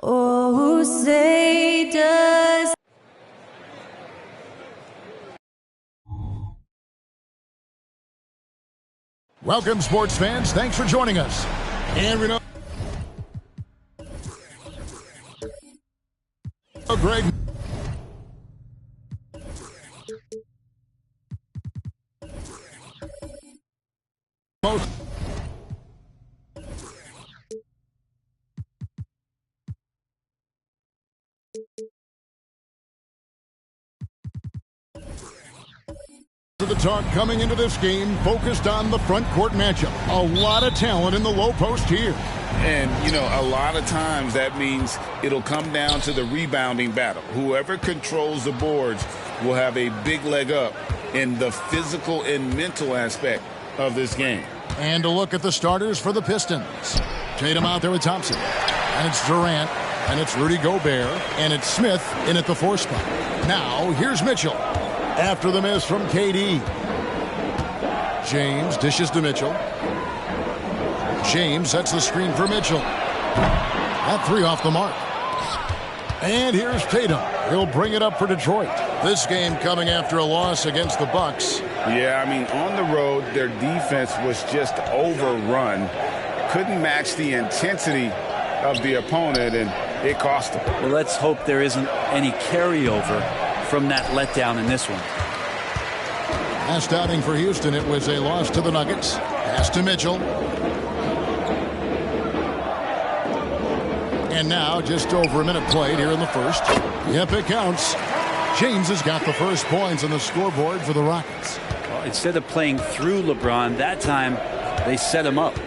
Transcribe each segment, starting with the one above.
Oh, say does. Welcome, sports fans. Thanks for joining us. And we know Greg. Most of the talk coming into this game focused on the front court matchup. A lot of talent in the low post here. And, you know, a lot of times that means it'll come down to the rebounding battle. Whoever controls the boards will have a big leg up in the physical and mental aspect of this game. And a look at the starters for the Pistons. Tatum out there with Thompson. And it's Durant. And it's Rudy Gobert. And it's Smith in at the 4 spot. Now, here's Mitchell. After the miss from KD. James dishes to Mitchell. James sets the screen for Mitchell. That 3 off the mark. And here's Tatum. He'll bring it up for Detroit. This game coming after a loss against the Bucks. Yeah, I mean, on the road, their defense was just overrun. Couldn't match the intensity of the opponent, and it cost them. Well, let's hope there isn't any carryover from that letdown in this one. Last outing for Houston, it was a loss to the Nuggets. Pass to Mitchell. And now just over a minute played here in the first. Yep, it counts. James has got the first points on the scoreboard for the Rockets. Well, instead of playing through LeBron, that time they set him up.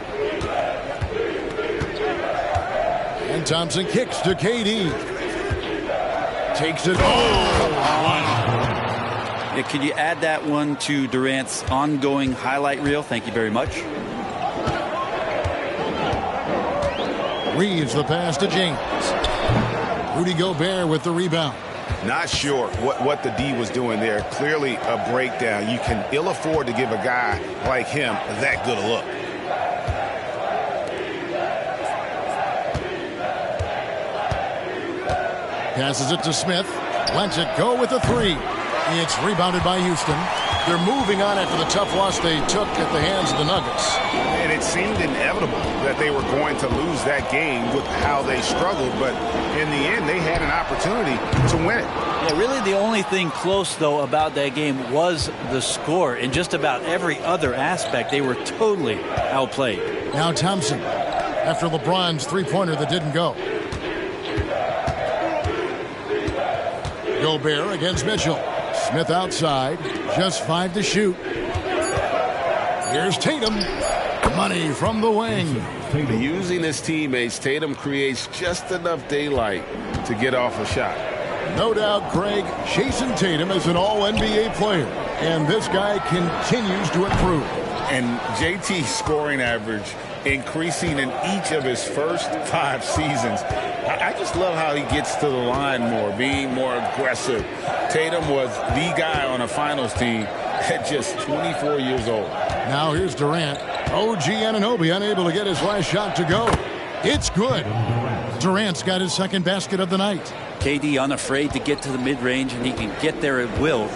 And Thompson kicks to KD. Takes it. Oh! Yeah, could you add that one to Durant's ongoing highlight reel? Thank you very much. Reeves the pass to James. Rudy Gobert with the rebound. Not sure what the D was doing there. Clearly a breakdown. You can ill afford to give a guy like him that good a look. Passes it to Smith. Lets it go with the 3. It's rebounded by Houston. They're moving on after the tough loss they took at the hands of the Nuggets. And it seemed inevitable that they were going to lose that game with how they struggled. But in the end, they had an opportunity to win it. Yeah, really the only thing close, though, about that game was the score. In just about every other aspect, they were totally outplayed. Now Thompson, after LeBron's three-pointer that didn't go. Gobert against Mitchell. Smith outside, just 5 to shoot. Here's Tatum. Money from the wing. Using his teammates, Tatum creates just enough daylight to get off a shot. No doubt, Greg, Jason Tatum is an all-NBA player, and this guy continues to improve. And JT's scoring average increasing in each of his first 5 seasons. I just love how he gets to the line more, being more aggressive. Tatum was the guy on a finals team at just 24 years old. Now here's Durant. OG Anunoby unable to get his last shot to go. It's good. Durant's got his second basket of the night. KD unafraid to get to the mid-range, and he can get there at will.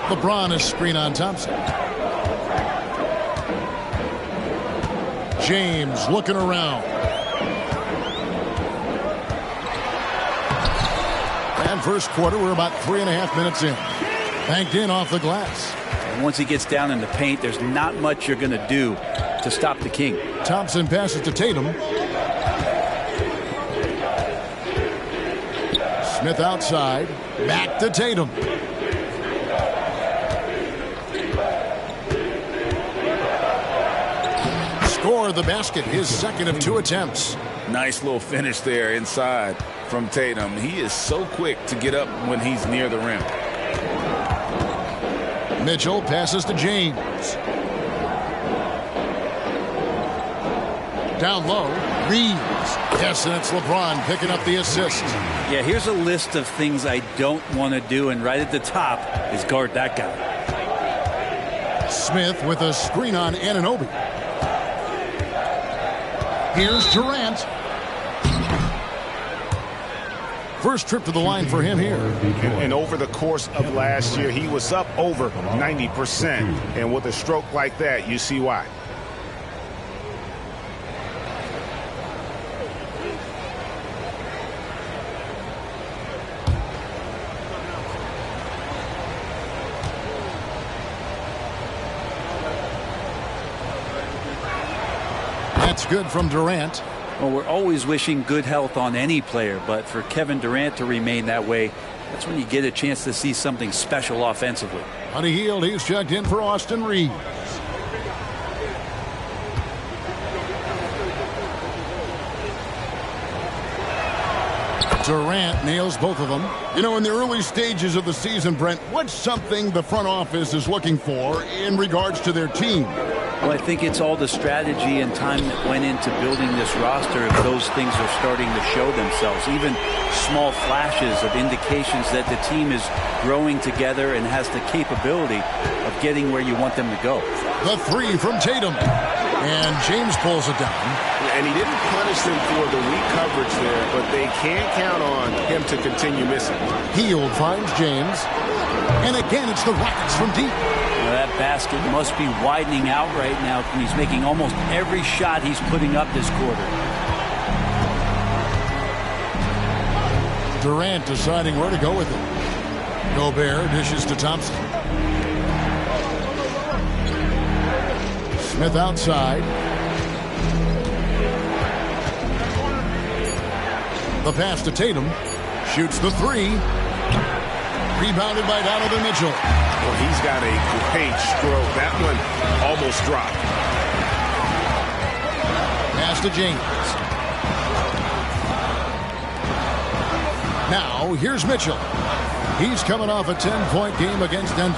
LeBron is screen on Thompson. James looking around. And first quarter, we're about 3.5 minutes in. Banked in off the glass. And once he gets down in the paint, there's not much you're going to do to stop the King. Thompson passes to Tatum. Smith outside. Back to Tatum. Score the basket, his second of 2 attempts. Nice little finish there inside from Tatum. He is so quick to get up when he's near the rim. Mitchell passes to James. Down low, Reeves. Yes, and it's LeBron picking up the assist. Yeah, here's a list of things I don't want to do, and right at the top is guard that guy. Smith with a screen on Anunoby. Here's Durant. First trip to the line for him here. And over the course of last year, he was up over 90%. And with a stroke like that, you see why. That's good from Durant. Well, we're always wishing good health on any player, but for Kevin Durant to remain that way, that's when you get a chance to see something special offensively. On a heel, he's checked in for Austin Reeves. Durant nails both of them. You know, in the early stages of the season, Brent, what's something the front office is looking for in regards to their team? Well, I think it's all the strategy and time that went into building this roster. If those things are starting to show themselves, even small flashes of indications that the team is growing together and has the capability of getting where you want them to go. The three from Tatum. And James pulls it down. And he didn't punish them for the weak coverage there, but they can't count on him to continue missing. Hield finds James. And again, it's the Rockets from deep. That basket must be widening out right now. He's making almost every shot he's putting up this quarter. Durant deciding where to go with it. Gobert dishes to Thompson. Smith outside. The pass to Tatum. Shoots the three. Rebounded by Donovan Mitchell. Well, he's got a great stroke. That one almost dropped. Pass to James. Now, here's Mitchell. He's coming off a 10-point game against Denver.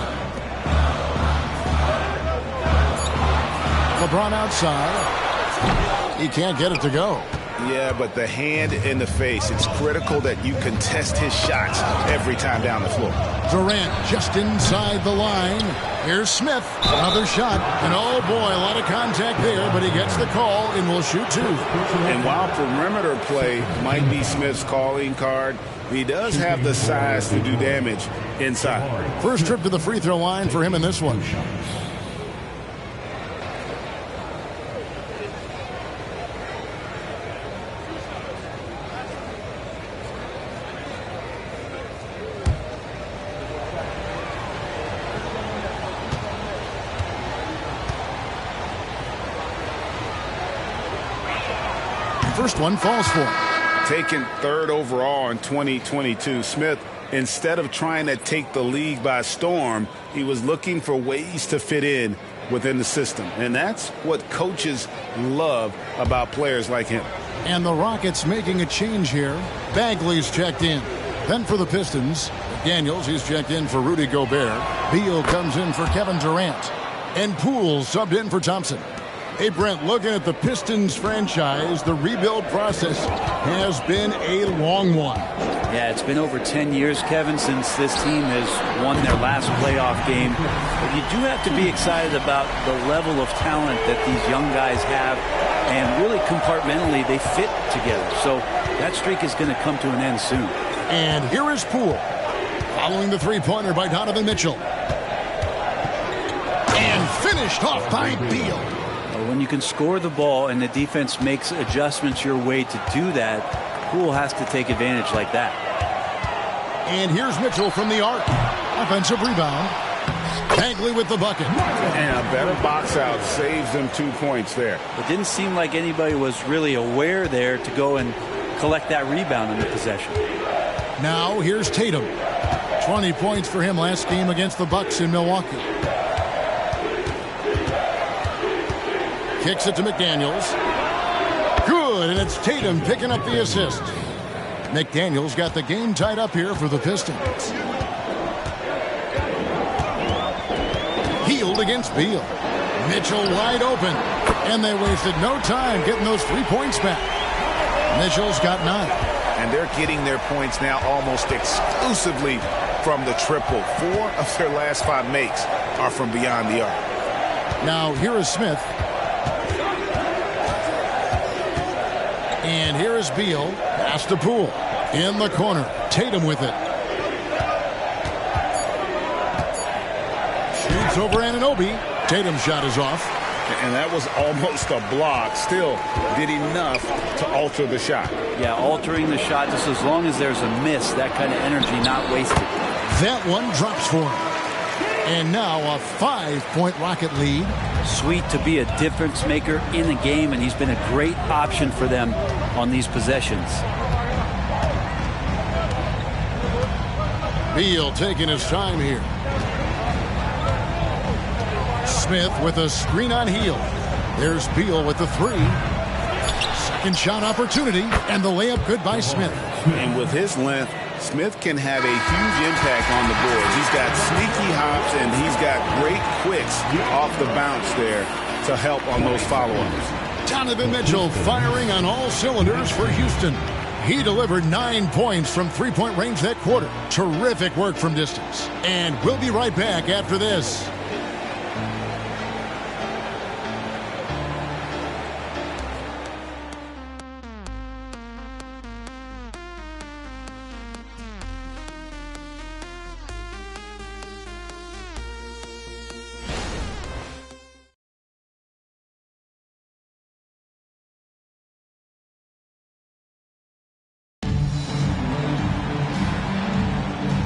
LeBron outside. He can't get it to go. Yeah, but the hand in the face, it's critical that you contest his shots every time down the floor. Durant just inside the line. Here's Smith. Another shot. And oh boy, a lot of contact there, but he gets the call and will shoot two. And while perimeter play might be Smith's calling card, he does have the size to do damage inside. First trip to the free throw line for him in this one. First one falls for him. Taken third overall in 2022, Smith, instead of trying to take the league by storm, he was looking for ways to fit in within the system. And that's what coaches love about players like him. And the Rockets making a change here. Bagley's checked in. Then for the Pistons, Daniels, he's checked in for Rudy Gobert. Beal comes in for Kevin Durant. And Poole subbed in for Thompson. Hey, Brent, looking at the Pistons franchise, the rebuild process has been a long one. Yeah, it's been over 10 years, Kevin, since this team has won their last playoff game. But you do have to be excited about the level of talent that these young guys have. And really compartmentally, they fit together. So that streak is going to come to an end soon. And here is Poole, following the three-pointer by Donovan Mitchell. And finished off by Beal. When you can score the ball and the defense makes adjustments your way to do that, Poole has to take advantage like that. And here's Mitchell from the arc. Offensive rebound. Bagley with the bucket. And a better box out saves them 2 points there. It didn't seem like anybody was really aware there to go and collect that rebound in the possession. Now here's Tatum. 20 points for him last game against the Bucks in Milwaukee. Kicks it to McDaniels. Good, and it's Tatum picking up the assist. McDaniels got the game tied up here for the Pistons. Healed against Beal. Mitchell wide open. And they wasted no time getting those 3 points back. Mitchell's got 9. And they're getting their points now almost exclusively from the triple. 4 of their last 5 makes are from beyond the arc. Now here is Smith. And here is Beal. Pass to Poole. In the corner. Tatum with it. Shoots over Anunoby. Tatum's shot is off. And that was almost a block. Still did enough to alter the shot. Yeah, altering the shot just as long as there's a miss. That kind of energy not wasted. That one drops for him. And now a 5-point Rocket lead. Sweet to be a difference maker in the game, and he's been a great option for them on these possessions. Beal taking his time here. Smith with a screen on Heel. There's Beal with the 3. Second shot opportunity, and the layup good by Smith. And with his length, Smith can have a huge impact on the boards. He's got sneaky hops, and he's got great quicks off the bounce there to help on those follow-ups. Donovan Mitchell firing on all cylinders for Houston. He delivered 9 points from three-point range that quarter. Terrific work from distance. And we'll be right back after this.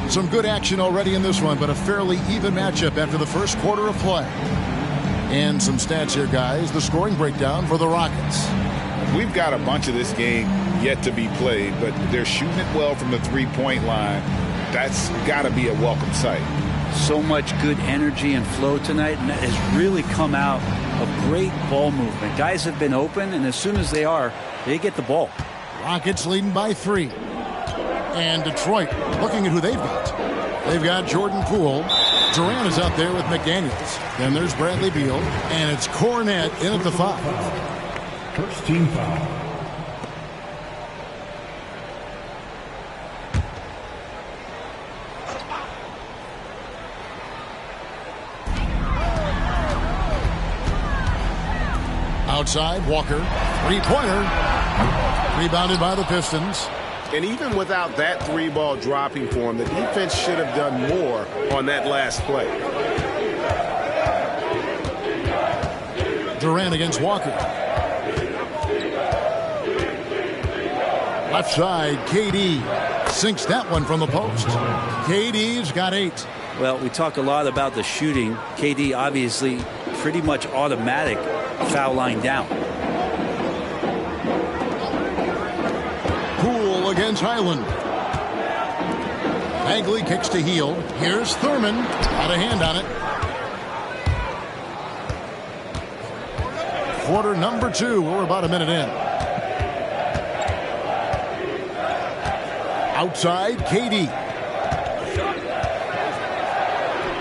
Some good action already in this one, but a fairly even matchup after the first quarter of play. And some stats here, guys. The scoring breakdown for the Rockets. We've got a bunch of this game yet to be played, but they're shooting it well from the three-point line. That's got to be a welcome sight. So much good energy and flow tonight, and that has really come out of great ball movement. Guys have been open, and as soon as they are, they get the ball. Rockets leading by 3. And Detroit looking at who they've got. They've got Jordan Poole. Durant is out there with McDaniels. Then there's Bradley Beal. And it's Cornette in at the 5. First team foul. Outside, Walker. Three-pointer. Rebounded by the Pistons. And even without that three ball dropping for him, the defense should have done more on that last play. Durant against Walker. Left side, KD sinks that one from the post. KD's got 8. Well, we talk a lot about the shooting. KD obviously pretty much automatic foul line down. Poole against Highland. Bagley kicks to heel. Here's Thurman. Got a hand on it. Quarter number 2. We're about a minute in. Outside, KD.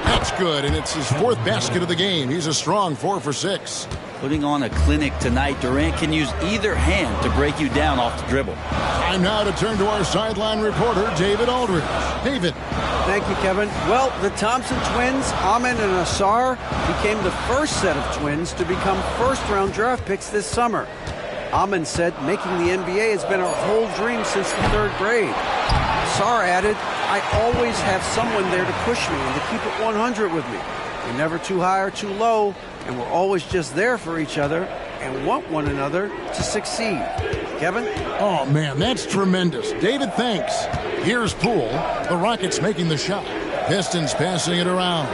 That's good, and it's his 4th basket of the game. He's a strong 4 for 6. Putting on a clinic tonight. Durant can use either hand to break you down off the dribble. Time now to turn to our sideline reporter, David Aldridge. David. Thank you, Kevin. Well, the Thompson twins, Amin and Asar, became the first set of twins to become first-round draft picks this summer. Amin said making the NBA has been a whole dream since the 3rd grade. Asar added, I always have someone there to push me and to keep it 100 with me. We're never too high or too low, and we're always just there for each other and want one another to succeed. Kevin? Oh, man, that's tremendous. David, thanks. Here's Poole. The Rockets making the shot. Pistons passing it around.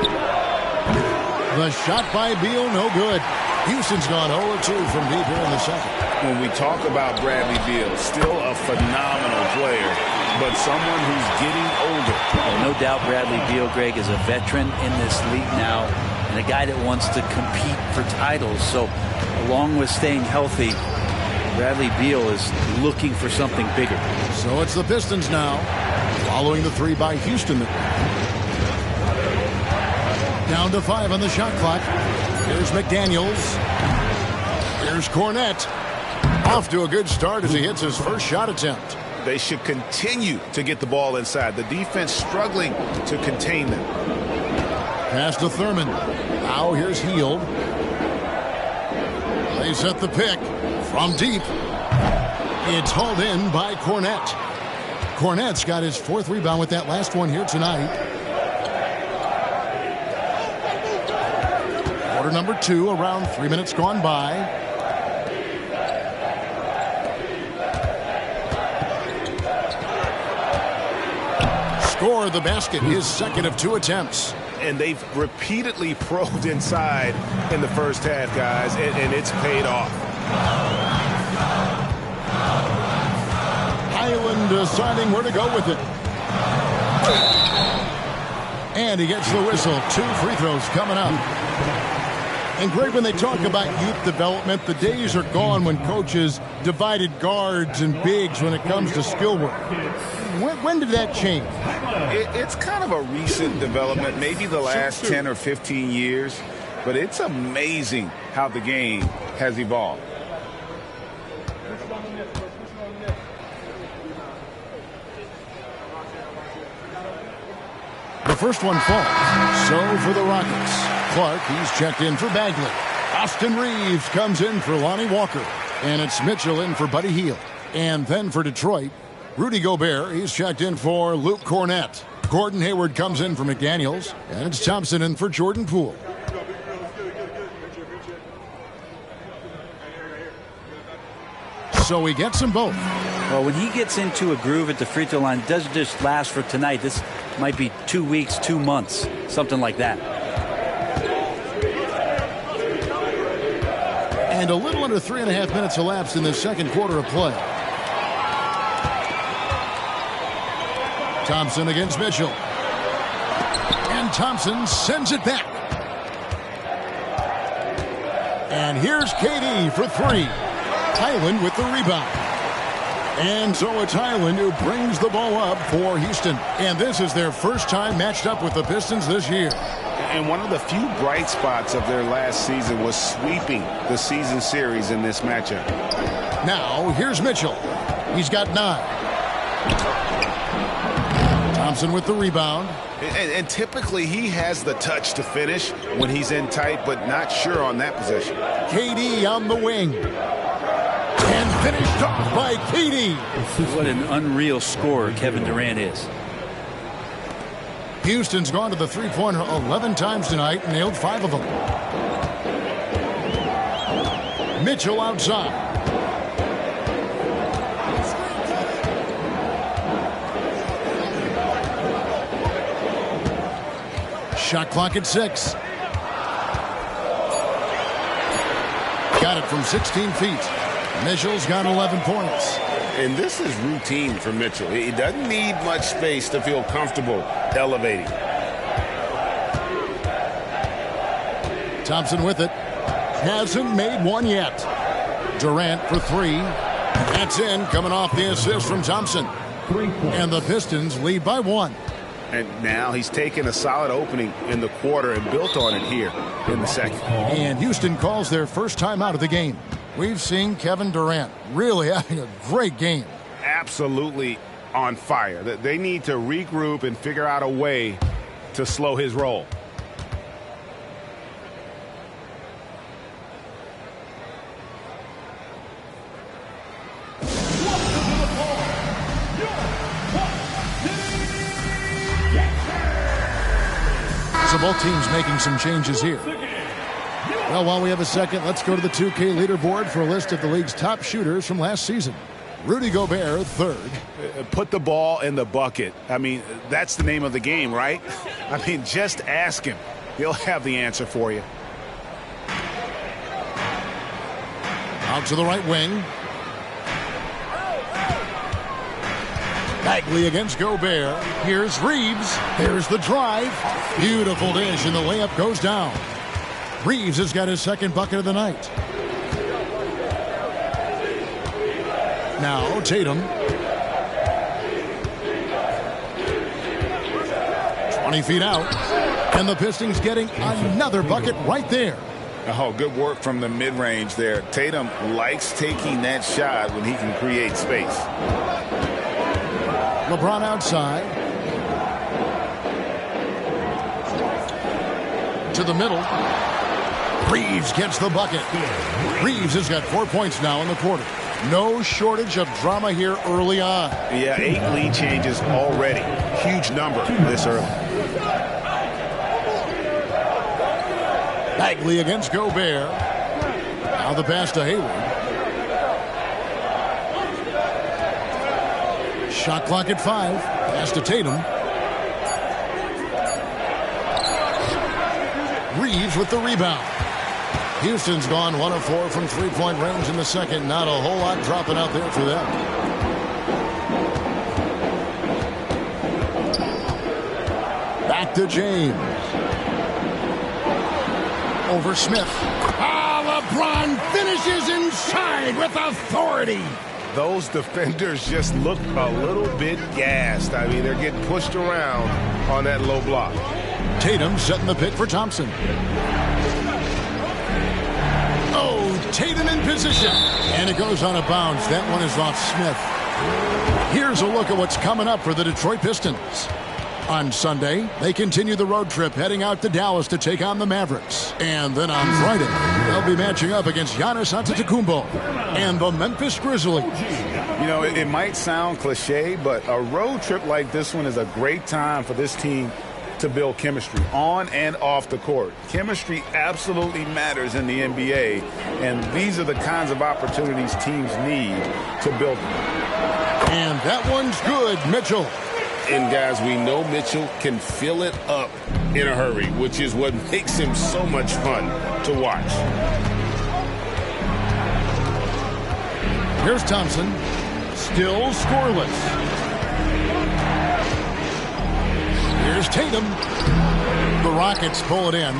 The shot by Beal, no good. Houston's gone 0-2 from deep here in the second. When we talk about Bradley Beal, still a phenomenal player, but someone who's getting older. Well, no doubt Bradley Beal, Greg, is a veteran in this league now and a guy that wants to compete for titles. So along with staying healthy, Bradley Beal is looking for something bigger. So it's the Pistons now, following the 3 by Houston. Down to 5 on the shot clock. Here's McDaniels. Here's Cornette. Off to a good start as he hits his first shot attempt. They should continue to get the ball inside. The defense struggling to contain them. Pass to Thurman. Now here's Hield. They set the pick from deep. It's hauled in by Cornette. Cornette's got his 4th rebound with that last one here tonight. Quarter number 2, around 3 minutes gone by. Scored the basket, his 2nd of 2 attempts. And they've repeatedly probed inside in the first half, guys, and it's paid off. Highland deciding where to go with it. And he gets the whistle. 2 free throws coming up. And Greg, when they talk about youth development, the days are gone when coaches divided guards and bigs when it comes to skill work. When did that change? It's kind of a recent development, maybe the last 10 or 15 years, but it's amazing how the game has evolved. The first one falls. So for the Rockets, Clark, he's checked in for Bagley. Austin Reeves comes in for Lonnie Walker. And it's Mitchell in for Buddy Hield. And then for Detroit, Rudy Gobert, he's checked in for Luke Cornette. Gordon Hayward comes in for McDaniels. And it's Thompson in for Jordan Poole. So he gets them both. Well, when he gets into a groove at the free throw line, it doesn't just last for tonight. This might be 2 weeks, 2 months, something like that. And a little under 3.5 minutes elapsed in the second quarter of play. Thompson against Mitchell. And Thompson sends it back. And here's KD for 3. Highland with the rebound. And so it's Highland who brings the ball up for Houston. And this is their first time matched up with the Pistons this year. And one of the few bright spots of their last season was sweeping the season series in this matchup. Now, here's Mitchell. He's got 9. Thompson with the rebound. And typically he has the touch to finish when he's in tight, but not sure on that possession. KD on the wing. And finished off by KD. What an unreal scorer Kevin Durant is. Houston's gone to the three-pointer 11 times tonight and nailed 5 of them. Mitchell outside. Shot clock at 6. Got it from 16 feet. Mitchell's got 11 points. And this is routine for Mitchell. He doesn't need much space to feel comfortable elevating. Thompson with it. Hasn't made one yet. Durant for 3. That's in, coming off the assist from Thompson. And the Pistons lead by 1. And now he's taken a solid opening in the quarter and built on it here in the second. And Houston calls their first time out of the game. We've seen Kevin Durant really having a great game. Absolutely on fire. They need to regroup and figure out a way to slow his roll. So both teams making some changes here. Well, while we have a second, let's go to the 2K leaderboard for a list of the league's top shooters from last season. Rudy Gobert, 3rd. Put the ball in the bucket. I mean, that's the name of the game, right? I mean, just ask him. He'll have the answer for you. Out to the right wing. Bagley against Gobert. Here's Reeves. Here's the drive. Beautiful dish, and the layup goes down. Reeves has got his second bucket of the night. Now Tatum. 20 feet out. And the Pistons getting another bucket right there. Oh, good work from the mid-range there. Tatum likes taking that shot when he can create space. LeBron outside. To the middle. Reeves gets the bucket. Reeves has got 4 points now in the quarter. No shortage of drama here early on. Yeah, 8 lead changes already. Huge number this early. Bagley against Gobert. Now the pass to Hayward. Shot clock at 5. Pass to Tatum. Reeves with the rebound. Houston's gone 1 of 4 from three-point range in the second. Not a whole lot dropping out there for them. Back to James. Over Smith. LeBron finishes inside with authority. Those defenders just look a little bit gassed. I mean, they're getting pushed around on that low block. Tatum setting the pick for Thompson. Oh, Tatum in position. And it goes out of bounds. That one is off Smith. Here's a look at what's coming up for the Detroit Pistons. On Sunday, they continue the road trip heading out to Dallas to take on the Mavericks. And then on Friday, they'll be matching up against Giannis Antetokounmpo and the Memphis Grizzlies. You know, it might sound cliche, but a road trip like this one is a great time for this team to build chemistry on and off the court. Chemistry absolutely matters in the NBA, and these are the kinds of opportunities teams need to build. And that one's good, Mitchell. And guys, we know Mitchell can fill it up in a hurry, which is what makes him so much fun to watch. Here's Thompson, still scoreless. Here's Tatum. The Rockets pull it in.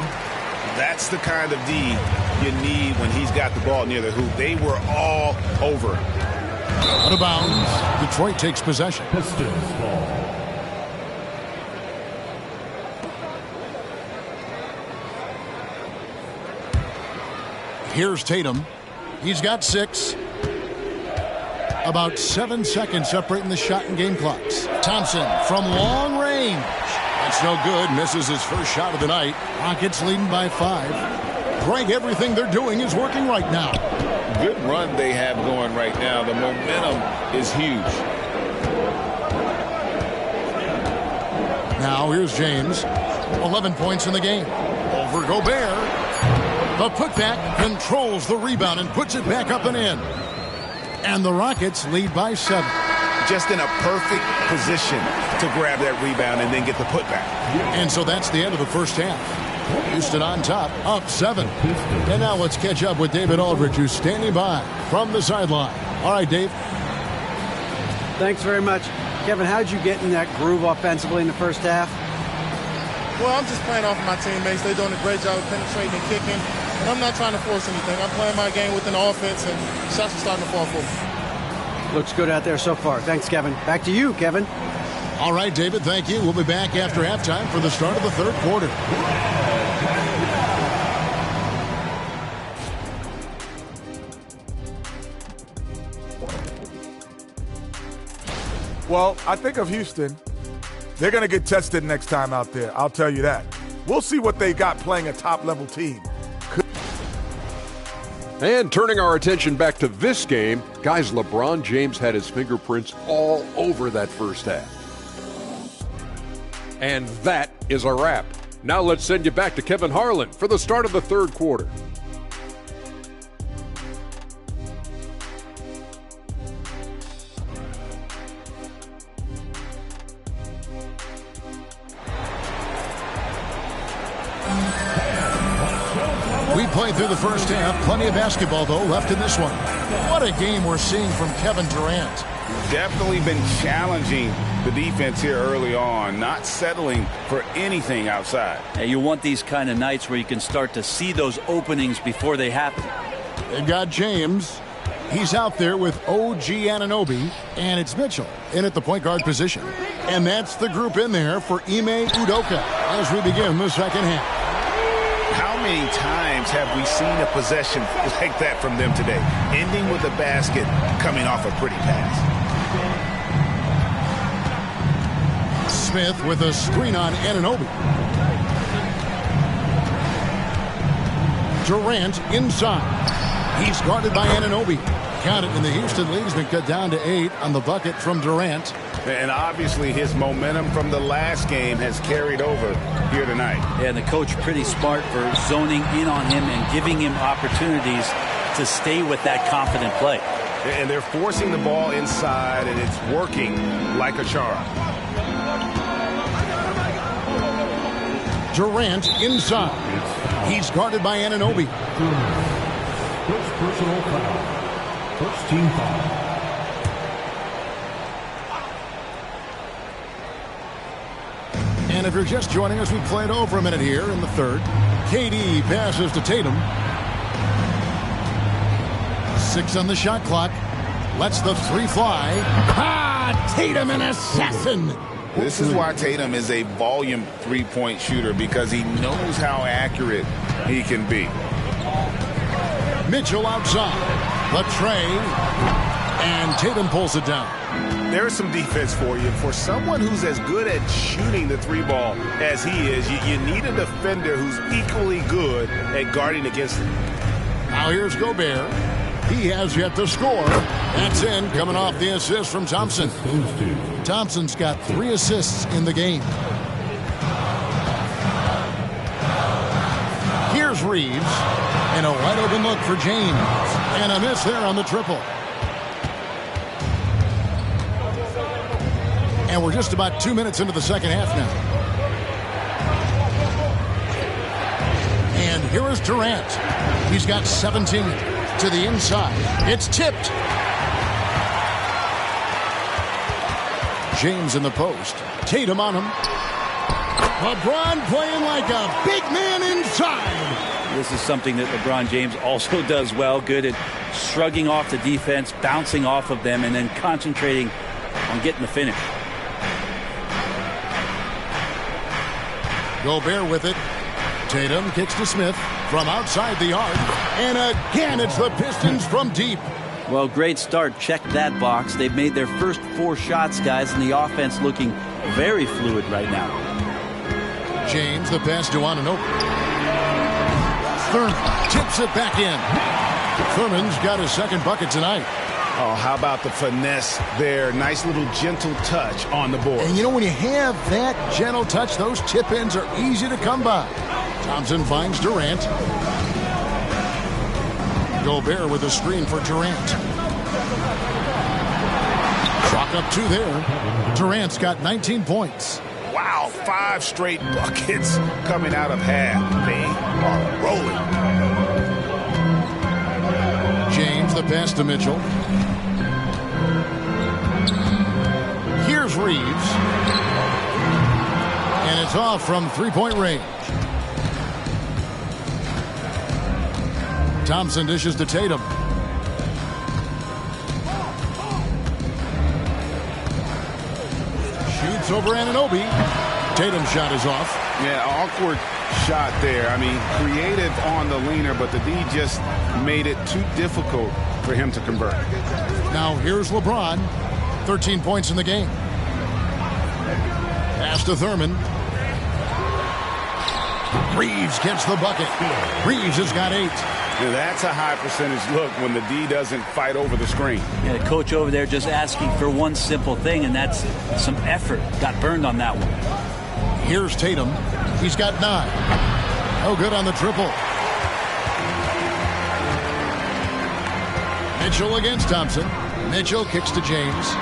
That's the kind of D you need when he's got the ball near the hoop. They were all over him. Out of bounds. Detroit takes possession. Pistons ball. Here's Tatum. He's got 6. About 7 seconds separating the shot and game clocks. Thompson from long range. That's no good. Misses his first shot of the night. Rockets leading by 5. Greg, everything they're doing is working right now. Good run they have going right now. The momentum is huge. Now here's James. 11 points in the game. Over Gobert. The putback controls the rebound and puts it back up and in. And the Rockets lead by 7. Just in a perfect position to grab that rebound and then get the putback. And so that's the end of the first half. Houston on top, up 7. And now let's catch up with David Aldridge, who's standing by from the sideline. All right, Dave. Thanks very much. Kevin, how'd you get in that groove offensively in the first half? Well, I'm just playing off of my teammates. They're doing a great job of penetrating and kicking. And I'm not trying to force anything. I'm playing my game within the offense, and shots are starting to fall for me. Looks good out there so far. Thanks, Kevin. Back to you, Kevin. All right, David, thank you. We'll be back after halftime for the start of the third quarter. Well, I think of Houston. They're going to get tested next time out there. I'll tell you that. We'll see what they got playing a top-level team. And turning our attention back to this game, guys, LeBron James had his fingerprints all over that first half. And that is a wrap. Now let's send you back to Kevin Harlan for the start of the third quarter. We played through the first half. Plenty of basketball, though, left in this one. What a game we're seeing from Kevin Durant. Definitely been challenging the defense here early on, not settling for anything outside. Yeah, you want these kind of nights where you can start to see those openings before they happen. They've got James. He's out there with OG Anunoby, and it's Mitchell in at the point guard position. And that's the group in there for Ime Udoka as we begin the second half. How many times have we seen a possession like that from them today, ending with a basket coming off a pretty pass? Smith with a screen on Anunoby. Durant inside. He's guarded by Anunoby. Count it, in the Houston lead has been cut down to 8 on the bucket from Durant. And obviously his momentum from the last game has carried over here tonight. Yeah, and the coach pretty smart for zoning in on him and giving him opportunities to stay with that confident play. And they're forcing the ball inside, and it's working like a charm. Durant inside. He's guarded by Anunoby. First personal foul. First team foul. And if you're just joining us, we played over a minute here in the third. KD passes to Tatum. 6 on the shot clock. Lets the 3 fly. Tatum, an assassin. This is why Tatum is a volume three-point shooter, because he knows how accurate he can be. Mitchell outside. The tray. And Tatum pulls it down. There's some defense for you. For someone who's as good at shooting the 3-ball as he is, you need a defender who's equally good at guarding against him. Now here's Gobert. He has yet to score. That's in, coming off the assist from Thompson. Thompson's got 3 assists in the game. Here's Reeves. And a wide open look for James. And a miss there on the triple. And we're just about 2 minutes into the second half now. And here is Durant. He's got 17 to the inside. It's tipped. James in the post. Tatum on him. LeBron playing like a big man inside. This is something that LeBron James also does well. Good at shrugging off the defense, bouncing off of them, and then concentrating on getting the finish. Gobert with it. Tatum kicks to Smith from outside the arc. And again, it's the Pistons from deep. Well, great start. Check that box. They've made their first 4 shots, guys, and the offense looking very fluid right now. James, the pass to Anunoby. Thurman tips it back in. Thurman's got his second bucket tonight. Oh, how about the finesse there? Nice little gentle touch on the board. And you know, when you have that gentle touch, those tip-ins are easy to come by. Thompson finds Durant. Gobert with a screen for Durant. Chalk up 2 there. Durant's got 19 points. Wow, 5 straight buckets coming out of half. They are rolling. James, the pass to Mitchell. Here's Reeves. And it's off from three-point range. Thompson dishes to Tatum. Shoots over Anunoby. Tatum's shot is off. Yeah, awkward shot there. I mean, creative on the leaner, but the D just made it too difficult for him to convert. Now here's LeBron. 13 points in the game. Pass to Thurman. Reeves gets the bucket. Reeves has got 8. Yeah, that's a high percentage look when the D doesn't fight over the screen. Yeah, the coach over there just asking for one simple thing, and that's some effort. Got burned on that one. Here's Tatum. He's got 9. No good on the triple. Mitchell against Thompson. Mitchell kicks to James.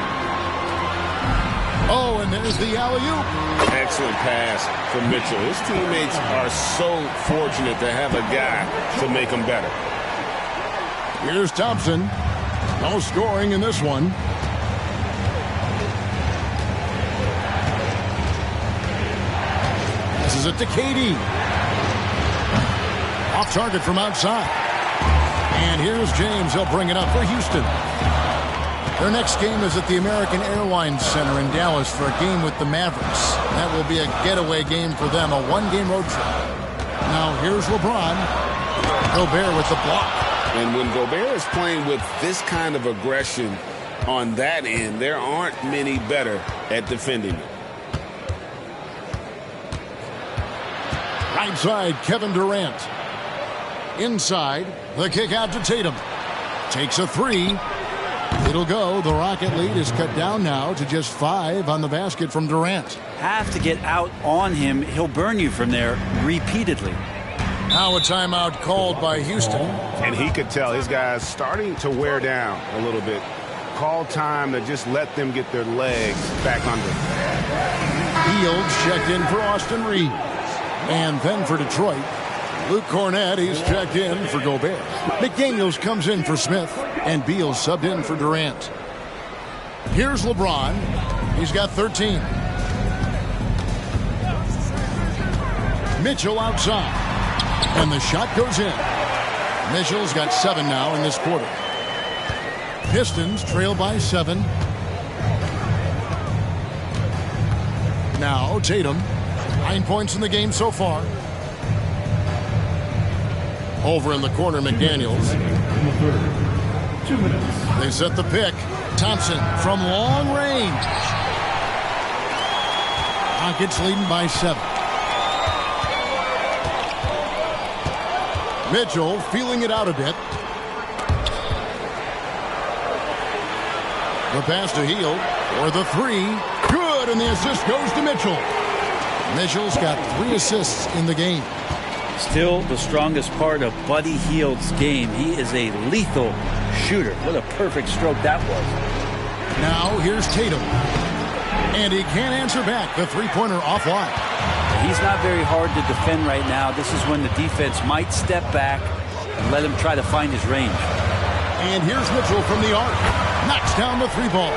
Oh, and there's the alley-oop. Excellent pass from Mitchell. His teammates are so fortunate to have a guy to make them better. Here's Thompson. No scoring in this one. This is it to KD. Off target from outside. And here's James. He'll bring it up for Houston. Their next game is at the American Airlines Center in Dallas for a game with the Mavericks. That will be a getaway game for them, a one-game road trip. Now here's LeBron. Gobert with the block. And when Gobert is playing with this kind of aggression on that end, there aren't many better at defending it. Right side, Kevin Durant. Inside, the kick out to Tatum. Takes a 3. It'll go. The Rocket lead is cut down now to just 5 on the basket from Durant. Have to get out on him. He'll burn you from there repeatedly. Now a timeout called by Houston. And he could tell his guys starting to wear down a little bit. Call time to just let them get their legs back under. Fields checked in for Austin Reeves. And then for Detroit, Luke Cornett, he's checked in for Gobert. McDaniels comes in for Smith. And Beal subbed in for Durant. Here's LeBron. He's got 13. Mitchell outside. And the shot goes in. Mitchell's got 7 now in this quarter. Pistons trail by 7. Now Tatum. 9 points in the game so far. Over in the corner, McDaniels. In the third. 2 minutes. They set the pick. Thompson from long range. Rockets leading by 7. Mitchell feeling it out a bit. The pass to Hield for the 3. Good, and the assist goes to Mitchell. Mitchell's got 3 assists in the game. Still the strongest part of Buddy Hield's game. He is a lethal shooter. What a perfect stroke that was. Now here's Tatum. And he can't answer back. The three-pointer offline. He's not very hard to defend right now. This is when the defense might step back and let him try to find his range. And here's Mitchell from the arc. Knocks down the 3 ball.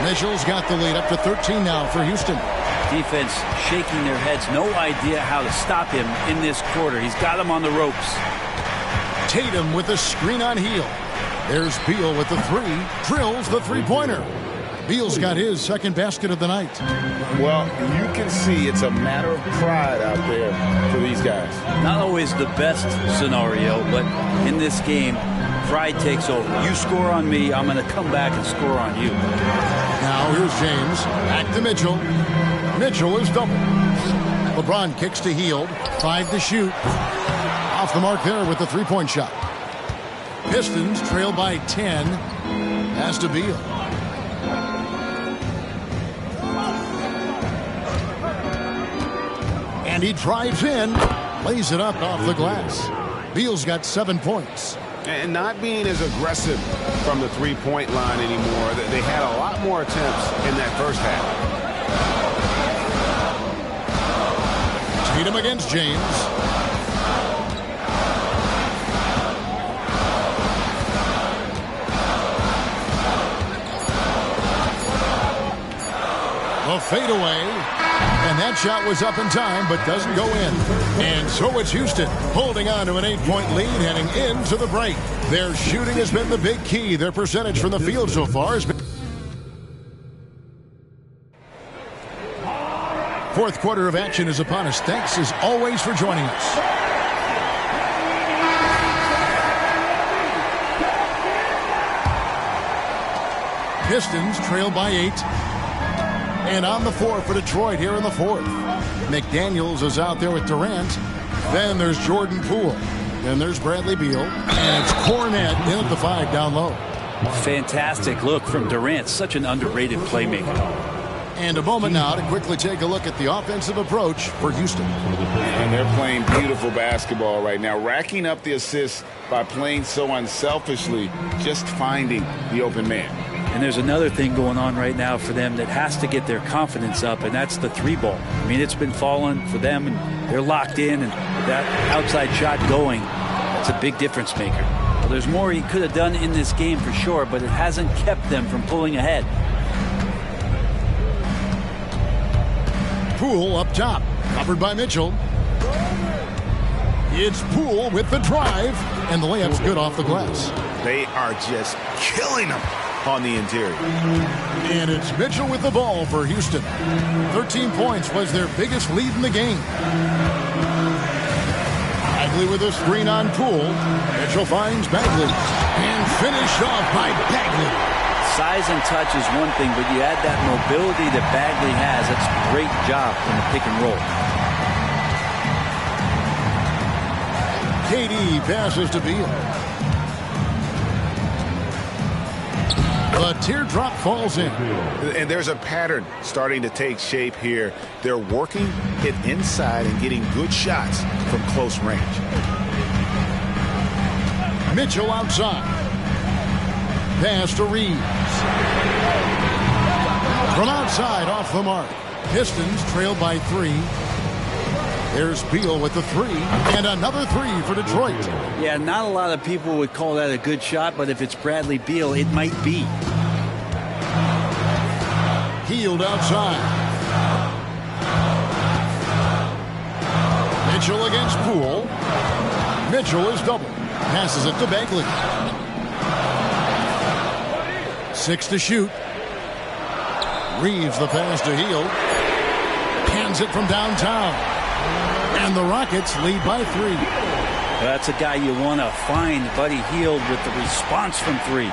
Mitchell's got the lead up to 13 now for Houston. Defense shaking their heads. No idea how to stop him in this quarter. He's got him on the ropes. Tatum with the screen on Hield. There's Beal with the 3. Drills the three-pointer. Beal's got his second basket of the night. Well, you can see it's a matter of pride out there for these guys. Not always the best scenario, but in this game, pride takes over. You score on me, I'm going to come back and score on you. Now here's James. Back to Mitchell. Mitchell is double. LeBron kicks to Hield. 5 to shoot. Off Off the mark there with the three-point shot. Pistons trail by 10. Pass to Beal. And he drives in, lays it up off the glass. Beal's got 7 points. And not being as aggressive from the three-point line anymore. They had a lot more attempts in that first half. Tatum against James. A fadeaway. And that shot was up in time, but doesn't go in. And so it's Houston holding on to an 8-point lead heading into the break. Their shooting has been the big key. Their percentage from the field so far has been... Fourth quarter of action is upon us. Thanks as always for joining us. Pistons trail by 8. And on the floor for Detroit here in the fourth. McDaniels is out there with Durant. Then there's Jordan Poole. Then there's Bradley Beal. And it's Cornette in at the 5 down low. Fantastic look from Durant. Such an underrated playmaker. And a moment now to quickly take a look at the offensive approach for Houston. And they're playing beautiful basketball right now, racking up the assists by playing so unselfishly, just finding the open man. And there's another thing going on right now for them that has to get their confidence up, and that's the three ball. I mean, it's been falling for them, and they're locked in, and that outside shot going, it's a big difference maker. Well, there's more he could have done in this game for sure, but it hasn't kept them from pulling ahead. Poole up top, covered by Mitchell. It's Poole with the drive, and the layup's good off the glass. They are just killing them on the interior. And it's Mitchell with the ball for Houston. 13 points was their biggest lead in the game. Bagley with a screen on Poole. Mitchell finds Bagley. And finished off by Bagley. Size and touch is one thing, but you add that mobility that Bagley has. That's a great job in the pick and roll. KD passes to Beal. The teardrop falls in. And there's a pattern starting to take shape here. They're working it inside and getting good shots from close range. Mitchell outside. Pass to Reeves. From outside off the mark. Pistons trail by 3. There's Beal with the 3, and another 3 for Detroit. Yeah, not a lot of people would call that a good shot, but if it's Bradley Beal, it might be. Healed outside. Mitchell against Poole. Mitchell is double. Passes it to Bagley. 6 to shoot. Reeves the pass to Hield. Hands it from downtown. And the Rockets lead by 3. That's a guy you want to find, Buddy Hield, with the response from 3.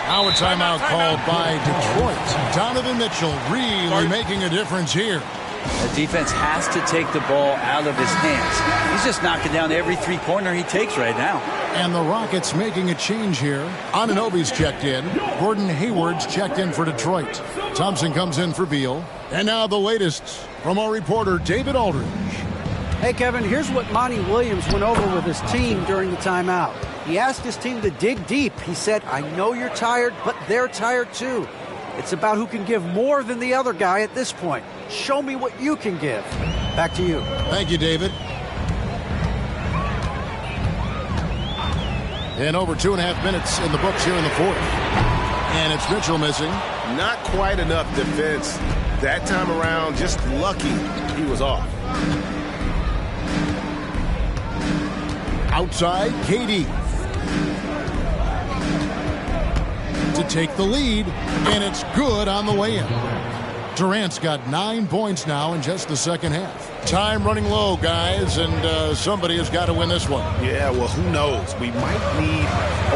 Now a timeout called by Detroit. Donovan Mitchell really making a difference here. The defense has to take the ball out of his hands. He's just knocking down every three-pointer he takes right now. And the Rockets making a change here. Anunoby's checked in. Gordon Hayward's checked in for Detroit. Thompson comes in for Beal. And now the latest from our reporter, David Aldridge. Hey, Kevin, here's what Monty Williams went over with his team during the timeout. He asked his team to dig deep. He said, I know you're tired, but they're tired too. It's about who can give more than the other guy at this point. Show me what you can give. Back to you. Thank you, David. And over 2.5 minutes in the books here in the fourth. And it's Mitchell missing. Not quite enough defense that time around. Just lucky he was off. Outside, KD. To take the lead, and it's good on the way in. Durant's got 9 points now in just the second half. Time running low, guys, and somebody has got to win this one. Yeah, well, who knows? We might need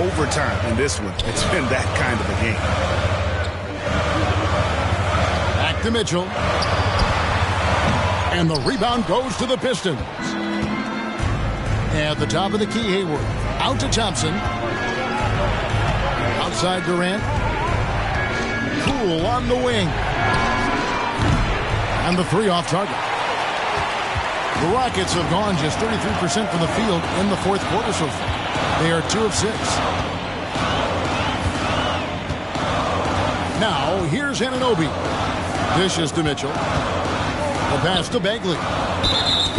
overtime in this one. It's been that kind of a game. Back to Mitchell. And the rebound goes to the Pistons. At the top of the key, Hayward. Out to Thompson. Outside Durant. Poole on the wing. And the three off target. The Rockets have gone just 33% from the field in the fourth quarter so far. They are 2 of 6. Now, here's Anunoby. Dishes to Mitchell. The pass to Bagley.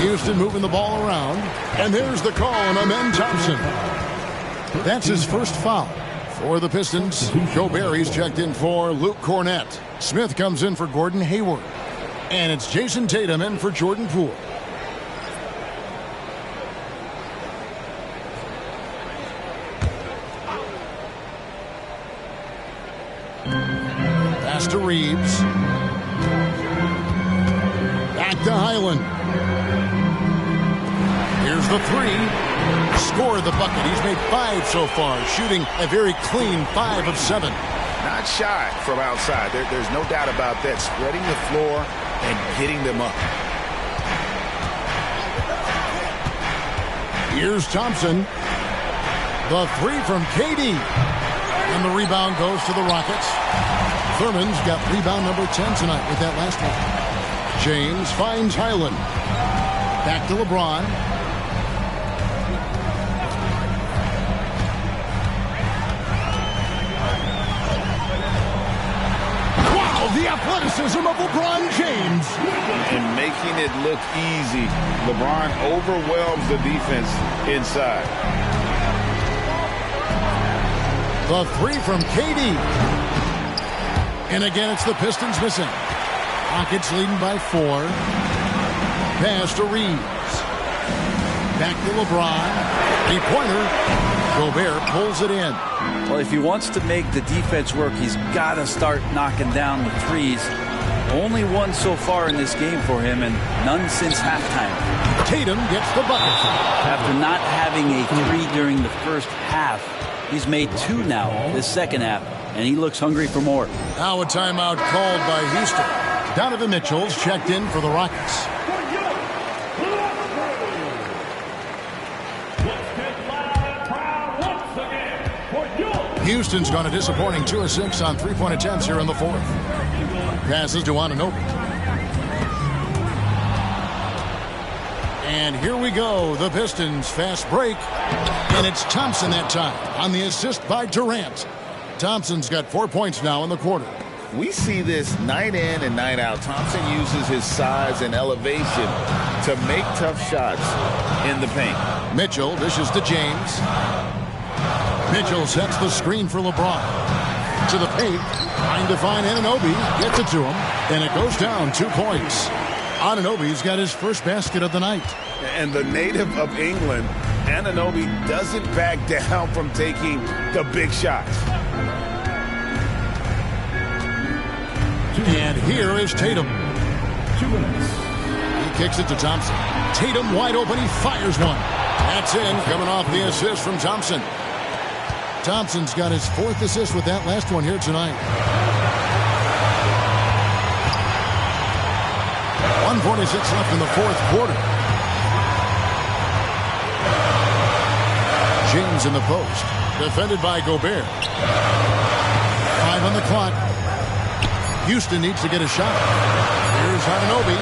Houston moving the ball around. And there's the call on Amen Thompson. That's his first foul for the Pistons. Gobert checked in for Luke Cornett. Smith comes in for Gordon Hayward. And it's Jason Tatum in for Jordan Poole. Pass to Reeves. Back to Highland. Here's the three. Scored the bucket. He's made 5 so far, shooting a very clean 5 of 7. Not shy from outside. There's no doubt about that. Spreading the floor and getting them up. Here's Thompson. The three from KD. And the rebound goes to the Rockets. Thurman's got rebound number 10 tonight with that last one. James finds Highland. Back to LeBron. Wow, the athleticism of LeBron James. And making it look easy. LeBron overwhelms the defense inside. The three from KD. And again, it's the Pistons missing. Rockets leading by 4. Pass to Reeves. Back to LeBron. 3-pointer. Gobert pulls it in. Well, if he wants to make the defense work, he's got to start knocking down the threes. Only one so far in this game for him, and none since halftime. Tatum gets the bucket. After not having a 3 during the first half, he's made 2 now this second half, and he looks hungry for more. Now a timeout called by Houston. Donovan Mitchell's checked in for the Rockets. Houston's gone a disappointing 2 of 6 on 3-point attempts here in the fourth. Passes to Anunoby. And here we go. The Pistons fast break. And it's Thompson that time on the assist by Durant. Thompson's got 4 points now in the quarter. We see this night in and night out. Thompson uses his size and elevation to make tough shots in the paint. Mitchell dishes to James. Mitchell sets the screen for LeBron. To the paint. Trying to find Anunoby. Gets it to him. And it goes down 2 points. Anunoby's got his first basket of the night. And the native of England, Anunoby doesn't back down from taking the big shots. And here is Tatum. 2 minutes. He kicks it to Thompson. Tatum wide open. He fires one. That's in. Coming off the assist from Thompson. Thompson's got his 4th assist with that last one here tonight. 1:46 left in the fourth quarter. James in the post. Defended by Gobert. 5 on the clock. Houston needs to get a shot. Here's Anunoby.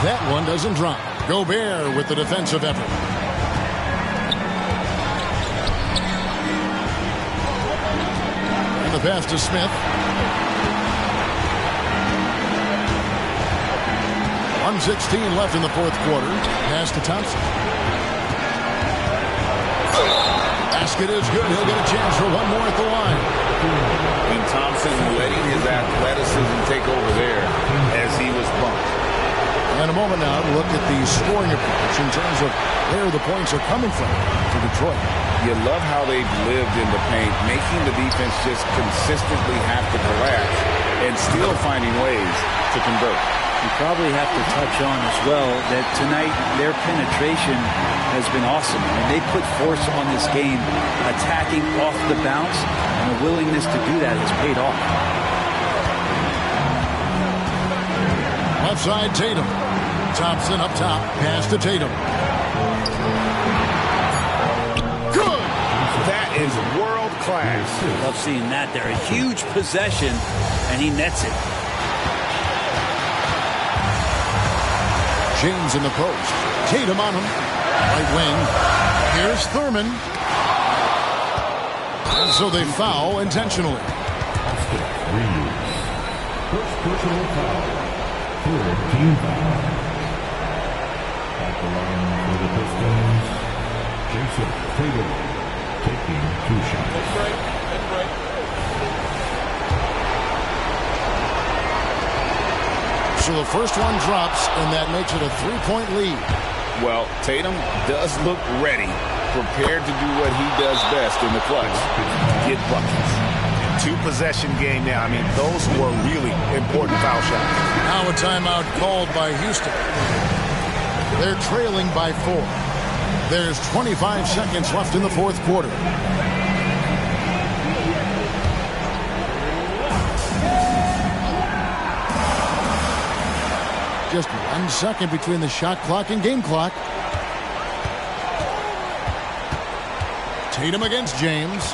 That one doesn't drop. Gobert with the defensive effort. And the pass to Smith. 1:16 left in the fourth quarter. Pass to Thompson. Basket is good. He'll get a chance for one more at the line. And Thompson letting his athleticism take over there as he was bumped. And a moment now to look at the scoring approach in terms of where the points are coming from for Detroit. You love how they've lived in the paint, making the defense just consistently have to collapse and still finding ways to convert. You probably have to touch on as well that tonight their penetration has been awesome. And they put force on this game, attacking off the bounce, and the willingness to do that has paid off. Left side, Tatum. Thompson up top. Pass to Tatum. world class. Love seeing that there. A huge possession, and he nets it. James in the post. Tatum on him. Right wing. Here's Thurman. And so they foul intentionally. First personal foul. Third team foul. At the line for the Pistons, Jason Tatum taking 2 shots. That's right. So the first one drops, and that makes it a 3-point lead. Well, Tatum does look ready, prepared to do what he does best in the clutch, get buckets. 2-possession game now. I mean, those were really important foul shots. Now a timeout called by Houston. They're trailing by 4. There's 25 seconds left in the fourth quarter. Just 1 second between the shot clock and game clock. Tatum against James.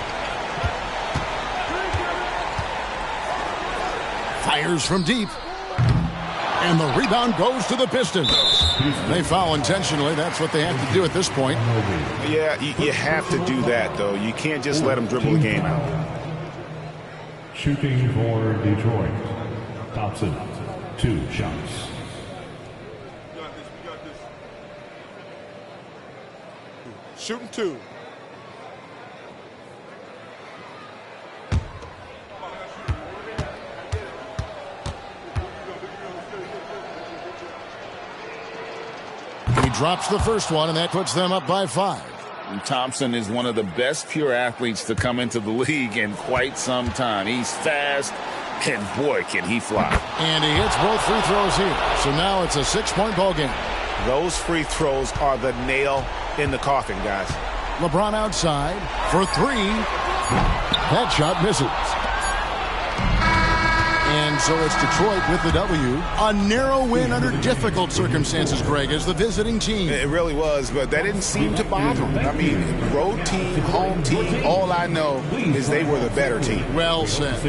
Fires from deep. And the rebound goes to the Pistons. They foul intentionally. That's what they have to do at this point. Yeah, you have to do that, though. You can't just let them dribble the game out. Shooting for Detroit. Thompson, 2 shots. Shooting 2. He drops the first one, and that puts them up by 5. And Thompson is one of the best pure athletes to come into the league in quite some time. He's fast, and boy, can he fly. And he hits both free throws here. So now it's a 6-point ball game. Those free throws are the nail in the coffin, guys. LeBron outside for 3. That shot misses. And so it's Detroit with the W. A narrow win under difficult circumstances, Greg, as the visiting team. It really was, but that didn't seem to bother them. I mean, road team, home team, all I know is they were the better team. Well said.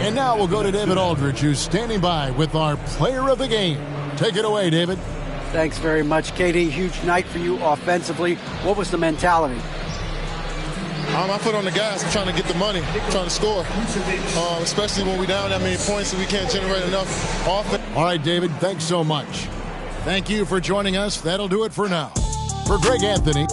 And now we'll go to David Aldridge, who's standing by with our player of the game. Take it away, David. Thanks very much, Katie. Huge night for you offensively. What was the mentality? I put on the gas. I'm trying to get the money, trying to score, especially when we're down that many points and we can't generate enough offense. All right, David, thanks so much. Thank you for joining us. That'll do it for now. For Greg Anthony.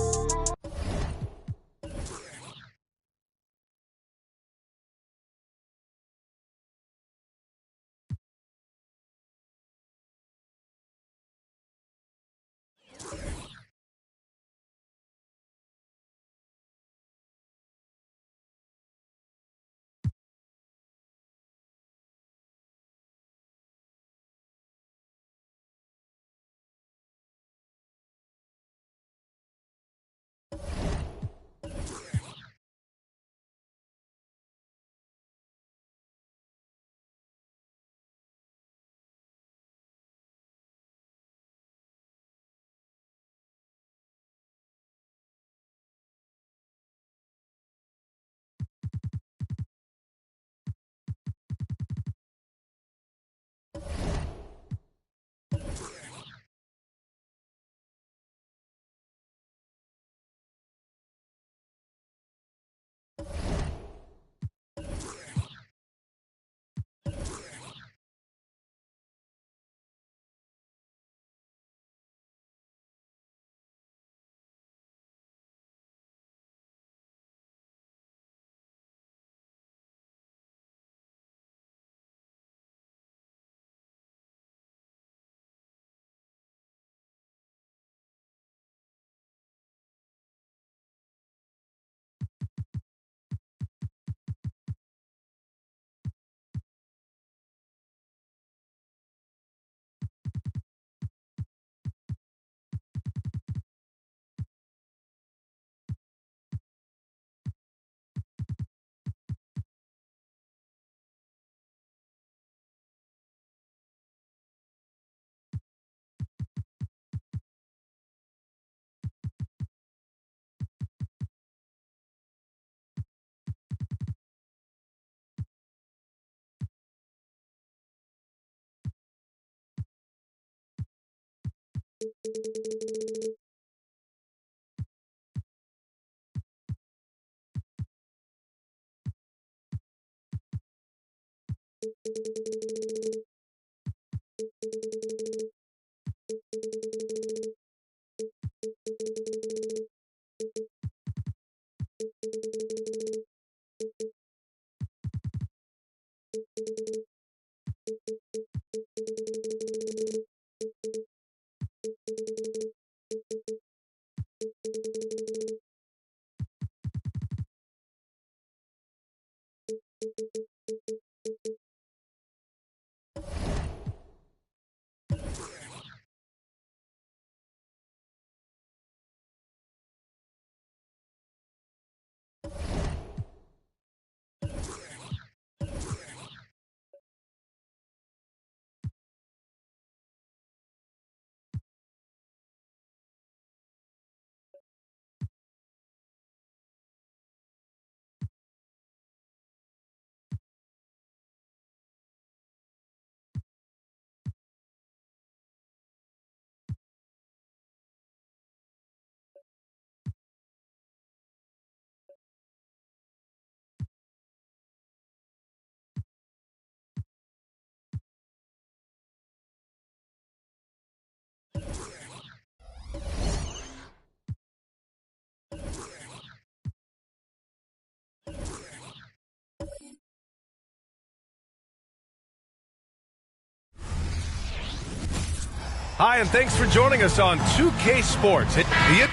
Hi, and thanks for joining us on 2K Sports. NBA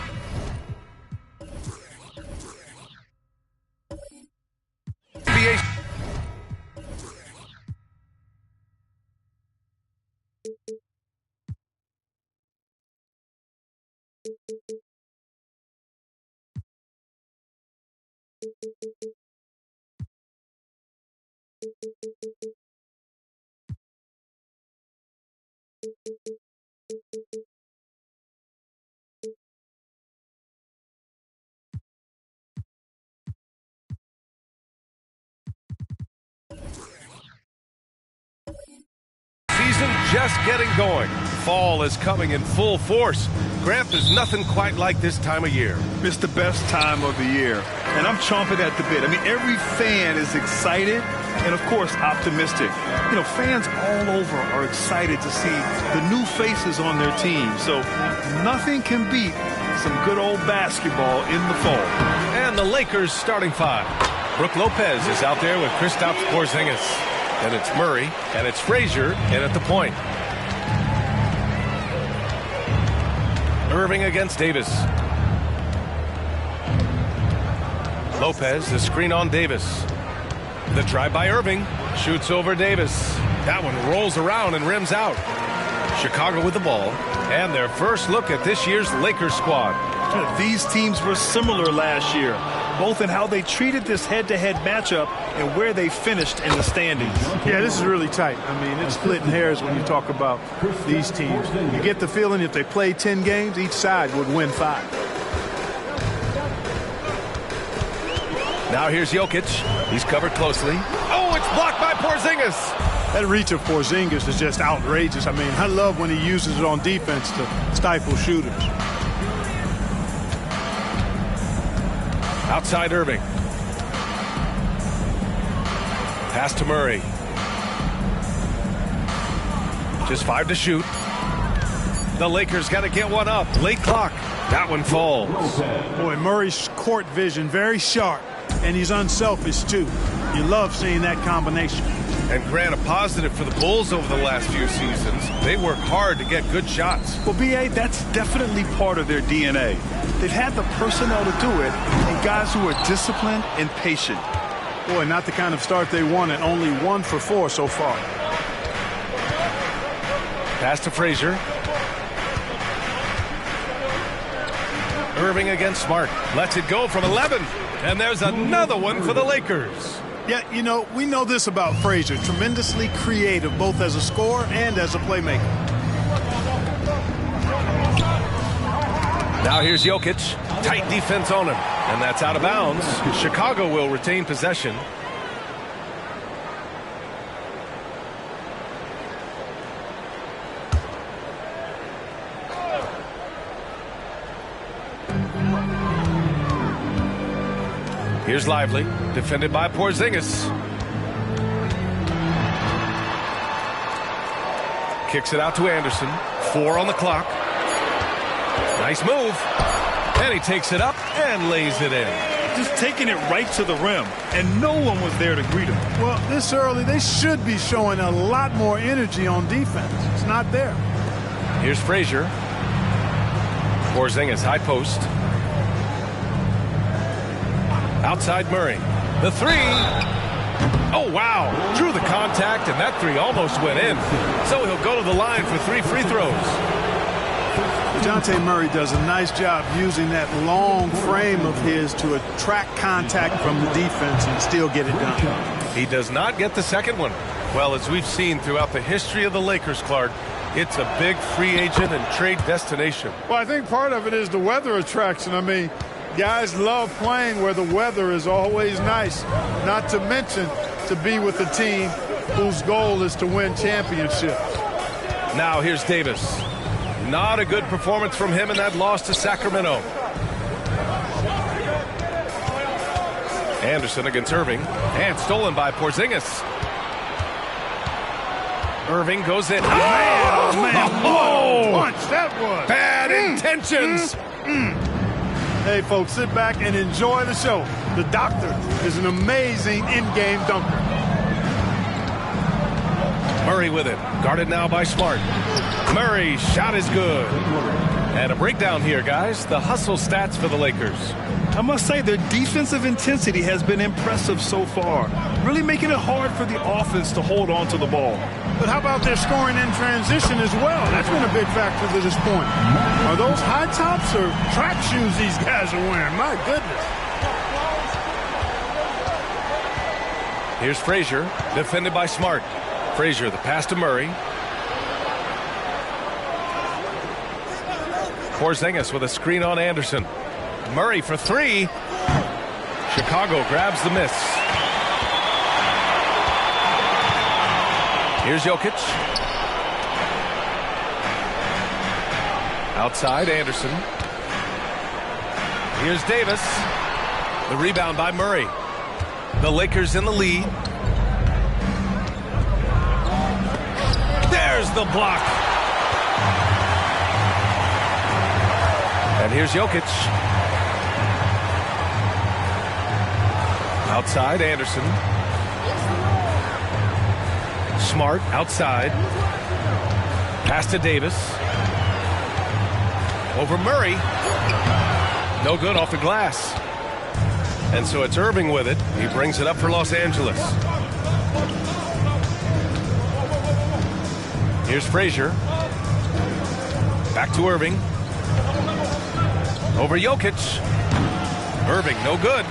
season just getting going. Fall is coming in full force. Grant, there's nothing quite like this time of year. It's the best time of the year, and I'm chomping at the bit. I mean, every fan is excited and, of course, optimistic. You know, fans all over are excited to see the new faces on their team, so nothing can beat some good old basketball in the fall. And the Lakers starting five. Brook Lopez is out there with Kristaps Porzingis. And it's Murray, and it's Frazier in at the point. Irving against Davis. Lopez, the screen on Davis. The drive by Irving, shoots over Davis. That one rolls around and rims out. Chicago with the ball, and their first look at this year's Lakers squad. These teams were similar last year, both in how they treated this head-to-head matchup and where they finished in the standings. Yeah, this is really tight. I mean, it's splitting hairs when you talk about these teams. You get the feeling if they play 10 games, each side would win 5. Now here's Jokic. He's covered closely. Oh, it's blocked by Porzingis. That reach of Porzingis is just outrageous. I mean, I love when he uses it on defense to stifle shooters. Outside Irving. Pass to Murray. Just 5 to shoot. The Lakers got to get one up. Late clock. That one falls. Boy, Murray's court vision very sharp, and he's unselfish too. You love seeing that combination. And Grant, a positive for the Bulls over the last few seasons. They work hard to get good shots. Well, B.A., that's definitely part of their DNA. They've had the personnel to do it, and guys who are disciplined and patient. Boy, not the kind of start they wanted. Only 1 for 4 so far. Pass to Frazier. Irving against Smart. Lets it go from 11. And there's another one for the Lakers. Yeah, you know, we know this about Frazier. Tremendously creative, both as a scorer and as a playmaker. Now here's Jokic. Tight defense on him. And that's out of bounds. Chicago will retain possession. Here's Lively, defended by Porzingis. Kicks it out to Anderson. 4 on the clock. Nice move. And he takes it up and lays it in. Just taking it right to the rim, and no one was there to greet him. Well, this early, they should be showing a lot more energy on defense. It's not there. Here's Frazier. Porzingis, high post. Outside Murray. The 3. Oh, wow. Drew the contact, and that 3 almost went in. So he'll go to the line for 3 free throws. DeJounte Murray does a nice job using that long frame of his to attract contact from the defense and still get it done. He does not get the second one. Well, as we've seen throughout the history of the Lakers, Clark, it's a big free agent and trade destination. Well, I think part of it is the weather attraction. I mean, guys love playing where the weather is always nice, not to mention to be with a team whose goal is to win championships. Now here's Davis. Not a good performance from him in that loss to Sacramento. Anderson against Irving. And stolen by Porzingis. Irving goes in. Oh, man, what a punch that was. Bad intentions. Hey, folks, sit back and enjoy the show. The doctor is an amazing in-game dunker. Murray with it. Guarded now by Smart. Murray, shot is good. And a breakdown here, guys. The hustle stats for the Lakers. I must say their defensive intensity has been impressive so far, really making it hard for the offense to hold on to the ball. But how about their scoring in transition as well? That's been a big factor to this point. Are those high tops or track shoes these guys are wearing? My goodness. Here's Frazier, defended by Smart. Frazier, the pass to Murray. Porzingis with a screen on Anderson. Murray for 3. Chicago grabs the miss. Here's Jokic. Outside, Anderson. Here's Davis. The rebound by Murray. The Lakers in the lead. There's the block. And here's Jokic. Outside, Anderson. Smart outside. Pass to Davis. Over Murray. No good off the glass. And so it's Irving with it. He brings it up for Los Angeles. Here's Frazier. Back to Irving. Over Jokic. Irving, no good.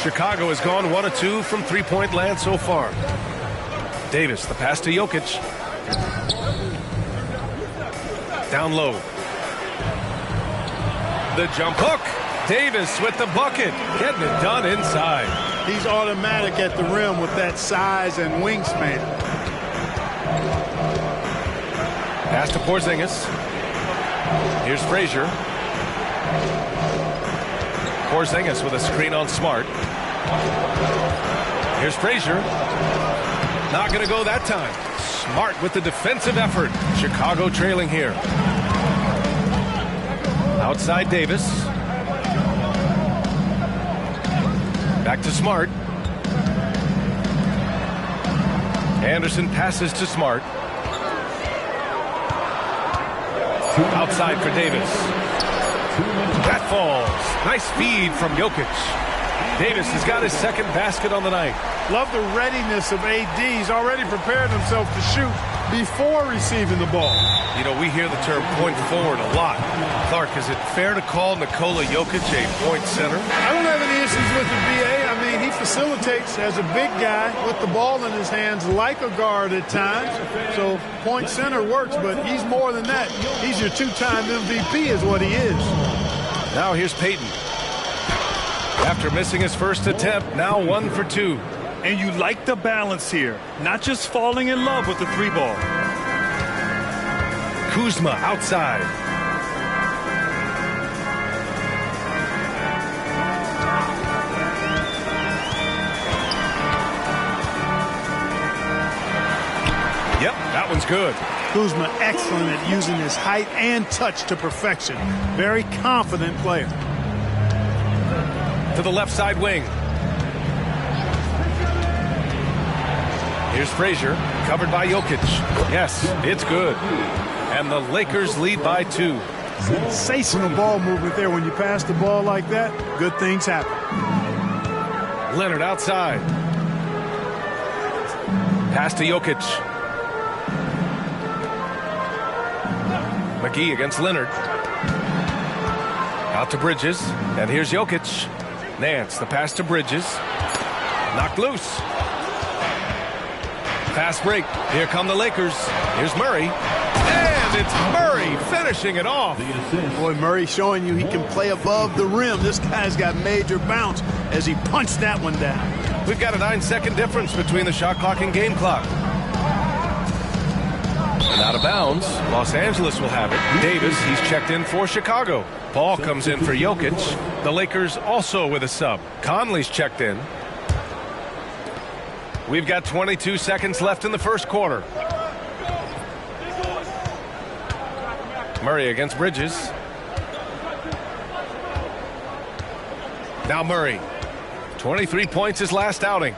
Chicago has gone 1 of 2 from three-point land so far. Davis, the pass to Jokic. Down low. The jump hook. Davis with the bucket. Getting it done inside. He's automatic at the rim with that size and wingspan. Pass to Porzingis. Here's Frazier. Porzingis with a screen on Smart. Here's Frazier. Not going to go that time. Smart with the defensive effort. Chicago trailing here. Outside Davis. Back to Smart. Anderson passes to Smart. Outside for Davis. That falls. Nice feed from Jokic. Davis has got his second basket on the night. Love the readiness of AD. He's already prepared himself to shoot before receiving the ball. You know, we hear the term point forward a lot. Clark, is it fair to call Nikola Jokic a point center? I don't have any issues with the BA. I mean, he facilitates as a big guy with the ball in his hands like a guard at times. So point center works, but he's more than that. He's your two-time MVP is what he is. Now here's Payton. After missing his first attempt, now 1 for 2. And you like the balance here, not just falling in love with the 3-ball. Kuzma outside. one's good. Kuzma excellent at using his height and touch to perfection. Very confident player. To the left side wing. Here's Frazier, covered by Jokic. Yes, it's good. And the Lakers lead by 2. Sensational ball movement there. When you pass the ball like that, good things happen. Leonard outside. Pass to Jokic. McGee against Leonard. Out to Bridges. And here's Jokic. Nance, the pass to Bridges. Knocked loose. Fast break. Here come the Lakers. Here's Murray. And it's Murray finishing it off. Boy, Murray showing you he can play above the rim. This guy's got major bounce as he punched that one down. We've got a 9-second difference between the shot clock and game clock. And out of bounds, Los Angeles will have it. Davis, he's checked in for Chicago. Paul comes in for Jokic. The Lakers also with a sub. Conley's checked in. We've got 22 seconds left in the first quarter. Murray against Bridges. Now Murray. 23 points his last outing.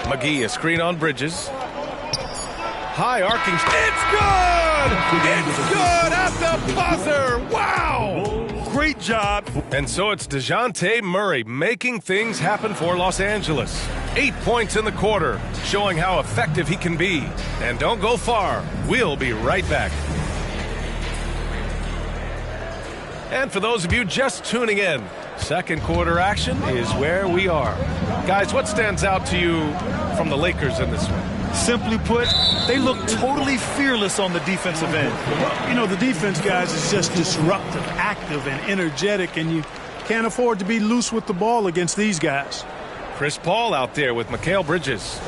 McGee, a screen on Bridges. High arcing. It's good! It's good at the buzzer! Wow! Great job. And so it's DeJounte Murray making things happen for Los Angeles. 8 points in the quarter, showing how effective he can be. And don't go far. We'll be right back. And for those of you just tuning in, second quarter action is where we are. Guys, what stands out to you from the Lakers in this one? Simply put, they look totally fearless on the defensive end. You know, the defense, guys, is just disruptive, active, and energetic, and you can't afford to be loose with the ball against these guys. Chris Paul out there with Mikal Bridges.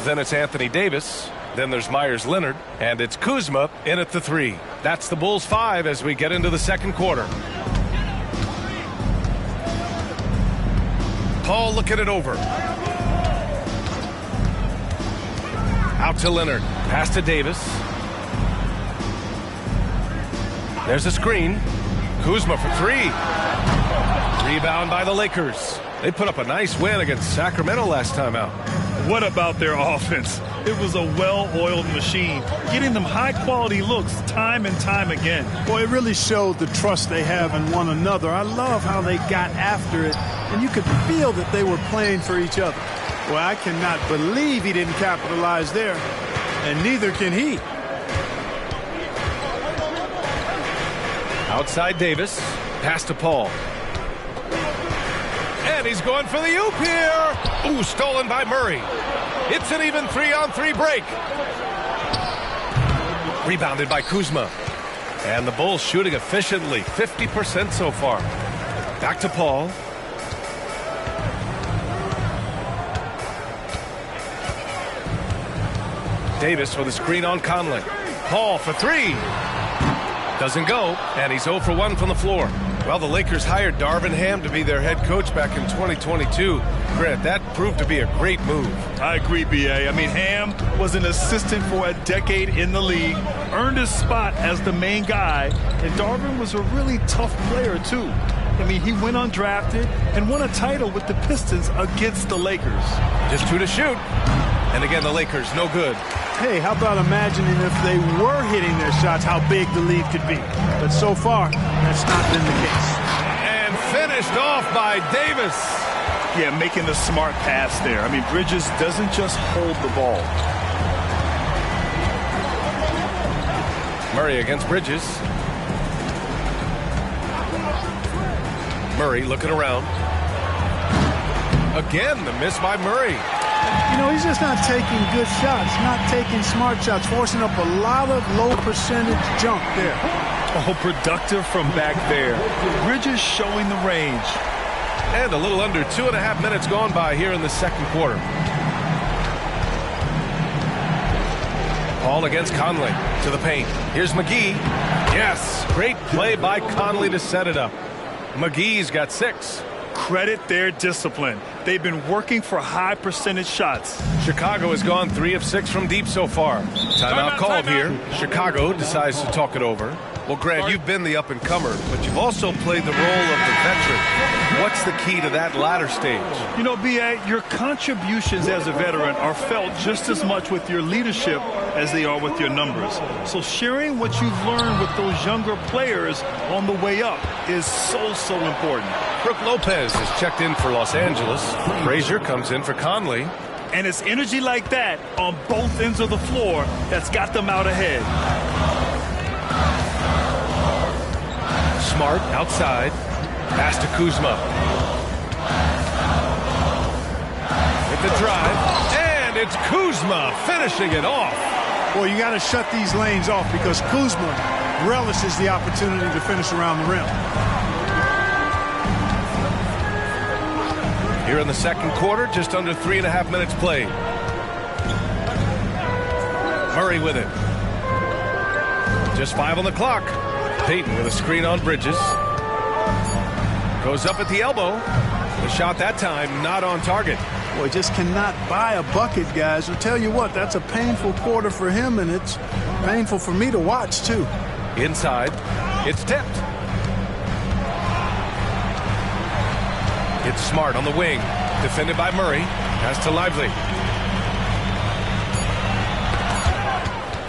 Then it's Anthony Davis. Then there's Myers Leonard. And it's Kuzma in at the 3. That's the Bulls 5 as we get into the second quarter. Paul looking it over. Out to Leonard. Pass to Davis. There's a screen. Kuzma for 3. Rebound by the Lakers. They put up a nice win against Sacramento last time out. What about their offense? It was a well-oiled machine, getting them high-quality looks time and time again. Boy, it really showed the trust they have in one another. I love how they got after it, and you could feel that they were playing for each other. Well, I cannot believe he didn't capitalize there, and neither can he. Outside Davis, pass to Paul. And he's going for the oop here. Ooh, stolen by Murray. It's an even 3-on-3 break. Rebounded by Kuzma. And the Bulls shooting efficiently, 50% so far. Back to Paul. Davis with a screen on Conley. Paul for 3. Doesn't go, and he's 0 for 1 from the floor. Well, the Lakers hired Darvin Ham to be their head coach back in 2022. Grant, that proved to be a great move. I agree, B.A. I mean, Ham was an assistant for a decade in the league, earned his spot as the main guy, and Darvin was a really tough player, too. I mean, he went undrafted and won a title with the Pistons against the Lakers. Just 2 to shoot. And again, the Lakers, no good. Hey, how about imagining if they were hitting their shots, how big the lead could be. But so far, that's not been the case. And finished off by Davis. Yeah, making the smart pass there. I mean, Bridges doesn't just hold the ball. Murray against Bridges. Murray looking around. Again, the miss by Murray. You know, he's just not taking good shots, not taking smart shots, forcing up a lot of low percentage jump there. Oh, productive from back there. Bridges showing the range. And a little under 2.5 minutes gone by here in the second quarter. Paul against Conley to the paint. Here's McGee. Yes, great play by Conley to set it up. McGee's got 6. credit their discipline. They've been working for high percentage shots. Chicago has gone 3 of 6 from deep so far. Timeout called here. Chicago decides to talk it over. Well, Grant, you've been the up-and-comer, but you've also played the role of the veteran. What's the key to that latter stage? You know, B.A., your contributions as a veteran are felt just as much with your leadership as they are with your numbers. So sharing what you've learned with those younger players on the way up is so important. Brook Lopez has checked in for Los Angeles. Frazier comes in for Conley. And it's energy like that on both ends of the floor that's got them out ahead. Smart outside. Pass to Kuzma. With the drive. And it's Kuzma finishing it off. Well, you got to shut these lanes off because Kuzma relishes the opportunity to finish around the rim. Here in the second quarter, just under 3.5 minutes played. Murray with it. Just 5 on the clock. Payton with a screen on Bridges. Goes up at the elbow. The shot that time not on target. Boy, just cannot buy a bucket, guys. I'll tell you what, that's a painful quarter for him, and it's painful for me to watch, too. Inside. It's tipped. It's Smart on the wing. Defended by Murray. Pass to Lively.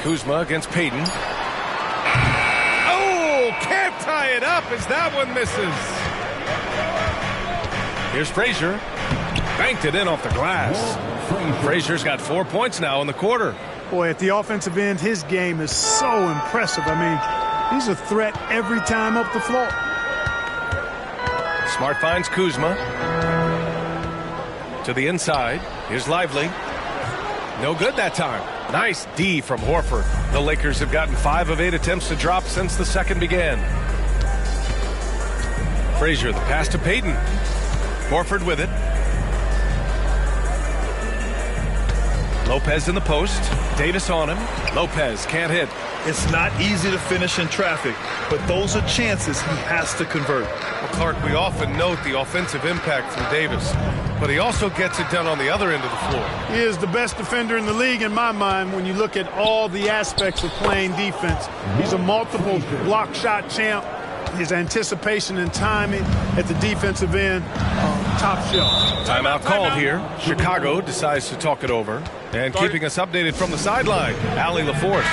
Kuzma against Payton. Oh, can't tie it up as that one misses. Here's Frazier. Banked it in off the glass. Frazier's got 4 points now in the quarter. Boy, at the offensive end, his game is so impressive. I mean, he's a threat every time up the floor. Smart finds Kuzma. To the inside. Here's Lively. No good that time. Nice D from Horford. The Lakers have gotten 5 of 8 attempts to drop since the second began. Frazier, the pass to Payton. Horford with it. Lopez in the post. Davis on him. Lopez can't hit. It's not easy to finish in traffic, but those are chances he has to convert. Well, Clark, we often note the offensive impact from Davis, but he also gets it done on the other end of the floor. He is the best defender in the league in my mind when you look at all the aspects of playing defense. He's a multiple block shot champ. His anticipation and timing at the defensive end, top shelf. Timeout called here. Chicago decides to talk it over. And keeping us updated from the sideline, Allie LaForce.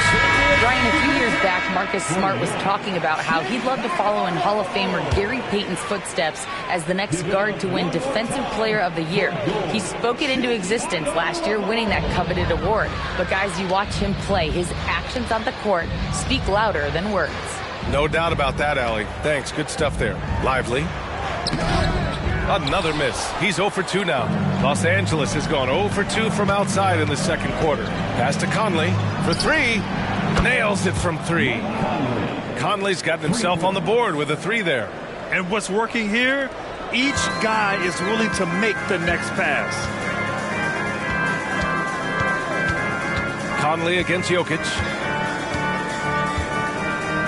Brian, a few years back, Marcus Smart was talking about how he'd love to follow in Hall of Famer Gary Payton's footsteps as the next guard to win Defensive Player of the Year. He spoke it into existence last year, winning that coveted award. But guys, you watch him play, his actions on the court speak louder than words. No doubt about that, Allie. Thanks. Good stuff there. Lively. Another miss. He's 0 for 2 now. Los Angeles has gone 0 for 2 from outside in the second quarter. Pass to Conley for 3. Nails it from 3. Conley's gotten himself on the board with a 3 there. And what's working here? Each guy is willing to make the next pass. Conley against Jokic.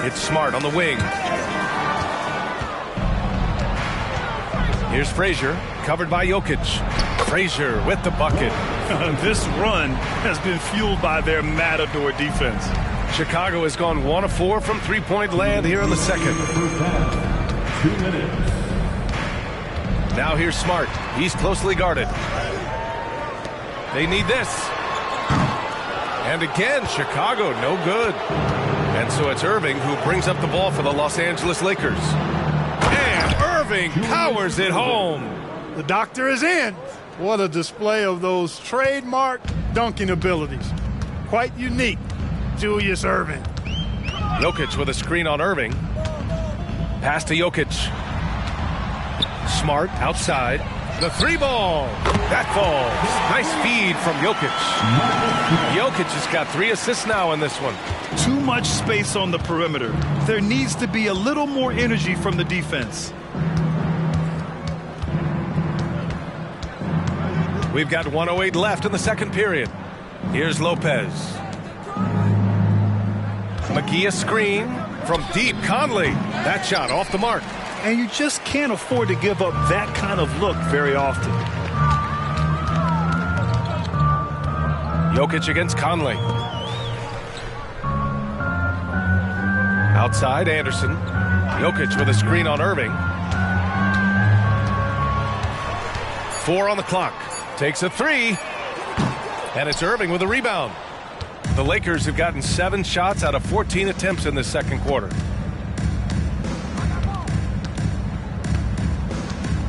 It's Smart on the wing. Here's Frazier, covered by Jokic. Frazier with the bucket. This run has been fueled by their Matador defense. Chicago has gone 1 of 4 from three-point land here in the second. 2 minutes. Now here's Smart. He's closely guarded. They need this. And again, Chicago, no good. And so it's Irving who brings up the ball for the Los Angeles Lakers. And Irving powers it home. The doctor is in. What a display of those trademark dunking abilities. Quite unique, Julius Irving. Jokic with a screen on Irving. Pass to Jokic. Smart outside. The 3-ball. That falls. Nice feed from Jokic. Jokic has got 3 assists now in this one. Too much space on the perimeter. There needs to be a little more energy from the defense. We've got 1:08 left in the second period. Here's Lopez. McGee a screen from deep. Conley. That shot off the mark. and you just can't afford to give up that kind of look very often. Jokic against Conley. Outside, Anderson. Jokic with a screen on Irving. 4 on the clock. Takes a 3. And it's Irving with a rebound. The Lakers have gotten 7 shots out of 14 attempts in the second quarter.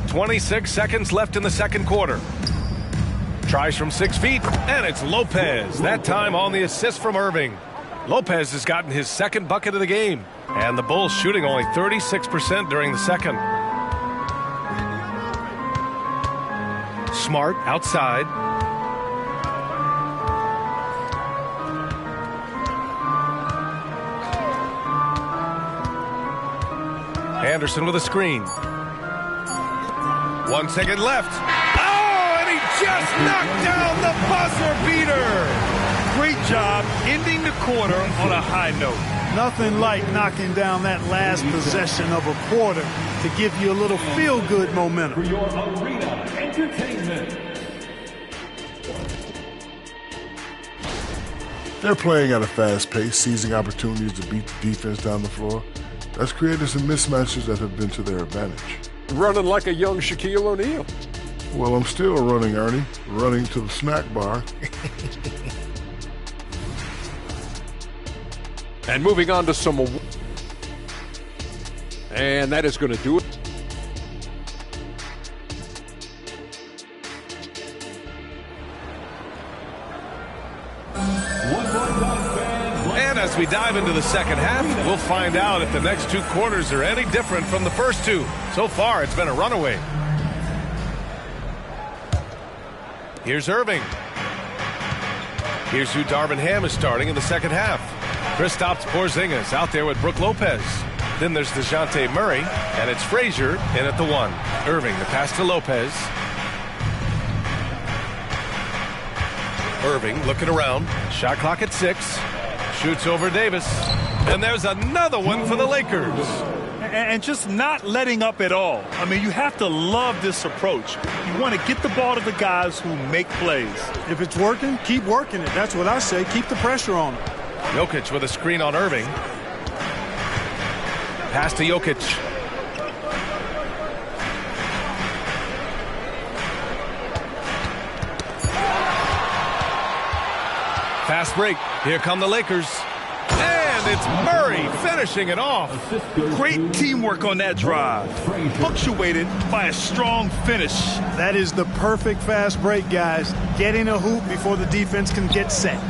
26 seconds left in the second quarter. Tries from 6 feet, and it's Lopez. That time on the assist from Irving. Lopez has gotten his second bucket of the game. And the Bulls shooting only 36% during the second. Smart outside. Anderson with a screen. 1 second left. Oh, and he just knocked down the buzzer beater. Great job ending the quarter on a high note. Nothing like knocking down that last possession of a quarter to give you a little feel-good momentum. For your arena entertainment. They're playing at a fast pace, seizing opportunities to beat the defense down the floor. That's created some mismatches that have been to their advantage. Running like a young Shaquille O'Neal. Well, I'm still running, Ernie. Running to the snack bar. And moving on to some... And that is going to do it. And as we dive into the second half, we'll find out if the next 2 quarters are any different from the first 2. So far, it's been a runaway. Here's Irving. Here's who Darvin Ham is starting in the second half. Kristaps Porzingis out there with Brook Lopez. Then there's DeJounte Murray, and it's Frazier in at the 1. Irving, the pass to Lopez. Irving looking around. Shot clock at 6. Shoots over Davis. And there's another one for the Lakers. And just not letting up at all. I mean, you have to love this approach. You want to get the ball to the guys who make plays. If it's working, keep working it. That's what I say. Keep the pressure on them. Jokic with a screen on Irving. Pass to Jokic. Fast break. Here come the Lakers. And it's Murray finishing it off. Great teamwork on that drive. Punctuated by a strong finish. That is the perfect fast break, guys. Getting a hoop before the defense can get set.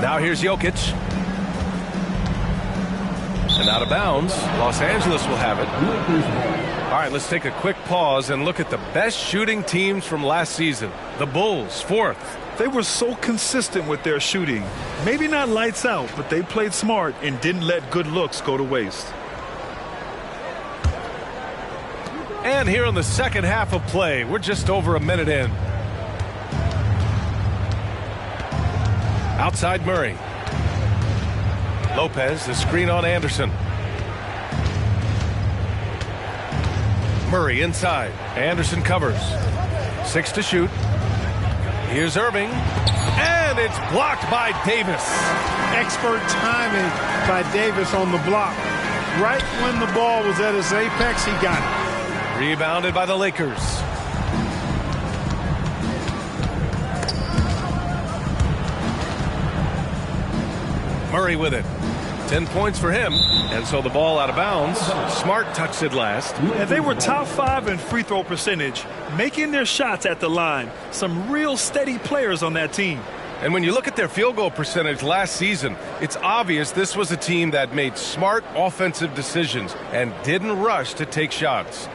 Now here's Jokic. And out of bounds. Los Angeles will have it. All right, let's take a quick pause and look at the best shooting teams from last season. The Bulls, 4th. They were so consistent with their shooting. Maybe not lights out, but they played smart and didn't let good looks go to waste. And here in the second half of play, we're just over a minute in. Outside Murray. Lopez, the screen on Anderson. Murray inside. Anderson covers. 6 to shoot. Here's Irving. And it's blocked by Davis. Expert timing by Davis on the block. Right when the ball was at its apex, he got it. Rebounded by the Lakers. Murray with it. 10 points for him. And so the ball out of bounds. Smart touched it last. And they were top 5 in free throw percentage, making their shots at the line. Some real steady players on that team. And when you look at their field goal percentage last season, it's obvious this was a team that made smart offensive decisions and didn't rush to take shots.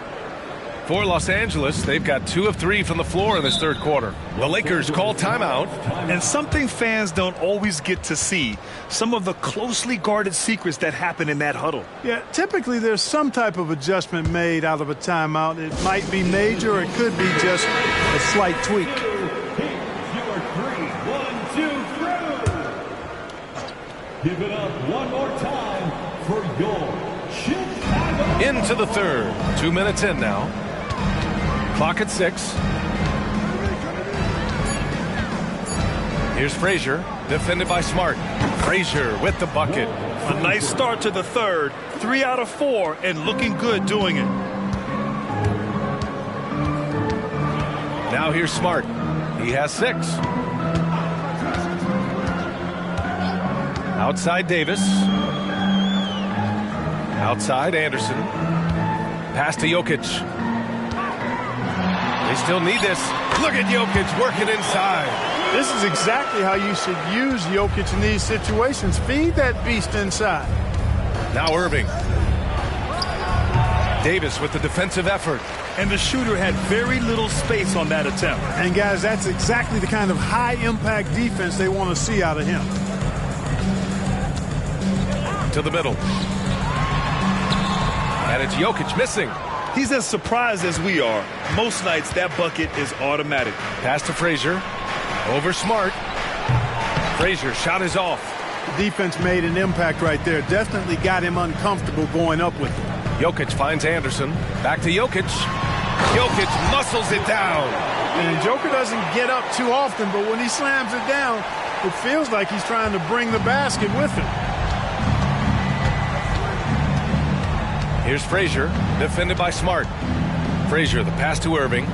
For Los Angeles, they've got 2 of 3 from the floor in this third quarter. The Lakers call timeout. And something fans don't always get to see, some of the closely guarded secrets that happen in that huddle. Yeah, typically there's some type of adjustment made out of a timeout. It might be major, or it could be just a slight tweak. Give it up one more time for your Chicago. Into the third. 2 minutes in now. Clock at 6. Here's Frazier, defended by Smart. Frazier with the bucket. A nice start to the third. 3 out of 4 and looking good doing it. Now here's Smart. He has 6. Outside Davis. Outside Anderson. Pass to Jokic. They still need this. Look at Jokic working inside. This is exactly how you should use Jokic in these situations. Feed that beast inside. Now Irving. Davis with the defensive effort. And the shooter had very little space on that attempt. And guys, that's exactly the kind of high-impact defense they want to see out of him. To the middle. And it's Jokic missing. He's as surprised as we are. Most nights that bucket is automatic. Pass to Frazier. Over Smart. Frazier shot is off. The defense made an impact right there. Definitely got him uncomfortable going up with it. Jokic finds Anderson. Back to Jokic. Jokic muscles it down. And Joker doesn't get up too often, but when he slams it down, it feels like he's trying to bring the basket with him. Here's Frazier, defended by Smart. Frazier, the pass to Irving.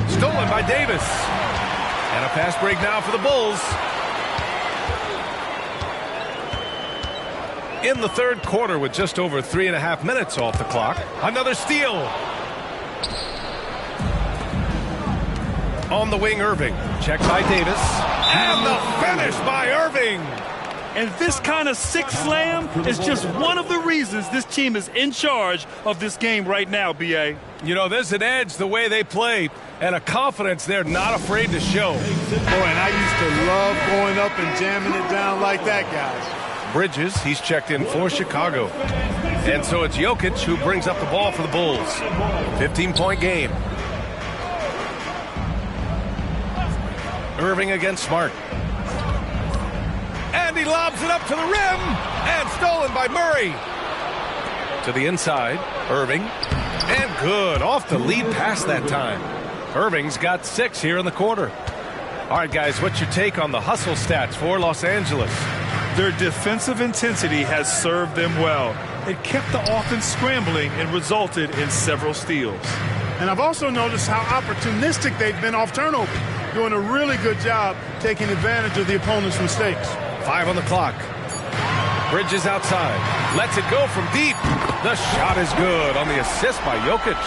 Stolen by Davis. And a pass break now for the Bulls. In the third quarter with just over 3.5 minutes off the clock. Another steal. On the wing, Irving. Checked by Davis. And the finish by Irving. And this kind of sick slam is just one of the reasons this team is in charge of this game right now, B.A. You know, there's an edge the way they play and a confidence they're not afraid to show. Boy, and I used to love going up and jamming it down like that, guys. Bridges, he's checked in for Chicago. And so it's Jokic who brings up the ball for the Bulls. 15-point game. Irving against Smart. And he lobs it up to the rim. And stolen by Murray. To the inside, Irving. And good. Off the lead pass that time. Irving's got 6 here in the quarter. All right, guys, what's your take on the hustle stats for Los Angeles? Their defensive intensity has served them well. It kept the offense scrambling and resulted in several steals. And I've also noticed how opportunistic they've been off turnover. Doing a really good job taking advantage of the opponent's mistakes. 5 on the clock. Bridges outside. Lets it go from deep. The shot is good on the assist by Jokic.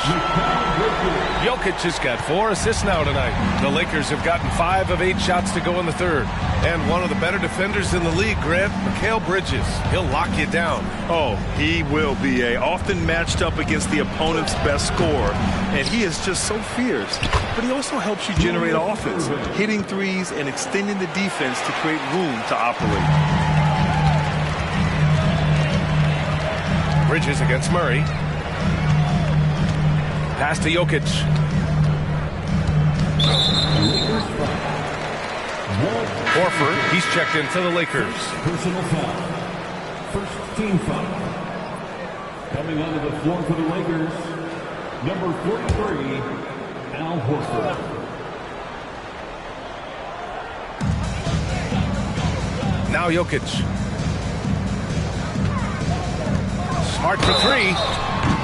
Jokic has got 4 assists now tonight. The Lakers have gotten 5 of 8 shots to go in the third. And one of the better defenders in the league, Grant, Mikal Bridges. He'll lock you down. Oh, he will be often matched up against the opponent's best scorer. And he is just so fierce. But he also helps you generate offense, hitting threes and extending the defense to create room to operate. Bridges against Murray. Pass to Jokic. Horford, he's checked in for the Lakers. Personal foul. First team foul. Coming onto the floor for the Lakers, number 43, Al Horford. Now Jokic. Smart for 3.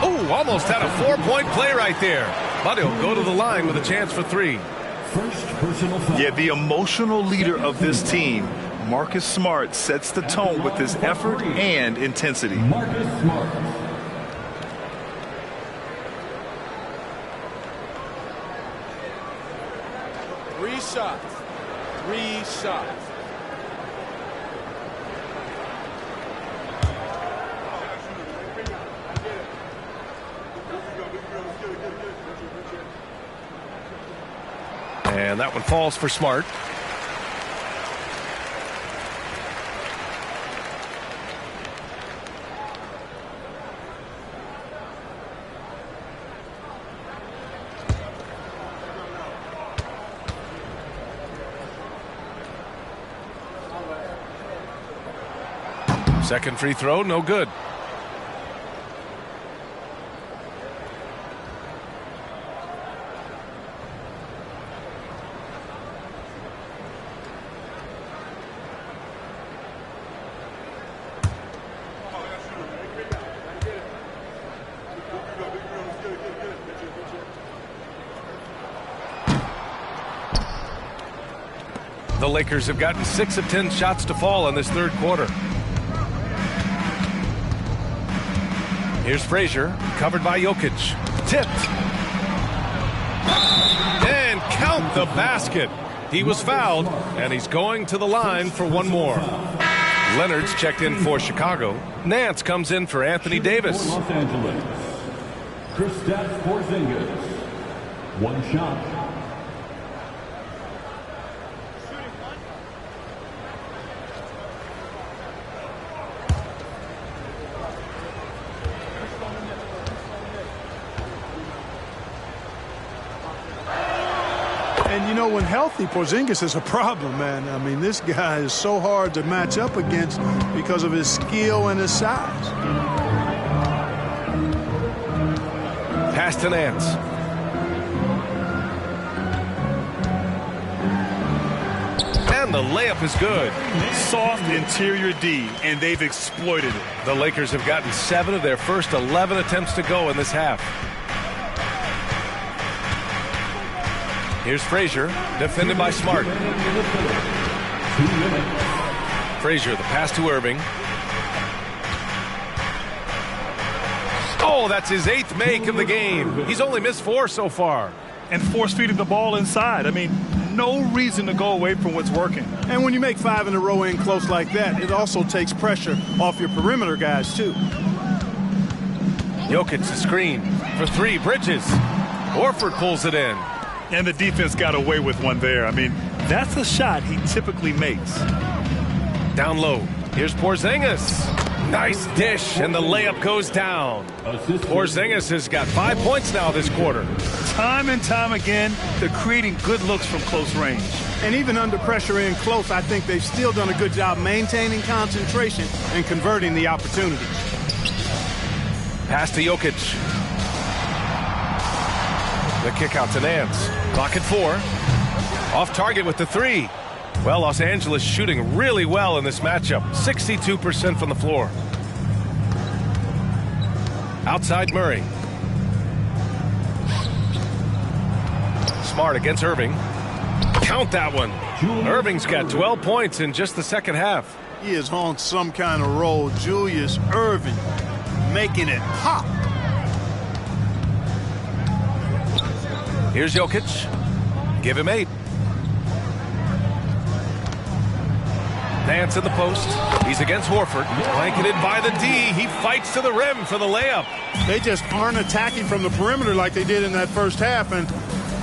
Oh, almost had a 4-point play right there. But he'll go to the line with a chance for 3. First personal foul. Yeah, the emotional leader of this team, Marcus Smart, sets the tone with his effort and intensity. Marcus Smart. Three shots. And that one falls for Smart. Second free throw, no good. The Lakers have gotten 6 of 10 shots to fall in this third quarter. Here's Frazier, covered by Jokic. Tipped. And count the basket. He was fouled, and he's going to the line for one more. Leonard's checked in for Chicago. Nance comes in for Anthony Davis. Los Angeles, Kristaps Porzingis. One shot. And, you know, when healthy, Porzingis is a problem, man. I mean, this guy is so hard to match up against because of his skill and his size. Pass to Nance. And the layup is good. Soft interior D, and they've exploited it. The Lakers have gotten 7 of their first 11 attempts to go in this half. Here's Frazier, defended by Smart. Frazier, the pass to Irving. Oh, that's his 8th make of the game. He's only missed 4 so far. And force-feeding the ball inside. I mean, no reason to go away from what's working. And when you make 5 in a row in close like that, it also takes pressure off your perimeter guys, too. Jokic, the screen for 3. Bridges. Horford pulls it in. And the defense got away with one there. I mean, that's a shot he typically makes. Down low. Here's Porzingis. Nice dish, and the layup goes down. Porzingis has got 5 points now this quarter. Time and time again, they're creating good looks from close range. And even under pressure in close, I think they've still done a good job maintaining concentration and converting the opportunity. Pass to Jokic. The kick out to Nance. Clock at 4. Off target with the 3. Well, Los Angeles shooting really well in this matchup. 62% from the floor. Outside Murray. Smart against Irving. Count that one. Irving's got 12 points in just the second half. He is on some kind of roll. Julius Irving making it pop. Here's Jokic. Give him 8. Nance in the post. He's against Horford. Blanketed by the D. He fights to the rim for the layup. They just aren't attacking from the perimeter like they did in that first half, and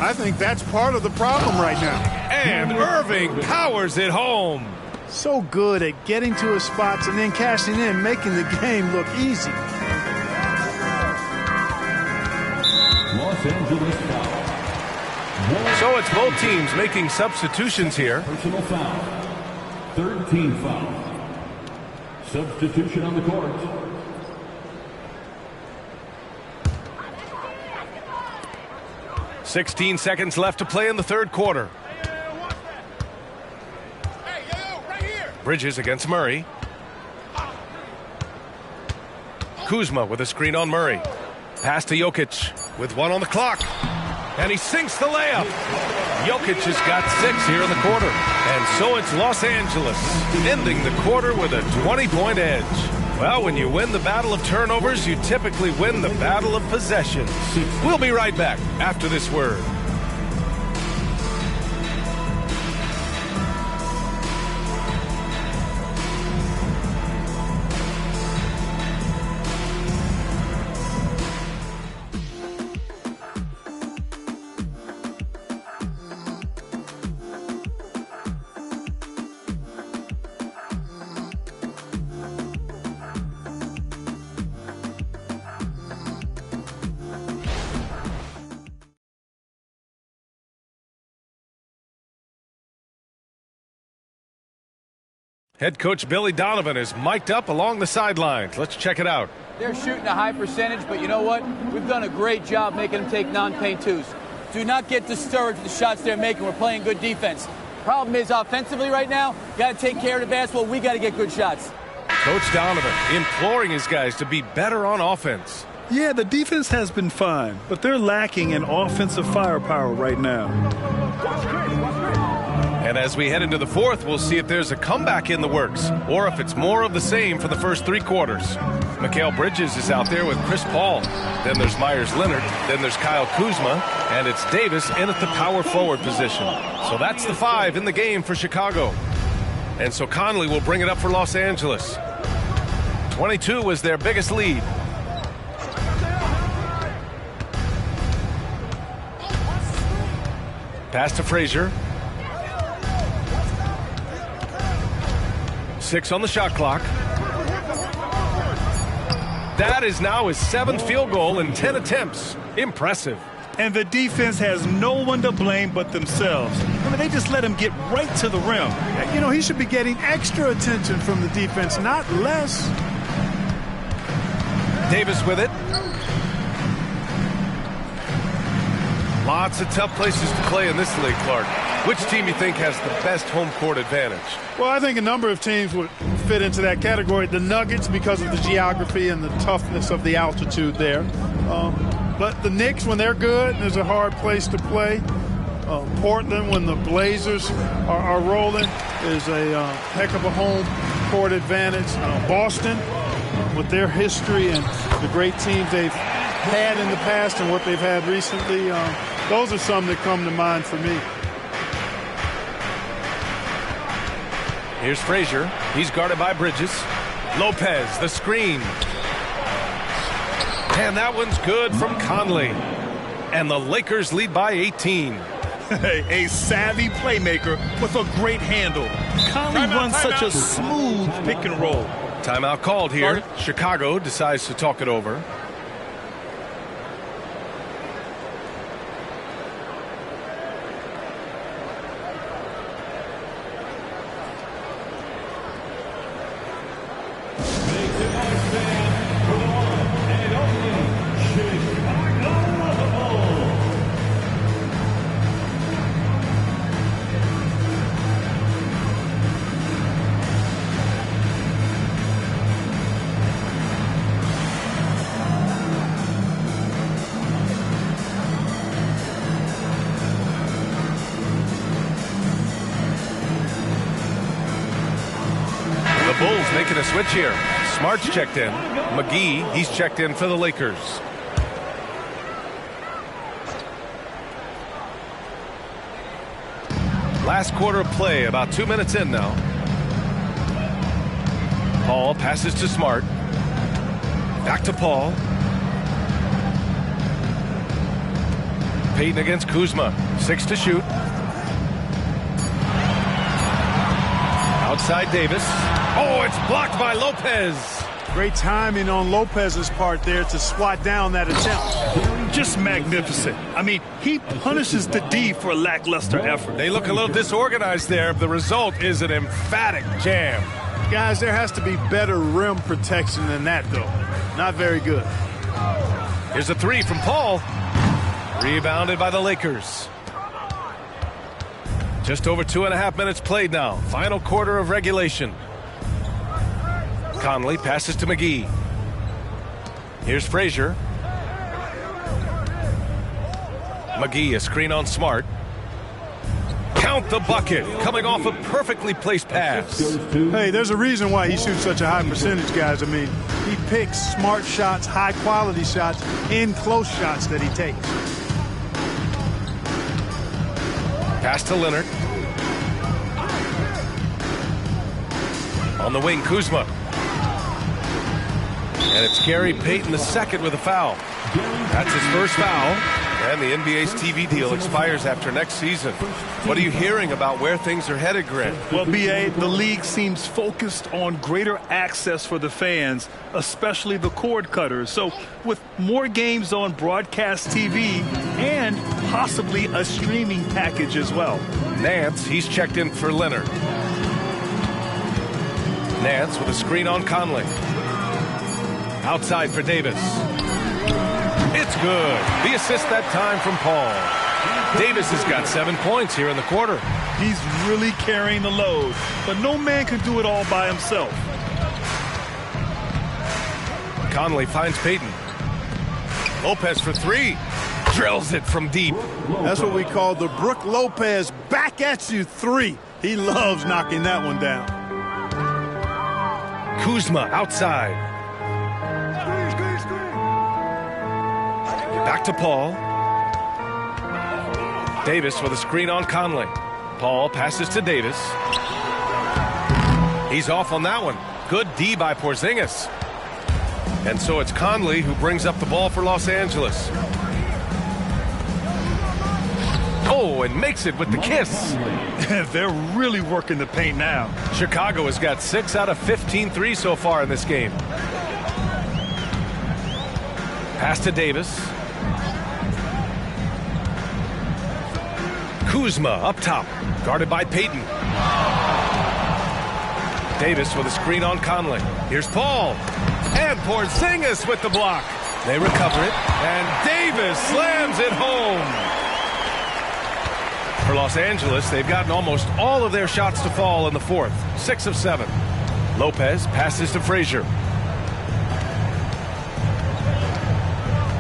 I think that's part of the problem right now. And Irving powers it home. So good at getting to his spots and then cashing in, making the game look easy. Los Angeles foul. So it's both teams making substitutions here. Personal foul. Third team foul. Substitution on the court. "16 seconds left to play in the third quarter. Bridges against Murray. Kuzma with a screen on Murray. Pass to Jokic with 1 on the clock. And he sinks the layup. Jokic has got 6 here in the quarter. And so it's Los Angeles ending the quarter with a 20-point edge. Well, when you win the battle of turnovers, you typically win the battle of possessions. We'll be right back after this word. Head coach Billy Donovan is mic'd up along the sidelines. Let's check it out. They're shooting a high percentage, but you know what? We've done a great job making them take non-paint twos. Do not get discouraged with the shots they're making. We're playing good defense. Problem is, offensively right now, got to take care of the basketball. We got to get good shots. Coach Donovan imploring his guys to be better on offense. Yeah, the defense has been fine, but they're lacking in offensive firepower right now. And as we head into the fourth, we'll see if there's a comeback in the works or if it's more of the same for the first 3 quarters. Mikal Bridges is out there with Chris Paul. Then there's Myers Leonard. Then there's Kyle Kuzma. And it's Davis in at the power forward position. So that's the 5 in the game for Chicago. And so Conley will bring it up for Los Angeles. 22 was their biggest lead. Pass to Frazier. 6 on the shot clock. That is now his 7th field goal in 10 attempts. Impressive. And the defense has no one to blame but themselves. I mean, they just let him get right to the rim. You know, he should be getting extra attention from the defense, not less. Davis with it. Lots of tough places to play in this league, Clark. Which team you think has the best home court advantage? Well, I think a number of teams would fit into that category. The Nuggets, because of the geography and the toughness of the altitude there. But the Knicks, when they're good, is a hard place to play. Portland, when the Blazers are rolling, is a heck of a home court advantage. Boston, with their history and the great teams they've had in the past and what they've had recently, those are some that come to mind for me. Here's Frazier. He's guarded by Bridges. Lopez, the screen. And that one's good from Conley. And the Lakers lead by 18. A savvy playmaker with a great handle. Conley runs such a smooth pick and roll. Timeout called here. Chicago decides to talk it over. Making a switch here. Smart's checked in. McGee, he's checked in for the Lakers. Last quarter of play, about 2 minutes in now. Paul passes to Smart. Back to Paul. Payton against Kuzma. 6 to shoot. Outside Davis. Oh, it's blocked by Lopez. Great timing on Lopez's part there to swat down that attempt. Just magnificent. I mean, he punishes the D for lackluster effort. They look a little disorganized there. The result is an emphatic jam. Guys, there has to be better rim protection than that, though. Not very good. Here's a 3 from Paul. Rebounded by the Lakers. Just over 2.5 minutes played now. Final quarter of regulation. Conley passes to McGee. Here's Frazier. McGee, a screen on Smart. Count the bucket, coming off a perfectly placed pass. Hey, there's a reason why he shoots such a high percentage, guys. I mean, he picks smart shots, high-quality shots, in close shots that he takes. Pass to Leonard. On the wing, Kuzma. And it's Gary Payton II with a foul. That's his first foul. And the NBA's TV deal expires after next season. What are you hearing about where things are headed, Grant? Well, B.A., the league seems focused on greater access for the fans, especially the cord cutters. So with more games on broadcast TV and possibly a streaming package as well. Nance, he's checked in for Leonard. Nance with a screen on Conley. Outside for Davis. It's good. The assist that time from Paul. Davis has got 7 points here in the quarter. He's really carrying the load, but no man can do it all by himself. Conley finds Payton. Lopez for three. Drills it from deep. That's what we call the Brook Lopez back at you three. He loves knocking that one down. Kuzma outside. Back to Paul. Davis with a screen on Conley. Paul passes to Davis. He's off on that one. Good D by Porzingis. And so it's Conley who brings up the ball for Los Angeles. Oh, and makes it with the kiss. They're really working the paint now. Chicago has got 6 out of 15 threes so far in this game. Pass to Davis. Kuzma up top, guarded by Payton. Davis with a screen on Conley. Here's Paul. And Porzingis with the block. They recover it, and Davis slams it home. For Los Angeles, they've gotten almost all of their shots to fall in the fourth. 6 of 7. Lopez passes to Frazier.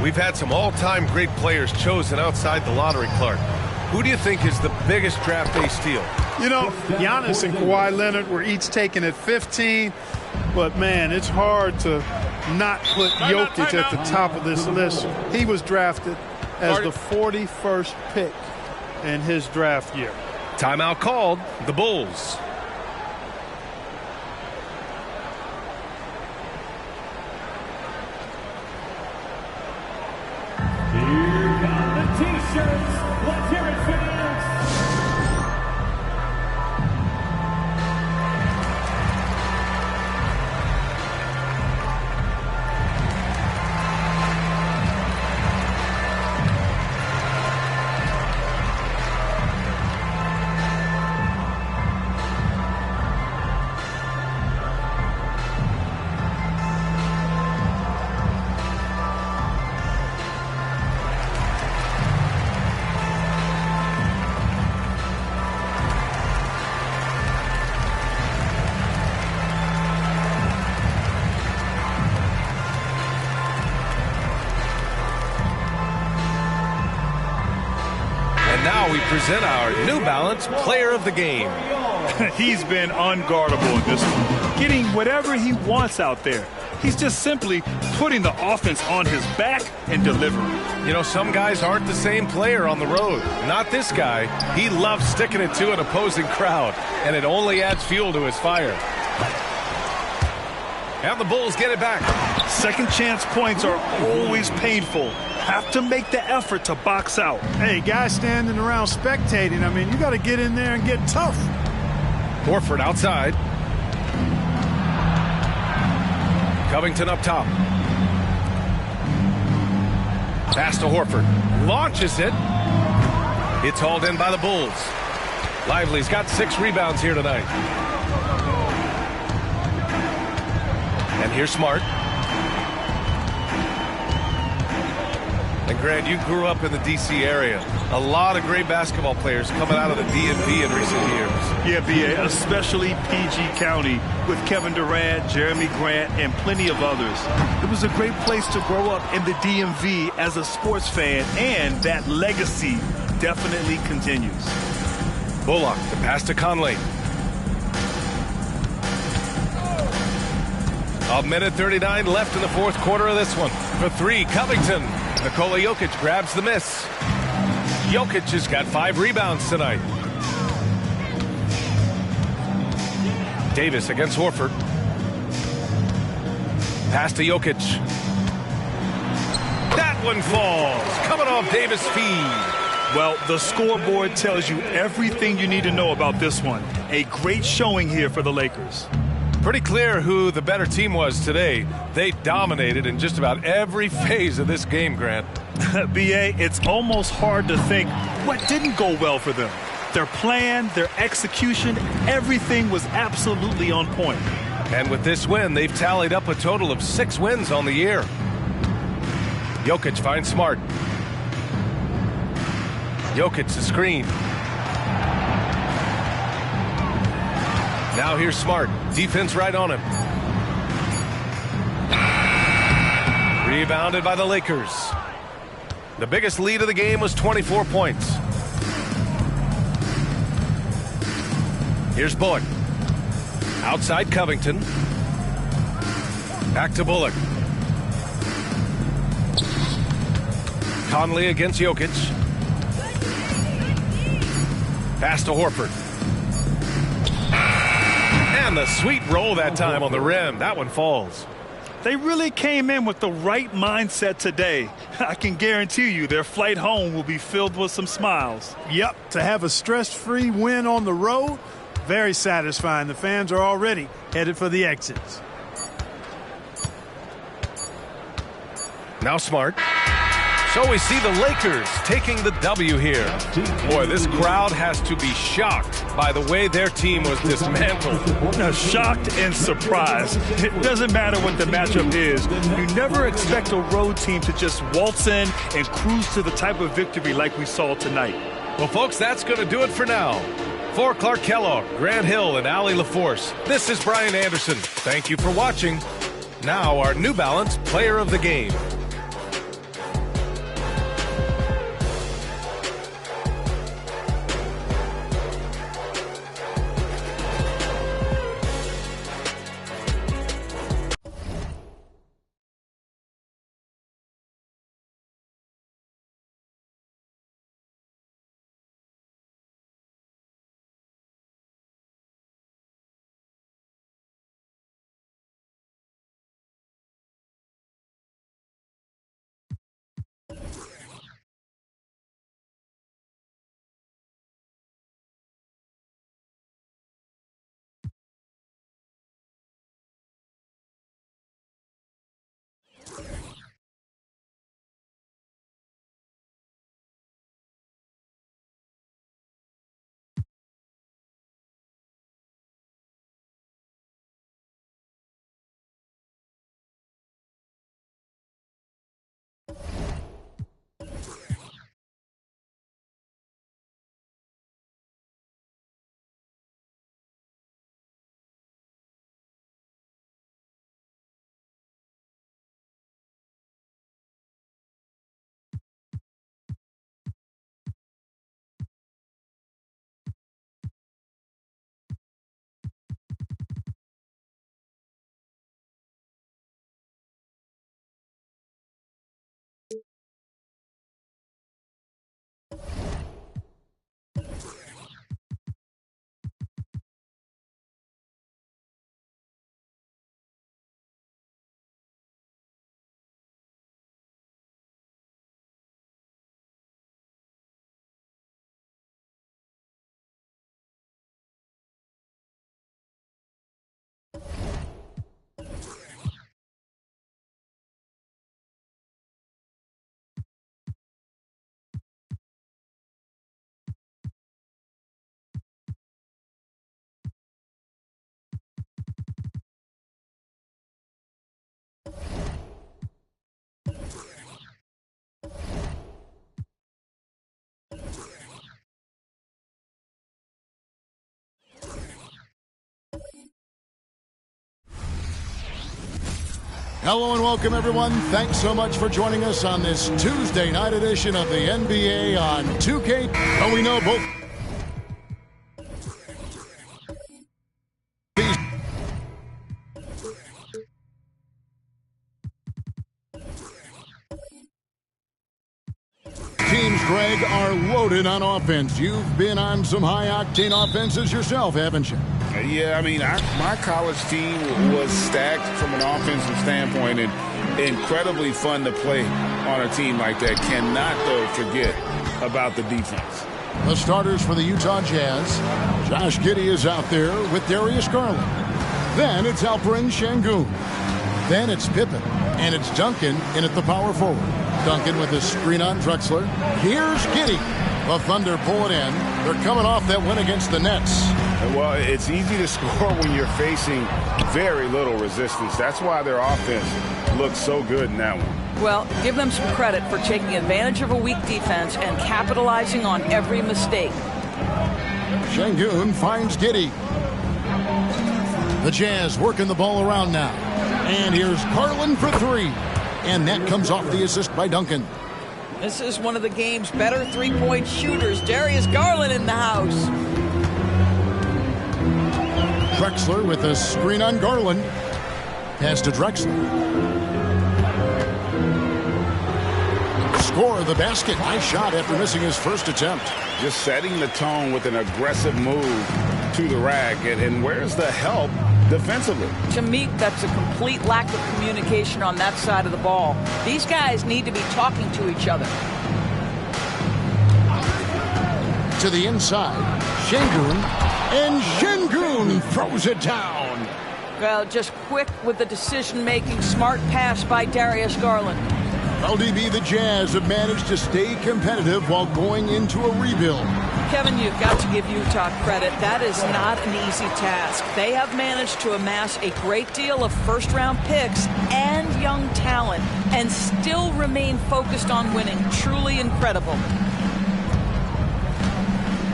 We've had some all-time great players chosen outside the lottery, Clark. Who do you think is the biggest draft day steal? You know, Giannis and Kawhi Leonard were each taken at 15. But, man, it's hard to not put Jokic at the top of this list. He was drafted as the 41st pick in his draft year. Timeout called. The Bulls. Here come the T-shirts. Let's hear it, fans. Present our New Balance Player of the Game. He's been unguardable in this one, getting whatever he wants out there. He's just simply putting the offense on his back and delivering. You know, some guys aren't the same player on the road. Not this guy. He loves sticking it to an opposing crowd, and it only adds fuel to his fire. And the Bulls get it back. Second chance points are always painful. Have to make the effort to box out. Hey, guys standing around spectating, I mean, you got to get in there and get tough. Horford outside. Covington up top. Pass to Horford. Launches it. It's hauled in by the Bulls. Lively's got 6 rebounds here tonight. And here's Smart. And Grant, you grew up in the D.C. area. A lot of great basketball players coming out of the DMV in recent years. Yeah, B.A., especially PG County with Kevin Durant, Jeremy Grant, and plenty of others. It was a great place to grow up in the DMV as a sports fan, and that legacy definitely continues. Bullock, the pass to Conley. A minute 39 left in the fourth quarter of this one. For 3, Covington. Nikola Jokic grabs the miss. Jokic has got 5 rebounds tonight. Davis against Horford. Pass to Jokic. That one falls. Coming off Davis' feed. Well, the scoreboard tells you everything you need to know about this one. A great showing here for the Lakers. Pretty clear who the better team was today. They dominated in just about every phase of this game, Grant. B.A., it's almost hard to think what didn't go well for them. Their plan, their execution, everything was absolutely on point. And with this win, they've tallied up a total of 6 wins on the year. Jokic finds Smart. Jokic the screen. Now here's Smart. Defense right on him. Rebounded by the Lakers. The biggest lead of the game was 24 points. Here's Bullock. Outside Covington. Back to Bullock. Conley against Jokic. Pass to Horford. And the sweet roll that time on the rim. That one falls. They really came in with the right mindset today. I can guarantee you their flight home will be filled with some smiles. Yep, to have a stress-free win on the road, very satisfying. The fans are already headed for the exits. Now Smart. So we see the Lakers taking the W here. Boy, this crowd has to be shocked by the way their team was dismantled. Now, shocked and surprised. It doesn't matter what the matchup is. You never expect a road team to just waltz in and cruise to the type of victory like we saw tonight. Well, folks, that's going to do it for now. For Clark Kellogg, Grant Hill, and Allie LaForce, this is Brian Anderson. Thank you for watching. Now, our New Balance Player of the Game. Hello and welcome, everyone. Thanks so much for joining us on this Tuesday night edition of the NBA on 2K. Oh, we know both teams, Greg, are loaded on offense. You've been on some high-octane offenses yourself, haven't you? Yeah, I mean, my college team was stacked from an offensive standpoint and incredibly fun to play on a team like that. Cannot, though, forget about the defense. The starters for the Utah Jazz. Josh Giddey is out there with Darius Garland. Then it's Alperen Şengün. Then it's Pippen. And it's Duncan in at the power forward. Duncan with his screen on Drexler. Here's Giddey. The Thunder pull it in. They're coming off that win against the Nets. Well, it's easy to score when you're facing very little resistance. That's why their offense looks so good in that one. Well, give them some credit for taking advantage of a weak defense and capitalizing on every mistake. Şengün finds Giddey. The Jazz working the ball around now. And here's Garland for three. And that comes off the assist by Duncan. This is one of the game's better three-point shooters. Darius Garland in the house. Drexler with a screen on Garland. Pass to Drexler. Score the basket. Nice shot after missing his first attempt. Just setting the tone with an aggressive move to the rack. And where's the help defensively? To me, that's a complete lack of communication on that side of the ball. These guys need to be talking to each other. To the inside. Şengün. And Şengün throws it down. Well, just quick with the decision-making, smart pass by Darius Garland. LDB, the Jazz have managed to stay competitive while going into a rebuild. Kevin, you've got to give Utah credit. That is not an easy task. They have managed to amass a great deal of first-round picks and young talent and still remain focused on winning. Truly incredible.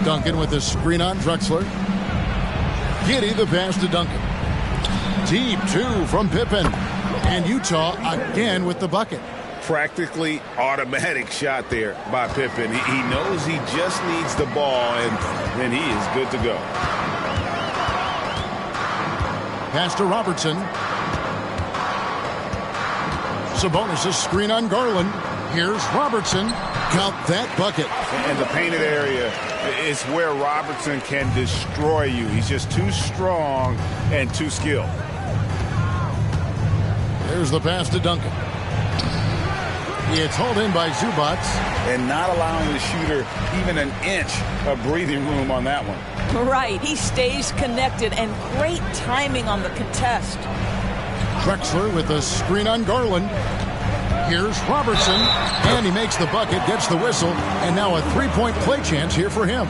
Duncan with a screen on Drexler. Giddey the pass to Duncan. Deep two from Pippen. And Utah again with the bucket. Practically automatic shot there by Pippen. He knows he just needs the ball, and then he is good to go. Pass to Robertson. Sabonis' screen on Garland. Here's Robertson. Count that bucket. And the painted area is where Robertson can destroy you. He's just too strong and too skilled. There's the pass to Duncan. It's hauled in by Zubac. And not allowing the shooter even an inch of breathing room on that one. Right. He stays connected, and great timing on the contest. Drexler with a screen on Garland. Here's Robertson. And he makes the bucket, gets the whistle, and now a three-point play chance here for him.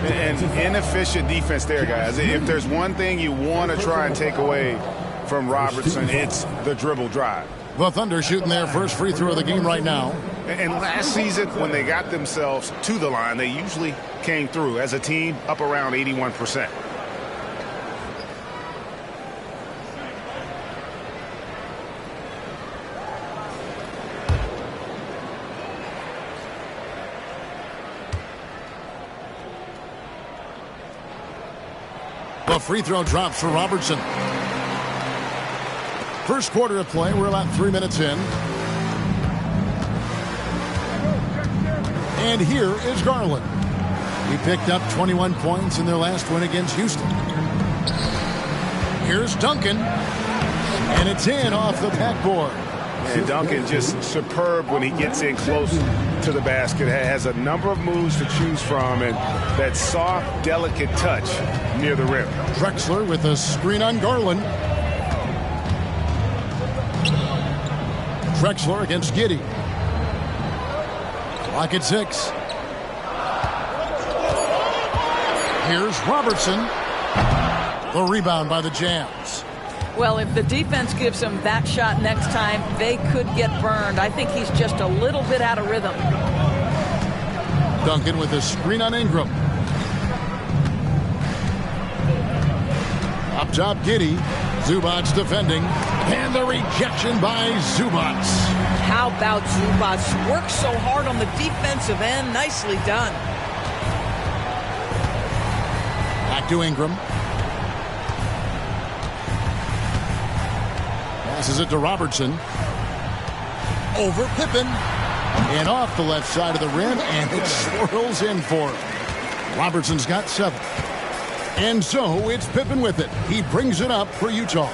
And inefficient defense there, guys. If there's one thing you want to try and take away from Robertson, it's the dribble drive. The Thunder shooting their first free throw of the game right now. And last season, when they got themselves to the line, they usually came through as a team up around 81%. The free throw drops for Robertson. First quarter of play, we're about 3 minutes in. And here is Garland. He picked up 21 points in their last win against Houston. Here's Duncan. And it's in off the backboard. And Duncan just superb when he gets in close to the basket. Has a number of moves to choose from, and that soft, delicate touch near the rim. Drexler with a screen on Garland. Drexler against Giddey. Clock at 6. Here's Robertson. The rebound by the Jazz. Well, if the defense gives him that shot next time, they could get burned. I think he's just a little bit out of rhythm. Duncan with a screen on Ingram. Up top, Giddey. Zubac defending. And the rejection by Zubac. How about Zubac? Worked so hard on the defensive end. Nicely done. Back to Ingram. Passes it to Robertson. Over Pippen. And off the left side of the rim. And it swirls in for him. Robertson's got 7. And so it's Pippen with it. He brings it up for Utah.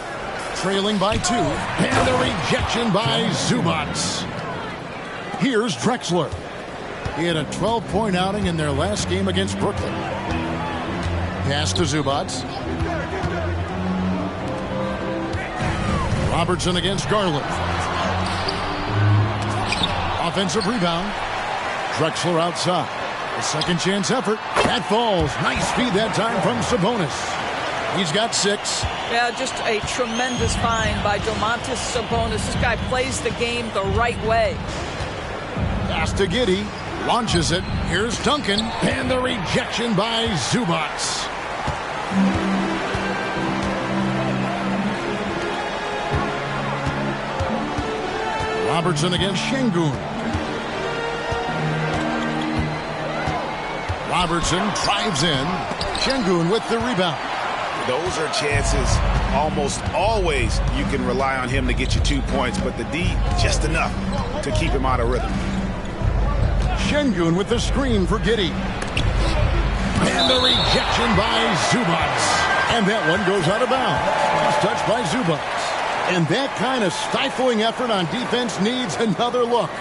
Trailing by 2. And the rejection by Zubac. Here's Drexler. He had a 12-point outing in their last game against Brooklyn. Pass to Zubac. Robertson against Garland. Offensive rebound. Drexler outside. A second chance effort. That falls. Nice feed that time from Sabonis. He's got 6. Yeah, just a tremendous find by Domantas Sabonis. This guy plays the game the right way. Pass to Giddey. Launches it. Here's Duncan. And the rejection by Zubac. Robertson against Şengün. Robertson drives in. Şengün with the rebound. Those are chances almost always you can rely on him to get you 2 points, but the D just enough to keep him out of rhythm. Şengün with the screen for Giddey. And the rejection by Zubac. And that one goes out of bounds. Last touch by Zubac. And that kind of stifling effort on defense needs another look.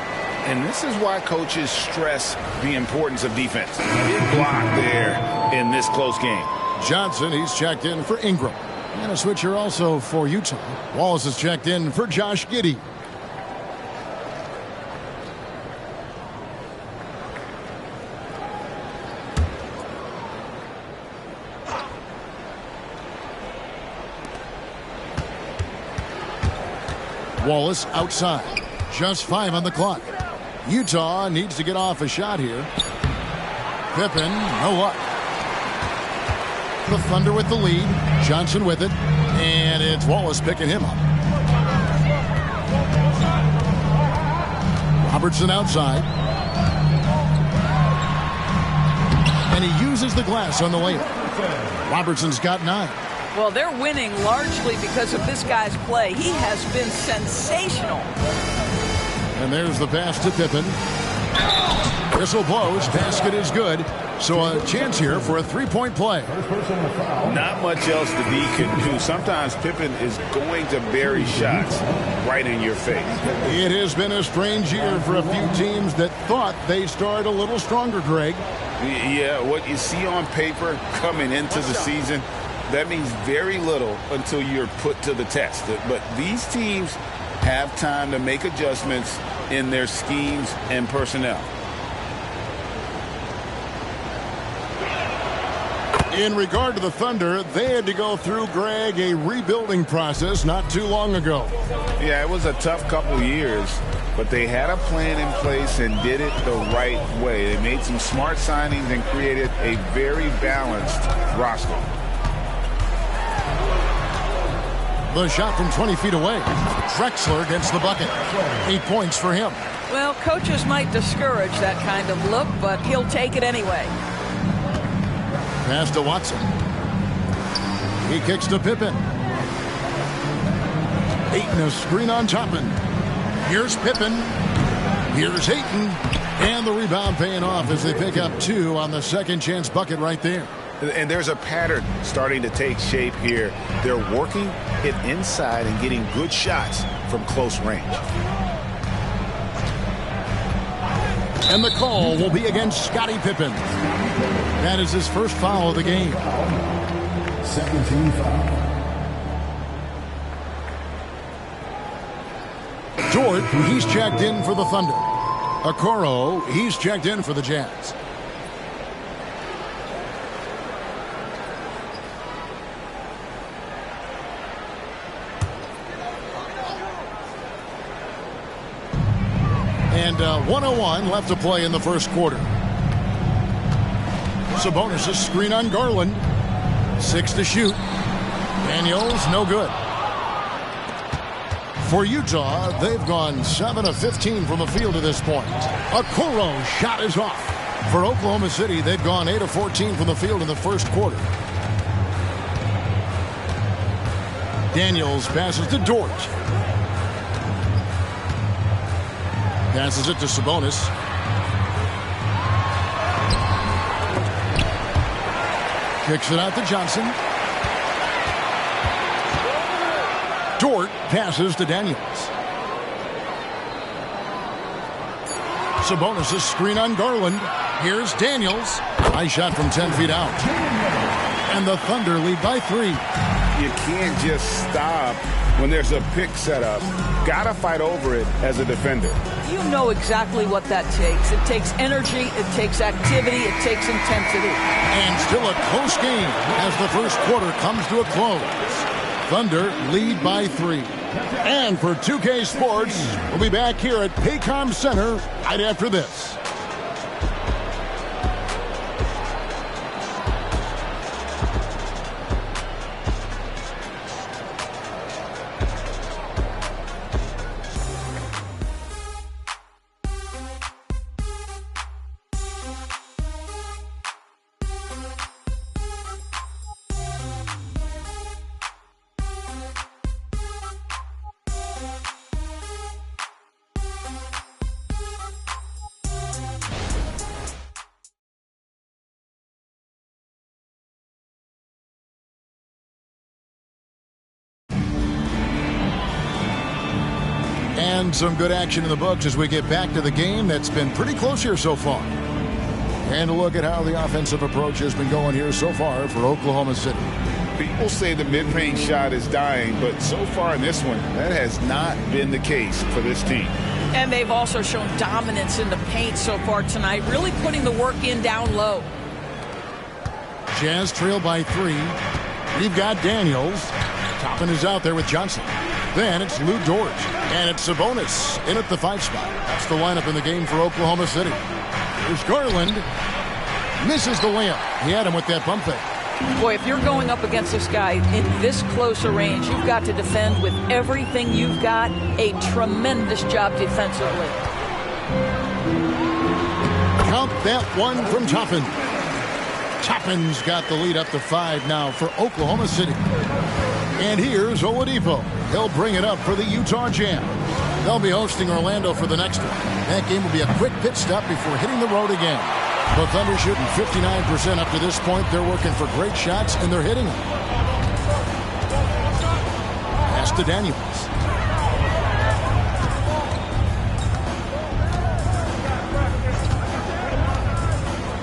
And this is why coaches stress the importance of defense. Big block there in this close game. Johnson, he's checked in for Ingram. And a switcher also for Utah. Wallace is checked in for Josh Giddey. Wallace outside. Just 5 on the clock. Utah needs to get off a shot here. Pippen, no luck. The Thunder with the lead. Johnson with it. And it's Wallace picking him up. Robertson outside. And he uses the glass on the layup. Robertson's got 9. Well, they're winning largely because of this guy's play. He has been sensational. And there's the pass to Pippen. Whistle blows. Basket is good. So a chance here for a 3-point play. Not much else the D can do. Sometimes Pippen is going to bury shots right in your face. It has been a strange year for a few teams that thought they started a little stronger, Greg. Yeah, what you see on paper coming into the season, that means very little until you're put to the test. But these teams have time to make adjustments in their schemes and personnel. In regard to the Thunder, they had to go through, Greg, a rebuilding process not too long ago. Yeah, it was a tough couple years, but they had a plan in place and did it the right way. They made some smart signings and created a very balanced roster. The shot from 20 feet away. Drexler gets the bucket. 8 points for him. Well, coaches might discourage that kind of look, but he'll take it anyway. Pass to Watson. He kicks to Pippen. Ayton a screen on Toppin. Here's Pippen. Here's Ayton. And the rebound paying off as they pick up 2 on the second chance bucket right there. And there's a pattern starting to take shape here. They're working it inside and getting good shots from close range. And the call will be against Scottie Pippen. That is his first foul of the game. Second team foul. Dort, he's checked in for the Thunder. Okoro, he's checked in for the Jazz. And 1:01 left to play in the first quarter. Sabonis' screen on Garland. 6 to shoot. Daniels, no good. For Utah, they've gone 7 of 15 from the field to this point. Okoro shot is off. For Oklahoma City, they've gone 8 of 14 from the field in the first quarter. Daniels passes to Dort. Passes it to Sabonis. Kicks it out to Johnson. Dort passes to Daniels. Sabonis' screen on Garland. Here's Daniels. High shot from 10 feet out. And the Thunder lead by 3. You can't just stop when there's a pick set up. Got to fight over it as a defender. You know exactly what that takes. It takes energy, it takes activity, it takes intensity. And still a close game as the first quarter comes to a close. Thunder lead by 3. And for 2K Sports, we'll be back here at Paycom Center right after this. And some good action in the books as we get back to the game that's been pretty close here so far. And a look at how the offensive approach has been going here so far for Oklahoma City. People say the mid-range shot is dying, but so far in this one, that has not been the case for this team. And they've also shown dominance in the paint so far tonight, really putting the work in down low. Jazz trail by 3. We've got Daniels. Toppin is out there with Johnson. Then it's Lou Dort. And it's Sabonis in at the 5 spot. That's the lineup in the game for Oklahoma City. Here's Garland. Misses the layup. He had him with that pump fake. Boy, if you're going up against this guy in this close a range, you've got to defend with everything you've got. A tremendous job defensively. Count that one from Toppin. Toppin's got the lead up to 5 now for Oklahoma City. And here's Oladipo. He'll bring it up for the Utah Jazz. They'll be hosting Orlando for the next one. That game will be a quick pit stop before hitting the road again. The Thunder shooting 59% up to this point. They're working for great shots, and they're hitting them. Pass to Daniels.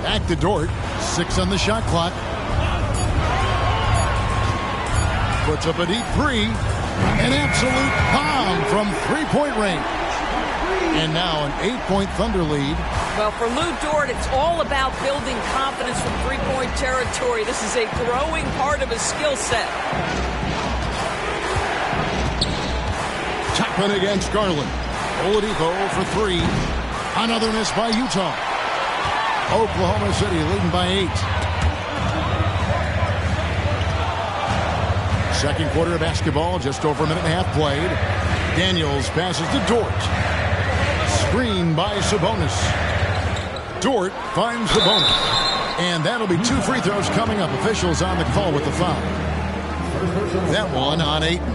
Back to Dort. 6 on the shot clock. Puts up a deep 3. An absolute bomb from three-point range. And now an 8-point Thunder lead. Well, for Lou Dort, it's all about building confidence from three-point territory. This is a growing part of his skill set. Toppin against Garland. Oladipo for 3. Another miss by Utah. Oklahoma City leading by 8. Second quarter of basketball, just over a minute and a half played. Daniels passes to Dort. Screen by Sabonis. Dort finds Sabonis. And that'll be 2 free throws coming up. Officials on the call with the foul. That one on Ayton.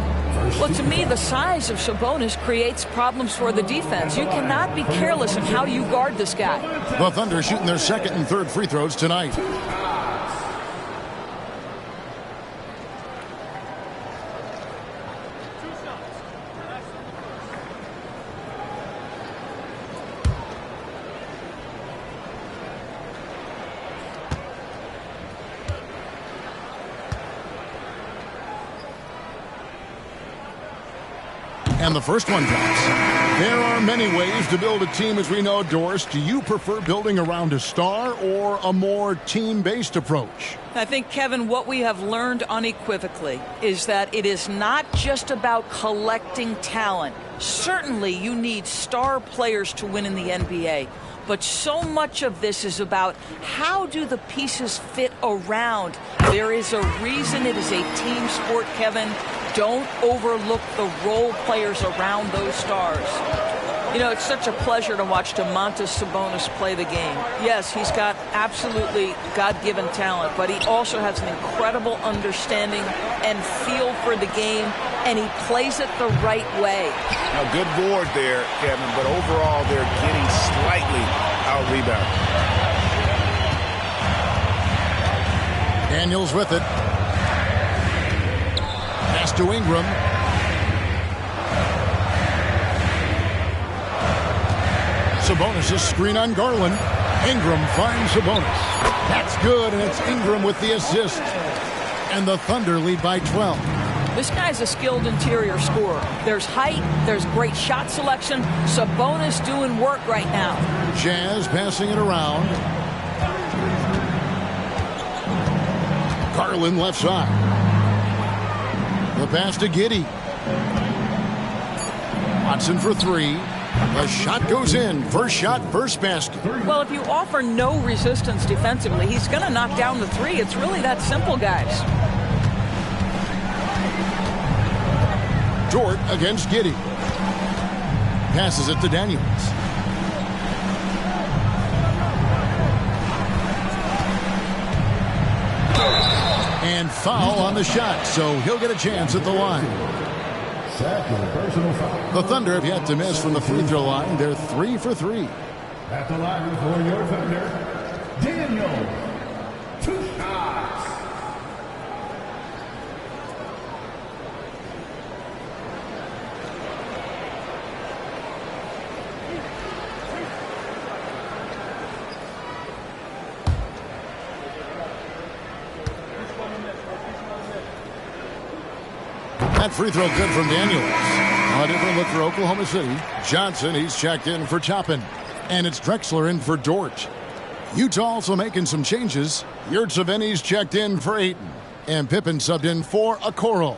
Well, to me, the size of Sabonis creates problems for the defense. You cannot be careless in how you guard this guy. The Thunder shooting their second and third free throws tonight. And the first one drops. There are many ways to build a team, as we know, Doris. Do you prefer building around a star or a more team-based approach? I think, Kevin, what we have learned unequivocally is that it is not just about collecting talent. Certainly, you need star players to win in the NBA. But so much of this is about how do the pieces fit around. There is a reason it is a team sport, Kevin. Don't overlook the role players around those stars. You know, it's such a pleasure to watch Domantas Sabonis play the game. Yes, he's got absolutely God-given talent, but he also has an incredible understanding and feel for the game, and he plays it the right way. Now, good board there, Kevin, but overall they're getting slightly out-rebounded. Daniels with it. Pass to Ingram. Sabonis' screen on Garland. Ingram finds Sabonis. That's good, and it's Ingram with the assist. And the Thunder lead by 12. This guy's a skilled interior scorer. There's height, there's great shot selection. Sabonis doing work right now. Jazz passing it around. Garland left side. The pass to Giddey. Watson for three. The shot goes in. First shot, first basket. Well, if you offer no resistance defensively, he's going to knock down the three. It's really that simple, guys. Dort against Giddey. Passes it to Daniels. And foul on the shot, so he'll get a chance at the line. The Thunder have yet to miss from the free throw line. They're 3 for 3. At the line for your Thunder, Daniel. 2 shots. That free throw good from Daniels. A different look for Oklahoma City. Johnson, he's checked in for Toppin. And it's Drexler in for Dort. Utah also making some changes. Yurtseven's checked in for Ayton. And Pippen subbed in for Okoro.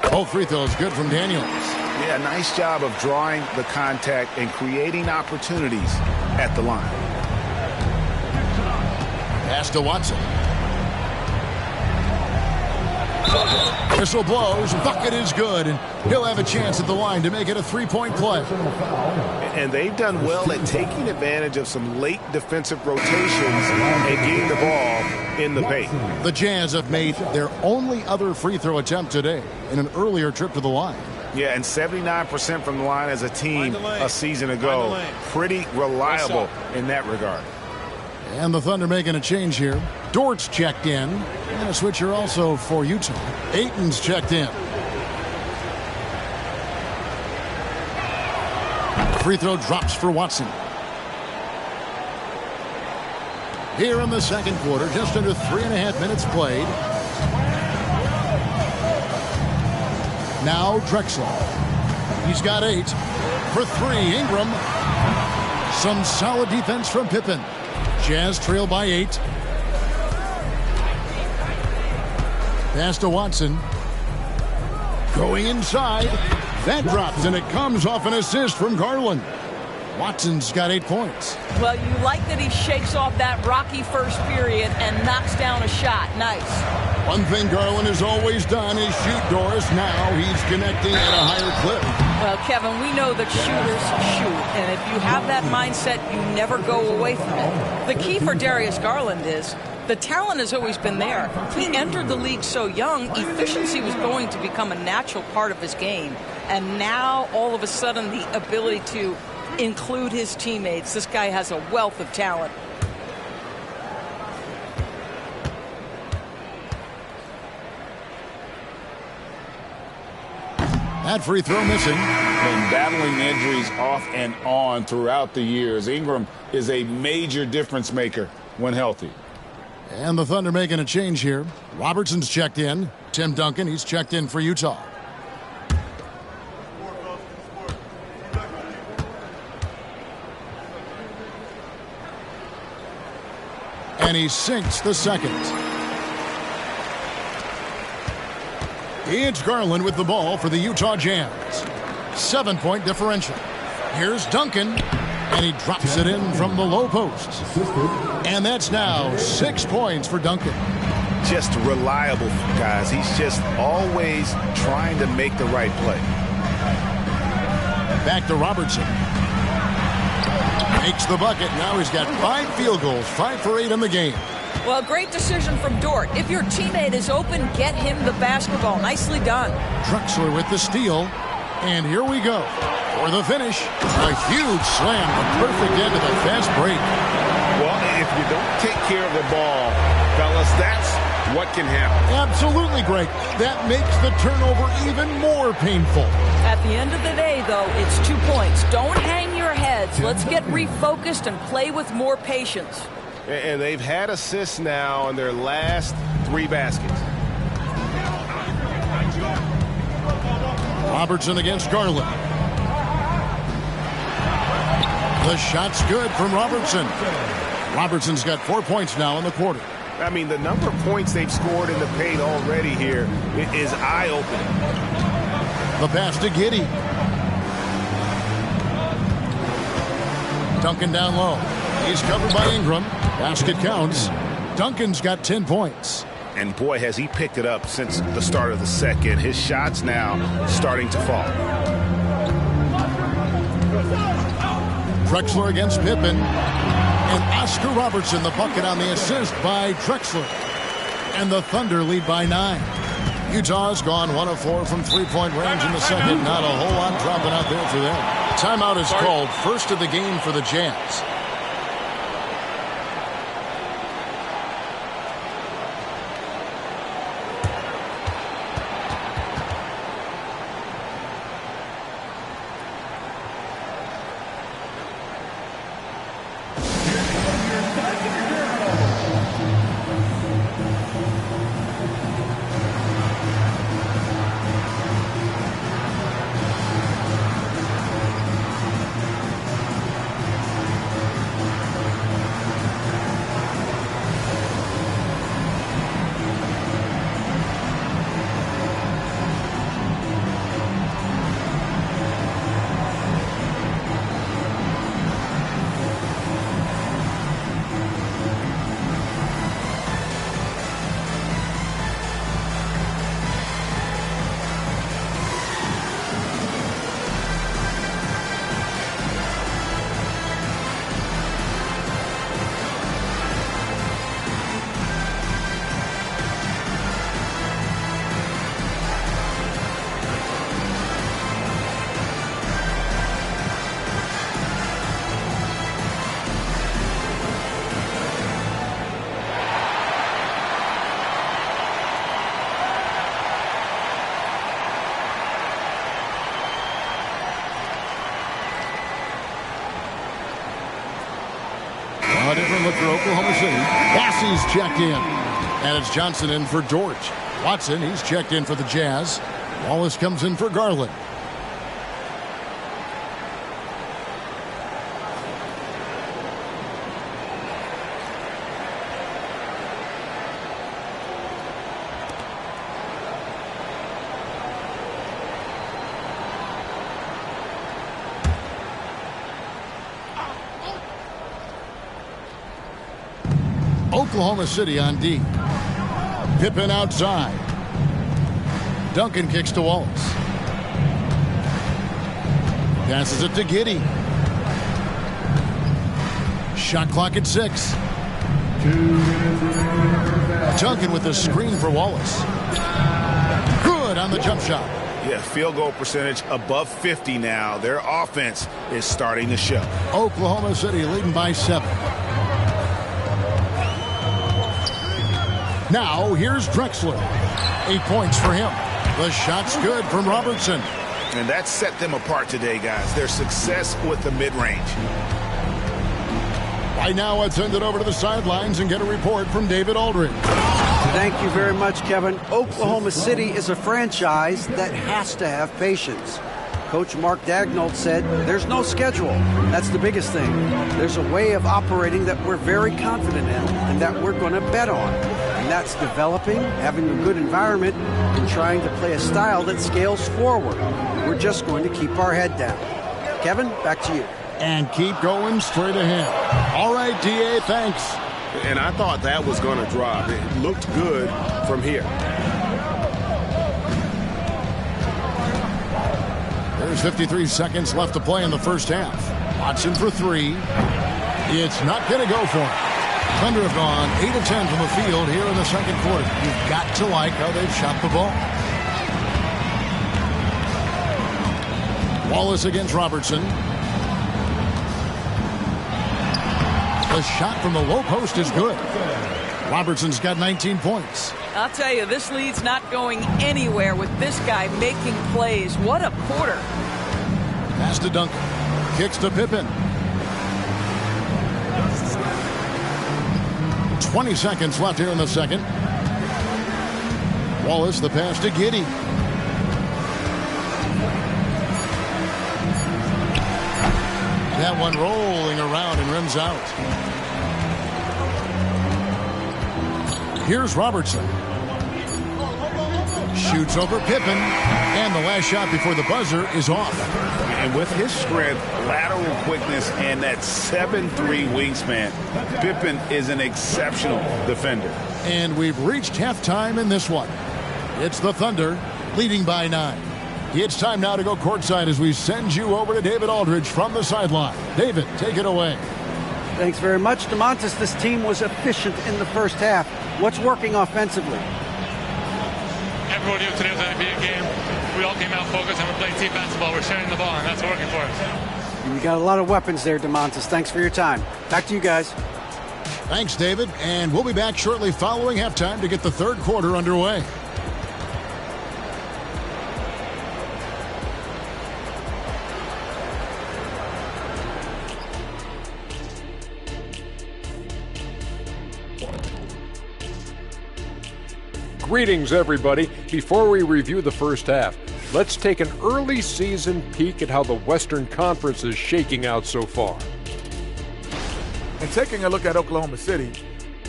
Both free throws good from Daniels. Yeah, nice job of drawing the contact and creating opportunities at the line. Pass to Watson. Whistle blows. Bucket is good. He'll have a chance at the line to make it a three-point play. And they've done well at taking advantage of some late defensive rotations and getting the ball in the paint. The Jazz have made their only other free throw attempt today in an earlier trip to the line. Yeah, and 79% from the line as a team a season ago. Pretty reliable in that regard. And the Thunder making a change here. Dort's checked in. And a switcher also for Utah. Ayton's checked in. Free throw drops for Watson. Here in the second quarter, just under 3.5 minutes played. Now Drexler. He's got 8. For 3, Ingram. Some solid defense from Pippen. Jazz trail by 8. Pass to Watson. Going inside. That drops, and it comes off an assist from Garland. Watson's got 8 points. Well, you like that he shakes off that rocky first period and knocks down a shot. Nice. One thing Garland has always done is shoot, Doris. Now he's connecting at a higher clip. Well, Kevin, we know that shooters shoot, and if you have that mindset, you never go away from it. The key for Darius Garland is the talent has always been there. He entered the league so young, efficiency was going to become a natural part of his game. And now, all of a sudden, the ability to include his teammates. This guy has a wealth of talent. That free throw missing. Been battling injuries off and on throughout the years. Ingram is a major difference maker when healthy. And the Thunder making a change here. Robertson's checked in. Tim Duncan, he's checked in for Utah. And he sinks the second. It's Garland with the ball for the Utah Jazz. 7-point differential. Here's Duncan, and he drops it in from the low post. And that's now 6 points for Duncan. Just reliable, guys. He's just always trying to make the right play. Back to Robertson. Makes the bucket. Now he's got 5 field goals, 5 for 8 in the game. Well, great decision from Dort. If your teammate is open, get him the basketball. Nicely done. Drexler with the steal. And here we go for the finish. A huge slam, a perfect end to the fast break. Well, if you don't take care of the ball, fellas, that's what can happen. Absolutely, Greg. That makes the turnover even more painful. At the end of the day, say, though, it's 2 points. Don't hang your heads. Let's get refocused and play with more patience. And they've had assists now on their last 3 baskets. Robertson against Garland. The shot's good from Robertson. Robertson's got 4 points now in the quarter. I mean, the number of points they've scored in the paint already here is eye-opening. The pass to Giddey. Duncan down low. He's covered by Ingram. Basket counts. Duncan's got 10 points. And boy, has he picked it up since the start of the second. His shots now starting to fall. Drexler against Pippen. And Oscar Robertson, the bucket on the assist by Drexler. And the Thunder lead by 9. Utah's gone 1 of 4 from three-point range in the second. Not a whole lot dropping out there for them. Timeout is called. First of the game for the Jazz. A different look for Oklahoma City. Bassey's checked in. And it's Johnson in for George. Watson, he's checked in for the Jazz. Wallace comes in for Garland. Oklahoma City on D. Pippen outside. Duncan kicks to Wallace. Passes it to Giddey. Shot clock at 6. Duncan with the screen for Wallace. Good on the jump shot. Yeah, field goal percentage above 50 now. Their offense is starting to show. Oklahoma City leading by 7. Now, here's Drexler. 8 points for him. The shot's good from Robertson. And that set them apart today, guys. Their success with the mid-range. Right now, let's send it over to the sidelines and get a report from David Aldridge. Thank you very much, Kevin. Oklahoma City is a franchise that has to have patience. Coach Mark Daigneault said, there's no schedule. That's the biggest thing. There's a way of operating that we're very confident in and that we're going to bet on. And that's developing, having a good environment, and trying to play a style that scales forward. We're just going to keep our head down. Kevin, back to you. And keep going straight ahead. All right, D.A., thanks. And I thought that was going to drop. It looked good from here. There's 53 seconds left to play in the first half. Watson for 3. It's not going to go for him. Thunder have gone 8 of 10 from the field here in the second quarter. You've got to like how they've shot the ball. Wallace against Robertson. The shot from the low post is good. Robertson's got 19 points. I'll tell you, this lead's not going anywhere with this guy making plays. What a quarter. Pass to Duncan. Kicks to Pippen. 20 seconds left here in the second. Wallace, the pass to Giddey. That one rolling around and rims out. Here's Robertson. Shoots over Pippen. And the last shot before the buzzer is off. And with his strength, lateral quickness, and that 7'3" wingspan, Pippen is an exceptional defender. And we've reached halftime in this one. It's the Thunder leading by 9. It's time now to go courtside as we send you over to David Aldridge from the sideline. David, take it away. Thanks very much, DeMontis. This team was efficient in the first half. What's working offensively? Everyone knew today was an NBA game. We all came out focused and we're playing team basketball. We're sharing the ball, and that's working for us. You got a lot of weapons there, DeMontis. Thanks for your time. Back to you guys. Thanks, David. And we'll be back shortly following halftime to get the third quarter underway. Greetings, everybody. Before we review the first half, let's take an early season peek at how the Western Conference is shaking out so far. And taking a look at Oklahoma City,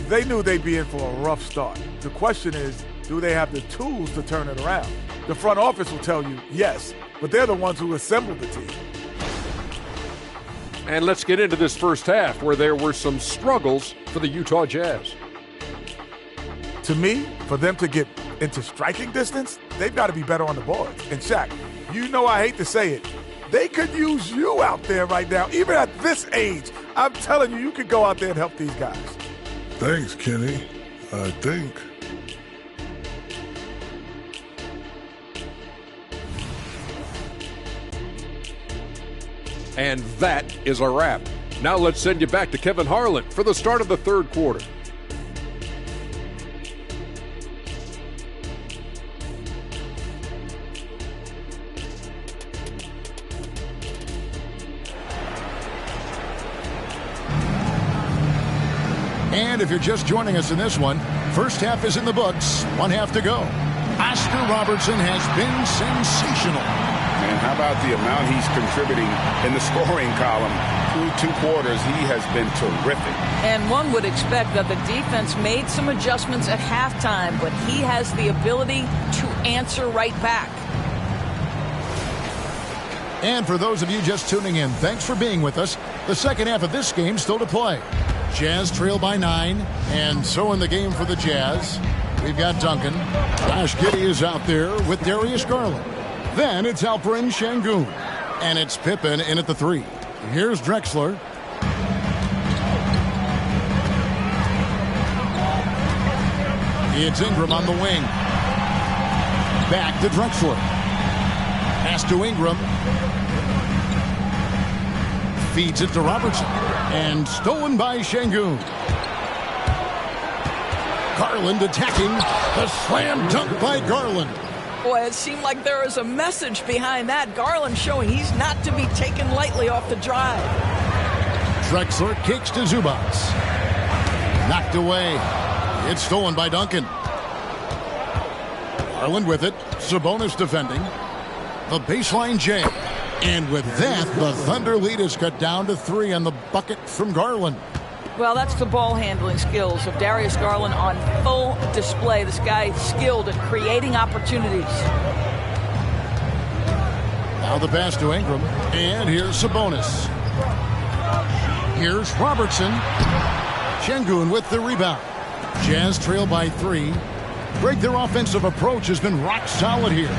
they knew they'd be in for a rough start. The question is, do they have the tools to turn it around? The front office will tell you yes, but they're the ones who assembled the team. And let's get into this first half where there were some struggles for the Utah Jazz. To me, for them to get into striking distance, they've got to be better on the boards. And Shaq, you know I hate to say it, they could use you out there right now. Even at this age, I'm telling you, you could go out there and help these guys. Thanks, Kenny. I think. And that is a wrap. Now let's send you back to Kevin Harlan for the start of the third quarter. And if you're just joining us in this one, first half is in the books, one half to go. Oscar Robertson has been sensational. And how about the amount he's contributing in the scoring column through 2 quarters? He has been terrific. And one would expect that the defense made some adjustments at halftime, but he has the ability to answer right back. And for those of you just tuning in, thanks for being with us. The second half of this game still to play. Jazz trail by 9, and so in the game for the Jazz, we've got Duncan. Josh Giddey is out there with Darius Garland. Then it's Alperen Şengün, and it's Pippen in at the 3. Here's Drexler. It's Ingram on the wing. Back to Drexler. Pass to Ingram. Feeds it to Robertson. And stolen by Şengün. Garland attacking. The slam dunk by Garland. Boy, it seemed like there was a message behind that. Garland showing he's not to be taken lightly off the drive. Drexler kicks to Zubac. Knocked away. It's stolen by Duncan. Garland with it. Sabonis defending. The baseline jam. And with that, the Thunder lead is cut down to 3 on the bucket from Garland. Well, that's the ball handling skills of Darius Garland on full display. This guy is skilled at creating opportunities. Now the pass to Ingram. And here's Sabonis. Here's Robertson. Şengün with the rebound. Jazz trail by 3. Greg, their offensive approach has been rock solid here.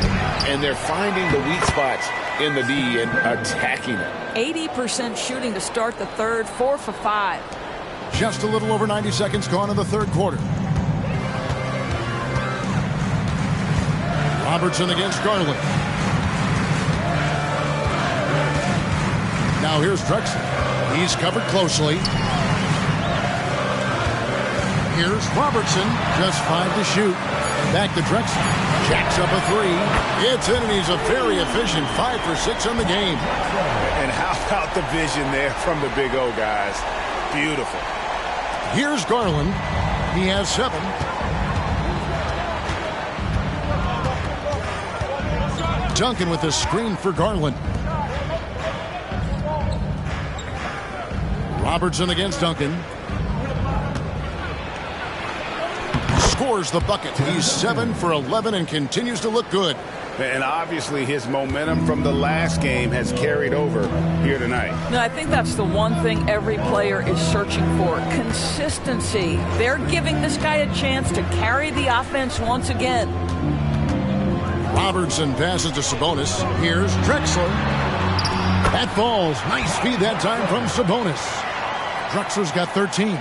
And they're finding the weak spots in the D and attacking it. 80% shooting to start the third, 4 for 5. Just a little over 90 seconds gone in the third quarter. Robertson against Garland. Now here's Drexler. He's covered closely. Here's Robertson, just 5 to shoot. Back to Drexler. Jacks up a three. It's in, and he's a very efficient 5 for 6 on the game. And how about the vision there from the Big O, guys? Beautiful. Here's Garland. He has 7. Duncan with a screen for Garland. Robertson against Duncan. Scores the bucket. He's 7 for 11 and continues to look good. And obviously his momentum from the last game has carried over here tonight. No, I think that's the one thing every player is searching for. Consistency. They're giving this guy a chance to carry the offense once again. Robertson passes to Sabonis. Here's Drexler. That falls. Nice feed that time from Sabonis. Drexler's got 13.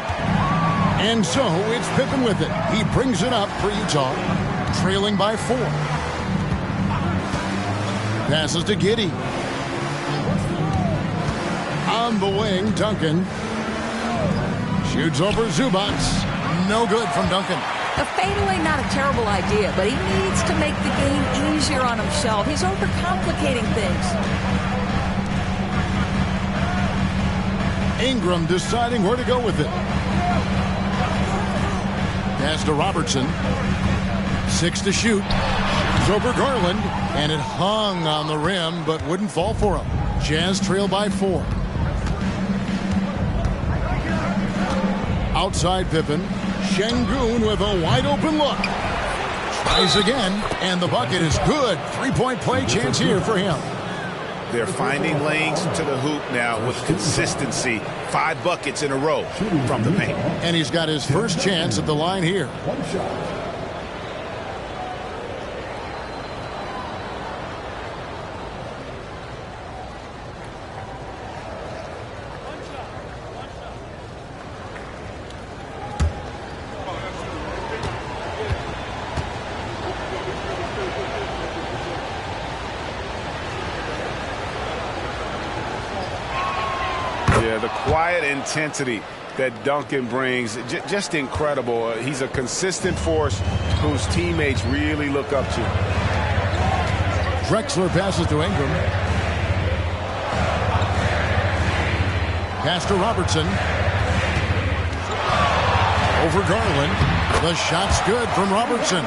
And so it's Pippen with it. He brings it up for Utah, trailing by 4. Passes to Giddey. On the wing, Duncan. Shoots over Zubac. No good from Duncan. A fadeaway, not a terrible idea, but he needs to make the game easier on himself. He's overcomplicating things. Ingram deciding where to go with it. Pass to Robertson. 6 to shoot. Shoots over Garland, and it hung on the rim, but wouldn't fall for him. Jazz trail by 4. Outside Pippen. Şengün with a wide open look. Tries again, and the bucket is good. 3-point play chance here for him. They're finding lanes to the hoop now with consistency. 5 buckets in a row from the paint. And he's got his first chance at the line here. One shot. Yeah, the quiet intensity that Duncan brings, just incredible. He's a consistent force whose teammates really look up to. Drexler passes to Ingram. Pass to Robertson. Over Garland. The shot's good from Robertson.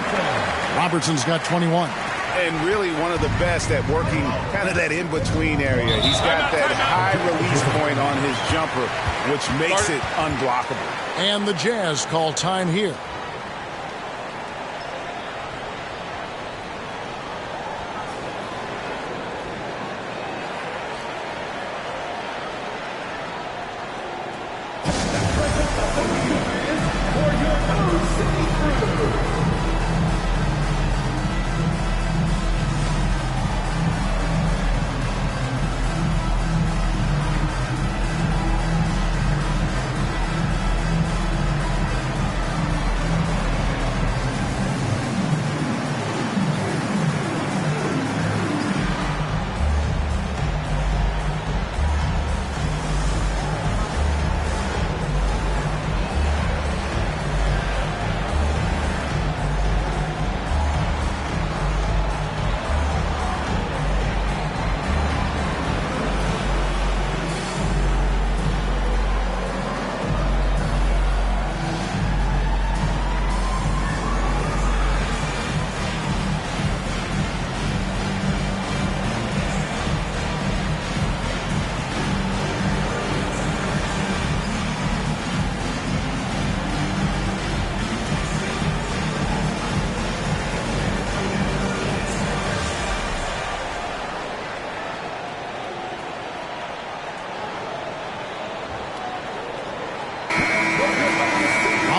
Robertson's got 21. And really one of the best at working kind of that in-between area. He's got that high release point on his jumper, which makes it unblockable. And the Jazz call time here.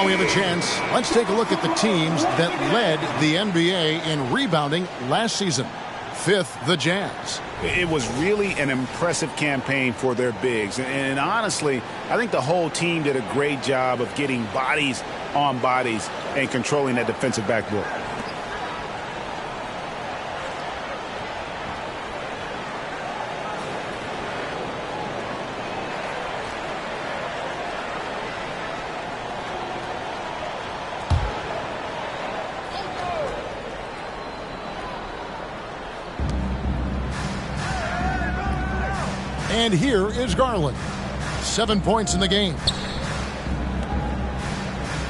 We have a chance. Let's take a look at the teams that led the NBA in rebounding last season. 5th, the Jazz. It was really an impressive campaign for their bigs. And honestly, I think the whole team did a great job of getting bodies on bodies and controlling that defensive backboard. And here is Garland. 7 points in the game.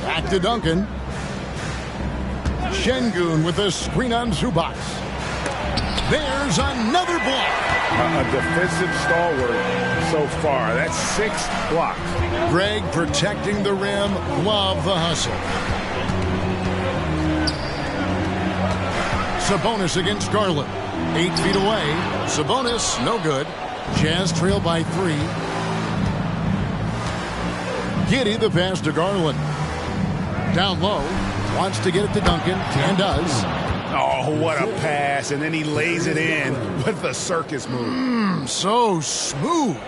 Back to Duncan. Şengün with a screen on Zubac. There's another block. A defensive stalwart so far. That's 6 blocks. Greg protecting the rim. Love the hustle. Sabonis against Garland. 8 feet away. Sabonis, no good. Jazz trail by 3. Giddey the pass to Garland. Down low. Wants to get it to Duncan. And does. Oh, what a pass. And then he lays it in with the circus move. So smooth.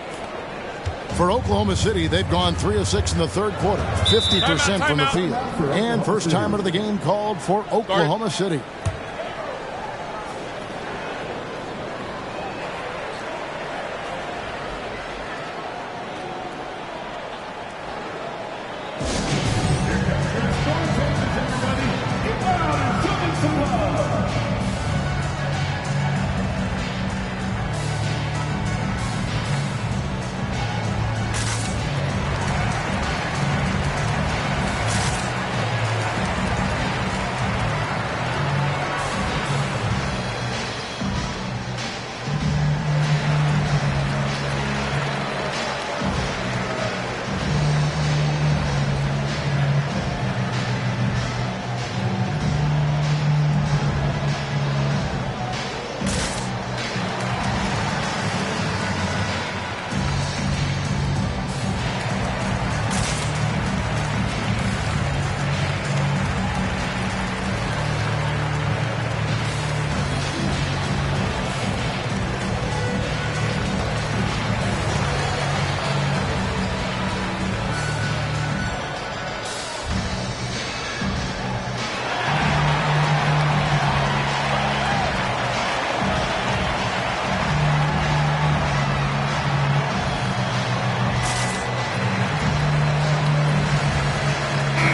For Oklahoma City, they've gone 3 of 6 in the third quarter. 50% from the field. And first time out of the game called for Oklahoma City.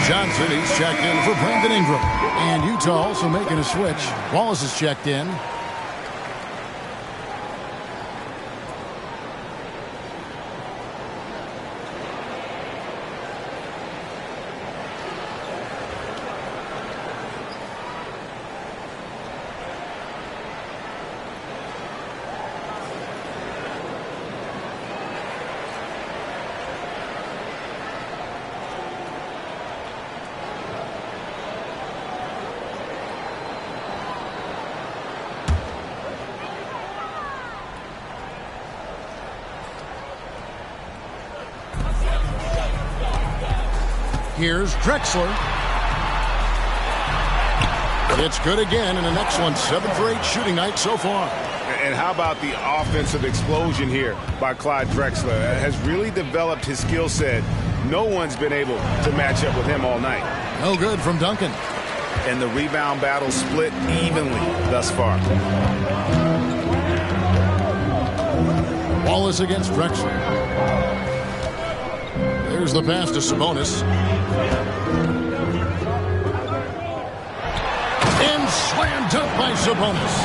Johnson, he's checked in for Brandon Ingram. And Utah also making a switch. Wallace is checked in. Here's Drexler. It's good again, and an excellent 7 for 8 shooting night so far. And how about the offensive explosion here by Clyde Drexler? Has really developed his skill set. No one's been able to match up with him all night. No good from Duncan. And the rebound battle split evenly thus far. Wallace against Drexler. There's the pass to Sabonis. And slam dunk by Sabonis.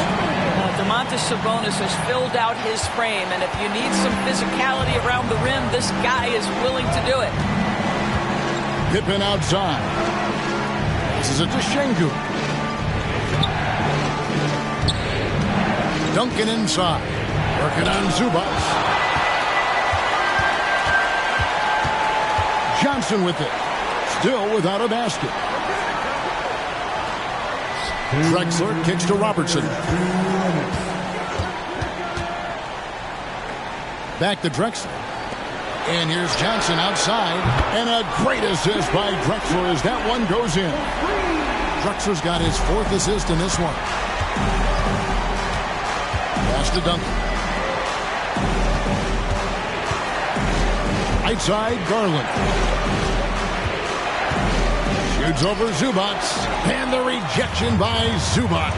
Domantas Sabonis has filled out his frame, and if you need some physicality around the rim, this guy is willing to do it. Pippen outside. This is a Şengün. Duncan inside. Working on Zubac. Johnson with it. Still without a basket. Drexler kicks to Robertson. Back to Drexler. And here's Johnson outside. And a great assist by Drexler as that one goes in. Drexler's got his 4th assist in this one. Pass to Duncan. Right side, Garland. Shoots over Zubac. And the rejection by Zubac.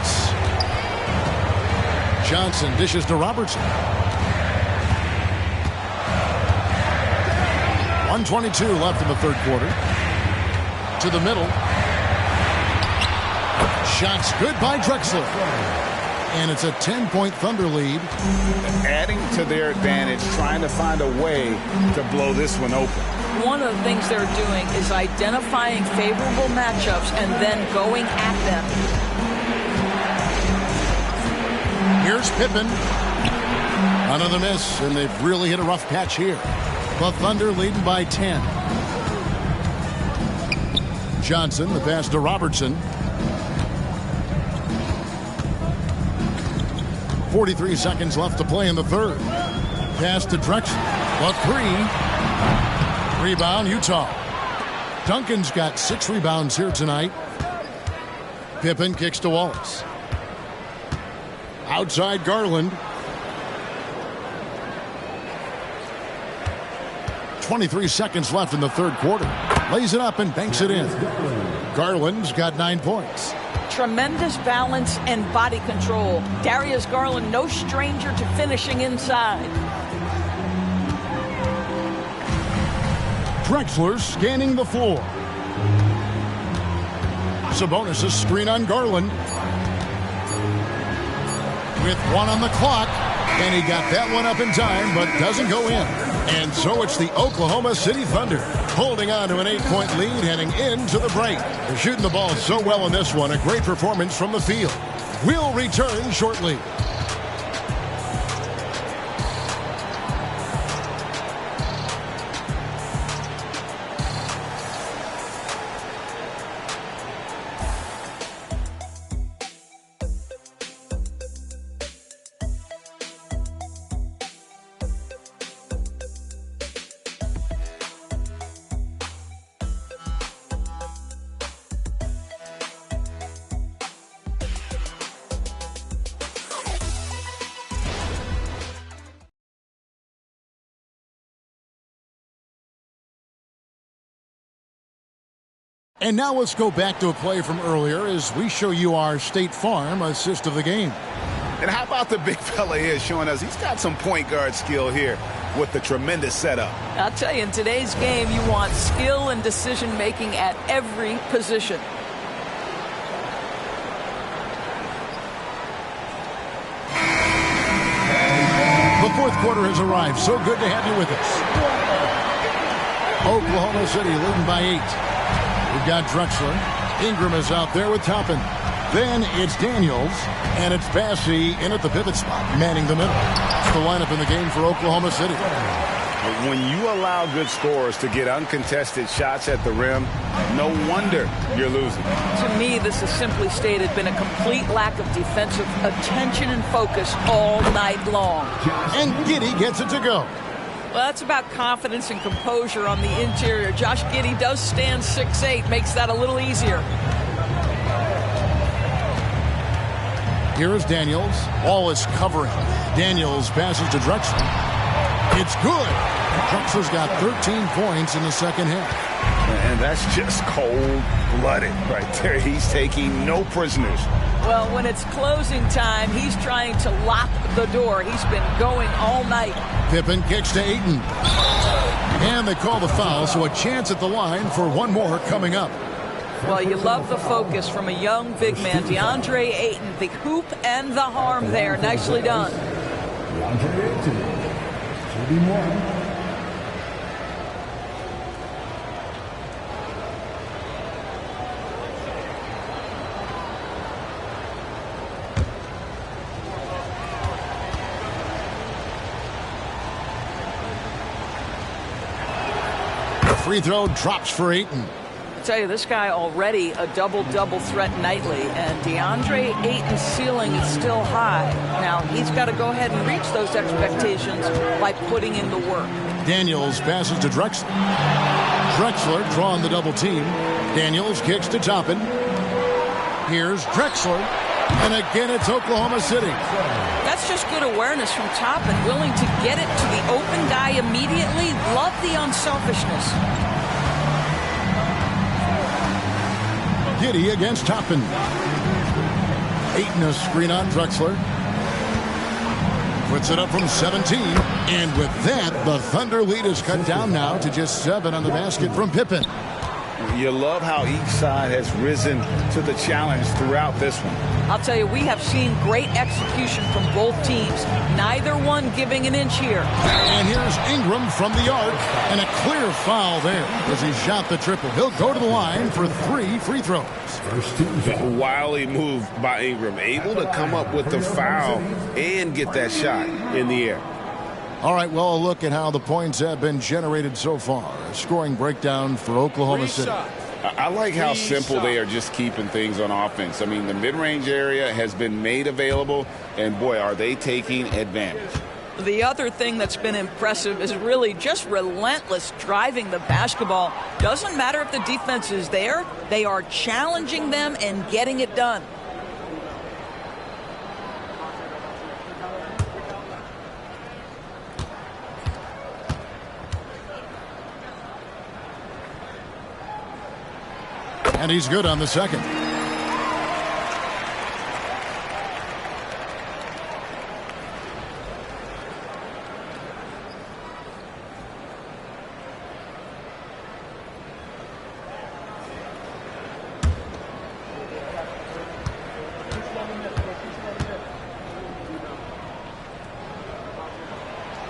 Johnson dishes to Robertson. 1:22 left in the third quarter. To the middle. Shots good by Drexler. and it's a 10-point Thunder lead. Adding to their advantage, trying to find a way to blow this one open. One of the things they're doing is identifying favorable matchups and then going at them. Here's Pippen. Another miss, and they've really hit a rough patch here. The Thunder leading by 10. Johnson, the pass to Robertson. 43 seconds left to play in the third. Pass to Drexler. The three. Rebound, Utah. Duncan's got 6 rebounds here tonight. Pippen kicks to Wallace. Outside Garland. 23 seconds left in the third quarter. Lays it up and banks it in. Garland's got 9 points. Tremendous balance and body control. Darius Garland, no stranger to finishing inside. Drexler scanning the floor. Sabonis' screen on Garland. With 1 on the clock. And he got that one up in time, but doesn't go in. And so it's the Oklahoma City Thunder holding on to an 8-point lead heading into the break. They're shooting the ball so well in this one. A great performance from the field. We'll return shortly. And now let's go back to a play from earlier as we show you our State Farm assist of the game. And how about the big fella here showing us he's got some point guard skill here with the tremendous setup. I'll tell you, in today's game, you want skill and decision-making at every position. The fourth quarter has arrived. So good to have you with us. Oklahoma City leading by 8. We've got Drexler. Ingram is out there with Toppin. Then it's Daniels, and it's Bassey in at the pivot spot, manning the middle. It's the lineup in the game for Oklahoma City. When you allow good scorers to get uncontested shots at the rim, no wonder you're losing. To me, this has simply stated been a complete lack of defensive attention and focus all night long. And Giddey gets it to go. Well, that's about confidence and composure on the interior. Josh Giddey does stand 6'8", makes that a little easier. Here is Daniels. All is covering. Daniels passes to Drexler. It's good. Drexler's got 13 points in the second half. And that's just cold-blooded right there. He's taking no prisoners. Well, when it's closing time, he's trying to lock the door. He's been going all night. Pippen kicks to Ayton. And they call the foul, so a chance at the line for one more coming up. Well, you love the focus from a young big man, DeAndre Ayton. The hoop and the harm there. Nicely done. DeAndre Ayton, 31. Free throw drops for Ayton. I tell you, this guy already a double-double threat nightly, and DeAndre Ayton's ceiling is still high. Now, he's got to go ahead and reach those expectations by putting in the work. Daniels passes to Drexler. Drexler drawing the double team. Daniels kicks to Toppin. Here's Drexler. And again, it's Oklahoma City. That's just good awareness from Toppin, willing to get it to the open guy immediately. Love the unselfishness. Giddey against Toppin. Ayton a screen on Drexler. Puts it up from 17. And with that, the Thunder lead is cut down now to just 7 on the basket from Pippen. You love how each side has risen to the challenge throughout this one. I'll tell you, we have seen great execution from both teams. Neither one giving an inch here. And here's Ingram from the arc, and a clear foul there as he shot the triple. He'll go to the line for 3 free throws. Wily move by Ingram, able to come up with the foul and get that shot in the air. All right, well, a look at how the points have been generated so far. A scoring breakdown for Oklahoma City. I like how simple they are just keeping things on offense. I mean, the mid-range area has been made available, and boy, are they taking advantage. The other thing that's been impressive is really just relentless driving the basketball. Doesn't matter if the defense is there, they are challenging them and getting it done. And he's good on the second.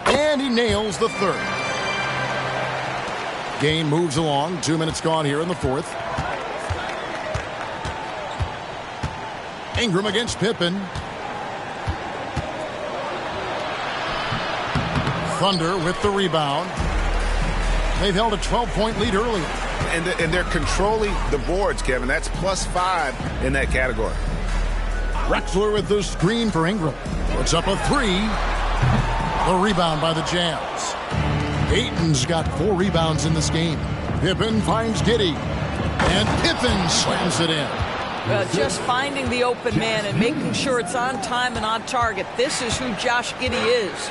And he nails the third. Game moves along. 2 minutes gone here in the fourth. Ingram against Pippen. Thunder with the rebound. They've held a 12-point lead earlier. And they're controlling the boards, Kevin. That's +5 in that category. Drexler with the screen for Ingram. Puts up a 3. The rebound by the Jazz. Ayton's got 4 rebounds in this game. Pippen finds Giddey. And Pippen slams it in. Just finding the open man and making sure it's on time and on target. This is who Josh Giddey is.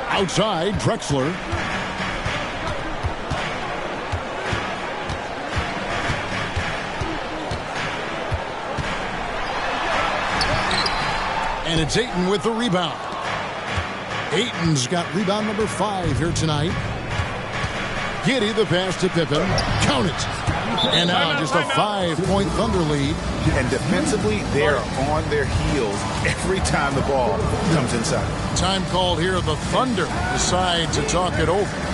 Outside, Drexler. And it's Ayton with the rebound. Ayton's got rebound number 5 here tonight. Giddey the pass to Pippen. Count it. And now just a 5-point Thunder lead. And defensively, they're on their heels every time the ball comes inside. Time called here. The Thunder decide to talk it over.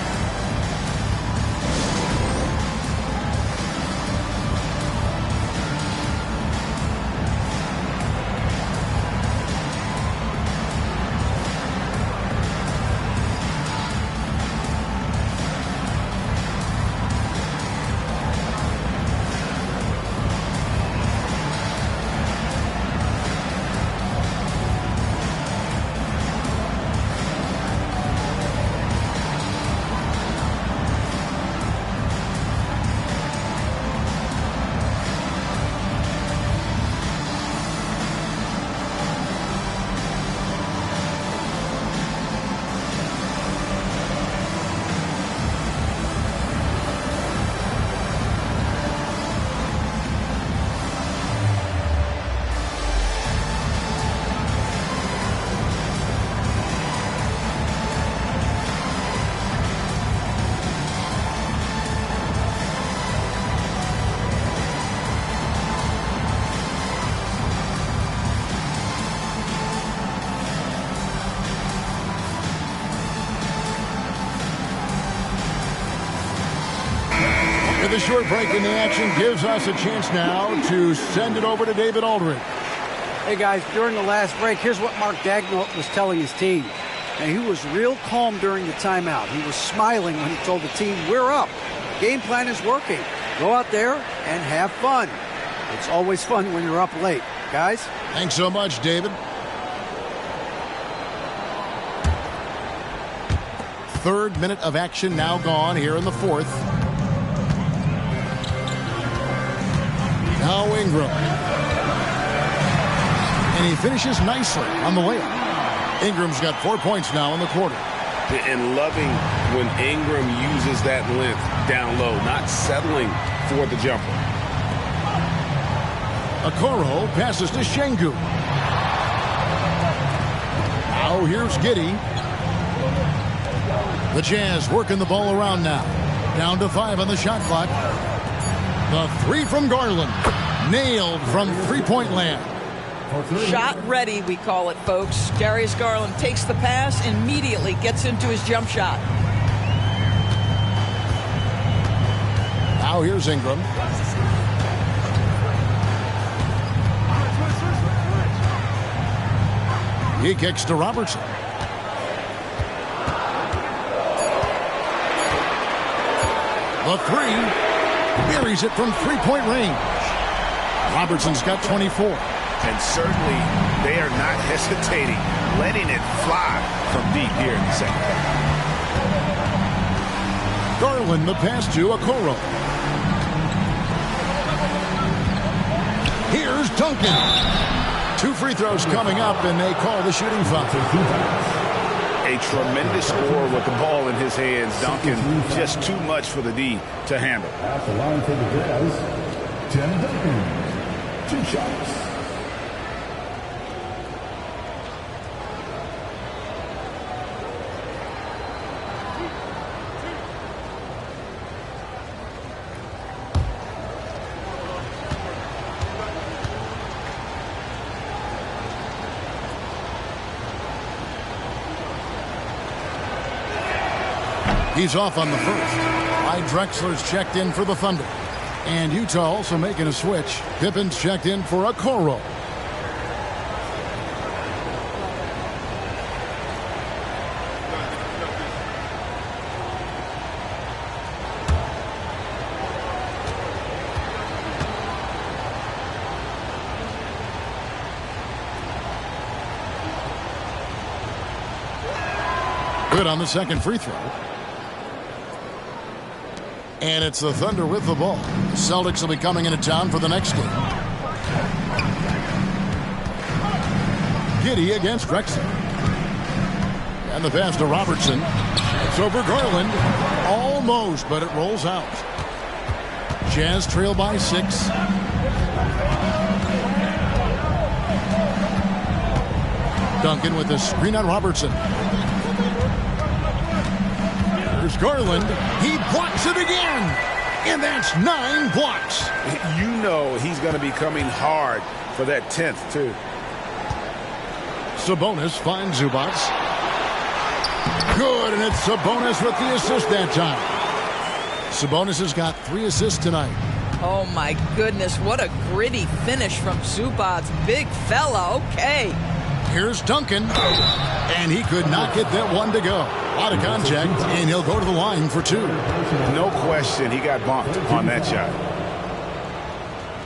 The short break in the action gives us a chance now to send it over to David Aldridge. Hey, guys, during the last break, here's what Mark Daigneault was telling his team. And he was real calm during the timeout. He was smiling when he told the team, we're up. Game plan is working. Go out there and have fun. It's always fun when you're up late. Guys? Thanks so much, David. Third minute of action now gone here in the fourth. Now Ingram. And he finishes nicely on the layup. Ingram's got 4 points now in the quarter. And loving when Ingram uses that length down low, not settling for the jumper. Okoro passes to Şengün. Now here's Giddey. The Jazz working the ball around now. Down to 5 on the shot clock. The three from Garland. Nailed from three-point land. Shot ready, we call it, folks. Darius Garland takes the pass, immediately gets into his jump shot. Now here's Ingram. He kicks to Robertson. The three. Buries it from three-point range. Robertson's got 24. And certainly they are not hesitating, letting it fly from deep here in the second half. Garland the pass to Okoro. Here's Duncan. 2 free throws coming up, and they call the shooting foul. A tremendous score with the ball in his hands. Duncan, just too much for the D to handle. At the line for the Jazz, Tim Duncan. 2 shots. He's off on the first. Clyde Drexler's checked in for the Thunder. And Utah also making a switch. Pippen's checked in for Okoro. Good on the second free throw. And it's the Thunder with the ball. The Celtics will be coming into town for the next game. Giddey against Drexler. And the pass to Robertson. It's over Garland. Almost, but it rolls out. Jazz trail by 6. Duncan with the screen on Robertson. Here's Garland. He blocks it again. And that's 9 blocks. You know he's going to be coming hard for that 10th, too. Sabonis finds Zubac. Good, and it's Sabonis with the assist that time. Sabonis has got 3 assists tonight. Oh, my goodness. What a gritty finish from Zubac. Big fella. Okay. Here's Duncan. And he could not get that one to go. A lot of contact, and he'll go to the line for 2. No question, he got bumped on that shot.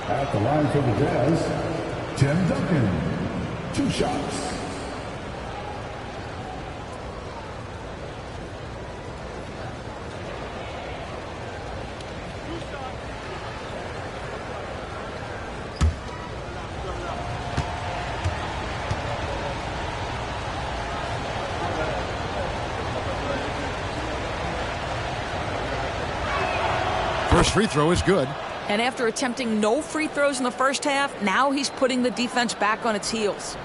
At the line for the Jazz, Tim Duncan. 2 shots. First free throw is good. And after attempting no free throws in the first half, now he's putting the defense back on its heels.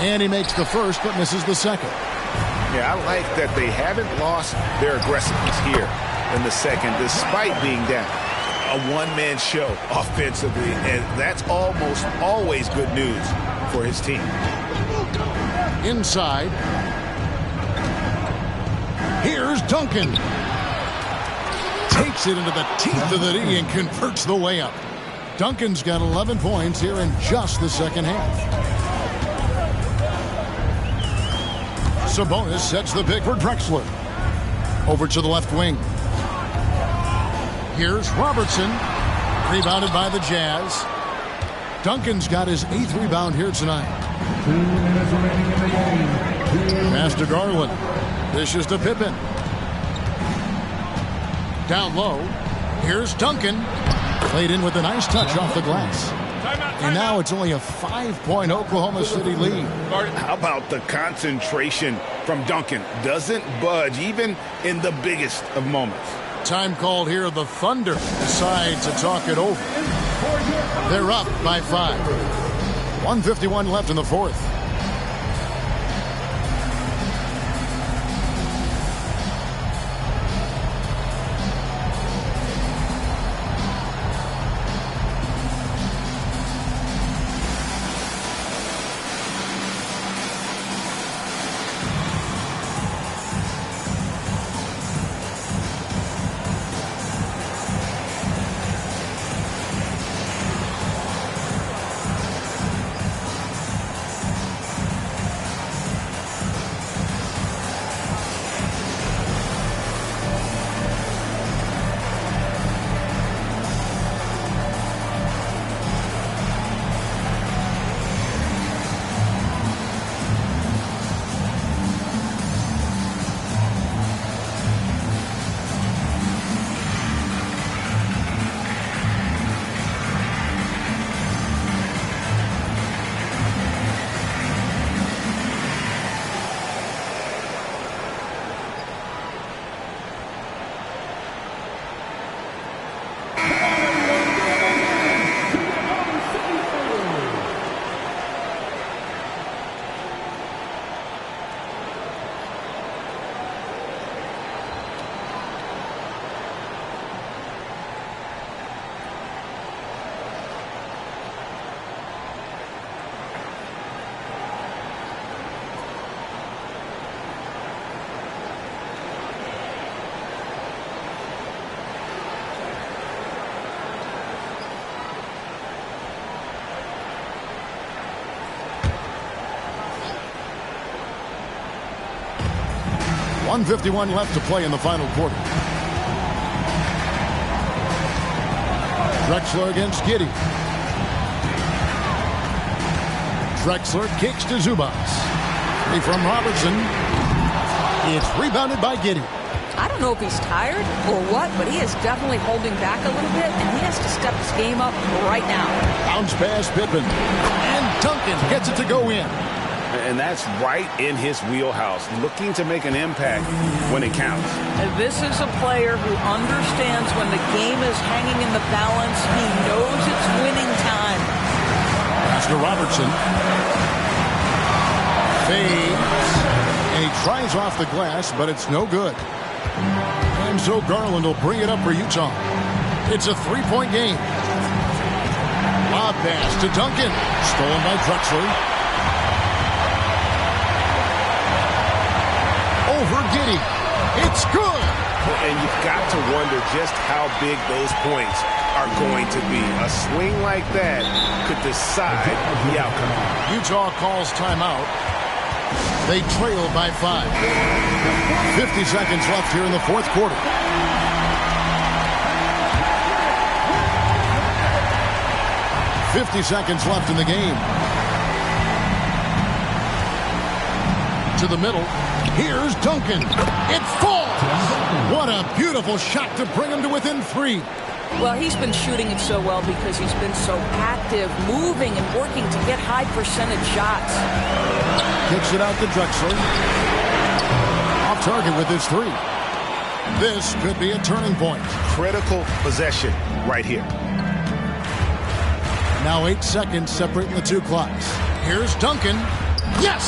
And he makes the first, but misses the second. Yeah, I like that they haven't lost their aggressiveness here in the second, despite being down. A one-man show offensively, and that's almost always good news for his team. Inside. Here's Duncan. Takes it into the teeth of the D and converts the layup. Duncan's got 11 points here in just the second half. Sabonis sets the pick for Drexler. Over to the left wing. Here's Robertson. Rebounded by the Jazz. Duncan's got his 8th rebound here tonight. 2 minutes remaining in the game. Pass to Garland. Dishes to Pippen. Down low. Here's Duncan. Played in with a nice touch off the glass. And now it's only a 5-point Oklahoma City lead. How about the concentration from Duncan? Doesn't budge even in the biggest of moments. Time called here. The Thunder decide to talk it over. They're up by 5. 1:51 left in the fourth. .151 left to play in the final quarter. Drexler against Giddey. Drexler kicks to Zubas. Free from Robertson. It's rebounded by Giddey. I don't know if he's tired or what, but he is definitely holding back a little bit, and he has to step his game up right now. Bounce pass Pippen. And Duncan gets it to go in. And that's right in his wheelhouse, looking to make an impact when it counts. And this is a player who understands when the game is hanging in the balance. He knows it's winning time. Pass to Robertson. Fades. And he tries off the glass, but it's no good. And so Garland will bring it up for Utah. It's a 3-point game. Lob pass to Duncan. Stolen by Drexler. Over Giddey. It's good. And you've got to wonder just how big those points are going to be. A swing like that could decide the outcome. Utah calls timeout. They trail by 5. 50 seconds left here in the fourth quarter. .50 seconds left in the game. To the middle. Here's Duncan. It falls. What a beautiful shot to bring him to within 3. Well, he's been shooting it so well because he's been so active, moving and working to get high percentage shots. Kicks it out to Drexler. Off target with his 3. This could be a turning point. Critical possession right here. Now 8 seconds separating the 2 clocks. Here's Duncan. Yes!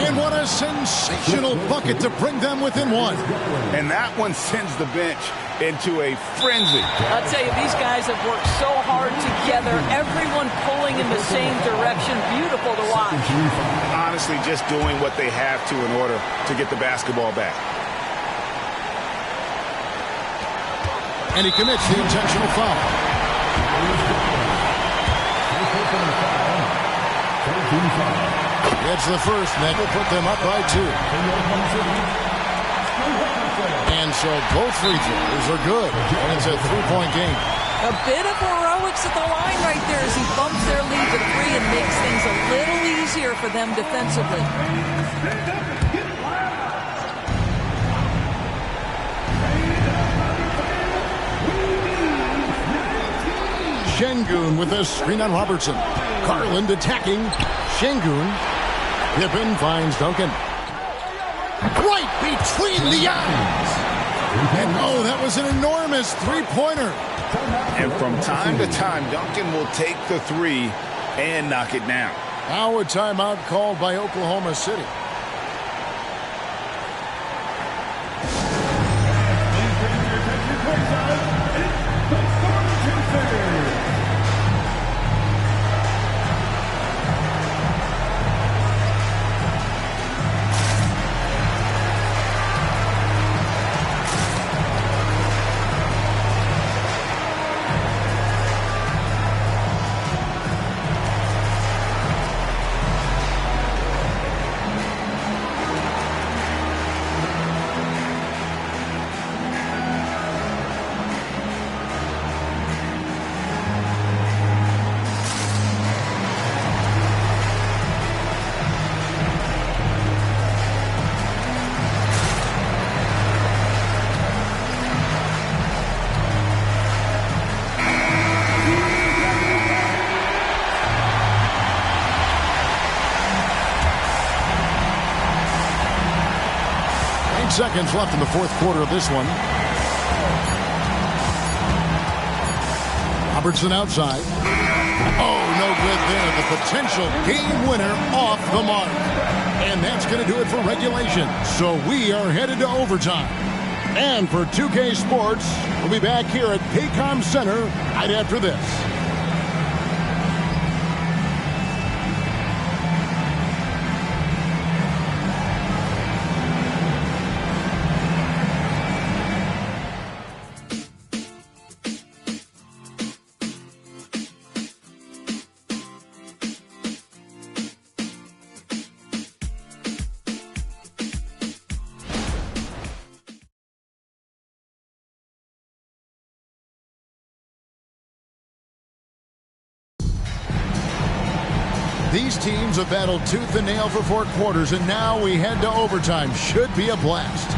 And what a sensational bucket to bring them within 1. And that one sends the bench into a frenzy. I'll tell you, these guys have worked so hard together. Everyone pulling in the same direction. Beautiful to watch. Honestly, just doing what they have to in order to get the basketball back. And he commits the intentional foul. It's the first, and that will put them up by 2. And so both free throws are good, and it's a 3-point game. A bit of heroics at the line right there as he bumps their lead to 3 and makes things a little easier for them defensively. Şengün with a screen on Robertson. Garland attacking. Şengün. Pippen finds Duncan. Right between the eyes. And oh, that was an enormous three-pointer. And from time to time, Duncan will take the three and knock it down. Now a timeout called by Oklahoma City. Seconds left in the fourth quarter of this one. Robertson outside. Oh, no good there. The potential game winner off the mark. And that's going to do it for regulation. So we are headed to overtime. And for 2K Sports, we'll be back here at Paycom Center right after this. These teams have battled tooth and nail for 4 quarters, and now we head to overtime. Should be a blast.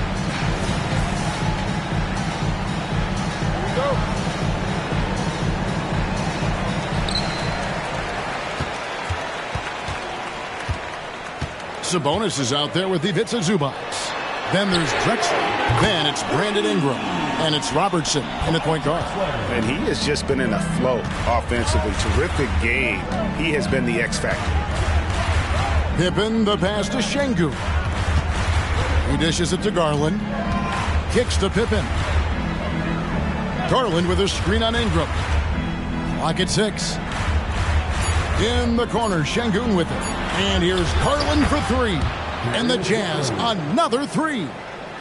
Here we go. Sabonis is out there with Ivica Zubac. Then there's Drexler. Then it's Brandon Ingram. And it's Robertson in the point guard. And he has just been in a flow offensively. Terrific game. He has been the X factor. Pippen, the pass to Şengün. He dishes it to Garland. Kicks to Pippen. Garland with a screen on Ingram. Clock at 6. In the corner, Şengün with it. And here's Garland for 3. And the Jazz, another 3.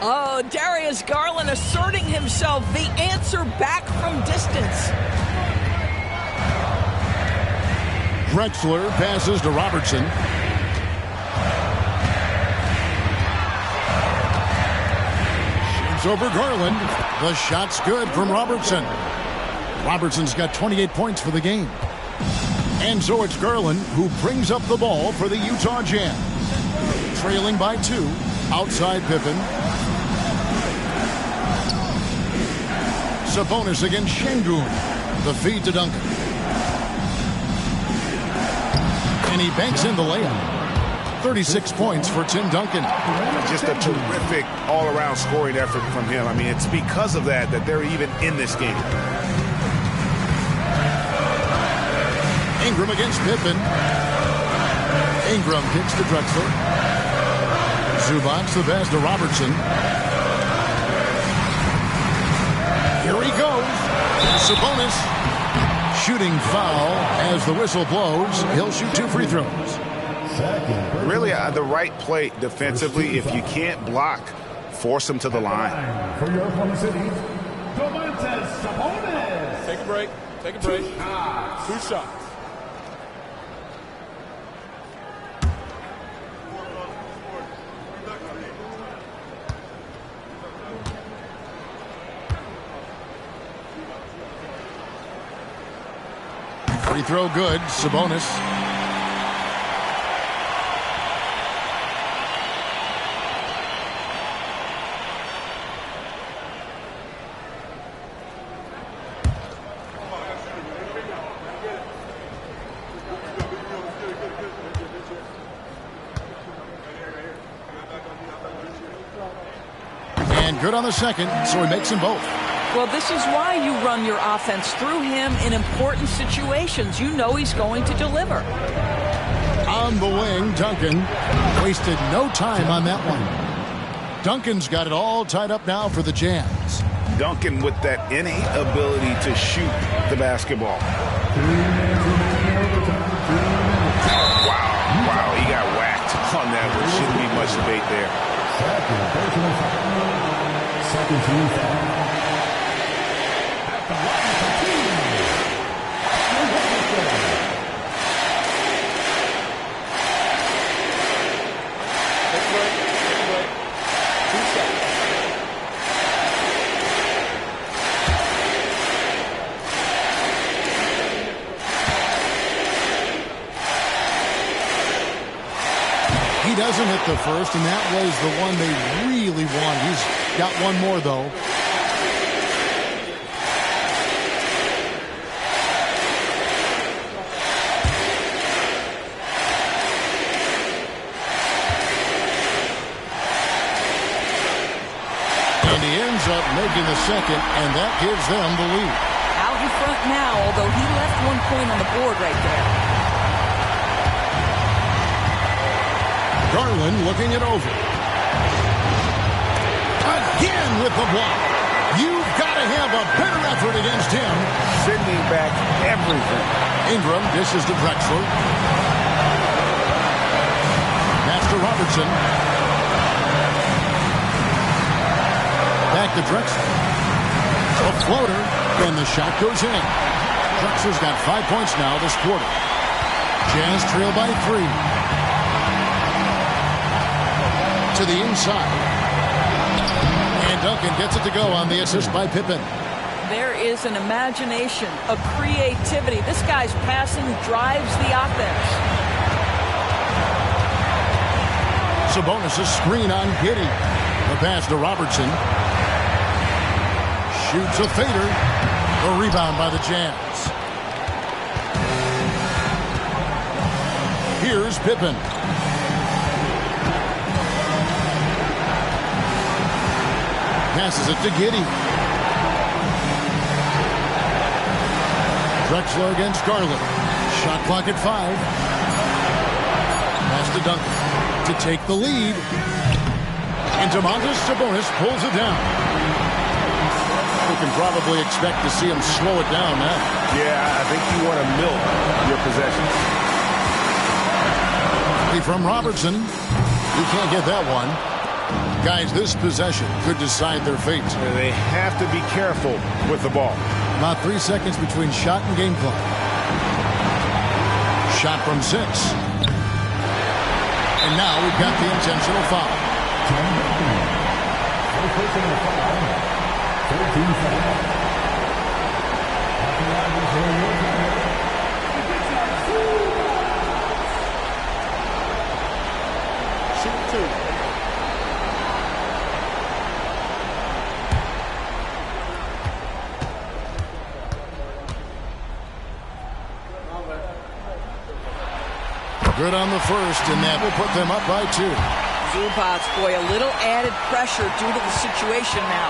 Oh, Darius Garland asserting himself, the answer back from distance. Drexler passes to Robertson. Shoots over Garland. The shot's good from Robertson. Robertson's got 28 points for the game. And so it's Garland who brings up the ball for the Utah Jazz. Trailing by 2. Outside Pippen. Sabonis against Şengün. The feed to Duncan. And he banks in the layup. 36 points for Tim Duncan. Just a terrific all-around scoring effort from him. I mean, it's because of that they're even in this game. Ingram against Pippen. Ingram kicks to Drexler. Zubac the pass to Robertson. Here he goes. Sabonis. Shooting foul as the whistle blows. He'll shoot 2 free throws. Really the right play defensively. If you can't block, force him to the line. For your Oklahoma City, Domantas Sabonis. Take a break. Take a break. 2 shots. Free throw good. Sabonis. And good on the second, so he makes them both. Well, this is why you run your offense through him in important situations. You know he's going to deliver. On the wing, Duncan wasted no time on that one. Duncan's got it all tied up now for the Jazz. Duncan with that innate ability to shoot the basketball. Wow, he got whacked on that one. Shouldn't be much debate there. Second team foul. He doesn't hit the first, and that was the one they really won. He's got one more, though. And he ends up making the second, and that gives them the lead. Out in front now, although he left 1 point on the board right there. Garland looking it over. Again with the block. You've got to have a better effort against him. Sending back everything. Ingram dishes to Drexler. Pass to Robertson. Back to Drexler. A floater, and the shot goes in. Drexler's got 5 points now this quarter. Jazz trail by 3. To the inside. And Duncan gets it to go on the assist by Pippen. There is an imagination, a creativity. This guy's passing drives the offense. Sabonis' screen on Giddey. The pass to Robertson. Shoots a fader. A rebound by the Jazz. Here's Pippen. Passes it to Giddey. Drexler against Garland. Shot clock at 5. Pass to Duncan to take the lead. And Domantas Sabonis pulls it down. We can probably expect to see him slow it down now. Yeah, I think you want to milk your possessions. From Robertson. You can't get that one. Guys, this possession could decide their fate. They have to be careful with the ball. About 3 seconds between shot and game clock. Shot from 6. And now we've got the intentional foul. 13 foul. Shoot 2. Good on the first, and that will put them up by 2. Zubats, boy, a little added pressure due to the situation now.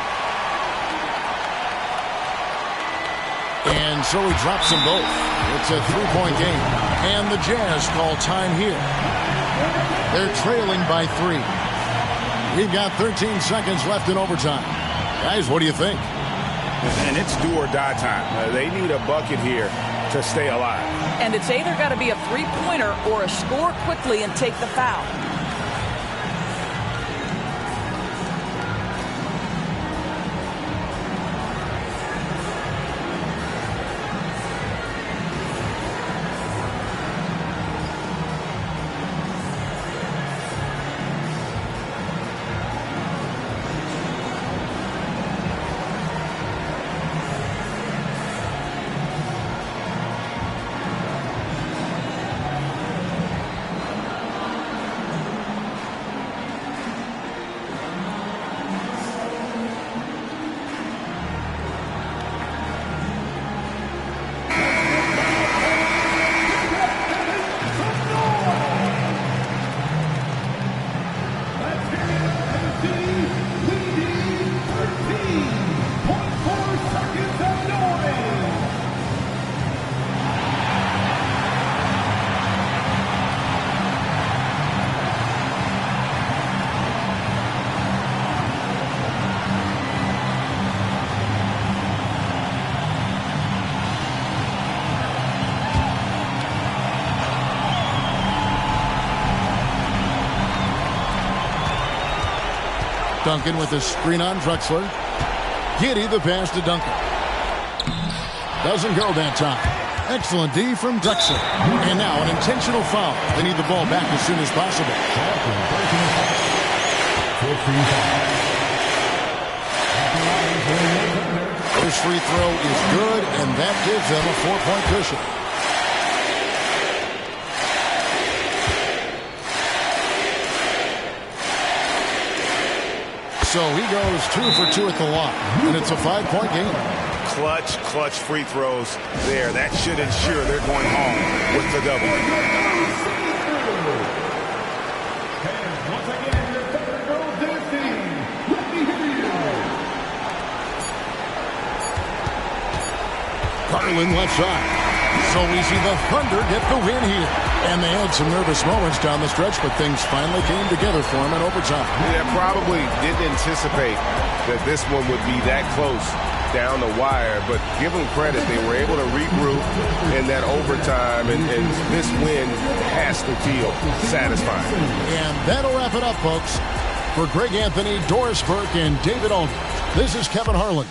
And so he drops them both. It's a 3-point game. And the Jazz call time here. They're trailing by 3. We've got 13 seconds left in overtime. Guys, what do you think? And it's do or die time. They need a bucket here to stay alive. And it's either got to be a three-pointer or a score quickly and take the foul. Duncan with a screen on Drexler. Giddey the pass to Duncan. Doesn't go that time. Excellent D from Drexler. And now an intentional foul. They need the ball back as soon as possible. First free throw is good, and that gives them a 4-point cushion. So he goes 2 for 2 at the line, and it's a 5-point game. Clutch free throws there. That should ensure they're going home with the double. Garland left side. So we see the Thunder get the win here. And they had some nervous moments down the stretch, but things finally came together for them in overtime. Yeah, probably didn't anticipate that this one would be that close down the wire, but give them credit. They were able to regroup in that overtime, and this win has to feel satisfying. And that'll wrap it up, folks. For Greg Anthony, Doris Burke, and David Aldridge, this is Kevin Harlan.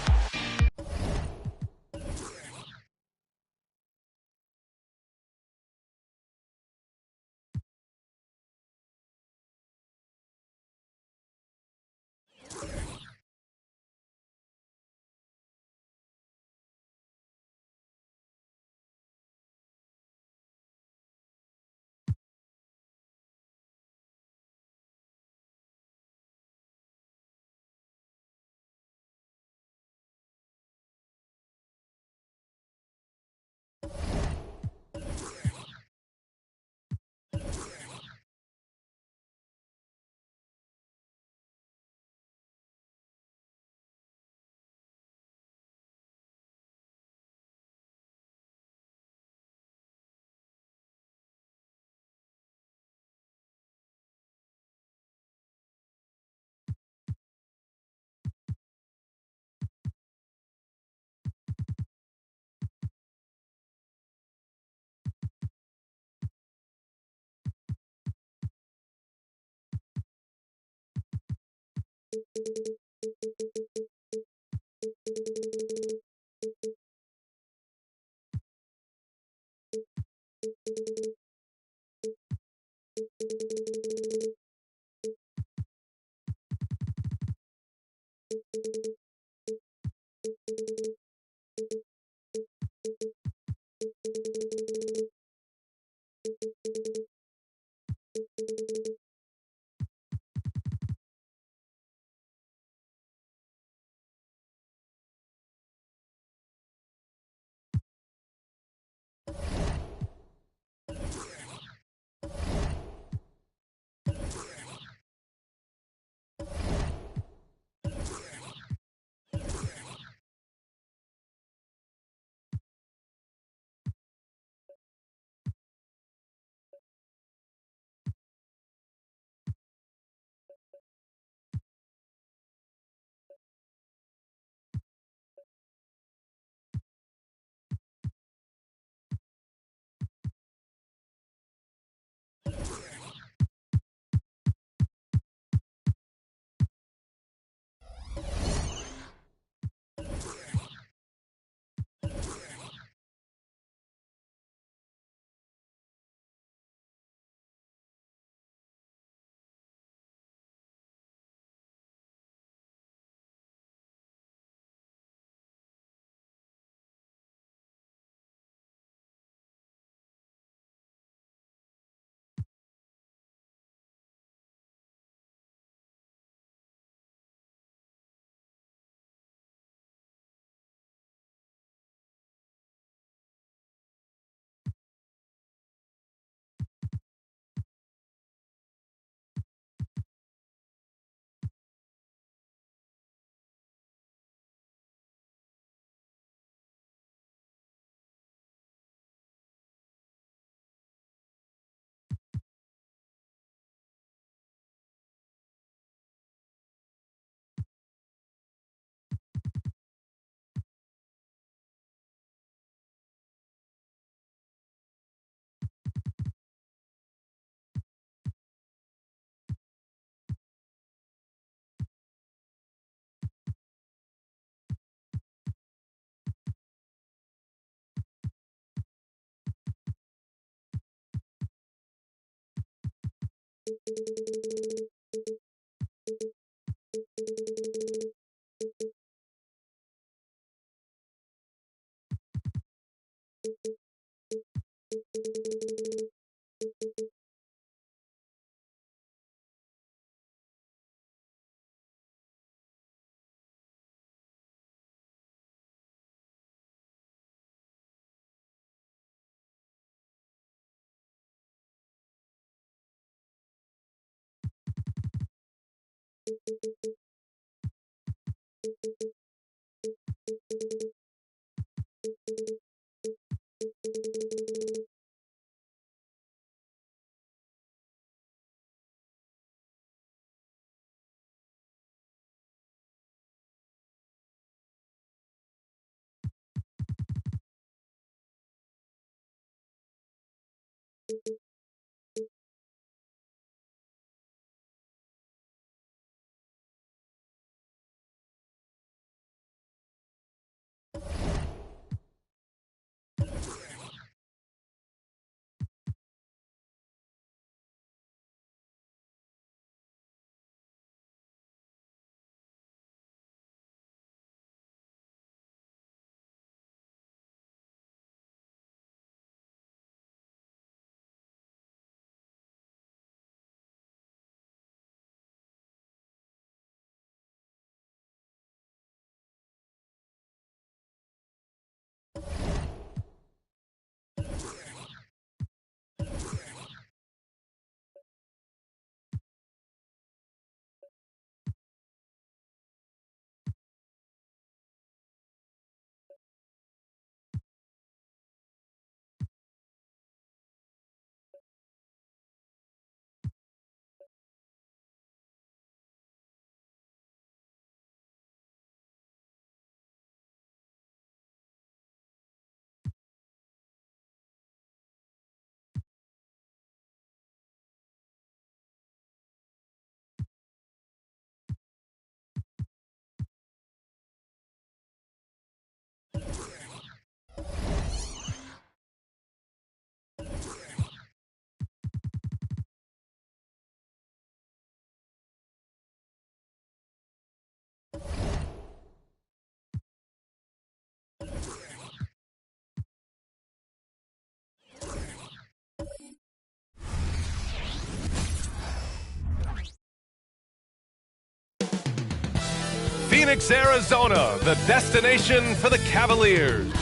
Phoenix, Arizona, the destination for the Cavaliers.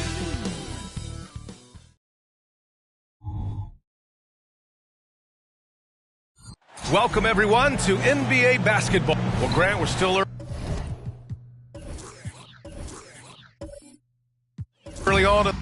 Welcome, everyone, to NBA basketball. Well, Grant, we're still early on.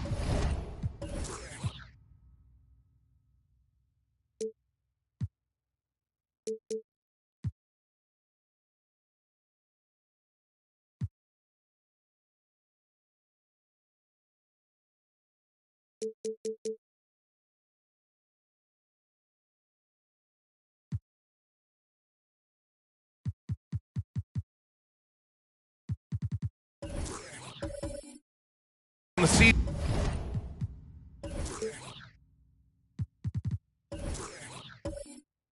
The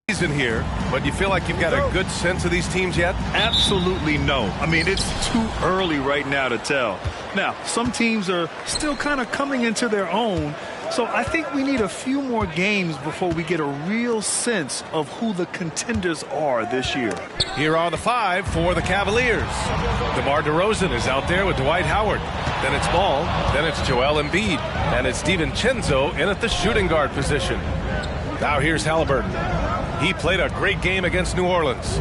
season here, but you feel like you've got a good sense of these teams yet? Absolutely no. I mean, it's too early right now to tell. Now, some teams are still kind of coming into their own, so I think we need a few more games before we get a real sense of who the contenders are this year. Here are the five for the Cavaliers. DeMar DeRozan is out there with Dwight Howard. Then it's Ball. Then it's Joel Embiid. And it's DiVincenzo in at the shooting guard position. Now here's Halliburton. He played a great game against New Orleans.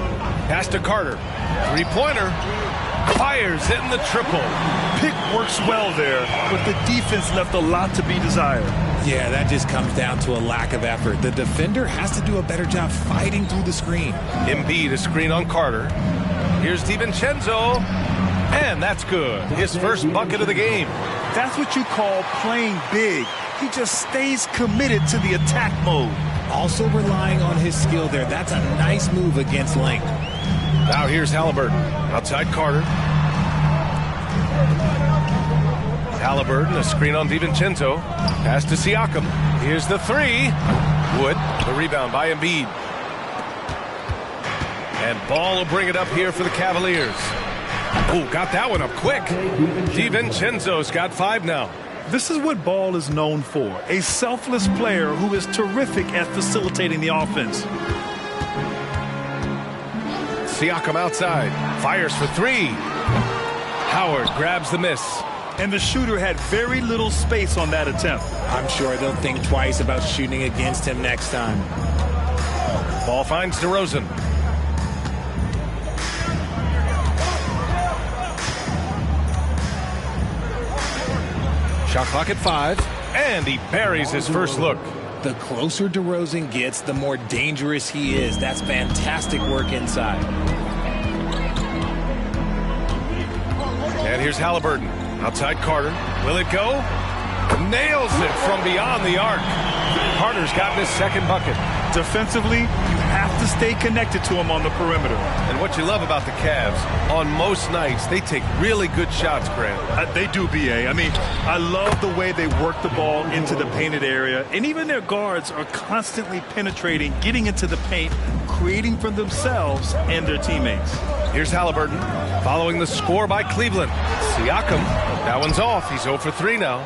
Pass to Carter. Three-pointer. Fires in the triple. Pick works well there, but the defense left a lot to be desired. Yeah, that just comes down to a lack of effort. The defender has to do a better job fighting through the screen. Embiid a screen on Carter. Here's DiVincenzo. And that's good. His first bucket of the game. That's what you call playing big. He just stays committed to the attack mode. Also relying on his skill there. That's a nice move against length. Now here's Halliburton. Outside Carter. Halliburton, a screen on DiVincenzo. Pass to Siakam. Here's the three. Wood, the rebound by Embiid. And Ball will bring it up here for the Cavaliers. Oh, got that one up quick. DiVincenzo's got 5 now. This is what Ball is known for, a selfless player who is terrific at facilitating the offense. Siakam outside, fires for 3. Howard grabs the miss. And the shooter had very little space on that attempt. I'm sure they'll think twice about shooting against him next time. Ball finds DeRozan. Shot clock at 5, and he buries his first look. The closer DeRozan gets, the more dangerous he is. That's fantastic work inside. And here's Halliburton. Outside Carter. Will it go? Nails it from beyond the arc. Carter's gotten his second bucket. Defensively, you have to stay connected to him on the perimeter. And what you love about the Cavs, on most nights, they take really good shots, Grant. They do, B.A. I mean, I love the way they work the ball into the painted area. And even their guards are constantly penetrating, getting into the paint, creating for themselves and their teammates. Here's Halliburton, following the score by Cleveland. Siakam, that one's off. He's 0 for 3 now.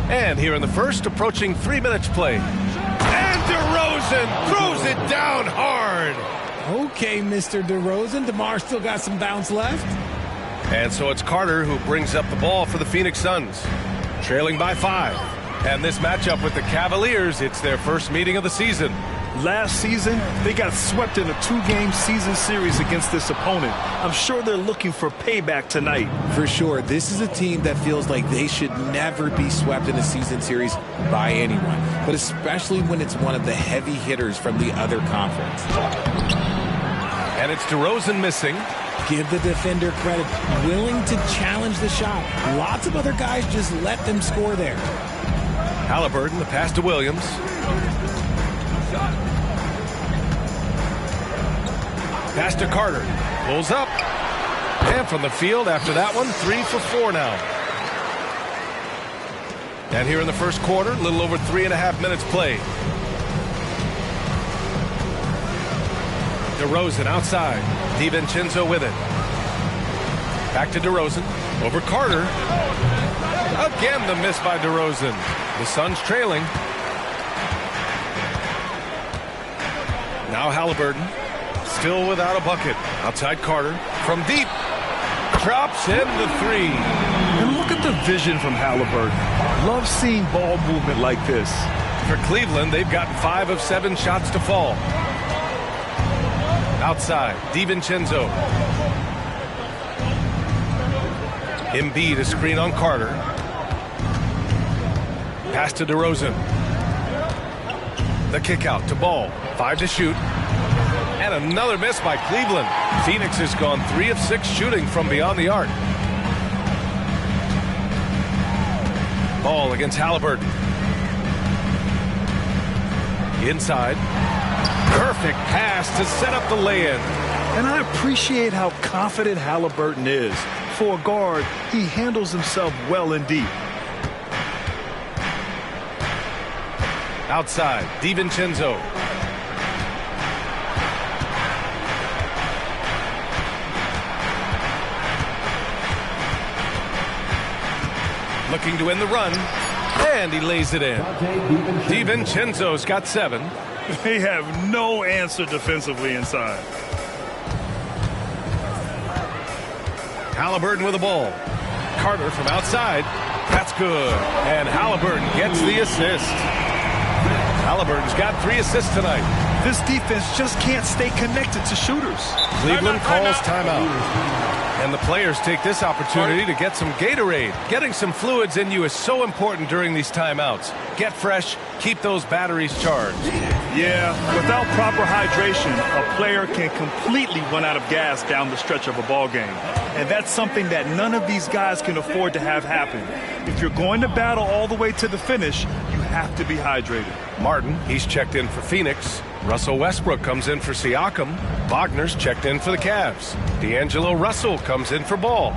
And here in the first, approaching 3 minutes play. And DeRozan throws it down hard. Okay, Mr. DeRozan. DeMar still got some bounce left. And so it's Carter who brings up the ball for the Phoenix Suns, trailing by 5. And this matchup with the Cavaliers, it's their first meeting of the season. Last season, they got swept in a 2-game season series against this opponent. I'm sure they're looking for payback tonight. For sure, this is a team that feels like they should never be swept in a season series by anyone, but especially when it's one of the heavy hitters from the other conference. And it's DeRozan missing. Give the defender credit, willing to challenge the shot. Lots of other guys just let them score there. Halliburton, the pass to Williams. Pass to Carter. Pulls up. And from the field after that one, 3 for 4 now. And here in the first quarter, a little over 3.5 minutes played. DeRozan outside. DiVincenzo with it. Back to DeRozan. Over Carter. Again the miss by DeRozan. The Suns trailing. Now Halliburton. Still without a bucket. Outside Carter. From deep. Drops in the 3. And look at the vision from Halliburton. Love seeing ball movement like this. For Cleveland, they've gotten 5 of 7 shots to fall. Outside, DiVincenzo. Embiid, a screen on Carter. Pass to DeRozan. The kick out to Ball. 5 to shoot. And another miss by Cleveland. Phoenix has gone 3 of 6 shooting from beyond the arc. Ball against Halliburton. Inside. Perfect pass to set up the lay-in. And I appreciate how confident Halliburton is. For a guard, he handles himself well and deep. Outside, DiVincenzo. Looking to win the run, and he lays it in. DiVincenzo's got 7. They have no answer defensively inside. Halliburton with the ball. Carter from outside. That's good. And Halliburton gets the assist. Halliburton's got 3 assists tonight. This defense just can't stay connected to shooters. Cleveland calls timeout. And the players take this opportunity to get some Gatorade. Getting some fluids in you is so important during these timeouts. Get fresh, keep those batteries charged. Yeah, without proper hydration, a player can completely run out of gas down the stretch of a ball game. And that's something that none of these guys can afford to have happen. If you're going to battle all the way to the finish, you have to be hydrated. Martin, he's checked in for Phoenix. Russell Westbrook comes in for Siakam. Wagner's checked in for the Cavs. D'Angelo Russell comes in for Ball.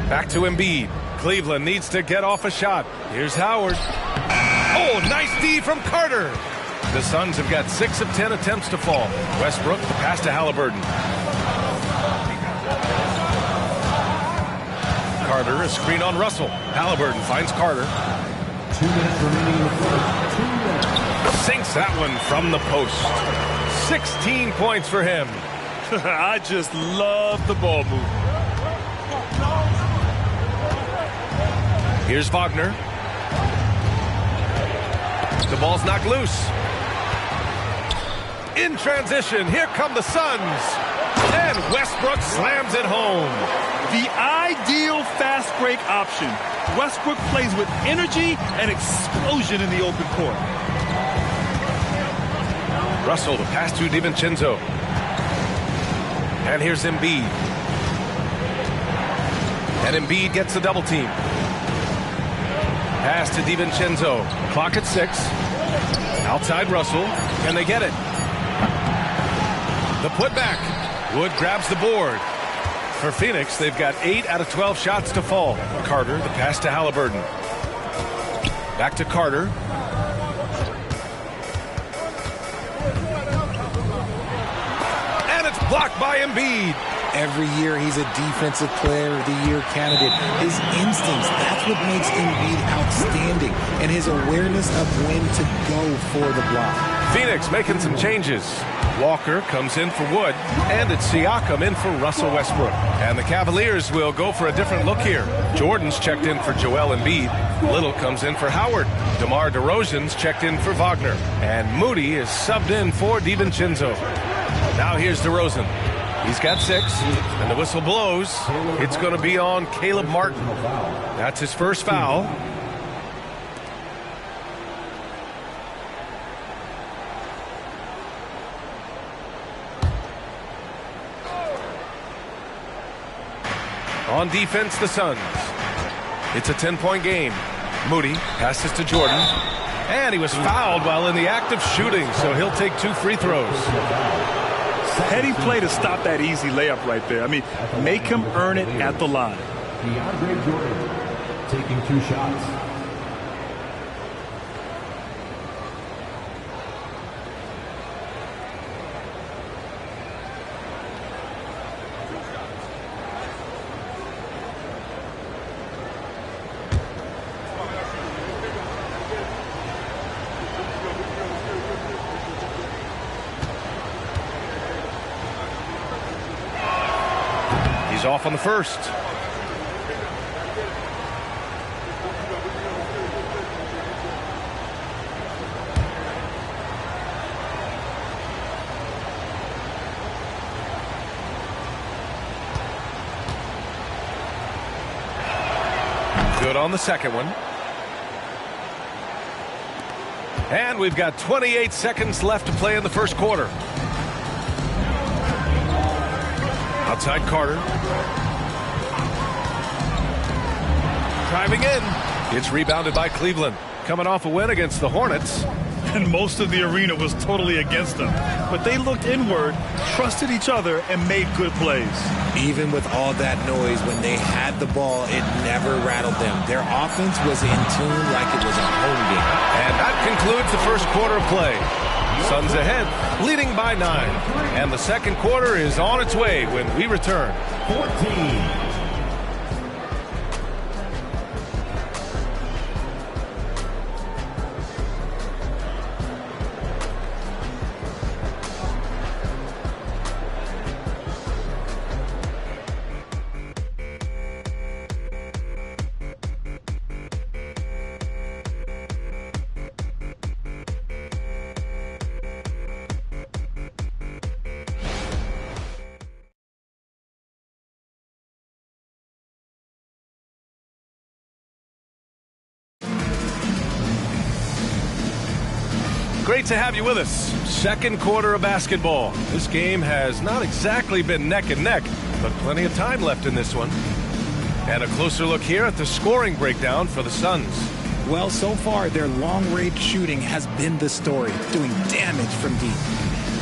Back to Embiid. Cleveland needs to get off a shot. Here's Howard. Oh, nice D from Carter. The Suns have got 6 of 10 attempts to fall. Westbrook, the pass to Halliburton. Carter, a screen on Russell. Halliburton finds Carter. 2 minutes remaining in the fourth. 2 minutes. Sinks that one from the post. 16 points for him. I just love the ball move. Here's Wagner. The ball's knocked loose. In transition, here come the Suns. And Westbrook slams it home. The ideal fast break option. Westbrook plays with energy and explosion in the open court. Russell, the pass to DiVincenzo. And here's Embiid. And Embiid gets the double team. Pass to DiVincenzo. Clock at 6. Outside Russell. And they get it. The putback. Wood grabs the board. For Phoenix, they've got 8 out of 12 shots to fall. Carter, the pass to Halliburton. Back to Carter. And it's blocked by Embiid. Every year he's a defensive player of the year candidate. His instincts, that's what makes Embiid outstanding. And his awareness of when to go for the block. Phoenix making some changes. Walker comes in for Wood, and it's Siakam in for Russell Westbrook. And the Cavaliers will go for a different look here. Jordan's checked in for Joel Embiid. Little comes in for Howard. DeMar DeRozan's checked in for Wagner. And Moody is subbed in for DiVincenzo. Now here's DeRozan. He's got 6, and the whistle blows. It's going to be on Caleb Martin. That's his first foul. On defense, the Suns. It's a 10-point game. Moody passes to Jordan. And he was fouled while in the act of shooting, so he'll take 2 free throws. Heady play to stop that easy layup right there. I mean, make him earn it at the line. DeAndre Jordan taking 2 shots. He's off on the first. Good on the second one. And we've got 28 seconds left to play in the first quarter. Outside Carter. Driving in. It's rebounded by Cleveland. Coming off a win against the Hornets. And most of the arena was totally against them. But they looked inward, trusted each other, and made good plays. Even with all that noise, when they had the ball, it never rattled them. Their offense was in tune like it was a home game. And that concludes the first quarter of play. Suns ahead, leading by 9. And the second quarter is on its way when we return. 14. Great to have you with us. Second quarter of basketball. This game has not exactly been neck and neck, but plenty of time left in this one. And a closer look here at the scoring breakdown for the Suns. Well, so far, their long-range shooting has been the story, doing damage from deep.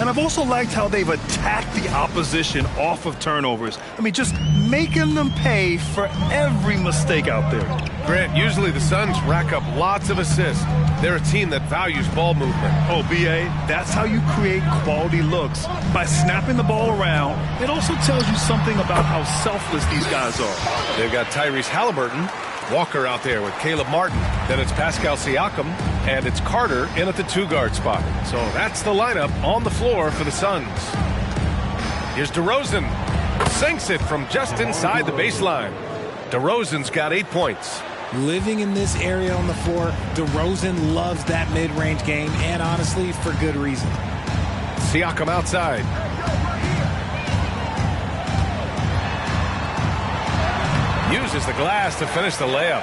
And I've also liked how they've attacked the opposition off of turnovers. I mean, just making them pay for every mistake out there. Grant, usually the Suns rack up lots of assists. They're a team that values ball movement. Oh, B.A., that's how you create quality looks. By snapping the ball around, it also tells you something about how selfless these guys are. They've got Tyrese Halliburton, Walker out there with Caleb Martin. Then it's Pascal Siakam, and it's Carter in at the 2-guard spot. So that's the lineup on the floor for the Suns. Here's DeRozan. Sinks it from just inside the baseline. DeRozan's got 8 points. Living in this area on the floor, DeRozan loves that mid-range game, and honestly, for good reason. Siakam outside. Uses the glass to finish the layup.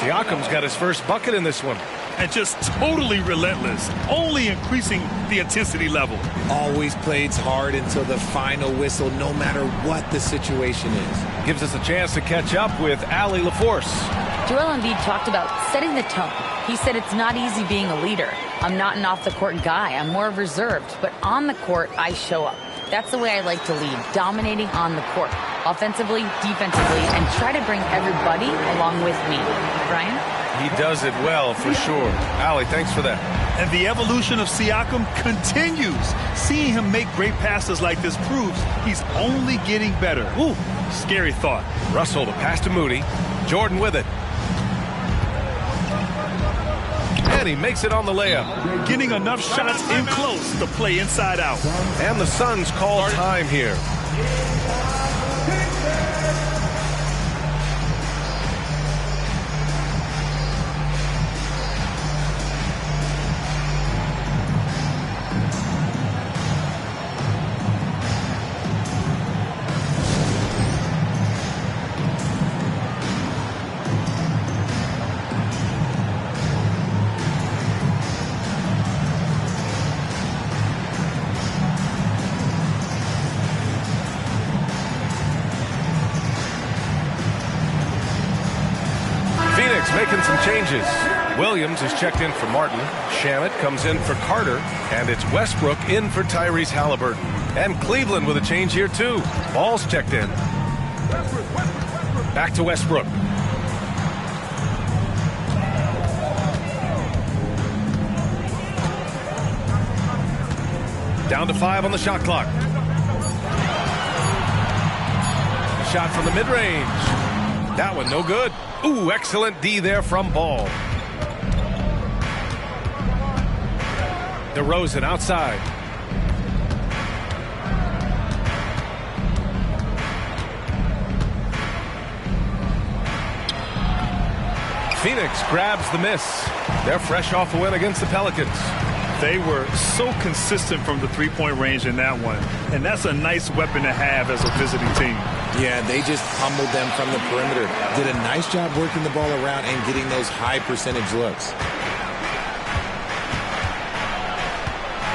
Siakam's got his first bucket in this one. And just totally relentless, only increasing the intensity level. Always plays hard until the final whistle, no matter what the situation is. Gives us a chance to catch up with Allie LaForce. Joel Embiid talked about setting the tone. He said it's not easy being a leader. I'm not an off-the-court guy. I'm more reserved. But on the court, I show up. That's the way I like to lead, dominating on the court, offensively, defensively, and try to bring everybody along with me. Brian? He does it well, for sure. Allie, thanks for that. And the evolution of Siakam continues. Seeing him make great passes like this proves he's only getting better. Ooh, scary thought. Russell, the pass to Moody. Jordan with it. And he makes it on the layup. Getting enough shots in close to play inside out. And the Suns call time here. Making some changes. Williams is checked in for Martin. Shamet comes in for Carter. And it's Westbrook in for Tyrese Halliburton. And Cleveland with a change here, too. Ball's checked in. Back to Westbrook. Down to 5 on the shot clock. Shot from the mid-range. That one no good. Ooh, excellent D there from Ball. DeRozan outside. Phoenix grabs the miss. They're fresh off a win against the Pelicans. They were so consistent from the three-point range in that one. And that's a nice weapon to have as a visiting team. Yeah, they just pummeled them from the perimeter. Did a nice job working the ball around and getting those high percentage looks.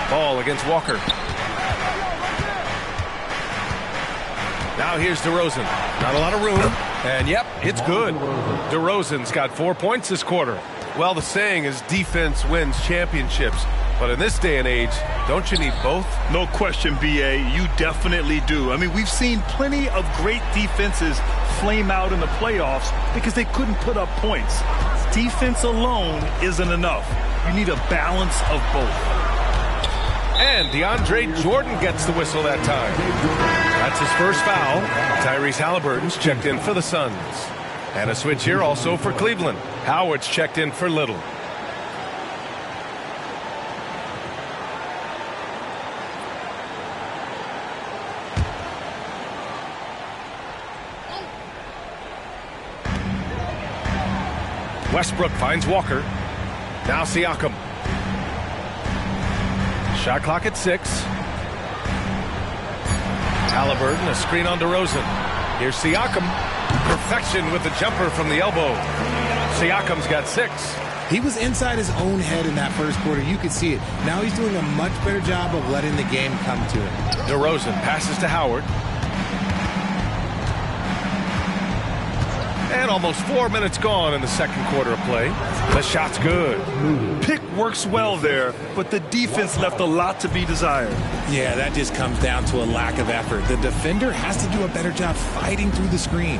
Ball against Walker. Now here's DeRozan. Not a lot of room. And yep, it's good. DeRozan's got 4 points this quarter. Well, the saying is defense wins championships. But in this day and age, don't you need both? No question, B.A. You definitely do. I mean, we've seen plenty of great defenses flame out in the playoffs because they couldn't put up points. Defense alone isn't enough. You need a balance of both. And DeAndre Jordan gets the whistle that time. That's his first foul. Tyrese Halliburton's checked in for the Suns. And a switch here also for Cleveland. Howard's checked in for Little. Westbrook finds Walker. Now Siakam. Shot clock at 6. Halliburton, a screen on DeRozan. Here's Siakam. Perfection with the jumper from the elbow. Siakam's got 6. He was inside his own head in that first quarter. You could see it. Now he's doing a much better job of letting the game come to him. DeRozan passes to Howard. And almost 4 minutes gone in the second quarter of play. The shot's good. Pick works well there, but the defense left a lot to be desired. Yeah, that just comes down to a lack of effort. The defender has to do a better job fighting through the screen.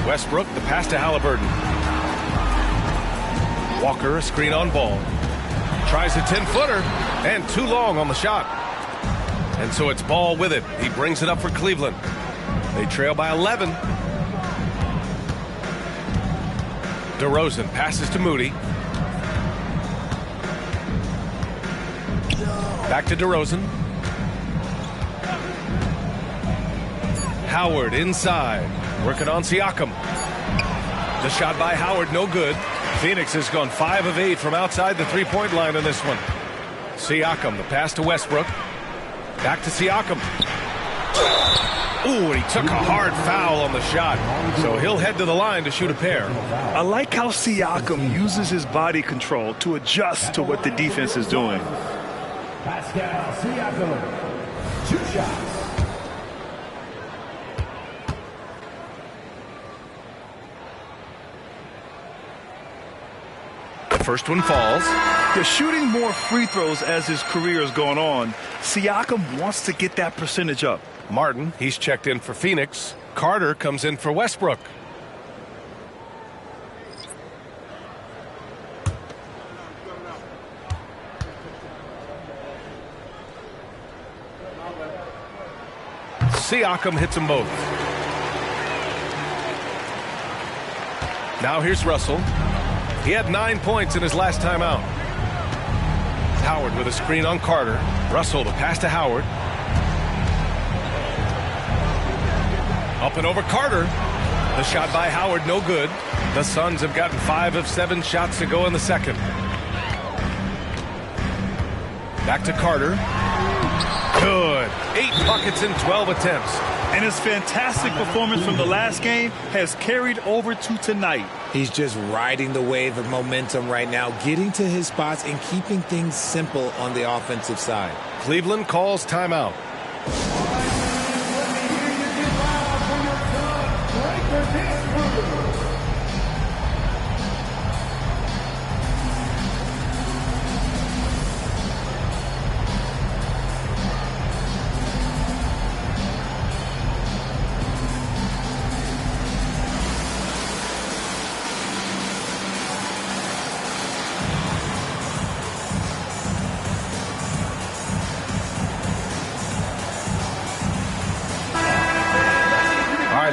Westbrook, the pass to Halliburton. Walker, a screen on Ball. Tries a 10-footer, and too long on the shot. And so it's Ball with it. He brings it up for Cleveland. They trail by 11. DeRozan passes to Moody. Back to DeRozan. Howard inside, working on Siakam. The shot by Howard, no good. Phoenix has gone 5 of 8 from outside the three-point line in this one. Siakam, the pass to Westbrook. Back to Siakam. Ooh, and he took a hard foul on the shot. So he'll head to the line to shoot a pair. I like how Siakam uses his body control to adjust to what the defense is doing. Pascal Siakam, 2 shots. The first one falls. They're shooting more free throws as his career is going on. Siakam wants to get that percentage up. Martin, he's checked in for Phoenix. Carter comes in for Westbrook. Siakam hits them both. Now here's Russell. He had 9 points in his last time out. Howard with a screen on Carter. Russell, the pass to Howard. Up and over Carter. The shot by Howard, no good. The Suns have gotten 5 of 7 shots to go in the second. Back to Carter. Good. 8 buckets in 12 attempts. And his fantastic performance from the last game has carried over to tonight. He's just riding the wave of momentum right now, getting to his spots and keeping things simple on the offensive side. Cleveland calls timeout.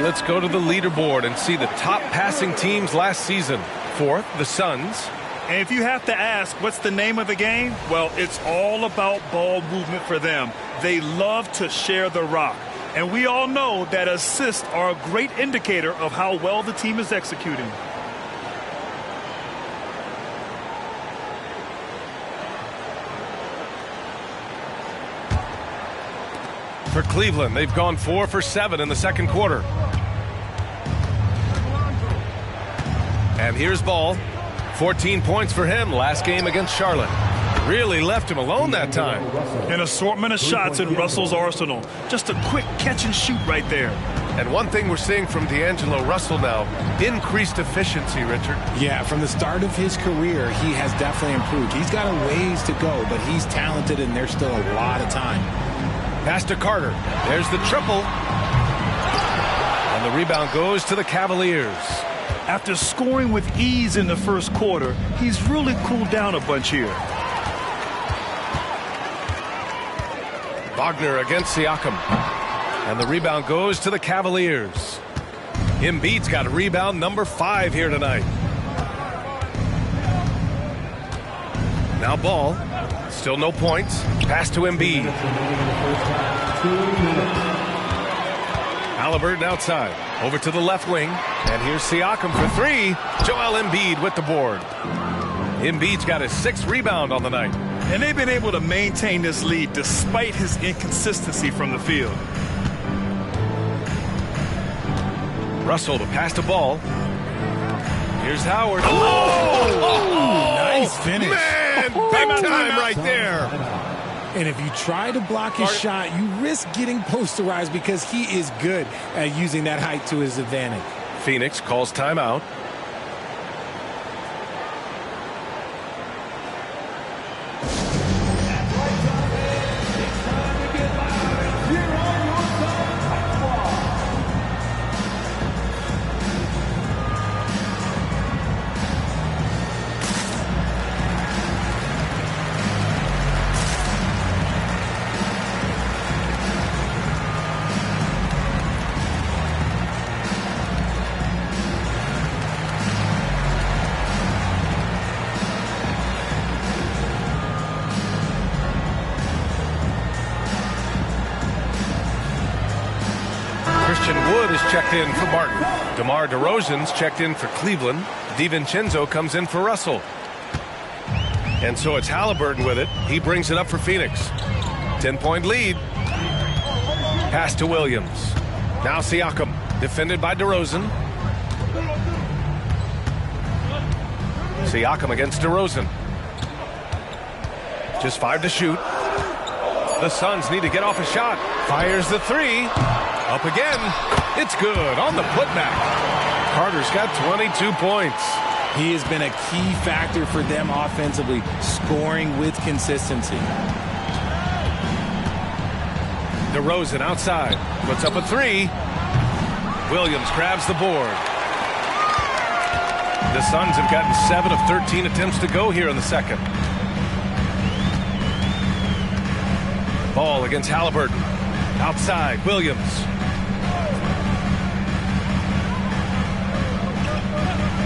Let's go to the leaderboard and see the top passing teams last season. 4th, the Suns. And if you have to ask what's the name of the game, well, it's all about ball movement for them. They love to share the rock. And we all know that assists are a great indicator of how well the team is executing. For Cleveland, they've gone 4 for 7 in the second quarter. And here's Ball. 14 points for him last game against Charlotte. Really left him alone that time. An assortment of shots in Russell's arsenal. Just a quick catch and shoot right there. And one thing we're seeing from D'Angelo Russell now, increased efficiency, Richard. Yeah, from the start of his career, he has definitely improved. He's got a ways to go, but he's talented and there's still a lot of time. Pass to Carter. There's the triple. And the rebound goes to the Cavaliers. After scoring with ease in the first quarter, he's really cooled down a bunch here. Wagner against Siakam. And the rebound goes to the Cavaliers. Embiid's got a rebound number 5 here tonight. Now Ball. Still no points. Pass to Embiid. Halliburton outside. Over to the left wing. And here's Siakam for 3. Joel Embiid with the board. Embiid's got his 6th rebound on the night. And they've been able to maintain this lead despite his inconsistency from the field. Russell to pass the Ball. Here's Howard. Nice finish. Man, big time right there. And if you try to block his shot, you risk getting posterized because he is good at using that height to his advantage. Phoenix calls timeout. Christian Wood is checked in for Martin. DeMar DeRozan's checked in for Cleveland. DiVincenzo comes in for Russell. And so it's Halliburton with it. He brings it up for Phoenix. 10-point lead. Pass to Williams. Now Siakam, defended by DeRozan. Siakam against DeRozan. Just 5 to shoot. The Suns need to get off a shot. Fires the three. Up again. It's good on the putback. Carter's got 22 points. He has been a key factor for them offensively, scoring with consistency. DeRozan outside. Puts up a three. Williams grabs the board. The Suns have gotten 7 of 13 attempts to go here in the second. Ball against Halliburton. Outside, Williams.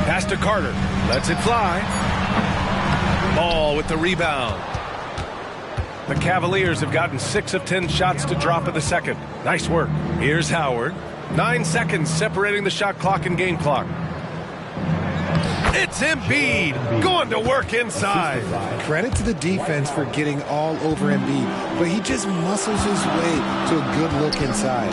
Pass to Carter. Lets it fly. Ball with the rebound. The Cavaliers have gotten 6 of 10 shots to drop in the second. Nice work. Here's Howard. 9 seconds separating the shot clock and game clock. It's Embiid going to work inside. Credit to the defense for getting all over Embiid, but he just muscles his way to a good look inside.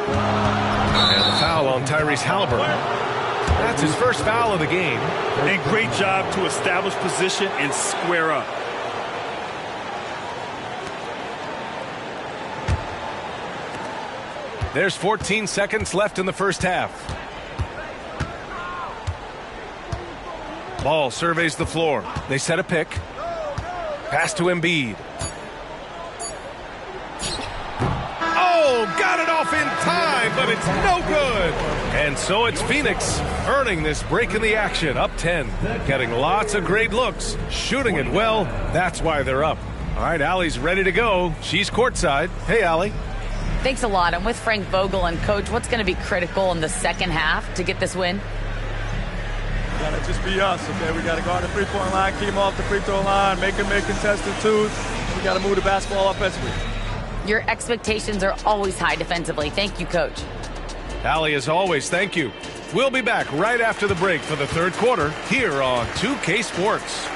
And the foul on Tyrese Halliburton. That's his first foul of the game. And great job to establish position and square up. There's 14 seconds left in the first half. Ball surveys the floor. They set a pick. Pass to Embiid. Oh, got it off in time, but it's no good. And so it's Phoenix earning this break in the action, up 10. Getting lots of great looks, shooting it well. That's why they're up. All right, Allie's ready to go. She's courtside. Hey, Allie. Thanks a lot. I'm with Frank Vogel. And, Coach, what's going to be critical in the second half to get this win? Got to just be us, okay? We got to go on the three-point line, keep them off the free throw line, make them make contested twos. We got to move the basketball offensively. Your expectations are always high defensively. Thank you, Coach. Allie, as always, thank you. We'll be back right after the break for the third quarter here on 2K Sports.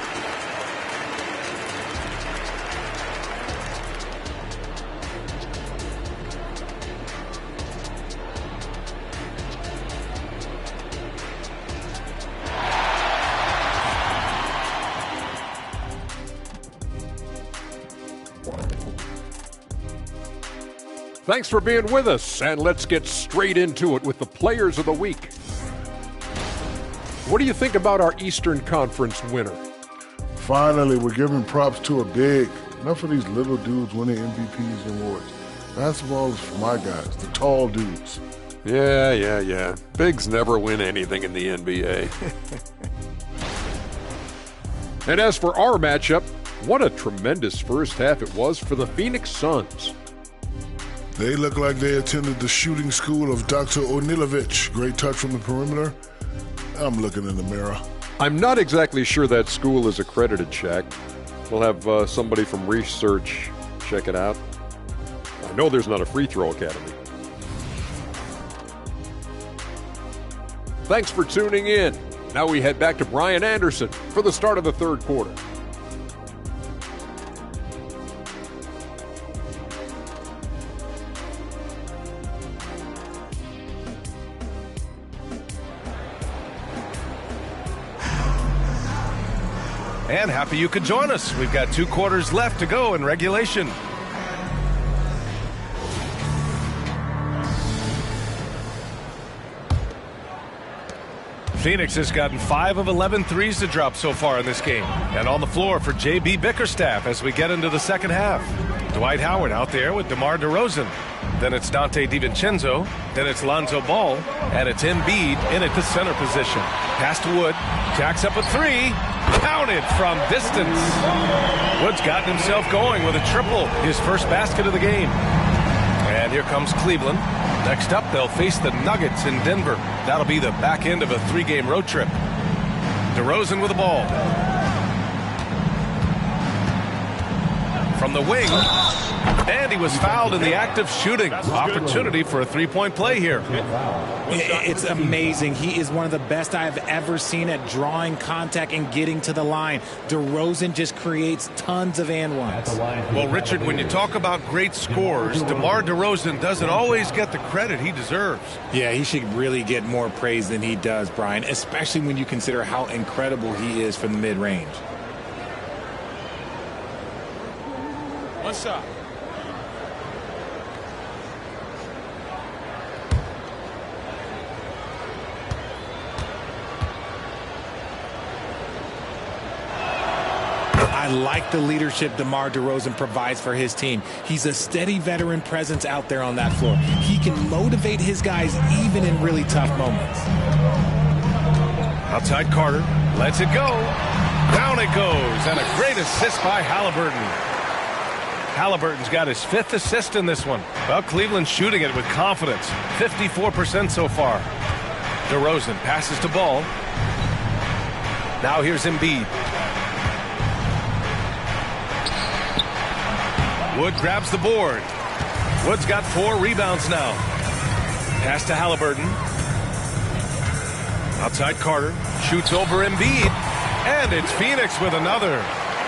Thanks for being with us, and let's get straight into it with the Players of the Week. What do you think about our Eastern Conference winner? Finally, we're giving props to a big. Enough of these little dudes winning MVPs and awards. Basketball is for my guys, the tall dudes. Yeah. Bigs never win anything in the NBA. And as for our matchup, what a tremendous first half it was for the Phoenix Suns. They look like they attended the shooting school of Dr. Onilovich. Great touch from the perimeter. I'm looking in the mirror. I'm not exactly sure that school is accredited, Shaq. We'll have somebody from research check it out. I know there's not a free throw academy. Thanks for tuning in. Now we head back to Brian Anderson for the start of the third quarter. And happy you could join us. We've got 2 quarters left to go in regulation. Phoenix has gotten 5 of 11 threes to drop so far in this game. And on the floor for J.B. Bickerstaff as we get into the second half. Dwight Howard out there with DeMar DeRozan. Then it's Dante DiVincenzo. Then it's Lonzo Ball. And it's Embiid in at the center position. Pass to Wood. Jacks up a three. Counted from distance. Wood's gotten himself going with a triple. His first basket of the game. And here comes Cleveland. Next up, they'll face the Nuggets in Denver. That'll be the back end of a 3-game road trip. DeRozan with the ball. from the wing. And he was fouled in the act of shooting. Opportunity for a three-point play here. It's amazing. He is one of the best I have ever seen at drawing contact and getting to the line. DeRozan just creates tons of and ones. Well, Richard, when you talk about great scorers, DeMar DeRozan doesn't always get the credit he deserves. Yeah, he should really get more praise than he does, Brian, especially when you consider how incredible he is from the mid-range. One shot. I like the leadership DeMar DeRozan provides for his team. He's a steady veteran presence out there on that floor. He can motivate his guys even in really tough moments. Outside Carter, lets it go. Down it goes, and a great assist by Halliburton. Halliburton's got his 5th assist in this one. Well, Cleveland's shooting it with confidence. 54% so far. DeRozan passes to Ball. Now here's Embiid. Wood grabs the board. Wood's got 4 rebounds now. Pass to Halliburton. Outside Carter. Shoots over Embiid. And it's Phoenix with another.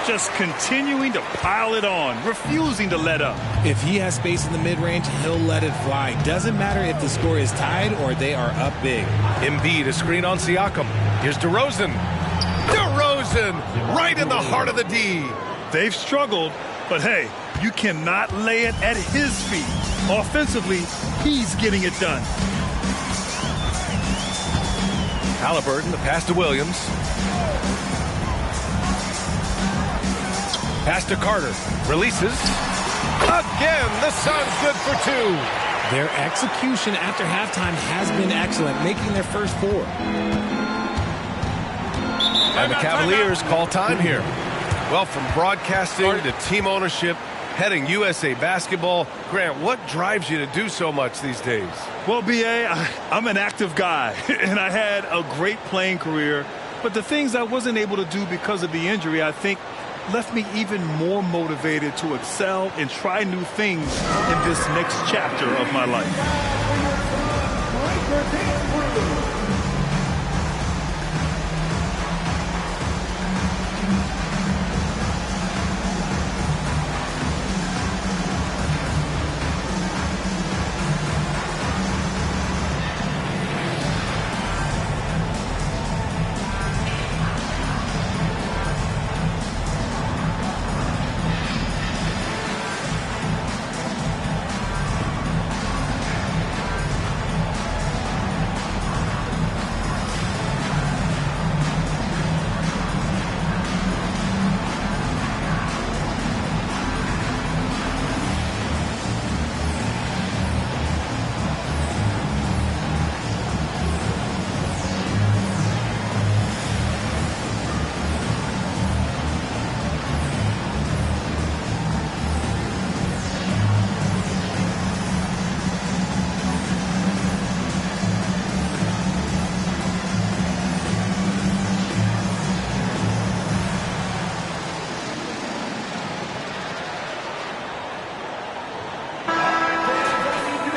Just continuing to pile it on, refusing to let up. If he has space in the mid-range, he'll let it fly. Doesn't matter if the score is tied or they are up big. Embiid, a screen on Siakam. Here's DeRozan. DeRozan, right in the heart of the D. They've struggled, but hey, you cannot lay it at his feet. Offensively, he's getting it done. Halliburton, the pass to Williams. Pass to Carter. Releases. Again, the Suns good for 2. Their execution after halftime has been excellent, making their first 4. And the Cavaliers call time here. Well, from broadcasting to team ownership, heading USA basketball, Grant, what drives you to do so much these days? Well, B.A., I'm an active guy, and I had a great playing career. But the things I wasn't able to do because of the injury, I think, left me even more motivated to excel and try new things in this next chapter of my life.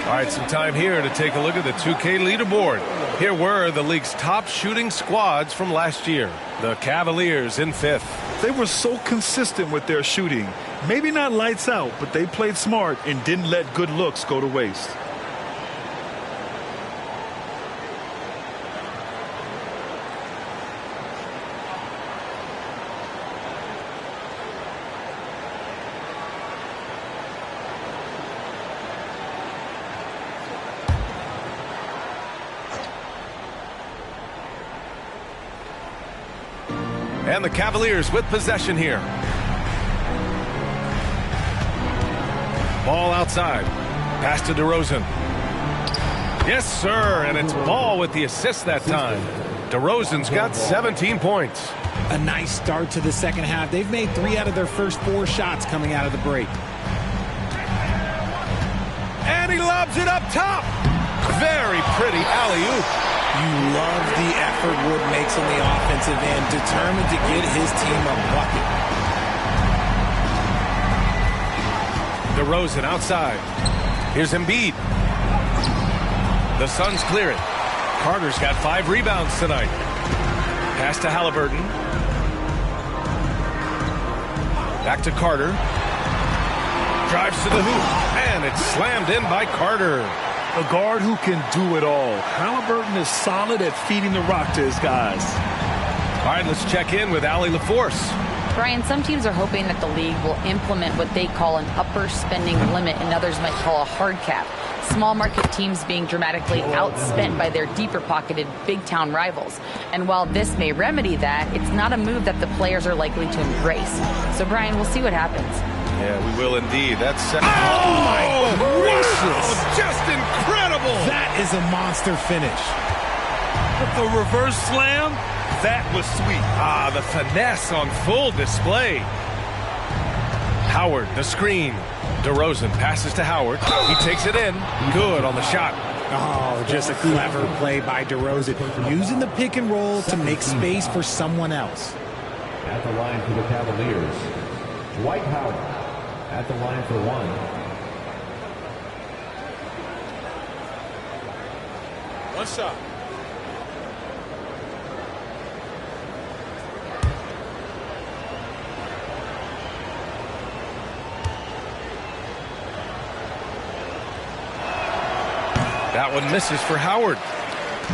All right, some time here to take a look at the 2K leaderboard. Here were the league's top shooting squads from last year. The Cavaliers in 5th. They were so consistent with their shooting. Maybe not lights out, but they played smart and didn't let good looks go to waste. And the Cavaliers with possession here. Ball outside. Pass to DeRozan. Yes, sir, and it's Ball with the assist that time. DeRozan's got 17 points. A nice start to the second half. They've made 3 out of their first 4 shots coming out of the break. And he lobs it up top. Very pretty alley-oop. You love the effort Wood makes on the offensive end, determined to get his team a bucket. DeRozan outside. Here's Embiid. The Suns clear it. Carter's got 5 rebounds tonight. Pass to Halliburton. Back to Carter. Drives to the hoop. And it's slammed in by Carter. A guard who can do it all. Halliburton is solid at feeding the rock to his guys. All right, let's check in with Allie LaForce. Brian, some teams are hoping that the league will implement what they call an upper spending limit and others might call a hard cap. Small market teams being dramatically outspent by their deeper pocketed big town rivals. And while this may remedy that, it's not a move that the players are likely to embrace. So Brian, we'll see what happens. Yeah, we will indeed. That's Oh my gracious! Just incredible! That is a monster finish. The reverse slam, that was sweet. Ah, the finesse on full display. Howard, the screen. DeRozan passes to Howard. He takes it in. Good on the shot. Oh, just a clever play by DeRozan, using the pick and roll to make space for someone else. At the line for the Cavaliers, Dwight Howard. At the line for 1. One shot. That one misses for Howard.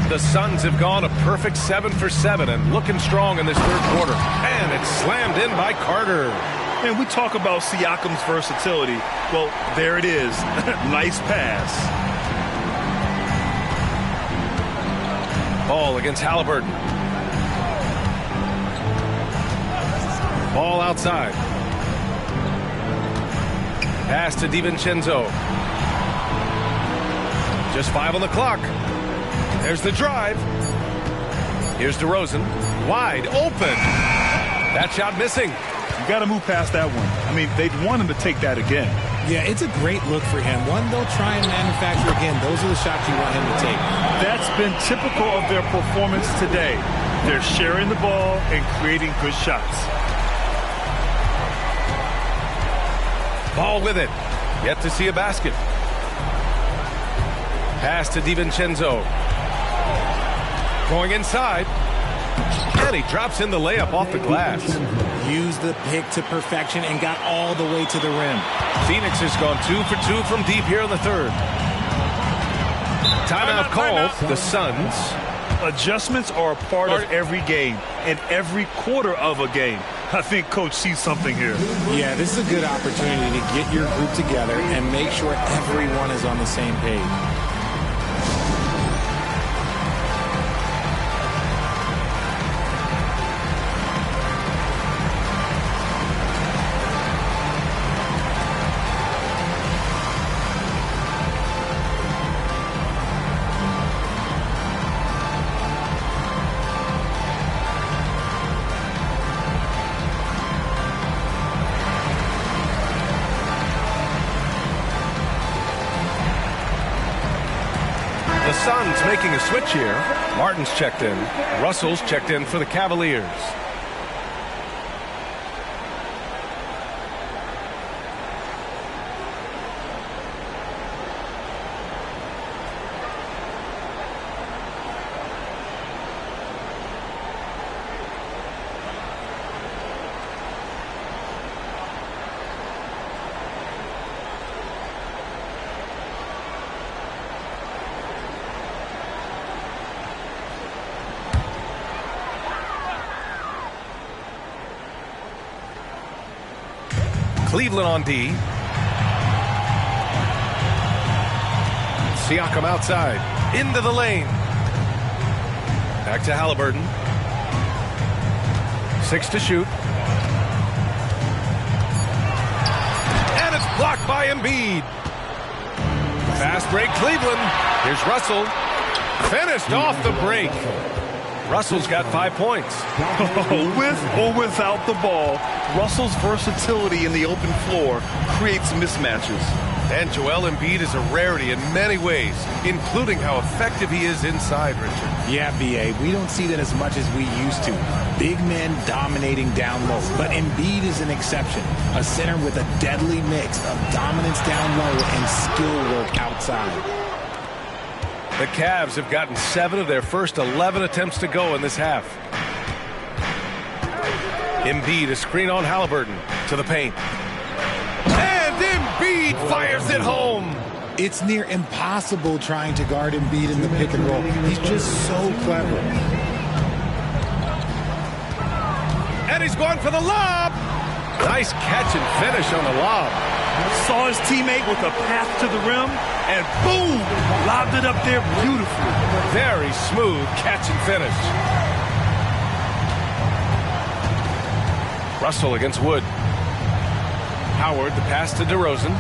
The Suns have gone a perfect 7 for 7 and looking strong in this third quarter. And it's slammed in by Carter. And we talk about Siakam's versatility. Well, there it is. Nice pass. Ball against Halliburton. Ball outside. Pass to DiVincenzo. Just 5 on the clock. There's the drive. Here's DeRozan. Wide open. That shot missing. You got to move past that one. I mean, they'd want him to take that again. Yeah, it's a great look for him. One they'll try and manufacture again. Those are the shots you want him to take. That's been typical of their performance today. They're sharing the ball and creating good shots. Ball with it. Yet to see a basket. Pass to DiVincenzo. Going inside. And he drops in the layup off the glass. Used the pick to perfection and got all the way to the rim. Phoenix has gone 2 for 2 from deep here in the third. Timeout called. The Suns. Adjustments are a part of every game and every quarter of a game. I think Coach sees something here. Yeah, this is a good opportunity to get your group together and make sure everyone is on the same page. The Suns making a switch here. Martin's checked in. Russell's checked in for the Cavaliers. Cleveland on D. Siakam outside. Into the lane. Back to Halliburton. 6 to shoot. And it's blocked by Embiid. Fast break Cleveland. Here's Russell. Finished off the break. Russell's got 5 points. With or without the ball, Russell's versatility in the open floor creates mismatches. And Joel Embiid is a rarity in many ways, including how effective he is inside, Richard. Yeah, B.A., we don't see that as much as we used to. Big men dominating down low. But Embiid is an exception. A center with a deadly mix of dominance down low and skill work outside. The Cavs have gotten 7 of their first 11 attempts to go in this half. Embiid, a screen on Halliburton to the paint. And Embiid fires it home. It's near impossible trying to guard Embiid in the pick and roll. He's just so clever. And he's going for the lob. Nice catch and finish on the lob. Saw his teammate with a path to the rim, and boom, lobbed it up there beautifully. Very smooth catch and finish. Russell against Wood. Howard, the pass to DeRozan.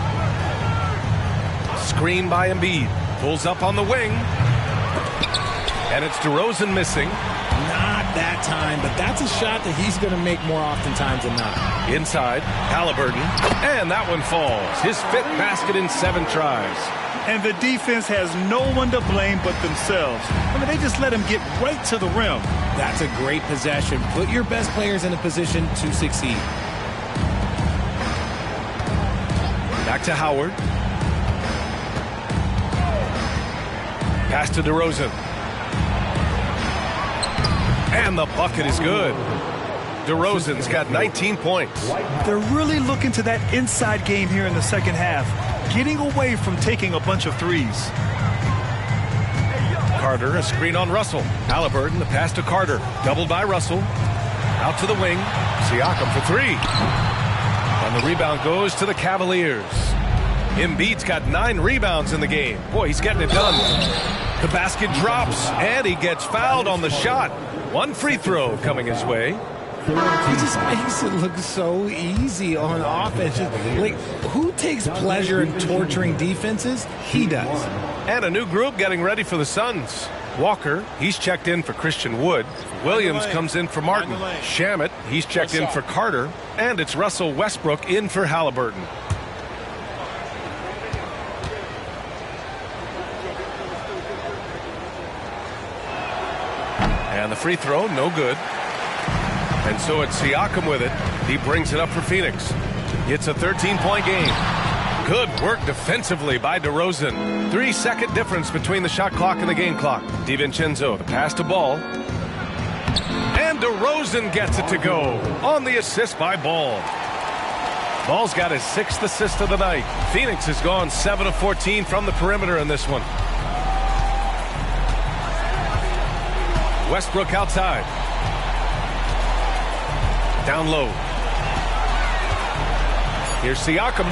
Screen by Embiid. Pulls up on the wing. And it's DeRozan missing. Not that time, but that's a shot that he's going to make more oftentimes than not. Inside, Halliburton. And that one falls. His 5th basket in 7 tries. And the defense has no one to blame but themselves. I mean, they just let him get right to the rim. That's a great possession. Put your best players in a position to succeed. Back to Howard. Pass to DeRozan. And the bucket is good. DeRozan's got 19 points. They're really looking to that inside game here in the second half, getting away from taking a bunch of threes. Carter, a screen on Russell. Halliburton, the pass to Carter. Doubled by Russell. Out to the wing. Siakam for 3. And the rebound goes to the Cavaliers. Embiid's got 9 rebounds in the game. Boy, he's getting it done. The basket drops, and he gets fouled on the shot. 1 free throw coming his way. He just makes it look so easy on offense. Like, who takes pleasure in torturing defenses? He does. And a new group getting ready for the Suns. Walker, he's checked in for Christian Wood. Williams comes in for Martin. Shamet, he's checked in for Carter. And it's Russell Westbrook in for Halliburton. And the free throw, no good. And so it's Siakam with it. He brings it up for Phoenix. It's a 13-point game. Good work defensively by DeRozan. 3-second difference between the shot clock and the game clock. DiVincenzo, the pass to Ball. And DeRozan gets it to go on the assist by Ball. Ball's got his 6th assist of the night. Phoenix has gone 7 of 14 from the perimeter in this one. Westbrook outside. Down low. Here's Siakam.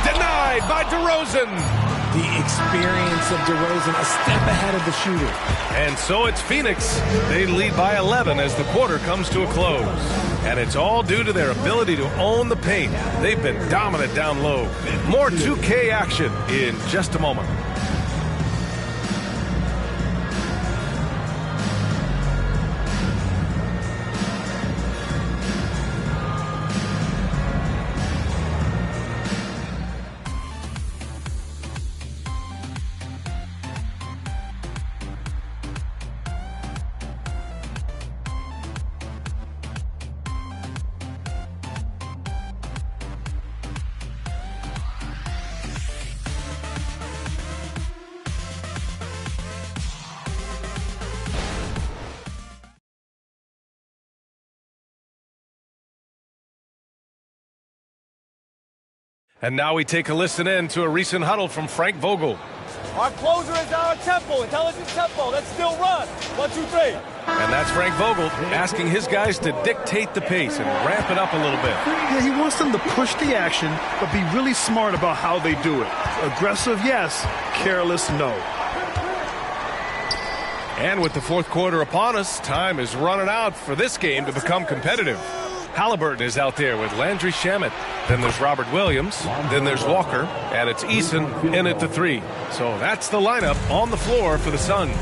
Denied by DeRozan. The experience of DeRozan a step ahead of the shooter. And so it's Phoenix. They lead by 11 as the quarter comes to a close. And it's all due to their ability to own the paint. They've been dominant down low. More 2K action in just a moment. And now we take a listen in to a recent huddle from Frank Vogel. Our closer is our tempo, intelligent tempo. Let's still run. 1, 2, 3. And that's Frank Vogel asking his guys to dictate the pace and ramp it up a little bit. Yeah, he wants them to push the action, but be really smart about how they do it. Aggressive, yes. Careless, no. And with the 4th quarter upon us, time is running out for this game to become competitive. Halliburton is out there with Landry Shamet. Then there's Robert Williams. Then there's Walker. And it's Eason in at the 3. So that's the lineup on the floor for the Suns.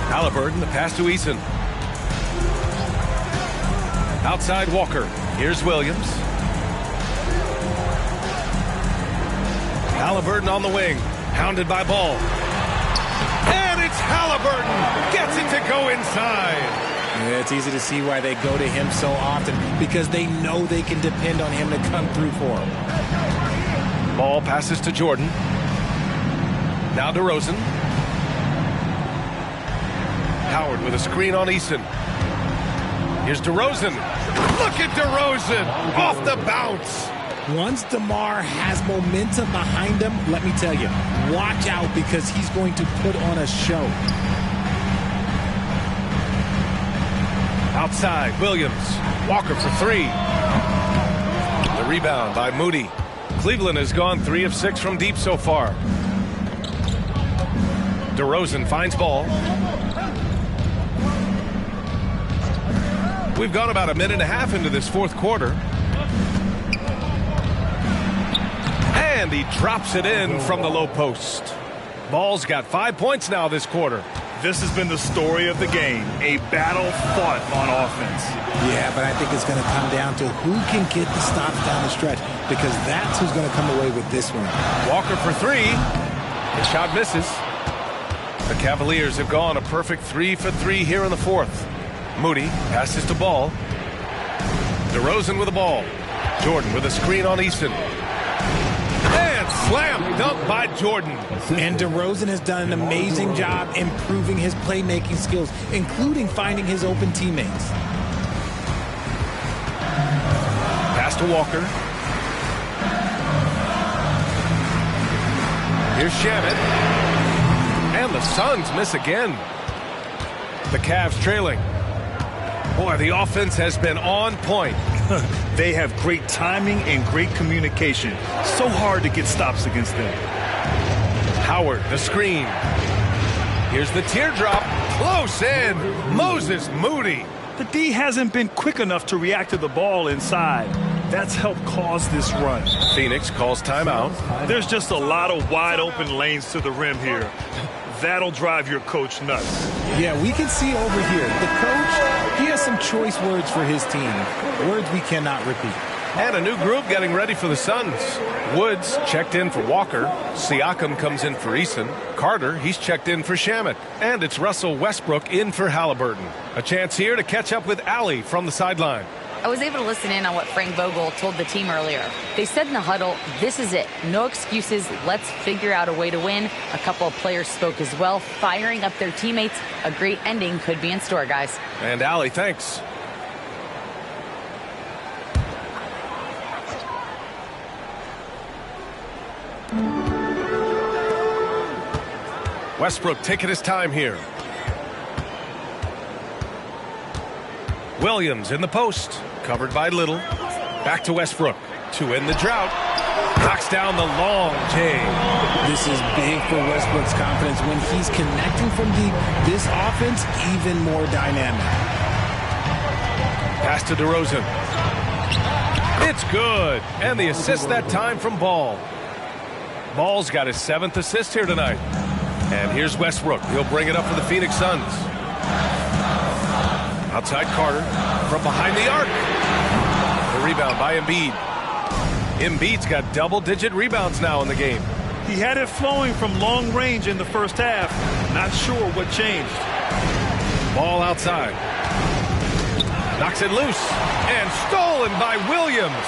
Halliburton, the pass to Eason. Outside Walker. Here's Williams. Halliburton on the wing, hounded by Ball. And it's Halliburton, gets it to go inside. Yeah, it's easy to see why they go to him so often, because they know they can depend on him to come through for them. Ball passes to Jordan. Now DeRozan. Howard with a screen on Eason. Here's DeRozan. Look at DeRozan off the bounce. Once DeMar has momentum behind him, let me tell you, watch out, because he's going to put on a show. Outside, Williams. Walker for three. The rebound by Moody. Cleveland has gone 3 of 6 from deep so far. DeRozan finds Ball. We've gone about a minute and a half into this fourth quarter. And he drops it in from the low post. Ball's got 5 points now this quarter. This has been the story of the game, a battle fought on offense. Yeah, but I think it's going to come down to who can get the stops down the stretch, because that's who's going to come away with this one. Walker for three. The shot misses. The Cavaliers have gone a perfect 3 for 3 here in the fourth. Moody passes to Ball. DeRozan with the ball. Jordan with a screen on Easton. And slam dunk by Jordan. And DeRozan has done an amazing job improving his playmaking skills, including finding his open teammates. Pass to Walker. Here's Shamet. And the Suns miss again. The Cavs trailing. Boy, the offense has been on point. They have great timing and great communication. So hard to get stops against them. Howard, the screen. Here's the teardrop. Close in. Moses Moody. The D hasn't been quick enough to react to the ball inside. That's helped cause this run. Phoenix calls timeout. There's just a lot of wide open lanes to the rim here. That'll drive your coach nuts. Yeah, we can see over here. The coach, he has some choice words for his team. Words we cannot repeat. And a new group getting ready for the Suns. Woods checked in for Walker. Siakam comes in for Eason. Carter, he's checked in for Shamet. And it's Russell Westbrook in for Halliburton. A chance here to catch up with Allie from the sideline. I was able to listen in on what Frank Vogel told the team earlier. They said in the huddle, this is it. No excuses. Let's figure out a way to win. A couple of players spoke as well, firing up their teammates. A great ending could be in store, guys. And Allie, thanks. Westbrook taking his time here. Williams in the post. Covered by Little. Back to Westbrook to end the drought. Knocks down the long J. This is big for Westbrook's confidence. When he's connecting from deep, this offense even more dynamic. Pass to DeRozan. It's good. And the assist that time from Ball. Ball's got his 7th assist here tonight. And here's Westbrook. He'll bring it up for the Phoenix Suns. Outside Carter from behind the arc. The rebound by Embiid. Embiid's got double-digit rebounds now in the game. He had it flowing from long range in the first half. Not sure what changed. Ball outside. Knocks it loose. And stolen by Williams.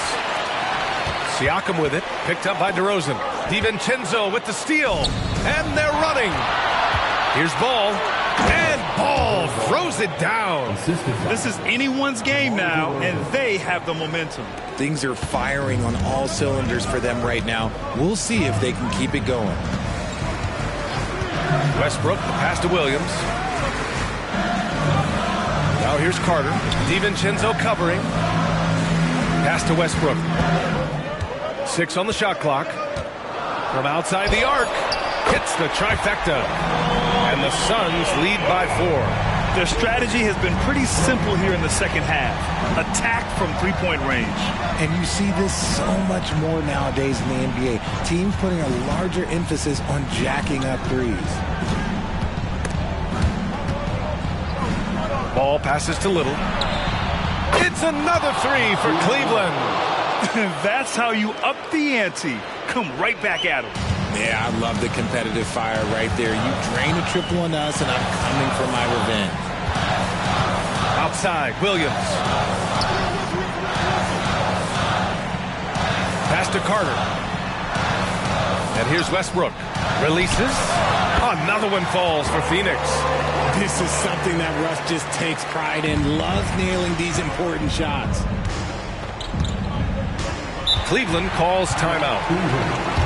Siakam with it. Picked up by DeRozan. DiVincenzo with the steal. And they're running. Here's Ball. And Ball throws it down. This is anyone's game now, and they have the momentum. Things are firing on all cylinders for them right now. We'll see if they can keep it going. Westbrook, the pass to Williams. Now here's Carter. DiVincenzo covering. Pass to Westbrook. 6 on the shot clock. From outside the arc. Hits the trifecta. And the Suns lead by 4. Their strategy has been pretty simple here in the second half. Attack from three-point range. And you see this so much more nowadays in the NBA. Teams putting a larger emphasis on jacking up threes. Ball passes to Little. It's another 3 for Cleveland. That's how you up the ante. Come right back at him. Yeah, I love the competitive fire right there. You drain a triple on us, and I'm coming for my revenge. Outside, Williams. Pass to Carter. And here's Westbrook. Releases. Another one falls for Phoenix. This is something that Russ just takes pride in. Loves nailing these important shots. Cleveland calls timeout.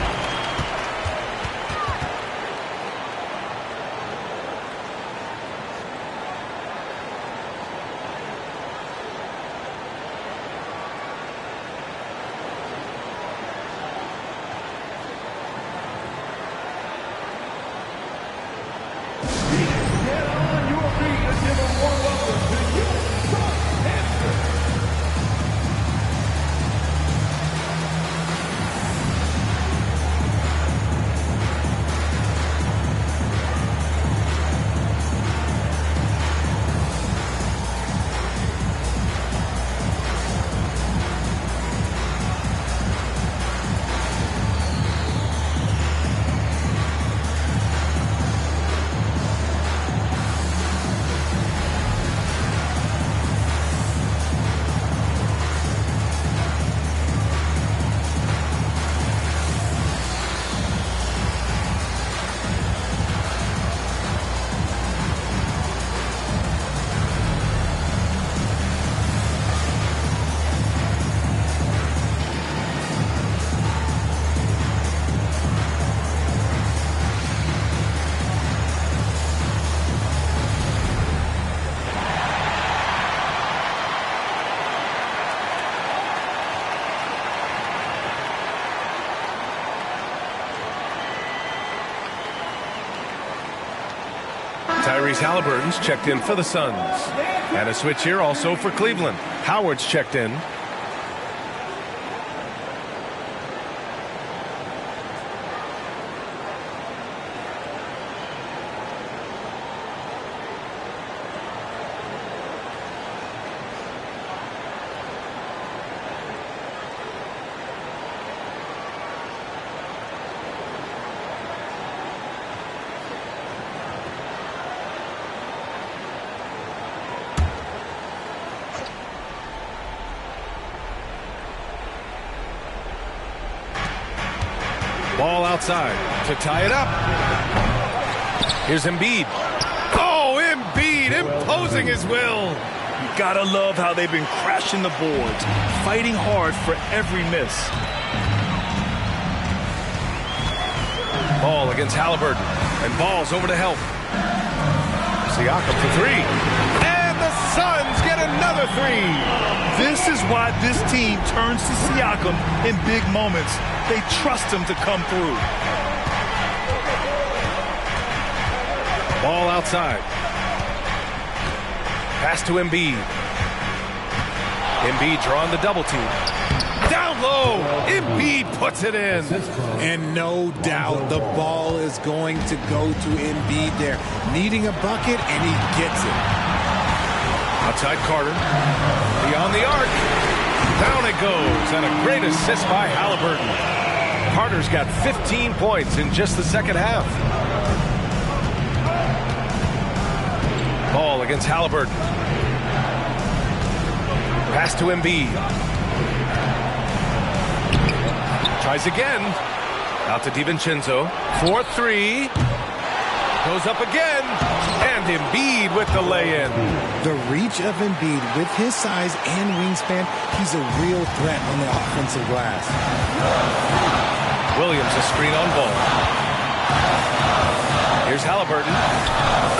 Tyrese Halliburton's checked in for the Suns. And a switch here also for Cleveland. Howard's checked in. Ball outside to tie it up. Here's Embiid. Oh, Embiid imposing his will. You gotta love how they've been crashing the boards, fighting hard for every miss. Ball against Halliburton. And Ball's over to help. Siakam for three. And the Suns get another three. This is why this team turns to Siakam in big moments. They trust him to come through. Ball outside. Pass to Embiid. Embiid drawing the double team. Down low. Embiid puts it in. And no doubt the ball is going to go to Embiid there. Needing a bucket, and he gets it. Outside Carter. Beyond the arc. Down it goes. And a great assist by Halliburton. Carter's got 15 points in just the second half. Ball against Halliburton. Pass to Embiid. Tries again. Out to DiVincenzo. 4-3. Goes up again. And Embiid with the lay-in. The reach of Embiid with his size and wingspan, he's a real threat on the offensive glass. Williams a screen on Ball. Here's Halliburton.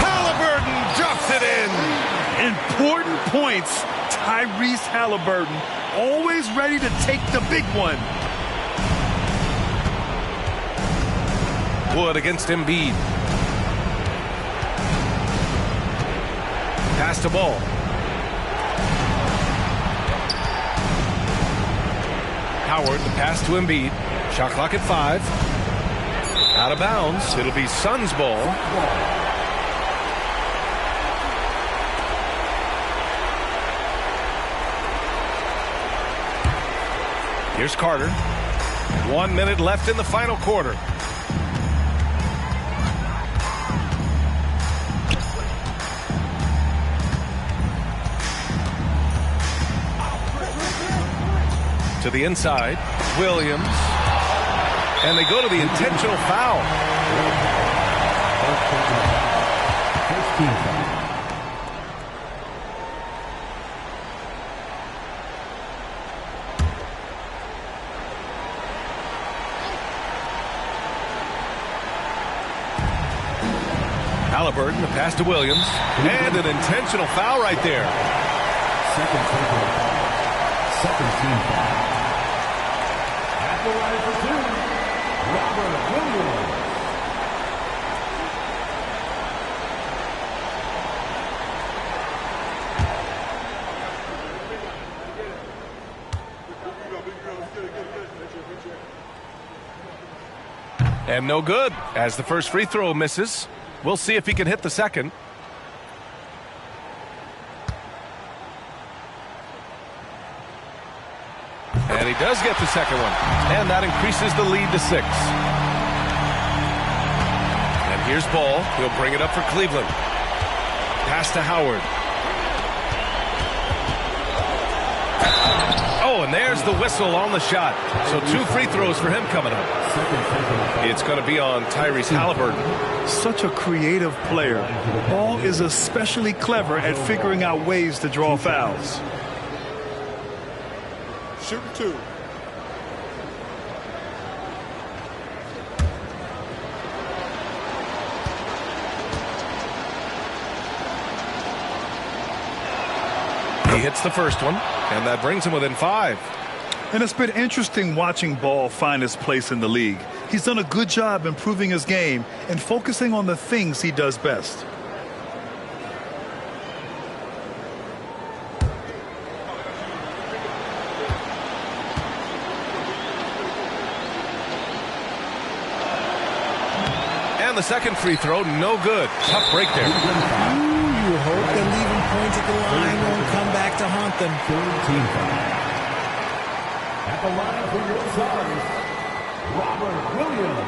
Halliburton drops it in. Important points. Tyrese Halliburton always ready to take the big one. Wood against Embiid. Pass to Ball. Howard, the pass to Embiid. Shot clock at 5. Out of bounds. It'll be Suns ball. Here's Carter. 1 minute left in the final quarter. To the inside, Williams. And they go to the intentional foul. Halliburton, the pass to Williams, and an intentional foul right there. Second team foul. At the line for two, Robert Williams. And no good, as the first free throw misses. We'll see if he can hit the second. And he does get the second one. And that increases the lead to 6. And here's Ball. He'll bring it up for Cleveland. Pass to Howard. Oh, and there's the whistle on the shot. So 2 free throws for him coming up. It's going to be on Tyrese Halliburton. Such a creative player. Ball is especially clever at figuring out ways to draw fouls. Shoot 2. He hits the first one, and that brings him within 5. And it's been interesting watching Ball find his place in the league. He's done a good job improving his game and focusing on the things he does best. And the second free throw, no good. Tough break there. You hope that leaving points at the line won't come back to haunt them. At the line for your Spurs, Robert Williams.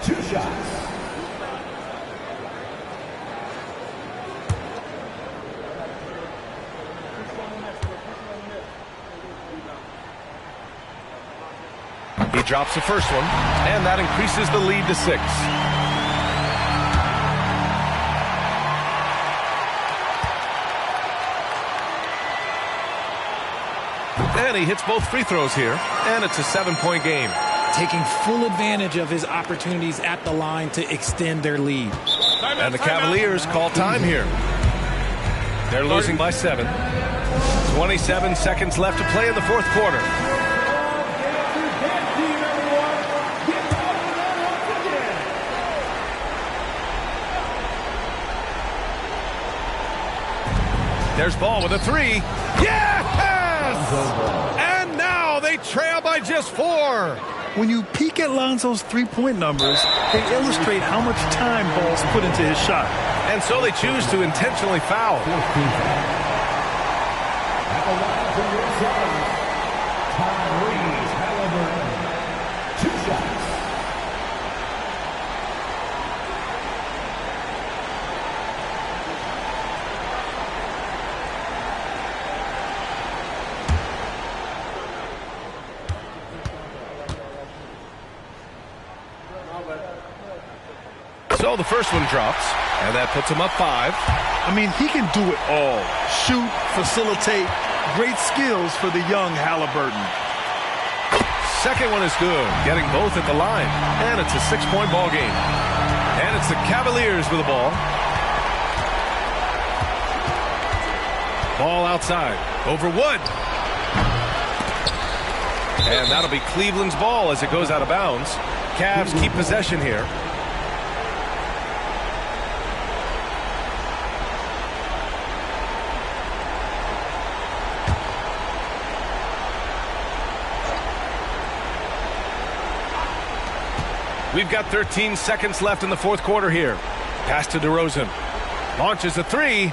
2 shots. He drops the first one, and that increases the lead to 6. And he hits both free throws here, and it's a 7-point game. Taking full advantage of his opportunities at the line to extend their lead. And the Cavaliers call time here. They're losing by 7. 27 seconds left to play in the fourth quarter. There's Ball with a 3. Yes! And now they trail by just 4. When you peek at Lonzo's three-point numbers, they illustrate how much time Ball's put into his shot. And so they choose to intentionally foul. At the line for your Spurs, Tyrese Halliburton. 2 shots. So the first one drops, and that puts him up 5. I mean, he can do it all. Shoot, facilitate, great skills for the young Halliburton. Second one is good, getting both at the line, and it's a 6-point ball game. And it's the Cavaliers with the ball. Ball outside, over Wood. And that'll be Cleveland's ball as it goes out of bounds. Cavs keep possession here. We've got 13 seconds left in the fourth quarter here. Pass to DeRozan. Launches a 3.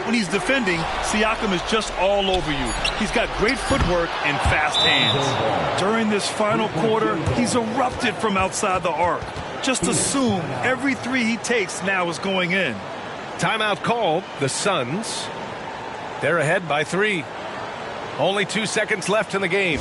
when he's defending, Siakam is just all over you. He's got great footwork and fast hands. During this final quarter, he's erupted from outside the arc. Just assume every three he takes now is going in. Timeout called. The Suns. They're ahead by 3. Only 2 seconds left in the game.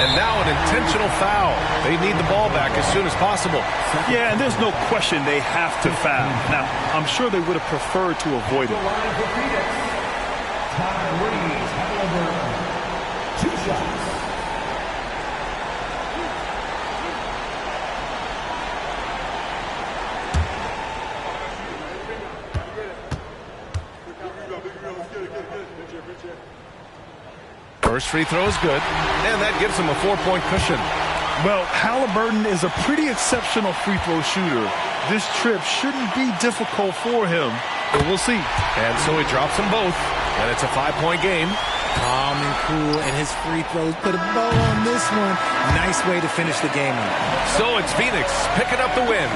And now an intentional foul. They need the ball back as soon as possible. Yeah, and there's no question they have to foul. Now, I'm sure they would have preferred to avoid it. First free throw is good, and that gives him a 4-point cushion. Well, Halliburton is a pretty exceptional free throw shooter. This trip shouldn't be difficult for him, but we'll see. And so he drops them both, and it's a 5-point game. Calm and cool, and his free throws put a bow on this one. Nice way to finish the game up. So it's Phoenix picking up the win.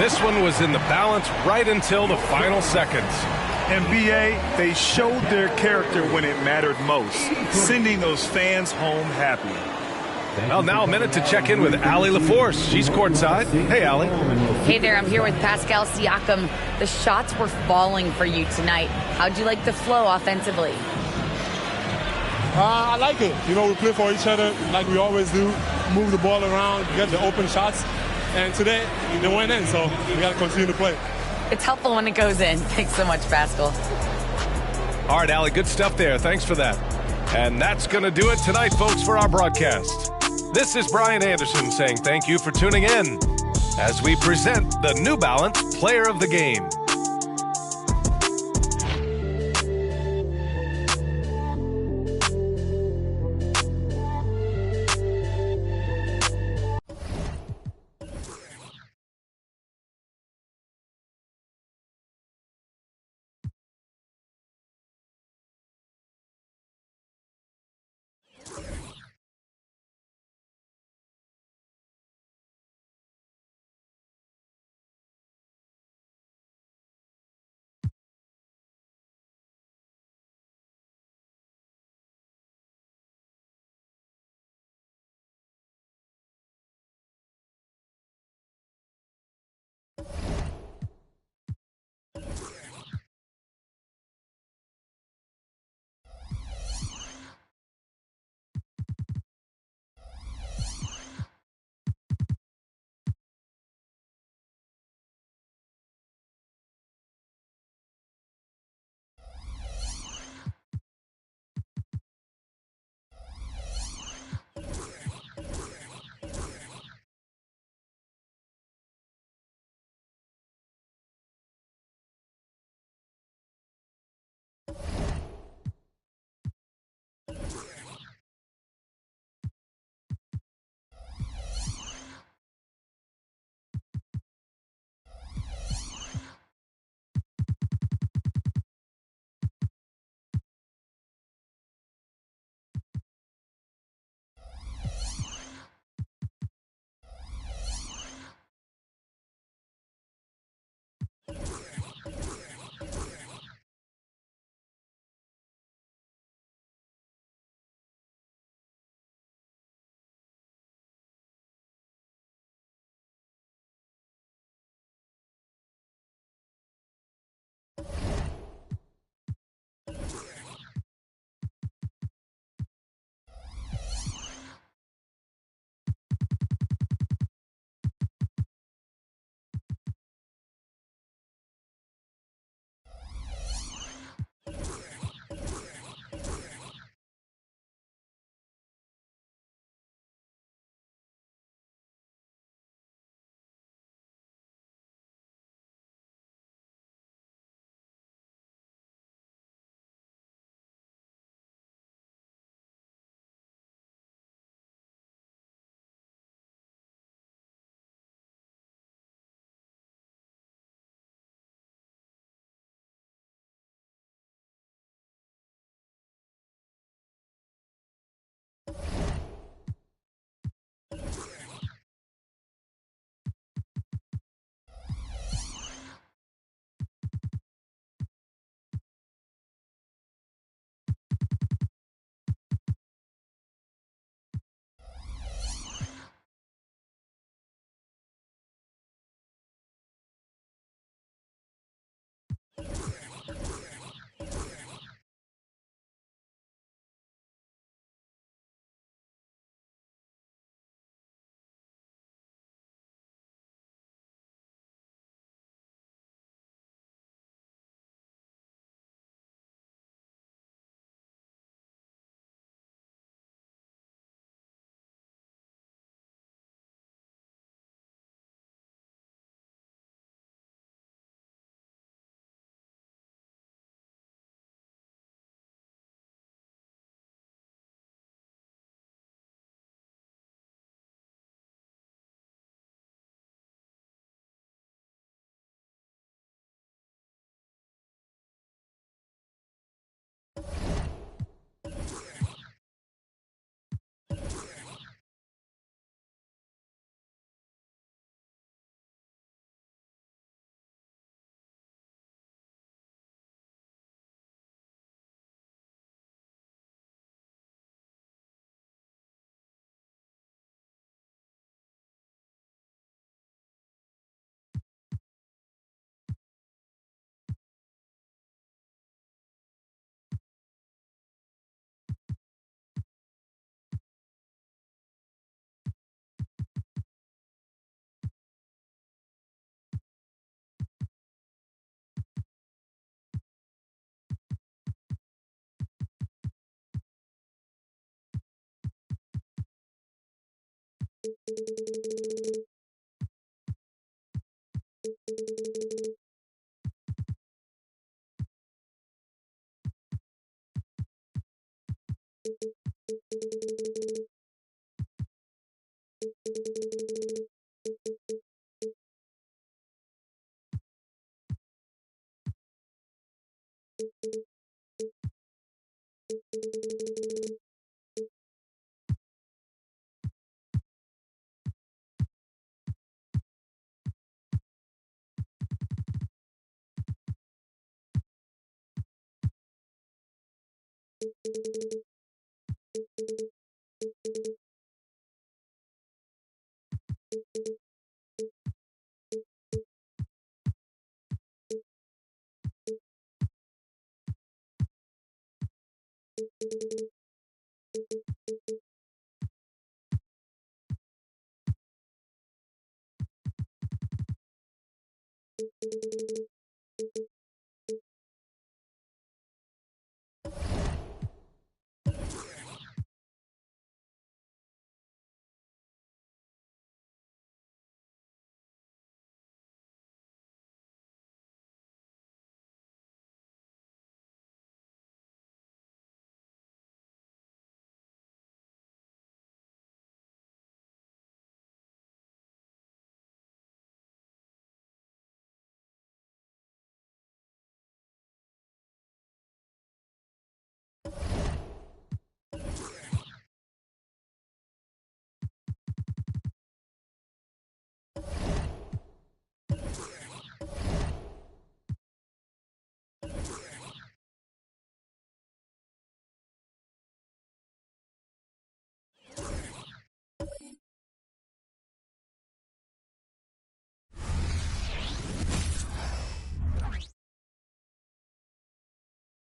This one was in the balance right until the final seconds. NBA, they showed their character when it mattered most, sending those fans home happy. Well, now a minute to check in with Allie LaForce. She's courtside. Hey, Allie. Hey there, I'm here with Pascal Siakam. The shots were falling for you tonight. How'd you like the flow offensively? I like it. You know, we play for each other like we always do. Move the ball around, get the open shots. And today, they went in, so we got to continue to play. It's helpful when it goes in. Thanks so much, Pascal. All right, Allie, good stuff there. Thanks for that. And that's going to do it tonight, folks, for our broadcast. This is Brian Anderson saying thank you for tuning in as we present the New Balance Player of the Game.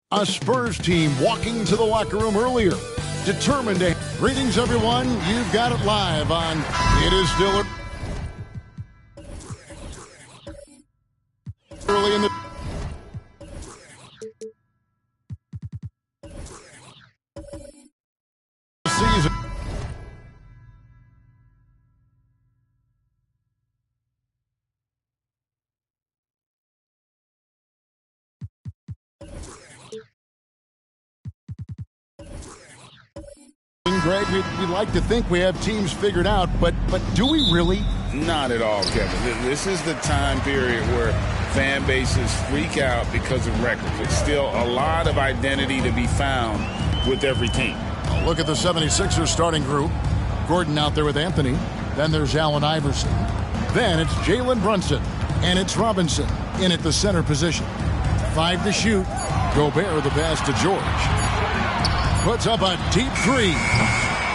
A Spurs team walking to the locker room earlier, determined to... Greetings, everyone. You've got it live on It Is Still early in the season. Greg, we'd like to think we have teams figured out, but do we really? Not at all, Kevin. This is the time period where fan bases freak out because of records. It's still a lot of identity to be found with every team. Look at the 76ers starting group. Gordon out there with Anthony. Then there's Allen Iverson. Then it's Jalen Brunson. And it's Robinson in at the center position. 5 to shoot. Gobert the pass to George. Puts up a deep three.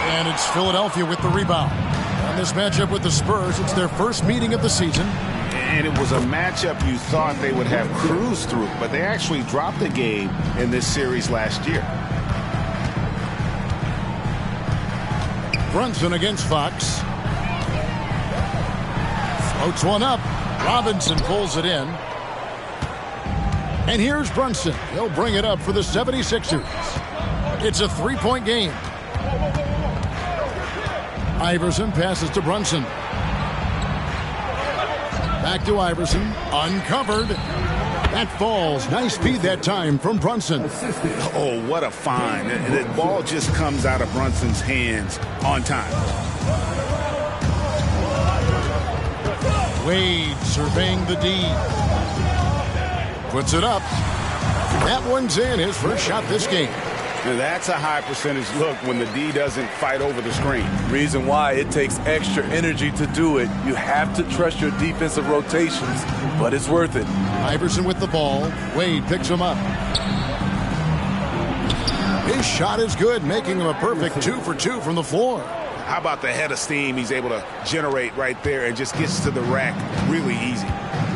And it's Philadelphia with the rebound. On this matchup with the Spurs, it's their first meeting of the season. And it was a matchup you thought they would have cruised through, but they actually dropped a game in this series last year. Brunson against Fox. Floats one up. Robinson pulls it in. And here's Brunson. He'll bring it up for the 76ers. It's a three-point game. Iverson passes to Brunson. Back to Iverson. Uncovered. That falls. Nice feed that time from Brunson. Oh, what a find. The ball just comes out of Brunson's hands on time. Wade surveying the D. Puts it up. That one's in. His first shot this game. Now that's a high percentage look when the D doesn't fight over the screen. Reason why it takes extra energy to do it. You have to trust your defensive rotations, but it's worth it. Iverson with the ball. Wade picks him up. His shot is good, making him a perfect 2 for 2 from the floor. How about the head of steam he's able to generate right there and just gets to the rack really easy.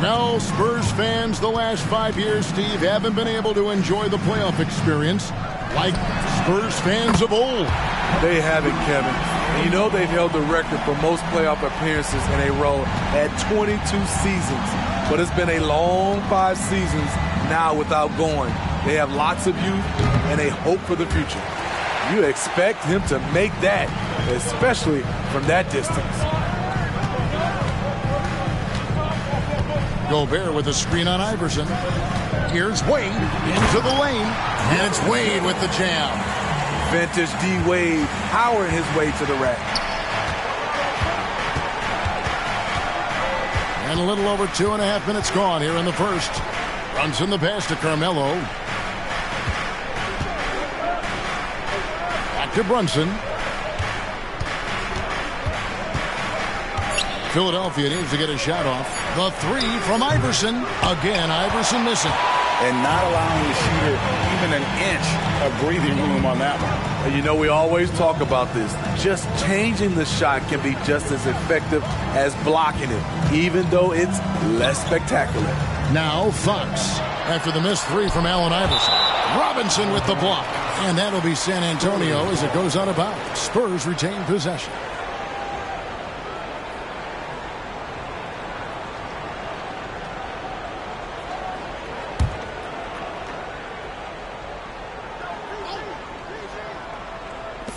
Now, Spurs fans, the last 5 years, Steve, haven't been able to enjoy the playoff experience like Spurs fans of old. They haven't, Kevin. And you know they've held the record for most playoff appearances in a row at 22 seasons. But it's been a long 5 seasons now without going. They have lots of youth and a hope for the future. You expect him to make that, especially from that distance. Gobert with a screen on Iverson. Here's Wade into the lane. And it's Wade with the jam. Vintage D. Wade powering his way to the rack. And a little over 2.5 minutes gone here in the first. Brunson the pass to Carmelo. Back to Brunson. Philadelphia needs to get a shot off. The three from Iverson. Again, Iverson missing. And not allowing the shooter even an inch of breathing room on that one. And you know, we always talk about this. Just changing the shot can be just as effective as blocking it, even though it's less spectacular. Now Fox after the missed three from Allen Iverson. Robinson with the block. And that'll be San Antonio as it goes out of bounds. Spurs retain possession.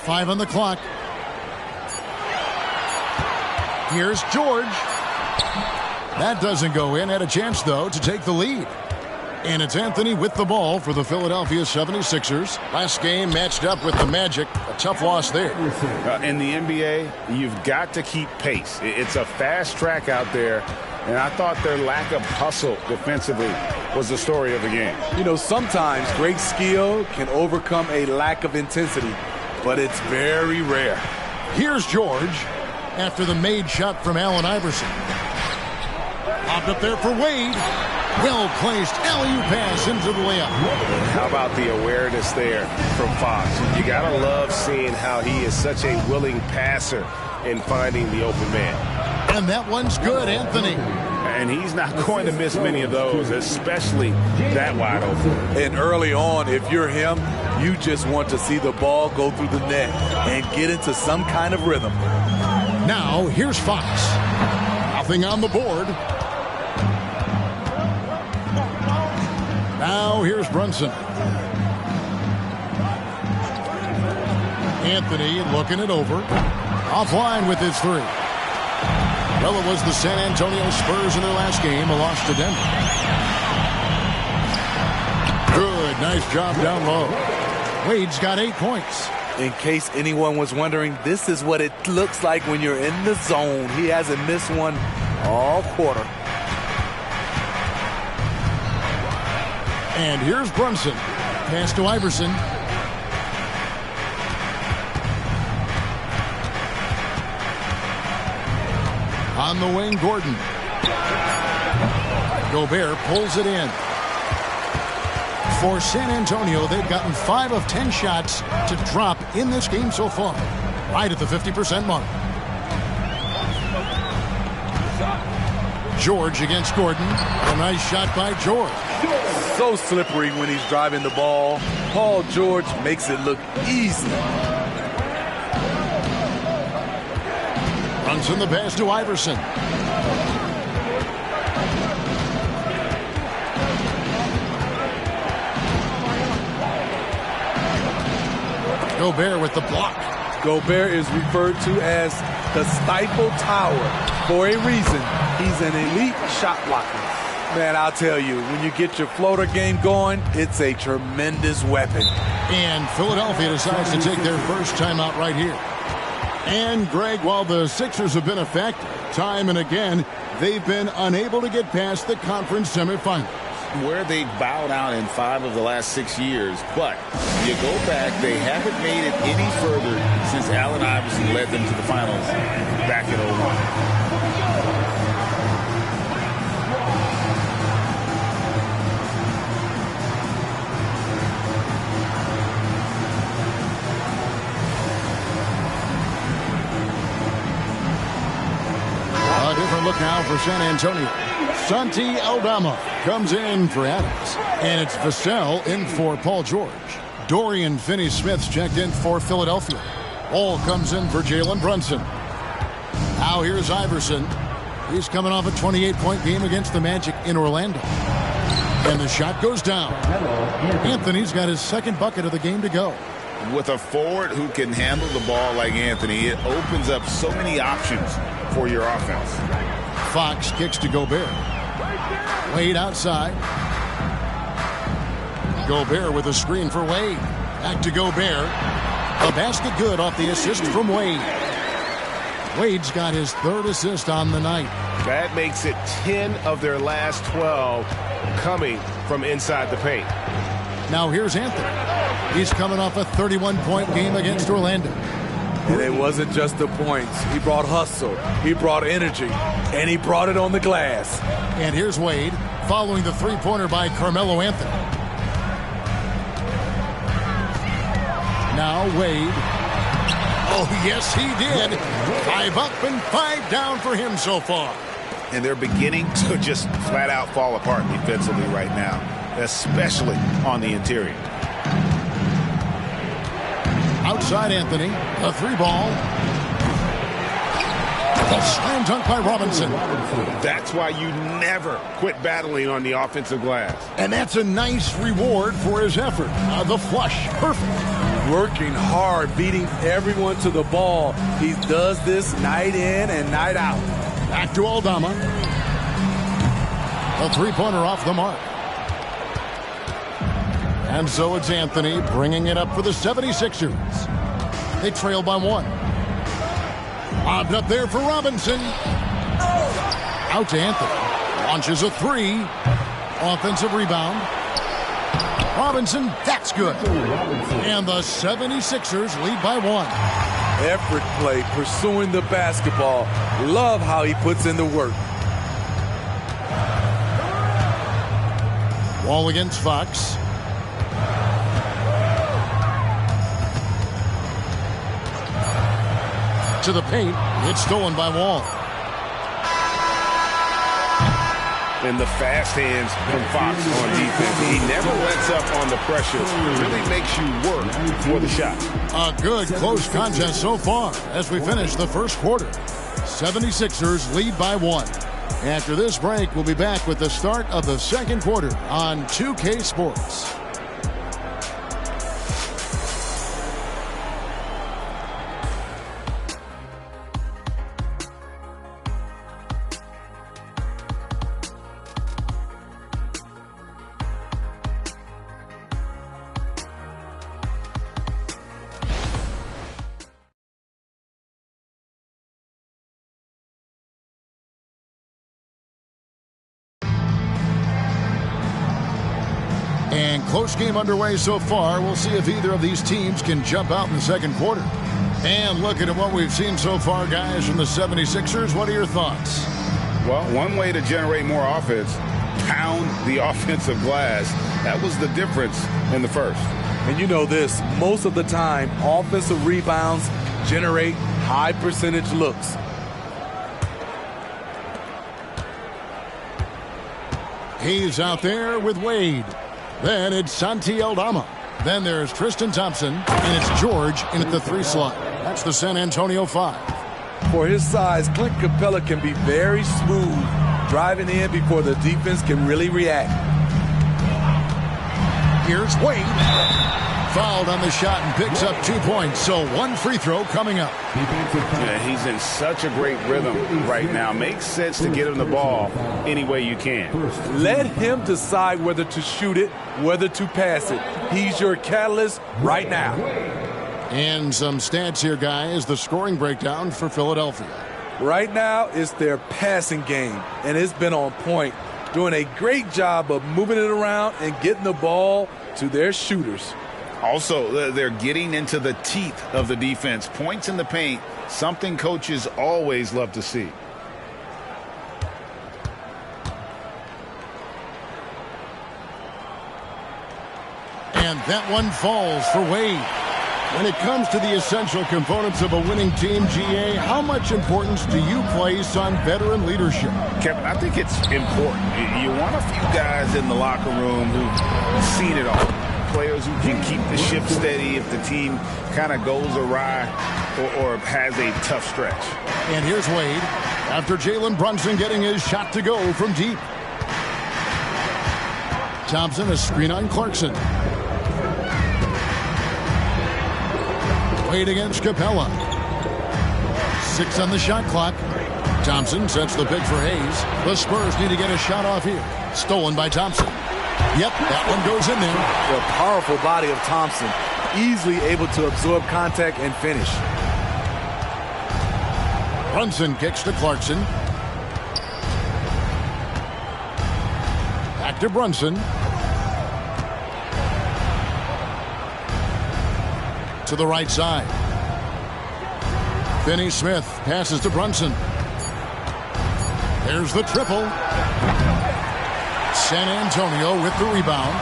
Five on the clock. Here's George. That doesn't go in. Had a chance, though, to take the lead. And it's Anthony with the ball for the Philadelphia 76ers. Last game matched up with the Magic. A tough loss there. In the NBA, you've got to keep pace. It's a fast track out there. And I thought their lack of hustle defensively was the story of the game. You know, sometimes great skill can overcome a lack of intensity, but it's very rare. Here's George after the made shot from Allen Iverson. Popped up there for Wade. Well-placed alley-oop pass into the layup. How about the awareness there from Fox? You got to love seeing how he is such a willing passer in finding the open man. And that one's good, Anthony. And he's not going to miss many of those, especially that wide open. And early on, if you're him, you just want to see the ball go through the net and get into some kind of rhythm. Now, here's Fox. Nothing on the board. Now, here's Brunson. Anthony looking it over. Offline with his three. Well, it was the San Antonio Spurs in their last game, a loss to Denver. Good, nice job down low. Wade's got 8 points. In case anyone was wondering, this is what it looks like when you're in the zone. He hasn't missed one all quarter. And here's Brunson. Pass to Iverson. On the wing, Gordon. Gobert pulls it in. For San Antonio, they've gotten 5 of 10 shots to drop in this game so far. Right at the 50% mark. George against Gordon. A nice shot by George. So slippery when he's driving the ball. Paul George makes it look easy. Brunson the pass to Iverson. Gobert with the block. Gobert is referred to as the Stifle Tower for a reason. He's an elite shot blocker. Man, I'll tell you, when you get your floater game going, it's a tremendous weapon. And Philadelphia decides to take their first timeout right here. And, Greg, while the Sixers have been a factor, time and again, they've been unable to get past the conference semifinals. Where they've bowed out in 5 of the last 6 years. But you go back, they haven't made it any further since Allen Iverson led them to the finals back in 2001. A different look now for San Antonio. Santi Aldama comes in for Adams. And it's Vassell in for Paul George. Dorian Finney-Smith's checked in for Philadelphia. All comes in for Jalen Brunson. Now here's Iverson. He's coming off a 28-point game against the Magic in Orlando. And the shot goes down. Anthony's got his second bucket of the game to go. With a forward who can handle the ball like Anthony, it opens up so many options for your offense. Fox kicks to Gobert. Wade outside. Gobert with a screen for Wade. Back to Gobert. A basket good off the assist from Wade. Wade's got his 3rd assist on the night. That makes it 10 of their last 12 coming from inside the paint. Now here's Anthony. He's coming off a 31-point game against Orlando. And it wasn't just the points. He brought hustle. He brought energy. And he brought it on the glass. And here's Wade following the three-pointer by Carmelo Anthony. Now Wade. Oh, yes, he did. 5 up and 5 down for him so far. And they're beginning to just flat out fall apart defensively right now, especially on the interior. Outside Anthony, a 3-ball. A slam dunk by Robinson. That's why you never quit battling on the offensive glass. And that's a nice reward for his effort. The flush, perfect. Working hard, beating everyone to the ball. He does this night in and night out. Back to Aldama. A 3-pointer off the mark. And so it's Anthony bringing it up for the 76ers. They trail by 1. Lobbed up there for Robinson. Out to Anthony. Launches a 3. Offensive rebound. Robinson, that's good. And the 76ers lead by 1. Effort play, pursuing the basketball. Love how he puts in the work. Wall against Fox. To the paint. It's stolen by Wall. And the fast hands from Fox on defense. He never lets up on the pressure. It really makes you work for the shot. A good close contest so far as we finish the first quarter. 76ers lead by 1. After this break, we'll be back with the start of the second quarter on 2K Sports. And close game underway so far. We'll see if either of these teams can jump out in the second quarter. And looking at what we've seen so far, guys, from the 76ers, what are your thoughts? Well, one way to generate more offense, pound the offensive glass. That was the difference in the first. And you know this, most of the time, offensive rebounds generate high percentage looks. He's out there with Wade. Then it's Santi Aldama. Then there's Tristan Thompson, and it's George in at the 3 slot. That's the San Antonio 5. For his size, Clint Capella can be very smooth, driving in before the defense can really react. Here's Wade. Fouled on the shot and picks up 2 points. So 1 free throw coming up. Yeah, he's in such a great rhythm right now. Makes sense to get him the ball any way you can. Let him decide whether to shoot it, whether to pass it. He's your catalyst right now. And some stats here, guys. The scoring breakdown for Philadelphia. Right now, it's their passing game, and it's been on point. Doing a great job of moving it around and getting the ball to their shooters. Also, they're getting into the teeth of the defense. Points in the paint, something coaches always love to see. And that one falls for Wade. When it comes to the essential components of a winning team, GA, how much importance do you place on veteran leadership? Kevin, I think it's important. You want a few guys in the locker room who've seen it all. Players who can keep the ship steady if the team kind of goes awry or has a tough stretch. And here's Wade after Jalen Brunson getting his shot to go from deep. Thompson, a screen on Clarkson. Wade against Capella. 6 on the shot clock. Thompson sets the pick for Hayes. The Spurs need to get a shot off here. Stolen by Thompson. Yep, that one goes in there. The powerful body of Thompson. Easily able to absorb contact and finish. Brunson kicks to Clarkson. Back to Brunson. To the right side. Finney Smith passes to Brunson. There's the triple. San Antonio with the rebound.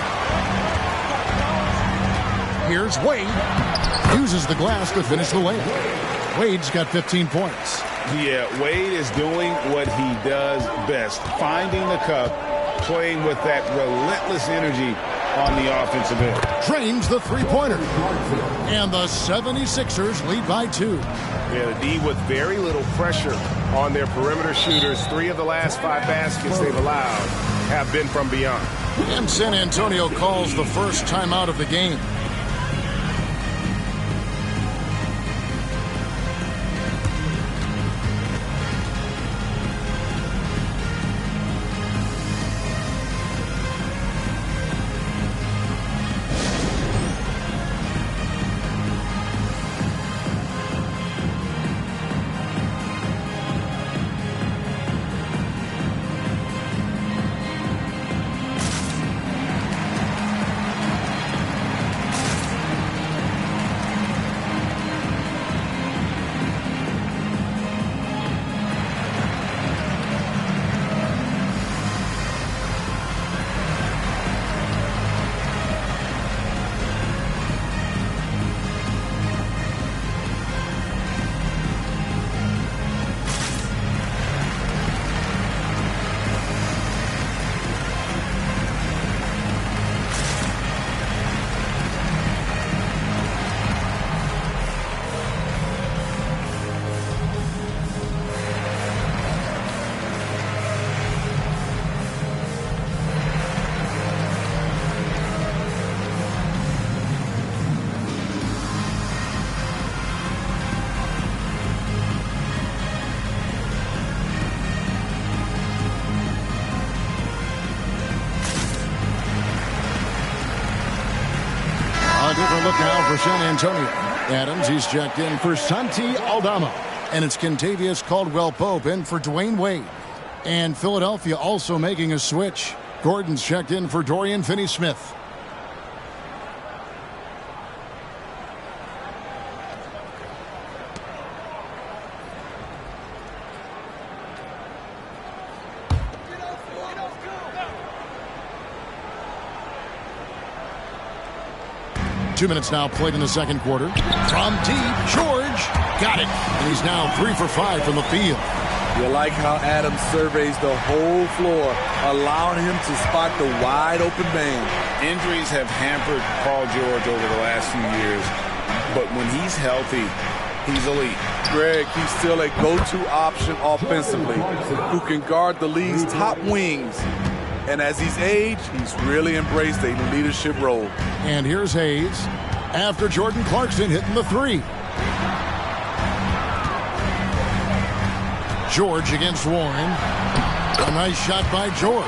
Here's Wade. Uses the glass to finish the layup. Wade's got 15 points. Yeah, Wade is doing what he does best. Finding the cup, playing with that relentless energy on the offensive end. Drains the three-pointer. And the 76ers lead by 2. Yeah, the D with very little pressure on their perimeter shooters. 3 of the last 5 baskets they've allowed have been from beyond. And San Antonio calls the first timeout of the game. A different look now for San Antonio. Adams, he's checked in for Santi Aldama. And it's Kentavious Caldwell-Pope in for Dwayne Wade. And Philadelphia also making a switch. Gordon's checked in for Dorian Finney-Smith. Two minutes now played in the second quarter. From deep, George got it. And he's now 3 for 5 from the field. You like how Adams surveys the whole floor, allowing him to spot the wide open man. Injuries have hampered Paul George over the last few years, but when he's healthy, he's elite. Greg, he's still a go-to option offensively, who can guard the league's top wings. And as he's aged, he's really embraced a leadership role. And here's Hayes after Jordan Clarkson hitting the three. George against Warren. A nice shot by George.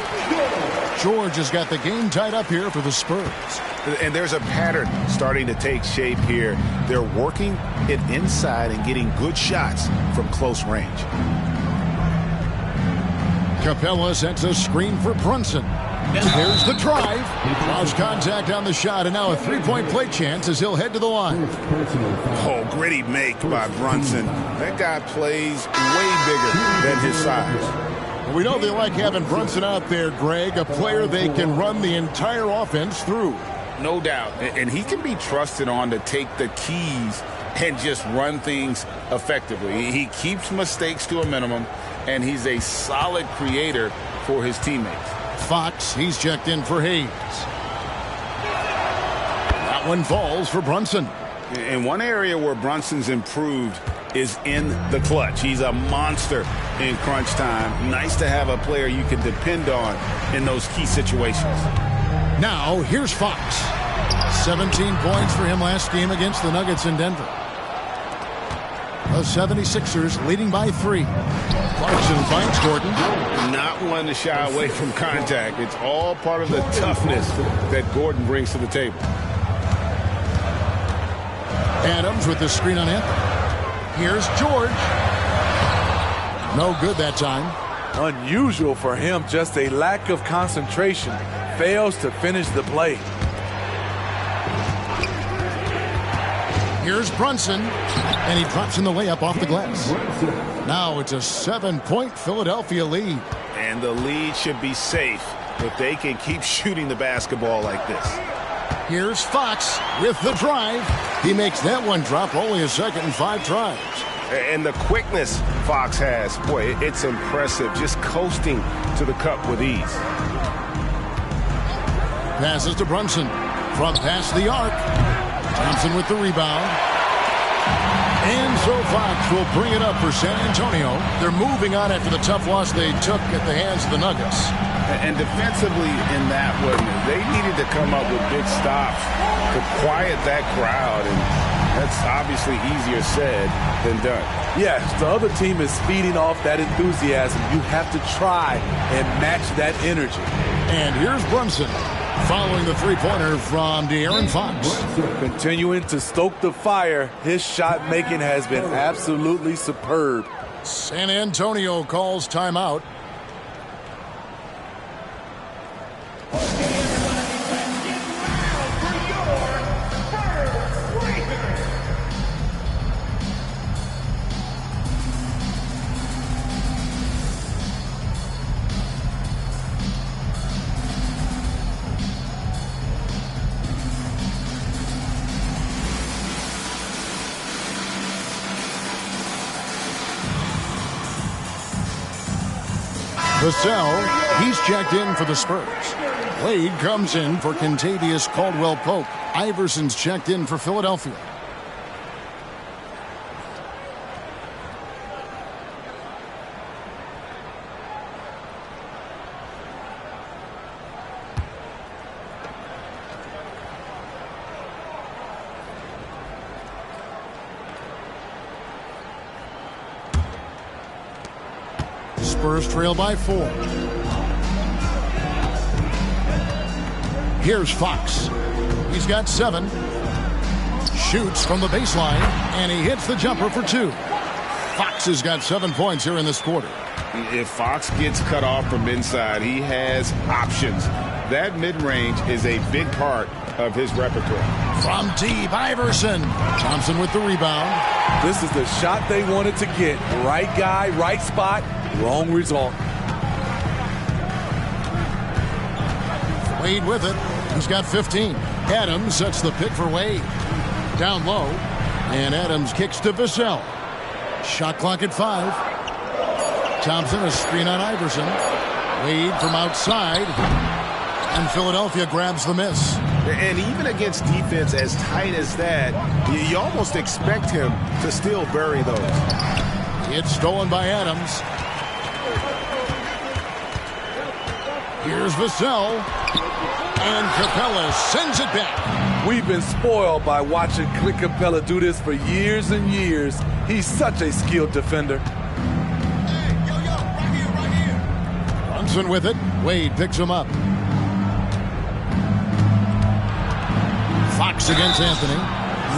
George has got the game tied up here for the Spurs. And there's a pattern starting to take shape here. They're working it inside and getting good shots from close range. Capella sets a screen for Brunson. There's the drive. Cross contact on the shot, and now a three-point play chance as he'll head to the line. Oh, gritty make by Brunson. That guy plays way bigger than his size. We know they like having Brunson out there, Greg, a player they can run the entire offense through. No doubt. And he can be trusted on to take the keys and just run things effectively. He keeps mistakes to a minimum, and he's a solid creator for his teammates. Fox, he's checked in for Hayes. That one falls for Brunson. And one area where Brunson's improved is in the clutch. He's a monster in crunch time. Nice to have a player you can depend on in those key situations. Now, here's Fox. 17 points for him last game against the Nuggets in Denver. The 76ers leading by 3. Clarkson finds Gordon. Not one to shy away from contact. It's all part of the toughness that Gordon brings to the table. Adams with the screen on Anthony. Here's George. No good that time. Unusual for him, just a lack of concentration. Fails to finish the play. Here's Brunson, and he drops in the layup off the glass. Now it's a 7-point Philadelphia lead. And the lead should be safe if they can keep shooting the basketball like this. Here's Fox with the drive. He makes that one drop only a second and 5 tries. And the quickness Fox has, boy, it's impressive. Just coasting to the cup with ease. Passes to Brunson from past the arc. Thompson with the rebound. And so Fox will bring it up for San Antonio. They're moving on after the tough loss they took at the hands of the Nuggets. And defensively in that one, they needed to come up with big stops to quiet that crowd. And that's obviously easier said than done. Yes, the other team is feeding off that enthusiasm. You have to try and match that energy. And here's Brunson following the three-pointer from De'Aaron Fox. Continuing to stoke the fire, his shot making has been absolutely superb. San Antonio calls timeout. Vassell, he's checked in for the Spurs. Wade comes in for Kentavious Caldwell-Pope. Iverson's checked in for Philadelphia. Spurs trail by 4. Here's Fox. He's got 7. Shoots from the baseline, and he hits the jumper for 2. Fox has got 7 points here in this quarter. If Fox gets cut off from inside, he has options. That mid-range is a big part of his repertoire. From deep, Iverson. Thompson with the rebound. This is the shot they wanted to get. Right guy, right spot, wrong result. Wade with it. He's got 15. Adams sets the pick for Wade. Down low. And Adams kicks to Vassell. Shot clock at 5. Thompson, a screen on Iverson. Wade from outside. And Philadelphia grabs the miss. And even against defense as tight as that, you almost expect him to still bury those. It's stolen by Adams. Here's Vassell. And Capella sends it back. We've been spoiled by watching Clint Capella do this for years and years. He's such a skilled defender. Right here. Brunson with it. Wade picks him up. Fox against Anthony.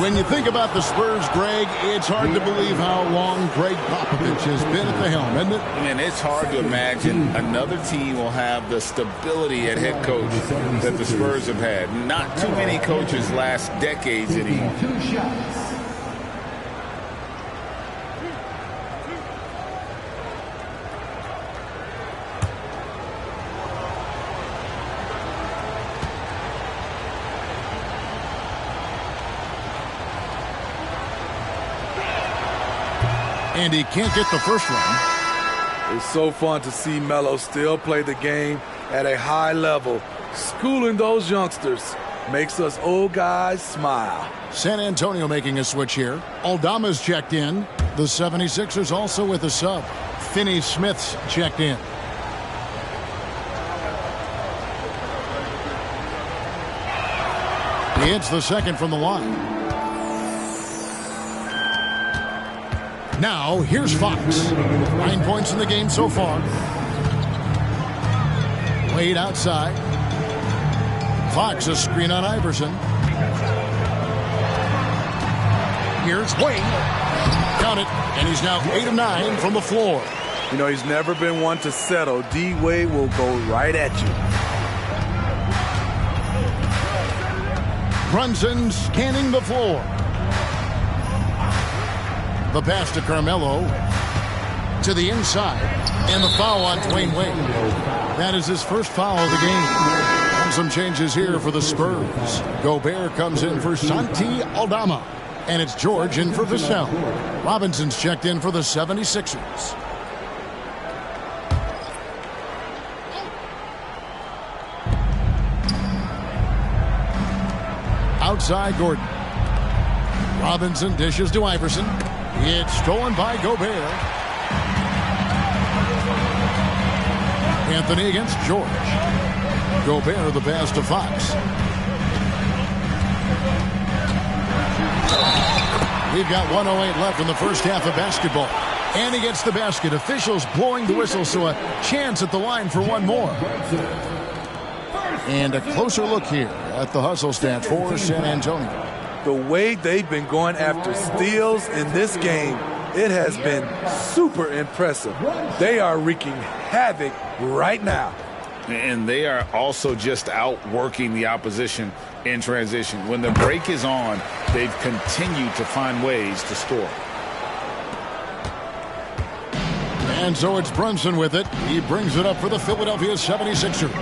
When you think about the Spurs, Greg, it's hard to believe how long Greg Popovich has been at the helm, isn't it? And it's hard to imagine another team will have the stability at head coach that the Spurs have had. Not too many coaches last decades anymore. And he can't get the first one. It's so fun to see Melo still play the game at a high level. Schooling those youngsters makes us old guys smile. San Antonio making a switch here. Aldama's checked in. The 76ers also with a sub. Finney-Smith's checked in. He hits the second from the line. Now, here's Fox. 9 points in the game so far. Wade outside. Fox, a screen on Iverson. Here's Wade. Count it, and he's now 8 of 9 from the floor. You know, he's never been one to settle. D-Wade will go right at you. Brunson scanning the floor. The pass to Carmelo. To the inside. And the foul on Dwayne Wade. That is his first foul of the game. Some changes here for the Spurs. Gobert comes in for Santi Aldama. And it's George in for Vassell. Robinson's checked in for the 76ers. Outside Gordon. Robinson dishes to Iverson. It's stolen by Gobert. Anthony against George. Gobert the pass to Fox. We've got 1:08 left in the first half of basketball. And he gets the basket. Officials blowing the whistle, so a chance at the line for one more. And a closer look here at the hustle stats for San Antonio. The way they've been going after steals in this game, it has been super impressive. They are wreaking havoc right now. And they are also just outworking the opposition in transition. When the break is on, they've continued to find ways to score. And so it's Brunson with it. He brings it up for the Philadelphia 76ers.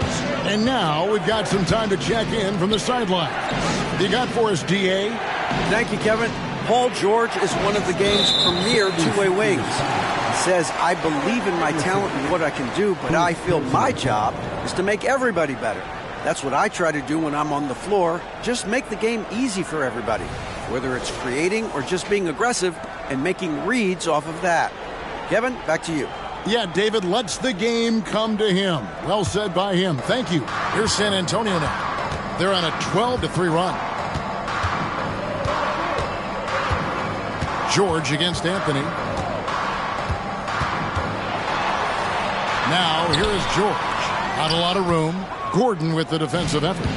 And now we've got some time to check in from the sideline. You got for us, D.A.? Thank you, Kevin. Paul George is one of the game's premier two-way wings. He says, I believe in my talent and what I can do, but I feel my job is to make everybody better. That's what I try to do when I'm on the floor. Just make the game easy for everybody, whether it's creating or just being aggressive and making reads off of that. Kevin, back to you. Yeah, David lets the game come to him. Well said by him. Thank you. Here's San Antonio now. They're on a 12-3 run. George against Anthony. Now, here is George. Not a lot of room. Gordon with the defensive effort.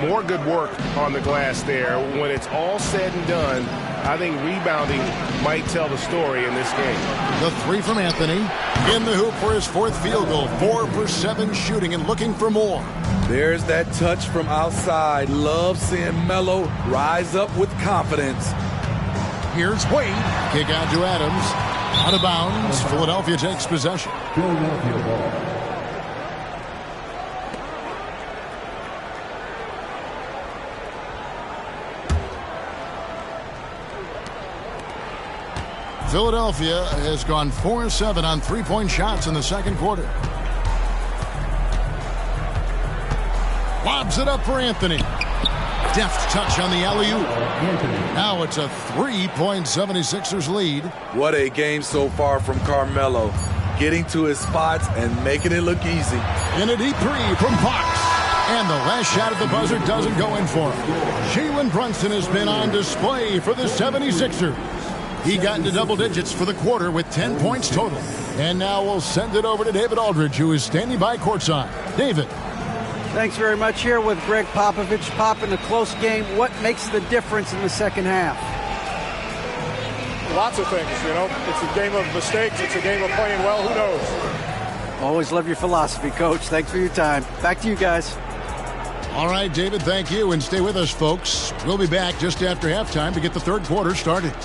More good work on the glass there. When it's all said and done, I think rebounding might tell the story in this game. The three from Anthony. In the hoop for his fourth field goal. 4 for 7 shooting and looking for more. There's that touch from outside. Love seeing Melo rise up with confidence. Here's Wade. Kick out to Adams. Out of bounds. Philadelphia takes possession. Philadelphia ball. Philadelphia has gone 4-7 on three-point shots in the second quarter. Lobs it up for Anthony. Deft touch on the alley-oop. Now it's a 3-point 76ers lead. What a game so far from Carmelo. Getting to his spots and making it look easy. In a deep three from Fox. And the last shot at the buzzer doesn't go in for him. Jalen Brunson has been on display for the 76ers. He got into double digits for the quarter with 10 points total. And now we'll send it over to David Aldridge, who is standing by courtside. David. Thanks very much. Here with Greg Popovich. Pop, in a close game, what makes the difference in the second half? Lots of things, you know. It's a game of mistakes. It's a game of playing well. Who knows? Always love your philosophy, Coach. Thanks for your time. Back to you guys. All right, David, thank you. And stay with us, folks. We'll be back just after halftime to get the third quarter started.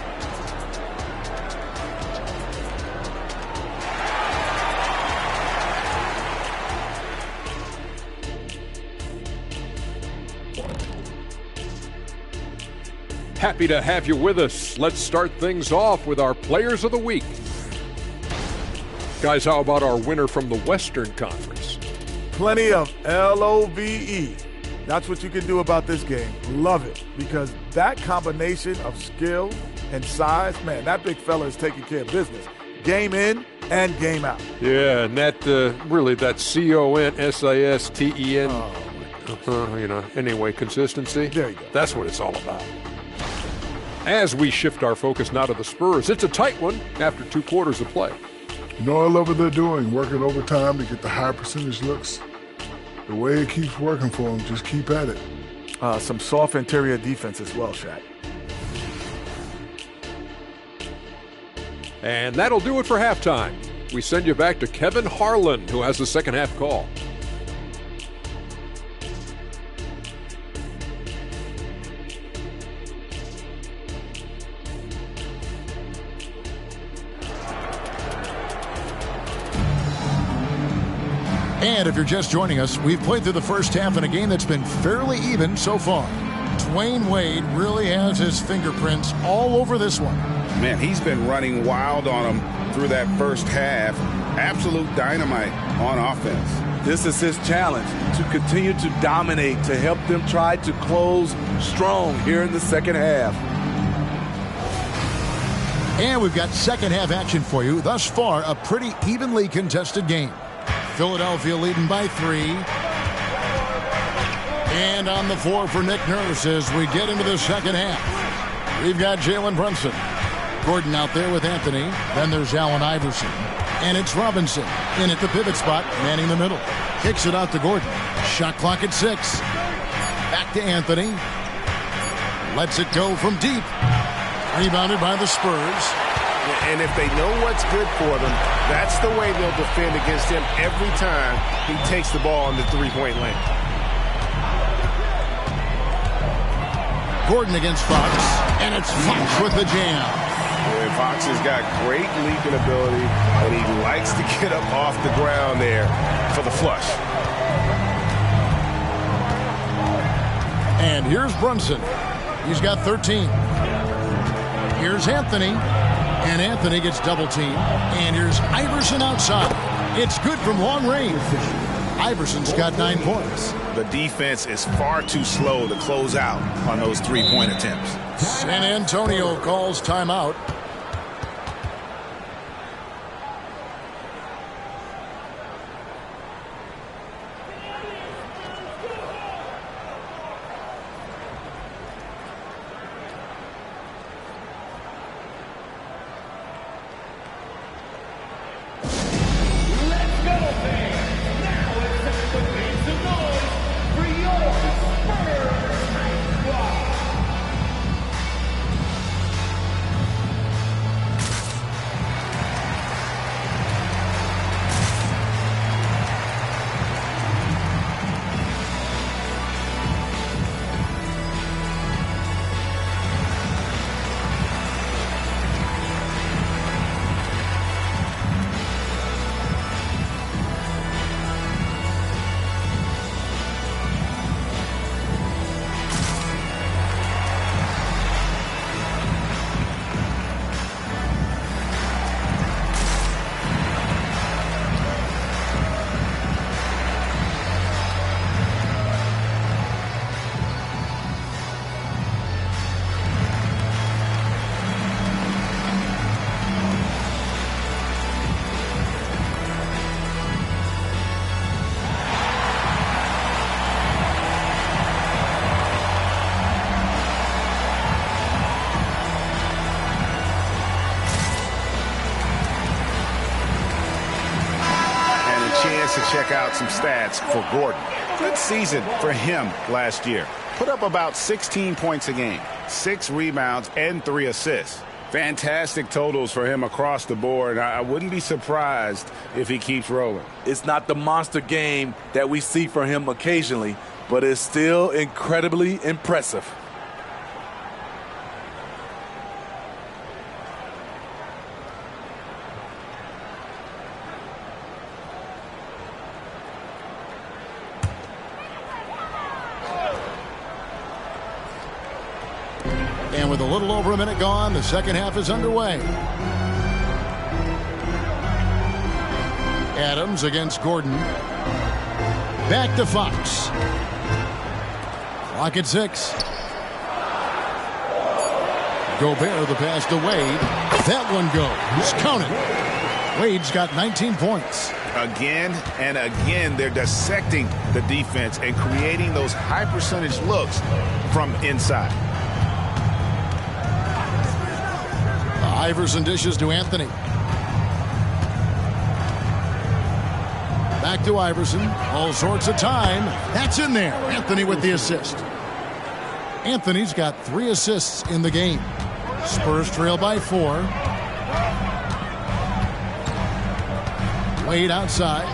Happy to have you with us. Let's start things off with our Players of the Week. Guys, how about our winner from the Western Conference? Plenty of LOVE. That's what you can do about this game. Love it. Because that combination of skill and size, man, that big fella is taking care of business. Game in and game out. Yeah, and that really, that CONSISTEN, anyway, consistency. There you go. That's what it's all about. As we shift our focus now to the Spurs, it's a tight one after 2 quarters of play. You know, I love what they're doing, working overtime to get the high percentage looks. The way it keeps working for them, just keep at it. Some soft interior defense as well, Shaq. And that'll do it for halftime. We send you back to Kevin Harlan, who has the second half call. And if you're just joining us, we've played through the first half in a game that's been fairly even so far. Dwayne Wade really has his fingerprints all over this one. Man, he's been running wild on him through that first half. Absolute dynamite on offense. This is his challenge, to continue to dominate, to help them try to close strong here in the second half. And we've got second half action for you. Thus far, a pretty evenly contested game. Philadelphia leading by 3. And on the floor for Nick Nurse as we get into the second half. We've got Jalen Brunson. Gordon out there with Anthony. Then there's Allen Iverson. And it's Robinson in at the pivot spot, manning the middle. Kicks it out to Gordon. Shot clock at 6. Back to Anthony. Lets it go from deep. Rebounded by the Spurs. And if they know what's good for them, that's the way they'll defend against him every time he takes the ball in the three-point lane. Gordon against Fox, and it's Fox with the jam. And Fox has got great leaping ability, and he likes to get up off the ground there for the flush. And here's Brunson. He's got 13. Here's Anthony. And Anthony gets double-teamed. And here's Iverson outside. It's good from long range. Iverson's got 9 points. The defense is far too slow to close out on those three-point attempts. San Antonio calls timeout. To check out some stats for Gordon. Good season for him last year. Put up about 16 points a game, 6 rebounds, and 3 assists. Fantastic totals for him across the board. I wouldn't be surprised if he keeps rolling. It's not the monster game that we see from him occasionally, but it's still incredibly impressive. And with a little over a minute gone, the second half is underway. Adams against Gordon. Back to Fox. Clock at 6. Gobert the pass to Wade. That one goes. Count it. Wade's got 19 points. Again and again, they're dissecting the defense and creating those high percentage looks from inside. Iverson dishes to Anthony. Back to Iverson. All sorts of time. That's in there. Anthony with the assist. Anthony's got 3 assists in the game. Spurs trail by 4. Wade outside.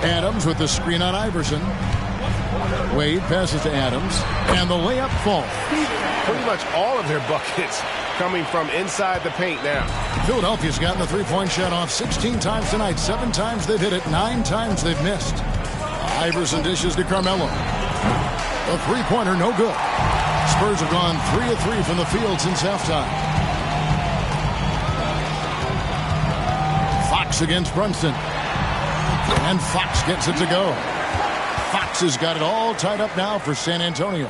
Adams with the screen on Iverson. Wade passes to Adams, and the layup falls. Pretty much all of their buckets coming from inside the paint now. Philadelphia's gotten the three-point shot off 16 times tonight. 7 times they've hit it, 9 times they've missed. Iverson dishes to Carmelo. A three-pointer, no good. Spurs have gone 3 of 3 from the field since halftime. Fox against Brunson. And Fox gets it to go. Fox has got it all tied up now for San Antonio.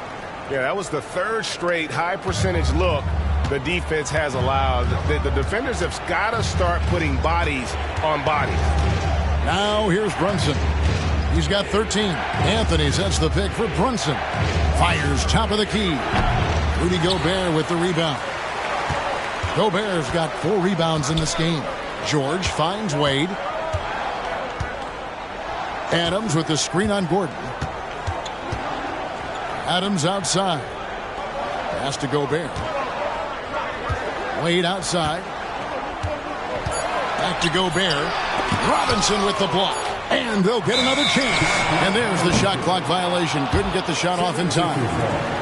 Yeah, that was the 3rd straight high percentage look the defense has allowed. The defenders have got to start putting bodies on bodies. Now here's Brunson. He's got 13. Anthony sets the pick for Brunson. Fires top of the key. Rudy Gobert with the rebound. Gobert's got 4 rebounds in this game. George finds Wade. Adams with the screen on Gordon. Adams outside. Pass to Gobert. Wade outside. Back to Gobert. Robinson with the block. And they'll get another chance. And there's the shot clock violation. Couldn't get the shot off in time.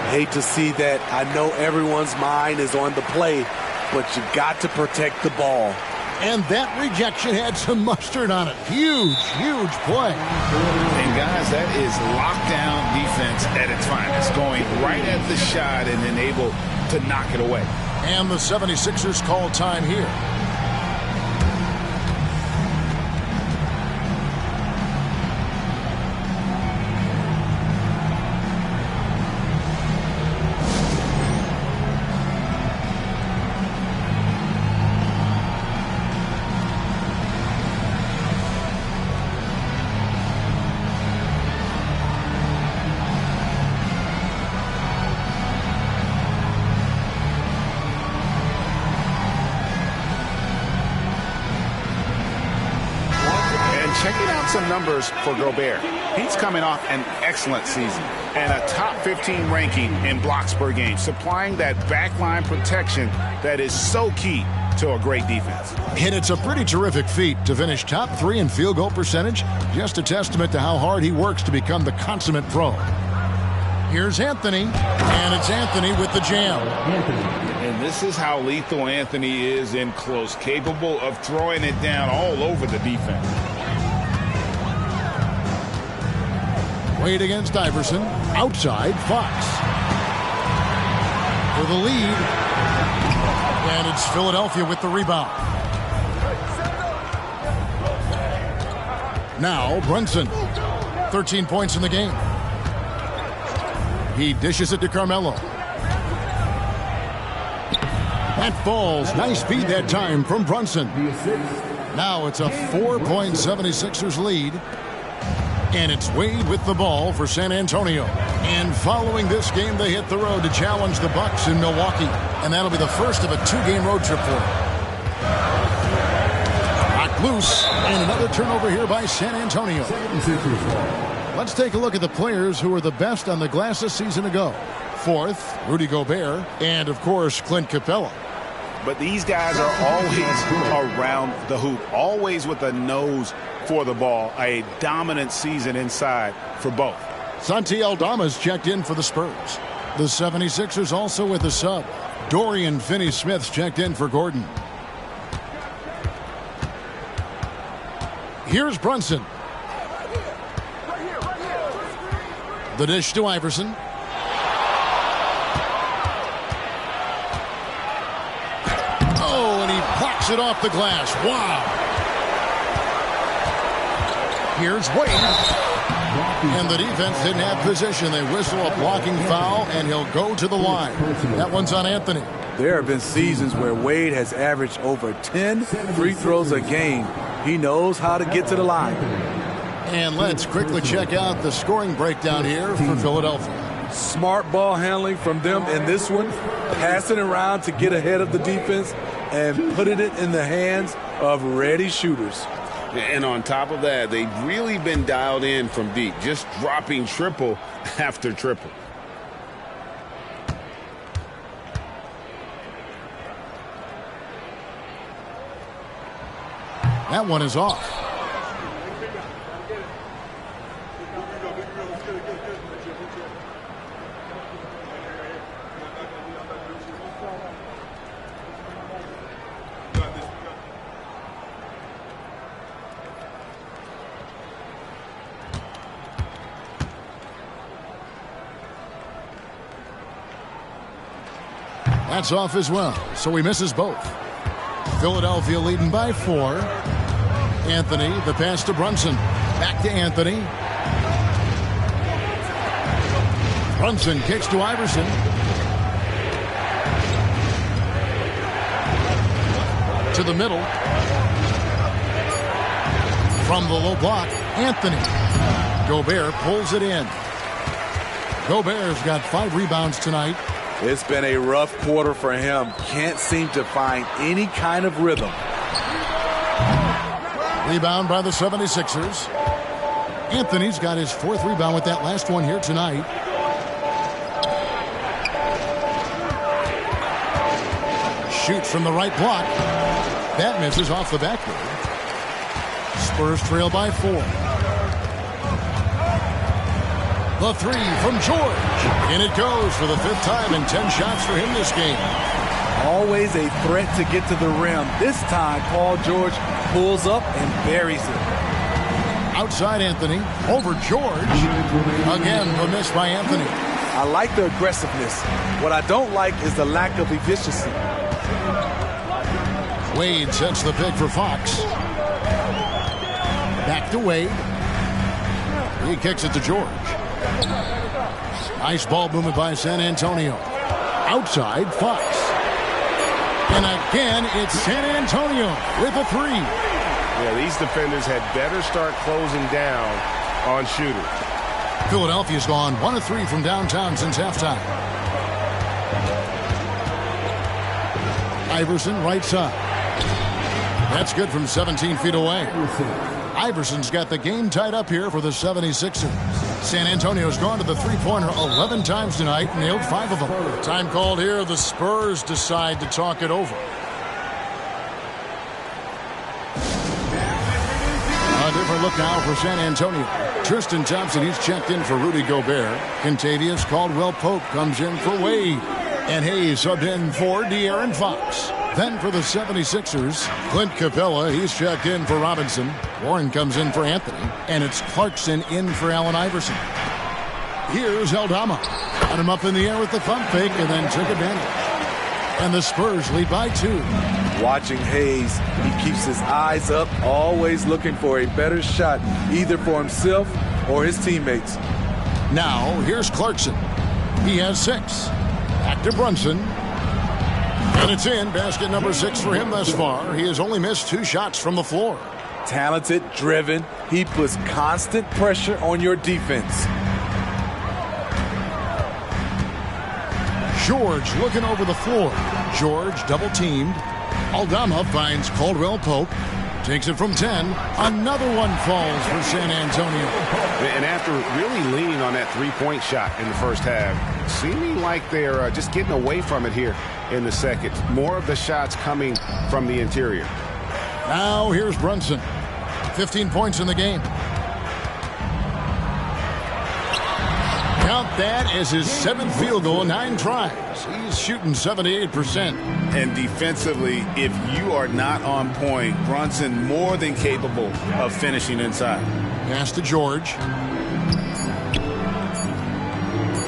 Hate to see that. I know everyone's mind is on the play, but you got to protect the ball. And that rejection had some mustard on it. Huge, huge play. And guys, that is lockdown defense at its finest. Going right at the shot and then able to knock it away. And the 76ers call time here. Some numbers for Gobert. He's coming off an excellent season and a top 15 ranking in blocks per game, supplying that backline protection that is so key to a great defense. And it's a pretty terrific feat to finish top 3 in field goal percentage. Just a testament to how hard he works to become the consummate pro. Here's Anthony, and it's Anthony with the jam. And this is how lethal Anthony is in close, capable of throwing it down all over the defense. Wade against Iverson. Outside, Fox. For the lead. And it's Philadelphia with the rebound. Now, Brunson. 13 points in the game. He dishes it to Carmelo. That falls. Nice feed that time from Brunson. Now it's a 4-point 76ers lead. And it's Wade with the ball for San Antonio. And following this game, they hit the road to challenge the Bucks in Milwaukee. And that'll be the first of a 2-game road trip for them. Knocked loose. And another turnover here by San Antonio. Let's take a look at the players who were the best on the glass a season ago. 4th, Rudy Gobert. And, of course, Clint Capella. But these guys are always around the hoop, always with a nose for the ball. A dominant season inside for both. Santi Aldama's checked in for the Spurs. The 76ers also with a sub. Dorian Finney-Smith's checked in for Gordon. Here's Brunson. The dish to Iverson. It off the glass. Wow. Here's Wade. And the defense didn't have position. They whistle a blocking foul, and he'll go to the line. That one's on Anthony. There have been seasons where Wade has averaged over 10 free throws a game. He knows how to get to the line. And let's quickly check out the scoring breakdown here for Philadelphia. Smart ball handling from them in this one, passing around to get ahead of the defense and putting it in the hands of ready shooters. And on top of that, they've really been dialed in from deep, just dropping triple after triple. That one is off. That's off as well, so he misses both. Philadelphia leading by 4. Anthony, the pass to Brunson. Back to Anthony. Brunson kicks to Iverson. To the middle. From the low block, Anthony. Gobert pulls it in. Gobert's got 5 rebounds tonight. It's been a rough quarter for him. Can't seem to find any kind of rhythm. Rebound by the 76ers. Anthony's got his 4th rebound with that last one here tonight. Shoots from the right block. That misses off the backboard. Spurs trail by 4. The 3 from George. And it goes for the 5th time and 10 shots for him this game. Always a threat to get to the rim. This time, Paul George pulls up and buries it. Outside Anthony. Over George. Again, the miss by Anthony. I like the aggressiveness. What I don't like is the lack of efficiency. Wade sets the pick for Fox. Back to Wade. He kicks it to George. Nice ball movement by San Antonio. Outside, Fox. And again, it's San Antonio with a 3. Yeah, these defenders had better start closing down on shooters. Philadelphia's gone 1 of 3 from downtown since halftime. Iverson, right side. That's good from 17 feet away. Iverson's got the game tied up here for the 76ers. San Antonio's gone to the three-pointer 11 times tonight and nailed 5 of them. Time called here. The Spurs decide to talk it over. A different look now for San Antonio. Tristan Thompson, he's checked in for Rudy Gobert. Contavious Caldwell-Pope comes in for Wade. And Hayes subbed in for De'Aaron Fox. Then for the 76ers, Clint Capella, he's checked in for Robinson. Warren comes in for Anthony. And it's Clarkson in for Allen Iverson. Here's Aldama. Got him up in the air with the thumb fake and then took advantage. And the Spurs lead by 2. Watching Hayes, he keeps his eyes up, always looking for a better shot, either for himself or his teammates. Now, here's Clarkson. He has 6. Back to Brunson. And it's in. Basket number 6 for him thus far. He has only missed 2 shots from the floor. Talented, driven. He puts constant pressure on your defense. George looking over the floor. George double-teamed. Aldama finds Caldwell-Pope. Takes it from 10. Another one falls for San Antonio. And after really leaning on that three-point shot in the first half, seeming like they're just getting away from it here in the second. More of the shots coming from the interior. Now here's Brunson. 15 points in the game. Count that as his 7th field goal, 9 tries. He's shooting 78%. And defensively, if you are not on point, Brunson more than capable of finishing inside. Pass to George.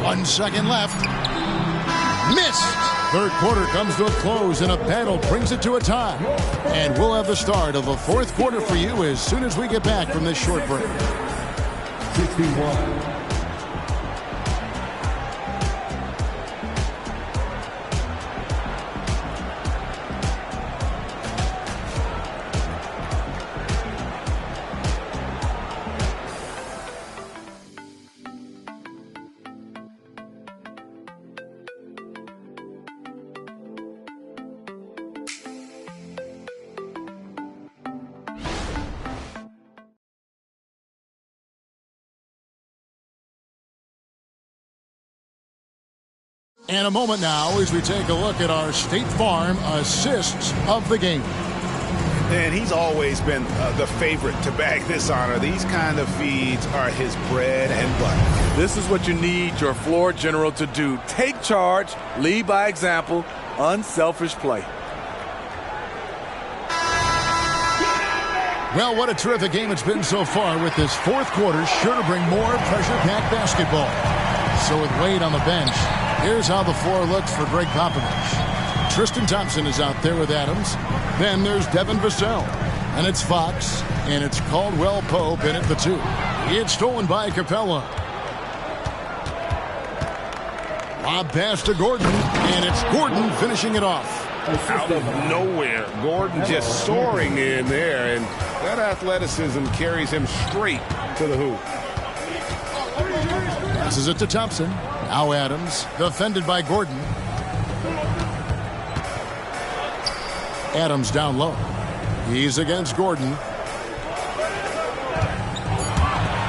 1 second left. Missed. Third quarter comes to a close, and a battle brings it to a tie. And we'll have the start of the 4th quarter for you as soon as we get back from this short break. 61. And a moment now as we take a look at our State Farm assists of the game. And he's always been the favorite to bag this honor. These kind of feeds are his bread and butter. This is what you need your floor general to do. Take charge, lead by example, unselfish play. Well, what a terrific game it's been so far, with this fourth quarter sure to bring more pressure-packed basketball. So with Wade on the bench, here's how the floor looks for Greg Popovich. Tristan Thompson is out there with Adams. Then there's Devin Vassell. And it's Fox. And it's Caldwell Pope in at the 2. It's stolen by Capella. Lob pass to Gordon. And it's Gordon finishing it off. Out of nowhere, Gordon just soaring in there, and that athleticism carries him straight to the hoop. Passes it to Thompson. Now Adams, defended by Gordon. Adams down low. He's against Gordon.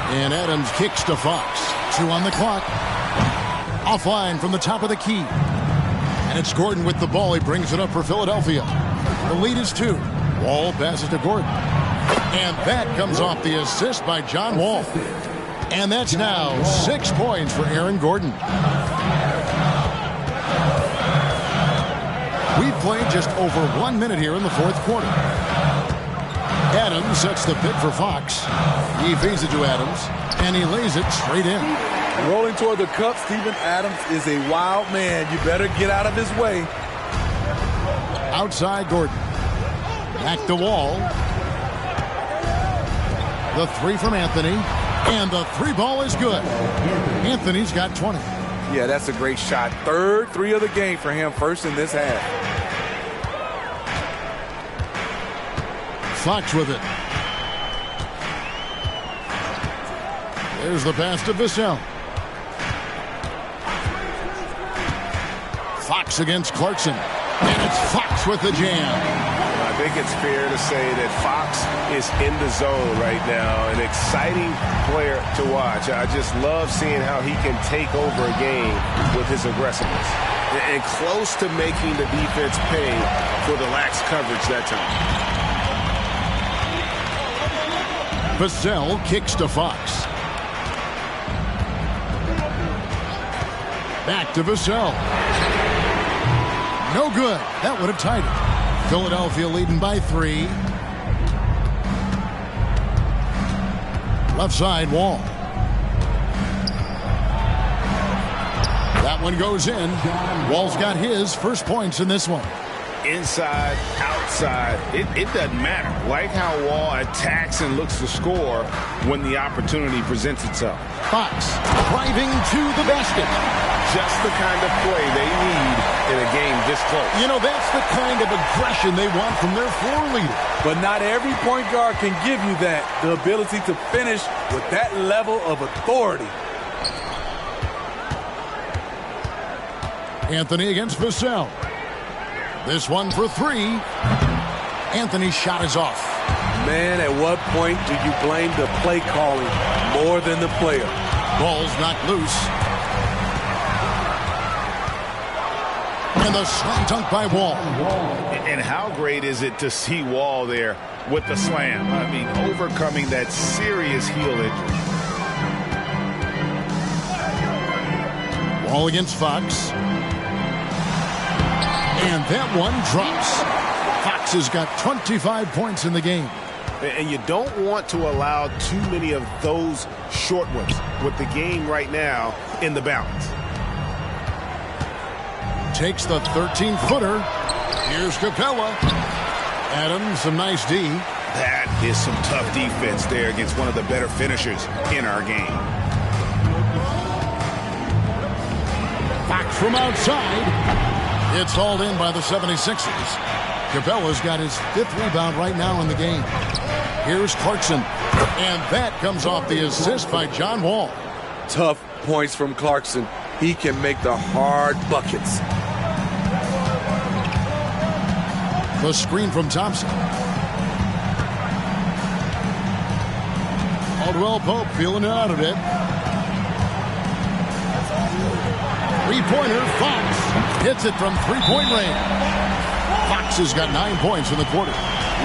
And Adams kicks to Fox. 2 on the clock. Offline from the top of the key. And it's Gordon with the ball. He brings it up for Philadelphia. The lead is 2. Wall passes to Gordon. And that comes off the assist by John Wall. And that's now 6 points for Aaron Gordon. We've played just over 1 minute here in the fourth quarter. Adams sets the pick for Fox. He feeds it to Adams, and he lays it straight in. Rolling toward the cup, Steven Adams is a wild man. You better get out of his way. Outside Gordon. Back to Wall. The 3 from Anthony. And the 3 ball is good. Anthony's got 20. Yeah, that's a great shot. Third 3 of the game for him, first in this half. Fox with it. There's the pass to Vassell. Fox against Clarkson. And it's Fox with the jam. I think it's fair to say that Fox is in the zone right now. An exciting player to watch. I just love seeing how he can take over a game with his aggressiveness. And close to making the defense pay for the lax coverage that time. Vassell kicks to Fox. Back to Vassell. No good. That would have tied it. Philadelphia leading by 3. Left side, Wall. That one goes in. Wall's got his first points in this one. Inside, outside, it doesn't matter. Like how Wall attacks and looks to score when the opportunity presents itself. Fox driving to the basket. Just the kind of play they need in a game this close. You know, that's the kind of aggression they want from their floor leader. But not every point guard can give you that. The ability to finish with that level of authority. Anthony against Vassell. This one for 3. Anthony's shot is off. Man, at what point do you blame the play calling more than the player? Ball's knocked loose. And the slam dunk by Wall. And how great is it to see Wall there with the slam? I mean, overcoming that serious heel injury. Wall against Fox. And that one drops. Fox has got 25 points in the game. And you don't want to allow too many of those short ones with the game right now in the balance. Takes the 13-footer. Here's Capella. Adams, some nice D. That is some tough defense there against one of the better finishers in our game. Fox from outside. It's hauled in by the 76ers. Capella's got his 5th rebound right now in the game. Here's Clarkson. And that comes off the assist by John Wall. Tough points from Clarkson. He can make the hard buckets. The screen from Thompson. Caldwell Pope feeling it out a bit. Three-pointer, Fox hits it from three-point range. Fox has got 9 points in the quarter.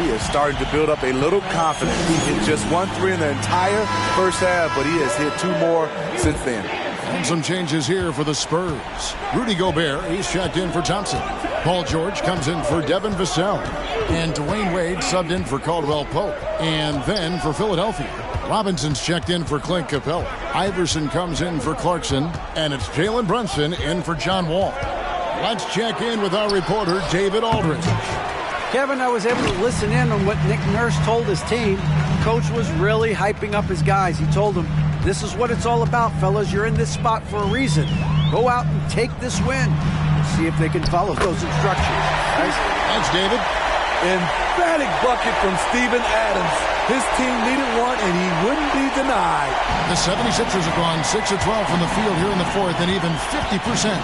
He is starting to build up a little confidence. He hit just 1 3 in the entire first half, but he has hit 2 more since then. And some changes here for the Spurs. Rudy Gobert, he's checked in for Thompson. Paul George comes in for Devin Vassell. And Dwayne Wade subbed in for Caldwell Pope. And then for Philadelphia, Robinson's checked in for Clint Capella. Iverson comes in for Clarkson. And it's Jalen Brunson in for John Wall. Let's check in with our reporter, David Aldridge. Kevin, I was able to listen in on what Nick Nurse told his team. Coach was really hyping up his guys. He told them, this is what it's all about, fellas. You're in this spot for a reason. Go out and take this win. We'll see if they can follow those instructions. Guys. Thanks, David. Emphatic bucket from Steven Adams. His team needed one, and he wouldn't be denied. The 76ers have gone 6 of 12 from the field here in the fourth, and even 50%.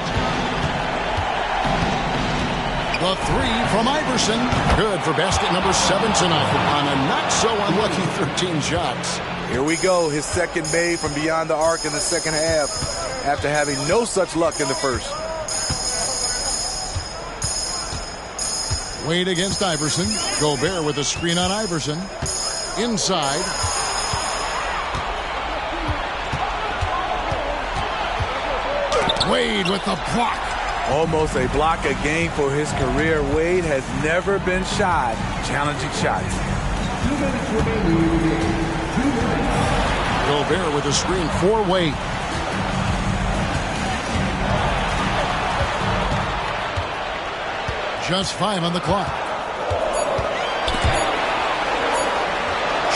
The three from Iverson. Good for basket number 7 tonight on a not-so-unlucky 13 shots. Here we go. His second made from beyond the arc in the second half after having no such luck in the first. Wade against Iverson. Gobert with a screen on Iverson. Inside. Wade with the block. Almost a block a game for his career. Wade has never been shy. Challenging shots. Gobert with a screen for Wade. Just 5 on the clock.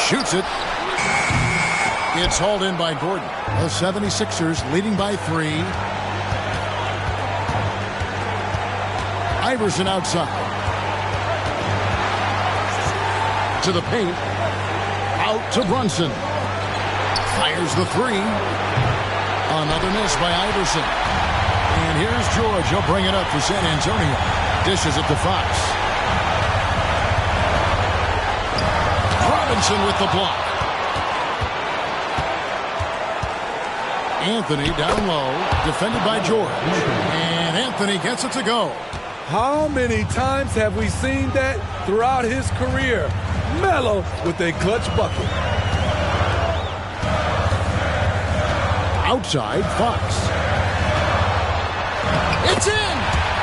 Shoots it. It's hauled in by Gordon. The 76ers leading by 3. Iverson outside. To the paint. Out to Brunson. Fires the 3. Another miss by Iverson. And here's George. He'll bring it up for San Antonio. Dishes it to Fox. Robinson with the block. Anthony down low. Defended by George. And Anthony gets it to go. How many times have we seen that throughout his career? Melo with a clutch bucket. Outside, Fox. It's in!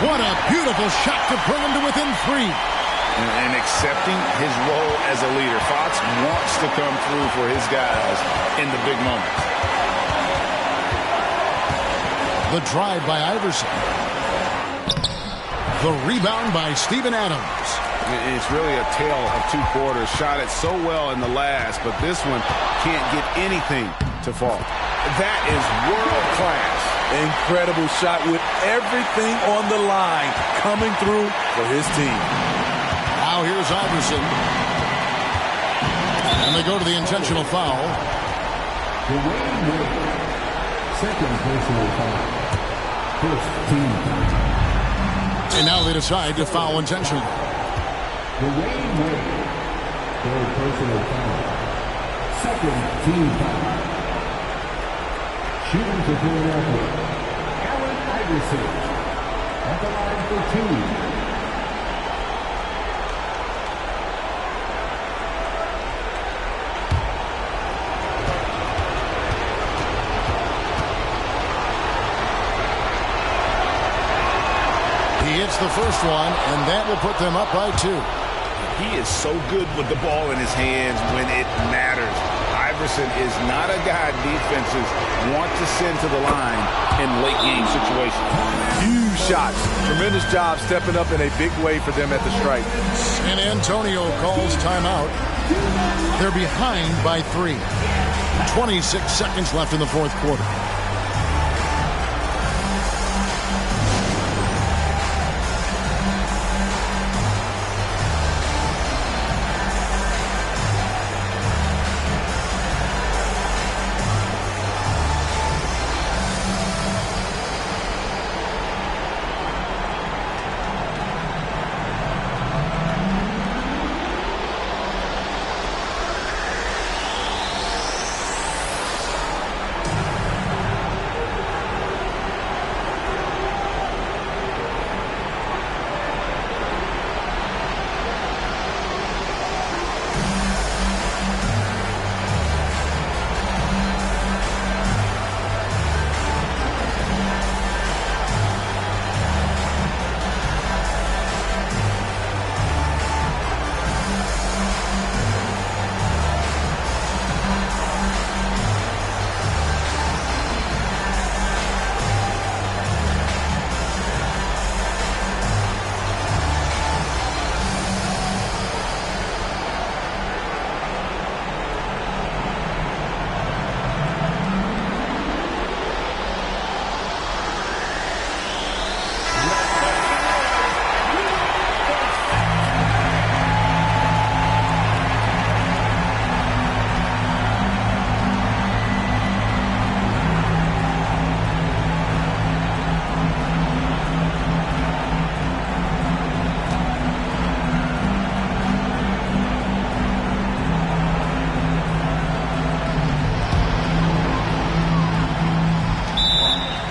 What a beautiful shot to bring him to within 3. And accepting his role as a leader. Fox wants to come through for his guys in the big moments. The drive by Iverson. The rebound by Steven Adams. It's really a tale of 2 quarters. Shot it so well in the last, but this one can't get anything to fall. That is world class. Incredible shot with everything on the line coming through for his team. Now here's Iverson. And they go to the intentional foul. Second personal foul. First team foul. And now they decide to foul intentionally. Dwayne Wade. Third personal foul. Second team foul. Shooting to Philadelphia. Allen Iverson. At the line for 2. Hits the first one, and that will put them up by 2. He is so good with the ball in his hands when it matters. Iverson is not a guy defenses want to send to the line in late game situations. Huge shots. Tremendous job stepping up in a big way for them at the stripe. San Antonio calls timeout. They're behind by 3. 26 seconds left in the fourth quarter.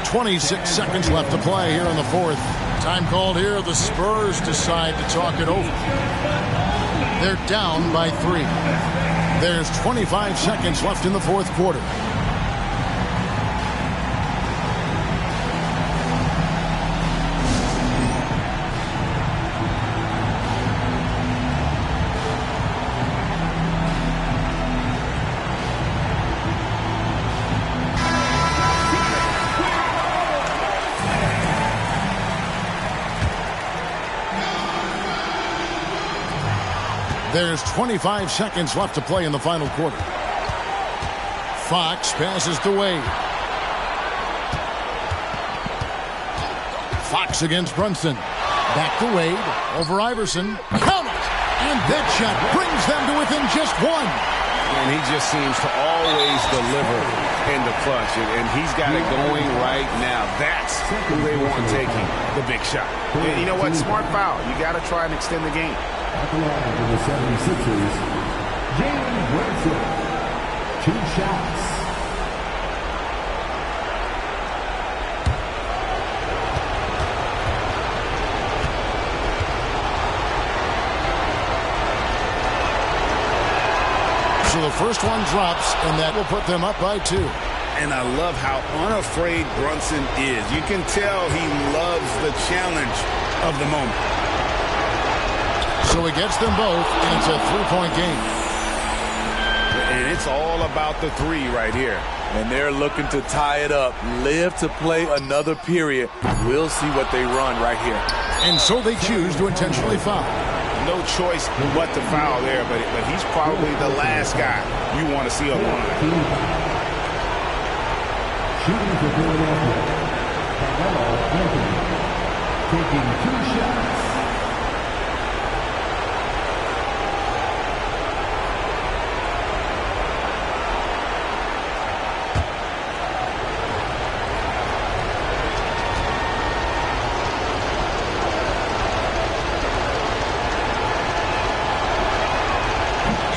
26 seconds left to play here in the fourth. Time called here. The Spurs decide to talk it over. They're down by 3. There's 25 seconds left in the fourth quarter. There's 25 seconds left to play in the final quarter. Fox passes to Wade. Fox against Brunson. Back to Wade. Over Iverson. Count it! And that shot brings them to within just 1. And he just seems to always deliver in the clutch. And he's got it going right now. That's who they want taking the big shot. And you know what? Smart foul. You got to try and extend the game. At the line for the 76ers, Jalen Brunson. 2 shots. So the first one drops, and that will put them up by 2. And I love how unafraid Brunson is. You can tell he loves the challenge of the moment. So he gets them both, and it's a 3-point game. And it's all about the 3 right here. And they're looking to tie it up, live to play another period. We'll see what they run right here. And so they choose to intentionally foul. No choice but to foul there, but he's probably the last guy you want to see on the line. Shooting for Philadelphia, Anthony, taking 2 shots.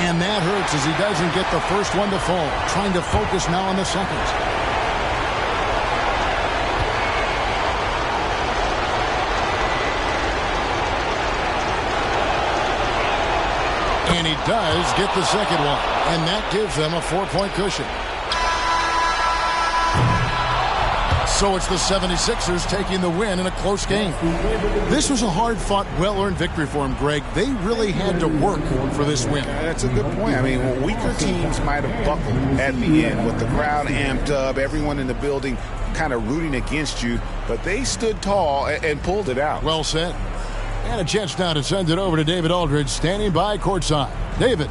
And that hurts as he doesn't get the first one to fall. Trying to focus now on the second. And he does get the second one. And that gives them a 4-point cushion. So it's the 76ers taking the win in a close game. This was a hard-fought, well-earned victory for them, Greg. They really had to work for this win. That's a good point. I mean, weaker teams might have buckled at the end with the crowd amped up, everyone in the building kind of rooting against you, but they stood tall and pulled it out. Well said. And a chance now to send it over to David Aldridge, standing by courtside. David.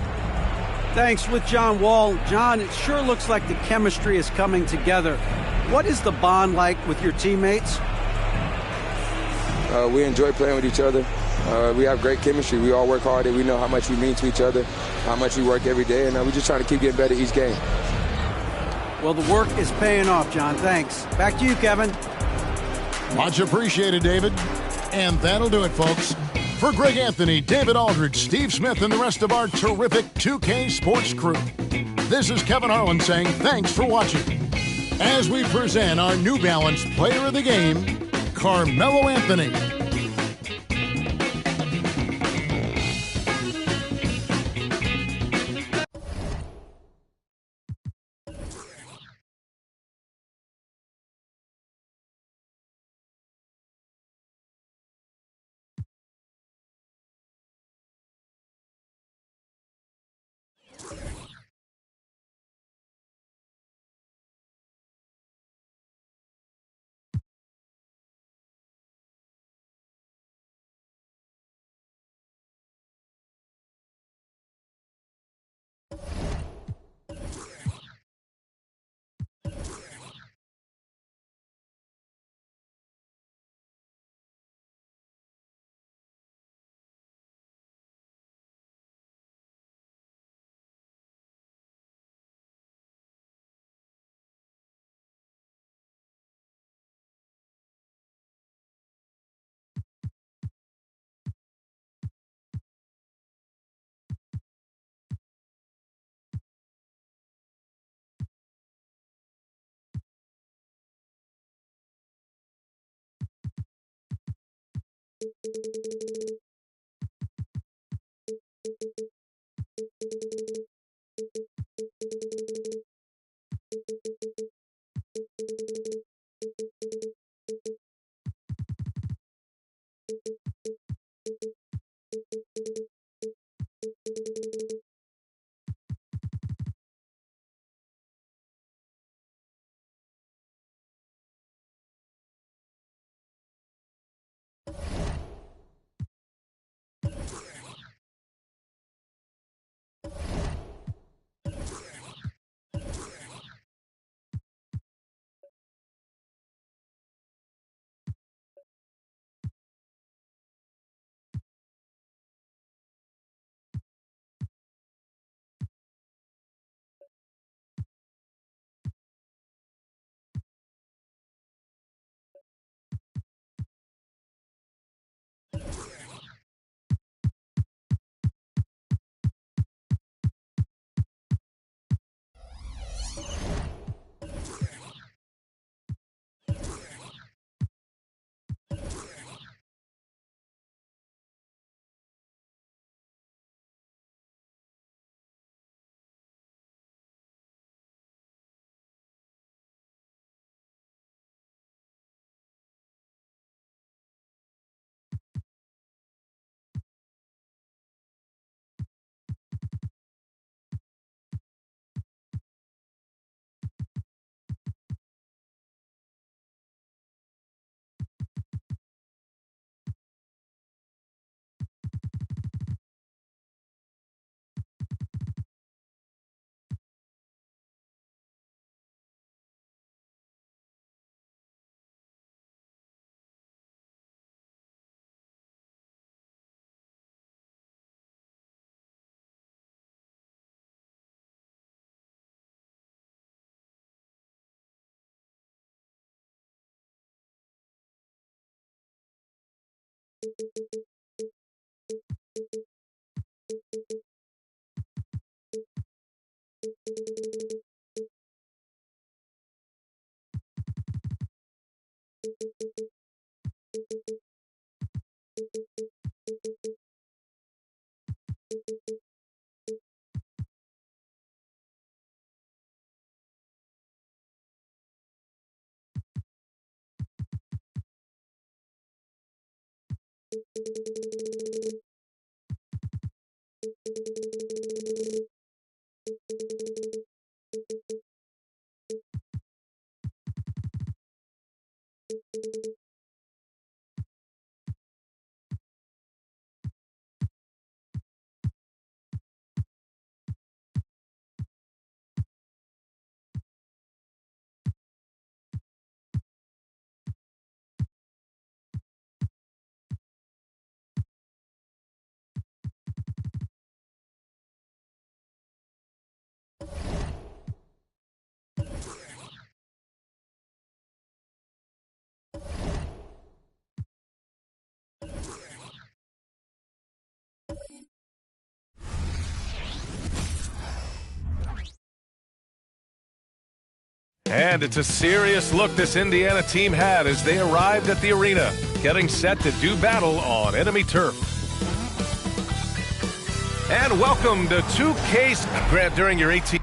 Thanks. With John Wall. John, it sure looks like the chemistry is coming together. What is the bond like with your teammates? We enjoy playing with each other. We have great chemistry. We all work hard, and we know how much we mean to each other, how much we work every day, and we just try to keep getting better each game. Well, the work is paying off, John. Thanks. Back to you, Kevin. Much appreciated, David. And that'll do it, folks. For Greg Anthony, David Aldridge, Steve Smith, and the rest of our terrific 2K Sports crew, this is Kevin Harlan saying thanks for watching. As we present our New Balance Player of the Game, Carmelo Anthony. And it's a serious look this Indiana team had as they arrived at the arena, getting set to do battle on enemy turf. And welcome to 2K. Grant, during your 18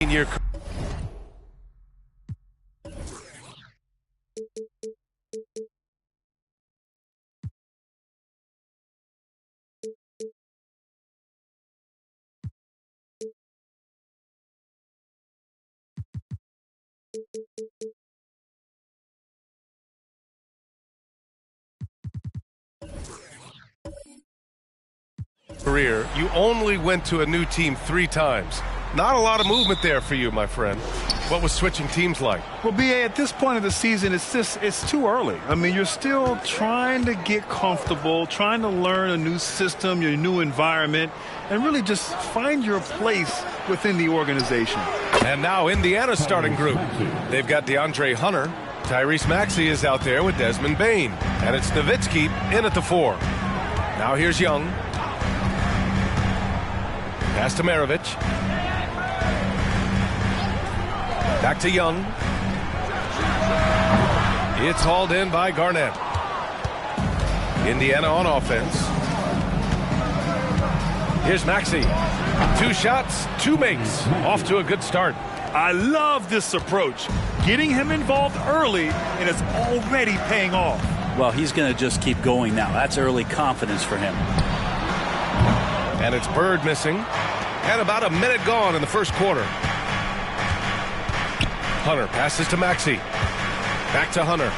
year career, you only went to a new team 3 times. Not a lot of movement there for you, my friend. What was switching teams like? Well, B.A., at this point of the season, it's too early. I mean, you're still trying to get comfortable, trying to learn a new system, your new environment, and really just find your place within the organization. And now Indiana's starting group. They've got DeAndre Hunter. Tyrese Maxey is out there with Desmond Bane. And it's Nowitzki in at the 4. Now here's Young. Pass to Maravich. Back to Young. It's hauled in by Garnett. Indiana on offense. Here's Maxey. 2 shots, 2 makes. Off to a good start. I love this approach. Getting him involved early, and it's already paying off. Well, he's going to just keep going now. That's early confidence for him. And it's Bird missing. And about a minute gone in the first quarter. Hunter passes to Maxey. Back to Hunter.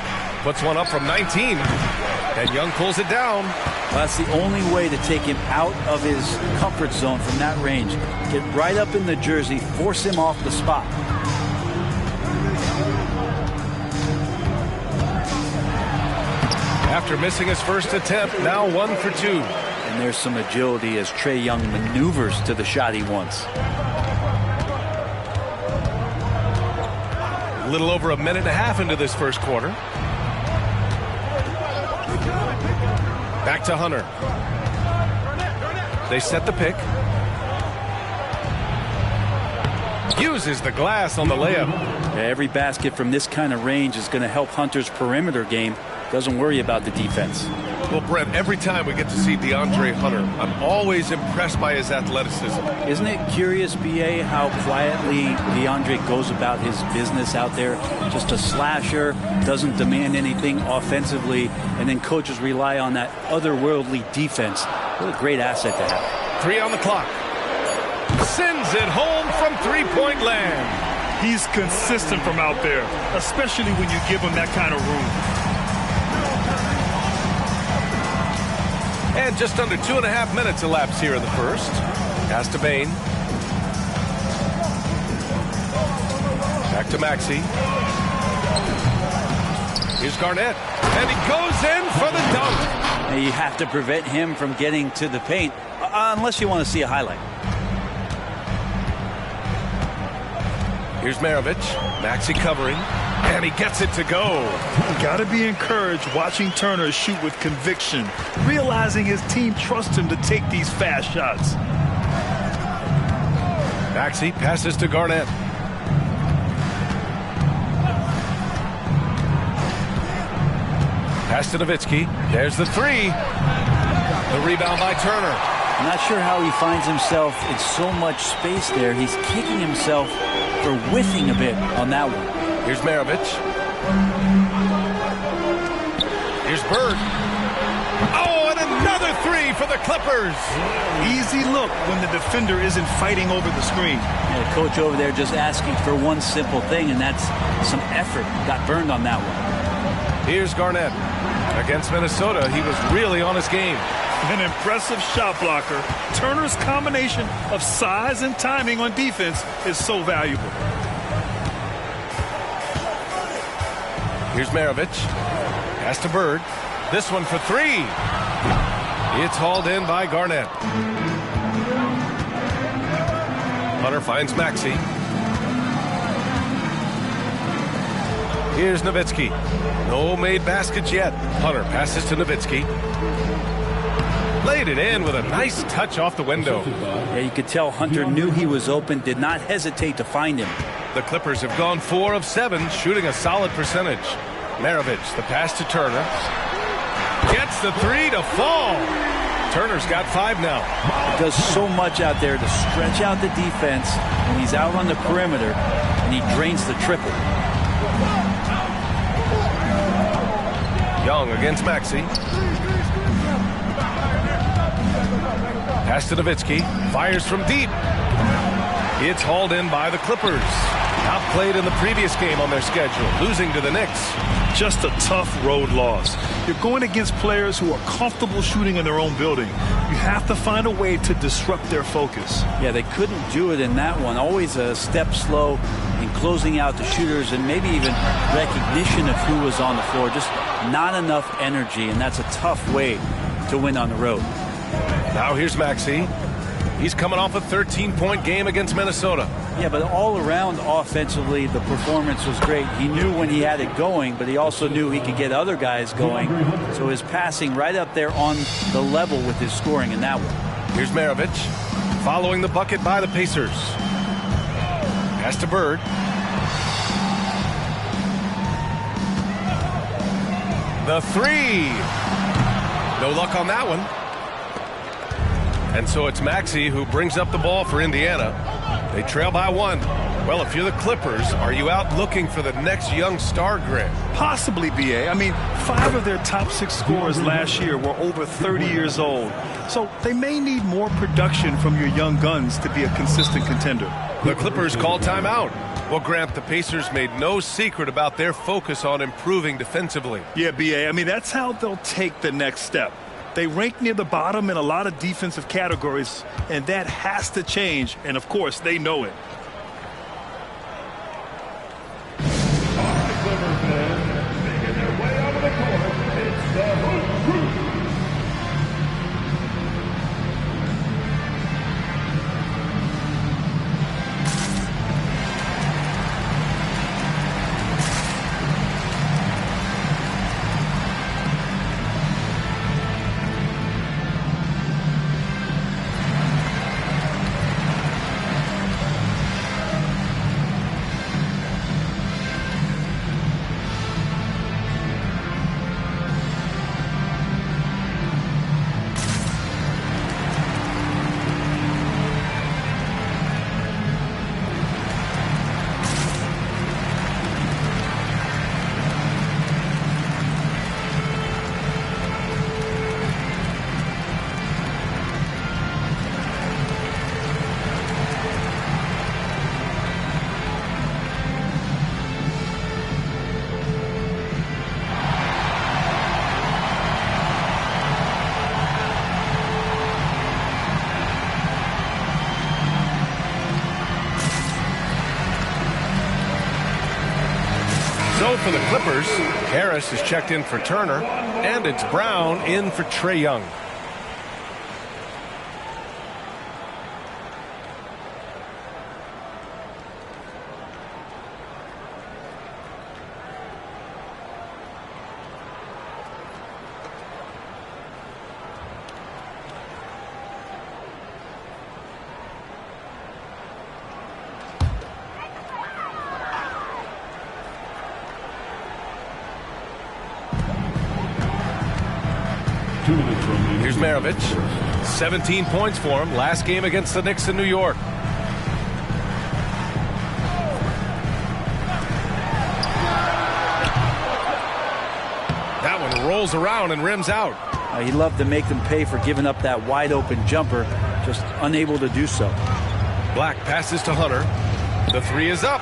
Puts one up from 19. And Young pulls it down. Well, that's the only way to take him out of his comfort zone from that range. Get right up in the jersey, force him off the spot. After missing his first attempt, now 1 for 2. And there's some agility as Trae Young maneuvers to the shot he wants. A little over a minute and a half into this first quarter. Back to Hunter. They set the pick. Uses the glass on the layup. Yeah, every basket from this kind of range is going to help Hunter's perimeter game. Doesn't worry about the defense. Well, Brent, every time we get to see DeAndre Hunter, I'm always impressed by his athleticism. Isn't it curious, B.A., how quietly DeAndre goes about his business out there? Just a slasher, doesn't demand anything offensively, and then coaches rely on that otherworldly defense. What a great asset to have. 3 on the clock. Sends it home from 3-point land. He's consistent from out there, especially when you give him that kind of room. And just under 2.5 minutes elapsed here in the first. Pass to Bane. Back to Maxey. Here's Garnett. And he goes in for the dunk. Now you have to prevent him from getting to the paint, unless you want to see a highlight. Here's Maravich. Maxey covering. And he gets it to go. You got to be encouraged watching Turner shoot with conviction, realizing his team trusts him to take these fast shots. Maxey passes to Garnett. Pass to Nowitzki. There's the 3. The rebound by Turner. I'm not sure how he finds himself in so much space there. He's kicking himself for whiffing a bit on that one. Here's Maravich. Here's Bird. Oh, and another 3 for the Clippers. Easy look when the defender isn't fighting over the screen. Yeah, the coach over there just asking for one simple thing, and that's some effort. Got burned on that one. Here's Garnett. Against Minnesota, he was really on his game. An impressive shot blocker. Turner's combination of size and timing on defense is so valuable. Here's Maravich. Pass to Bird. This one for 3. It's hauled in by Garnett. Hunter finds Maxey. Here's Nowitzki. No made baskets yet. Hunter passes to Nowitzki. Laid it in with a nice touch off the window. Yeah, you could tell Hunter knew he was open, did not hesitate to find him. The Clippers have gone 4 of 7, shooting a solid percentage. Maravich, the pass to Turner. Gets the 3 to fall. Turner's got 5 now. He does so much out there to stretch out the defense when he's out on the perimeter, and he drains the triple. Young against Maxey. Pass to Nowitzki. Fires from deep. It's hauled in by the Clippers. Outplayed in the previous game on their schedule, losing to the Knicks. Just a tough road loss. You're going against players who are comfortable shooting in their own building. You have to find a way to disrupt their focus. Yeah, they couldn't do it in that one. Always a step slow in closing out the shooters, and maybe even recognition of who was on the floor. Just not enough energy, and that's a tough way to win on the road. Now here's Maxey. He's coming off a 13-point game against Minnesota. Yeah, but all around offensively, the performance was great. He knew when he had it going, but he also knew he could get other guys going. So his passing right up there on the level with his scoring in that one. Here's Maravich following the bucket by the Pacers. Pass to Bird. The three. No luck on that one. And so it's Maxey who brings up the ball for Indiana. They trail by 1. Well, if you're the Clippers, are you out looking for the next young star, Grant? Possibly, B.A. I mean, 5 of their top 6 scorers last year were over 30 years old. So they may need more production from your young guns to be a consistent contender. The Clippers call timeout. Well, Grant, the Pacers made no secret about their focus on improving defensively. Yeah, B.A. I mean, that's how they'll take the next step. They rank near the bottom in a lot of defensive categories, and that has to change, and of course, they know it. So for the Clippers, Harris is checked in for Turner, and it's Brown in for Trae Young. Here's Maravich. 17 points for him. Last game against the Knicks in New York. That one rolls around and rims out. He loved to make them pay for giving up that wide open jumper, just unable to do so. Black passes to Hunter. The three is up.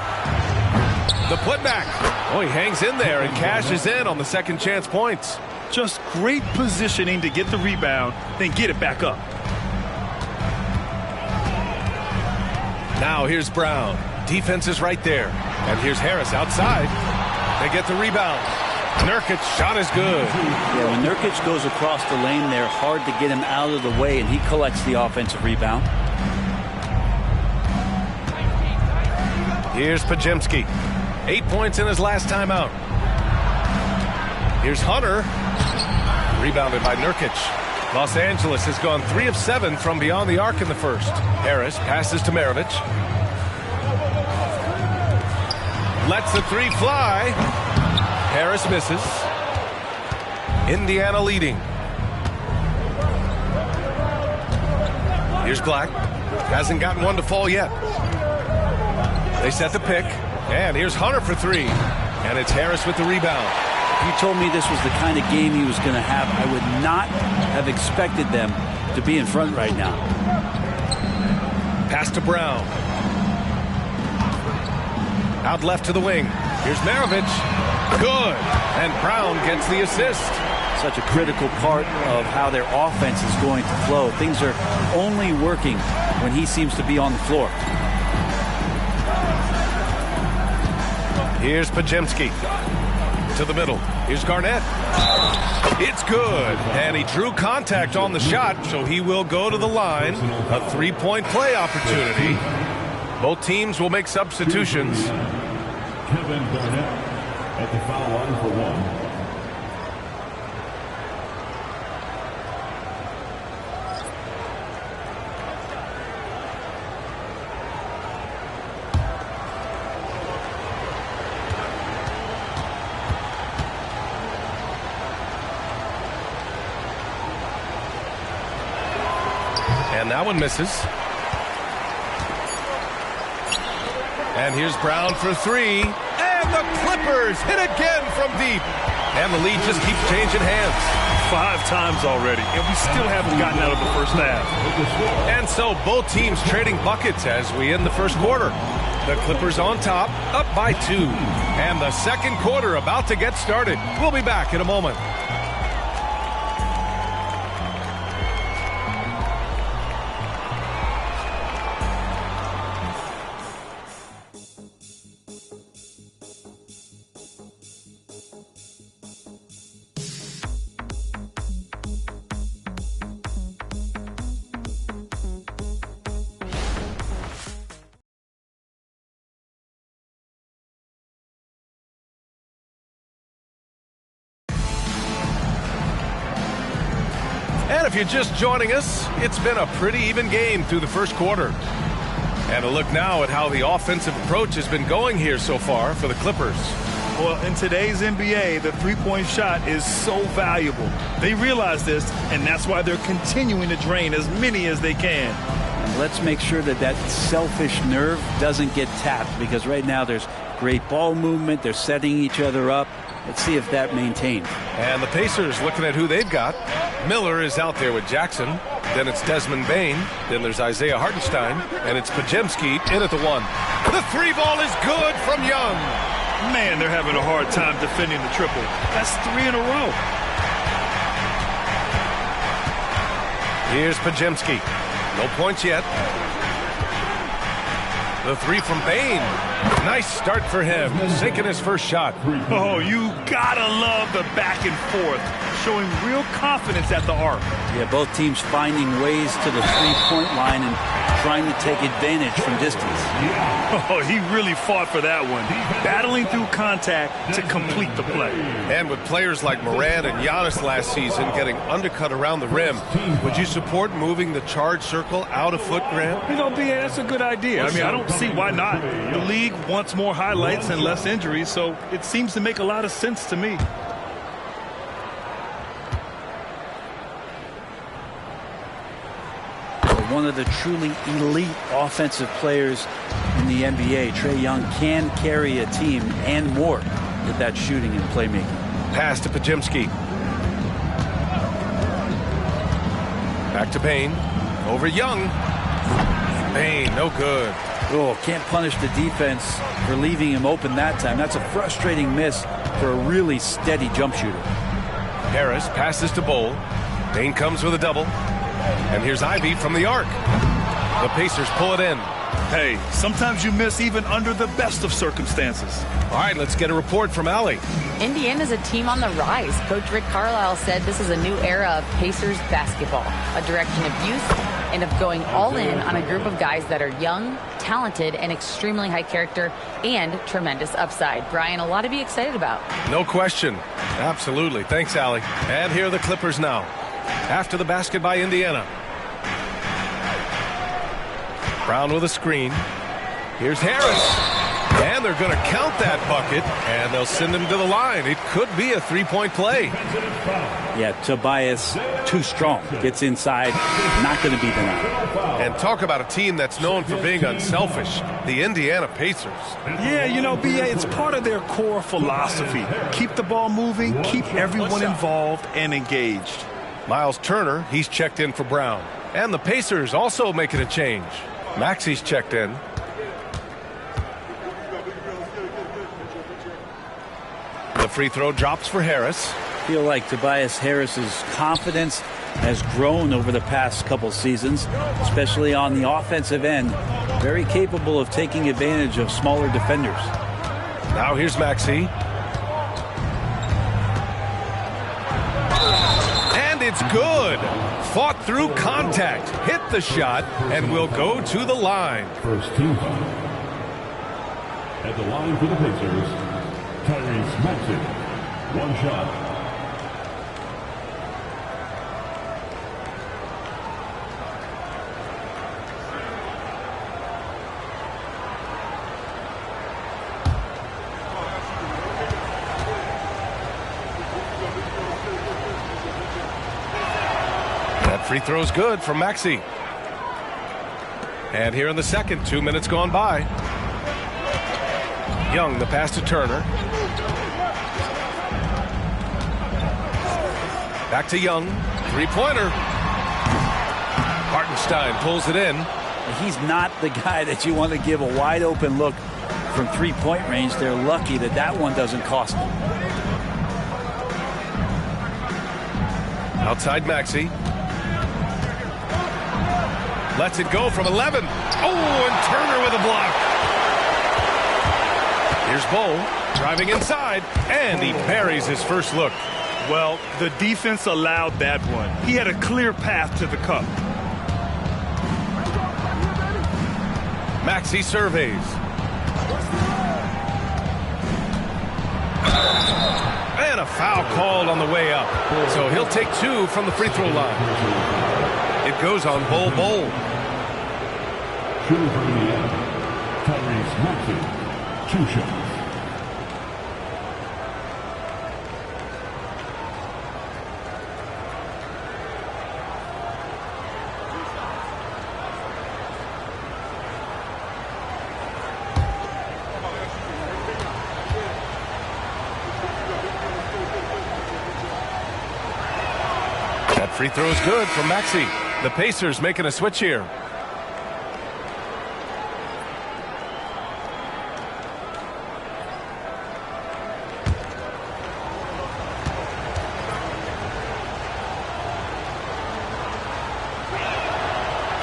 The putback. Oh, he hangs in there and cashes in on the second chance points. Just great positioning to get the rebound, then get it back up. Now here's Brown. Defense is right there. And here's Harris outside. They get the rebound. Nurkic shot is good. Yeah, when Nurkic goes across the lane there, hard to get him out of the way, and he collects the offensive rebound. Here's Podziemski. 8 points in his last time out. Here's Hunter. Rebounded by Nurkic. Los Angeles has gone 3 of 7 from beyond the arc in the first. Harris passes to Maravich. Lets the three fly. Harris misses. Indiana leading. Here's Black. Hasn't gotten one to fall yet. They set the pick. And here's Hunter for three. And it's Harris with the rebound. You told me this was the kind of game he was going to have. I would not have expected them to be in front right now. Pass to Brown. Out left to the wing. Here's Maravich. Good. And Brown gets the assist. Such a critical part of how their offense is going to flow. Things are only working when he seems to be on the floor. Here's Podziemski. To the middle. Here's Garnett. It's good. And he drew contact on the shot, so he will go to the line. A three-point play opportunity. Both teams will make substitutions. Kevin Garnett at the foul line for one. And that one misses. And here's Brown for three. And the Clippers hit again from deep. And the lead just keeps changing hands. 5 times already, and we still haven't gotten out of the first half. And so both teams trading buckets as we end the first quarter. The Clippers on top, up by 2. And the second quarter about to get started. We'll be back in a moment. And if you're just joining us, it's been a pretty even game through the first quarter. And a look now at how the offensive approach has been going here so far for the Clippers. Well, in today's NBA, the three-point shot is so valuable. They realize this, and that's why they're continuing to drain as many as they can. And let's make sure that that selfish nerve doesn't get tapped, because right now there's great ball movement. They're setting each other up. Let's see if that maintains. And the Pacers looking at who they've got. Miller is out there with Jackson. Then it's Desmond Bane. Then there's Isaiah Hartenstein. And it's Podziemski in at the 1. The 3 ball is good from Young. Man, they're having a hard time defending the triple. That's 3 in a row. Here's Podziemski. No points yet. The 3 from Bane. Nice start for him, sinking his first shot. Oh, you gotta love the back and forth, showing real confidence at the arc. Yeah, both teams finding ways to the three-point line and trying to take advantage from distance. Oh, he really fought for that one, battling through contact to complete the play. And with players like Morant and Giannis last season getting undercut around the rim, would you support moving the charge circle out a foot, Grant? You know, B.A., that's a good idea. I mean, I don't see why not. The league wants more highlights and less injuries, so it seems to make a lot of sense to me. One of the truly elite offensive players in the NBA, Trae Young, can carry a team and more with that shooting and playmaking. Pass to Podziemski. Back to Bane. Over Young. Bane, no good. Oh, can't punish the defense for leaving him open that time. That's a frustrating miss for a really steady jump shooter. Harris passes to Bol. Bane comes with a double. And here's Ivy from the arc. The Pacers pull it in. Hey, sometimes you miss even under the best of circumstances. All right, let's get a report from Allie. Indiana's a team on the rise. Coach Rick Carlisle said this is a new era of Pacers basketball, a direction of youth and of going all in on a group of guys that are young, talented, and extremely high character and tremendous upside. Brian, a lot to be excited about. No question. Absolutely. Thanks, Allie. And here are the Clippers now. After the basket by Indiana. Brown with a screen. Here's Harris. And they're going to count that bucket, and they'll send him to the line. It could be a three-point play. Yeah, Tobias, too strong. Gets inside, not going to be denied. And talk about a team that's known for being unselfish, the Indiana Pacers. Yeah, you know, B.A., it's part of their core philosophy. Keep the ball moving, keep everyone involved and engaged. Miles Turner, he's checked in for Brown. And the Pacers also making a change. Maxi's checked in. The free throw drops for Harris. I feel like Tobias Harris's confidence has grown over the past couple seasons, especially on the offensive end. Very capable of taking advantage of smaller defenders. Now here's Maxey. And it's good. Fought through contact, hit the shot, and will go to the line. First team foul. At the line for the Pacers, Tyrese Maxey. One shot. That free throw's good from Maxey. And here in the second, 2 minutes gone by. Young, the pass to Turner. Back to Young. Three-pointer. Hartenstein pulls it in. He's not the guy that you want to give a wide open look from three-point range. They're lucky that that one doesn't cost them. Outside Maxey. Lets it go from 11. Oh, and Turner with a block. Here's Bull driving inside, and he buries his first look. Well, the defense allowed that one. He had a clear path to the cup. Maxey surveys. And a foul called on the way up. So he'll take 2 from the free throw line. It goes on Bull. Shooter for Indiana, Tyrese Maxey, 2 shots. That free throw is good for Maxey. The Pacers making a switch here.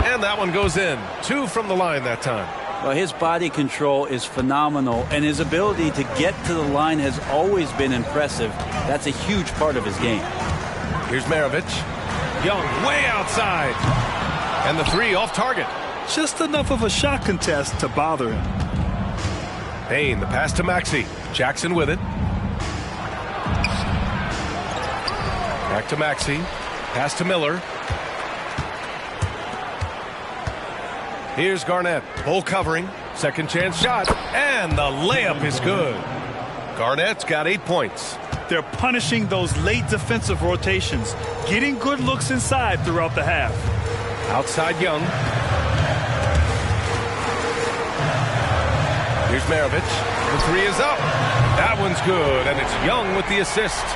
And that one goes in. 2 from the line that time. Well, his body control is phenomenal, and his ability to get to the line has always been impressive. That's a huge part of his game. Here's Maravich. Young way outside. And the 3 off target. Just enough of a shot contest to bother him. Payne, the pass to Maxey. Jackson with it. Back to Maxey. Pass to Miller. Here's Garnett. Bull covering. Second chance shot. And the layup is good. Garnett's got 8 points. They're punishing those late defensive rotations, getting good looks inside throughout the half. Outside Young. Here's Maravich. The 3 is up. That one's good, and it's Young with the assist.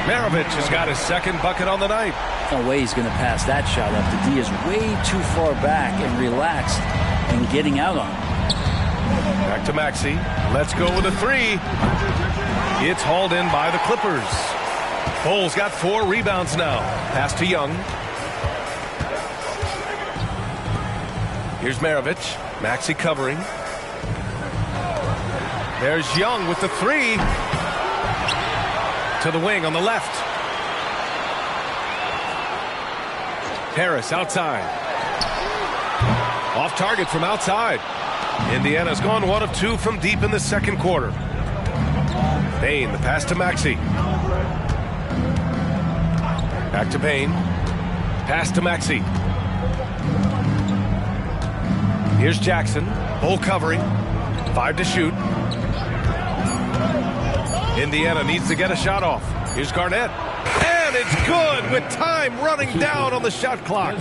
Maravich has got his second bucket on the night. No way he's going to pass that shot up. The D is way too far back and relaxed and getting out on him. Back to Maxey. Let's go with a 3. It's hauled in by the Clippers. Bull's got 4 rebounds now. Pass to Young. Here's Maravich. Maxey covering. There's Young with the 3. To the wing on the left. Harris outside. Off target from outside. Indiana's gone 1 of 2 from deep in the second quarter. Payne, the pass to Maxey. Back to Payne. Pass to Maxey. Here's Jackson. Bull covering. 5 to shoot. Indiana needs to get a shot off. Here's Garnett. And it's good with time running down on the shot clock.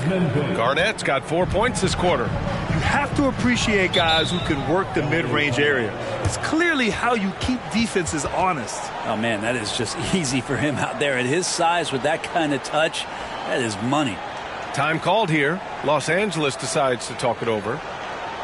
Garnett's got 4 points this quarter. You have to appreciate guys who can work the mid-range area. It's clearly how you keep defenses honest. Oh, man, that is just easy for him out there. At his size with that kind of touch, that is money. Time called here. Los Angeles decides to talk it over.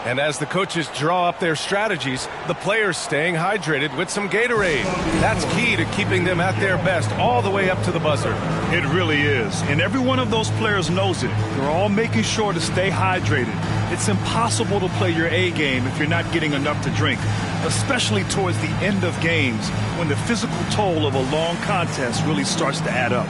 And as the coaches draw up their strategies, the players staying hydrated with some Gatorade. That's key to keeping them at their best all the way up to the buzzer. It really is. And every one of those players knows it. They're all making sure to stay hydrated. It's impossible to play your A game if you're not getting enough to drink, especially towards the end of games when the physical toll of a long contest really starts to add up.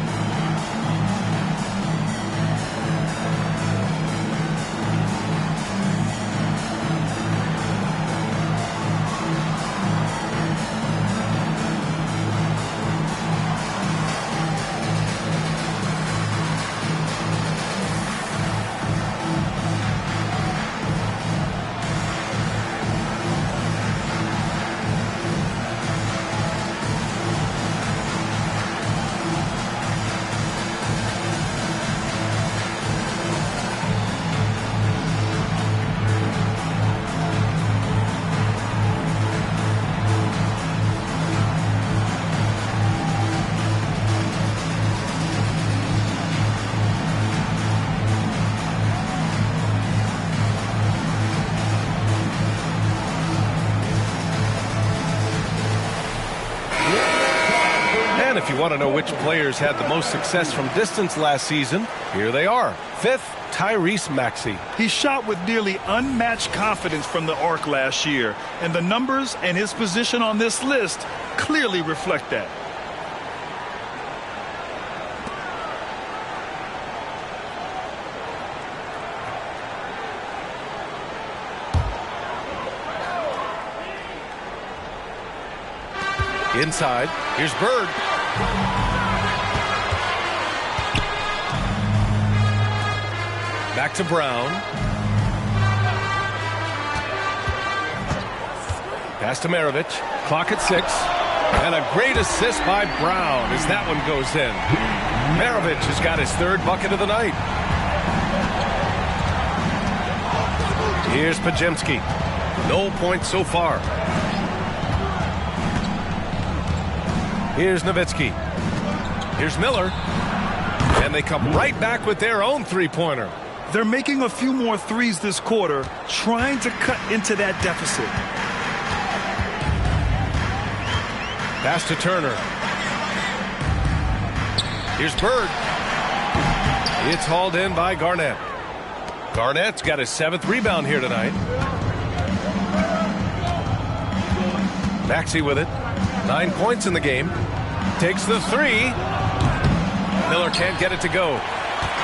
And if you want to know which players had the most success from distance last season, here they are. 5th, Tyrese Maxey. He shot with nearly unmatched confidence from the arc last year, and the numbers and his position on this list clearly reflect that. Inside, here's Bird. Back to Brown. Pass to Maravich. Clock at 6. And a great assist by Brown as that one goes in. Maravich has got his 3rd bucket of the night. Here's Pajemski. No points so far. Here's Nowitzki. Here's Miller. And they come right back with their own 3-pointer. They're making a few more threes this quarter, trying to cut into that deficit. Pass to Turner. Here's Bird. It's hauled in by Garnett. Garnett's got his 7th rebound here tonight. Maxey with it. 9 points in the game. Takes the 3. Miller can't get it to go.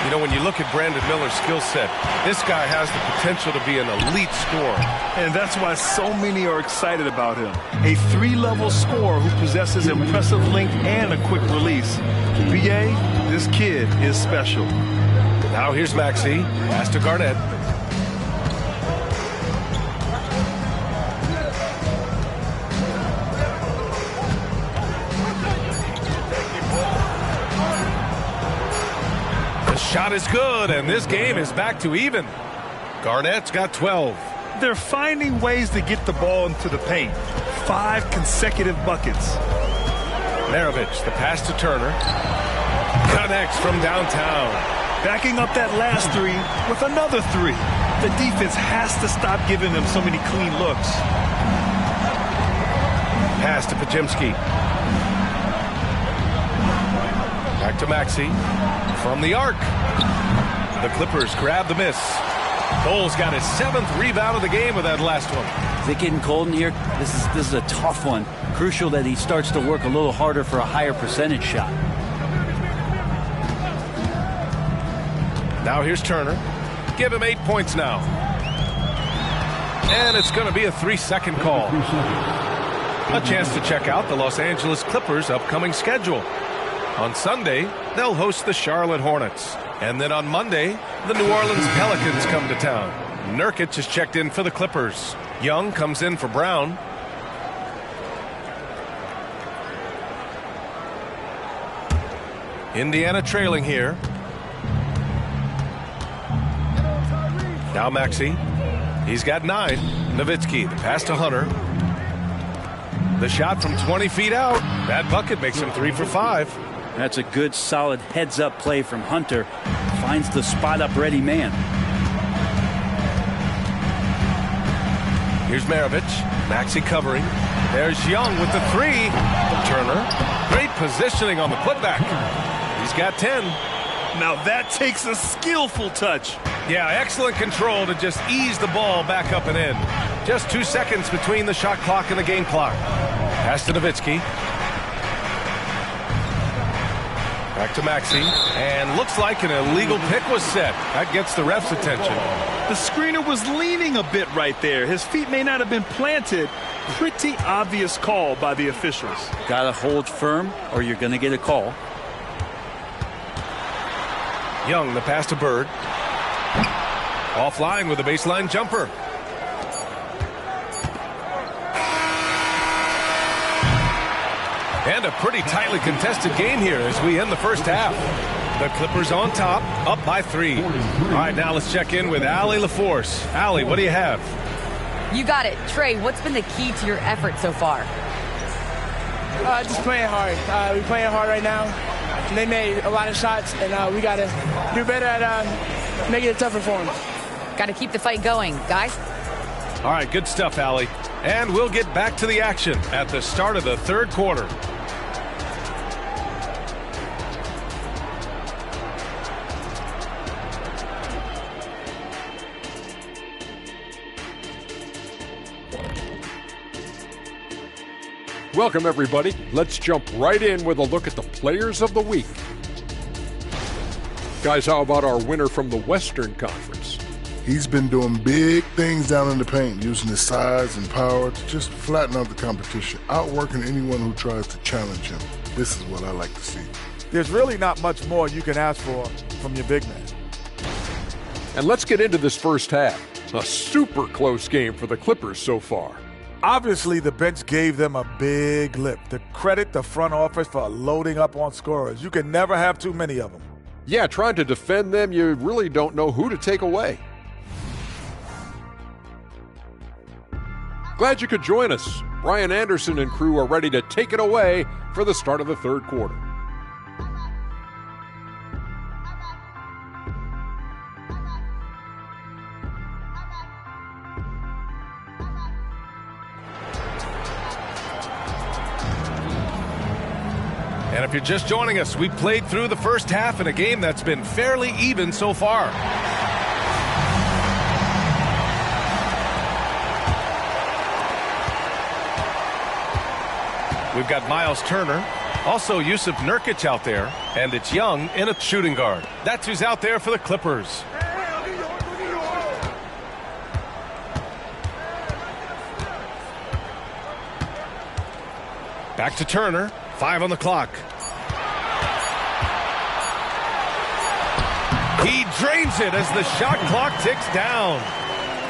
You know, when you look at Brandon Miller's skill set, this guy has the potential to be an elite scorer. And that's why so many are excited about him. A 3-level scorer who possesses impressive length and a quick release. BA, this kid is special. Now here's Maxey. Pass to Garnett. Shot is good, and this game is back to even. Garnett's got 12. They're finding ways to get the ball into the paint. 5 consecutive buckets. Maravich, the pass to Turner. Connects from downtown. Backing up that last 3 with another 3. The defense has to stop giving them so many clean looks. Pass to Pajemski. Back to Maxey. From the arc. The Clippers grab the miss. Cole's got his 7th rebound of the game with that last one. Is it getting cold in here? This is a tough one. Crucial that he starts to work a little harder for a higher percentage shot. Now here's Turner. Give him 8 points now. And it's going to be a 3-second call. A chance to check out the Los Angeles Clippers' upcoming schedule. On Sunday, they'll host the Charlotte Hornets. And then on Monday, the New Orleans Pelicans come to town. Nurkic is checked in for the Clippers. Young comes in for Brown. Indiana trailing here. Now Maxey. He's got 9. Nowitzki, the pass to Hunter. The shot from 20 feet out. That bucket makes him 3 for 5. That's a good, solid heads-up play from Hunter. Finds the spot-up ready man. Here's Maravich. Maxey covering. There's Young with the 3. Turner. Great positioning on the putback. He's got 10. Now that takes a skillful touch. Yeah, excellent control to just ease the ball back up and in. Just 2 seconds between the shot clock and the game clock. Pass to Nowitzki. Back to Maxey. And looks like an illegal pick was set. That gets the ref's attention. The screener was leaning a bit right there. His feet may not have been planted. Pretty obvious call by the officials. Gotta hold firm or you're gonna get a call. Young, the pass to Bird. Offline with a baseline jumper. And a pretty tightly contested game here as we end the first half. The Clippers on top, up by 3. All right, now let's check in with Allie LaForce. Allie, what do you have? You got it. Trey, what's been the key to your effort so far? Just playing hard. We're playing hard right now. And they made a lot of shots, and we got to do better at making it tougher for them. Got to keep the fight going, guys. All right, good stuff, Allie. And we'll get back to the action at the start of the third quarter. Welcome, everybody. Let's jump right in with a look at the players of the week. Guys, how about our winner from the Western Conference? He's been doing big things down in the paint, using his size and power to just flatten out the competition, outworking anyone who tries to challenge him. This is what I like to see. There's really not much more you can ask for from your big man. And let's get into this first half. A super close game for the Clippers so far. Obviously, the bench gave them a big lift. To credit the front office for loading up on scorers. You can never have too many of them. Yeah, trying to defend them, you really don't know who to take away. Glad you could join us. Brian Anderson and crew are ready to take it away for the start of the third quarter. And if you're just joining us, we played through the first half in a game that's been fairly even so far. We've got Miles Turner, also Yusuf Nurkic out there, and it's Young in a shooting guard. That's who's out there for the Clippers. Back to Turner. 5 on the clock. He drains it as the shot clock ticks down.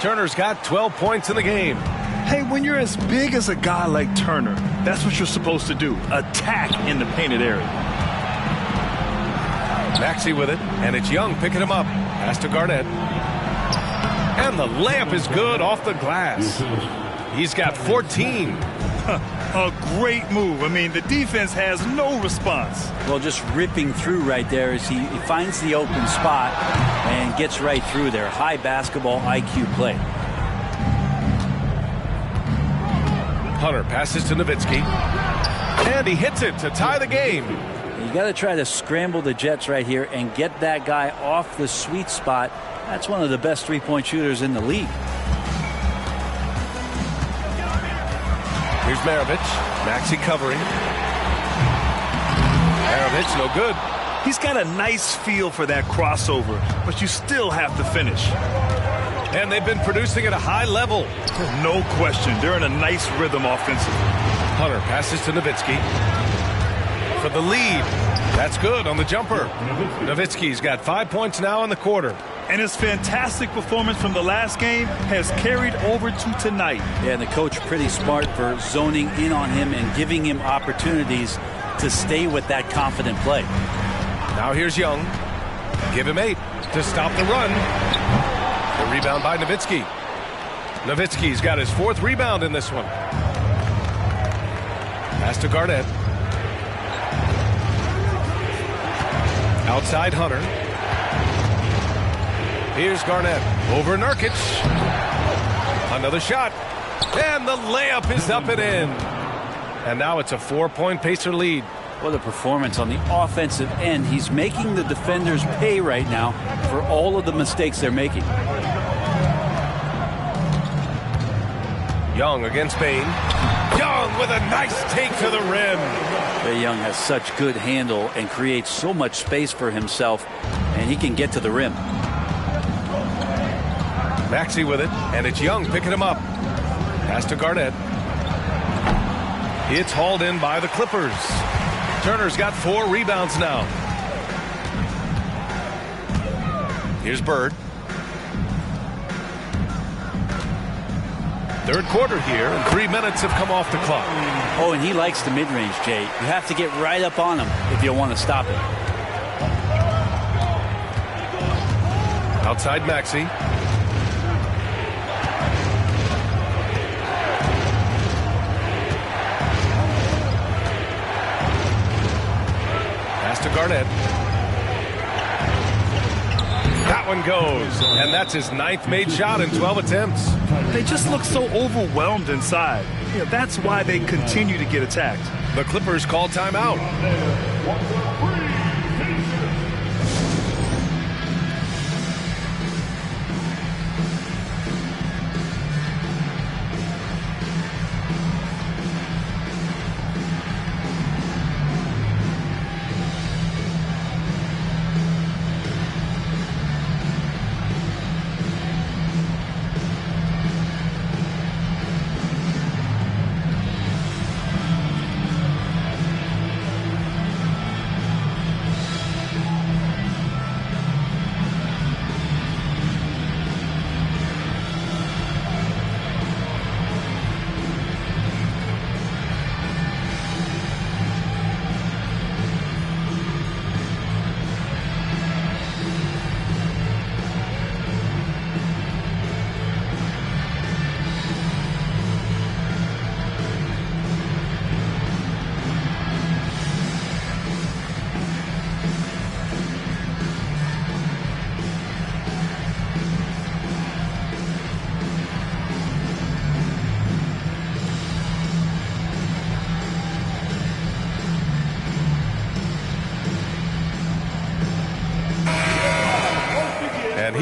Turner's got 12 points in the game. Hey, when you're as big as a guy like Turner, that's what you're supposed to do. Attack in the painted area. Maxey with it, and it's Young picking him up. Pass to Garnett. And the layup is good off the glass. He's got 14. A great move. I mean, the defense has no response. Well, just ripping through right there as he finds the open spot and gets right through there. High basketball IQ play. Hunter passes to Nowitzki. And he hits it to tie the game. You got to try to scramble the Jets right here and get that guy off the sweet spot. That's one of the best three-point shooters in the league. Here's Maravich. Maxey covering. Maravich, no good. He's got a nice feel for that crossover, but you still have to finish. And they've been producing at a high level. No question. They're in a nice rhythm offensively. Hunter passes to Nowitzki. For the lead. That's good on the jumper. Nowitzki's got 5 points now in the quarter. And his fantastic performance from the last game has carried over to tonight. Yeah, and the coach pretty smart for zoning in on him and giving him opportunities to stay with that confident play. Now here's Young. Give him 8 to stop the run. The rebound by Nowitzki. Nowitzki's got his 4th rebound in this one. Pass to Garnett. Outside Hunter. Here's Garnett over Nurkic. Another shot. And the layup is up and in. And now it's a 4-point Pacer lead. What a performance on the offensive end. He's making the defenders pay right now for all of the mistakes they're making. Young against Bain. Young with a nice take to the rim. Young has such good handle and creates so much space for himself, and he can get to the rim. Maxey with it, and it's Young picking him up. Pass to Garnett. It's hauled in by the Clippers. Turner's got 4 rebounds now. Here's Bird. Third quarter here, and 3 minutes have come off the clock. Oh, and he likes the mid-range, Jay. You have to get right up on him if you want to stop him. Outside Maxey. Pass to Garnett. That one goes, and that's his 9th made shot in 12 attempts. They just look so overwhelmed inside. You know, that's why they continue to get attacked. The Clippers call timeout.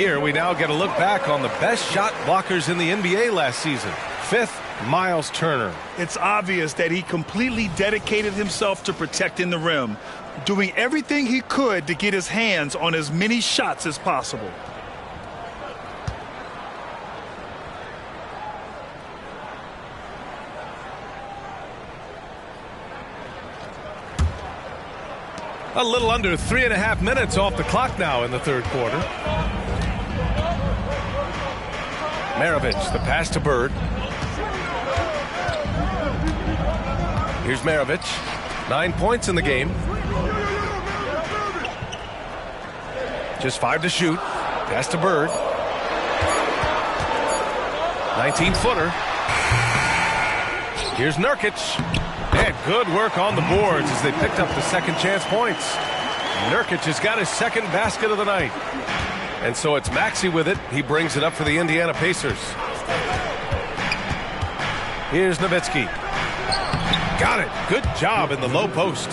here we now get a look back on the best shot blockers in the NBA last season. 5th, Miles Turner. It's obvious that he completely dedicated himself to protecting the rim, doing everything he could to get his hands on as many shots as possible. A little under 3.5 minutes off the clock now in the third quarter. Maravich, the pass to Bird. Here's Maravich. 9 points in the game. Just 5 to shoot. Pass to Bird. 19-footer. Here's Nurkic. And good work on the boards as they picked up the second chance points. Nurkic has got his second basket of the night. And so it's Maxey with it. He brings it up for the Indiana Pacers. Here's Nowitzki. Got it. Good job in the low post.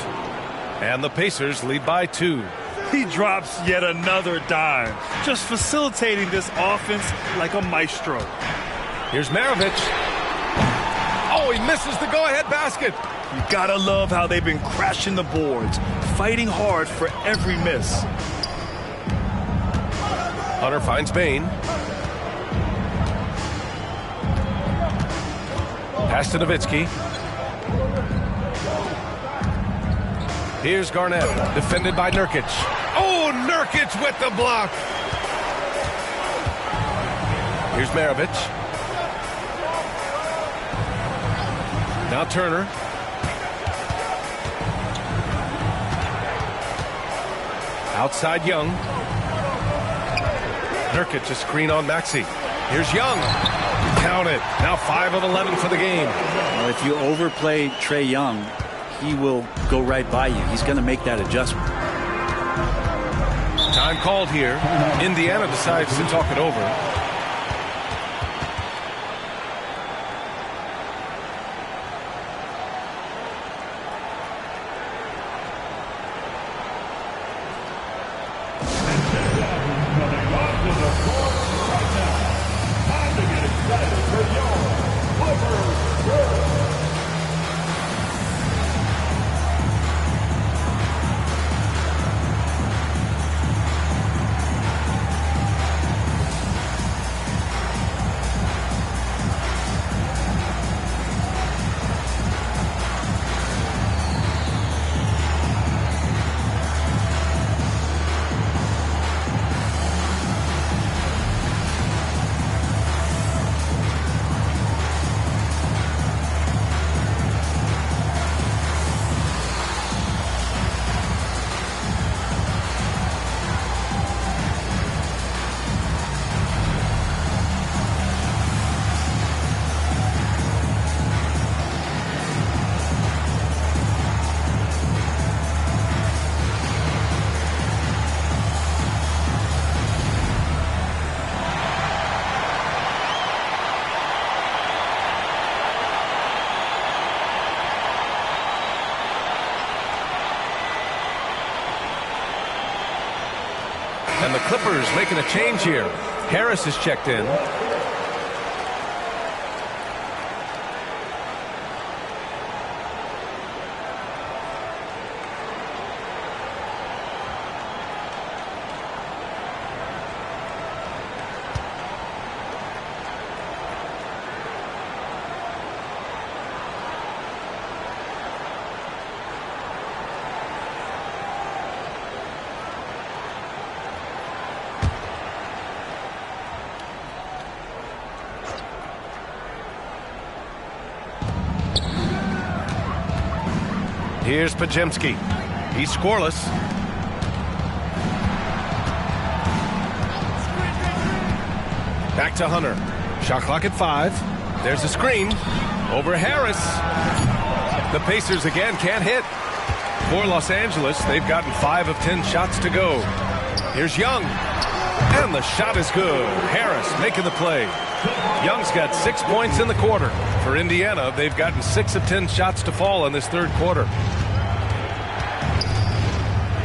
And the Pacers lead by 2. He drops yet another dime, just facilitating this offense like a maestro. Here's Maravich. Oh, he misses the go-ahead basket. You gotta love how they've been crashing the boards, fighting hard for every miss. Hunter finds Bain. Pass to Nowitzki. Here's Garnett, defended by Nurkic. Oh, Nurkic with the block. Here's Maravich. Now Turner. Outside Young. Nurkic, a screen on Maxey. Here's Young. Count it. Now 5 of 11 for the game. Well, if you overplay Trae Young, he will go right by you. He's going to make that adjustment. Time called here. Indiana decides to talk it over. And the Clippers making a change here. Harris is checked in. Here's Podziemski. He's scoreless. Back to Hunter. Shot clock at 5. There's a screen. Over Harris. The Pacers again can't hit. For Los Angeles, they've gotten 5 of 10 shots to go. Here's Young. And the shot is good. Harris making the play. Young's got 6 points in the quarter. For Indiana, they've gotten 6 of 10 shots to fall in this third quarter.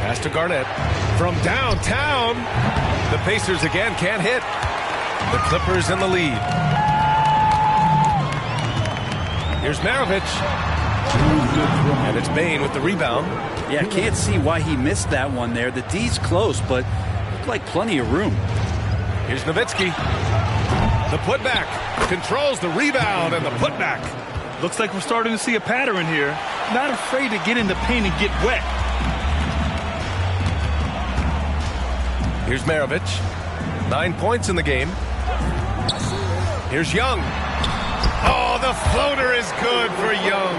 Pass to Garnett. From downtown, The Pacers again can't hit. The Clippers in the lead. Here's Maravich. And it's Bane with the rebound. Yeah, can't see why he missed that one there. The D's close, but looked like plenty of room. Here's Nowitzki. The putback. Controls the rebound and the putback. Looks like we're starting to see a pattern here. Not afraid to get in the paint and get wet. Here's Maravich. 9 points in the game. Here's Young. Oh, the floater is good for Young.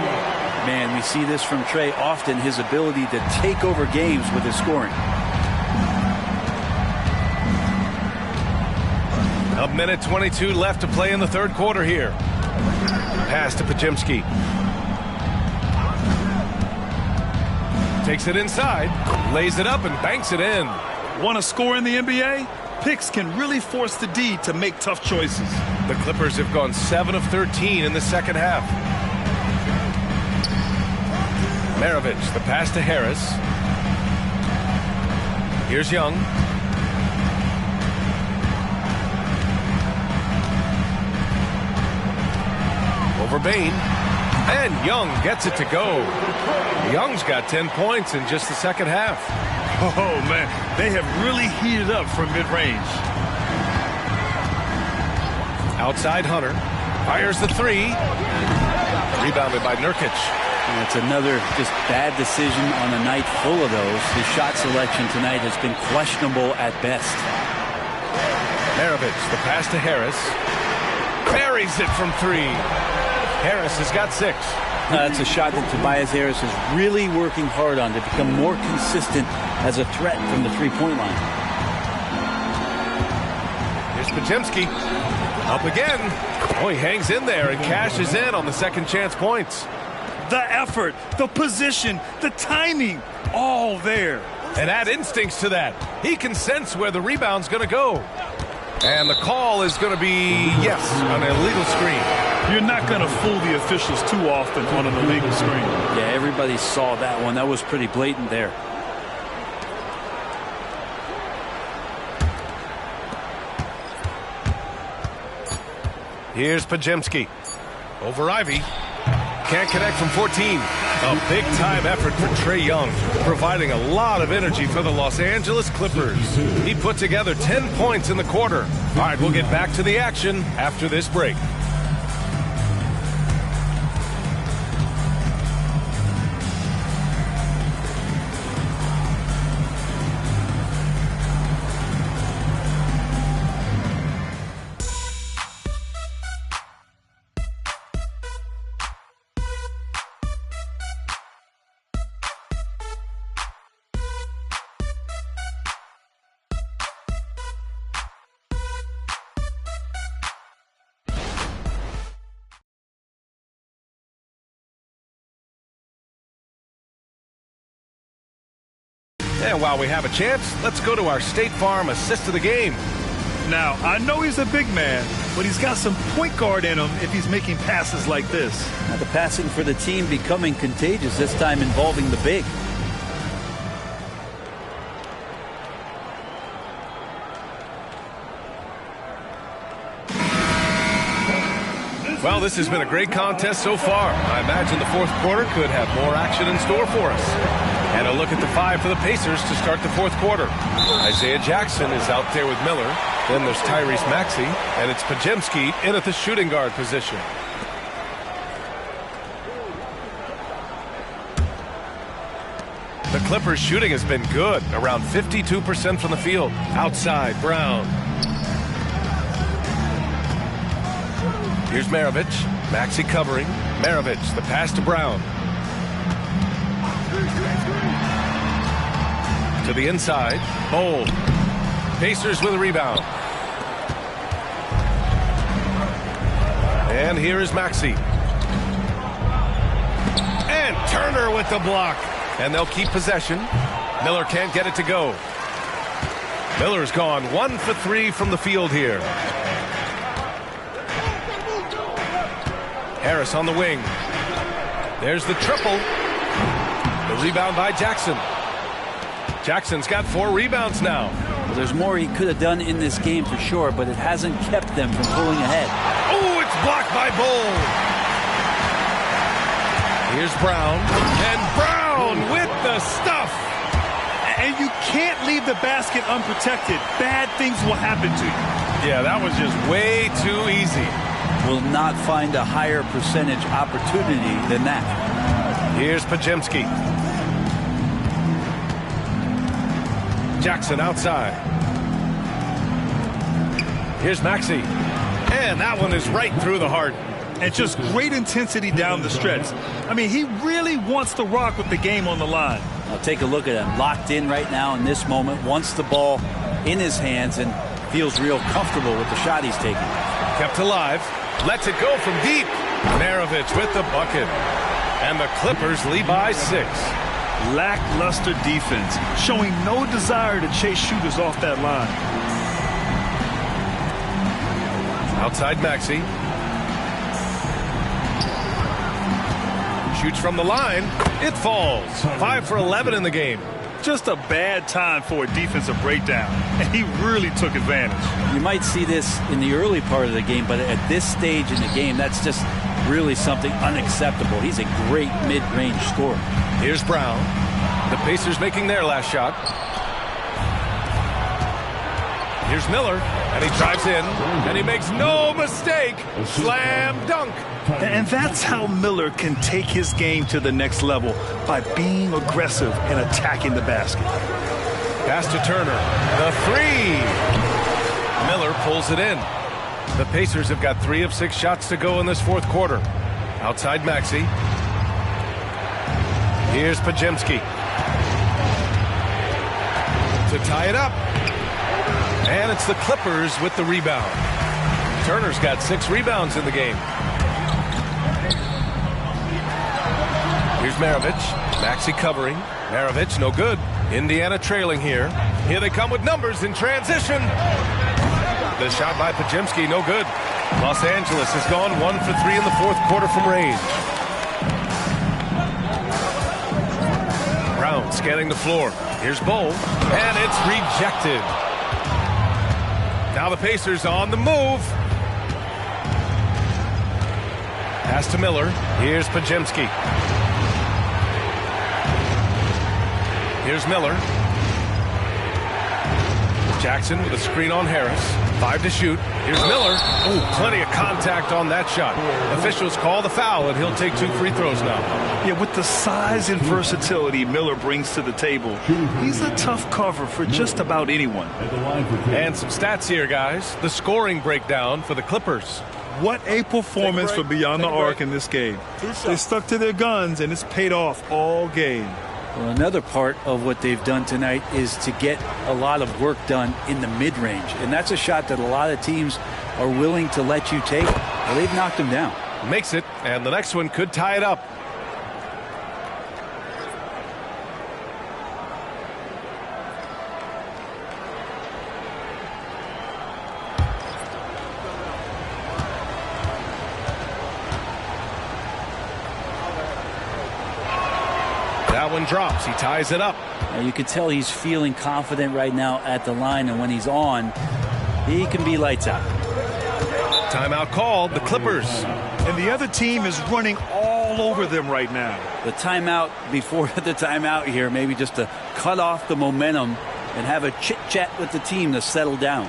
Man, we see this from Trey often, his ability to take over games with his scoring. A minute 22 left to play in the third quarter here. Pass to Podziemski. Takes it inside, lays it up and banks it in. Want to score in the NBA? Picks can really force the D to make tough choices. The Clippers have gone 7 of 13 in the second half. Maravich, the pass to Harris. Here's Young. Over Bane. And Young gets it to go. Young's got 10 points in just the second half. Oh, man, they have really heated up from mid-range. Outside Hunter. Fires the three. Rebounded by Nurkic. And it's another just bad decision on a night full of those. His shot selection tonight has been questionable at best. Maravich, the pass to Harris. Buries it from three. Harris has got 6. That's a shot that Tobias Harris is really working hard on to become more consistent as a threat from the three-point line. Here's Podziemski. Up again. Oh, he hangs in there and cashes in on the second chance points. The effort, the position, the timing, all there. And add instincts to that. He can sense where the rebound's going to go. And the call is going to be, yes, an illegal screen. You're not going to fool the officials too often on an illegal screen. Yeah, everybody saw that one. That was pretty blatant there. Here's Podziemski. Over Ivy. Can't connect from 14. A big-time effort for Trae Young, providing a lot of energy for the Los Angeles Clippers. He put together 10 points in the quarter. All right, we'll get back to the action after this break. And while we have a chance, let's go to our State Farm assist of the game. Now, I know he's a big man, but he's got some point guard in him if he's making passes like this. Now the passing for the team becoming contagious, this time involving the big. Well, this has been a great contest so far. I imagine the fourth quarter could have more action in store for us. And a look at the 5 for the Pacers to start the fourth quarter. Isaiah Jackson is out there with Miller. Then there's Tyrese Maxey, and it's Podziemski in at the shooting guard position. The Clippers' shooting has been good, around 52% from the field. Outside, Brown. Here's Maravich. Maxey covering. Maravich, the pass to Brown. To the inside. Bold. Pacers with a rebound. And here is Maxey. And Turner with the block. And they'll keep possession. Miller can't get it to go. Miller's gone 1 for 3 from the field here. Harris on the wing. There's the triple. The rebound by Jackson. Jackson's got 4 rebounds now. Well, there's more he could have done in this game for sure, but it hasn't kept them from pulling ahead. Oh, it's blocked by Bull. Here's Brown, and Brown with the stuff. And you can't leave the basket unprotected. Bad things will happen to you. Yeah, that was just way too easy. Will not find a higher percentage opportunity than that. Here's Pajemski. Jackson outside. Here's Maxey. And that one is right through the heart. And just great intensity down the stretch. I mean, he really wants to rock with the game on the line. Now take a look at him. Locked in right now in this moment. Wants the ball in his hands and feels real comfortable with the shot he's taking. Kept alive. Lets it go from deep. Maravich with the bucket. And the Clippers lead by 6. Lackluster defense, showing no desire to chase shooters off that line. Outside Maxey. Shoots from the line. It falls. 5 for 11 in the game. Just a bad time for a defensive breakdown, and he really took advantage. You might see this in the early part of the game, but at this stage in the game, that's just really something unacceptable. He's a great mid-range scorer. Here's Brown. The Pacers making their last shot. Here's Miller, and he drives in, and he makes no mistake. Slam dunk. And that's how Miller can take his game to the next level, by being aggressive and attacking the basket. Pass to Turner. The 3. Miller pulls it in. The Pacers have got 3 of 6 shots to go in this fourth quarter. Outside Maxey. Here's Pajemski. To tie it up. And it's the Clippers with the rebound. Turner's got 6 rebounds in the game. Here's Maravich. Maxey covering. Maravich, no good. Indiana trailing here. Here they come with numbers in transition. The shot by Pajemski, no good. Los Angeles has gone 1 for 3 in the fourth quarter from range. Brown scanning the floor. Here's Bull, and it's rejected. Now the Pacers on the move. Pass to Miller. Here's Pajemski. Here's Miller. Jackson with a screen on Harris. 5 to shoot. Here's Miller. Oh, plenty of contact on that shot. Officials call the foul, and he'll take 2 free throws now. Yeah, with the size and versatility Miller brings to the table, he's a tough cover for just about anyone. And some stats here, guys. The scoring breakdown for the Clippers. What a performance for Beyond the Arc in this game. They stuck to their guns, and it's paid off all game. Well, another part of what they've done tonight is to get a lot of work done in the mid-range. And that's a shot that a lot of teams are willing to let you take. Well, they've knocked them down. Makes it, and the next one could tie it up. That one drops. He ties it up. Now you can tell he's feeling confident right now at the line, and when he's on, he can be lights out. Timeout called. The Clippers. And the other team is running all over them right now. The timeout before the timeout here, maybe just to cut off the momentum and have a chit-chat with the team to settle down.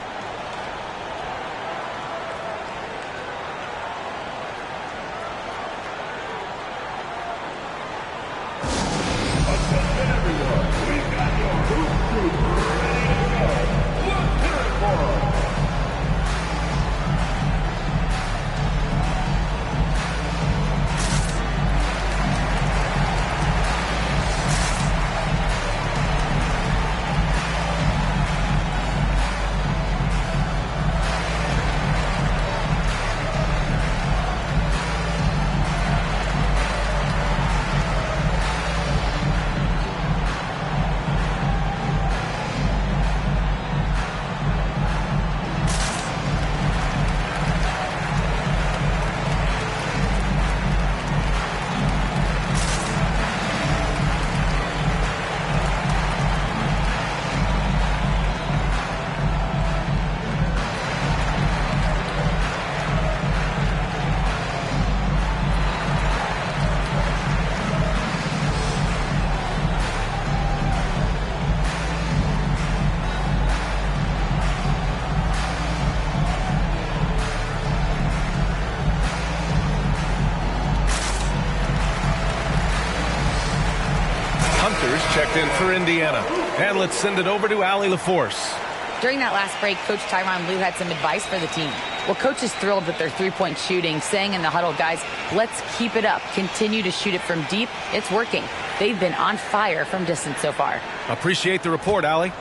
checked in for Indiana. And let's send it over to Allie LaForce. During that last break, Coach Tyronn Lue had some advice for the team. Well, Coach is thrilled with their three-point shooting, saying in the huddle, guys, let's keep it up. Continue to shoot it from deep. It's working. They've been on fire from distance so far. Appreciate the report, Allie.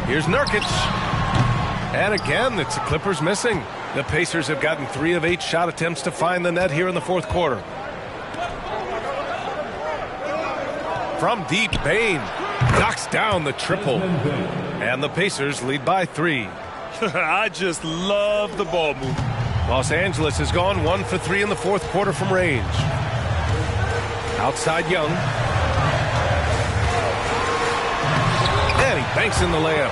Here's Nurkic. And again, it's the Clippers missing. The Pacers have gotten 3 of 8 shot attempts to find the net here in the fourth quarter. From deep, Bane knocks down the triple. And the Pacers lead by 3. I just love the ball movement. Los Angeles has gone 1 for 3 in the fourth quarter from range. Outside Young. And he banks in the layup.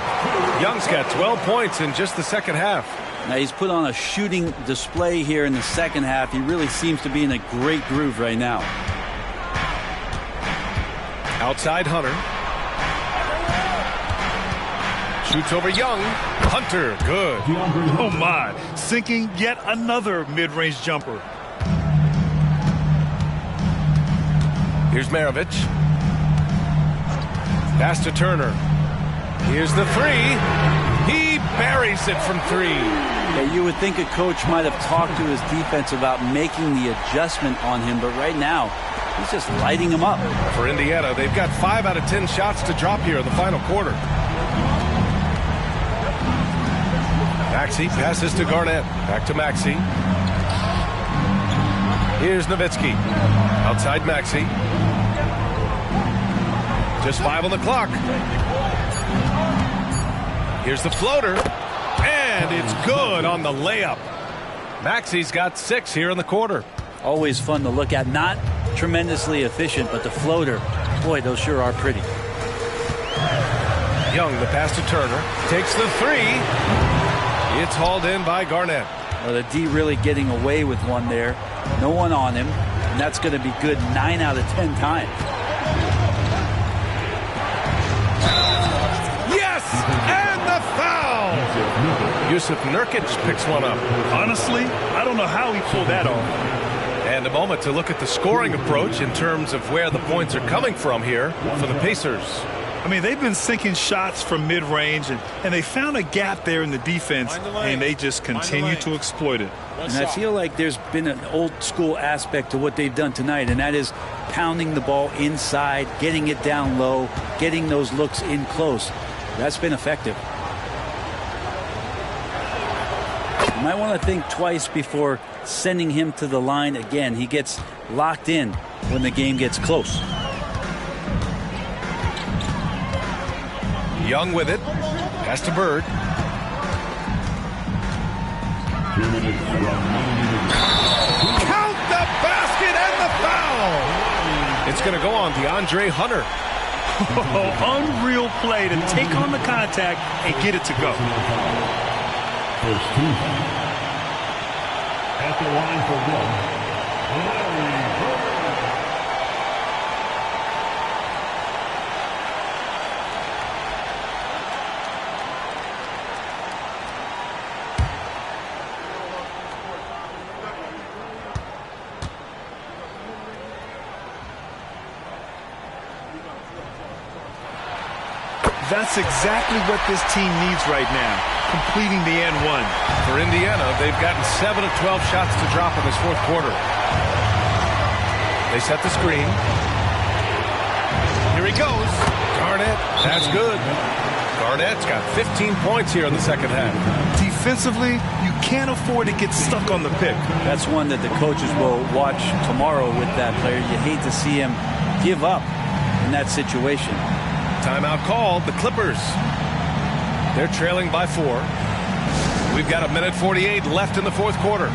Young's got 12 points in just the second half. Now he's put on a shooting display here in the second half. He really seems to be in a great groove right now. Outside Hunter. Shoots over Young. Hunter, good. Oh my, sinking yet another mid-range jumper. Here's Maravich. Pass to Turner. Here's the 3. He buries it from 3. Yeah, you would think a coach might have talked to his defense about making the adjustment on him, but right now he's just lighting him up. For Indiana, they've got 5 out of 10 shots to drop here in the final quarter. Maxey passes to Garnett. Back to Maxey. Here's Nowitzki. Outside Maxey. Just 5 on the clock. Here's the floater. And it's good on the layup. Maxey's got 6 here in the quarter. Always fun to look at. Not tremendously efficient, but the floater, boy, those sure are pretty. Young, the pass to Turner. Takes the 3. It's hauled in by Garnett. Well, the D really getting away with one there. No one on him. And that's going to be good 9 out of 10 times. Yes! And the foul! Yusuf Nurkic picks one up. Honestly, I don't know how he pulled that off. And a moment to look at the scoring approach in terms of where the points are coming from here for the Pacers. I mean, they've been sinking shots from mid-range, and they found a gap there in the defense, and they just continue to exploit it. And I feel like there's been an old-school aspect to what they've done tonight, and that is pounding the ball inside, getting it down low, getting those looks in close. That's been effective. You might want to think twice before sending him to the line again. He gets locked in when the game gets close. Young with it. Pass to Bird. Count the basket and the foul. It's going to go on DeAndre Hunter. Unreal play to take on the contact and get it to go. First two. At the line for one. That's exactly what this team needs right now, completing the N1. For Indiana, they've gotten 7 of 12 shots to drop in this fourth quarter. They set the screen. Here he goes. Garnett, that's good. Garnett's got 15 points here in the second half. Defensively, you can't afford to get stuck on the pick. That's one that the coaches will watch tomorrow with that player. You hate to see him give up in that situation. Timeout called. The Clippers. They're trailing by 4. We've got 1:48 left in the fourth quarter.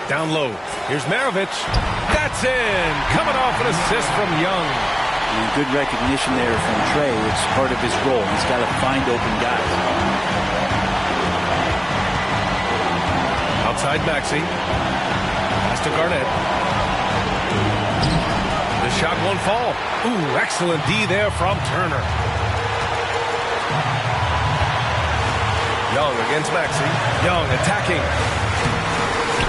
Down low. Here's Maravich. That's in. Coming off an assist from Young. And good recognition there from Trey. It's part of his role. He's got to find open guys. Outside Maxey. Pass to Garnett. The shot won't fall. Ooh, excellent D there from Turner. Young against Maxey. Young attacking.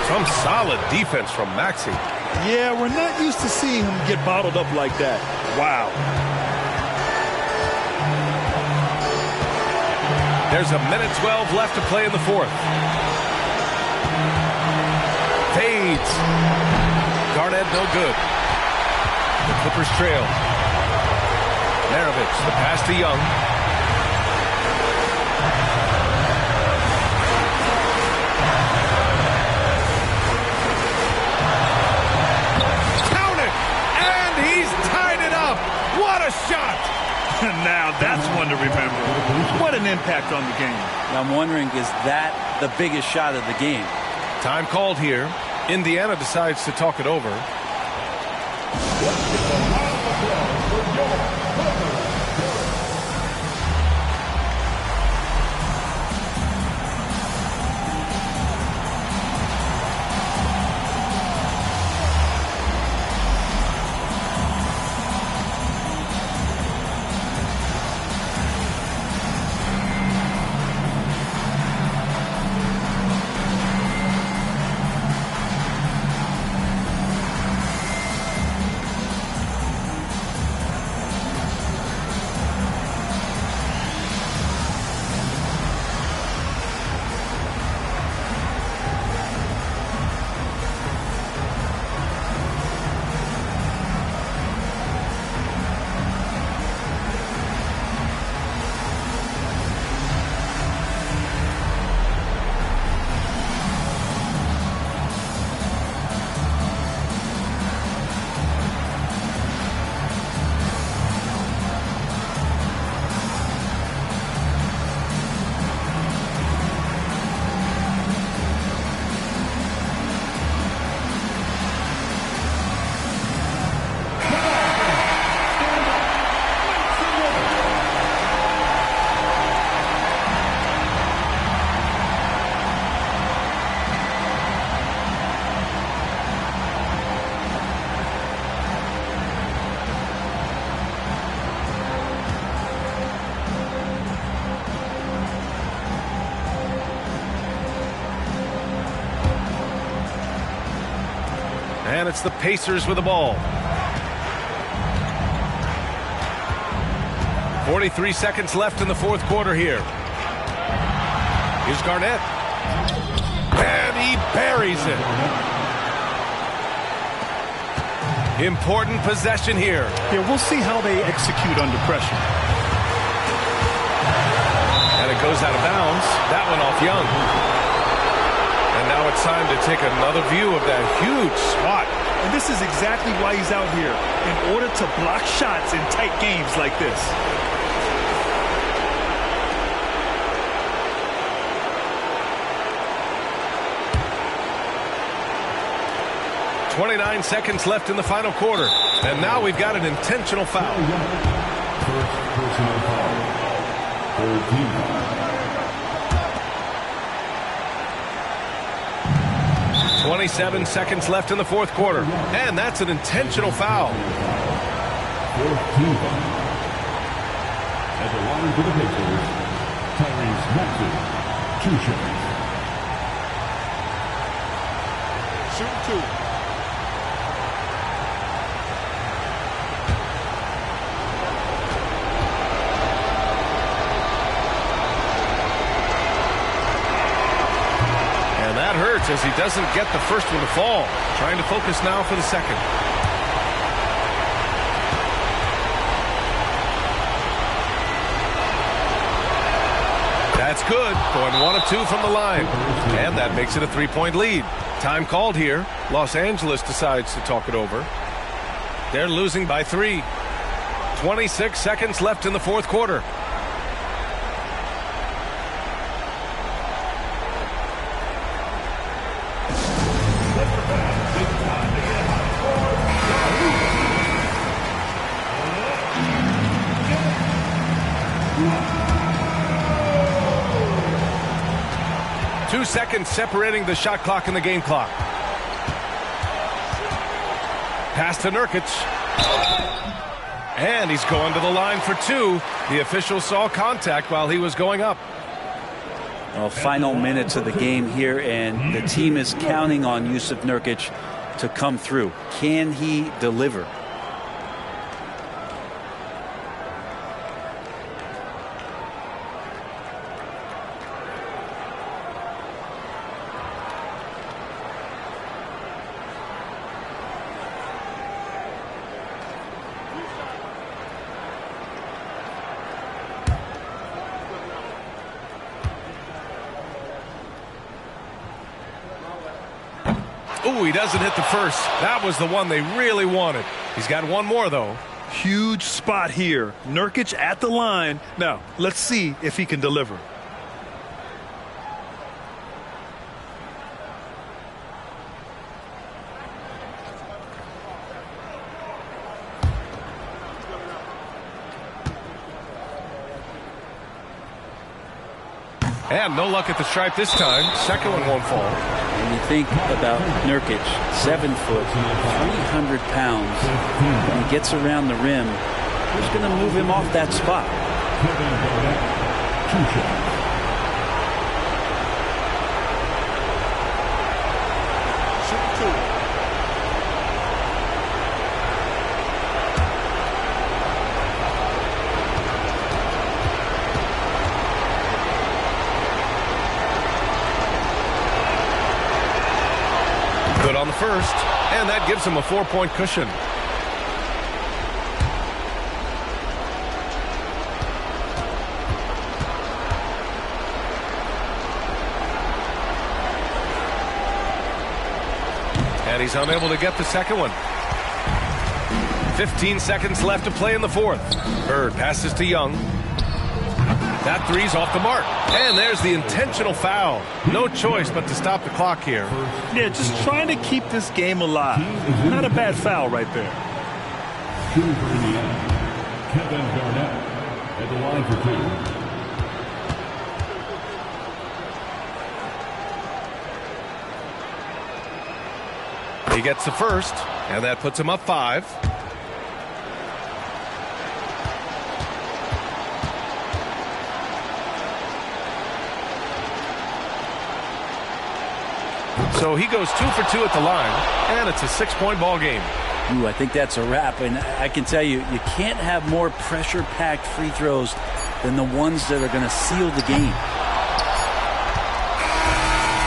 Some solid defense from Maxey. Yeah, we're not used to seeing him get bottled up like that. Wow. There's a minute 12 left to play in the fourth. Fades. Garnett no good. The Clippers trail. Maravich, the pass to Young. Count it! And he's tied it up! What a shot! Now that's one to remember. What an impact on the game. I'm wondering, is that the biggest shot of the game? Time called here. Indiana decides to talk it over. And it's the Pacers with the ball. 43 seconds left in the fourth quarter here. Here's Garnett. And he buries it. Important possession here. Yeah, we'll see how they execute under pressure. And it goes out of bounds. That one off Young. And now it's time to take another view of that huge swat. And this is exactly why he's out here, in order to block shots in tight games like this. .29 seconds left in the final quarter. And now we've got an intentional foul. First personal foul. Third team foul. 27 seconds left in the fourth quarter. And that's an intentional foul. Fourth team foul. At the line for the Pacers, Tyrese Maxey, 2 shots. Shoot 2. Hurts as he doesn't get the first one to fall. Trying to focus now for the second. That's good. Going 1 of 2 from the line. And that makes it a 3-point lead. Time called here. Los Angeles decides to talk it over. They're losing by 3. 26 seconds left in the fourth quarter. Two seconds separating the shot clock and the game clock. Pass to Nurkic. And he's going to the line for two. The official saw contact while he was going up. Well, final minutes of the game here, and the team is counting on Jusuf Nurkic to come through. Can he deliver? Ooh, he doesn't hit the first. That was the one they really wanted. He's got one more, though. Huge spot here. Nurkic at the line. Now, let's see if he can deliver. And no luck at the stripe this time. Second one won't fall. And you think about Nurkic, 7 foot, 300 pounds. When he gets around the rim, who's going to move him off that spot? Good on the first, and that gives him a 4-point cushion. And he's unable to get the second one. 15 seconds left to play in the fourth. Bird passes to Young. That three's off the mark. And there's the intentional foul. No choice but to stop the clock here. Yeah, just trying to keep this game alive. Not a bad foul right there. Shooting for Indiana, Kevin Garnett at the line for two. He gets the first, and that puts him up 5. So he goes 2 for 2 at the line, and it's a 6-point ball game. Ooh, I think that's a wrap, and I can tell you, you can't have more pressure-packed free throws than the ones that are going to seal the game.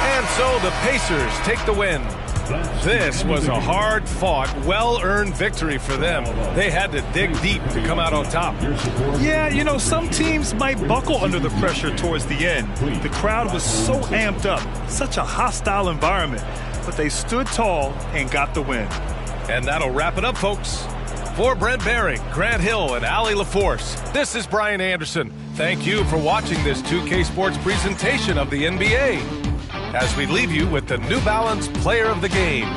And so the Pacers take the win. This was a hard-fought, well-earned victory for them. They had to dig deep to come out on top. Yeah, you know, some teams might buckle under the pressure towards the end. The crowd was so amped up, such a hostile environment. But they stood tall and got the win. And that'll wrap it up, folks. For Brent Behring, Grant Hill, and Allie LaForce, this is Brian Anderson. Thank you for watching this 2K Sports presentation of the NBA. As we leave you with the New Balance Player of the Game.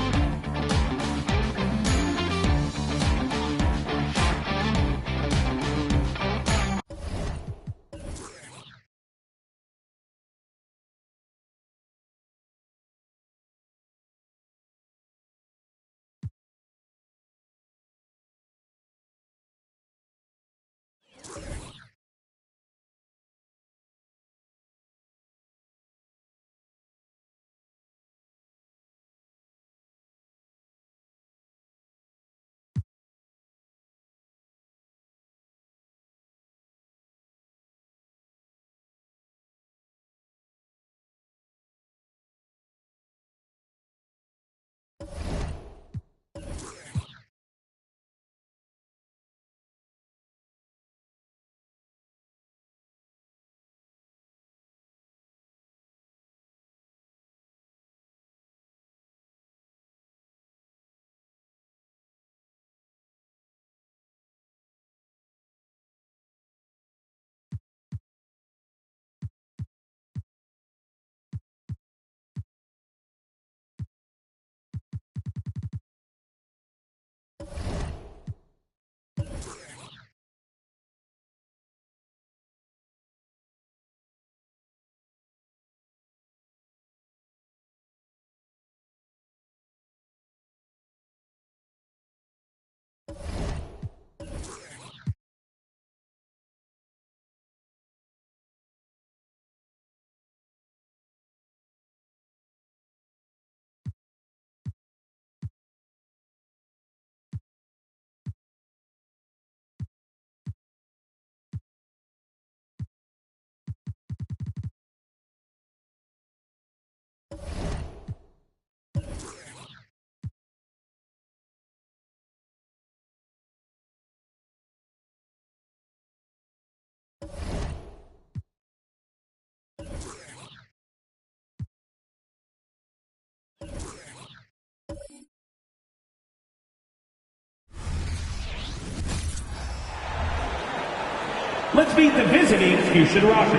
let's meet the visiting Houston Rockets.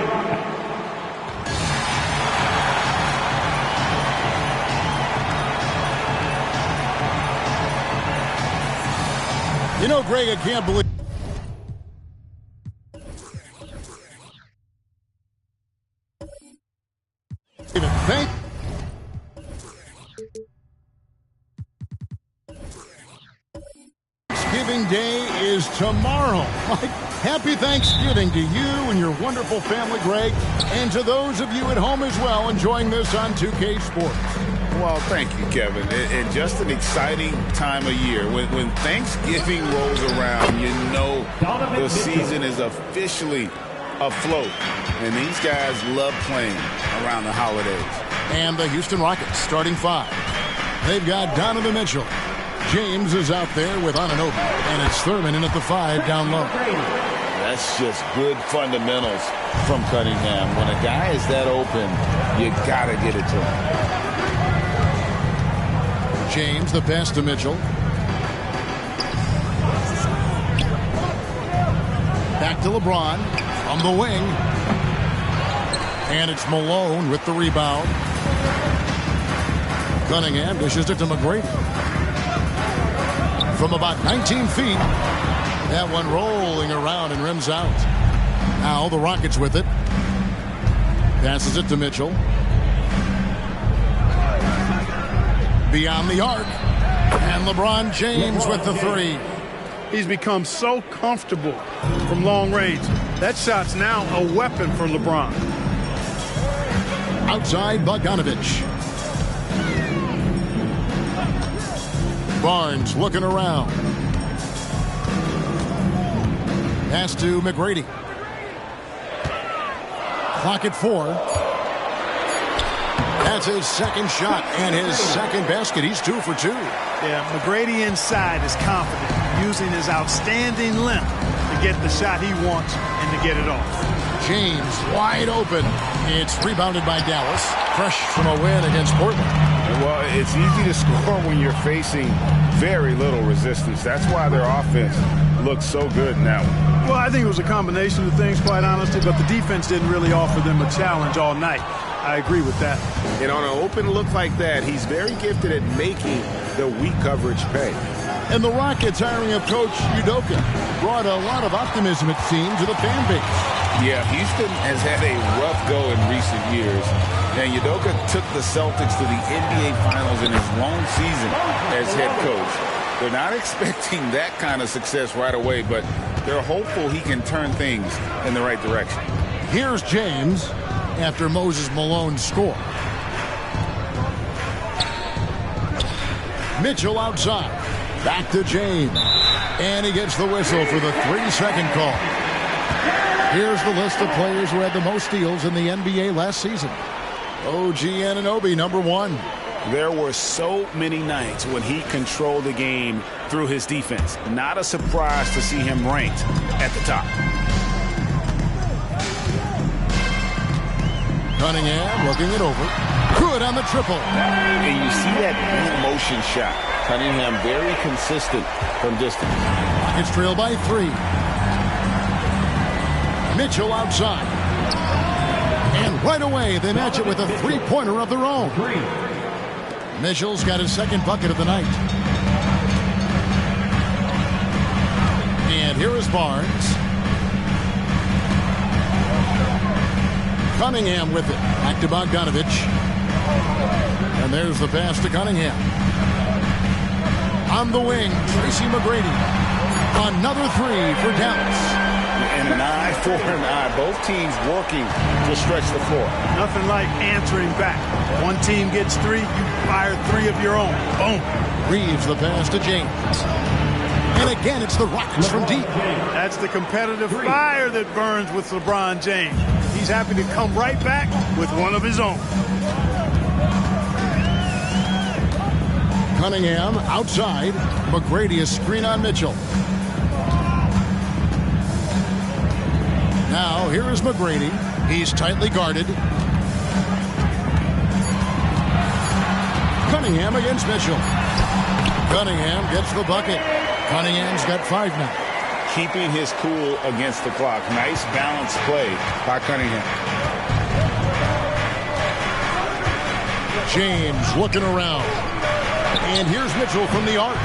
You know, Greg, I can't believe it. Thanksgiving Day is tomorrow. Happy Thanksgiving to you and your wonderful family, Greg, and to those of you at home as well enjoying this on 2K Sports. Well, thank you, Kevin. And just an exciting time of year. When Thanksgiving rolls around, you know the season is officially afloat. And these guys love playing around the holidays. And the Houston Rockets starting five. They've got Donovan Mitchell. James is out there with Anunoby. And it's Thurman in at the 5 down low. That's just good fundamentals from Cunningham. When a guy is that open, you got to get it to him. James, the pass to Mitchell. Back to LeBron on the wing. And it's Malone with the rebound. Cunningham dishes it to McGrady. From about 19 feet. That one rolling around and rims out. Now the Rockets with it. Passes it to Mitchell. Beyond the arc. And LeBron James with the 3. He's become so comfortable from long range. That shot's now a weapon for LeBron. Outside Bogdanovich. Barnes looking around. Pass to McGrady. Clock at 4. That's his second shot and his second basket. He's 2 for 2. Yeah, McGrady inside is confident, using his outstanding length to get the shot he wants and to get it off. James wide open. It's rebounded by Dallas. Fresh from a win against Portland. Well, it's easy to score when you're facing very little resistance. That's why their offense looks so good in that one. Well, I think it was a combination of things, quite honestly, but the defense didn't really offer them a challenge all night. I agree with that. And on an open look like that, he's very gifted at making the weak coverage pay. And the Rockets hiring of Coach Udoka brought a lot of optimism, it seemed, to the fan base. Yeah, Houston has had a rough go in recent years. And Udoka took the Celtics to the NBA Finals in his long season as head coach. They're not expecting that kind of success right away, but they're hopeful he can turn things in the right direction. Here's James after Moses Malone score. Mitchell outside. Back to James. And he gets the whistle for the 3-second call. Here's the list of players who had the most steals in the NBA last season. OG Anunoby, number 1. There were so many nights when he controlled the game through his defense. Not a surprise to see him ranked at the top. Cunningham looking it over. Good on the triple. And you see that in-motion shot. Cunningham very consistent from distance. Rockets trail by 3. Mitchell outside. And right away they match it with a 3-pointer of their own. Mitchell's got his second bucket of the night. And here is Barnes. Cunningham with it. Back to Bogdanovich. And there's the pass to Cunningham. On the wing, Tracy McGrady. Another 3 for Dallas. And an eye for an eye. Both teams working to stretch the floor. Nothing like answering back. One team gets 3, you fire 3 of your own. Boom. Reeves the pass to James. And again, it's the Rockets from deep. That's the competitive fire that burns with LeBron James. He's happy to come right back with one of his own. Cunningham outside. McGrady a screen on Mitchell. Now, here is McGrady. He's tightly guarded. Cunningham against Mitchell. Cunningham gets the bucket. Cunningham's got 5 now. keeping his cool against the clock. Nice balanced play by Cunningham. James looking around. And here's Mitchell from the arc.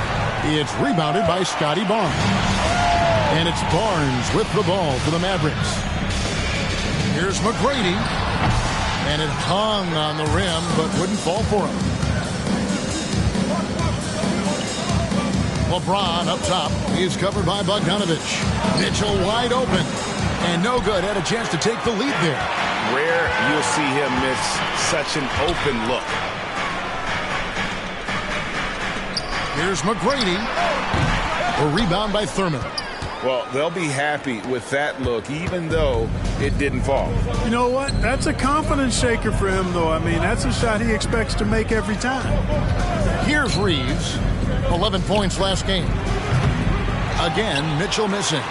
It's rebounded by Scotty Barnes. And it's Barnes with the ball for the Mavericks. Here's McGrady. And it hung on the rim, but wouldn't fall for him. LeBron up top. He's covered by Bogdanovich. Mitchell wide open. And no good. Had a chance to take the lead there. Rare you'll see him miss such an open look. Here's McGrady. A rebound by Thurman. Well, they'll be happy with that look, even though it didn't fall. You know what? That's a confidence shaker for him, though. I mean, that's a shot he expects to make every time. Here's Reeves. 11 points last game. Again, Mitchell missing.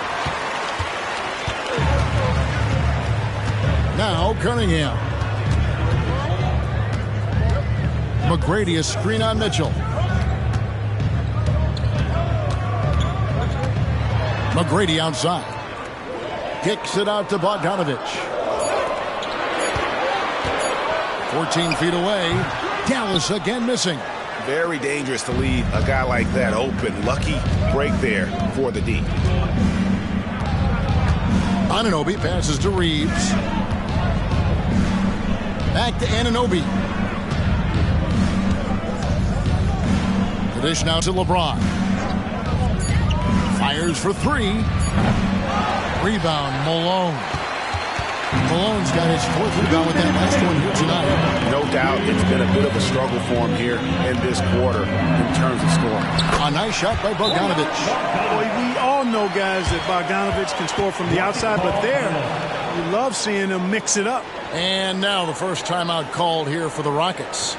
Now Cunningham. McGrady, a screen on Mitchell. McGrady outside. Kicks it out to Bogdanovich. 14 feet away. Dallas again missing. Very dangerous to leave a guy like that open. Lucky break there for the D. Anunoby passes to Reeves. Back to Anunoby. The dish now to LeBron. Fires for three. Rebound, Malone. Malone's got his fourth rebound with that last one here tonight. No doubt it's been a bit of a struggle for him here in this quarter in terms of scoring. A nice shot by Bogdanovich. Boy, we all know, guys, that Bogdanovich can score from the outside, but there, you love seeing him mix it up. And now the first timeout called here for the Rockets.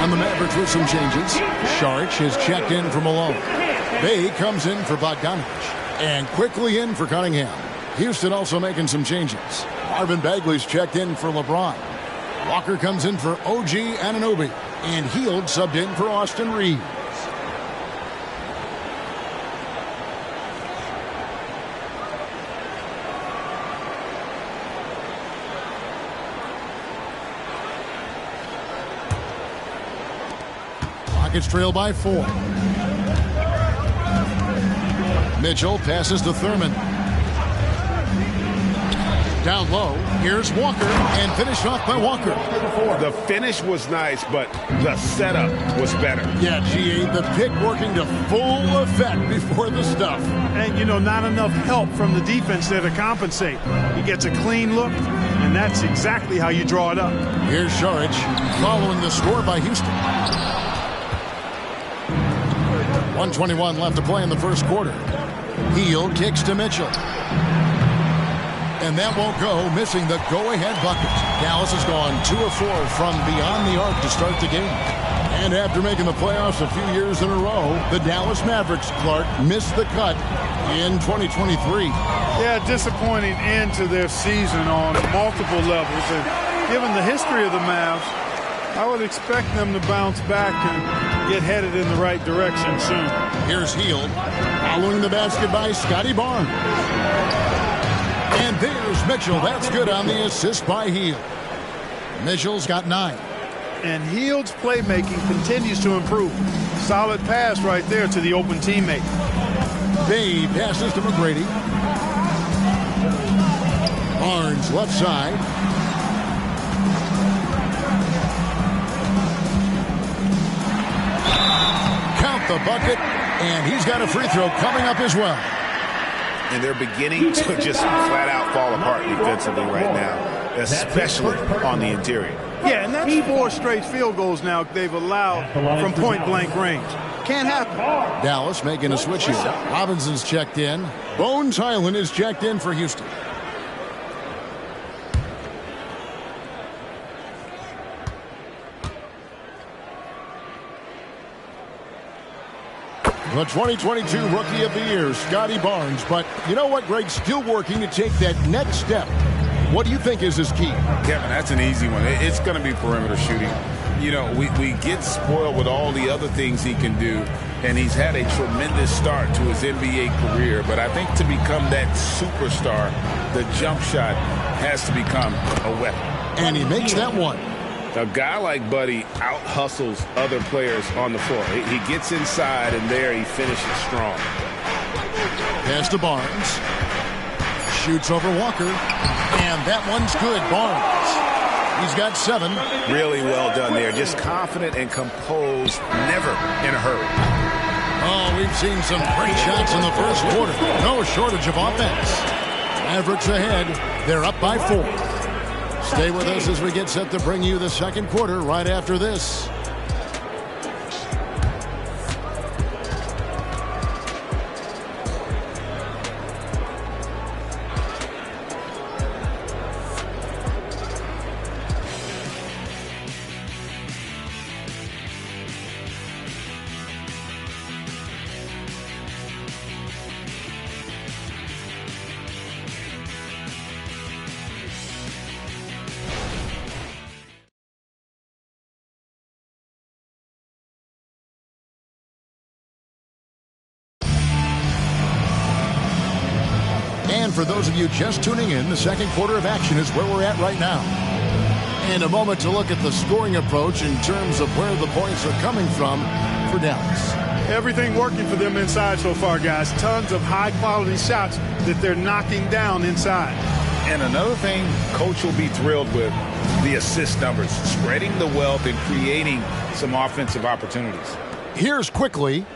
The Mavericks with some changes. Saric has checked in for Malone. Bay comes in for Bogdanovich. And quickly in for Cunningham. Houston also making some changes. Marvin Bagley's checked in for LeBron. Walker comes in for OG Anunoby. And Hield subbed in for Austin Reeves. Rockets trail by 4. Mitchell passes to Thurman. Down low, here's Walker, and finished off by Walker. The finish was nice, but the setup was better. Yeah, GA, the pick working to full effect before the stuff. And, you know, not enough help from the defense there to compensate. He gets a clean look, and that's exactly how you draw it up. Here's Saric following the score by Houston. 1:21 left to play in the first quarter. Hield kicks to Mitchell. And that won't go, missing the go-ahead bucket. Dallas has gone 2 of 4 from beyond the arc to start the game. And after making the playoffs a few years in a row, the Dallas Mavericks, Clark, missed the cut in 2023. Yeah, disappointing end to their season on multiple levels. And given the history of the Mavs, I would expect them to bounce back and get headed in the right direction soon. Here's Hield. Following the basket by Scotty Barnes. And there's Mitchell. That's good on the assist by Hield. Mitchell's got 9. And Hield's playmaking continues to improve. Solid pass right there to the open teammate. Bay passes to McGrady. Barnes left side. Count the bucket, and he's got a free throw coming up as well. And they're beginning to just flat out fall apart defensively right now, especially on the interior. Yeah, and that's 4 straight field goals now they've allowed from point-blank range. Can't happen. Dallas making a switch here. Robinson's checked in. Bones Highland is checked in for Houston. The 2022 Rookie of the Year, Scotty Barnes. But you know what, Greg? Still working to take that next step. What do you think is his key? Kevin, that's an easy one. It's going to be perimeter shooting. You know, we get spoiled with all the other things he can do, and he's had a tremendous start to his NBA career. But I think to become that superstar, the jump shot has to become a weapon. And he makes that one. A guy like Buddy out-hustles other players on the floor. He gets inside, and there he finishes strong. Pass to Barnes. Shoots over Walker. And that one's good. Barnes. He's got 7. Really well done there. Just confident and composed, never in a hurry. Oh, we've seen some great shots in the first quarter. No shortage of offense. Mavericks ahead. They're up by 4. Stay with us as we get set to bring you the second quarter right after this. And for those of you just tuning in, the second quarter of action is where we're at right now. And a moment to look at the scoring approach in terms of where the points are coming from for Dallas. Everything working for them inside so far, guys. Tons of high-quality shots that they're knocking down inside. And another thing Coach will be thrilled with, the assist numbers, spreading the wealth and creating some offensive opportunities. Here's Quickly.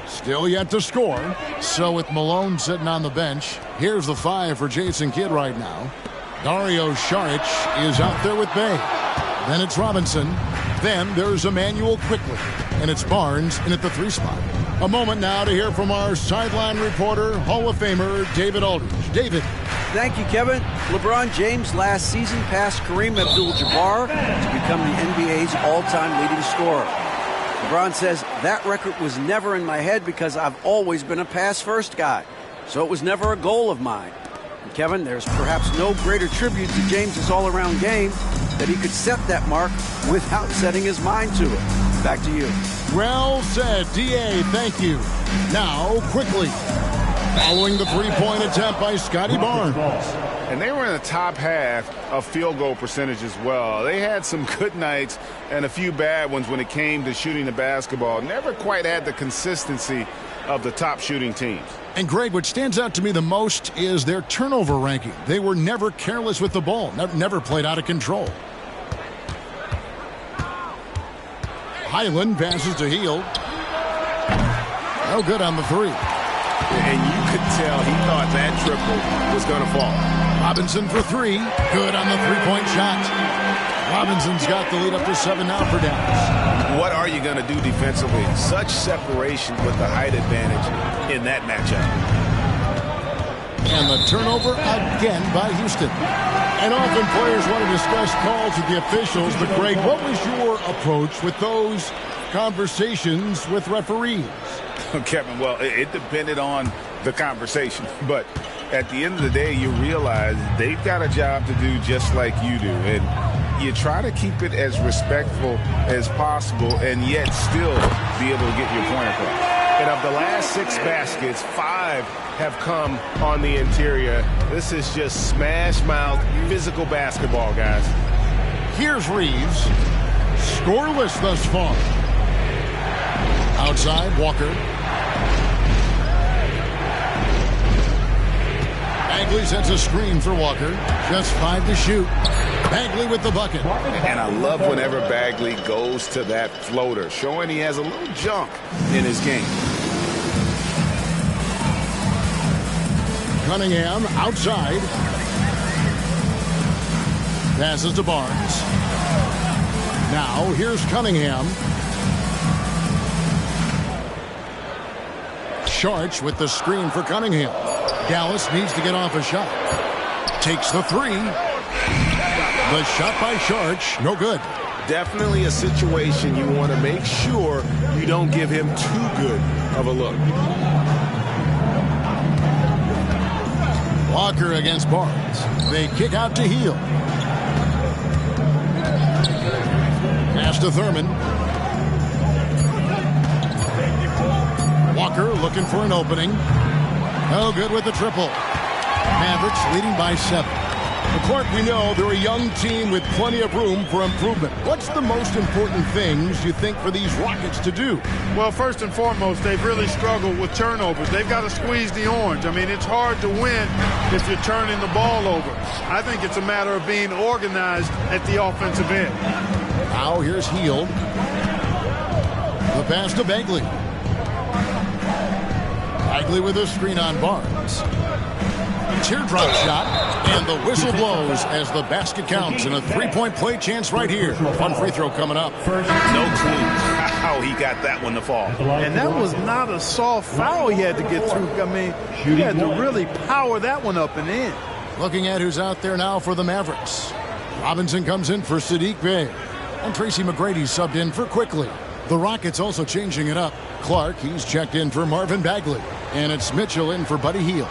Still yet to score. So with Malone sitting on the bench, here's the 5 for Jason Kidd right now. Dario Saric is out there with Bay. Then it's Robinson. Then there's Emmanuel Quickly. And it's Barnes in at the 3 spot. A moment now to hear from our sideline reporter, Hall of Famer David Aldridge. David. Thank you, Kevin. LeBron James last season passed Kareem Abdul-Jabbar to become the NBA's all-time leading scorer. LeBron says, that record was never in my head because I've always been a pass-first guy. So it was never a goal of mine. And Kevin, there's perhaps no greater tribute to James's all-around game that he could set that mark without setting his mind to it. Back to you. Well said, D.A. Thank you. Now, Quickly. Following the 3-point attempt by Scotty Barnes. And they were in the top half of field goal percentage as well. They had some good nights and a few bad ones when it came to shooting the basketball. Never quite had the consistency of the top shooting teams. And Greg, what stands out to me the most is their turnover ranking. They were never careless with the ball, never played out of control. Highland passes to Hield. No good on the 3. And you could tell he thought that triple was going to fall. Robinson for 3. Good on the 3-point shot. Robinson's got the lead up to 7 now for Dallas. What are you going to do defensively? Such separation with the height advantage in that matchup. And the turnover again by Houston. And often players want to discuss calls with the officials. But, Greg, what was your approach with those conversations with referees? Kevin, well, it depended on the conversation. But at the end of the day, you realize they've got a job to do just like you do. And you try to keep it as respectful as possible and yet still be able to get your point across. And of the last 6 baskets, 5 have come on the interior. This is just smash-mouth, physical basketball, guys. Here's Reeves. Scoreless thus far. Outside, Walker. Bagley sets a screen for Walker. Just 5 to shoot. Bagley with the bucket. And I love whenever Bagley goes to that floater, showing he has a little junk in his game. Cunningham outside. Passes to Barnes. Now here's Cunningham. Sharch with the screen for Cunningham. Dallas needs to get off a shot. Takes the 3. The shot by Sharch, no good. Definitely a situation you want to make sure you don't give him too good of a look. Walker against Barnes. They kick out to Heel. Pass to Thurman. Walker looking for an opening. No good with the triple. Mavericks leading by 7. Clark, we know they're a young team with plenty of room for improvement. What's the most important things you think for these Rockets to do? Well, first and foremost, they've really struggled with turnovers. They've got to squeeze the orange. I mean, it's hard to win if you're turning the ball over. I think it's a matter of being organized at the offensive end. Now here's Hield. The pass to Bagley. Bagley with a screen on Barnes. Teardrop shot, and the whistle blows as the basket counts, and a 3-point play chance right here. One free throw coming up. No clue how he got that one to fall. And that was not a soft foul he had to get through. I mean, he had to really power that one up and in. Looking at who's out there now for the Mavericks. Robinson comes in for Sadiq Bey, and Tracy McGrady subbed in for Quickly. The Rockets also changing it up. Clark, he's checked in for Marvin Bagley, and it's Mitchell in for Buddy Hield.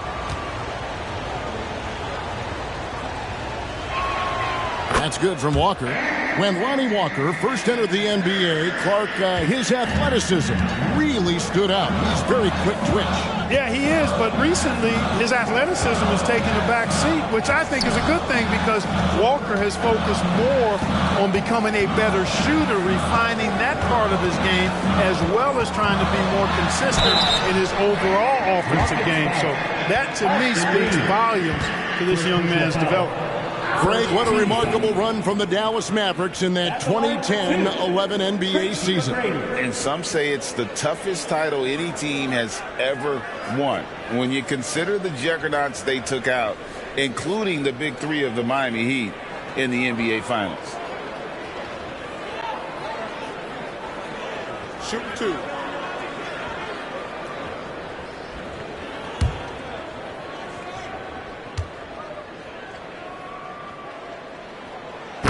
That's good from Walker. When Lonnie Walker first entered the NBA, Clark, his athleticism really stood out. He's very quick twitch. Yeah, he is, but recently his athleticism has taken a back seat, which I think is a good thing because Walker has focused more on becoming a better shooter, refining that part of his game, as well as trying to be more consistent in his overall offensive game. So that, to me, speaks volumes to this young man's development. Greg, what a remarkable run from the Dallas Mavericks in that 2010-11 NBA season. And some say it's the toughest title any team has ever won. When you consider the juggernauts they took out, including the big 3 of the Miami Heat in the NBA Finals. Shoot 2.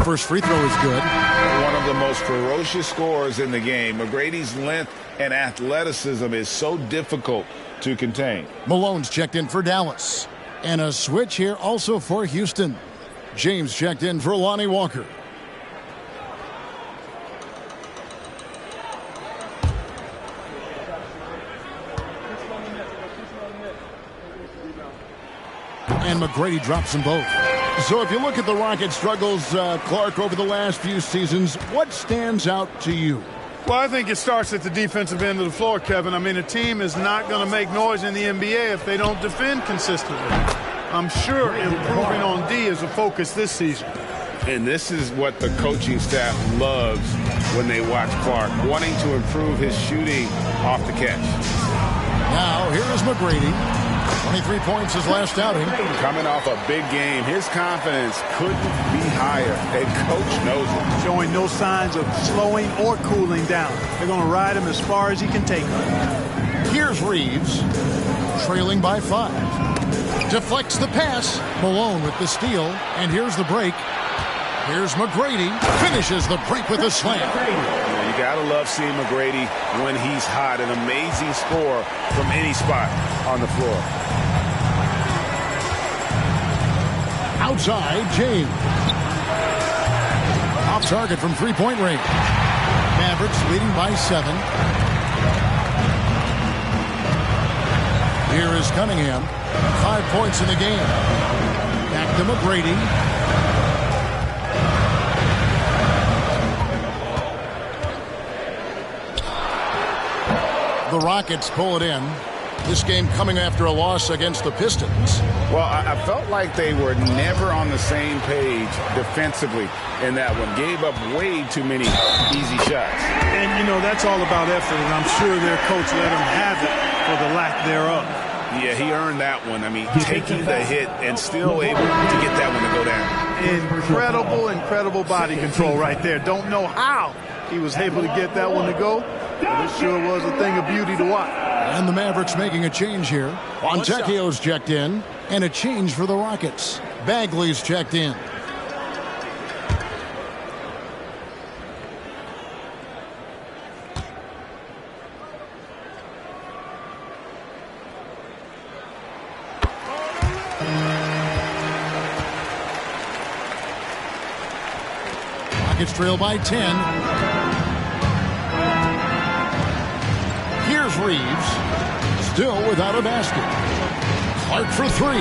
First free throw is good. One of the most ferocious scorers in the game. McGrady's length and athleticism is so difficult to contain. Malone's checked in for Dallas. And a switch here also for Houston. James checked in for Lonnie Walker. And McGrady drops them both. So if you look at the Rockets' struggles, Clark, over the last few seasons, what stands out to you? Well, I think it starts at the defensive end of the floor, Kevin. I mean, a team is not going to make noise in the NBA if they don't defend consistently. I'm sure improving on D is a focus this season. And this is what the coaching staff loves when they watch Clark, wanting to improve his shooting off the catch. Now, here is McGrady. 23 points his last outing. Coming off a big game, his confidence couldn't be higher, and coach knows it. Showing no signs of slowing or cooling down. They're going to ride him as far as he can take him. Here's Reeves, trailing by 5. Deflects the pass. Malone with the steal, and here's the break. Here's McGrady, finishes the break with a slam. You gotta love seeing McGrady when he's hot. An amazing score from any spot on the floor. Outside, James. target from three-point range. Mavericks leading by 7. Here is Cunningham. 5 points in the game. Back to McGrady. The Rockets pull it in. This game coming after a loss against the Pistons. Well, I felt like they were never on the same page defensively in that one. Gave up way too many easy shots. And, you know, that's all about effort, and I'm sure their coach let them have it for the lack thereof. Yeah, he earned that one. I mean, taking the hit and still able to get that one to go down. Incredible body control right there. Don't know how he was able to get that one to go, but it sure was a thing of beauty to watch. And the Mavericks making a change here. Fontecchio's checked in, and a change for the Rockets. Bagley's checked in. Rockets trail by 10. Here's Reeves, still without a basket. Clark for 3.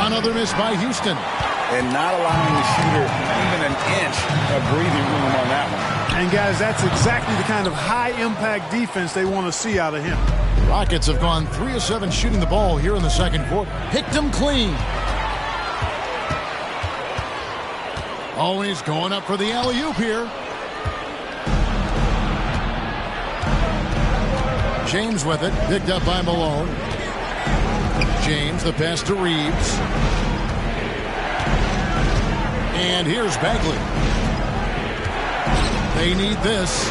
Another miss by Houston. And not allowing the shooter even an inch of breathing room on that one. And, guys, that's exactly the kind of high-impact defense they want to see out of him. Rockets have gone 3 of 7 shooting the ball here in the second quarter. Picked them clean. Always going up for the alley-oop here. James with it, picked up by Malone. James, the pass to Reeves. And here's Bagley. They need this.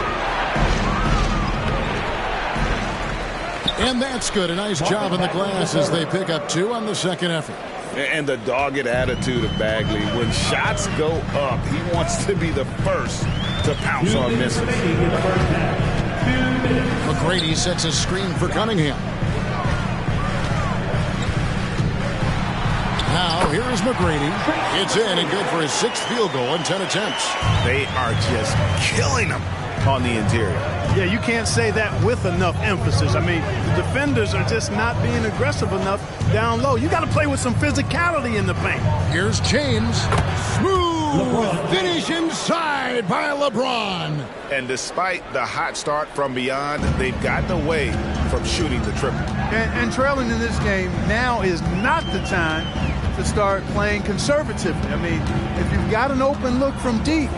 And that's good. A nice job in the glass as they pick up 2 on the second effort. And the dogged attitude of Bagley. When shots go up, he wants to be the first to pounce on misses. McGrady sets a screen for Cunningham. Now, here is McGrady. It's in and good for his 6th field goal in 10 attempts. They are just killing him on the interior. Yeah, you can't say that with enough emphasis. I mean, the defenders are just not being aggressive enough down low. You got to play with some physicality in the paint. Here's James. Smooth finish inside by LeBron. And despite the hot start from beyond, they've gotten away from shooting the triple. And trailing in this game now is not the time to start playing conservatively. I mean, if you've got an open look from deep,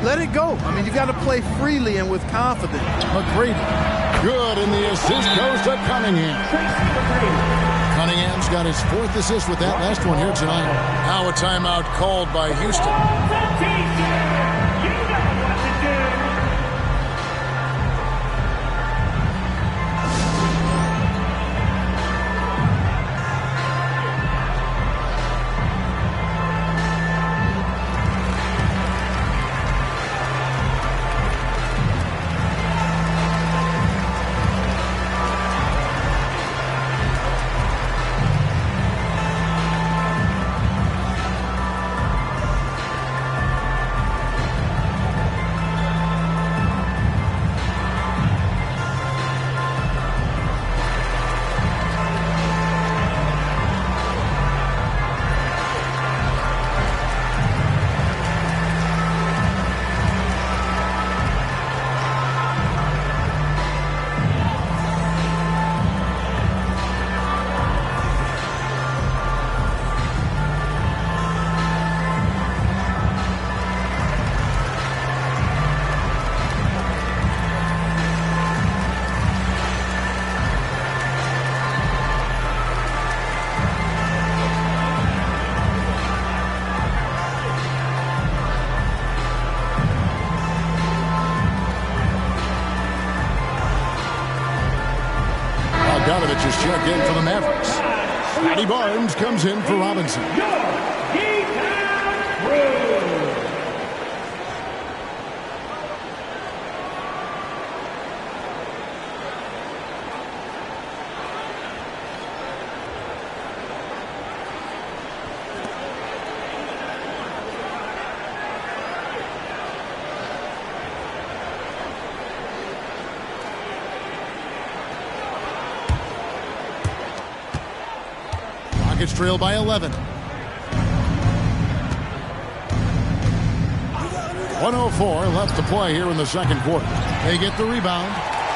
let it go. I mean, you've got to play freely and with confidence. McGrady, good, and the assist goes to Cunningham. Cunningham's got his 4th assist with that last one here tonight. Now a timeout called by Houston. Bogdanovich is checked in for the Mavericks. Matty Barnes comes in for Robinson. Rockets trail by 11. 1:04 left to play here in the second quarter. They get the rebound.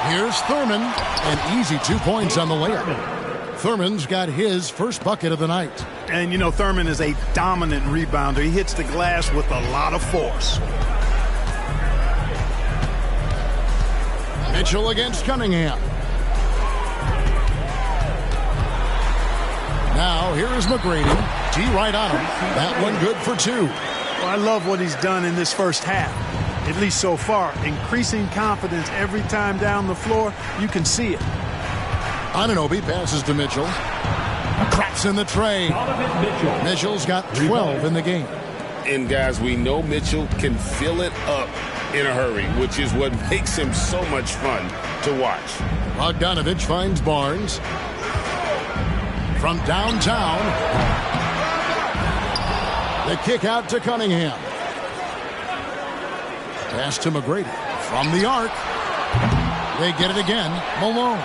Here's Thurman. An easy 2 points on the layup. Thurman's got his first bucket of the night. And, you know, Thurman is a dominant rebounder. He hits the glass with a lot of force. Mitchell against Cunningham. Now, here is McGrady. T right on him. That one good for 2. Well, I love what he's done in this first half, at least so far. Increasing confidence every time down the floor. You can see it. Anunoby passes to Mitchell. Cracks in the tray. Mitchell's got 12 in the game. And, guys, we know Mitchell can fill it up in a hurry, which is what makes him so much fun to watch. Bogdanovich finds Barnes. From downtown. The kick out to Cunningham. Pass to McGrady. From the arc. They get it again. Malone.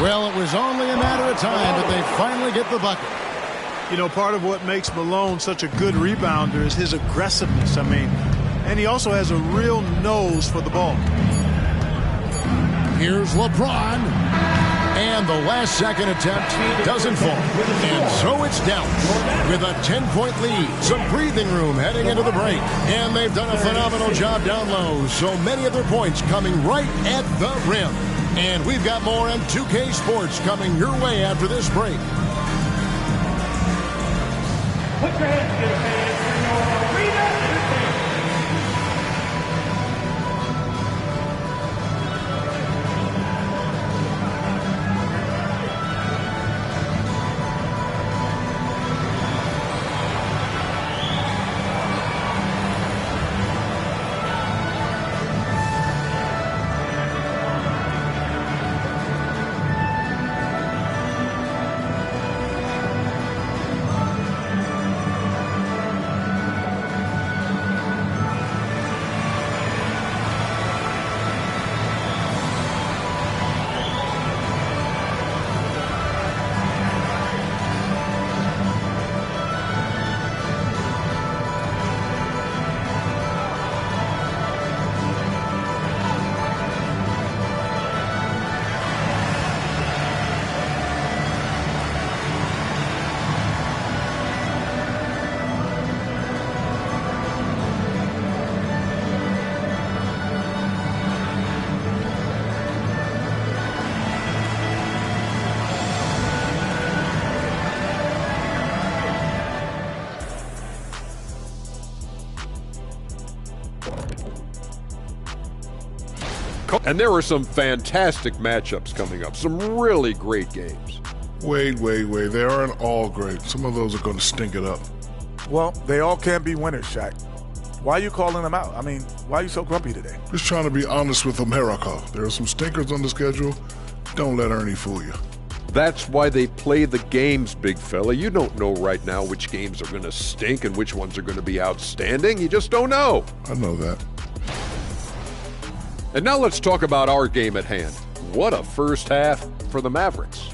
Well, it was only a matter of time, but they finally get the bucket. You know, part of what makes Malone such a good rebounder is his aggressiveness. I mean, and he also has a real nose for the ball. Here's LeBron. And the last second attempt doesn't fall. And so it's Dallas with a 10-point lead. Some breathing room heading into the break. And they've done a phenomenal job down low. So many of their points coming right at the rim. And we've got more on 2K Sports coming your way after this break. Put your hands together, fans, for your arena entertainment. And there are some fantastic matchups coming up. Some really great games. Wait. They aren't all great. Some of those are going to stink it up. Well, they all can't be winners, Shaq. Why are you calling them out? I mean, why are you so grumpy today? Just trying to be honest with America. There are some stinkers on the schedule. Don't let Ernie fool you. That's why they play the games, big fella. You don't know right now which games are going to stink and which ones are going to be outstanding. You just don't know. I know that. And now let's talk about our game at hand. What a first half for the Mavericks.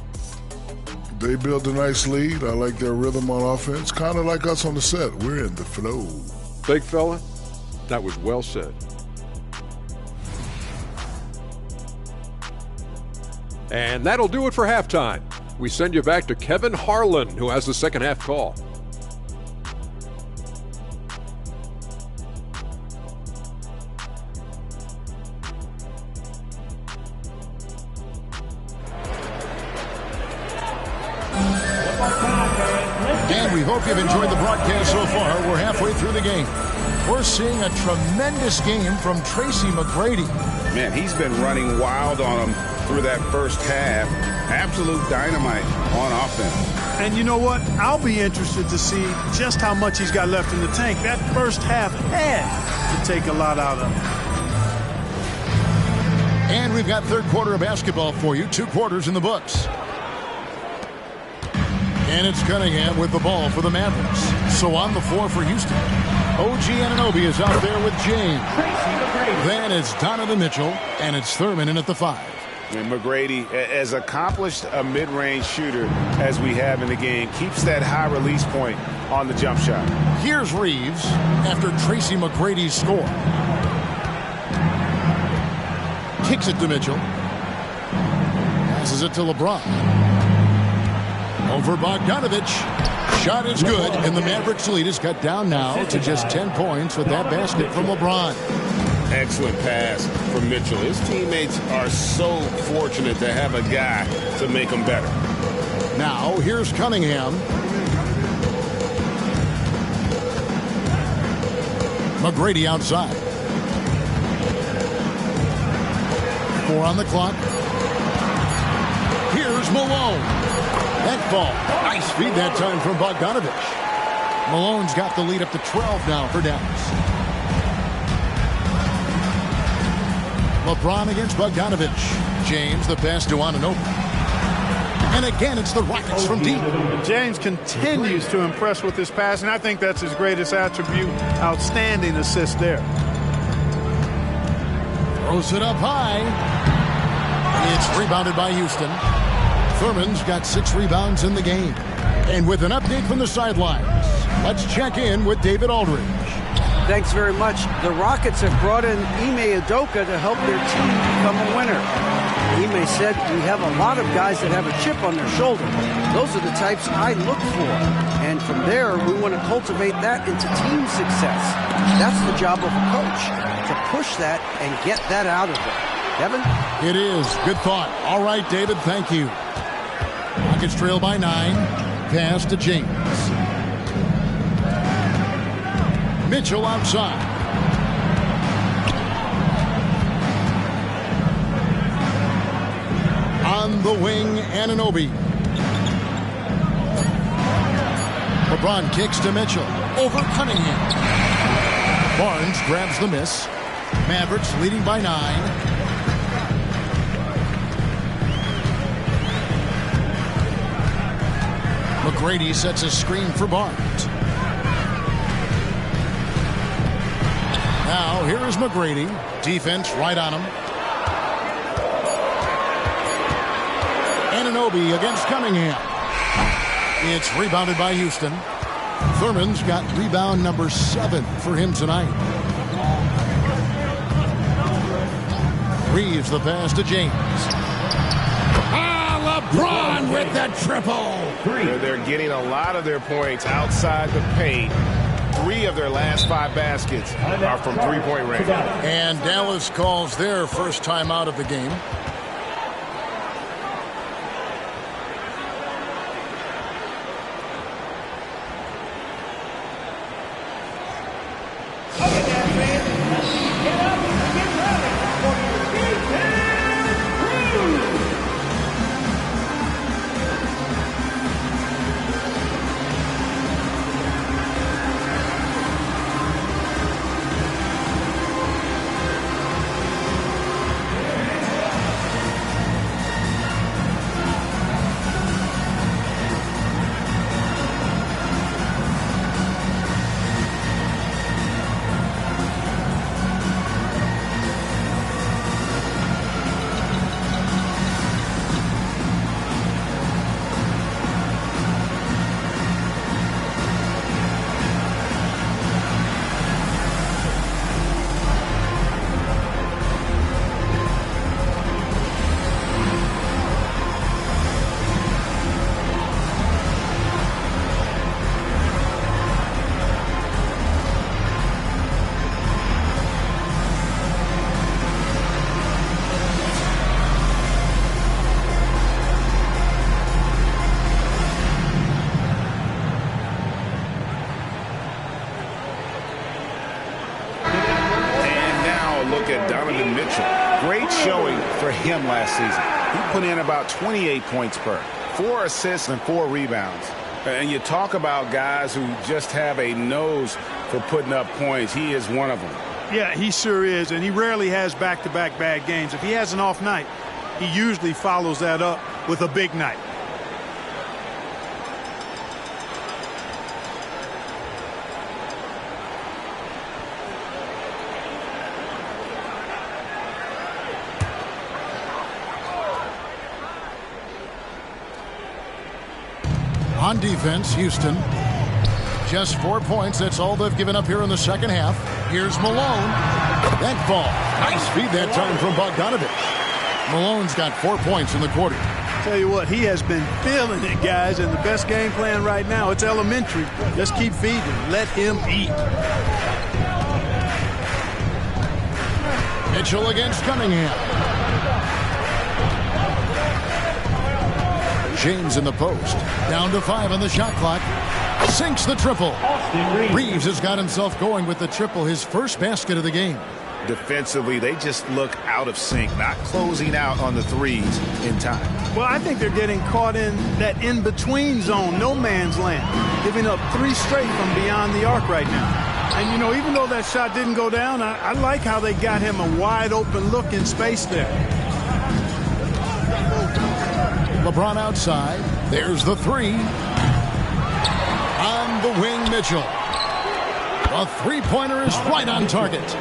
They built a nice lead. I like their rhythm on offense. Kind of like us on the set. We're in the flow. Big fella, that was well said. And that'll do it for halftime. We send you back to Kevin Harlan, who has the second half call. And we hope you've enjoyed the broadcast so far. We're halfway through the game. We're seeing a tremendous game from Tracy McGrady. Man, he's been running wild on him through that first half. Absolute dynamite on offense. And you know what? I'll be interested to see just how much he's got left in the tank. That first half had to take a lot out of him. And we've got third quarter of basketball for you. 2 quarters in the books. And it's Cunningham with the ball for the Mavericks. So on the floor for Houston. OG Anunoby is out there with James. Then it's Donovan Mitchell, and it's Thurman in at the 5. And McGrady, as accomplished a mid-range shooter as we have in the game, keeps that high release point on the jump shot. Here's Reeves after Tracy McGrady's score. Kicks it to Mitchell. Passes it to LeBron. Over Bogdanovich. Shot is good, and the Mavericks lead is cut down now to just 10 points with that basket from LeBron. Excellent pass from Mitchell. His teammates are so fortunate to have a guy to make them better. Now, here's Cunningham. McGrady outside. 4 on the clock. Here's Malone. That ball. Nice feed that time from Bogdanovich. Malone's got the lead up to 12 now for Dallas. LeBron against Bogdanovich. James, the pass to Anunoby. And again, it's the Rockets from deep. James continues to impress with his passing. I think that's his greatest attribute. Outstanding assist there. Throws it up high. It's rebounded by Houston. Thurman's got 6 rebounds in the game. And with an update from the sidelines, let's check in with David Aldridge. Thanks very much. The Rockets have brought in Ime Udoka to help their team become a winner. Ime said, "We have a lot of guys that have a chip on their shoulder. Those are the types I look for. And from there, we want to cultivate that into team success. That's the job of a coach, to push that and get that out of them." Kevin? It is. Good thought. All right, David, thank you. Rockets trail by 9. Pass to James. Mitchell outside. On the wing, Anunoby. LeBron kicks to Mitchell. Over Cunningham. Barnes grabs the miss. Mavericks leading by 9. McGrady sets a screen for Barnes. Now, here is McGrady. Defense right on him. Anunoby against Cunningham. It's rebounded by Houston. Thurman's got rebound number 7 for him tonight. Reeves the pass to James. LeBron with the triple. They're getting a lot of their points outside the paint. 3 of their last 5 baskets are from three-point range. And Dallas calls their first time out of the game. Last season, he put in about 28 points per, 4 assists and 4 rebounds. And you talk about guys who just have a nose for putting up points. He is one of them. Yeah, he sure is, and he rarely has back-to-back bad games. If he has an off night, he usually follows that up with a big night. On defense, Houston. Just 4 points. That's all they've given up here in the second half. Here's Malone. That ball. Nice feed that time from Bogdanovich. Malone's got 4 points in the quarter. Tell you what, he has been feeling it, guys, and the best game plan right now, it's elementary. Just keep feeding. Let him eat. Mitchell against Cunningham. James in the post. Down to 5 on the shot clock. Sinks the triple. Reeves has got himself going with the triple, his first basket of the game. Defensively, they just look out of sync, not closing out on the threes in time. Well, I think they're getting caught in that in-between zone, no man's land, giving up 3 straight from beyond the arc right now. And, you know, even though that shot didn't go down, I like how they got him a wide-open look in space there. LeBron outside. There's the 3. On the wing, Mitchell. The three-pointer is right on target.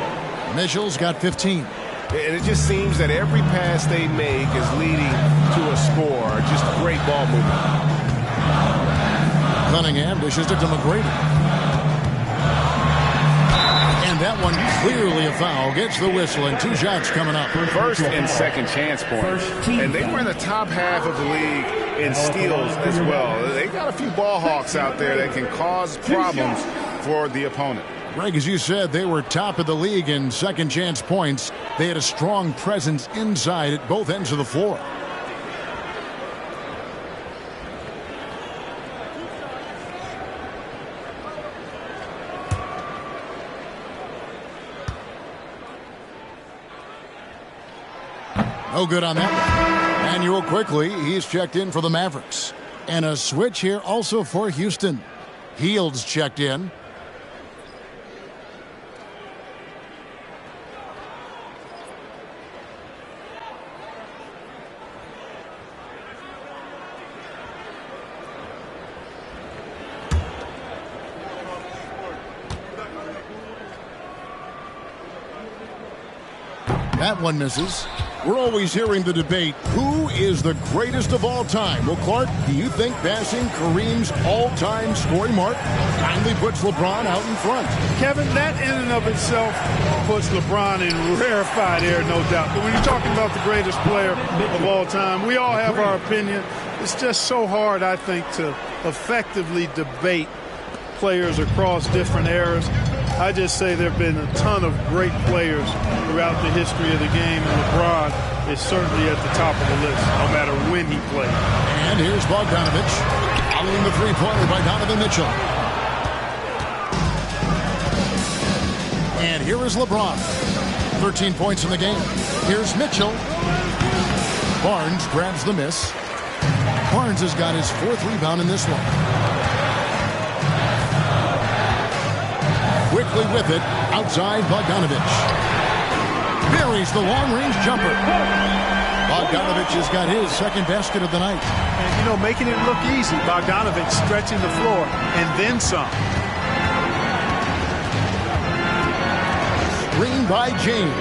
Mitchell's got 15. And it just seems that every pass they make is leading to a score. Just great ball movement. Cunningham dishes it to McGrady. And that one clearly a foul. Gets the whistle and 2 shots coming up. First and second chance points. And they were in the top half of the league in steals as well. They got a few ball hawks out there that can cause problems for the opponent. Greg, as you said, they were top of the league in second chance points. They had a strong presence inside at both ends of the floor. No good on that one. And real quickly, he's checked in for the Mavericks. And a switch here also for Houston. Hield's checked in. That one misses. We're always hearing the debate, who is the greatest of all time? Well, Clark, do you think passing Kareem's all-time scoring mark kindly puts LeBron out in front? Kevin, that in and of itself puts LeBron in rarefied air, no doubt. But when you're talking about the greatest player of all time, we all have our opinion. It's just so hard, I think, to effectively debate players across different eras. I just say there have been a ton of great players throughout the history of the game, and LeBron is certainly at the top of the list, no matter when he played. And here's Bogdanovich, following the three-pointer by Donovan Mitchell. And here is LeBron, 13 points in the game. Here's Mitchell. Barnes grabs the miss. Barnes has got his 4th rebound in this one. Quickly with it, outside Bogdanovich. Buries the long-range jumper. Bogdanovich has got his second basket of the night. And, you know, making it look easy, Bogdanovich stretching the floor, and then some. Screen by James.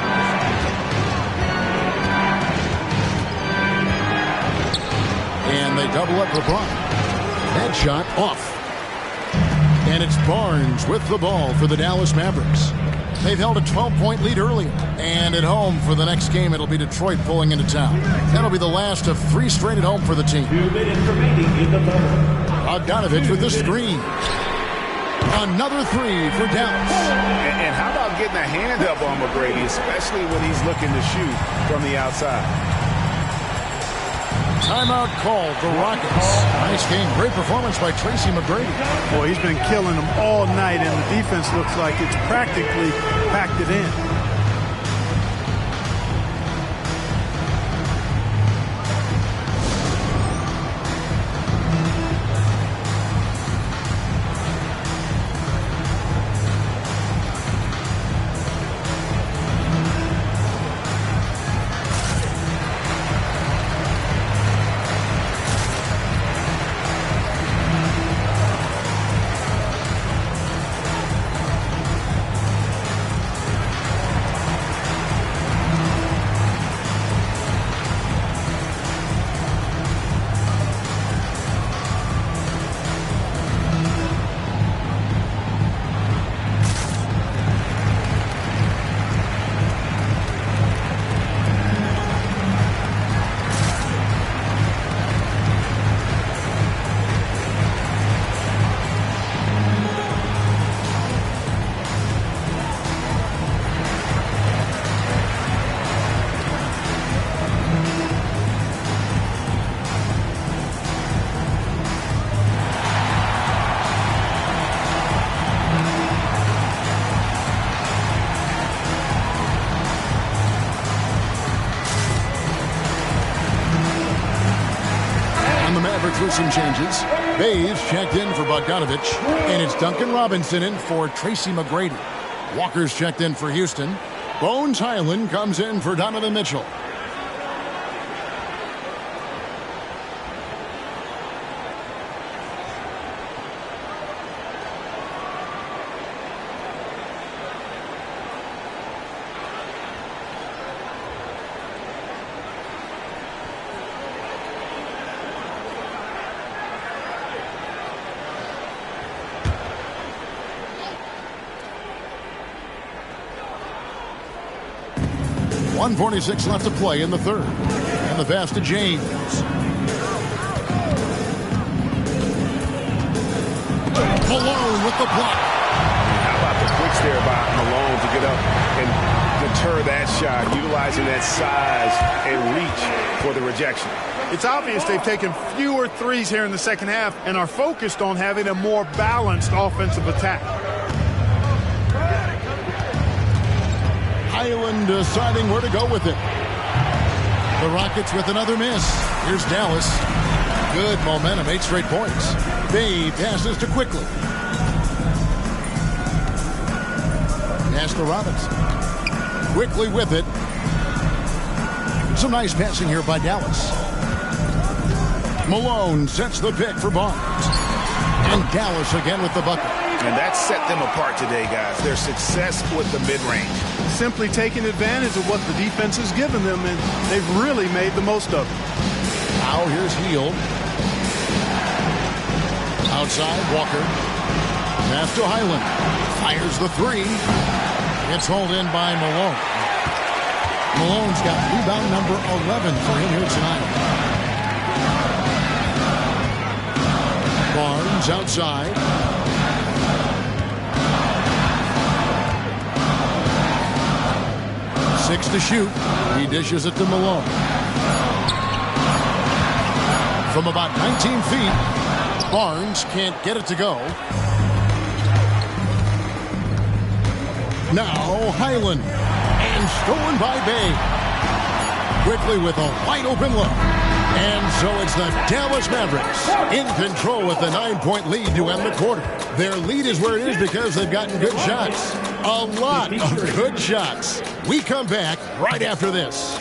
And they double up LeBron. That shot off. And it's Barnes with the ball for the Dallas Mavericks. They've held a 12-point lead earlier. And at home for the next game, it'll be Detroit pulling into town. That'll be the last of 3 straight at home for the team. Bogdanovich with the screen. Another 3 for Dallas. And how about getting a hand up on McGrady, especially when he's looking to shoot from the outside? Timeout called the Rockets. Nice game. Great performance by Tracy McGrady. Boy, he's been killing them all night, and the defense looks like it's practically packed it in. through some changes. Bays checked in for Bogdanovich, and it's Duncan Robinson in for Tracy McGrady. Walker's checked in for Houston. Bones Highland comes in for Donovan Mitchell. .146 left to play in the third. And the pass to James. Malone with the block. How about the quick there by Malone to get up and deter that shot, utilizing that size and reach for the rejection. It's obvious they've taken fewer threes here in the second half and are focused on having a more balanced offensive attack. Highland deciding where to go with it. The Rockets with another miss. Here's Dallas. Good momentum, 8 straight points. Bay passes to Quickly. Pass to Robinson. Quickly with it. Some nice passing here by Dallas. Malone sets the pick for Barnes. And Dallas again with the bucket. And that set them apart today, guys. Their success with the mid-range. Simply taking advantage of what the defense has given them, and they've really made the most of it. Now here's Hield. Outside, Walker. Pass to Highland. Fires the three. It's hauled in by Malone. Malone's got rebound number 11 for him here tonight. Barnes outside. Six to shoot. He dishes it to Malone. From about 19 feet, Barnes can't get it to go. Now Highland. And stolen by Bay. Quickly with a wide open look. And so it's the Dallas Mavericks in control with a 9-point lead to end the quarter. Their lead is where it is because they've gotten good shots. A lot of good shots. We come back right after this.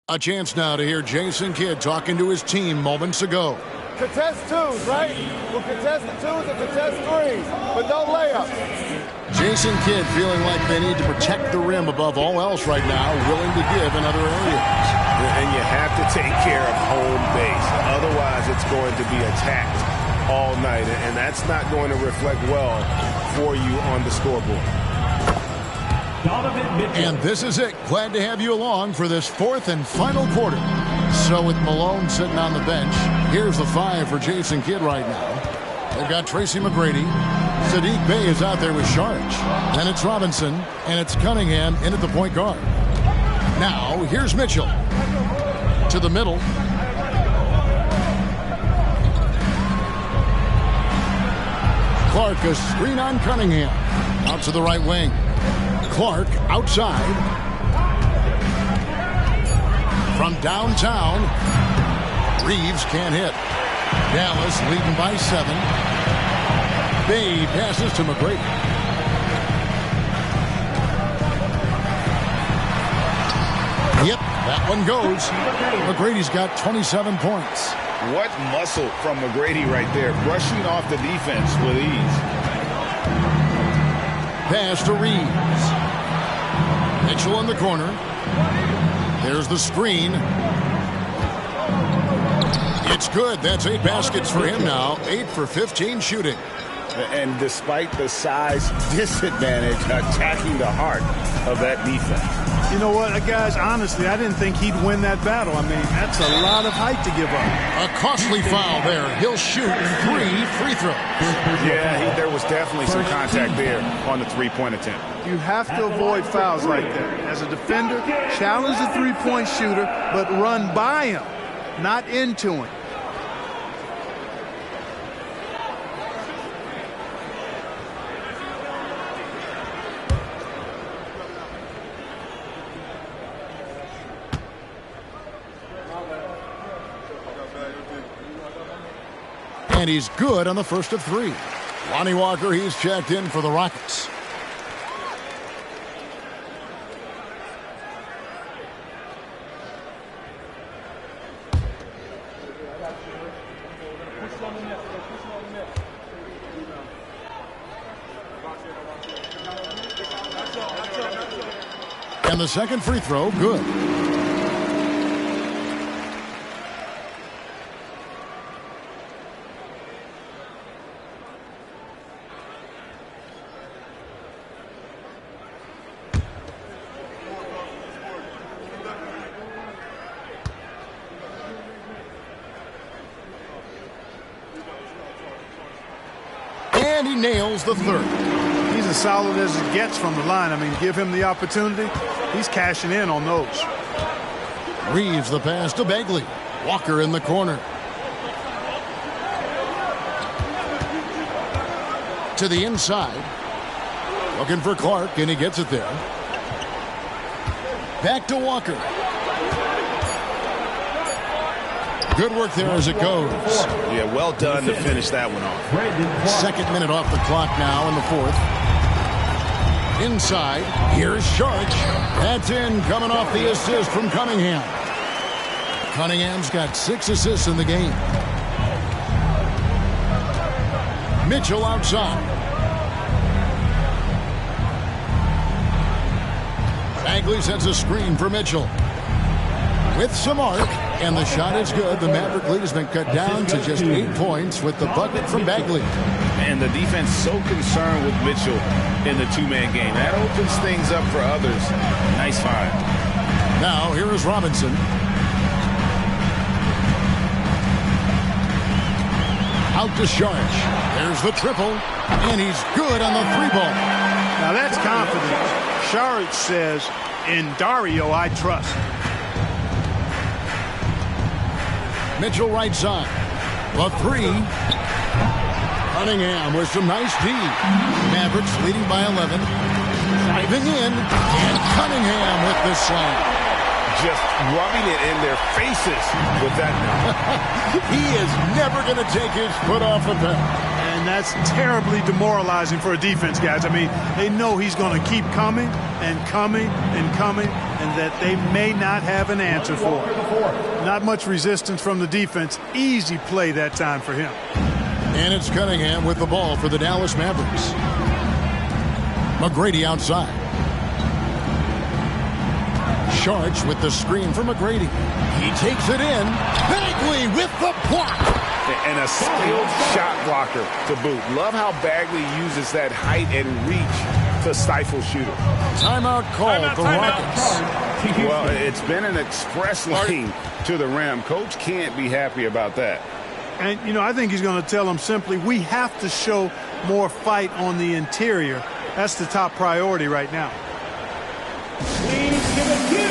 A chance now to hear Jason Kidd talking to his team moments ago. Contest twos, right? We'll contest the twos and contest threes, but no layups. Jason Kidd feeling like they need to protect the rim above all else right now, willing to give in other areas. And you have to take care of home base. Otherwise, it's going to be attacked all night, and that's not going to reflect well for you on the scoreboard. And this is it. Glad to have you along for this fourth and final quarter. So with Malone sitting on the bench, here's the 5 for Jason Kidd right now. They've got Tracy McGrady. Saddiq Bey is out there with Sharge. Then it's Robinson, and it's Cunningham in at the point guard. Now, here's Mitchell. To the middle. Clark, a screen on Cunningham. Out to the right wing. Clark outside. From downtown, Reeves can't hit. Dallas leading by 7. Bay passes to McGrady. Yep, that one goes. McGrady's got 27 points. What muscle from McGrady right there, brushing off the defense with ease. Pass to Reeves. Mitchell in the corner. There's the screen. It's good. That's 8 baskets for him now. 8 for 15 shooting. And despite the size disadvantage, attacking the heart of that defense. You know what, guys, honestly, I didn't think he'd win that battle. I mean, that's a lot of height to give up. A costly foul there. He'll shoot 3 free throws. Yeah, there was definitely some contact there on the three-point attempt. You have to avoid fouls like that. As a defender, challenge the three-point shooter, but run by him, not into him. And he's good on the first of 3. Lonnie Walker, he's checked in for the Rockets. And the second free throw, good. And he nails the third. He's as solid as it gets from the line. I mean, give him the opportunity. He's cashing in on those. Reeves the pass to Bagley. Walker in the corner. To the inside. Looking for Clark, and he gets it there. Back to Walker. Good work there as it goes. Yeah, well done to finish that one off. Second minute off the clock now in the fourth. Inside, here's Sharch. That's in, coming off the assist from Cunningham. Cunningham's got 6 assists in the game. Mitchell outside. Bagley sends a screen for Mitchell. With some arc, and the shot is good. The Maverick lead has been cut down to just 8 points with the bucket from Bagley. And the defense so concerned with Mitchell in the two-man game. That opens things up for others. Nice find. Now, here is Robinson. Out to Sharch. There's the triple, and he's good on the 3-ball. Now that's confidence. Sharch says, in Dario, I trust. Mitchell right side. The 3. Cunningham with some nice D. Mavericks leading by 11. Driving in. And Cunningham with the slam. Just rubbing it in their faces with that. He is never going to take his foot off the pedal. And that's terribly demoralizing for a defense, guys. I mean, they know he's going to keep coming and coming and coming, and that they may not have an answer for it. Not much resistance from the defense. Easy play that time for him. And it's Cunningham with the ball for the Dallas Mavericks. McGrady outside. Sharch with the screen for McGrady. He takes it in. Bagley with the block. And a skilled shot blocker to boot. Love how Bagley uses that height and reach to stifle shooter. Timeout called for Rockets. Well, it's been an express lane to the rim. Coach can't be happy about that. And, you know, I think he's going to tell them simply, we have to show more fight on the interior. That's the top priority right now. Please give it to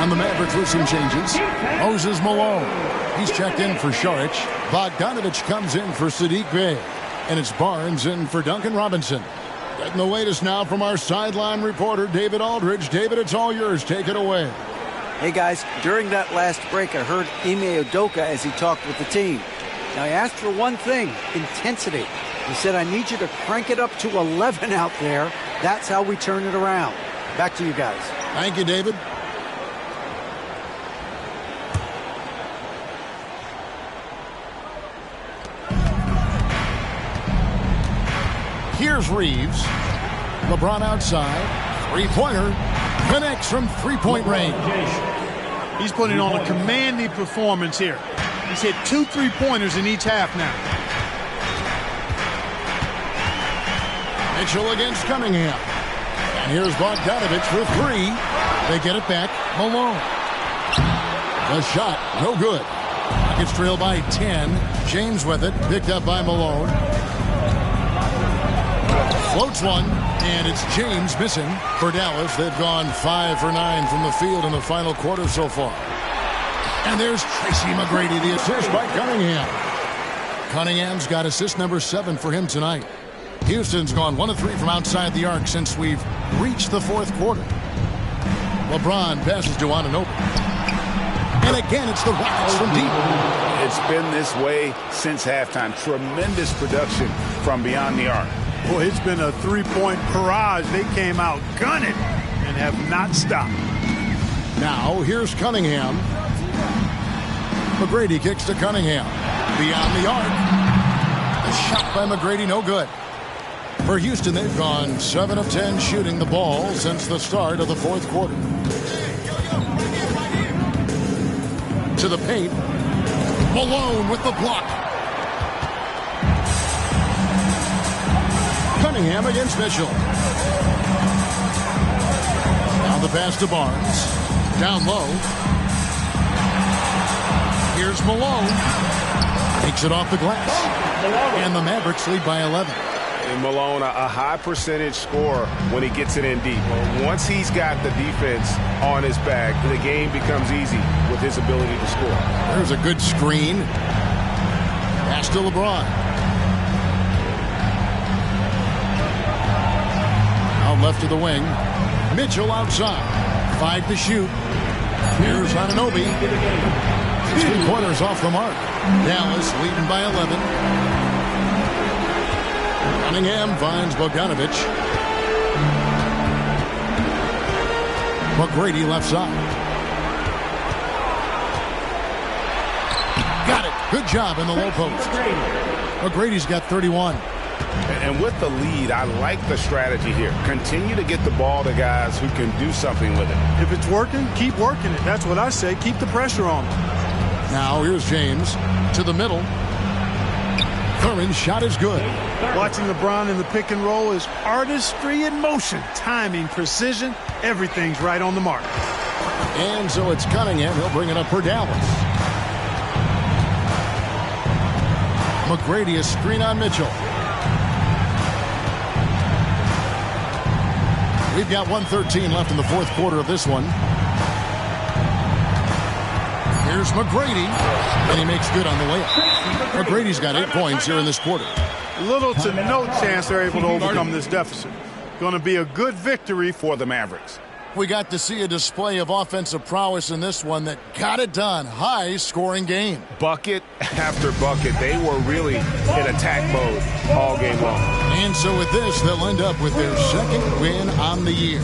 On the Mavericks with some changes, Moses Malone. He's checked in for Šarić. Bogdanović comes in for Saddiq Bey. And it's Barnes in for Duncan Robinson. Getting the latest now from our sideline reporter, David Aldridge. David, it's all yours. Take it away. Hey, guys, during that last break, I heard Ime Udoka as he talked with the team. Now, he asked for one thing, intensity. He said, I need you to crank it up to 11 out there. That's how we turn it around. Back to you guys. Thank you, David. Here's Reeves. LeBron outside. Three-pointer. Connects from three-point range. He's putting on a commanding performance here. He's hit 2 3-pointers in each half now. Mitchell against Cunningham. And here's Bogdanović for three. They get it back. Malone. The shot, no good. It's trailed by 10. James with it, picked up by Malone. Floats one, and it's James missing for Dallas. They've gone 5 for 9 from the field in the final quarter so far. And there's Tracy McGrady, the assist by Cunningham. Cunningham's got assist number 7 for him tonight. Houston's gone 1 of 3 from outside the arc since we've reached the fourth quarter. LeBron passes to Anunoby. And again, it's the Rockets from deep. It's been this way since halftime. Tremendous production from beyond the arc. Boy, it's been a 3-point barrage. They came out gunning and have not stopped. Now, here's Cunningham. McGrady kicks to Cunningham. Beyond the arc. A shot by McGrady, no good. For Houston, they've gone 7 of 10 shooting the ball since the start of the fourth quarter. To the paint. Malone with the block. Cunningham against Mitchell. Now the pass to Barnes. Down low. Here's Malone. Takes it off the glass. And the Mavericks lead by 11. And Malone, a high percentage scorer when he gets it in deep. Once he's got the defense on his back, the game becomes easy with his ability to score. There's a good screen. Pass to LeBron. Out left to the wing. Mitchell outside. 5 to shoot. Here's Anunoby. 3-pointers off the mark. Dallas leading by 11. Cunningham finds Bogdanović. McGrady left side. Got it. Good job in the low post. McGrady's got 31. And with the lead, I like the strategy here. Continue to get the ball to guys who can do something with it. If it's working, keep working it. That's what I say. Keep the pressure on them. Now here's James to the middle. Curran's shot is good. Watching LeBron in the pick and roll is artistry in motion. Timing, precision, everything's right on the mark. And so it's Cunningham. He'll bring it up for Dallas. McGrady, a screen on Mitchell. We've got 1:13 left in the fourth quarter of this one. Here's McGrady, and he makes good on the layup. McGrady's got 8 points here in this quarter. Little to no chance they're able to overcome this deficit. Going to be a good victory for the Mavericks. We got to see a display of offensive prowess in this one that got it done. High-scoring game. Bucket after bucket. They were really in attack mode all game long. And so with this, they'll end up with their second win on the year.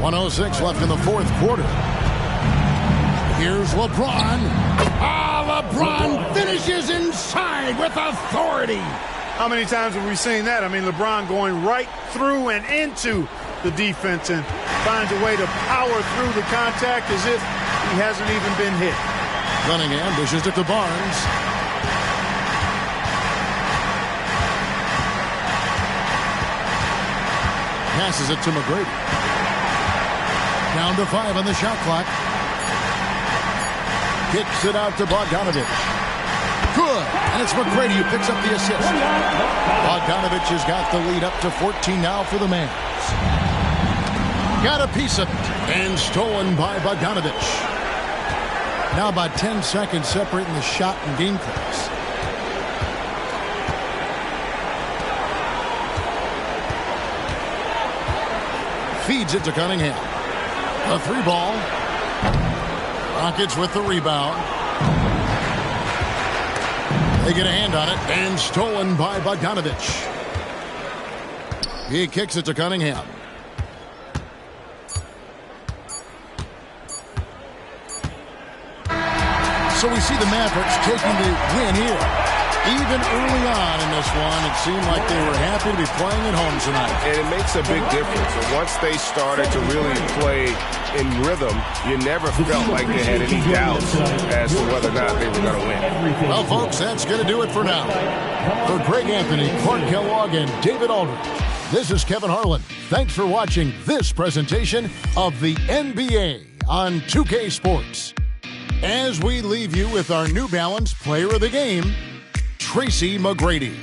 1:06 left in the fourth quarter. Here's LeBron. LeBron finishes inside with authority. How many times have we seen that? I mean, LeBron going right through and into the defense and finds a way to power through the contact as if he hasn't even been hit. Cunningham dishes it to Barnes. Passes it to McGrady. Down to 5 on the shot clock. Kicks it out to Bogdanovich. Good. And it's McGrady who picks up the assist. Bogdanovich has got the lead up to 14 now for the Mavs. Got a piece of it. And stolen by Bogdanovich. Now about 10 seconds separating the shot and game clocks. Feeds it to Cunningham. A 3-ball. Rockets with the rebound. They get a hand on it, and stolen by Bogdanovich. He kicks it to Cunningham. So we see the Mavericks taking the win here. Even early on in this one, it seemed like they were happy to be playing at home tonight. And it makes a big difference. And once they started to really play in rhythm, you never felt like they had any doubts as to whether or not they were going to win. Well, folks, that's going to do it for now. For Greg Anthony, Clark Kellogg, and David Aldridge, this is Kevin Harlan. Thanks for watching this presentation of the NBA on 2K Sports. As we leave you with our New Balance Player of the Game, Tracy McGrady.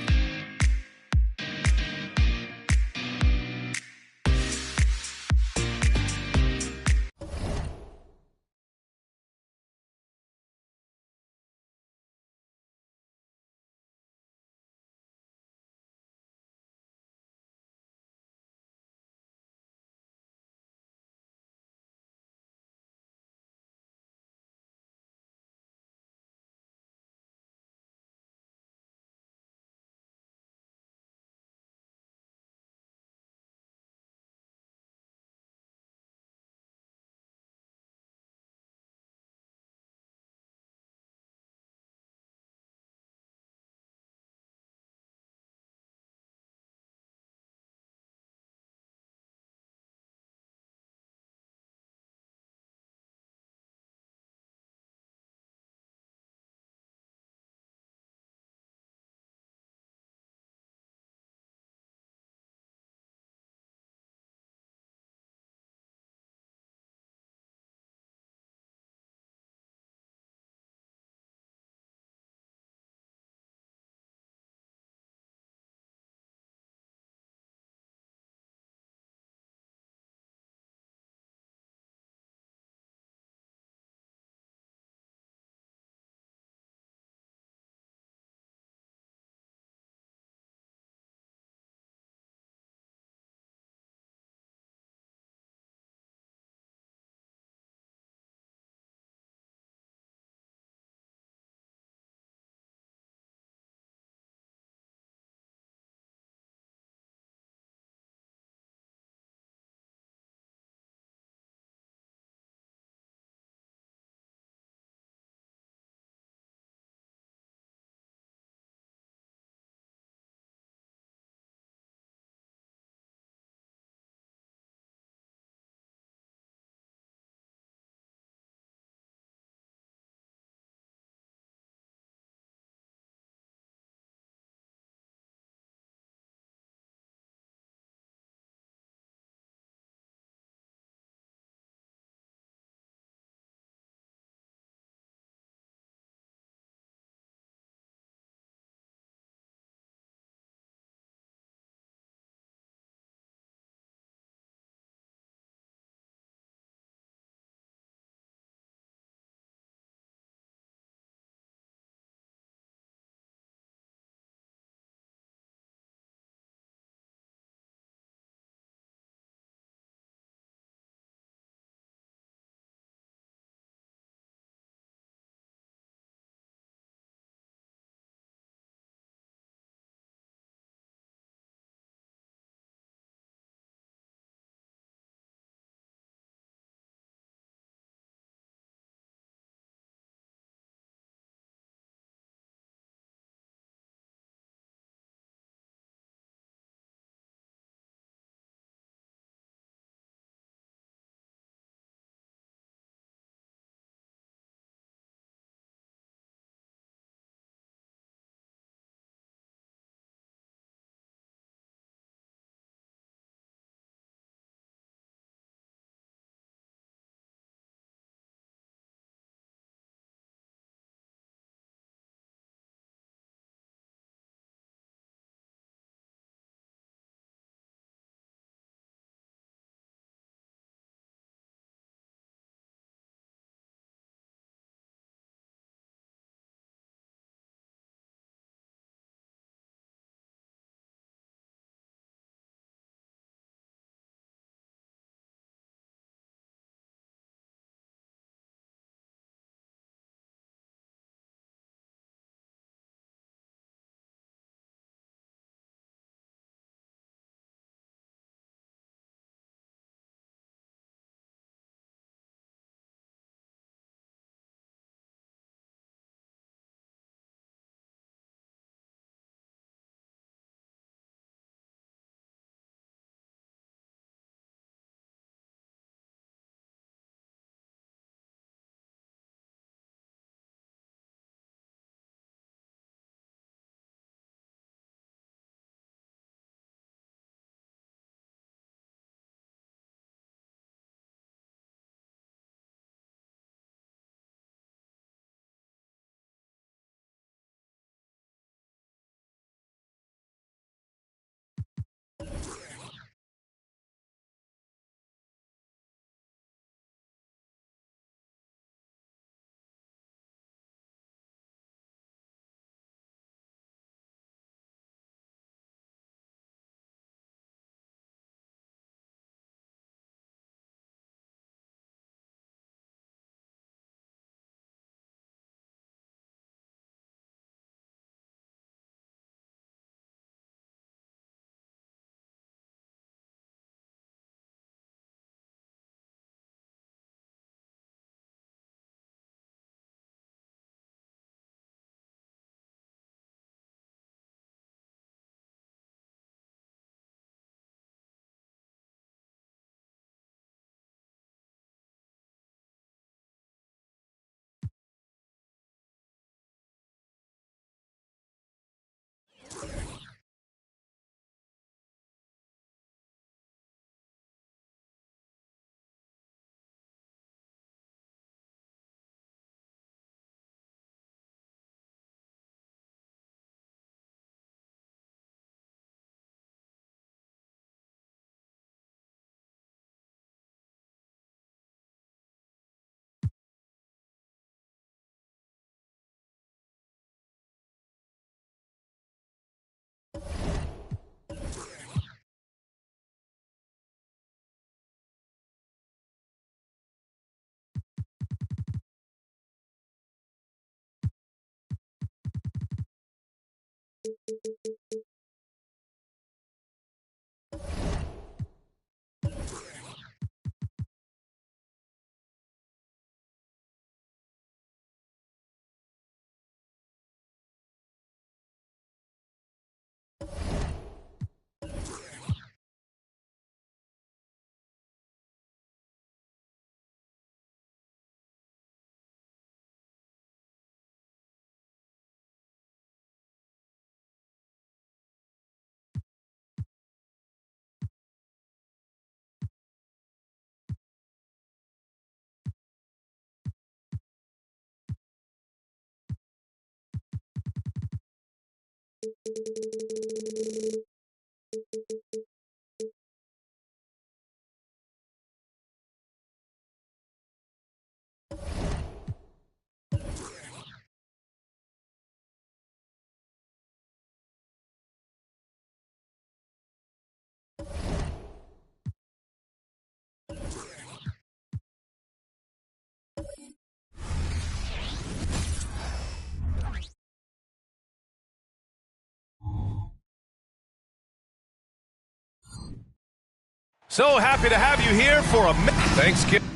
So happy to have you here for a Thanksgiving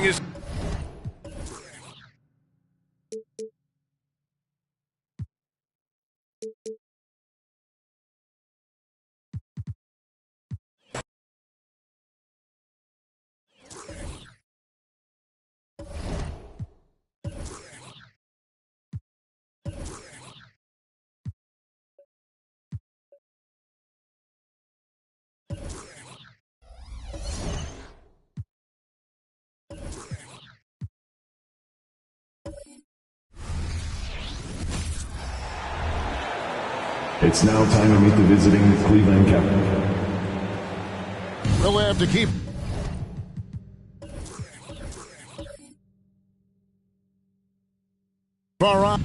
is It's now time to meet the visiting Cleveland Cavaliers. We'll have to keep. Far on.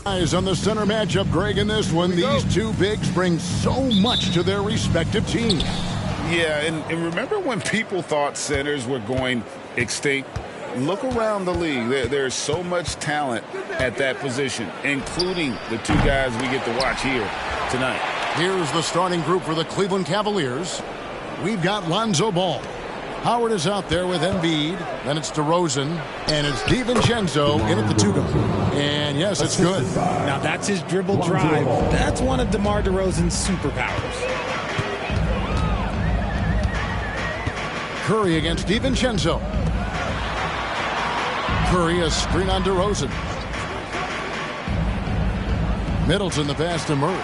Eyes on the center matchup, Greg, in this one. These two bigs bring so much to their respective teams. Yeah, and remember when people thought centers were going extinct? Look around the league. There's so much talent at that position, including the two guys we get to watch here tonight. Here's the starting group for the Cleveland Cavaliers. We've got Lonzo Ball. Howard is out there with Embiid. Then it's DeRozan. And it's DiVincenzo in at the two-guard. And yes, it's good. Now that's his dribble drive. That's one of DeMar DeRozan's superpowers. Curry against DiVincenzo. Curry, a screen on DeRozan. Middleton, the pass to Murray.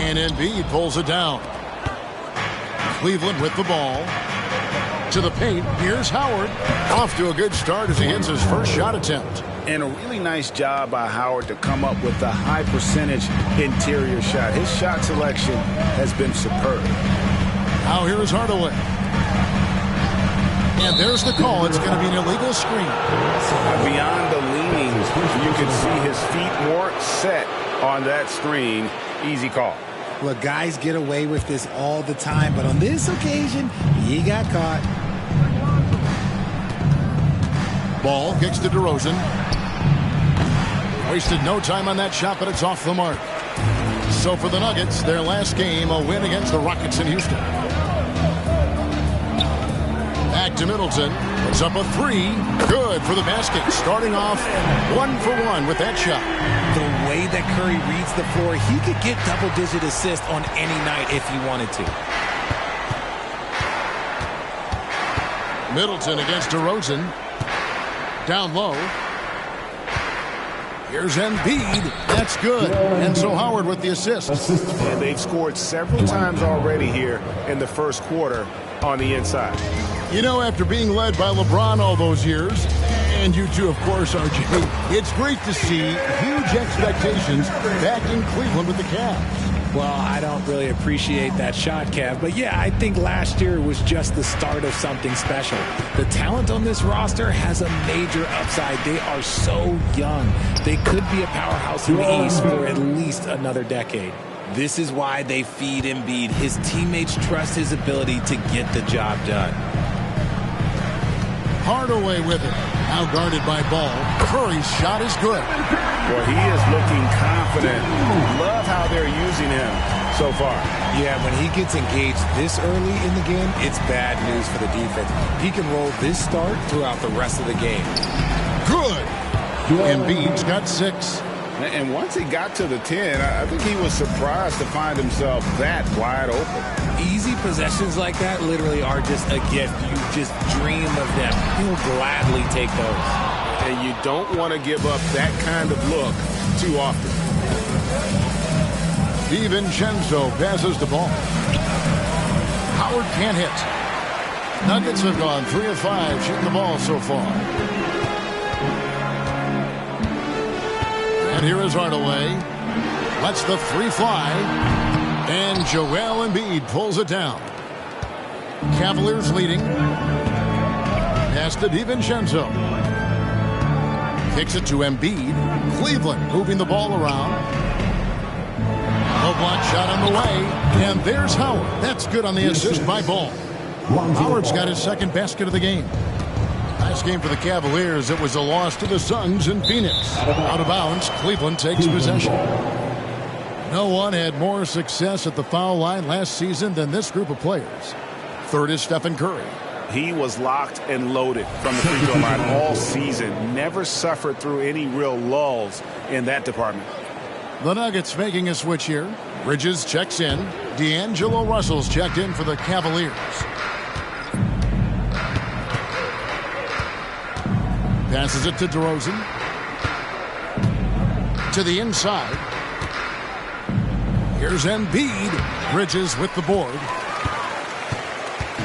And Embiid pulls it down. Cleveland with the ball. To the paint. Here's Howard. Off to a good start as he hits his first shot attempt. And a really nice job by Howard to come up with a high percentage interior shot. His shot selection has been superb. Now here's Hardaway. And there's the call. It's going to be an illegal screen. Beyond the leanings, you can see his feet more set on that screen. Easy call. Look, guys get away with this all the time, but on this occasion, he got caught. Ball kicks to DeRozan. Wasted no time on that shot, but it's off the mark. So for the Nuggets, their last game, a win against the Rockets in Houston. Back to Middleton. Puts up a three. Good for the basket. Starting off 1 for 1 with that shot. The way that Curry reads the floor, he could get double-digit assists on any night if he wanted to. Middleton against DeRozan. Down low. Here's Embiid. That's good. And so Howard with the assist. And they've scored several times already here in the first quarter on the inside. You know, after being led by LeBron all those years, and you too, of course, RJ, it's great to see huge expectations back in Cleveland with the Cavs. Well, I don't really appreciate that shot, Kev. But yeah, I think last year was just the start of something special. The talent on this roster has a major upside. They are so young. They could be a powerhouse in the East for at least another decade. This is why they feed Embiid. His teammates trust his ability to get the job done. Hardaway with it. Now guarded by Ball. Curry's shot is good. Well, he is looking confident. Love how they're using him so far. Yeah, when he gets engaged this early in the game, it's bad news for the defense. He can roll this start throughout the rest of the game. Good. Embiid's got 6. And once he got to the 10, I think he was surprised to find himself that wide open. Easy possessions like that literally are just a gift. You just dream of them. He'll gladly take those. And you don't want to give up that kind of look too often. DiVincenzo passes the ball. Howard can't hit. Nuggets have gone 3 of 5 shooting the ball so far. And here is Hardaway. Lets the 3 fly. And Joel Embiid pulls it down. Cavaliers leading. Pass to DiVincenzo. Kicks it to Embiid. Cleveland moving the ball around. Low block shot on the way. And there's Howard. That's good on the assist by Ball. Howard's got his second basket of the game. Last game for the Cavaliers, it was a loss to the Suns in Phoenix. Out of bounds, Cleveland takes possession. No one had more success at the foul line last season than this group of players. Third is Stephen Curry. He was locked and loaded from the free throw line all season. Never suffered through any real lulls in that department. The Nuggets making a switch here. Bridges checks in. D'Angelo Russell's checked in for the Cavaliers. Passes it to DeRozan. To the inside. Here's Embiid. Bridges with the board.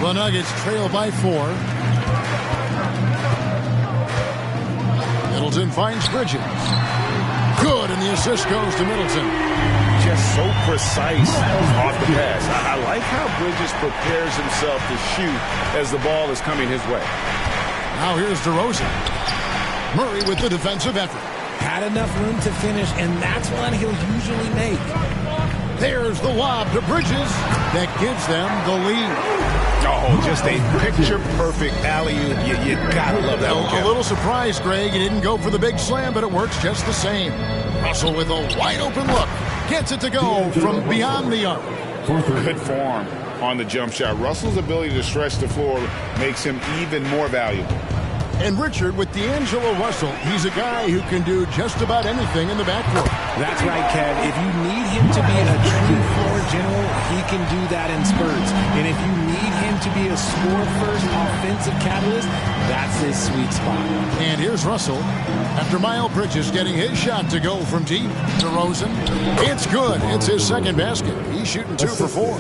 The Nuggets trail by 4. Middleton finds Bridges. Good, and the assist goes to Middleton. Just so precise off the pass. I like how Bridges prepares himself to shoot as the ball is coming his way. Now here's DeRozan. Murray with the defensive effort. Had enough room to finish, and that's one he'll usually make. There's the lob to Bridges. That gives them the lead. Oh, just a picture-perfect alley-oop. You gotta love that one, Kevin. A little surprised, Greg. He didn't go for the big slam, but it works just the same. Russell with a wide-open look. Gets it to go from beyond the arc. Good form on the jump shot. Russell's ability to stretch the floor makes him even more valuable. And Richard, with D'Angelo Russell, he's a guy who can do just about anything in the backcourt. That's right, Kev. If you need him to be a true floor general, he can do that in spurts. And if you need him to be a score-first offensive catalyst, that's his sweet spot. And here's Russell. After Miles Bridges getting his shot to go from deep, DeRozan. It's good. It's his second basket. He's shooting 2 for 4.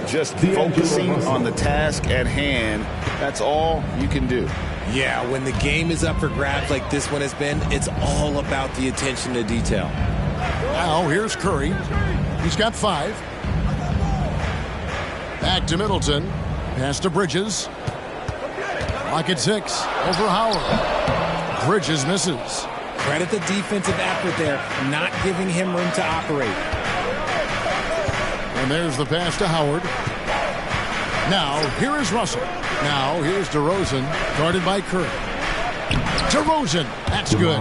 Just focusing on the task at hand, that's all you can do. Yeah, when the game is up for grabs like this one has been, it's all about the attention to detail. Now here's Curry. He's got 5. Back to Middleton. Pass to Bridges. Clock at 6. Over Howard. Bridges misses. Credit the defensive effort there, not giving him room to operate. And there's the pass to Howard. Now, here is Russell. Now, here's DeRozan, guarded by Curry. DeRozan, that's good.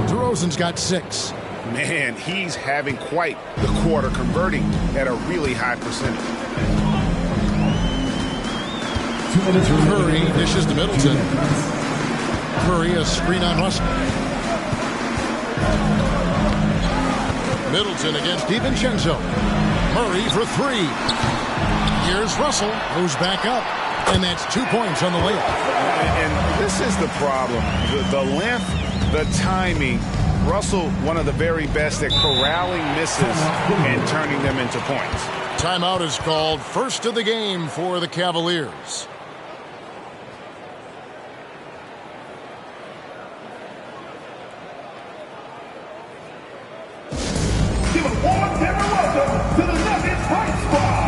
DeRozan's got 6. Man, he's having quite the quarter, converting at a really high percentage. Curry dishes to Middleton. Curry, a screen on Russell. Middleton against DiVincenzo. Murray for 3. Here's Russell, who's back up, and that's 2 points on the layup. And this is the problem. The length, the timing. Russell, one of the very best at corralling misses and turning them into points. Timeout is called. First of the game for the Cavaliers. Give a warm camera welcome to the Nuggets Fight Squad.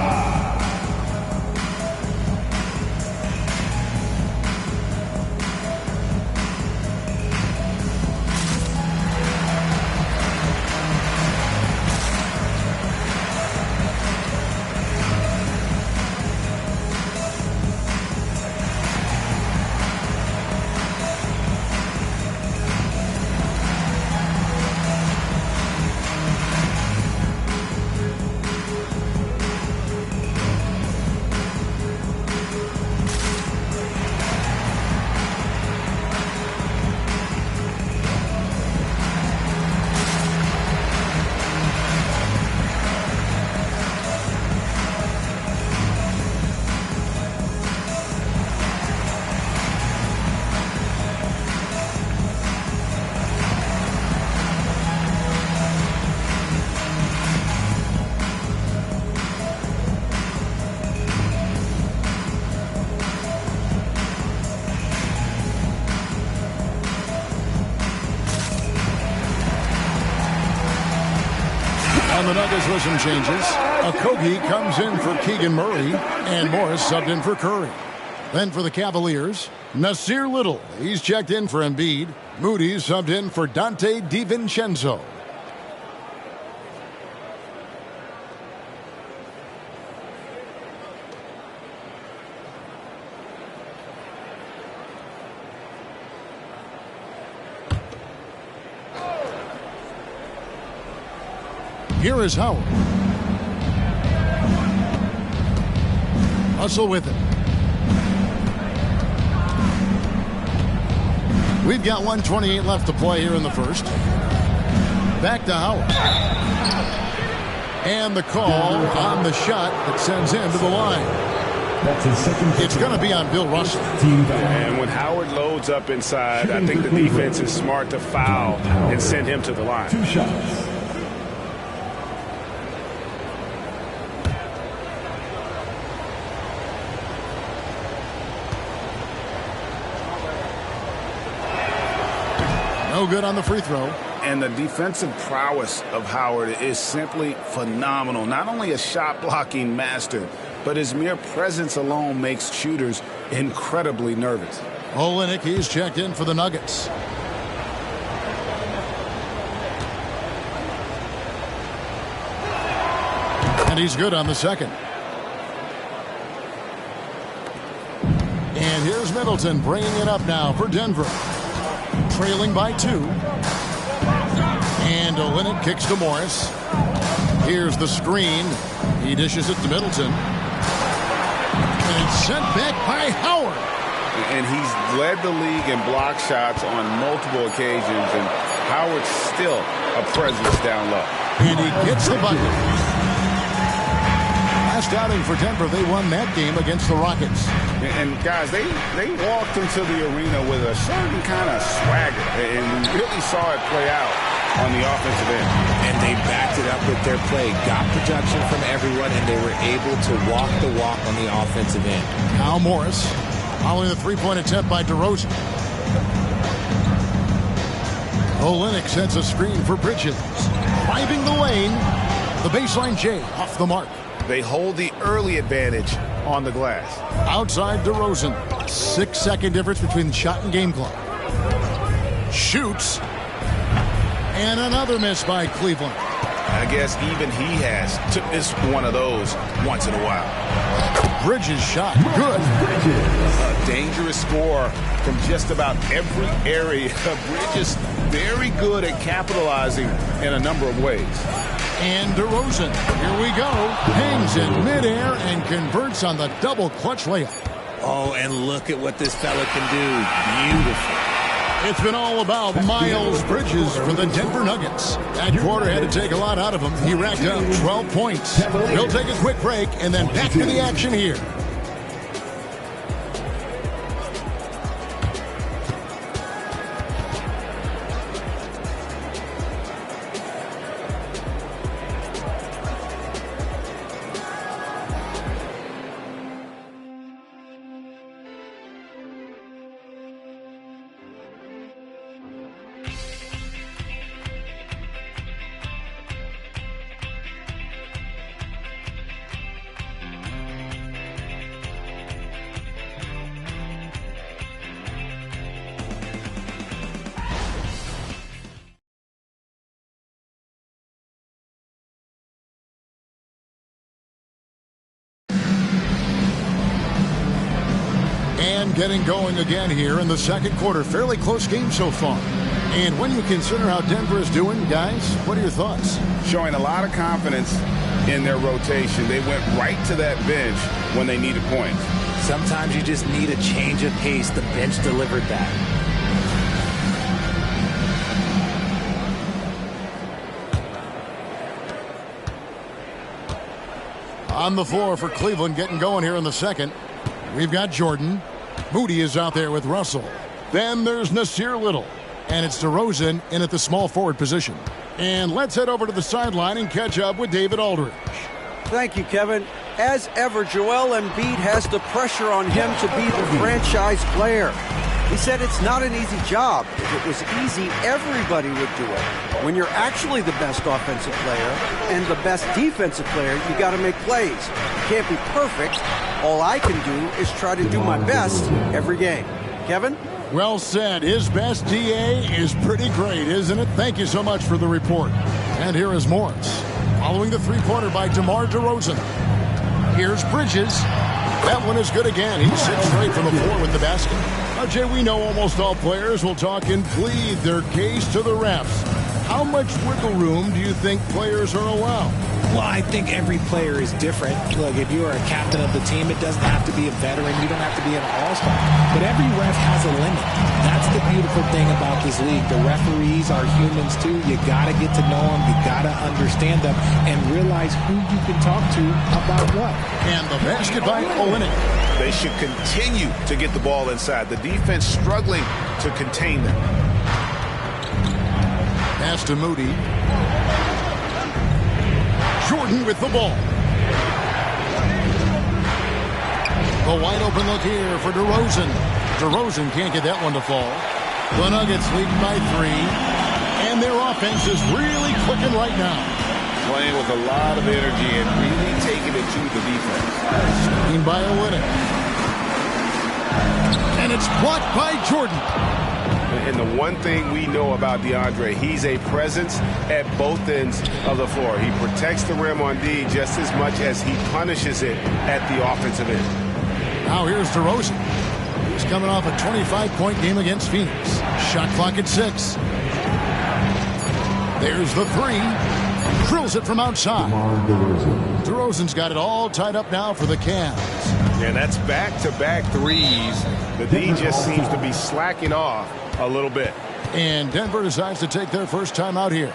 On the Nuggets with some changes, Okogie comes in for Keegan Murray, and Morris subbed in for Curry. Then for the Cavaliers, Nasir Little. He's checked in for Embiid. Moody subbed in for Dante DiVincenzo. Here is Howard. Hustle with it. We've got 1:28 left to play here in the first. Back to Howard. And the call on the shot that sends him to the line. That's his second. It's going to be on Bill Russell. And when Howard loads up inside, I think the defense is smart to foul and send him to the line. 2 shots. No good on the free throw. And the defensive prowess of Howard is simply phenomenal. Not only a shot-blocking master, but his mere presence alone makes shooters incredibly nervous. Olynyk, he's checked in for the Nuggets. And he's good on the second. And here's Middleton bringing it up now for Denver. Trailing by 2. And Olynyk kicks to Morris. Here's the screen. He dishes it to Middleton. And it's sent back by Howard. And he's led the league in block shots on multiple occasions, and Howard's still a presence down low. And he gets the bucket. Last outing for Denver, they won that game against the Rockets. And guys, they walked into the arena with a certain kind of swagger, and we really saw it play out on the offensive end. And they backed it up with their play, got production from everyone, and they were able to walk the walk on the offensive end. Now Morris, following the three-point attempt by DeRozan. Olynyk sends a screen for Bridges. Driving the lane, the baseline J off the mark. They hold the early advantage on the glass. Outside DeRozan. 6-second difference between shot and game clock. Shoots. And another miss by Cleveland. I guess even he has took this one of those once in a while. Bridges shot. Good. A dangerous score from just about every area. Bridges very good at capitalizing in a number of ways. And DeRozan, here we go, hangs in midair and converts on the double clutch layup. Oh, and look at what this fella can do. Beautiful. It's been all about Miles Bridges for the Denver Nuggets. That quarter had to take a lot out of him. He racked up 12 points. He'll take a quick break and then back to the action here. And getting going again here in the second quarter. Fairly close game so far. And when you consider how Denver is doing, guys, what are your thoughts? Showing a lot of confidence in their rotation. They went right to that bench when they needed points. Sometimes you just need a change of pace. The bench delivered that. On the floor for Cleveland, getting going here in the second. We've got Jordan. Moody is out there with Russell. Then there's Nasir Little. And it's DeRozan in at the small forward position. And let's head over to the sideline and catch up with David Aldridge. Thank you, Kevin. As ever, Joel Embiid has the pressure on him to be the franchise player. He said it's not an easy job. If it was easy, everybody would do it. When you're actually the best offensive player and the best defensive player, you got to make plays. You can't be perfect. All I can do is try to do my best every game. Kevin? Well said. His best DA is pretty great, isn't it? Thank you so much for the report. And here is Morris. Following the three-pointer by DeMar DeRozan. Here's Bridges. That one is good again. He sits straight from the floor with the basket. Jay, we know almost all players will talk and plead their case to the refs. How much wiggle room do you think players are allowed? Well, I think every player is different. Look, if you are a captain of the team, it doesn't have to be a veteran. You don't have to be an all-star. But every ref has a limit. That's the beautiful thing about this league. The referees are humans, too. You got to get to know them. You got to understand them and realize who you can talk to about what. And the basket by Olynyk. They should continue to get the ball inside. The defense struggling to contain them. Pass to Moody. Jordan with the ball. The wide open look here for DeRozan. DeRozan can't get that one to fall. The Nuggets lead by 3. And their offense is really clicking right now. Playing with a lot of energy and really taking it to the defense. Seen by Olynyk. And it's blocked by Jordan. And the one thing we know about DeAndre, he's a presence at both ends of the floor. He protects the rim on D just as much as he punishes it at the offensive end. Now here's DeRozan. He's coming off a 25-point game against Phoenix. Shot clock at 6. There's the 3. Drills it from outside. DeRozan's got it all tied up now for the Cavs. And that's back-to-back threes. The D just seems to be slacking off a little bit. And Denver decides to take their first time out here.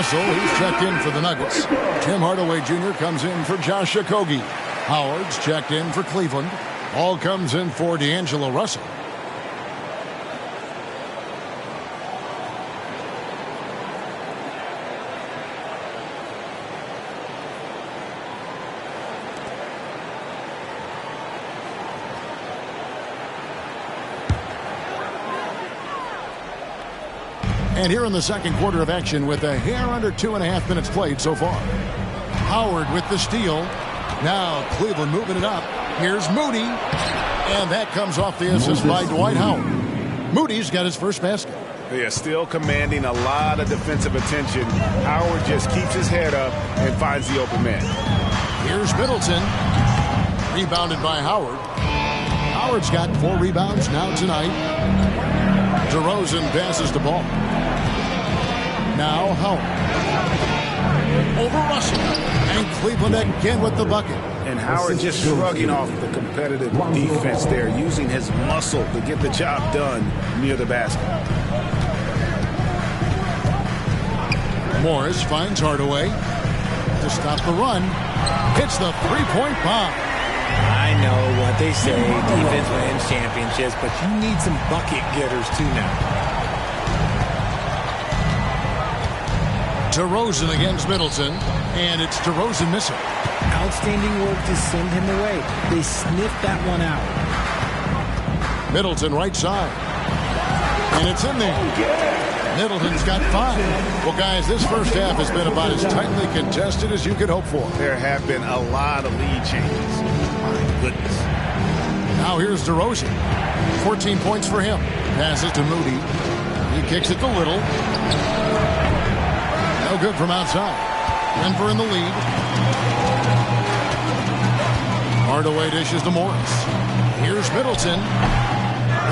Russell, he's checked in for the Nuggets. Tim Hardaway Jr. comes in for Josh Okogie. Howard's checked in for Cleveland. All comes in for D'Angelo Russell. And here in the second quarter of action with a hair under 2.5 minutes played so far. Howard with the steal. Now Cleveland moving it up. Here's Moody. And that comes off the assist by Dwight Howard. Moody's got his first basket. They are still commanding a lot of defensive attention. Howard just keeps his head up and finds the open man. Here's Middleton. Rebounded by Howard. Howard's got 4 rebounds now tonight. DeRozan passes the ball. Now Howard. Over Russell. And Cleveland again with the bucket. And Howard just shrugging off the competitive defense there, using his muscle to get the job done near the basket. Morris finds Hardaway to stop the run. Hits the three-point bomb. I know what they say, defense wins championships, but you need some bucket getters too now. DeRozan against Middleton, and it's DeRozan missing. Outstanding work to send him away. They sniffed that one out. Middleton right side. And it's in there. Middleton's got 5. Well, guys, this first half has been about as tightly contested as you could hope for. There have been a lot of lead changes. My goodness. Now here's DeRozan. 14 points for him. Passes to Moody. He kicks it to Little. No good from outside. Denver in the lead. Hardaway dishes to Morris. Here's Middleton.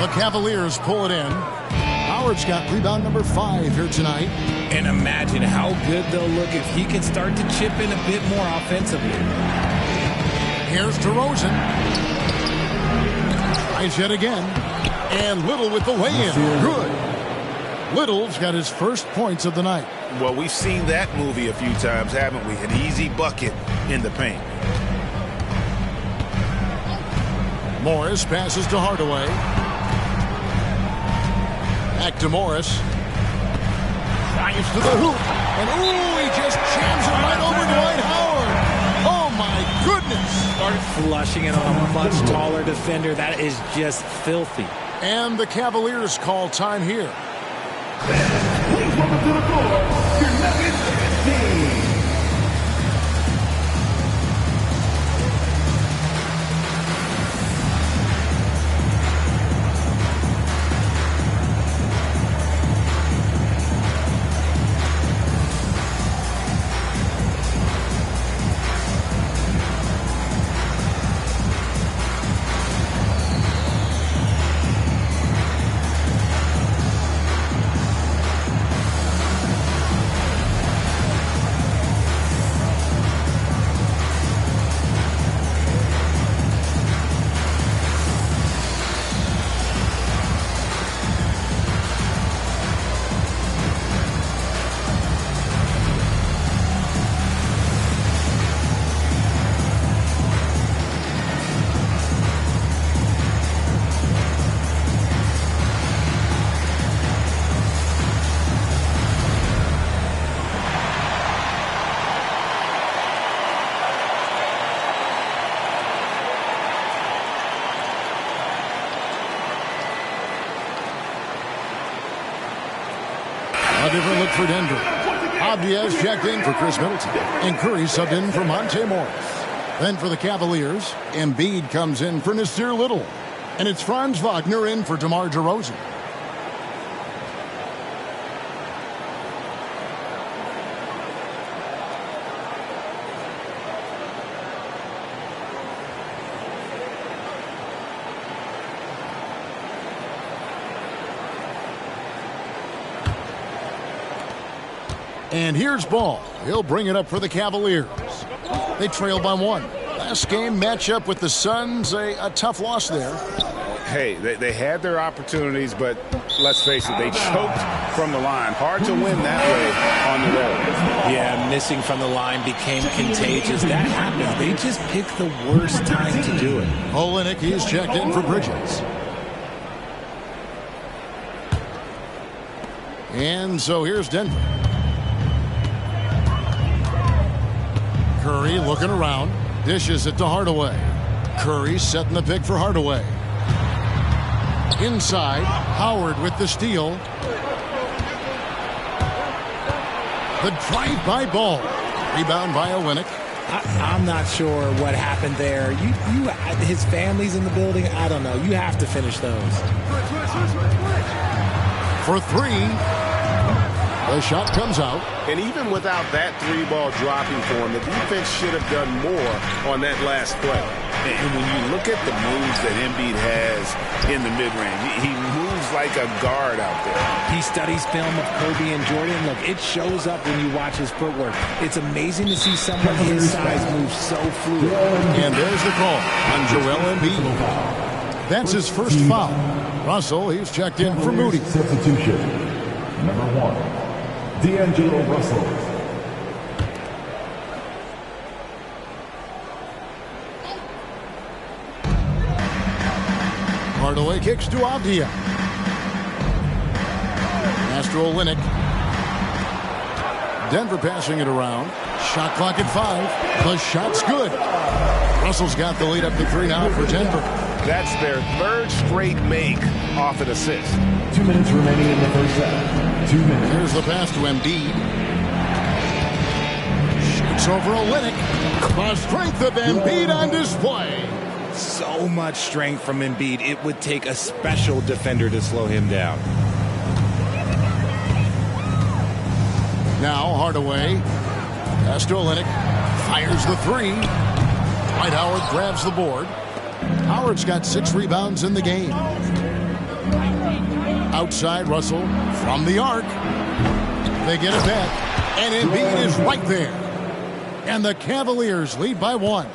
The Cavaliers pull it in. Howard's got rebound number 5 here tonight. And imagine how good they'll look if he can start to chip in a bit more offensively. Here's DeRozan. Tries yet again. And Little with the lay-in. Good. Little's got his first points of the night. Well, we've seen that movie a few times, haven't we? An easy bucket in the paint. Morris passes to Hardaway. Back to Morris. Drives to the hoop. And ooh, he just jams it right over Dwight Howard. Oh my goodness. Started flushing it on a much taller defender. That is just filthy. And the Cavaliers call time here. Please welcome to the floor, your Nuggets team. A different look for Denver. Abdias checked in for Chris Middleton. And Curry subbed in for Monte Morris. Then for the Cavaliers, Embiid comes in for Nasir Little. And it's Franz Wagner in for DeMar DeRozan. And here's Ball. He'll bring it up for the Cavaliers. They trail by 1. Last game matchup with the Suns, a tough loss there. Hey, they had their opportunities, but let's face it, they choked from the line. Hard to win that way on the road. Yeah, missing from the line became contagious. That happens. They just picked the worst time to do it. Olenek, he's checked in for Bridges. And so here's Denver. Curry looking around. Dishes it to Hardaway. Curry setting the pick for Hardaway. Inside, Howard with the steal. The drive-by Ball. Rebound by Olenek. I'm not sure what happened there. His family's in the building. I don't know. You have to finish those. For 3. The shot comes out. And even without that 3-ball dropping for him, the defense should have done more on that last play. And when you look at the moves that Embiid has in the mid-range, he moves like a guard out there. He studies film of Kobe and Jordan. Look, it shows up when you watch his footwork. It's amazing to see someone his size move so fluid. And there's the call on Joel Embiid. That's his first foul. Russell, he's checked in for Moody. Substitution. Number 1. D'Angelo Russell. Hardaway kicks to Avdia. Pass to Olenek. Denver passing it around. Shot clock at 5. The shot's good. Russell's got the lead up to 3 now for Denver. That's their third straight make off an assist. 2 minutes remaining in the first set. 2 minutes. Here's the pass to Embiid. Shoots over Olynyk. The strength of Embiid on display. So much strength from Embiid. It would take a special defender to slow him down. Now Hardaway. Pass to Olynyk. Fires the 3. Dwight Howard grabs the board. Howard's got 6 rebounds in the game. Outside Russell from the arc. They get it back. And Embiid is right there. And the Cavaliers lead by 1.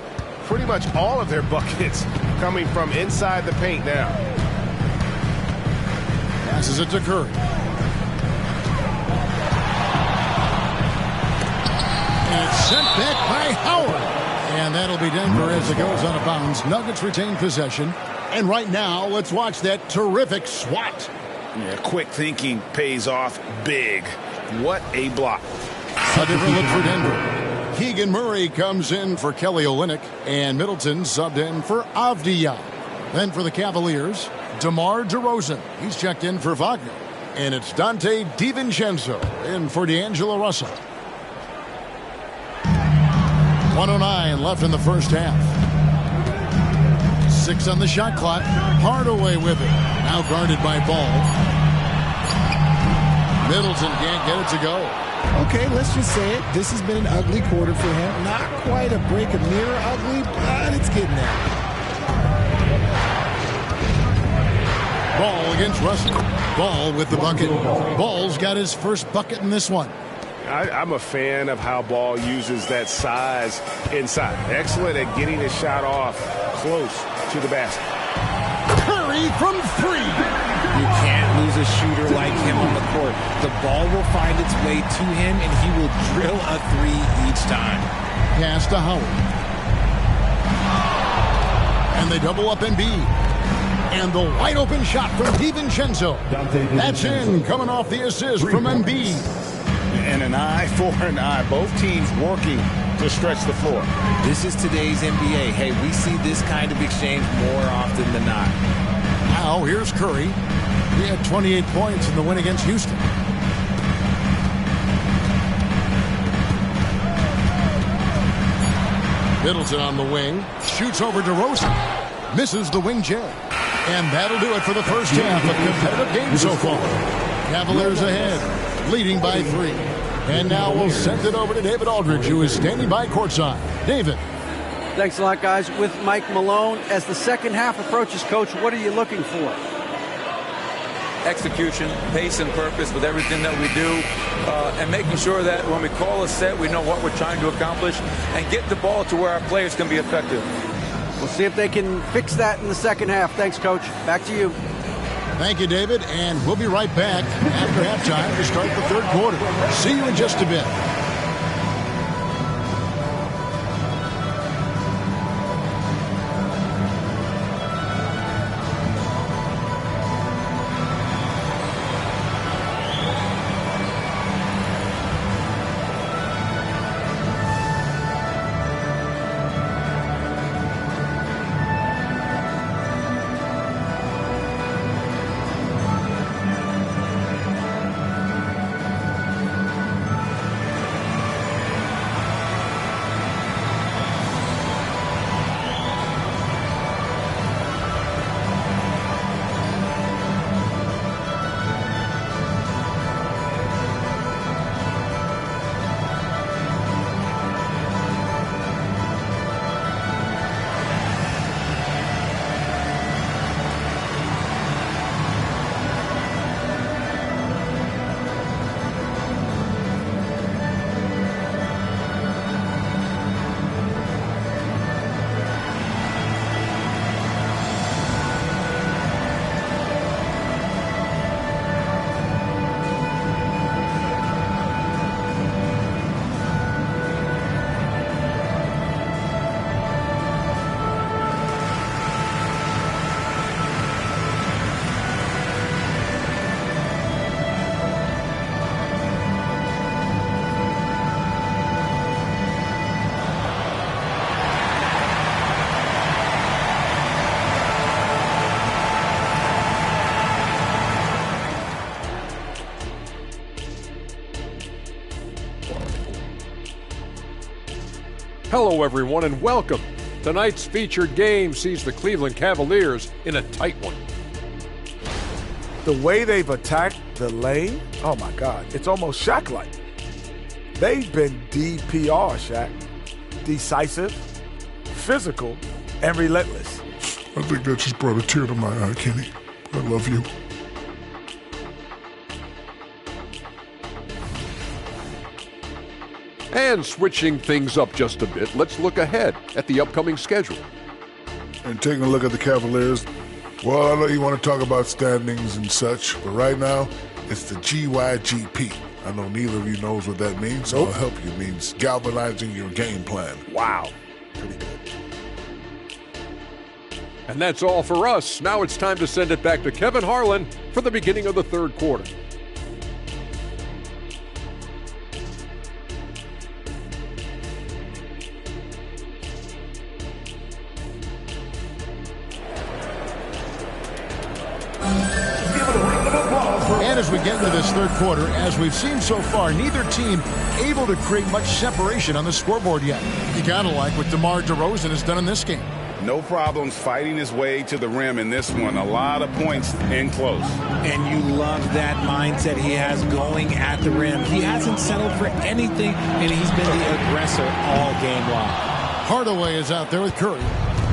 Pretty much all of their buckets coming from inside the paint now. Passes it to Curry. And it's sent back by Howard. And that'll be Denver as it goes out of bounds. Nuggets retain possession. And right now, let's watch that terrific swat. Yeah, quick thinking pays off big. What a block. A different look for Denver. Keegan Murray comes in for Kelly Olynyk, and Middleton subbed in for Avdija. Then for the Cavaliers, DeMar DeRozan. He's checked in for Wagner. And it's Dante DiVincenzo in for D'Angelo Russell. 1:09 left in the first half. 6 on the shot clock. Hardaway with it. Now guarded by Ball. Middleton can't get it to go. Okay, let's just say it. This has been an ugly quarter for him. Not quite a break a mirror ugly, but it's getting there. Ball against Russell. Ball with the bucket. Ball's got his first bucket in this one. I'm a fan of how Ball uses that size inside. Excellent at getting his shot off close to the basket. Curry from 3. You can't lose a shooter like him on the court. The ball will find its way to him, and he will drill a 3 each time. Pass to Howard. And they double up Embiid. And the wide open shot from DiVincenzo. That's in, coming off the assist from Embiid. And an eye for an eye. Both teams working to stretch the floor. This is today's NBA. Hey, we see this kind of exchange more often than not. Now, here's Curry. He had 28 points in the win against Houston. Middleton on the wing. Shoots over DeRozan. Misses the wing jab. And that'll do it for the first half. A competitive game so far. Cavaliers ahead, leading by 3. And now we'll send it over to David Aldridge, who is standing by courtside. David. Thanks a lot, guys. With Mike Malone, as the second half approaches, Coach, what are you looking for? Execution, pace, and purpose with everything that we do, and making sure that when we call a set, we know what we're trying to accomplish, and get the ball to where our players can be effective. We'll see if they can fix that in the second half. Thanks, Coach. Back to you. Thank you, David, and we'll be right back after halftime to start the third quarter. See you in just a bit. Hello, everyone, and welcome. Tonight's featured game sees the Cleveland Cavaliers in a tight one. The way they've attacked the lane, oh my God, it's almost Shaq-like. They've been DPR, Shaq. Decisive, physical, and relentless. I think that just brought a tear to my eye, Kenny. I love you. And switching things up just a bit, let's look ahead at the upcoming schedule. And taking a look at the Cavaliers, well, I know you want to talk about standings and such, but right now, it's the GYGP. I know neither of you knows what that means, so I'll help you. It means galvanizing your game plan. Wow. Pretty good. And that's all for us. Now it's time to send it back to Kevin Harlan for the beginning of the third quarter. And as we get into this third quarter, as we've seen so far, neither team able to create much separation on the scoreboard yet. You gotta like what DeMar DeRozan has done in this game. No problems fighting his way to the rim in this one. A lot of points in close. And you love that mindset he has going at the rim. He hasn't settled for anything, and he's been the aggressor all game long. Hardaway is out there with Curry.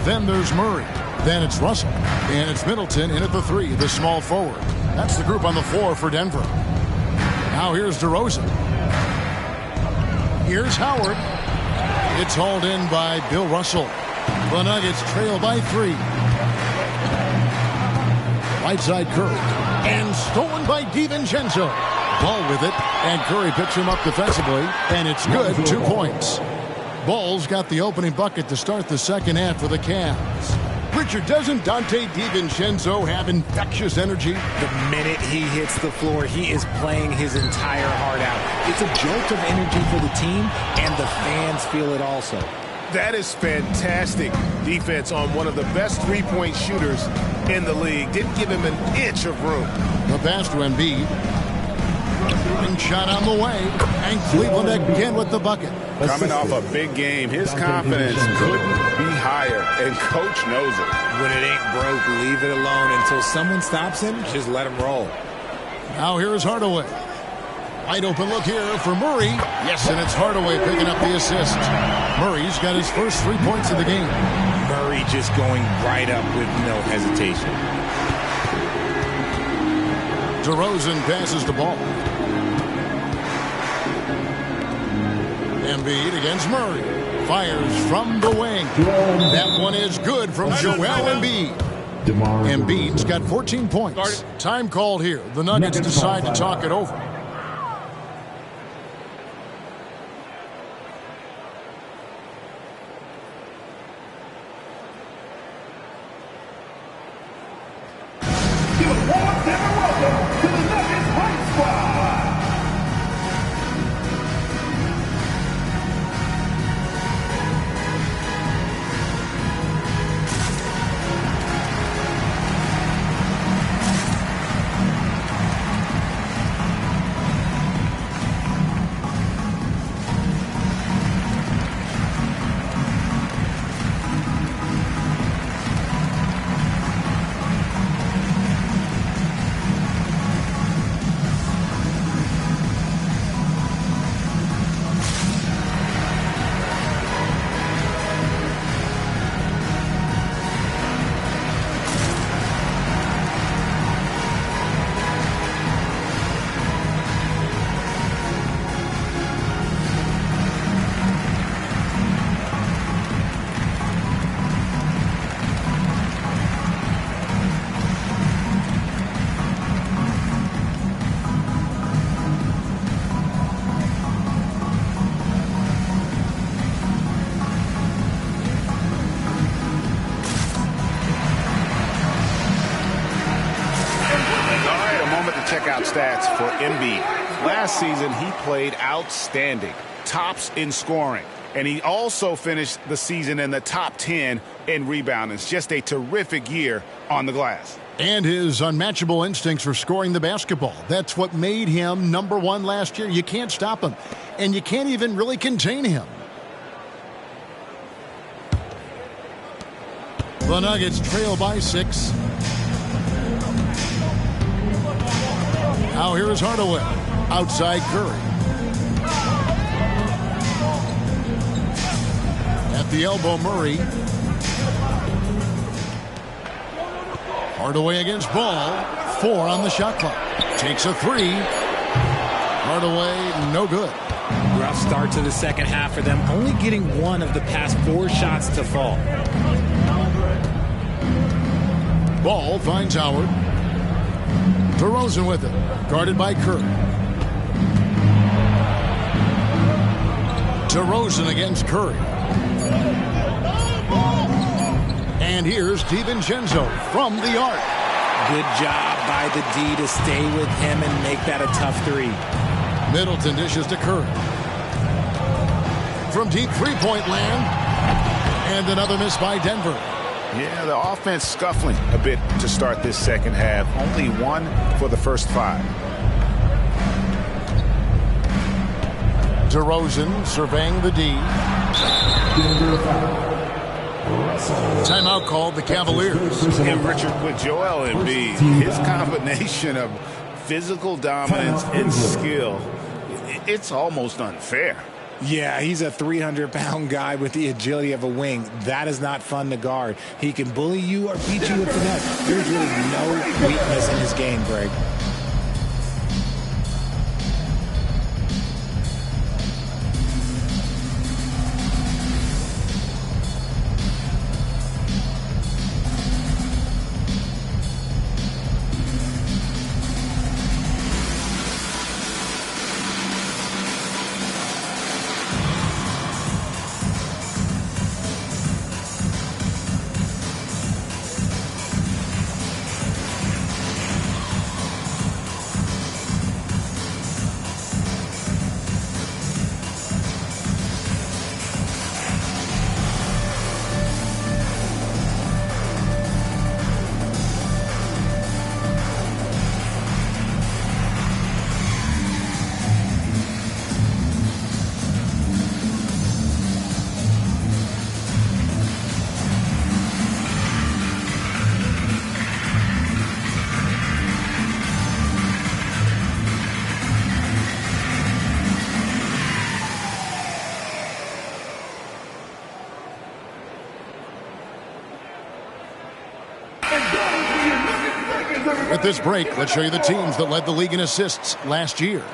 Then there's Murray. Then it's Russell. And it's Middleton in at the three, the small forward. That's the group on the floor for Denver. Now here's DeRozan. Here's Howard. It's hauled in by Bill Russell. The Nuggets trail by 3. Right side Curry. And stolen by DiVincenzo. Ball with it. And Curry picks him up defensively. And it's good. 2 points. Ball's got the opening bucket to start the second half for the Cavs. Richard, doesn't Dante DiVincenzo have infectious energy? The minute he hits the floor, he is playing his entire heart out. It's a jolt of energy for the team, and the fans feel it also. That is fantastic defense on one of the best three-point shooters in the league. Didn't give him an inch of room. The pass to Embiid. And shot on the way. And Cleveland again with the bucket. Coming off a big game, his confidence couldn't be higher, and coach knows it. When it ain't broke, leave it alone until someone stops him. Just let him roll. Now here's Hardaway. Wide open look here for Murray. Yes, and it's Hardaway picking up the assist. Murray's got his first 3 points of the game. Murray just going right up with no hesitation. DeRozan passes the ball. Embiid against Murray. Fires from the wing. That one is good from Joel Embiid. Embiid's got 14 points. Time called here. The Nuggets decide to talk it over. Stats for Embiid. Last season, he played outstanding, tops in scoring, and he also finished the season in the top 10 in rebounding. It's just a terrific year on the glass. And his unmatchable instincts for scoring the basketball. That's what made him #1 last year. You can't stop him, and you can't even really contain him. The Nuggets trail by 6. Now here is Hardaway. Outside Curry. At the elbow, Murray. Hardaway against Ball. 4 on the shot clock. Takes a 3. Hardaway, no good. Rough start to the second half for them, only getting 1 of the past 4 shots to fall. Ball finds Howard. DeRozan with it. Guarded by Curry. DeRozan against Curry. And here's DiVincenzo from the arc. Good job by the D to stay with him and make that a tough 3. Middleton dishes to Curry. From deep three-point land. And another miss by Denver. Yeah, the offense scuffling a bit to start this second half. Only 1 for the first 5. DeRozan surveying the D. Timeout called the Cavaliers. And Richard, with Joel Embiid, his combination of physical dominance and skill, it's almost unfair. Yeah, he's a 300-pound guy with the agility of a wing. That is not fun to guard. He can bully you or beat you with finesse. There's really no weakness in his game, Greg. At this break, let's show you the teams that led the league in assists last year.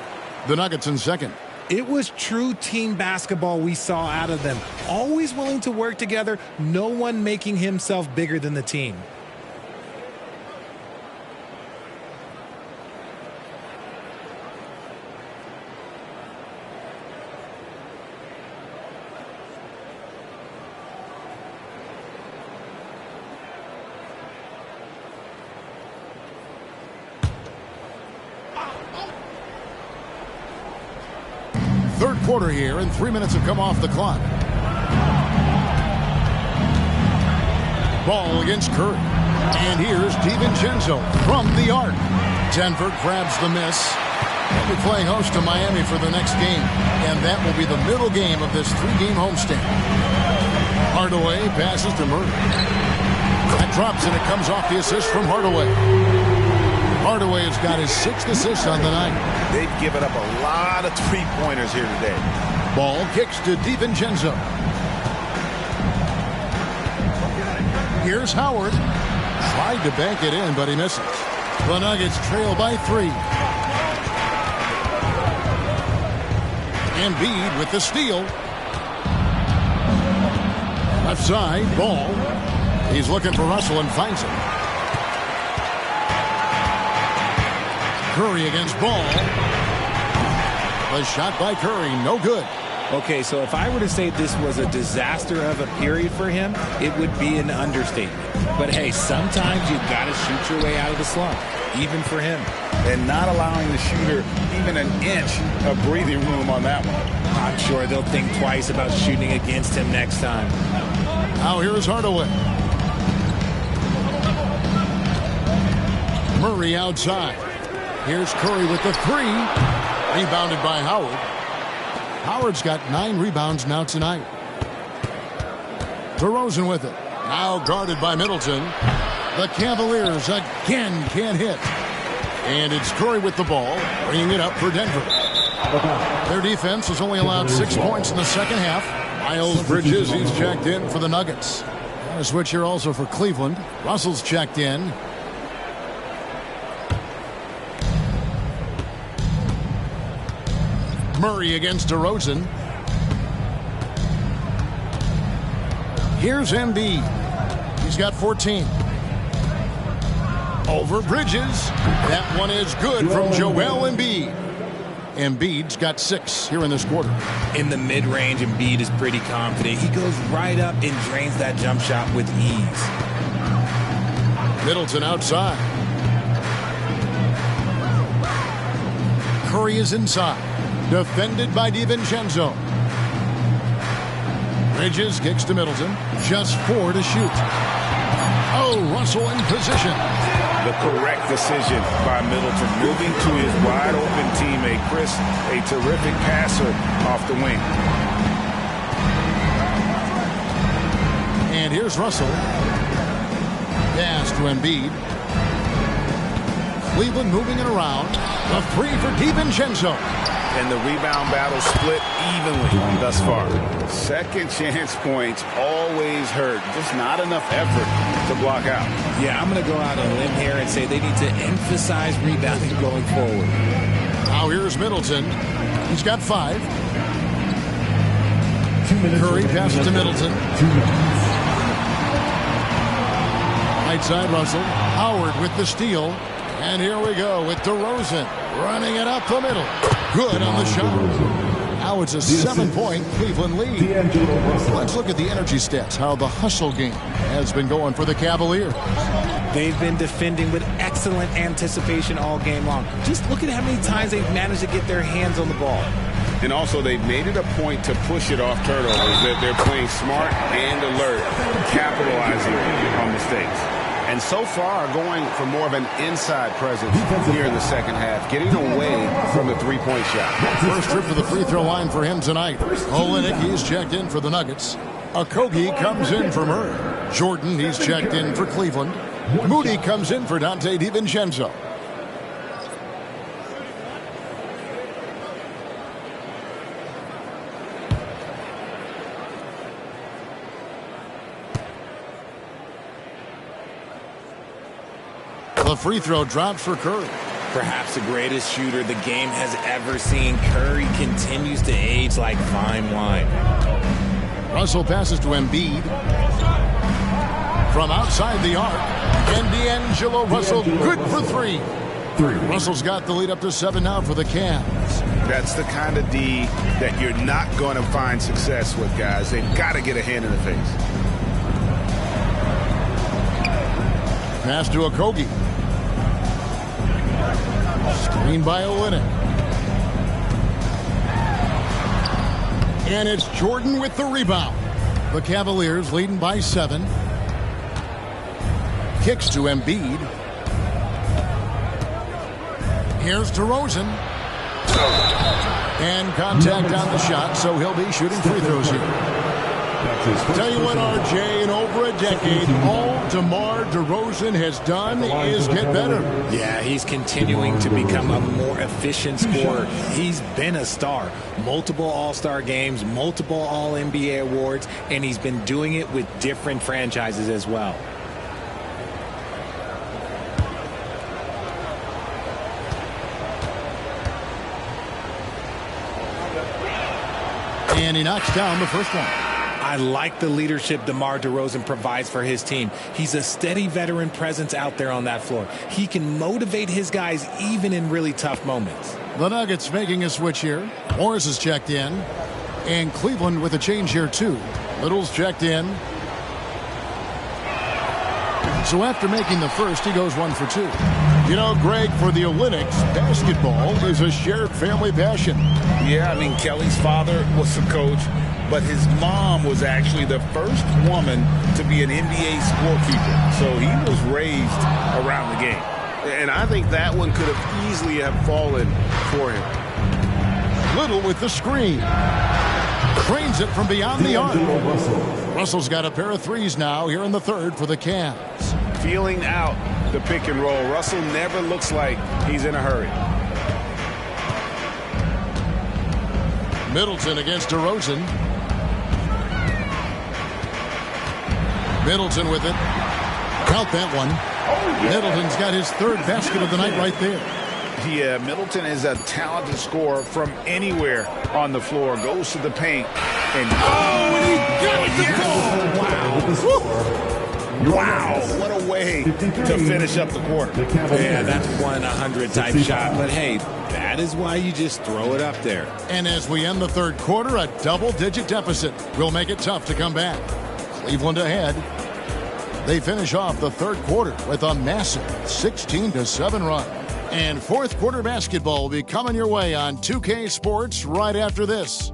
The Nuggets in second. It was true team basketball we saw out of them. Always willing to work together, no one making himself bigger than the team. Third quarter here, and 3 minutes have come off the clock. Ball against Curry. And here's DiVincenzo from the arc. Denver grabs the miss. They'll be playing host to Miami for the next game. And that will be the middle game of this 3-game homestand. Hardaway passes to Murray. That drops, and it comes off the assist from Hardaway. Hardaway has got his 6th assist on the night. They've given up a lot of three-pointers here today. Ball kicks to DiVincenzo. Here's Howard. Tried to bank it in, but he misses. The Nuggets trail by 3. Embiid with the steal. Left side, Ball. He's looking for Russell and finds him. Curry against Ball. The shot by Curry, no good. Okay, so if I were to say this was a disaster of a period for him, it would be an understatement. But hey, sometimes you've got to shoot your way out of the slump, even for him. And not allowing the shooter even an inch of breathing room on that one. I'm sure they'll think twice about shooting against him next time. Now here's Hardaway. Murray outside. Here's Curry with the 3. Rebounded by Howard. Howard's got 9 rebounds now tonight. DeRozan with it. Now guarded by Middleton. The Cavaliers again can't hit. And it's Curry with the ball, bringing it up for Denver. Their defense has only allowed 6 points in the second half. Miles Bridges, he's checked in for the Nuggets. And a switch here also for Cleveland. Russell's checked in. Murray against DeRozan. Here's Embiid. He's got 14. Over Bridges. That one is good from Joel Embiid. Embiid's got 6 here in this quarter. In the mid-range, Embiid is pretty confident. He goes right up and drains that jump shot with ease. Middleton outside. Curry is inside. Defended by DiVincenzo. Bridges kicks to Middleton. Just 4 to shoot. Oh, Russell in position. The correct decision by Middleton, moving to his wide-open teammate, Chris, a terrific passer off the wing. And here's Russell. Pass to Embiid. Cleveland moving it around. A 3 for DiVincenzo. And the rebound battle split evenly thus far. Second chance points always hurt. Just not enough effort to block out. Yeah, I'm going to go out on a limb here and say they need to emphasize rebounding going forward. Now here's Middleton. He's got 5. Curry passes to Middleton. Right side Russell. Howard with the steal. And here we go with DeRozan running it up the middle. Good on the shot. Now it's a 7-point Cleveland lead. Let's look at the energy stats, how the hustle game has been going for the Cavaliers. They've been defending with excellent anticipation all game long. Just look at how many times they've managed to get their hands on the ball. And also, they've made it a point to push it off turnovers. They're playing smart and alert, capitalizing on mistakes. And so far, going for more of an inside presence here in the second half, getting away from the three-point shot. First trip to the free throw line for him tonight. Olynyk, he's checked in for the Nuggets. Okogie comes in for Murray. Jordan, he's checked in for Cleveland. Moody comes in for Dante DiVincenzo. The free throw drops for Curry. Perhaps the greatest shooter the game has ever seen. Curry continues to age like fine wine. Russell passes to Embiid. From outside the arc. And D'Angelo Russell, good for 3. Russell's got the lead up to 7 now for the Cavs. That's the kind of D that you're not going to find success with, guys. They've got to get a hand in the face. Pass to Okogie. Screen by Olynyk. And it's Jordan with the rebound. The Cavaliers leading by 7. Kicks to Embiid. Here's DeRozan. And contact on the shot, so he'll be shooting free throws here. Tell you what, RJ, in over a decade, all DeMar DeRozan has done is get better. Yeah, he's continuing to become a more efficient scorer. He's been a star. Multiple All-Star games, multiple All-NBA awards, and he's been doing it with different franchises as well. And he knocks down the first one. I like the leadership DeMar DeRozan provides for his team. He's a steady veteran presence out there on that floor. He can motivate his guys even in really tough moments. The Nuggets making a switch here. Morris is checked in. And Cleveland with a change here too. Little's checked in. So after making the first, he goes 1 for 2. You know, Greg, for the Olympics, basketball is a shared family passion. Yeah, I mean, Kelly's father was a coach, but his mom was actually the first woman to be an NBA scorekeeper. So he was raised around the game. And I think that one could have easily have fallen for him. Little with the screen. Cranes it from beyond the arc. Russell's got a pair of threes now here in the third for the Cavs. Feeling out the pick and roll. Russell never looks like he's in a hurry. Middleton against DeRozan. Middleton with it. Count that one. Middleton's got his third basket of the night right there. Yeah, Middleton is a talented scorer from anywhere on the floor. Goes to the paint. And he got it to go! Wow, what a way to finish up the quarter. Yeah, that's 1-100 type shot. But hey, that is why you just throw it up there. And as we end the third quarter, a double-digit deficit will make it tough to come back. Cleveland ahead. They finish off the third quarter with a massive 16-7 run. And fourth quarter basketball will be coming your way on 2K Sports right after this.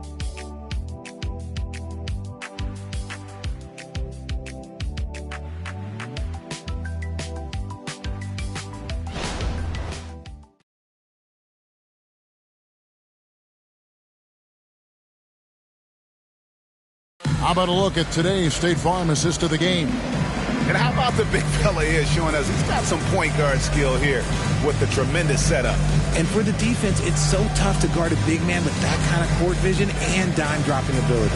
How about a look at today's State Farm assist of the game? And how about the big fella here showing us he's got some point guard skill here with the tremendous setup. And for the defense, it's so tough to guard a big man with that kind of court vision and dime dropping ability.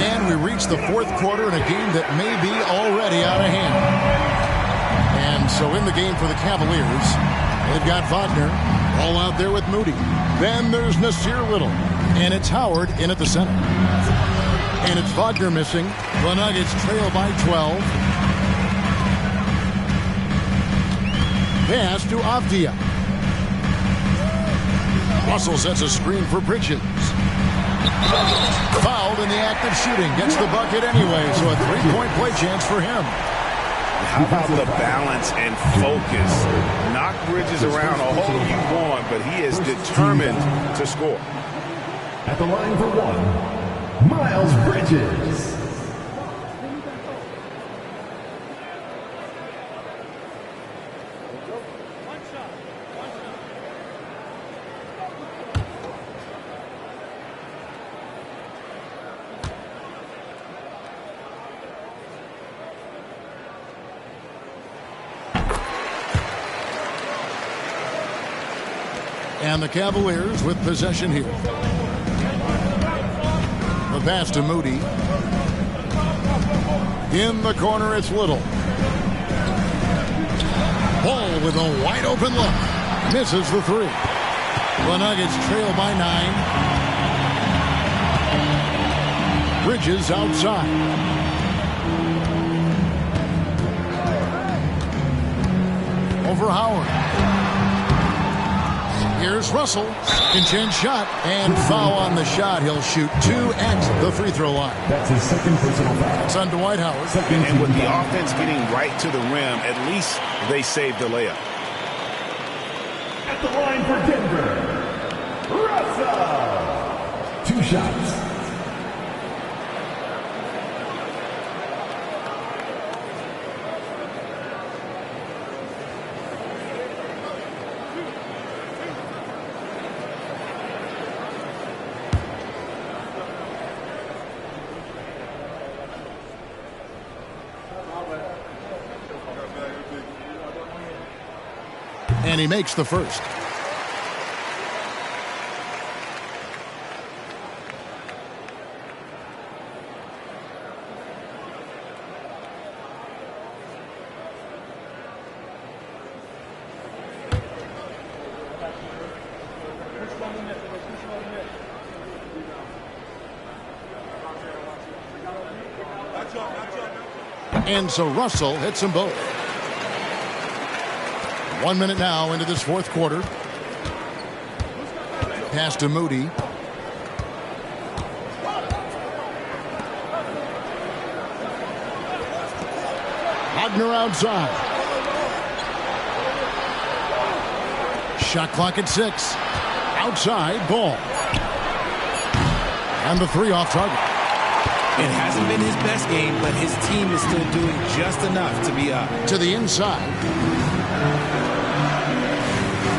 And we reach the fourth quarter in a game that may be already out of hand. And so in the game for the Cavaliers, they've got Wagner all out there with Moody. Then there's Nasir Little. And it's Howard in at the center. And it's Wagner missing. The Nuggets trail by 12. Pass to Avdia. Russell sets a screen for Bridges. Fouled in the act of shooting. Gets the bucket anyway, so a three-point play chance for him. How about the balance and focus? Knock Bridges around all you want, but he is determined to score. At the line for one, Miles Bridges. And the Cavaliers with possession here. The pass to Moody. In the corner, it's Little. Ball with a wide open look. Misses the three. The Nuggets trail by 9. Bridges outside. Over Howard. Here's Russell. Second-chance shot. And foul on the shot. He'll shoot 2 at the free throw line. That's his second personal foul. It's on Dwight Howard. And with the offense getting right to the rim, at least they saved the layup. At the line for Denver, Russell. 2 shots. And he makes the first. And so Russell hits them both. 1 minute now into this fourth quarter. Pass to Moody. Wagner outside. Shot clock at 6. Outside, ball. And the 3 off target. It hasn't been his best game, but his team is still doing just enough to be up. To the inside.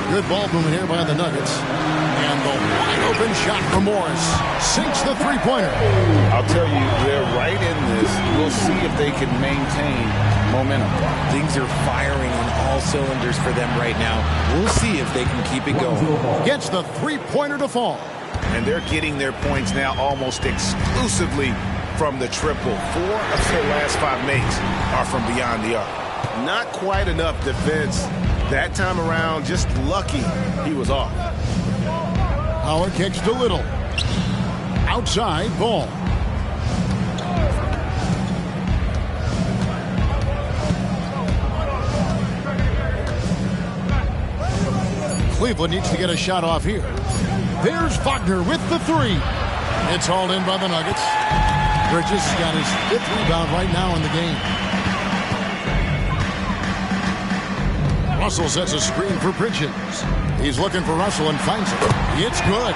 Good ball movement here by the Nuggets. And the wide open shot from Morris sinks the three-pointer. I'll tell you, they're right in this. We'll see if they can maintain momentum. Things are firing on all cylinders for them right now. We'll see if they can keep it going. Gets the three-pointer to fall. And they're getting their points now almost exclusively from the triple. 4 of their last 5 makes are from beyond the arc. Not quite enough defense. That time around, just lucky he was off. Howard kicks to Little. Outside ball. Cleveland needs to get a shot off here. There's Wagner with the three. It's hauled in by the Nuggets. Bridges got his 5th rebound right now in the game. Russell sets a screen for Bridges. He's looking for Russell and finds it. It's good.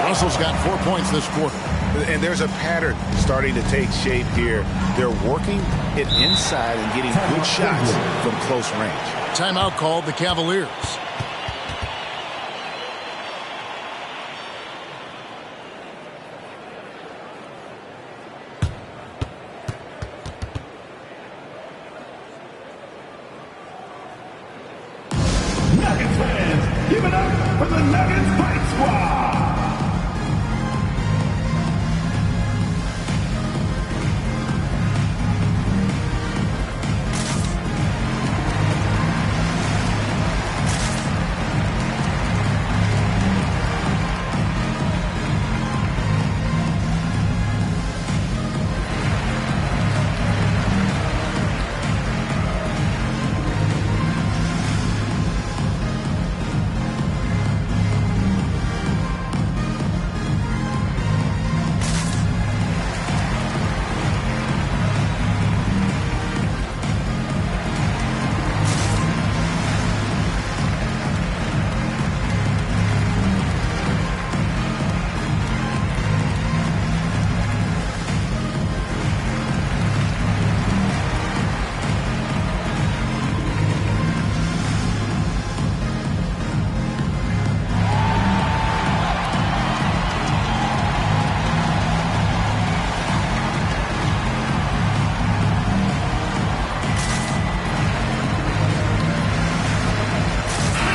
Russell's got 4 points this quarter. And there's a pattern starting to take shape here. They're working it inside and getting good shots from close range. Timeout called the Cavaliers. Nuggets fans, give it up for the Nuggets Fight Squad!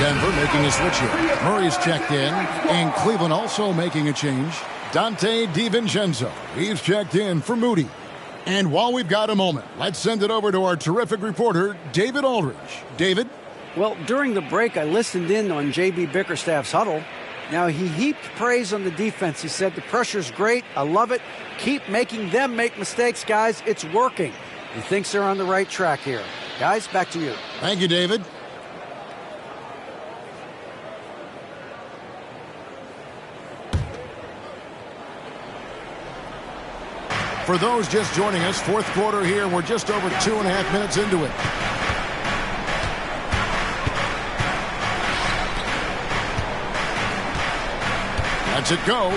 Denver making a switch here. Murray's checked in, and Cleveland also making a change. Dante DiVincenzo, he's checked in for Moody. And while we've got a moment, let's send it over to our terrific reporter, David Aldridge. David? Well, during the break, I listened in on J.B. Bickerstaff's huddle. Now, he heaped praise on the defense. He said, the pressure's great. I love it. Keep making them make mistakes, guys. It's working. He thinks they're on the right track here. Guys, back to you. Thank you, David. For those just joining us, fourth quarter here. We're just over 2.5 minutes into it. Lets it go.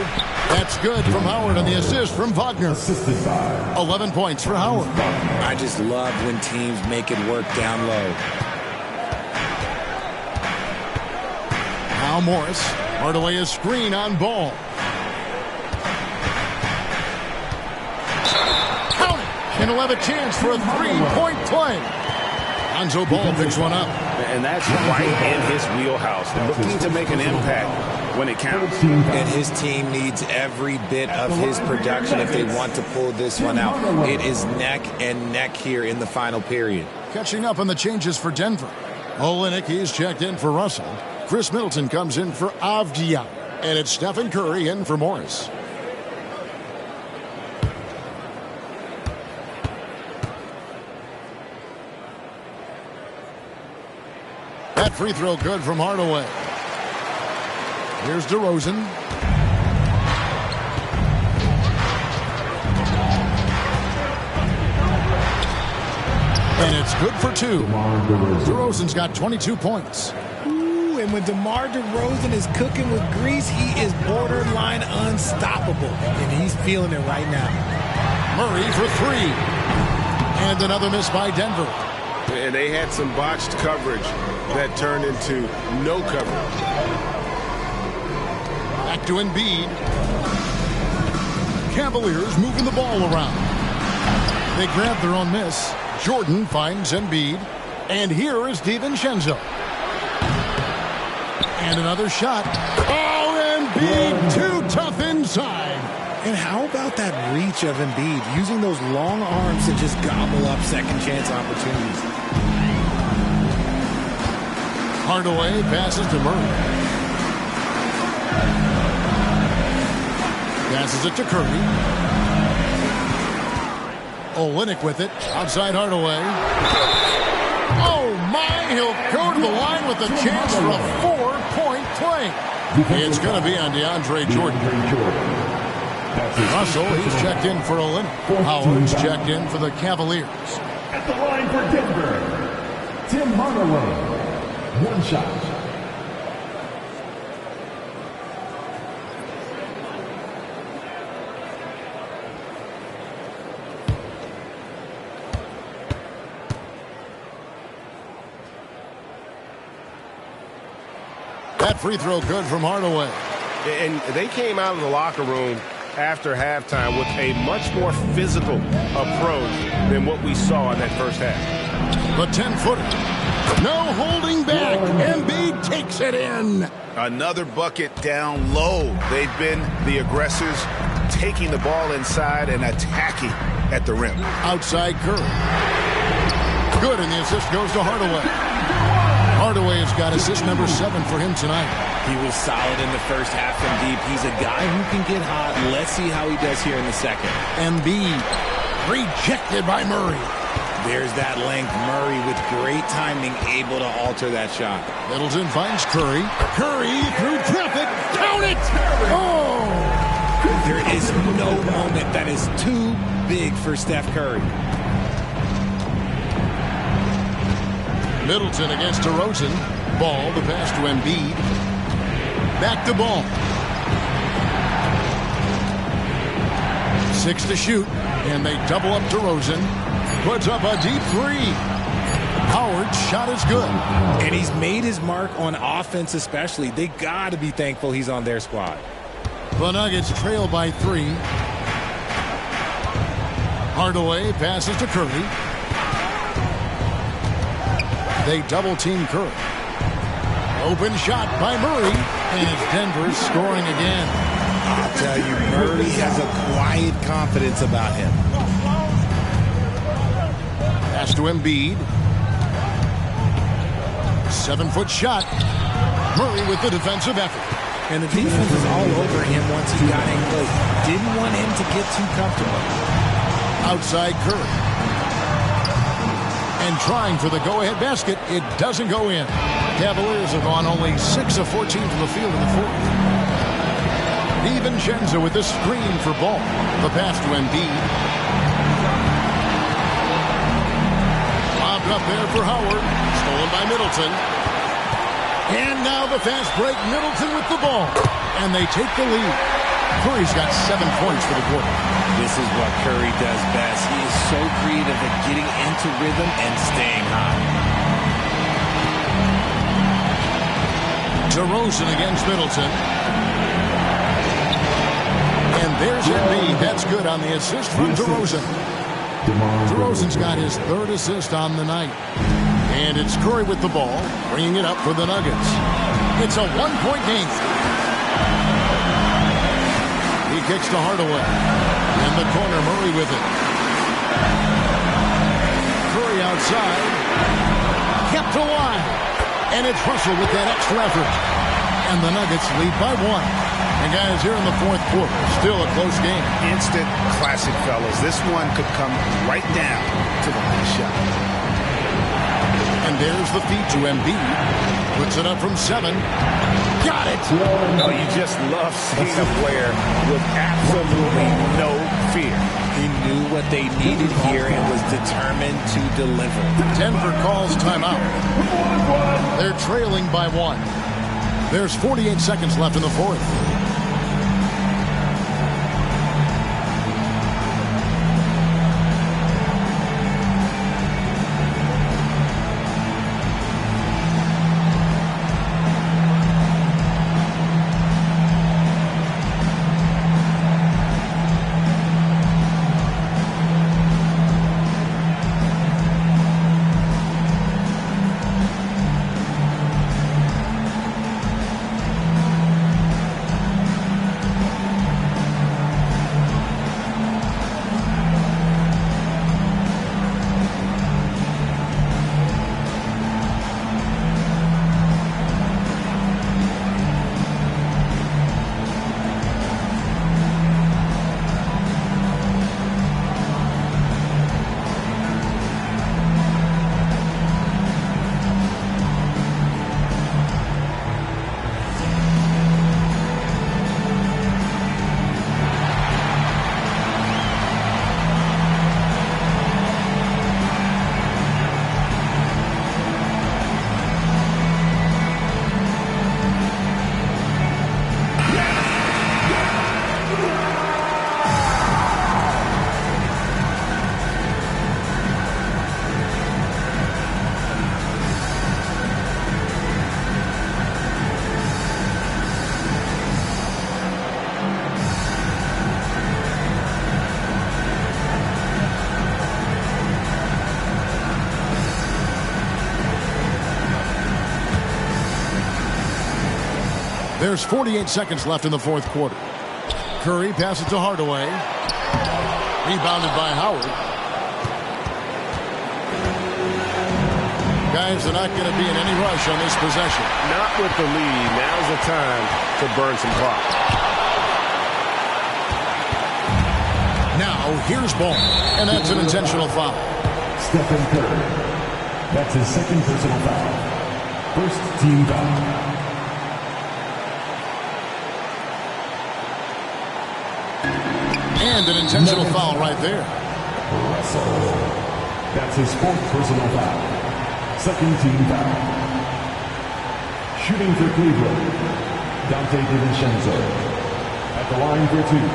That's good from Howard, and the assist from Wagner. 11 points for Howard. I just love when teams make it work down low. Now Morris. Hardaway a screen on Ball. And he'll have a chance for a three-point play. Lonzo Ball picks one up. And that's right in his wheelhouse. Looking to make an impact when it counts. And his team needs every bit of his production if they want to pull this one out. It is neck and neck here in the final period. Catching up on the changes for Denver. Olynyk, he's checked in for Russell. Chris Middleton comes in for Avdija. And it's Stephen Curry in for Morris. That free throw good from Hardaway. Here's DeRozan. And it's good for 2. DeRozan's got 22 points. Ooh, and when DeMar DeRozan is cooking with grease, he is borderline unstoppable. And he's feeling it right now. Murray for three. And another miss by Denver. And they had some botched coverage that turned into no coverage. Back to Embiid. Cavaliers moving the ball around. They grab their own miss. Jordan finds Embiid. And here is DiVincenzo. And another shot. Oh, Embiid too tough inside. And how about that reach of Embiid, using those long arms to just gobble up second chance opportunities? Hardaway passes to Murray. Passes it to Curry. Olynyk with it. Outside Hardaway. Oh, my. He'll go to the line with a chance for a 4-point play. It's going to be on DeAndre Jordan. Russell, he's checked in for Olynyk. Howard's checked in for the Cavaliers. At the line for Denver, Tim Hardaway. One shot. That free throw good from Hardaway. And they came out of the locker room after halftime with a much more physical approach than what we saw in that first half. The 10-footer. No holding back. Embiid takes it in. Another bucket down low. They've been the aggressors, taking the ball inside and attacking at the rim. Outside Curry. Good, and the assist goes to Hardaway. Hardaway has got assist number 7 for him tonight. He was solid in the first half and deep. He's a guy who can get hot. Let's see how he does here in the second. Embiid rejected by Murray. There's that length. Murray with great timing, able to alter that shot. Middleton finds Curry. Curry through traffic. Count it! Oh! There is no moment that is too big for Steph Curry. Middleton against DeRozan. Ball, the pass to Embiid. Back to Ball. 6 to shoot, and they double up DeRozan. Puts up a deep three. Howard's shot is good. And he's made his mark on offense especially. They got to be thankful he's on their squad. The Nuggets trail by 3. Hardaway passes to Curry. They double-team Curry. Open shot by Murray. And it's Denver scoring again. I'll tell you, Murray has a quiet confidence about him. Pass to Embiid. 7-foot shot. Murray with the defensive effort. And the defense is all over him once he got in close. Didn't want him to get too comfortable. Outside Curry. And trying for the go-ahead basket. It doesn't go in. Cavaliers have gone only 6 of 14 from the field in the fourth. DiVincenzo with the screen for Ball. The pass to Embiid. Lobbed up there for Howard. Stolen by Middleton. And now the fast break. Middleton with the ball. And they take the lead. Curry's got 7 points for the quarter. This is what Curry does best. He is so creative at getting into rhythm and staying hot. DeRozan against Middleton. And there's Embiid. That's good on the assist from DeRozan. DeRozan's got his 3rd assist on the night. And it's Curry with the ball, bringing it up for the Nuggets. It's a 1-point game. He kicks to Hardaway. In the corner, Murray with it. Curry outside. Kept alive. And it's Russell with that extra effort. And the Nuggets lead by 1. And guys, here in the fourth quarter, still a close game. Instant classic, fellas. This one could come right down to the last shot. And there's the feed to Embiid. Puts it up from 7. Got it! Oh, you just love seeing a player with absolutely no fear. He knew what they needed here and was determined to deliver. Denver calls timeout. They're trailing by 1. There's 48 seconds left in the fourth. There's 48 seconds left in the fourth quarter. Curry passes to Hardaway. Rebounded by Howard. Guys, they're not going to be in any rush on this possession. Not with the lead. Now's the time to burn some clock. Now, here's ball. And that's an intentional foul. Stephen Curry. That's his second personal foul. First team foul. And an intentional foul right there. Russell. That's his fourth personal foul. Second team foul. Shooting for Cleveland, Dante DiVincenzo. At the line for two.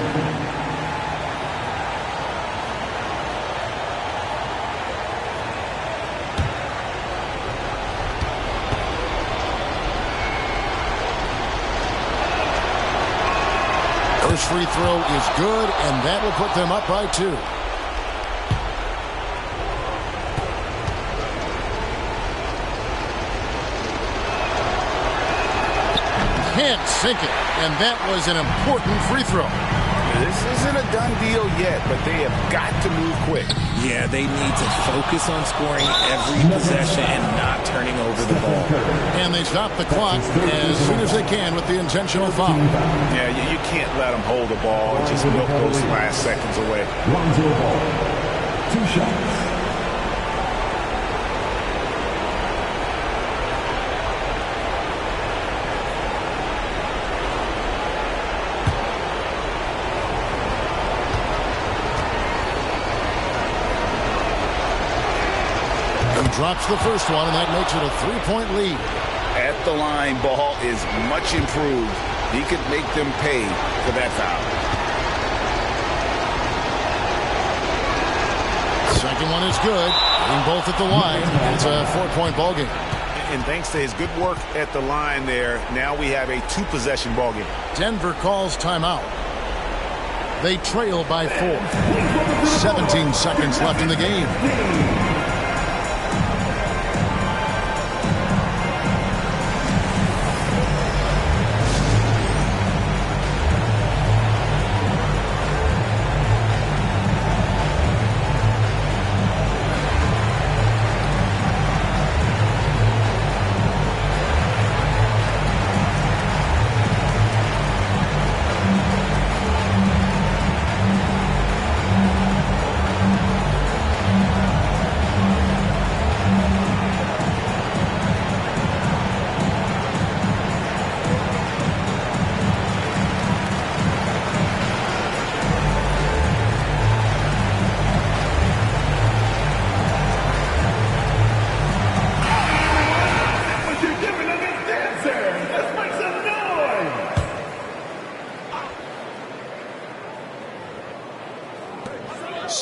First free throw is good, and that will put them up by 2. Can't sink it, and that was an important free throw. This isn't a done deal yet, but they have got to move quick. Yeah, they need to focus on scoring every possession and not turning over the ball. And they stop the clock as soon as they can with the intentional foul. Yeah, you can't let them hold the ball and just milk those last seconds away. Lonzo Ball. 2 shots. Drops the first one, and that makes it a 3-point lead. At the line, Ball is much improved. He could make them pay for that foul. Second one is good. Hitting both at the line. It's a 4-point ball game. And thanks to his good work at the line there, now we have a 2-possession ball game. Denver calls timeout. They trail by 4. 17 seconds left in the game.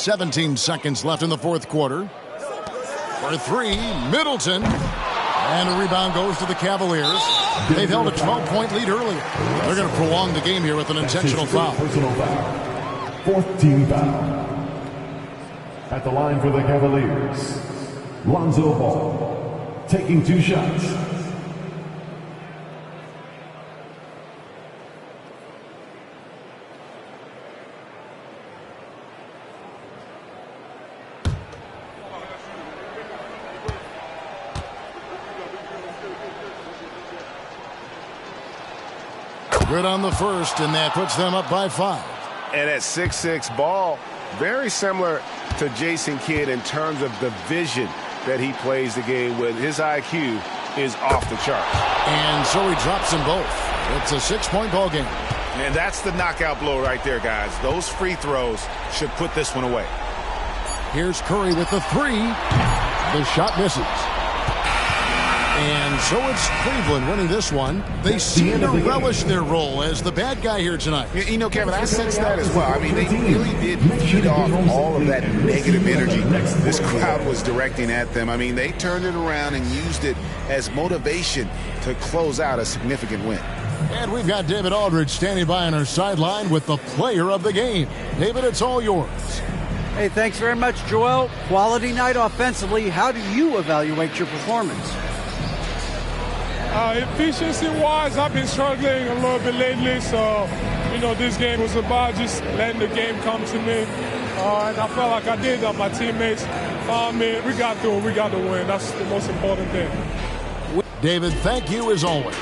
.17 seconds left in the fourth quarter. For 3, Middleton. And a rebound goes to the Cavaliers. They've held a 12-point lead earlier. They're going to prolong the game here with an intentional foul. Personal foul. Fourth team foul. At the line for the Cavaliers, Lonzo Ball. Taking 2 shots. Good on the first, and that puts them up by 5. And at 6'6", Ball, very similar to Jason Kidd in terms of the vision that he plays the game with. His IQ is off the charts. And so he drops them both. It's a 6-point ball game. And that's the knockout blow right there, guys. Those free throws should put this one away. Here's Curry with the 3. The shot misses. And so it's Cleveland winning this one. They seem to relish their role as the bad guy here tonight. You know, Kevin, I sense that as well. I mean, they really did feed off all of that negative energy this crowd was directing at them. I mean, they turned it around and used it as motivation to close out a significant win. And we've got David Aldridge standing by on our sideline with the player of the game. David, it's all yours. Hey, thanks very much, Joel. Quality night offensively. How do you evaluate your performance? Efficiency-wise, I've been struggling a little bit lately, so, this game was about just letting the game come to me. And I felt like I did that. My teammates found me. We got through it. We got the win. That's the most important thing. David, thank you as always.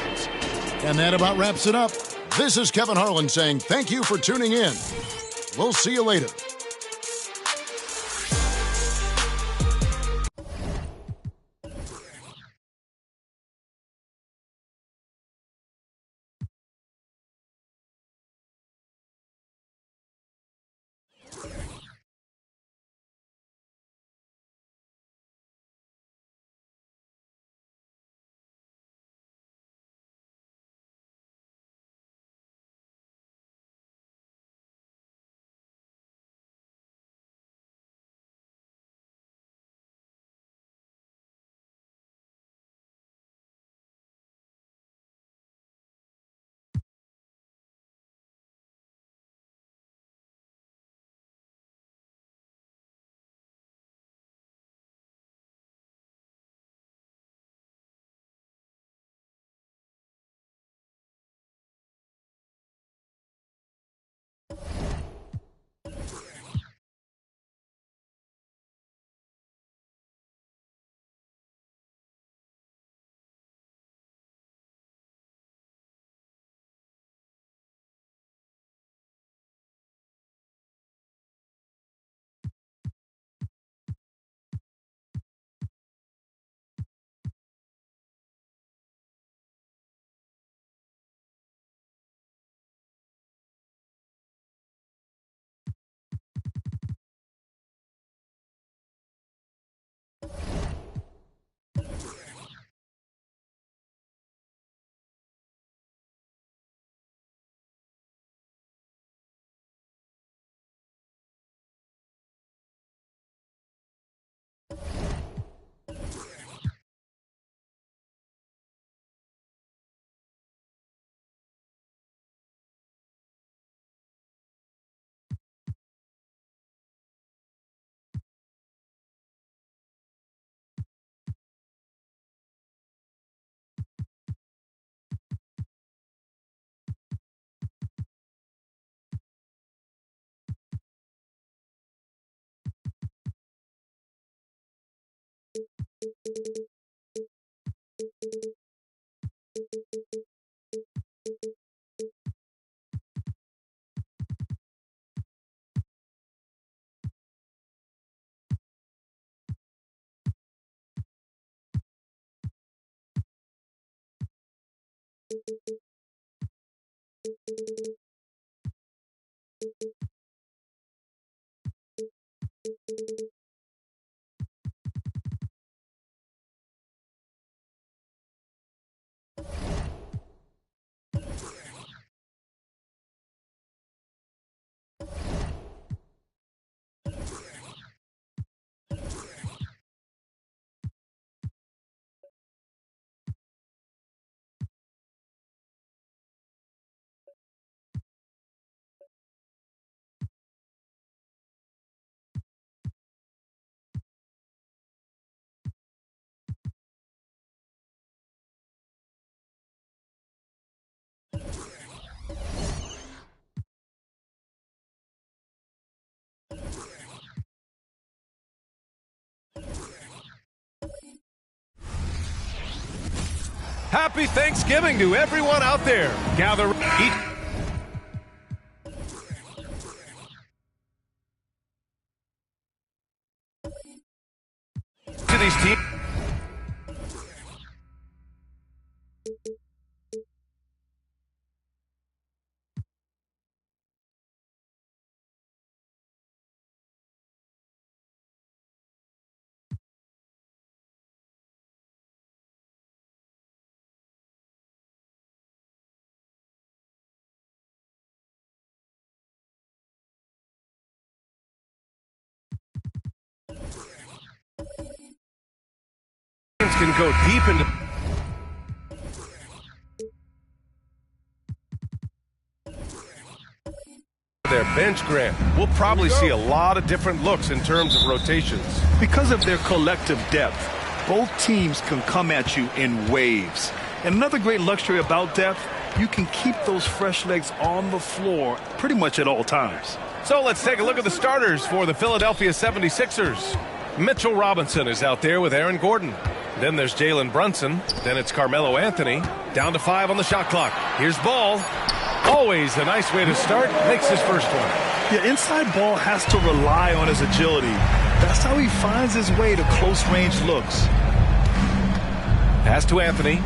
And that about wraps it up. This is Kevin Harlan saying thank you for tuning in. We'll see you later. Happy Thanksgiving to everyone out there. Gather to these teams. Can go deep into their bench, Grant. We'll probably see a lot of different looks in terms of rotations. Because of their collective depth, both teams can come at you in waves. And another great luxury about depth, you can keep those fresh legs on the floor pretty much at all times. So let's take a look at the starters for the Philadelphia 76ers. Mitchell Robinson is out there with Aaron Gordon. Then there's Jalen Brunson. Then it's Carmelo Anthony. Down to 5 on the shot clock. Here's Ball. Always a nice way to start. Makes his first one. Yeah, inside Ball has to rely on his agility. That's how he finds his way to close-range looks. Pass to Anthony.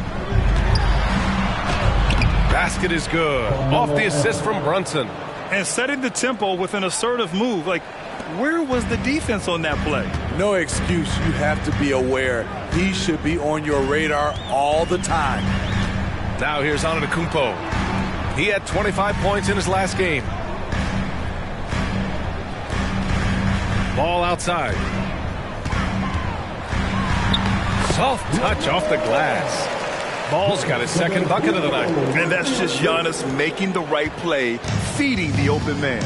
Basket is good. Off the assist from Brunson. And setting the tempo with an assertive move. Like, where was the defense on that play? No excuse. You have to be aware. He should be on your radar all the time. Now here's Antetokounmpo. He had 25 points in his last game. Ball outside. Soft touch off the glass. Ball's got his second bucket of the night. And that's just Giannis making the right play, feeding the open man.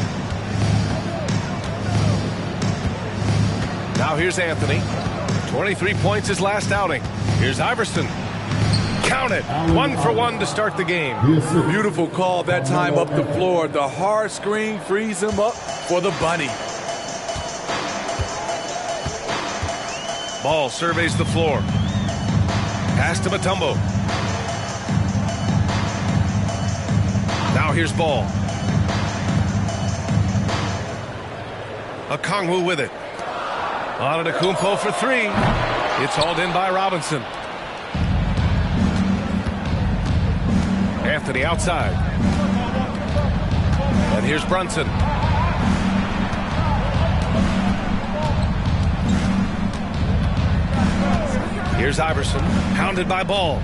Now here's Anthony. 23 points his last outing. Here's Iverson. Count it. 1 for 1 to start the game. Beautiful call that time up the floor. The hard screen frees him up for the bunny. Ball surveys the floor. Pass to Mutombo. Now here's Ball. Okongwu with it. Antetokounmpo for 3. It's hauled in by Robinson. Anthony outside. And here's Brunson. Here's Iverson, pounded by Ball.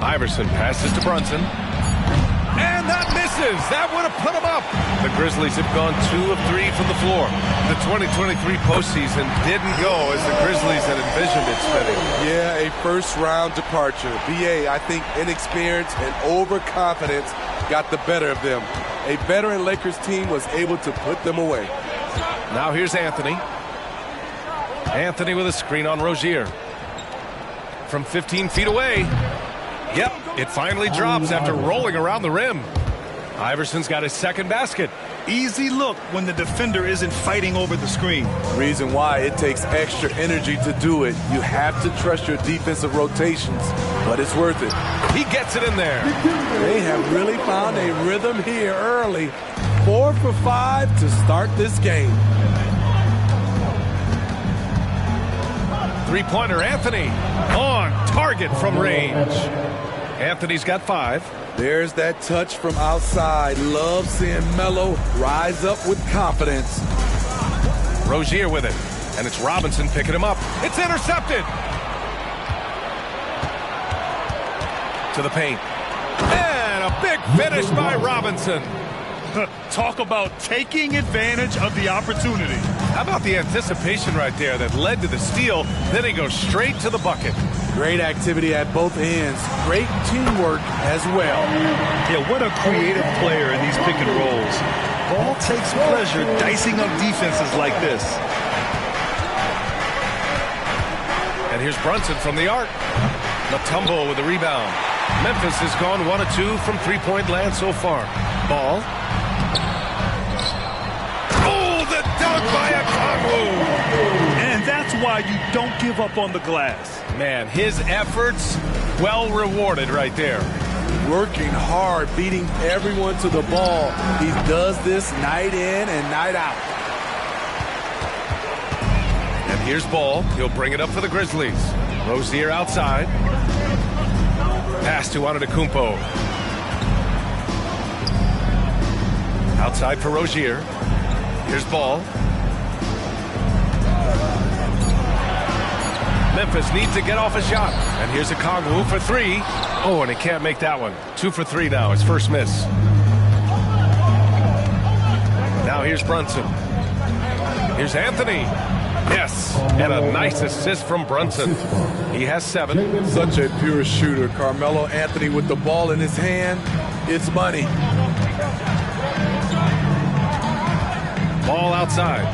Iverson passes to Brunson. And that misses. That would have put him up. The Grizzlies have gone 2 of 3 from the floor. The 2023 postseason didn't go as the Grizzlies had envisioned it spending. Yeah, a first-round departure. BA, I think inexperience and overconfidence got the better of them. A veteran Lakers team was able to put them away. Now here's Anthony. Anthony with a screen on Rozier. From 15 feet away. Yep, it finally drops after rolling around the rim. Iverson's got his second basket. Easy look when the defender isn't fighting over the screen. Reason why it takes extra energy to do it. You have to trust your defensive rotations, but it's worth it. He gets it in there. They have really found a rhythm here early. 4 for 5 to start this game. Three-pointer Anthony on target from range. Anthony's got 5. There's that touch from outside. Love seeing Melo rise up with confidence. Rozier with it. And it's Robinson picking him up. It's intercepted. To the paint. And a big finish by Robinson. Talk about taking advantage of the opportunity. How about the anticipation right there that led to the steal? Then he goes straight to the bucket. Great activity at both ends. Great teamwork as well. Yeah, what a creative player in these pick and rolls. Ball takes pleasure dicing up defenses like this. And here's Brunson from the arc. Mutombo with the rebound. Memphis has gone 1 of 2 from three-point land so far. Ball. Oh, the dunk by Okongwu. And that's why you don't give up on the glass. Man, his efforts well rewarded right there. Working hard, beating everyone to the ball. He does this night in and night out. And here's Ball. He'll bring it up for the Grizzlies. Rozier outside. Pass to Antetokounmpo. Outside for Rozier. Here's Ball. Memphis needs to get off a shot. And here's Okongwu for 3. Oh, and he can't make that one. 2 for 3 now. His first miss. Now here's Brunson. Here's Anthony. Yes, and a nice assist from Brunson. He has 7. Such a pure shooter. Carmelo Anthony with the ball in his hand. It's money. Ball outside.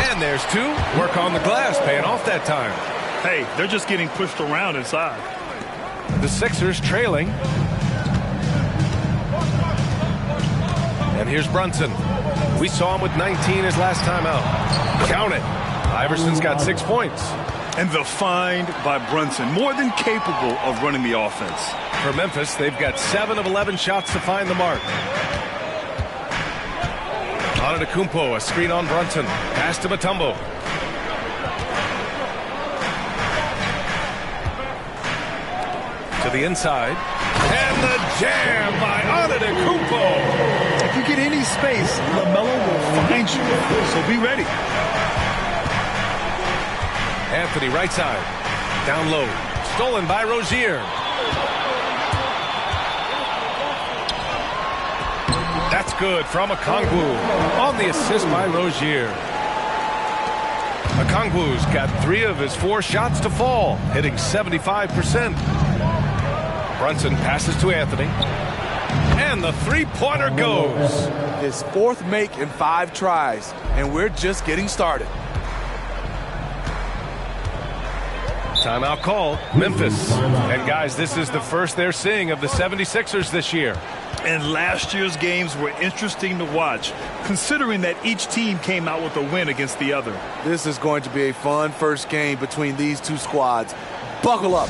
And there's 2. Work on the glass, paying off that time. Hey, they're just getting pushed around inside. The Sixers trailing. And here's Brunson. We saw him with 19 his last time out. Count it. Iverson's got 6 points. And the find by Brunson, more than capable of running the offense. For Memphis, they've got 7 of 11 shots to find the mark. Antetokounmpo, a screen on Brunson. Pass to Mutombo. To the inside. And the jam by Antetokounmpo. If you get any space, LaMelo will find you. So be ready. Anthony, right side. Down low. Stolen by Rozier. That's good from Okongwu. On the assist by Rozier. Okongwu's got 3 of his 4 shots to fall, hitting 75%. Brunson passes to Anthony. And the three-pointer goes. His 4th make in 5 tries, and we're just getting started. Timeout called. Memphis. And guys, this is the first they're seeing of the 76ers this year. And last year's games were interesting to watch, considering that each team came out with a win against the other. This is going to be a fun first game between these 2 squads. Buckle up.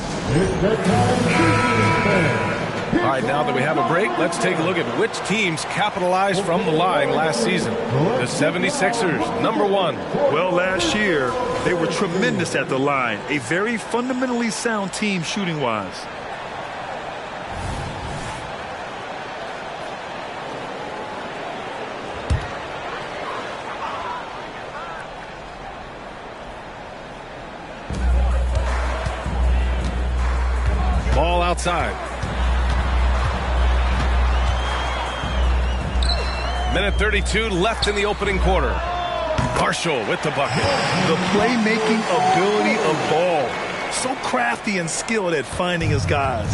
All right, now that we have a break, let's take a look at which teams capitalized from the line last season. The 76ers, number 1. Well, last year, they were tremendous at the line. A very fundamentally sound team shooting-wise. Ball outside. Minute 32 left in the opening quarter. Marshall with the bucket. The playmaking ability of Ball. So crafty and skilled at finding his guys.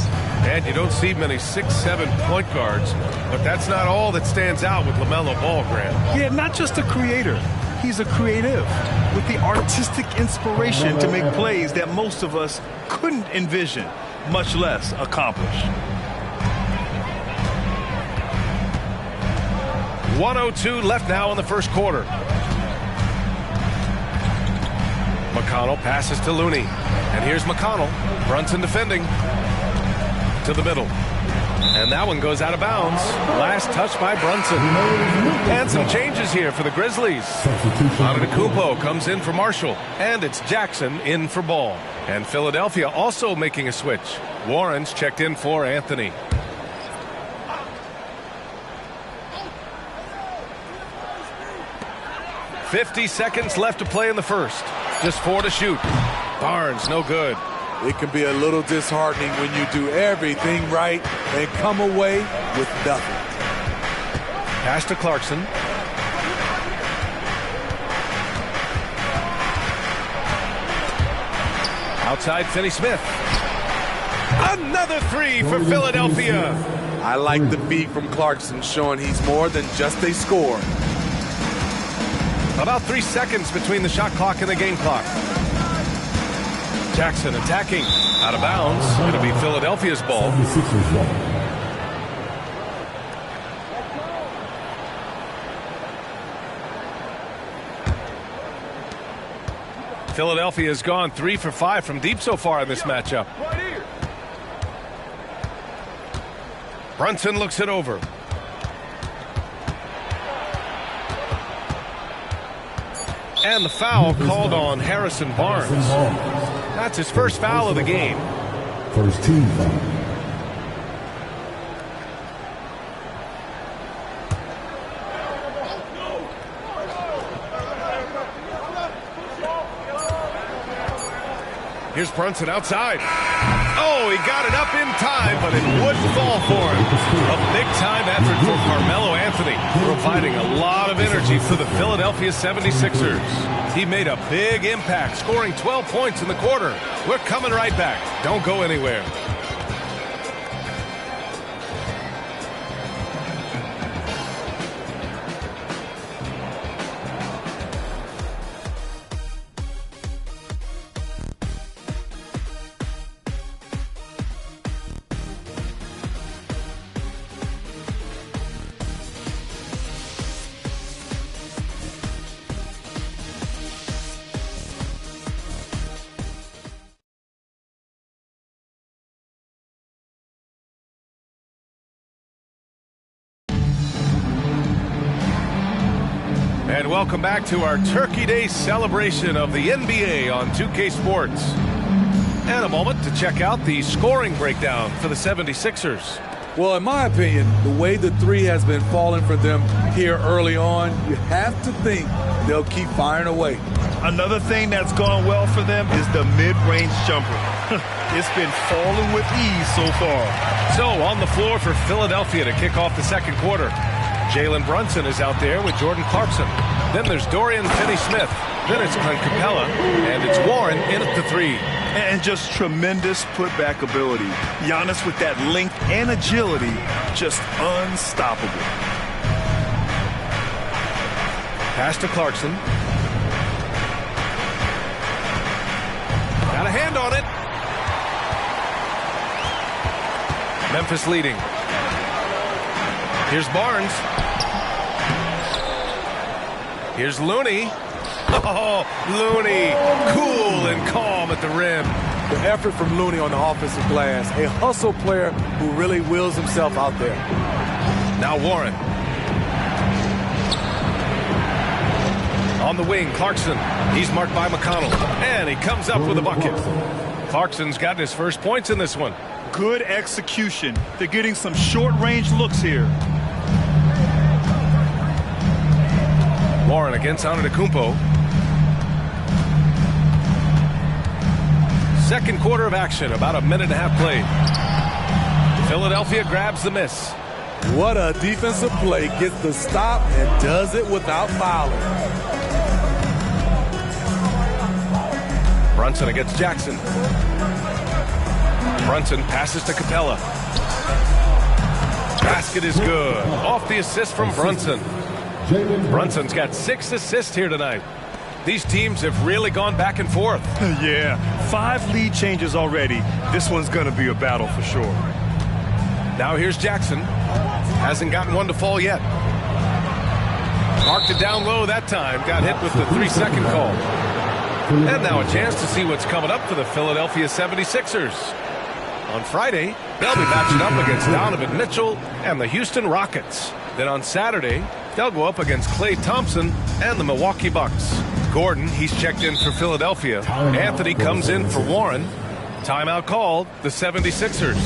And you don't see many 6'7" point guards, but that's not all that stands out with LaMelo Ball, Grant. Yeah, not just a creator. He's a creative with the artistic inspiration to make plays that most of us couldn't envision, much less accomplish. 1:02 left now in the first quarter. McConnell passes to Looney. And here's McConnell. Brunson defending. To the middle. And that one goes out of bounds. Last touch by Brunson. And some changes here for the Grizzlies. Antetokounmpo comes in for Marshall. And it's Jackson in for Ball. And Philadelphia also making a switch. Warren's checked in for Anthony. .50 seconds left to play in the first. Just 4 to shoot. Barnes, no good. It can be a little disheartening when you do everything right and come away with nothing. Pass to Clarkson. Outside Finney-Smith. Another 3 for Philadelphia. I like the beat from Clarkson, showing he's more than just a scorer. About 3 seconds between the shot clock and the game clock. Jackson attacking. Out of bounds. It'll be Philadelphia's ball. Philadelphia has gone 3 for 5 from deep so far in this matchup. Brunson looks it over. And the foul called on Harrison Barnes. That's his first foul of the game. First team foul. Here's Brunson outside. Oh, he got it up in time, but it wouldn't fall for him. A big-time effort for Carmelo Anthony, providing a lot of energy for the Philadelphia 76ers. He made a big impact, scoring 12 points in the quarter. We're coming right back. Don't go anywhere. And welcome back to our Turkey Day celebration of the NBA on 2K Sports. And a moment to check out the scoring breakdown for the 76ers. Well, in my opinion, the way the three has been falling for them here early on, you have to think they'll keep firing away. Another thing that's gone well for them is the mid-range jumper. It's been falling with ease so far. So on the floor for Philadelphia to kick off the second quarter. Jalen Brunson is out there with Jordan Clarkson. Then there's Dorian Finney-Smith. Then it's Clint Capella. And it's Warren in at the three. And just tremendous putback ability. Giannis with that length and agility, just unstoppable. Pass to Clarkson. Got a hand on it. Memphis leading. Here's Barnes. Here's Looney. Oh, Looney, cool and calm at the rim. The effort from Looney on the offensive glass. A hustle player who really wills himself out there. Now Warren. On the wing, Clarkson. He's marked by McConnell. And he comes up with a bucket. Clarkson's gotten his first points in this one. Good execution. They're getting some short-range looks here. Warren against Antetokounmpo. Second quarter of action, about a minute and a half played. Philadelphia grabs the miss. What a defensive play. Gets the stop and does it without fouling. Brunson against Jackson. Brunson passes to Capella. Basket is good. Off the assist from Brunson. Brunson's got 6 assists here tonight. These teams have really gone back and forth. Yeah, 5 lead changes already. This one's going to be a battle for sure. Now here's Jackson. Hasn't gotten one to fall yet. Marked it down low that time. Got hit with the 3-second call. And now a chance to see what's coming up for the Philadelphia 76ers. On Friday, they'll be matching up against Donovan Mitchell and the Houston Rockets. Then on Saturday, they'll go up against Klay Thompson and the Milwaukee Bucks. Gordon, he's checked in for Philadelphia. Anthony comes in for Warren. Timeout called, the 76ers.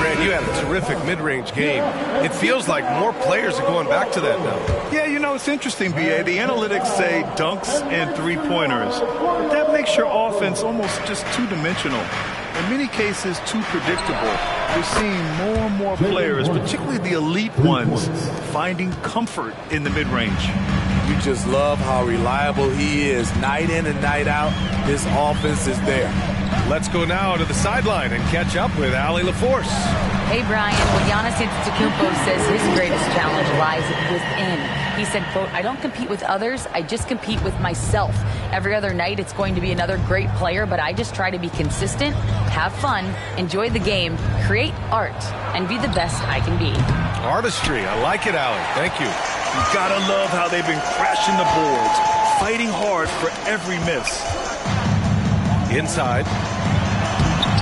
Grant, you had a terrific mid-range game. It feels like more players are going back to that now. Yeah, you know, it's interesting, B.A. The analytics say dunks and three-pointers. But that makes your offense almost just two-dimensional. In many cases, too predictable. We're seeing more and more players, particularly the elite ones, finding comfort in the mid-range. You just love how reliable he is. Night in and night out, his offense is there. Let's go now to the sideline and catch up with Allie LaForce. Hey, Brian. Well, Giannis Antetokounmpo says his greatest challenge lies within. He said, quote, "I don't compete with others. I just compete with myself. Every other night it's going to be another great player, but I just try to be consistent, have fun, enjoy the game, create art, and be the best I can be." Artistry. I like it, Allie. Thank you. You gotta love how they've been crashing the boards, fighting hard for every miss. Inside.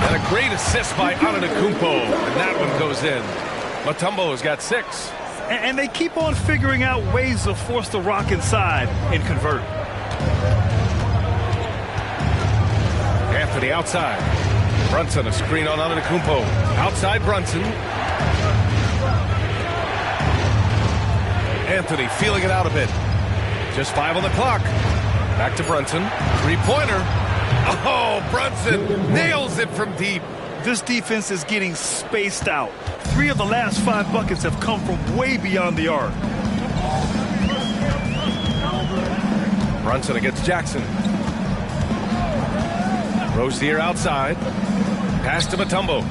And a great assist by Antetokounmpo. And that one goes in. Mutombo's got 6. And they keep on figuring out ways to force the rock inside and convert. Anthony outside. Brunson, a screen on Antetokounmpo. Outside Brunson. Anthony feeling it out a bit. Just 5 on the clock. Back to Brunson. 3-pointer. Oh, Brunson nails it from deep. This defense is getting spaced out. 3 of the last 5 buckets have come from way beyond the arc. Brunson against Jackson. Rozier outside. Pass to Mutombo.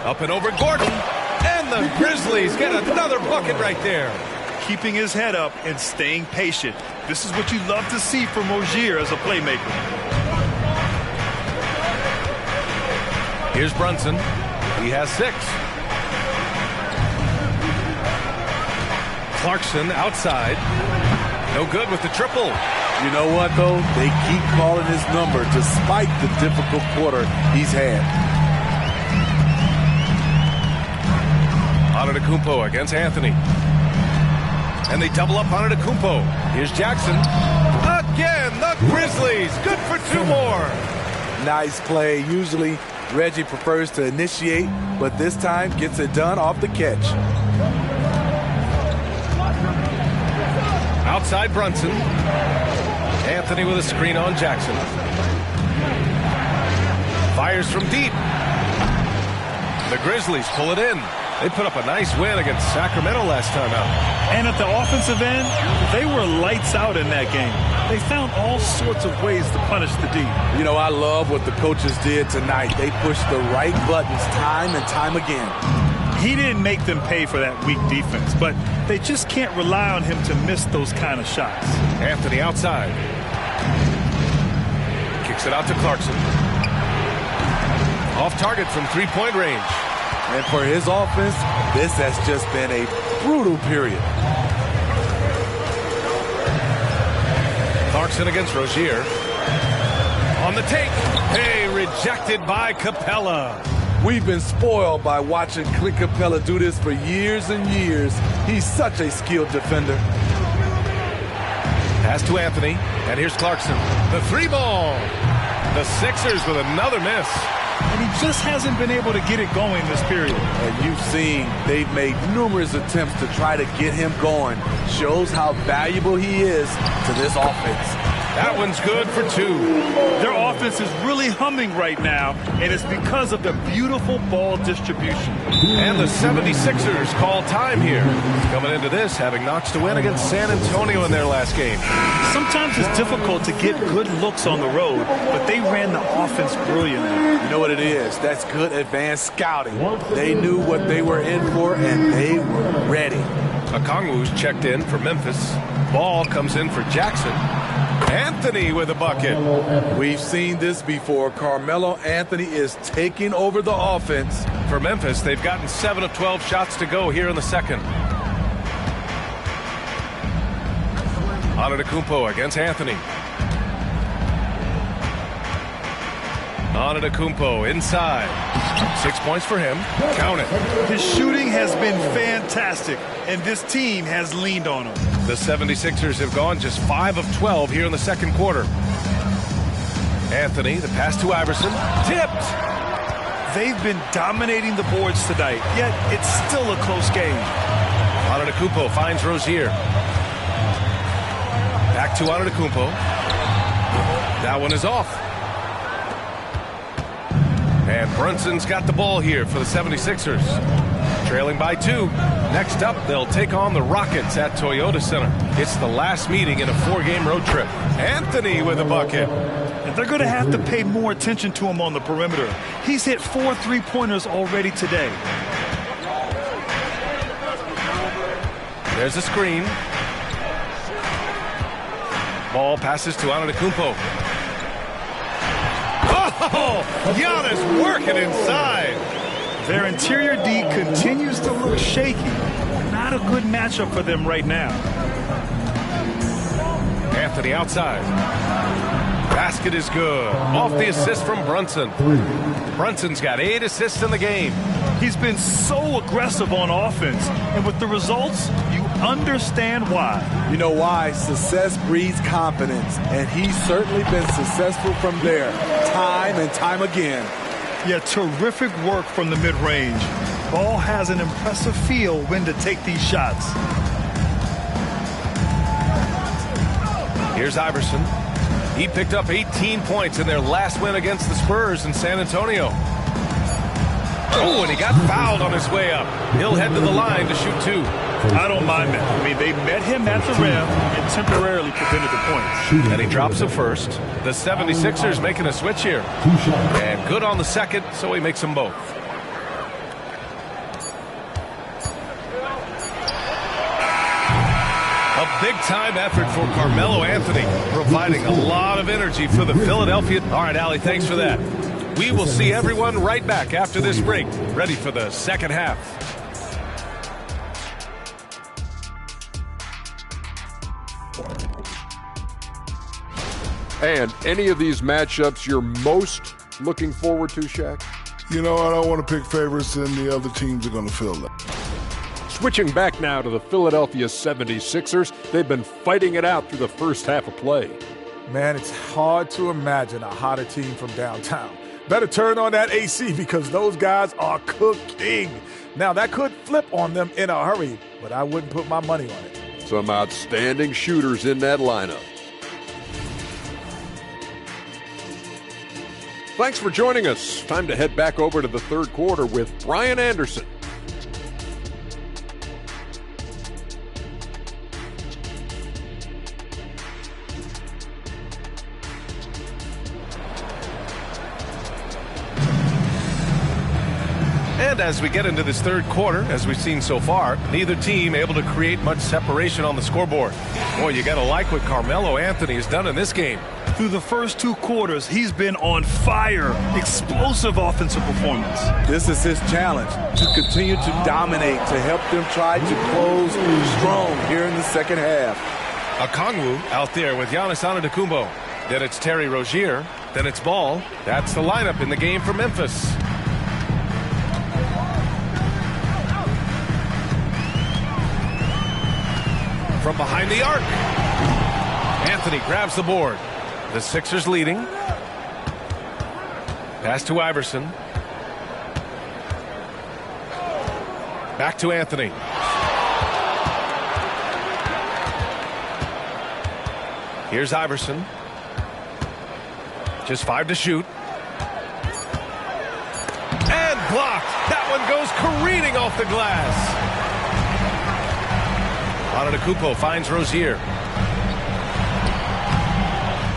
Up and over Gordon. And the Grizzlies get another bucket right there. Keeping his head up and staying patient. This is what you love to see from Rozier as a playmaker. Here's Brunson. He has 6. Clarkson outside. No good with the triple. You know what, though? They keep calling his number despite the difficult quarter he's had. Antetokounmpo against Anthony. And they double up on Antetokounmpo. Here's Jackson. Again, the Grizzlies. Good for 2 more. Nice play. Usually Reggie prefers to initiate, but this time gets it done off the catch. Outside Brunson. Anthony with a screen on Jackson. Fires from deep. The Grizzlies pull it in. They put up a nice win against Sacramento last time out. And at the offensive end, they were lights out in that game. They found all sorts of ways to punish the D. You know, I love what the coaches did tonight. They pushed the right buttons time and time again. He didn't make them pay for that weak defense, but they just can't rely on him to miss those kind of shots. Anthony outside. Kicks it out to Clarkson. Off target from 3-point range. And for his offense, this has just been a brutal period. Clarkson against Rozier. On the take. Hey, rejected by Capella. We've been spoiled by watching Clint Capella do this for years and years. He's such a skilled defender. Pass to Anthony. And here's Clarkson. The 3-ball. The Sixers with another miss. And he just hasn't been able to get it going this period. And you've seen they've made numerous attempts to try to get him going. Shows how valuable he is to this offense. That one's good for 2. Their offense is really humming right now, and it's because of the beautiful ball distribution. And the 76ers call time here. Coming into this, having notched a win against San Antonio in their last game. Sometimes it's difficult to get good looks on the road, but they ran the offense brilliantly. You know what it is? That's good advanced scouting. They knew what they were in for, and they were ready. Okongwu's checked in for Memphis. Ball comes in for Jackson. Anthony with a bucket. We've seen this before. Carmelo Anthony is taking over the offense. For Memphis, they've gotten 7 of 12 shots to go here in the second. Antetokounmpo against Anthony. Antetokounmpo inside. 6 points for him. Count it. His shooting has been fantastic, and this team has leaned on him. The 76ers have gone just 5 of 12 here in the second quarter. Anthony, the pass to Iverson. Tipped. They've been dominating the boards tonight, yet it's still a close game. Antetokounmpo finds Rozier. Back to Antetokounmpo. That one is off. And Brunson's got the ball here for the 76ers. Trailing by 2. Next up, they'll take on the Rockets at Toyota Center. It's the last meeting in a 4-game road trip. Anthony with a bucket. And they're going to have to pay more attention to him on the perimeter. He's hit 4 3-pointers already today. There's a screen. Ball passes to Antetokounmpo. Oh, Giannis working inside. Their interior D continues to look shaky. Not a good matchup for them right now. Anthony outside. Basket is good. Off the assist from Brunson. Brunson's got 8 assists in the game. He's been so aggressive on offense, and with the results, you understand why. You know why? Success breeds confidence, and he's certainly been successful from there, time and time again. Yeah, terrific work from the mid-range. Ball has an impressive feel when to take these shots. Here's Iverson. He picked up 18 points in their last win against the Spurs in San Antonio. Oh, and he got fouled on his way up. He'll head to the line to shoot 2. I don't mind that. I mean, they met him at the rim and temporarily prevented the points. And he drops a first. The 76ers making a switch here. And good on the second, so he makes them both. A big-time effort for Carmelo Anthony, providing a lot of energy for the Philadelphia. All right, Allie, thanks for that. We will see everyone right back after this break, ready for the second half. And any of these matchups you're most looking forward to, Shaq? You know, I don't want to pick favorites, and the other teams are going to fill that. Switching back now to the Philadelphia 76ers. They've been fighting it out through the first half of play. Man, it's hard to imagine a hotter team from downtown. Better turn on that AC because those guys are cooking. Now, that could flip on them in a hurry, but I wouldn't put my money on it. Some outstanding shooters in that lineup. Thanks for joining us. Time to head back over to the third quarter with Brian Anderson. And as we get into this third quarter, as we've seen so far, neither team able to create much separation on the scoreboard. Boy, you got to like what Carmelo Anthony has done in this game. Through the first 2 quarters, he's been on fire. Explosive offensive performance. This is his challenge, to continue to dominate, to help them try to close strong here in the second half. Okongwu out there with Giannis Antetokounmpo. Then it's Terry Rozier. Then it's Ball. That's the lineup in the game for Memphis. From behind the arc, Anthony grabs the board. The Sixers leading. Pass to Iverson. Back to Anthony. Here's Iverson. Just 5 to shoot. And blocked. That one goes careening off the glass. Antetokounmpo finds Rozier.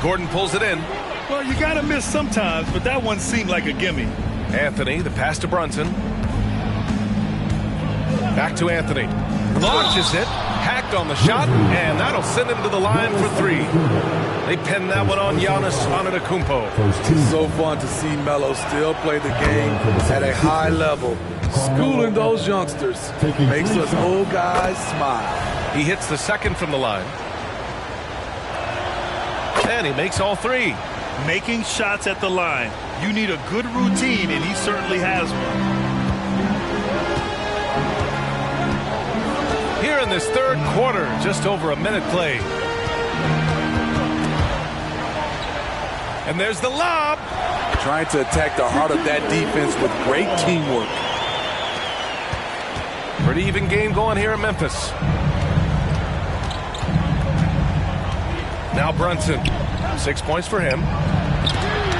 Gordon pulls it in. Well, you got to miss sometimes, but that one seemed like a gimme. Anthony, the pass to Brunson. Back to Anthony. Launches it. Hacked on the shot, and that'll send him to the line for 3. They pin that one on Giannis Antetokounmpo. It's so fun to see Melo still play the game at a high level. Schooling those youngsters makes us old guys smile. He hits the second from the line. And he makes all 3. Making shots at the line. You need a good routine, and he certainly has one. Here in this third quarter, just over a minute played. And there's the lob. Trying to attack the heart of that defense with great teamwork. Pretty even game going here in Memphis. Now Brunson. 6 points for him.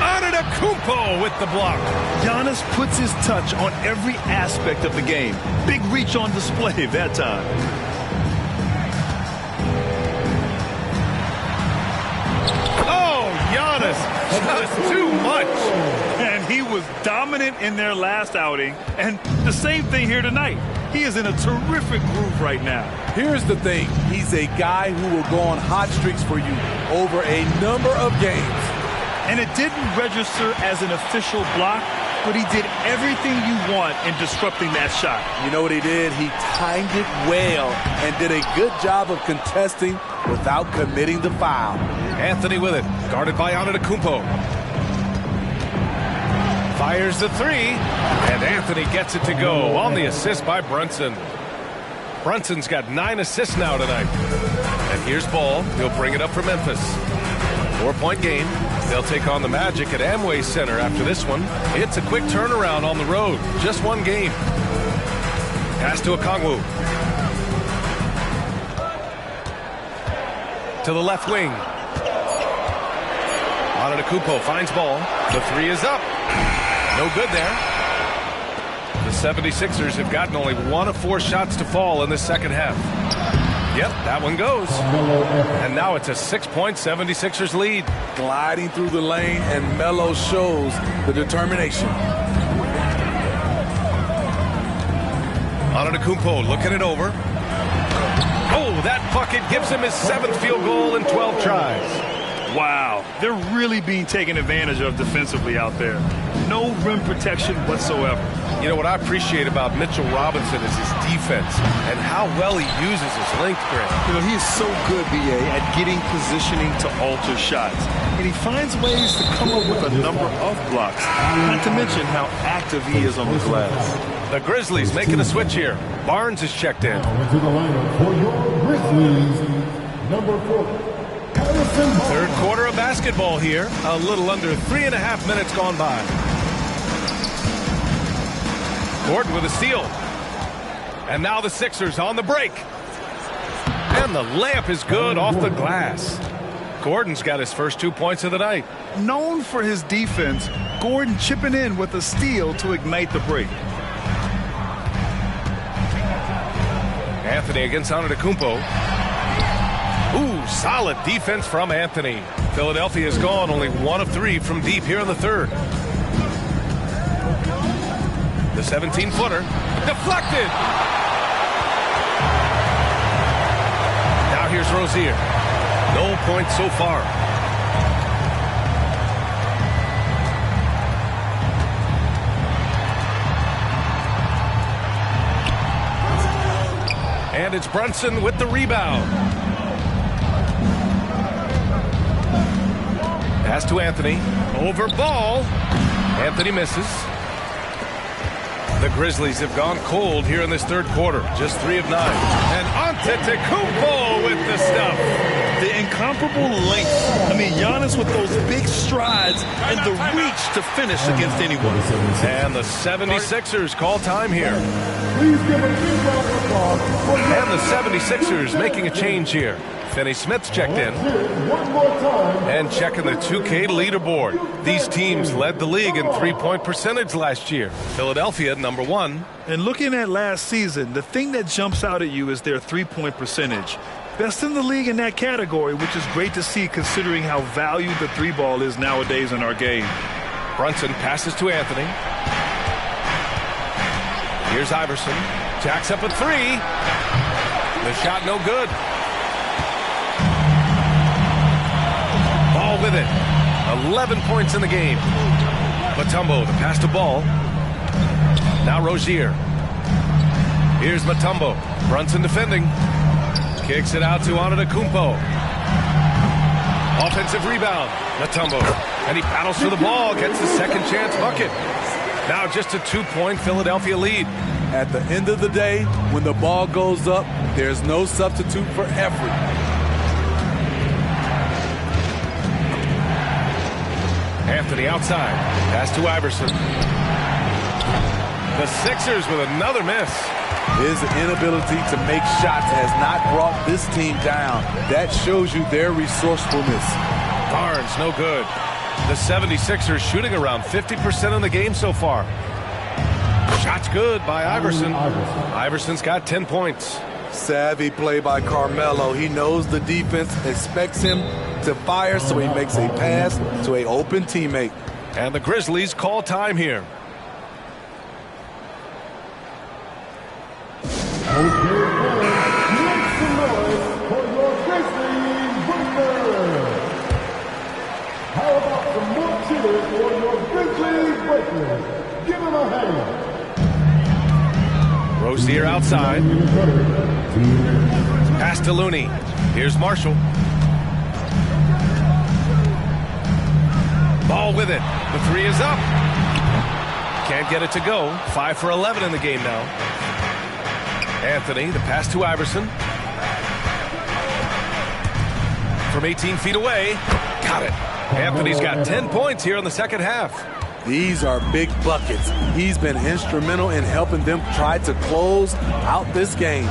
Antetokounmpo with the block. Giannis puts his touch on every aspect of the game. Big reach on display that time. Oh, Giannis, just too much. And he was dominant in their last outing. And the same thing here tonight. He is in a terrific groove right now. Here's the thing. He's a guy who will go on hot streaks for you over a number of games. And it didn't register as an official block, but he did everything you want in disrupting that shot. You know what he did? He timed it well and did a good job of contesting without committing the foul. Anthony with it, guarded by Antetokounmpo. Fires the 3, and Anthony gets it to go on the assist by Brunson. Brunson's got 9 assists now tonight. And here's Ball. He'll bring it up for Memphis. 4-point game. They'll take on the Magic at Amway Center after this one. It's a quick turnaround on the road. Just 1 game. Pass to Okongwu. To the left wing. Antetokounmpo finds Ball. The 3 is up. No good there. The 76ers have gotten only 1 of 4 shots to fall in the second half. Yep, that one goes. And now it's a 6-point 76ers lead. Gliding through the lane, and Melo shows the determination. Antetokounmpo looking it over. Oh, that bucket gives him his 7th field goal in 12 tries. Wow, they're really being taken advantage of defensively out there. No rim protection whatsoever. You know what I appreciate about Mitchell Robinson is his defense and how well he uses his length grip. You know, he is so good, B.A., at getting positioning to alter shots. and he finds ways to come up with a number of blocks, not to mention how active he is on the glass. The Grizzlies making a switch here. Barnes is checked in. Into the lineup for your Grizzlies, number 4. Third quarter of basketball here. A little under 3.5 minutes gone by. Gordon with a steal. And now the Sixers on the break. And the layup is good off the glass. Gordon's got his first 2 points of the night. Known for his defense, Gordon chipping in with a steal to ignite the break. Anthony against Antetokounmpo. Ooh, solid defense from Anthony. Philadelphia is gone, only 1 of 3 from deep here in the third. The 17-footer deflected. Now here's Rozier. No points so far. And it's Brunson with the rebound. Pass to Anthony. Over ball. Anthony misses. The Grizzlies have gone cold here in this third quarter. Just 3 of 9. And Antetokounmpo with the stuff. The incomparable length. I mean, Giannis with those big strides and the reach to finish against anyone. And the 76ers call time here. And the 76ers making a change here. Finney Smith's checked in. And checking the 2K leaderboard. These teams led the league in three-point percentage last year. Philadelphia, number 1. And looking at last season, the thing that jumps out at you is their three-point percentage. Best in the league in that category, which is great to see considering how valued the three ball is nowadays in our game. Brunson passes to Anthony. Here's Iverson. Jacks up a 3. The shot no good. Ball with it. 11 points in the game. Mutombo, the pass to Ball. Now Rozier. Here's Mutombo. Brunson defending. Kicks it out to Antetokounmpo. Offensive rebound. Mutombo. And he paddles for the ball. Gets the second chance bucket. Now just a 2-point Philadelphia lead. At the end of the day, when the ball goes up, there's no substitute for effort. Anthony outside. Pass to Iverson. The Sixers with another miss. His inability to make shots has not brought this team down. That shows you their resourcefulness. Barnes, no good. The 76ers shooting around 50% in the game so far. Shot's good by Iverson. Iverson's got 10 points. Savvy play by Carmelo. He knows the defense expects him to fire, so he makes a pass to an open teammate. And the Grizzlies call time here. How about some more cheers for your Grizzlies Breakers? Give them a hand. Rozier outside. Pass to Looney. Here's Marshall. Ball with it. The 3 is up. Can't get it to go. 5 for 11 in the game now. Anthony, the pass to Iverson. From 18 feet away. Got it. Anthony's got 10 points here in the second half. These are big buckets. He's been instrumental in helping them try to close out this game.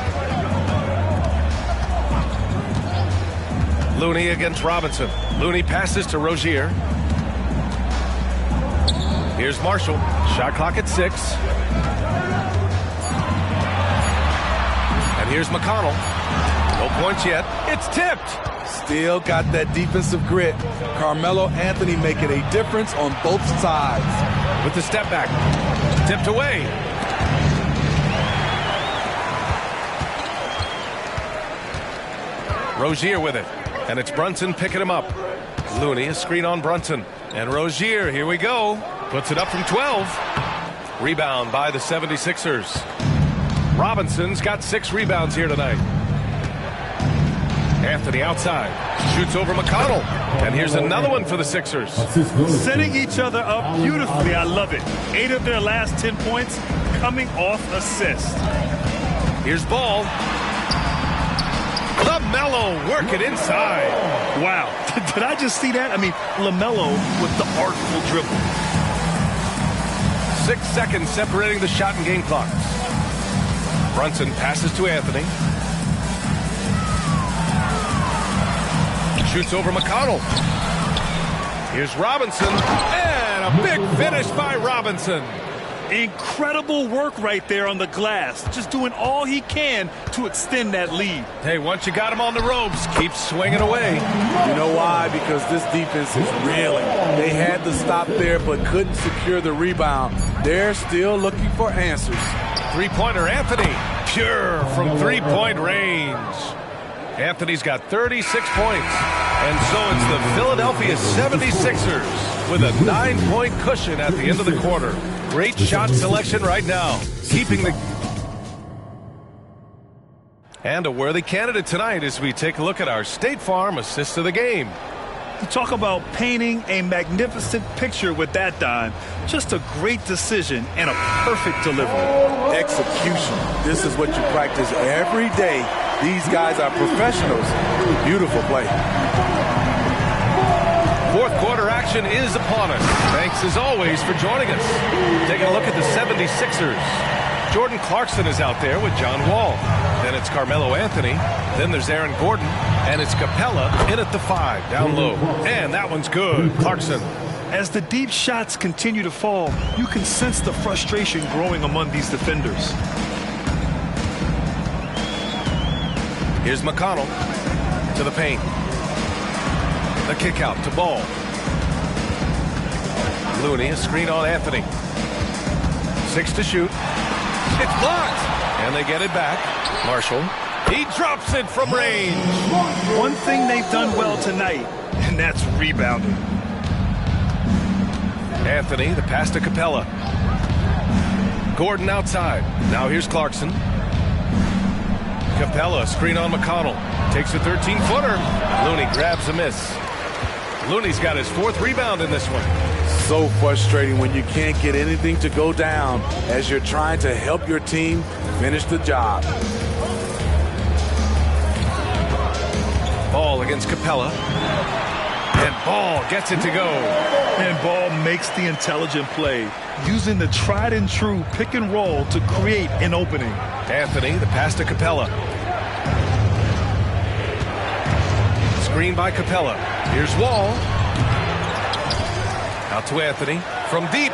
Looney against Robinson. Looney passes to Rozier. Here's Marshall. Shot clock at 6. And here's McConnell. No points yet. It's tipped. Still got that defensive grit. Carmelo Anthony making a difference on both sides. With the step back. Tipped away. Rozier with it. And it's Brunson picking him up. Looney, a screen on Brunson. And Rozier, here we go. Puts it up from 12. Rebound by the 76ers. Robinson's got 6 rebounds here tonight. Anthony outside. Shoots over McConnell. And here's another one for the Sixers. Setting each other up beautifully. I love it. 8 of their last 10 points coming off assists. Here's Ball. LaMelo working inside. Wow. Did I just see that? I mean, LaMelo with the artful dribble. 6 seconds separating the shot and game clocks. Brunson passes to Anthony. Shoots over McConnell. Here's Robinson. And a big finish by Robinson. Incredible work right there on the glass. Just doing all he can to extend that lead. Hey, once you got him on the ropes, keep swinging away. You know why? Because this defense is reeling. They had to stop there but couldn't secure the rebound. They're still looking for answers. Three-pointer Anthony. Pure from three-point range. Anthony's got 36 points. And so it's the Philadelphia 76ers with a 9-point cushion at the end of the quarter. Great shot selection right now. Keeping the... And a worthy candidate tonight as we take a look at our State Farm assist of the game. You talk about painting a magnificent picture with that dime. Just a great decision and a perfect delivery. Execution. This is what you practice every day. These guys are professionals. Beautiful play. Fourth quarter action is upon us. Thanks as always for joining us. Taking a look at the 76ers. Jordan Clarkson is out there with John Wall. Then it's Carmelo Anthony. Then there's Aaron Gordon. And it's Capella in at the 5, down low. And that one's good. Clarkson. As the deep shots continue to fall, you can sense the frustration growing among these defenders. Here's McConnell to the paint. The kick out to Ball. Looney, a screen on Anthony. 6 to shoot. It's blocked. And they get it back. Marshall. He drops it from range. One thing they've done well tonight, and that's rebounding. Anthony, the pass to Capella. Gordon outside. Now here's Clarkson. Capella, screen on McConnell. Takes a 13-footer. Looney grabs a miss. Looney's got his 4th rebound in this one. So frustrating when you can't get anything to go down as you're trying to help your team finish the job. Ball against Capella. And Ball gets it to go. And Ball makes the intelligent play, using the tried and true pick and roll to create an opening. Anthony, the pass to Capella. Screen by Capella. Here's Wall. Out to Anthony from deep.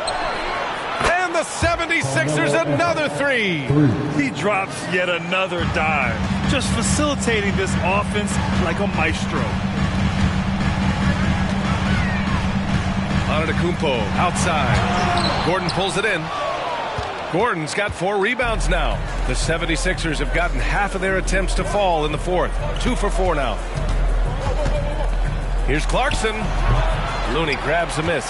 And the 76ers another 3. He drops yet another dime, just facilitating this offense like a maestro. Antetokounmpo outside. Gordon pulls it in. Gordon's got 4 rebounds now. The 76ers have gotten half of their attempts to fall in the 4th. 2 for 4 now. Here's Clarkson. Looney grabs a miss.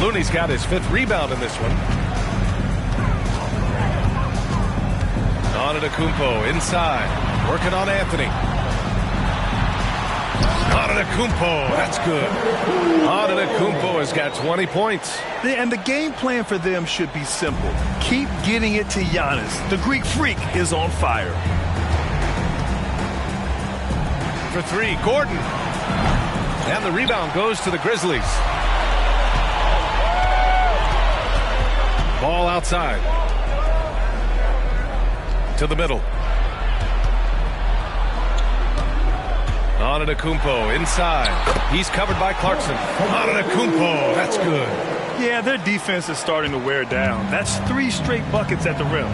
Looney's got his 5th rebound in this one. Antetokounmpo inside. Working on Anthony. Antetokounmpo, that's good. Antetokounmpo has got 20 points. And the game plan for them should be simple. Keep getting it to Giannis. The Greek freak is on fire. For 3, Gordon. And the rebound goes to the Grizzlies. Ball outside. To the middle. Antetokounmpo inside. He's covered by Clarkson. Antetokounmpo, that's good. Yeah, their defense is starting to wear down. That's 3 straight buckets at the rim.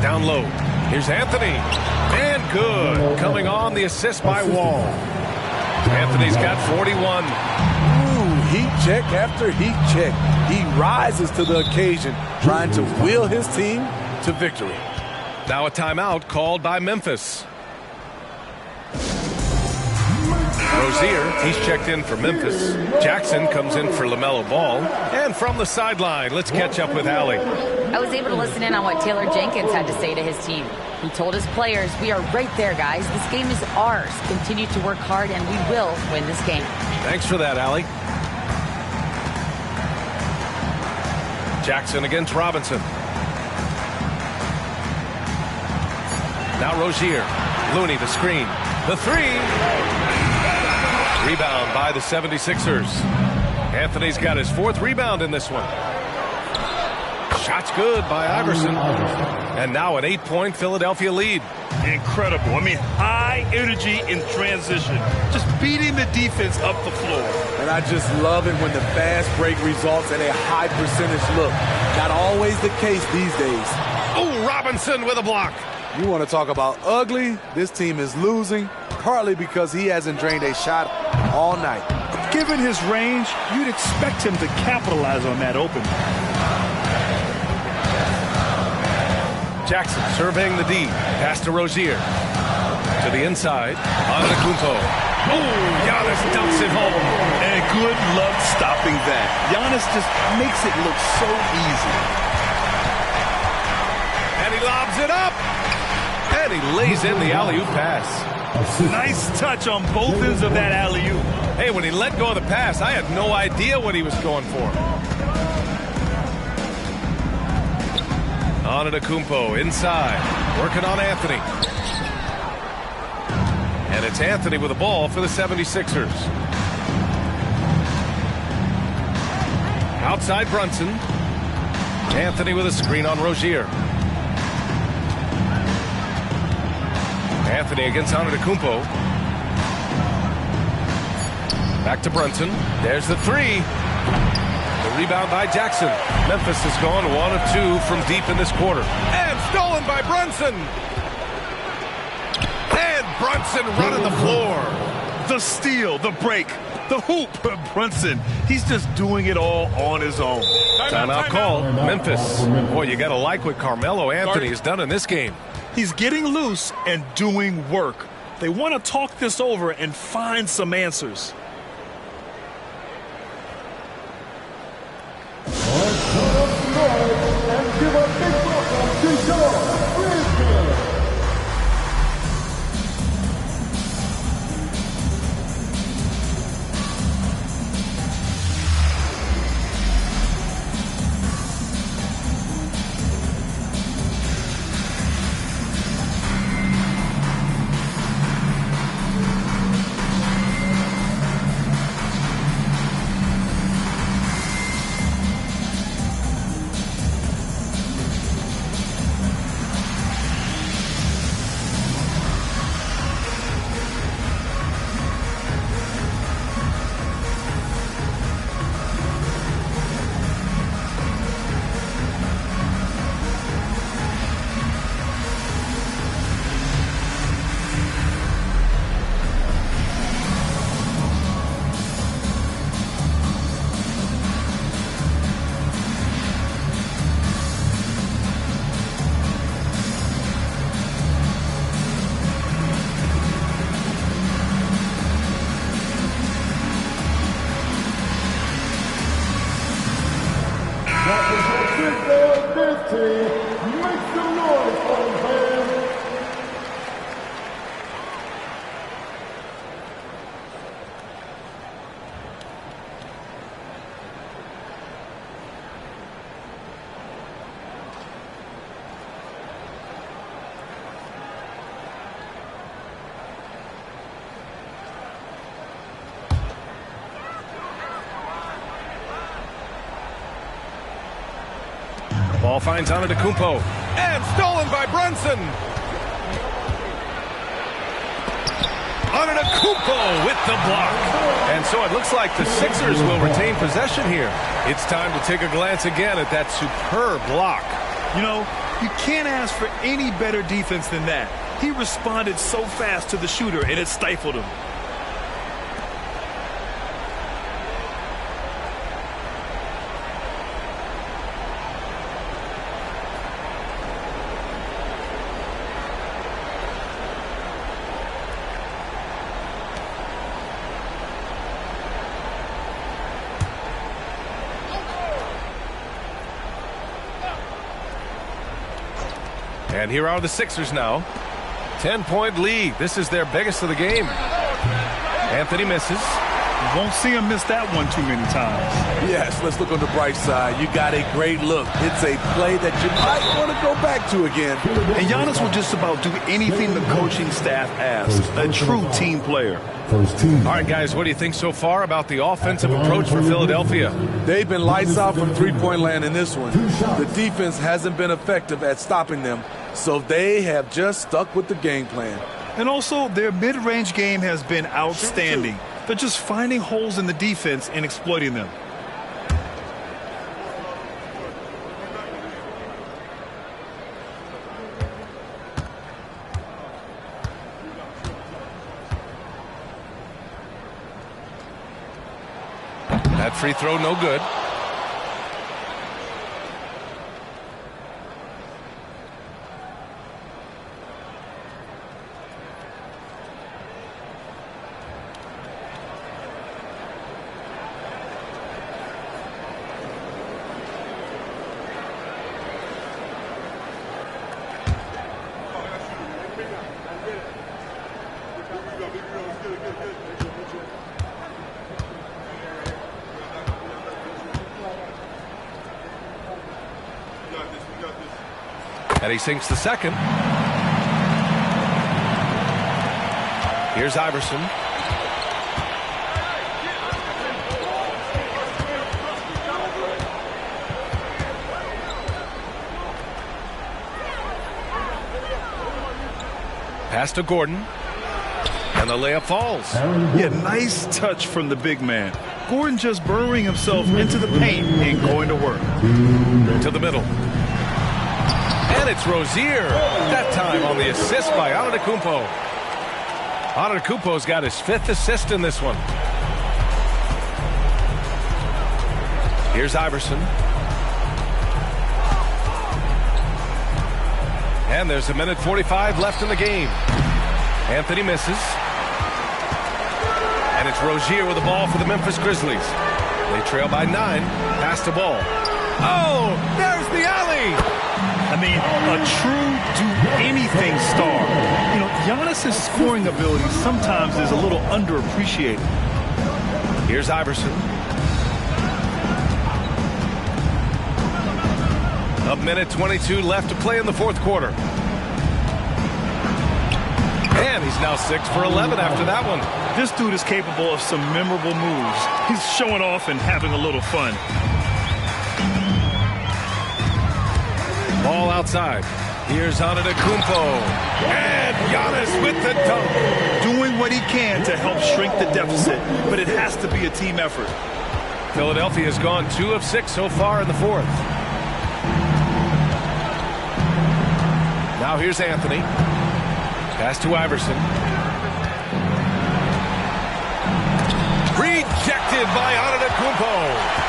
Down low. Here's Anthony. And good. Coming on the assist by Wall. Anthony's got 41. Ooh, heat check after heat check. He rises to the occasion, trying to wheel his team to victory. Now a timeout called by Memphis. Rozier, he's checked in for Memphis. Jackson comes in for LaMelo Ball. And from the sideline, let's catch up with Allie. I was able to listen in on what Taylor Jenkins had to say to his team. He told his players, "We are right there, guys. This game is ours. Continue to work hard, and we will win this game." Thanks for that, Allie. Jackson against Robinson. Now Rozier. Looney the screen. The three. Rebound by the 76ers. Anthony's got his 4th rebound in this one. Shot's good by Iverson. And now an 8-point Philadelphia lead. Incredible. I mean, high energy in transition. Just beating the defense up the floor. And I just love it when the fast break results in a high percentage look. Not always the case these days. Oh, Robinson with a block. You want to talk about ugly? This team is losing, partly because he hasn't drained a shot all night. Given his range, you'd expect him to capitalize on that open. Jackson surveying the D. Pass to Rozier. To the inside. Antetokounmpo. Oh, Giannis dumps it home. And good luck stopping that. Giannis just makes it look so easy. And he lobs it up. And he lays in the alley-oop pass. Nice touch on both ends of that alley-oop. Hey, when he let go of the pass, I had no idea what he was going for. Antetokounmpo inside, working on Anthony. And it's Anthony with the ball for the 76ers. Outside Brunson. Anthony with a screen on Rozier. Anthony against Antetokounmpo. Back to Brunson. There's the three. The rebound by Jackson. Memphis has gone 1 of 2 from deep in this quarter. And stolen by Brunson. And Brunson running the floor. The steal, the break, the hoop. Brunson, he's just doing it all on his own. Timeout call. Memphis. Boy, you got to like what Carmelo Anthony has done in this game. He's getting loose and doing work. They want to talk this over and find some answers. Ball finds Antetokounmpo. And stolen by Brunson. Antetokounmpo with the block. And so it looks like the Sixers will retain possession here. It's time to take a glance again at that superb block. You know, you can't ask for any better defense than that. He responded so fast to the shooter, and it stifled him. And here are the Sixers now. 10-point lead. This is their biggest of the game. Anthony misses. You won't see him miss that one too many times. Yes, let's look on the bright side. You got a great look. It's a play that you might want to go back to again. And Giannis will just about do anything the coaching staff asks. A true team player. All right, guys, what do you think so far about the offensive approach for Philadelphia? They've been lights out from three-point land in this one. The defense hasn't been effective at stopping them, so they have just stuck with the game plan. And also, their mid-range game has been outstanding. They're just finding holes in the defense and exploiting them. That free throw, no good. And he sinks the second. Here's Iverson. Pass to Gordon. And the layup falls. Yeah, nice touch from the big man. Gordon just burrowing himself into the paint and going to work. To the middle. And it's Rozier. That time on the assist by Antetokounmpo. Antetokounmpo's got his 5th assist in this one. Here's Iverson. And there's 1:45 left in the game. Anthony misses. And it's Rozier with the ball for the Memphis Grizzlies. They trail by 9. Pass the ball. Oh, there's the alley. I mean, a true do-anything star. You know, Giannis' scoring ability sometimes is a little underappreciated. Here's Iverson. 1:22 left to play in the fourth quarter. And he's now 6 for 11 after that one. This dude is capable of some memorable moves. He's showing off and having a little fun. Ball outside. Here's Antetokounmpo. And Giannis with the dunk. Doing what he can to help shrink the deficit, but it has to be a team effort. Philadelphia has gone 2 of 6 so far in the fourth. Now here's Anthony. Pass to Iverson. Rejected by Antetokounmpo.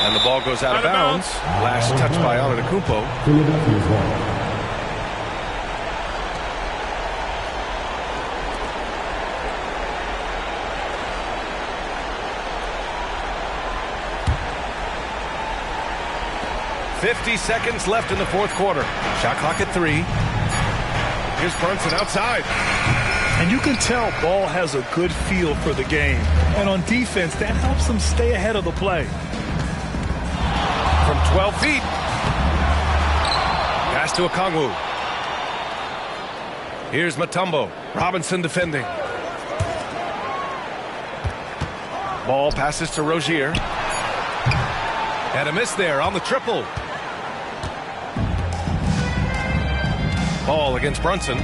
And the ball goes out of bounds. Last touch by Antetokounmpo. 50 seconds left in the fourth quarter. Shot clock at 3. Here's Brunson outside. And you can tell Ball has a good feel for the game. And on defense, that helps him stay ahead of the play. From 12 feet. Pass to Okongwu. Here's Mutombo. Robinson defending. Ball passes to Rozier. And a miss there on the triple. Ball against Brunson.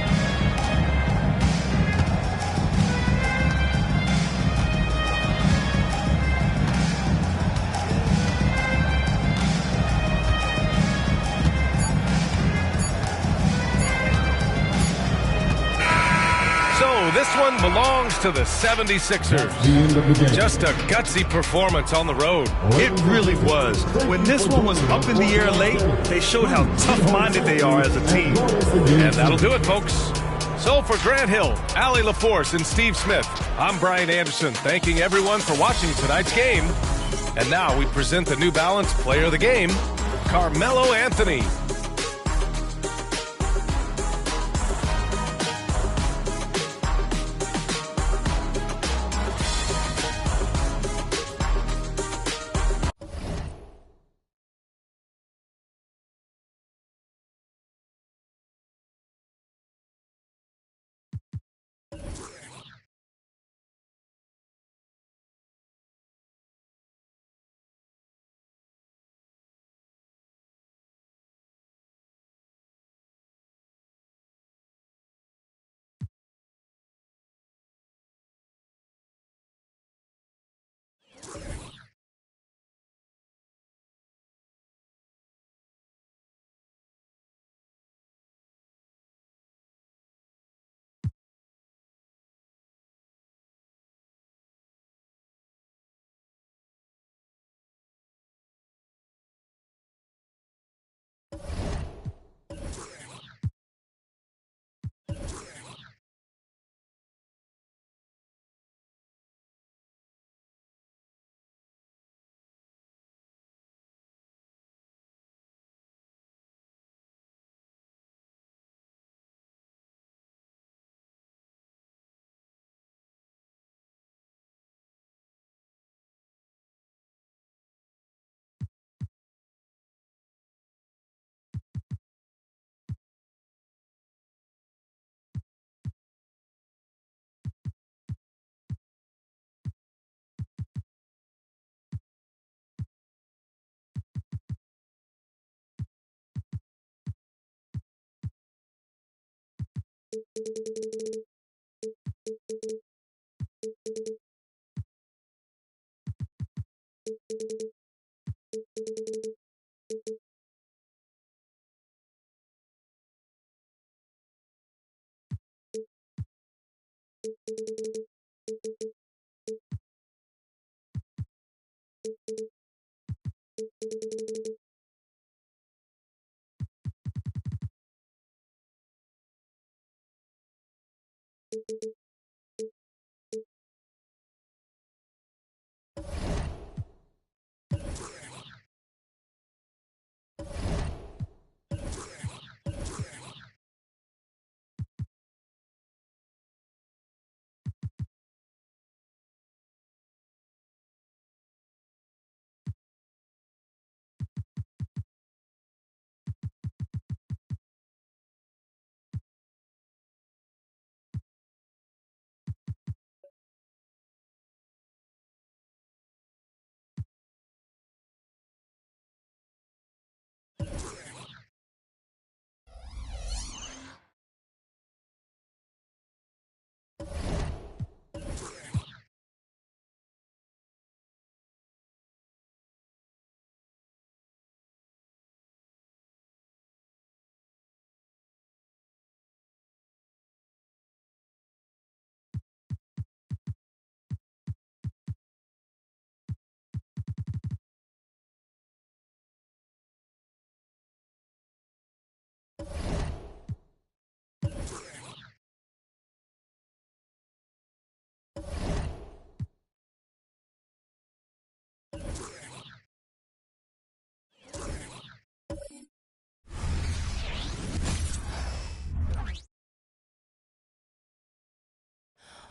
This one belongs to the 76ers. Just a gutsy performance on the road. It really was. When this one was up in the air late, they showed how tough-minded they are as a team. And that'll do it, folks. So for Grant Hill, Allie LaForce, and Steve Smith, I'm Brian Anderson, thanking everyone for watching tonight's game. And now we present the New Balance Player of the Game, Carmelo Anthony.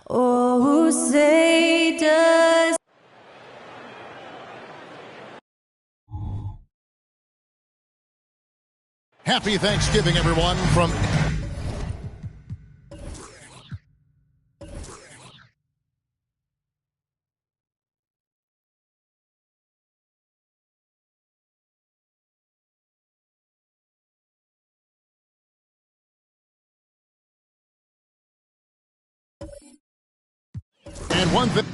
Oh, say does. Happy Thanksgiving, everyone, from... And one thing...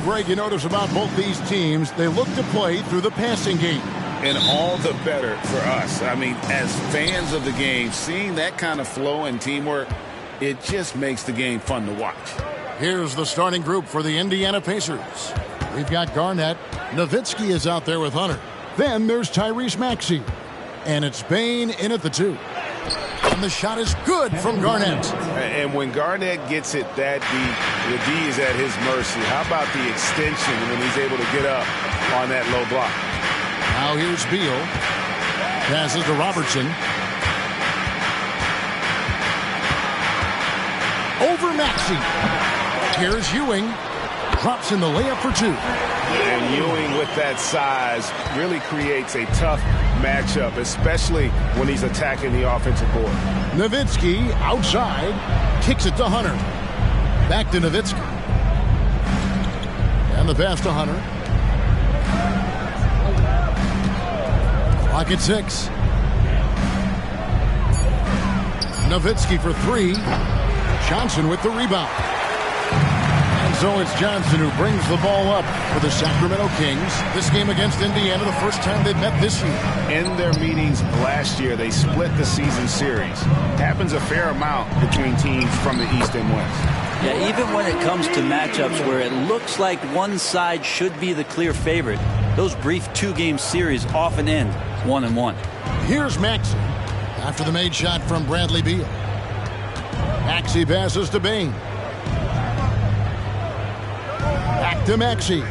Greg, you notice about both these teams, they look to play through the passing game. And all the better for us. I mean, as fans of the game, seeing that kind of flow and teamwork, it just makes the game fun to watch. Here's the starting group for the Indiana Pacers. We've got Garnett. Nowitzki is out there with Hunter. Then there's Tyrese Maxey. And it's Bane in at the 2. And the shot is good from Garnett. And when Garnett gets it that deep, the D is at his mercy. How about the extension when he's able to get up on that low block? Now here's Beal. Passes to Robertson. Over Maxey. Here's Ewing. Drops in the layup for 2. And Ewing with that size really creates a tough matchup, especially when he's attacking the offensive board. Nowitzki outside. Kicks it to Hunter. Back to Nowitzki. And the pass to Hunter. Clock at 6. Nowitzki for 3. Johnson with the rebound. And so it's Johnson who brings the ball up for the Sacramento Kings. This game against Indiana, the first time they've met this year. In their meetings last year, they split the season series. Happens a fair amount between teams from the East and West. Yeah, even when it comes to matchups where it looks like one side should be the clear favorite, those brief 2-game series often end 1-1. Here's Maxey after the made shot from Bradley Beal. Maxey passes to Bane. Back to Maxey.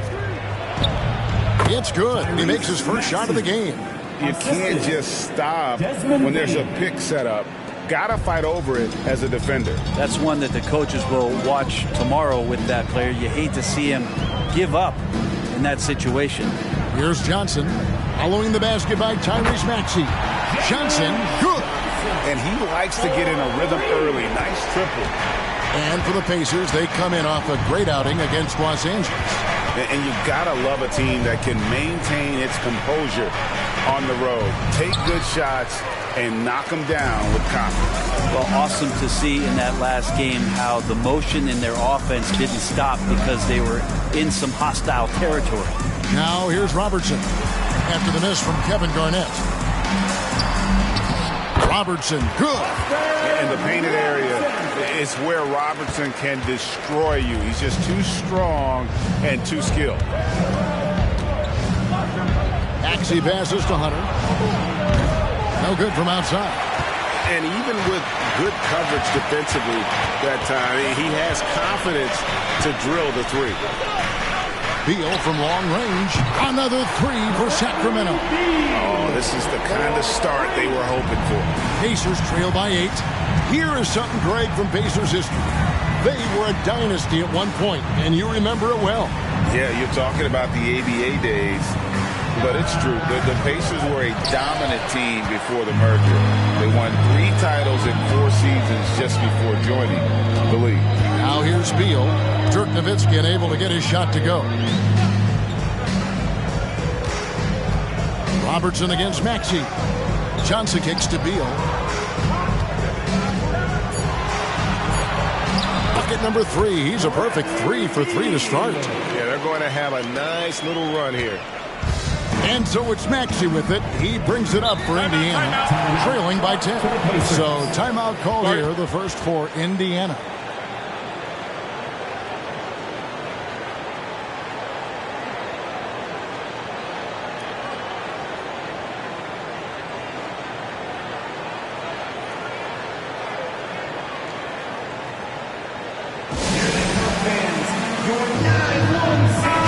It's good. He makes his first shot of the game. You can't just stop when there's a pick set up. Gotta fight over it as a defender. That's one that the coaches will watch tomorrow with that player. You hate to see him give up in that situation. Here's Johnson. Following the basket by Tyrese Maxey. Johnson, good. And he likes to get in a rhythm early. Nice triple. And for the Pacers, they come in off a great outing against Los Angeles. And you gotta love a team that can maintain its composure on the road. Take good shots and knock them down with confidence. Well, awesome to see in that last game how the motion in their offense didn't stop because they were in some hostile territory. Now here's Robertson after the miss from Kevin Garnett. Robertson, good. In the painted area is where Robertson can destroy you. He's just too strong and too skilled. Maxey passes to Hunter. No good from outside. And even with good coverage defensively that time, he has confidence to drill the three. Beal from long range. Another three for Sacramento. Oh, this is the kind of start they were hoping for. Pacers trail by 8. Here is something great from Pacers history. They were a dynasty at one point, and you remember it well. Yeah, you're talking about the ABA days. But it's true. The Pacers were a dominant team before the merger. They won 3 titles in 4 seasons just before joining the league. Now here's Beal. Dirk Nowitzki unable to get his shot to go. Robertson against Maxey. Johnson kicks to Beal. Bucket number 3. He's a perfect 3 for 3 to start. Yeah, they're going to have a nice little run here. And so it's Maxey with it. He brings it up for Indiana, trailing by 10. So timeout called here, the first for Indiana.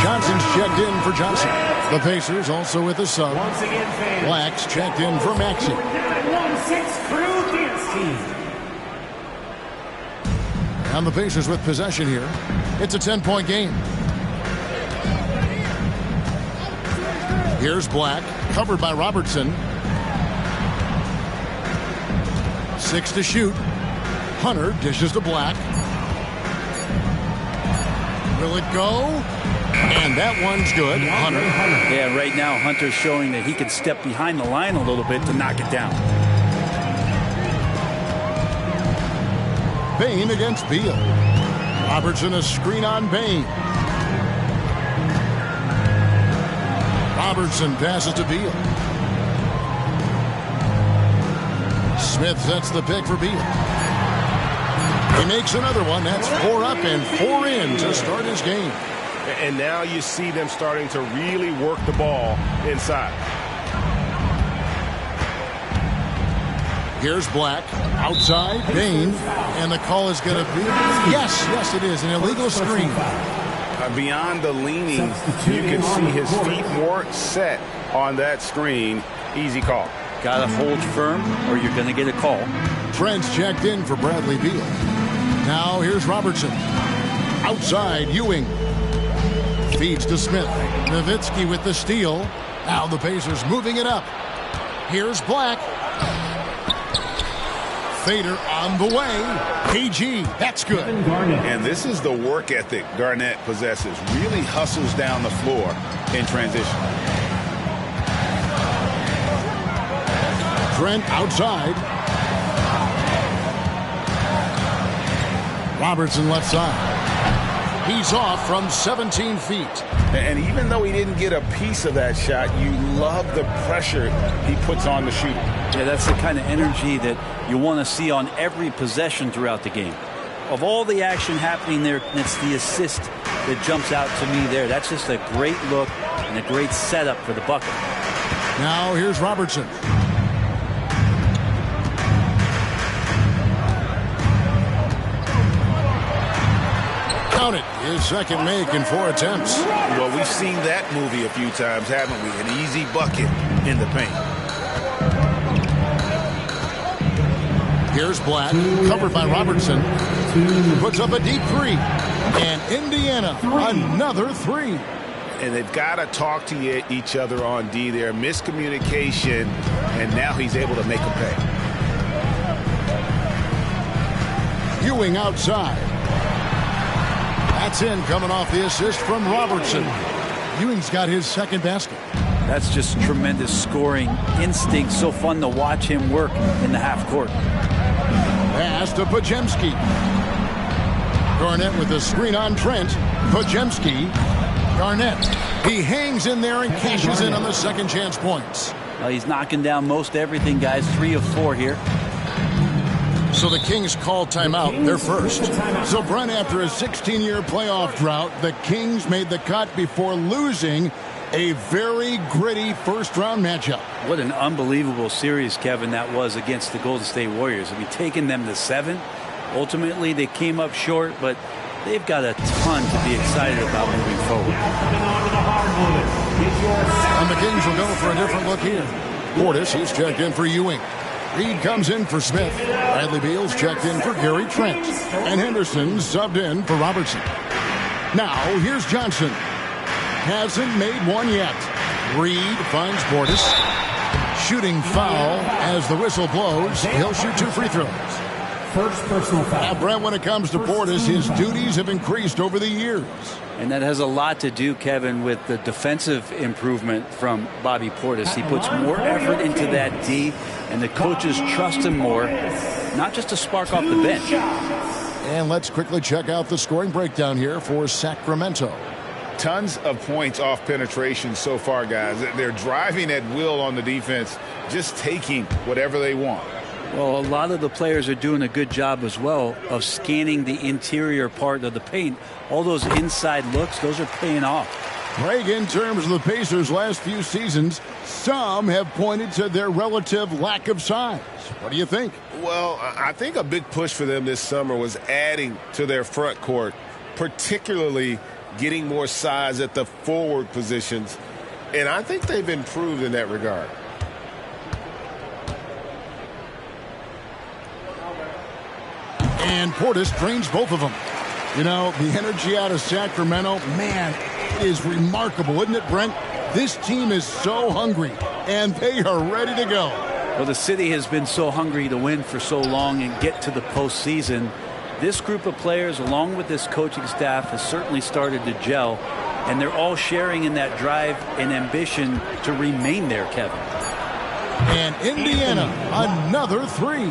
Johnson's checked in for Johnson. The Pacers also with a sub. Black's checked in for Maxey. And the Pacers with possession here. It's a 10-point game. Here's Black, covered by Robertson. 6 to shoot. Hunter dishes to Black. Will it go? And that one's good. Hunter. Yeah, right now Hunter's showing that he can step behind the line a little bit to knock it down. Bain against Beal. Robertson a screen on Bain. Robertson passes to Beal. Smith sets the pick for Beal. He makes another one. That's 4 up and 4 in to start his game. And now you see them starting to really work the ball inside. Here's Black. Outside, Bain. And the call is going to be... Yes, it is. An illegal screen. Beyond the leaning, you can see his feet more set on that screen. Easy call. Got to hold firm or you're going to get a call. Trent's checked in for Bradley Beal. Now here's Robertson. Outside, Ewing. Feeds to Smith. Nowitzki with the steal. Now the Pacers moving it up. Here's Black. Fader on the way. KG, that's good. And this is the work ethic Garnett possesses. Really hustles down the floor in transition. Trent outside. Robertson left side. He's off from 17 feet. And even though he didn't get a piece of that shot, you love the pressure he puts on the shooter. Yeah, that's the kind of energy that you want to see on every possession throughout the game. Of all the action happening there, it's the assist that jumps out to me there. That's just a great look and a great setup for the bucket. Now here's Robertson. Count it. His second make in 4 attempts. Well, we've seen that movie a few times, haven't we? An easy bucket in the paint. Here's Black, covered by Robertson. Puts up a deep three. And Indiana, another three. And they've got to talk to each other on D there. Miscommunication, and now he's able to make a pay. Ewing outside. That's in, coming off the assist from Robertson. Ewing's got his second basket. That's just tremendous scoring instinct. So fun to watch him work in the half court. Pass to Podziemski. Garnett with a screen on Trent. Podziemski. Garnett. He hangs in there and cashes in on the second chance points. Well, he's knocking down most everything, guys. 3 of 4 here. So the Kings call timeout. They're first. So, Brent, after a 16-year playoff drought, the Kings made the cut before losing a very gritty first-round matchup. What an unbelievable series, Kevin, that was against the Golden State Warriors. I mean, taking them to 7. Ultimately, they came up short, but they've got a ton to be excited about moving forward. And the Kings will go for a different look here. Portis, he's checked in for Ewing. Reed comes in for Smith. Bradley Beal's checked in for Gary Trent. And Henderson subbed in for Robertson. Now, here's Johnson. Hasn't made one yet. Reed finds Portis. Shooting foul as the whistle blows. He'll shoot 2 free throws. First personal foul. Now, Brent, when it comes to Portis, his duties have increased over the years. And that has a lot to do, Kevin, with the defensive improvement from Bobby Portis. He puts more effort into that D, and the coaches trust him more, not just to spark off the bench. And let's quickly check out the scoring breakdown here for Sacramento. Tons of points off penetration so far, guys. They're driving at will on the defense, just taking whatever they want. Well, a lot of the players are doing a good job as well of scanning the interior part of the paint. All those inside looks, those are paying off. Greg, in terms of the Pacers' last few seasons, some have pointed to their relative lack of size. What do you think? Well, I think a big push for them this summer was adding to their front court, particularly getting more size at the forward positions. And I think they've improved in that regard. And Portis drains both of them. You know, the energy out of Sacramento, man, it is remarkable, isn't it, Brent? This team is so hungry, and they are ready to go. Well, the city has been so hungry to win for so long and get to the postseason. This group of players, along with this coaching staff, has certainly started to gel, and they're all sharing in that drive and ambition to remain there, Kevin. And Indiana, another 3.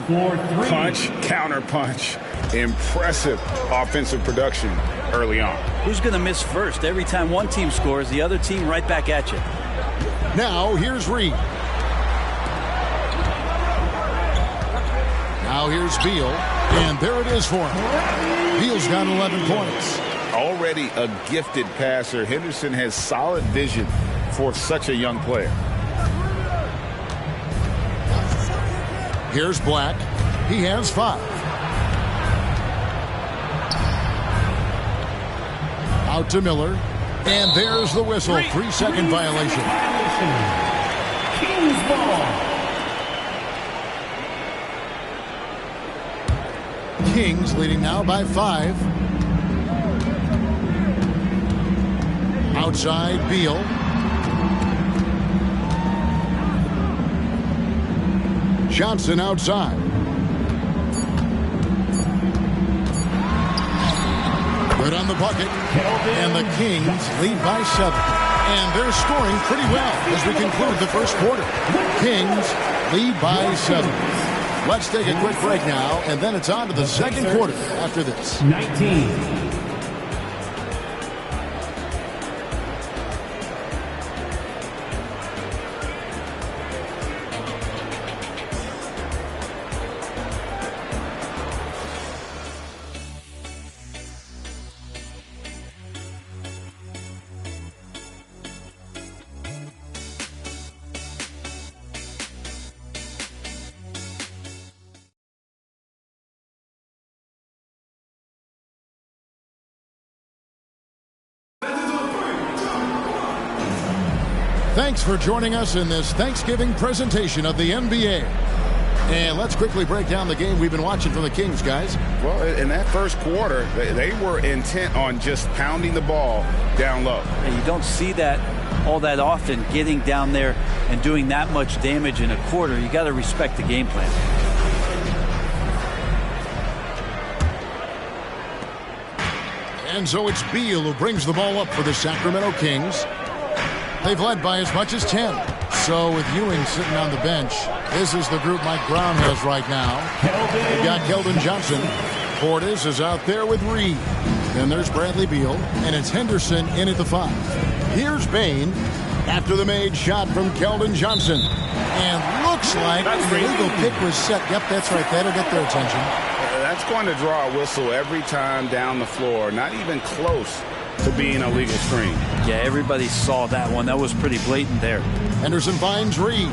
Punch, counter punch. Impressive offensive production early on. Who's going to miss first? Every time one team scores, the other team right back at you. Now, here's Reed. Now, here's Beal. And there it is for him. Beal's got 11 points. Already a gifted passer, Henderson has solid vision for such a young player. Here's Black. He has 5. Out to Miller. And there's the whistle. 3-second violation. Kings ball. Kings leading now by 5. Outside, Beal. Johnson outside. Good on the bucket. And the Kings lead by 7. And they're scoring pretty well as we conclude the first quarter. Kings lead by 7. Let's take a quick break now, and then it's on to the second quarter after this. 19. Thanks for joining us in this Thanksgiving presentation of the NBA. And let's quickly break down the game we've been watching from the Kings, guys. Well, in that first quarter, they were intent on just pounding the ball down low. And you don't see that all that often, getting down there and doing that much damage in a quarter. You got to respect the game plan. And so it's Beal who brings the ball up for the Sacramento Kings. They've led by as much as 10. So with Ewing sitting on the bench, this is the group Mike Brown has right now. They've got Keldon Johnson. Portis is out there with Reed. Then there's Bradley Beal, and it's Henderson in at the 5. Here's Bain after the made shot from Keldon Johnson. And looks like the illegal pick was set. Yep, that's right. That'll get their attention. That's going to draw a whistle every time down the floor. Not even close to being a legal screen. Yeah, everybody saw that one. That was pretty blatant there. Henderson finds Reed.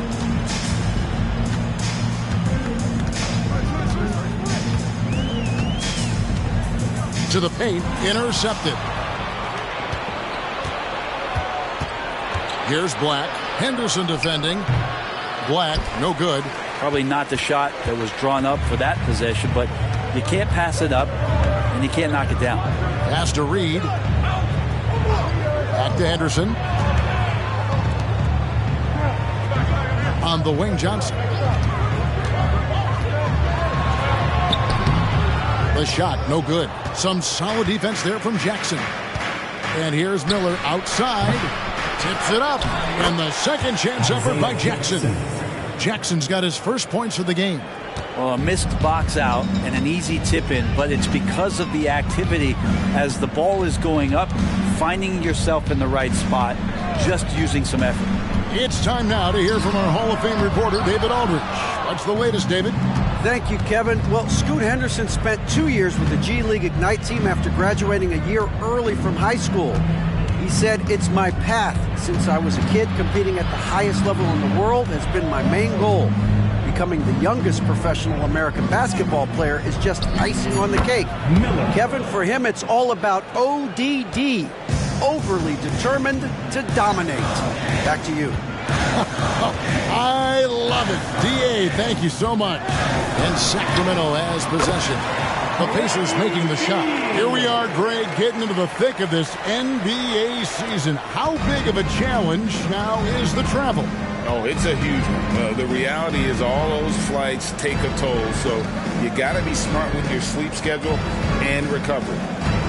To the paint, intercepted. Here's Black. Henderson defending. Black, no good. Probably not the shot that was drawn up for that possession, but you can't pass it up, and you can't knock it down. Pass to Reed. Back to Henderson. On the wing, Johnson. The shot, no good. Some solid defense there from Jackson. And here's Miller outside. Tips it up. And the second chance effort by Jackson. Jackson's got his first points of the game. Well, a missed box out and an easy tip in, but it's because of the activity as the ball is going up, finding yourself in the right spot, just using some effort. It's time now to hear from our Hall of Fame reporter, David Aldridge. What's the latest, David? Thank you, Kevin. Well, Scoot Henderson spent 2 years with the G League Ignite team after graduating a year early from high school. He said, "It's my path. Since I was a kid, competing at the highest level in the world has been my main goal. Becoming the youngest professional American basketball player is just icing on the cake." Kevin, for him, it's all about ODD, overly determined to dominate. Back to you. I love it. D.A., thank you so much. And Sacramento has possession. The Pacers making the shot. Here we are, Greg, getting into the thick of this NBA season. How big of a challenge now is the travel? Oh, it's a huge one. The reality is all those flights take a toll, so you got to be smart with your sleep schedule and recovery.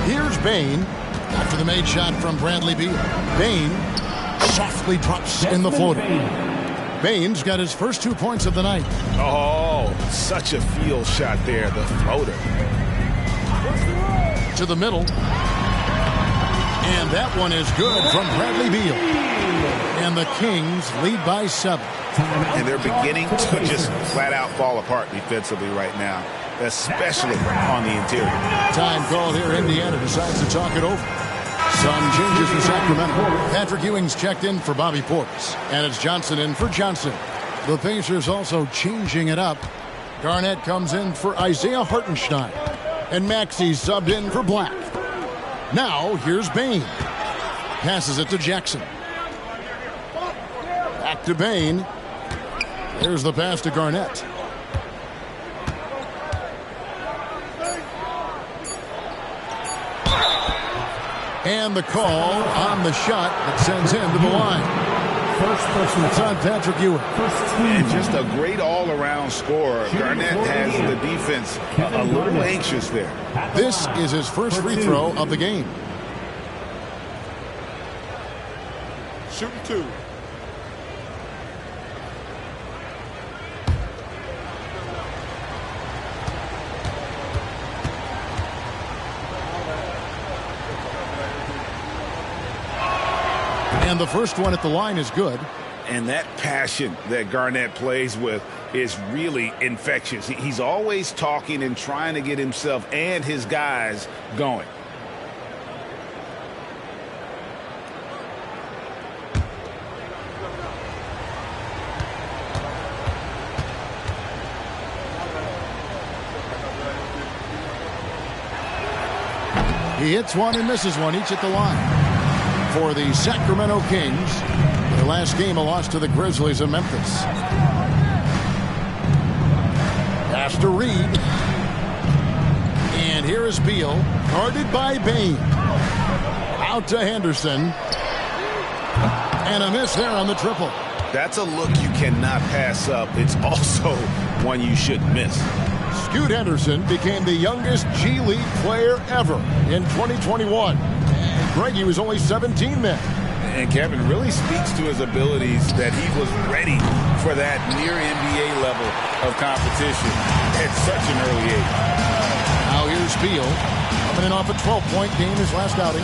Here's Bain after the made shot from Bradley Beal. Bain softly drops in the floater. Bain's got his first 2 points of the night. Oh, such a field shot there, the floater. To the middle. And that one is good from Bradley Beal. And the Kings lead by 7. And they're beginning to just flat out fall apart defensively right now, especially on the interior. Time called here. Indiana decides to talk it over. Some changes for Sacramento. Patrick Ewing's checked in for Bobby Portis. And it's Johnson in for Johnson. The Pacers also changing it up. Garnett comes in for Isaiah Hartenstein. And Maxey subbed in for Black. Now here's Bain. Passes it to Jackson. Back to Bain. There's the pass to Garnett. And the call on the shot that sends him to the line. It's on Patrick Ewing. And just a great all-around scorer. Garnett has the defense a little anxious there. This is his first free throw of the game. Shooting 2. And the first one at the line is good. And that passion that Garnett plays with is really infectious. He's always talking and trying to get himself and his guys going. He hits one and misses one, each at the line. For the Sacramento Kings, their last game a loss to the Grizzlies of Memphis. Pass to Reed. And here is Beal, guarded by Bain. Out to Henderson. And a miss there on the triple. That's a look you cannot pass up. It's also one you shouldn't miss. Scoot Henderson became the youngest G League player ever in 2021. Greggy was only 17 then. And Kevin really speaks to his abilities that he was ready for that near NBA level of competition at such an early age. Now here's Beal, coming in off a 12-point game his last outing.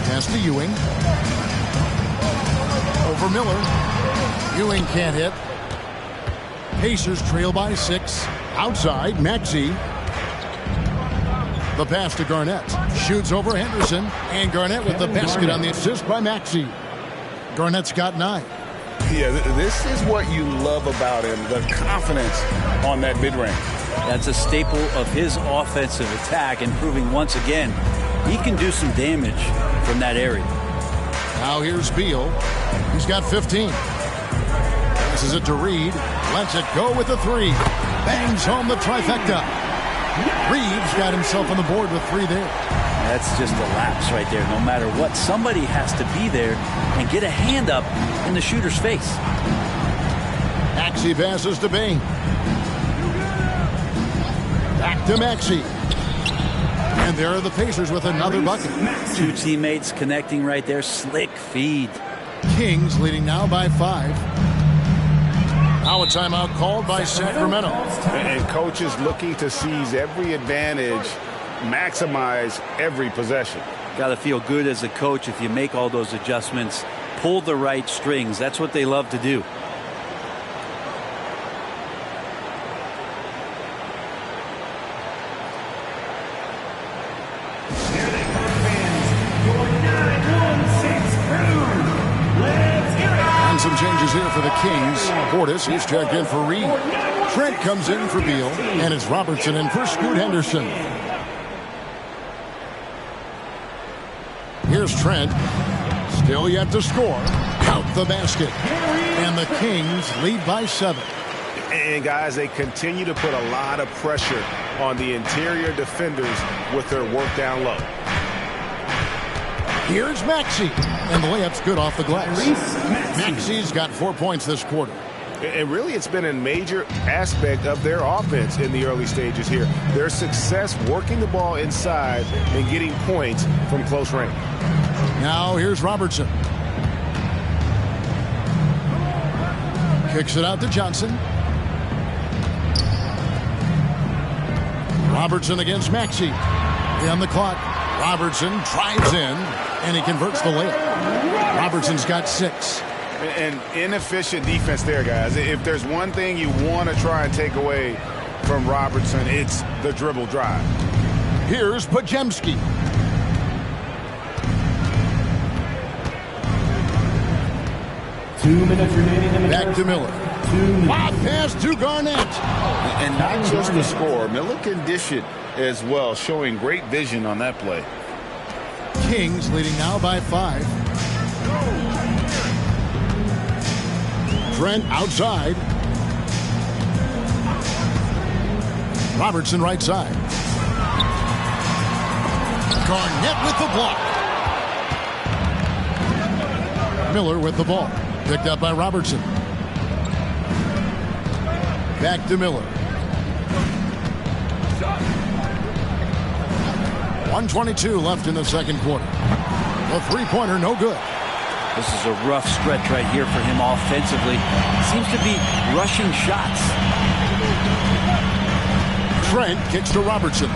Pass to Ewing. Over Miller. Ewing can't hit. Pacers trail by 6. Outside, Maxey. The pass to Garnett. Shoots over Henderson. And Garnett with the basket on the assist by Maxey. Garnett's got 9. Yeah, this is what you love about him, the confidence on that mid-range. That's a staple of his offensive attack, and proving once again he can do some damage from that area. Now here's Beal. He's got 15. This is it to Reed. Lets it go with the 3. Bangs home the trifecta. Reed's got himself on the board with 3 there. That's just a lapse right there. No matter what, somebody has to be there and get a hand up in the shooter's face. Maxey passes to Bain. Back to Maxey. And there are the Pacers with another bucket. 2 teammates connecting right there. Slick feed. Kings leading now by 5. Now a timeout called by Sacramento. And coaches looking to seize every advantage, maximize every possession. Got to feel good as a coach if you make all those adjustments, pull the right strings. That's what they love to do. Some changes here for the Kings. Portis, he's checked in for Reed. Trent comes in for Beal, and it's Robertson in for Scoot Henderson. Here's Trent. Still yet to score. Count the basket. And the Kings lead by 7. And guys, they continue to put a lot of pressure on the interior defenders with their work down low. Here's Maxey, and the layup's good off the glass. Maxey's got 4 points this quarter. And really, it's been a major aspect of their offense in the early stages here. Their success working the ball inside and getting points from close range. Now here's Robertson. Kicks it out to Johnson. Robertson against Maxey. On the clock. Robertson drives in, and he converts the layup. Robertson's got 6. And inefficient defense there, guys. If there's one thing you want to try and take away from Robertson, it's the dribble drive. Here's Podziemski. Two minutes remaining in the Back to Miller. Lob pass to Garnett. And not just the score. Miller can dish it as well, showing great vision on that play. Kings leading now by 5. Trent outside. Robertson right side. Garnett with the block. Miller with the ball. Picked up by Robertson. Back to Miller. 1:22 left in the second quarter. The three-pointer no good. This is a rough stretch right here for him offensively. Seems to be rushing shots. Trent kicks to Robertson.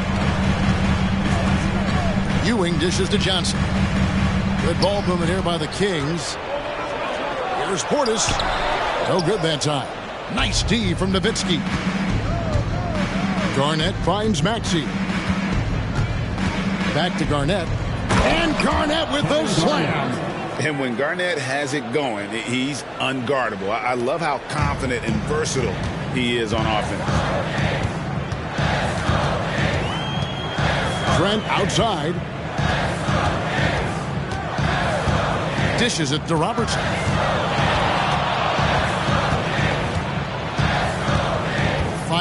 Ewing dishes to Johnson. Good ball movement here by the Kings. Here's Portis. No good that time. Nice D from Nowitzki. Garnett finds Maxey. Back to Garnett. And Garnett with the slam. And when Garnett has it going, he's unguardable. I love how confident and versatile he is on offense. Trent outside. Dishes it to Robertson.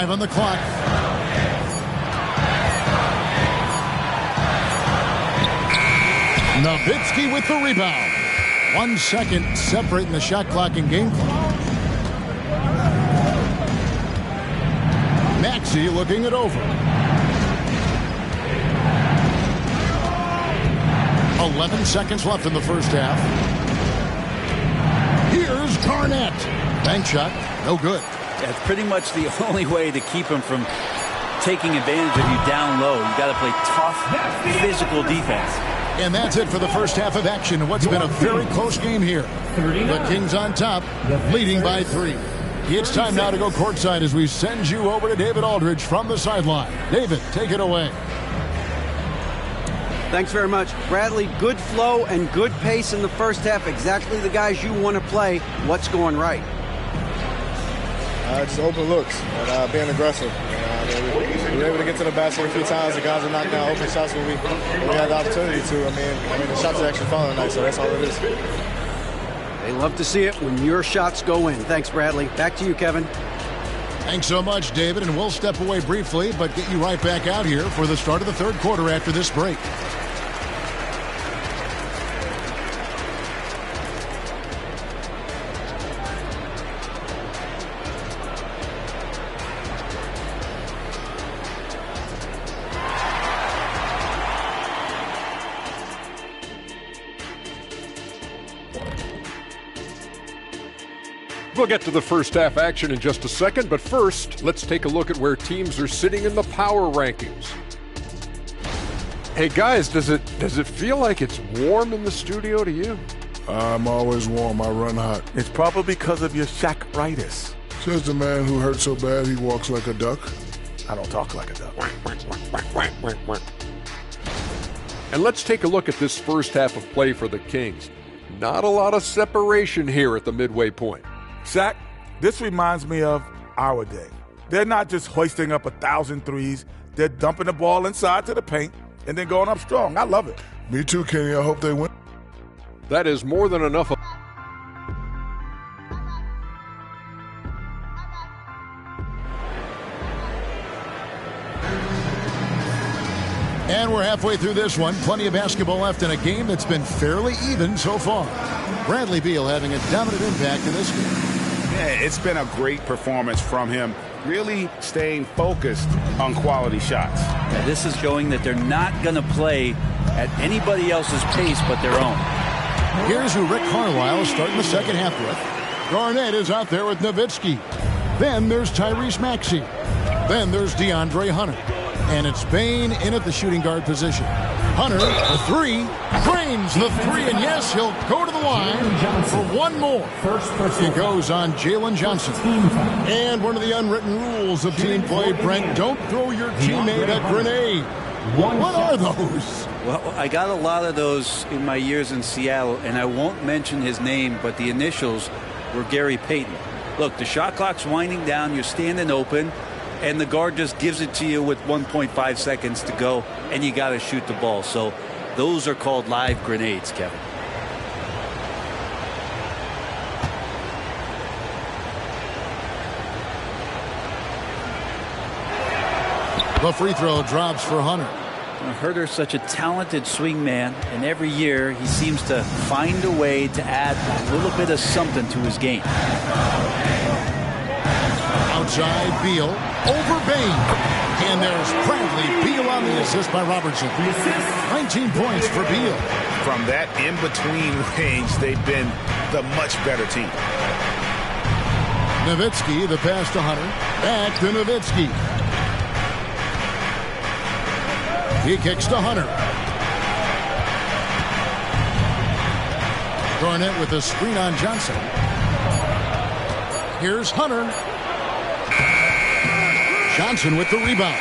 5 on the clock. Nowitzki with the rebound. 1 second separating the shot clock and game clock. Maxey looking it over. 11 seconds left in the first half. Here's Garnett. Bank shot, no good. That's pretty much the only way to keep him from taking advantage of you down low. You got to play tough, physical defense. And that's it for the first half of action in what's been a very close game here. The Kings on top, leading by 3. It's time now to go courtside as we send you over to David Aldridge from the sideline. David, take it away. Thanks very much. Bradley, good flow and good pace in the first half. Exactly the guys you want to play. What's going right? Just open looks and being aggressive. We were able to get to the basket a few times. The guys are knocking down open shots when we had the opportunity to. I mean, the shots are actually falling tonight, so that's all it is. They love to see it when your shots go in. Thanks, Bradley. Back to you, Kevin. Thanks so much, David, and we'll step away briefly, but get you right back out here for the start of the third quarter after this break. We'll get to the first half action in just a second, but first, let's take a look at where teams are sitting in the power rankings. Hey guys, does it feel like it's warm in the studio to you? I'm always warm. I run hot. It's probably because of your Shaq-ritis. Says the man who hurt so bad he walks like a duck. I don't talk like a duck. And let's take a look at this first half of play for the Kings. Not a lot of separation here at the midway point. Shaq, this reminds me of our day. They're not just hoisting up 1,000 threes. They're dumping the ball inside to the paint and then going up strong. I love it. Me too, Kenny. I hope they win. That is more than enough. And we're halfway through this one. Plenty of basketball left in a game that's been fairly even so far. Bradley Beal having a dominant impact in this game. Yeah, it's been a great performance from him, really staying focused on quality shots. Yeah, this is showing that they're not going to play at anybody else's pace but their own. Here's who Rick Carlisle is starting the second half with. Garnett is out there with Nowitzki. Then there's Tyrese Maxey. Then there's DeAndre Hunter. And it's Bane in at the shooting guard position. Hunter, the 3, drains the 3, and yes, he'll go to the line for one more. He goes on Jalen Johnson. And one of the unwritten rules of team play, Brent, don't throw your teammate a grenade. What are those? Well, I got a lot of those in my years in Seattle, and I won't mention his name, but the initials were Gary Payton. Look, the shot clock's winding down, you're standing open, and the guard just gives it to you with 1.5 seconds to go, and you got to shoot the ball. So those are called live grenades, Kevin. The free throw drops for Hunter. Herter's such a talented swing man, and every year he seems to find a way to add a little bit of something to his game. Outside, Beal over Bane. And there's Bradley Beal on the assist by Robertson. 19 points for Beal. From that in-between range, they've been the much better team. Nowitzki, the pass to Hunter. Back to Nowitzki. He kicks to Hunter. Garnett with a screen on Johnson. Here's Hunter. Johnson with the rebound.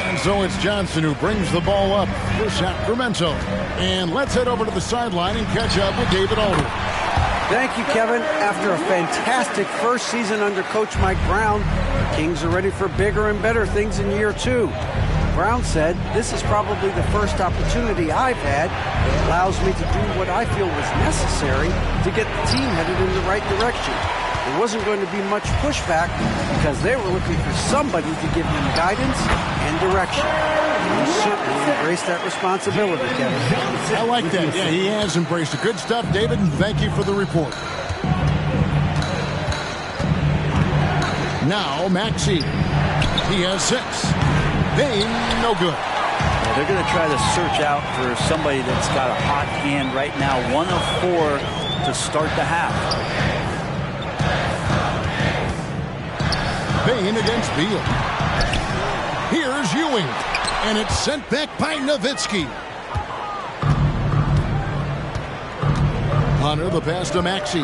And so it's Johnson who brings the ball up for Sacramento. And let's head over to the sideline and catch up with David Aldridge. Thank you, Kevin. After a fantastic first season under Coach Mike Brown, the Kings are ready for bigger and better things in year 2. Brown said, "This is probably the first opportunity I've had that allows me to do what I feel was necessary to get the team headed in the right direction." there wasn't going to be much pushback because they were looking for somebody to give them guidance and direction. And he certainly embraced that responsibility, Kevin. I like that. Yeah, he has embraced it. Good stuff, David, and thank you for the report. Now, Maxey. He has 6. Bane, no good. Well, they're going to try to search out for somebody that's got a hot hand right now. 1 of 4 to start the half. Bane against Beal. Here's Ewing. And it's sent back by Nowitzki. Hunter, the pass to Maxey.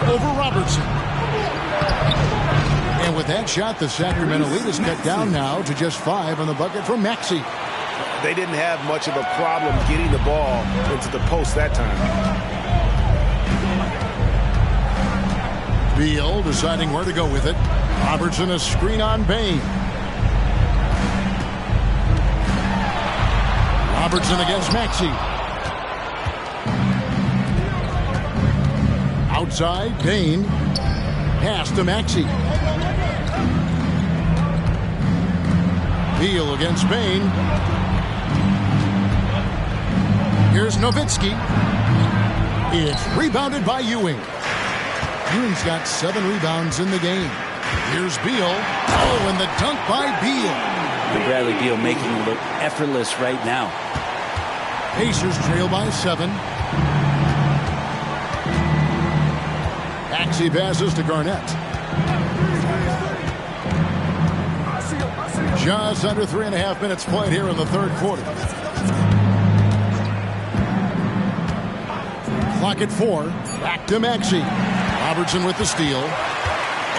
Over Robertson. And with that shot, the Sacramento lead is cut down now to just 5 on the bucket from Maxey. They didn't have much of a problem getting the ball into the post that time. Beal deciding where to go with it. Robertson a screen on Bane. Robertson against Maxey. Outside, Bane. Pass to Maxey. Beal against Bane. Here's Nowitzki. It's rebounded by Ewing. Ewing's got 7 rebounds in the game. Here's Beal. Oh, and the dunk by Beal. Bradley Beal making it look effortless right now. Pacers trail by 7. Maxey passes to Garnett. Just under 3.5 minutes played here in the third quarter. Clock at 4. Back to Maxey. Robertson with the steal.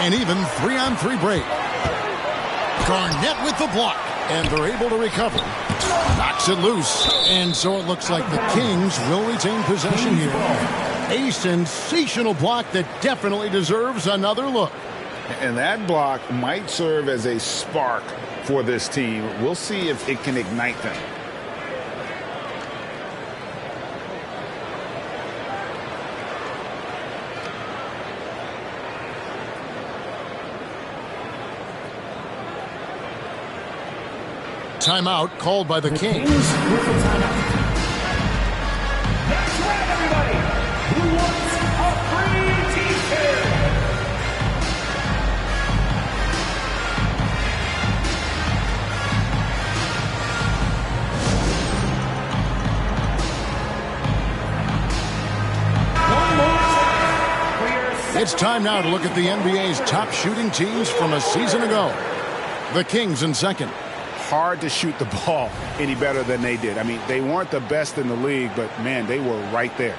And even 3-on-3 break. Garnett with the block. And they're able to recover. Knocks it loose. And so it looks like the Kings will retain possession here. A sensational block that definitely deserves another look. And that block might serve as a spark for this team. We'll see if it can ignite them. Timeout called by the Kings. That's right, everybody. Who wants a free t-shirt? It's time now to look at the NBA's top shooting teams from a season ago. The Kings in second. Hard to shoot the ball any better than they did. I mean, they weren't the best in the league, but, man, they were right there.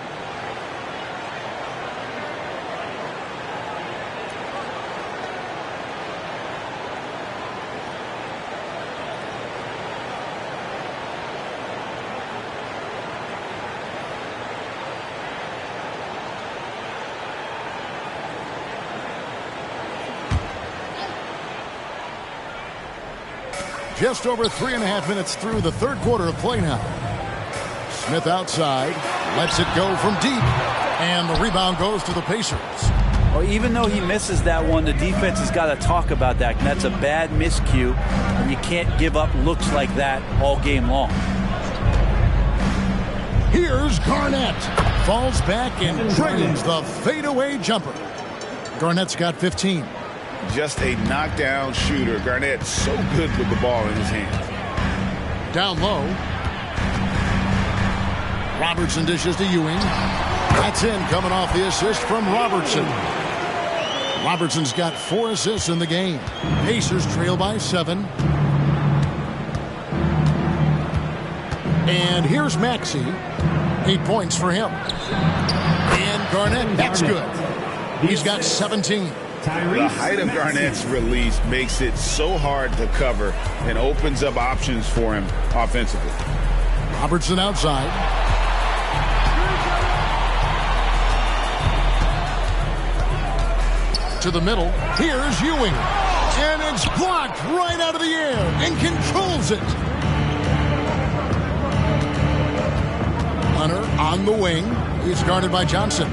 Just over 3.5 minutes through the third quarter of play now. Smith outside, lets it go from deep, and the rebound goes to the Pacers. Well, even though he misses that one, the defense has got to talk about that. And that's a bad miscue, and you can't give up looks like that all game long. Here's Garnett. Falls back and drains the fadeaway jumper. Garnett's got 15. Just a knockdown shooter. Garnett so good with the ball in his hands. Down low. Robertson dishes to Ewing. That's in, coming off the assist from Robertson. Robertson's got 4 assists in the game. Pacers trail by 7. And here's Maxey. 8 points for him. And Garnett, that's good. He's got 17. The height of Garnett's release makes it so hard to cover and opens up options for him offensively. Robertson outside. To the middle. Here's Ewing. And it's blocked right out of the air and controls it. Hunter on the wing. He's guarded by Johnson.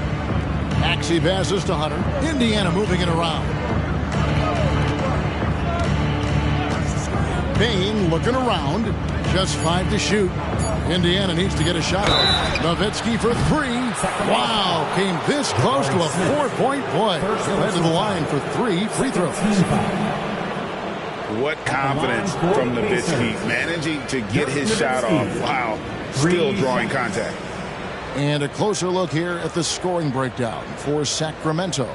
Maxey passes to Hunter. Indiana moving it around. Bain looking around. Just 5 to shoot. Indiana needs to get a shot off. Nowitzki for 3. Wow, came this close to a 4-point play. He'll head to the line for 3 free throws. What confidence from Nowitzki, managing to get his shot off. Wow, still drawing contact. And a closer look here at the scoring breakdown for Sacramento.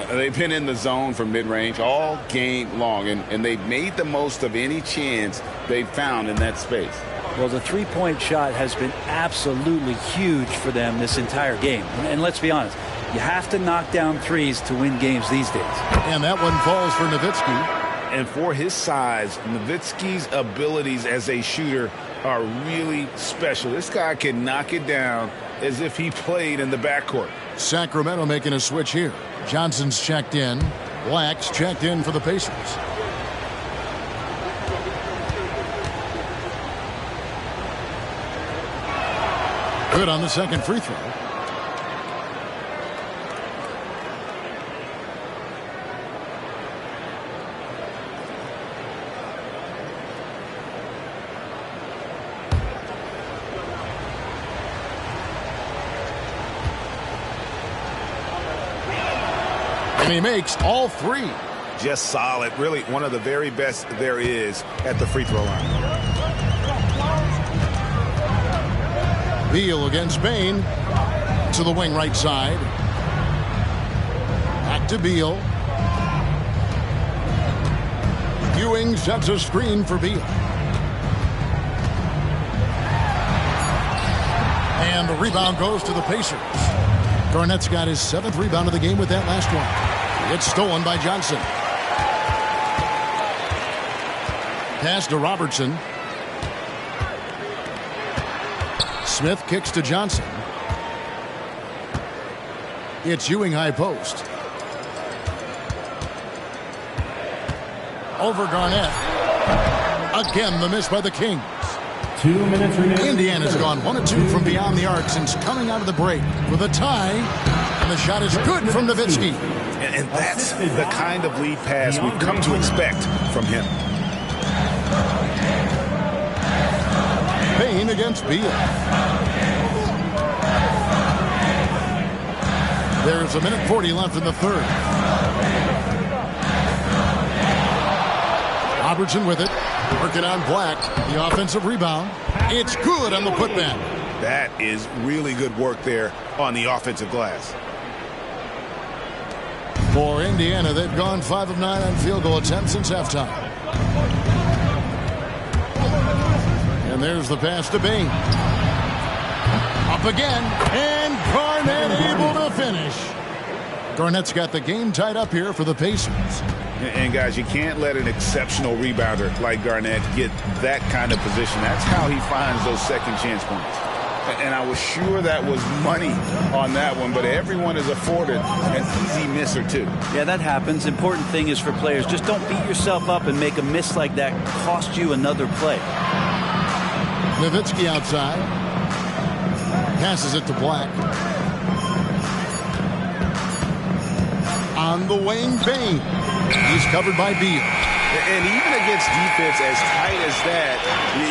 They've been in the zone for mid-range all game long, and they've made the most of any chance they've found in that space. Well, the three-point shot has been absolutely huge for them this entire game. And let's be honest, you have to knock down threes to win games these days. And that one falls for Nowitzki. And for his size, Nowitzki's abilities as a shooter are really special. This guy can knock it down as if he played in the backcourt. Sacramento making a switch here. Johnson's checked in. Black's checked in for the Pacers. Good on the second free throw. And he makes all 3. Just solid. Really one of the very best there is at the free throw line. Beal against Bain. To the wing right side. Back to Beal. Ewing sets a screen for Beal. And the rebound goes to the Pacers. Garnett's got his 7th rebound of the game with that last one. It's stolen by Johnson. Pass to Robertson. Smith kicks to Johnson. It's Ewing high post. Over Garnett. Again, the miss by the Kings. 2 minutes remaining. Indiana's gone 1 of 2 from beyond the arc since coming out of the break with a tie. And the shot is good from Nowitzki. And that's the kind of lead pass we've come to expect from him. Bain against Beal. There's 1:40 left in the third. Robertson with it. Working on Black. The offensive rebound. It's good on the putback. That is really good work there on the offensive glass. For Indiana, they've gone 5 of 9 on field goal attempts since halftime. And there's the pass to Bain. Up again, and Garnett able to finish. Garnett's got the game tied up here for the Pacers. And guys, you can't let an exceptional rebounder like Garnett get that kind of position. That's how he finds those second chance points. And I was sure that was money on that one, but everyone is afforded an easy miss or two. Yeah, that happens. Important thing is for players, just don't beat yourself up and make a miss like that cost you another play. Nowitzki outside. Passes it to Black. On the wing, Bain. He's covered by Beal. And even against defense as tight as that,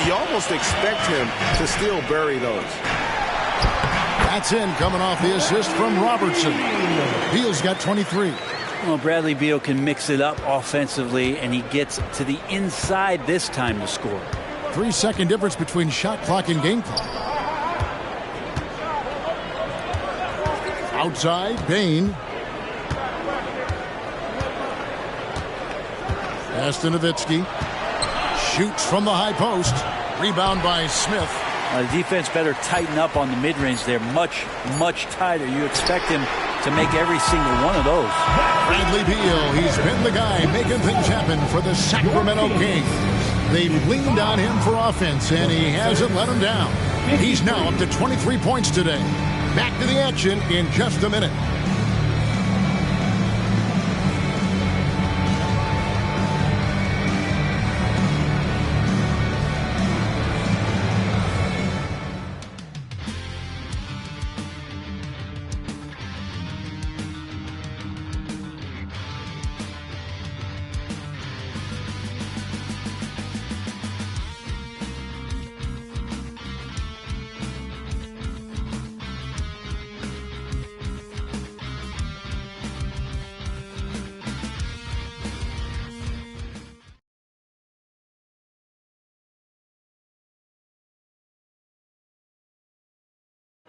you almost expect him to still bury those. That's in, coming off the assist from Robertson. Beal's got 23. Well, Bradley Beal can mix it up offensively, and he gets to the inside this time to score. 3-second difference between shot clock and game clock. Outside, Bain. Nowitzki shoots from the high post. Rebound by Smith. The defense better tighten up on the mid-range there. Much, much tighter. You expect him to make every single one of those. Bradley Beal, he's been the guy making things happen for the Sacramento Kings. They've leaned on him for offense, and he hasn't let them down. He's now up to 23 points today. Back to the action in just a minute.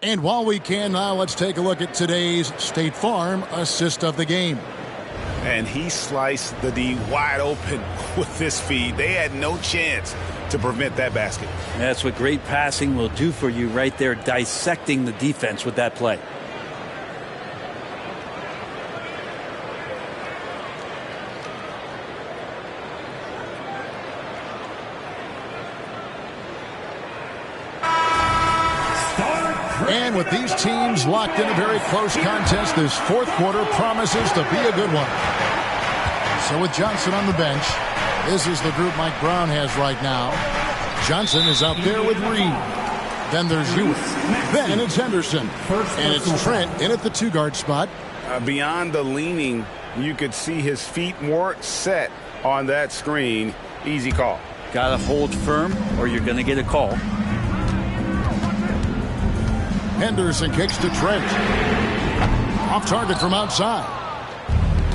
And while we can now, let's take a look at today's State Farm assist of the game. And he sliced the D wide open with this feed. They had no chance to prevent that basket. That's what great passing will do for you right there, dissecting the defense with that play. And with these teams locked in a very close contest, this fourth quarter promises to be a good one. So with Johnson on the bench, this is the group Mike Brown has right now. Johnson is out there with Reed. Then there's Hewitt. Then it's Henderson. And it's Trent in at the two-guard spot. Beyond the leaning, you could see his feet more set on that screen. Easy call. Got to hold firm or you're going to get a call. Henderson kicks to Trent. Off target from outside.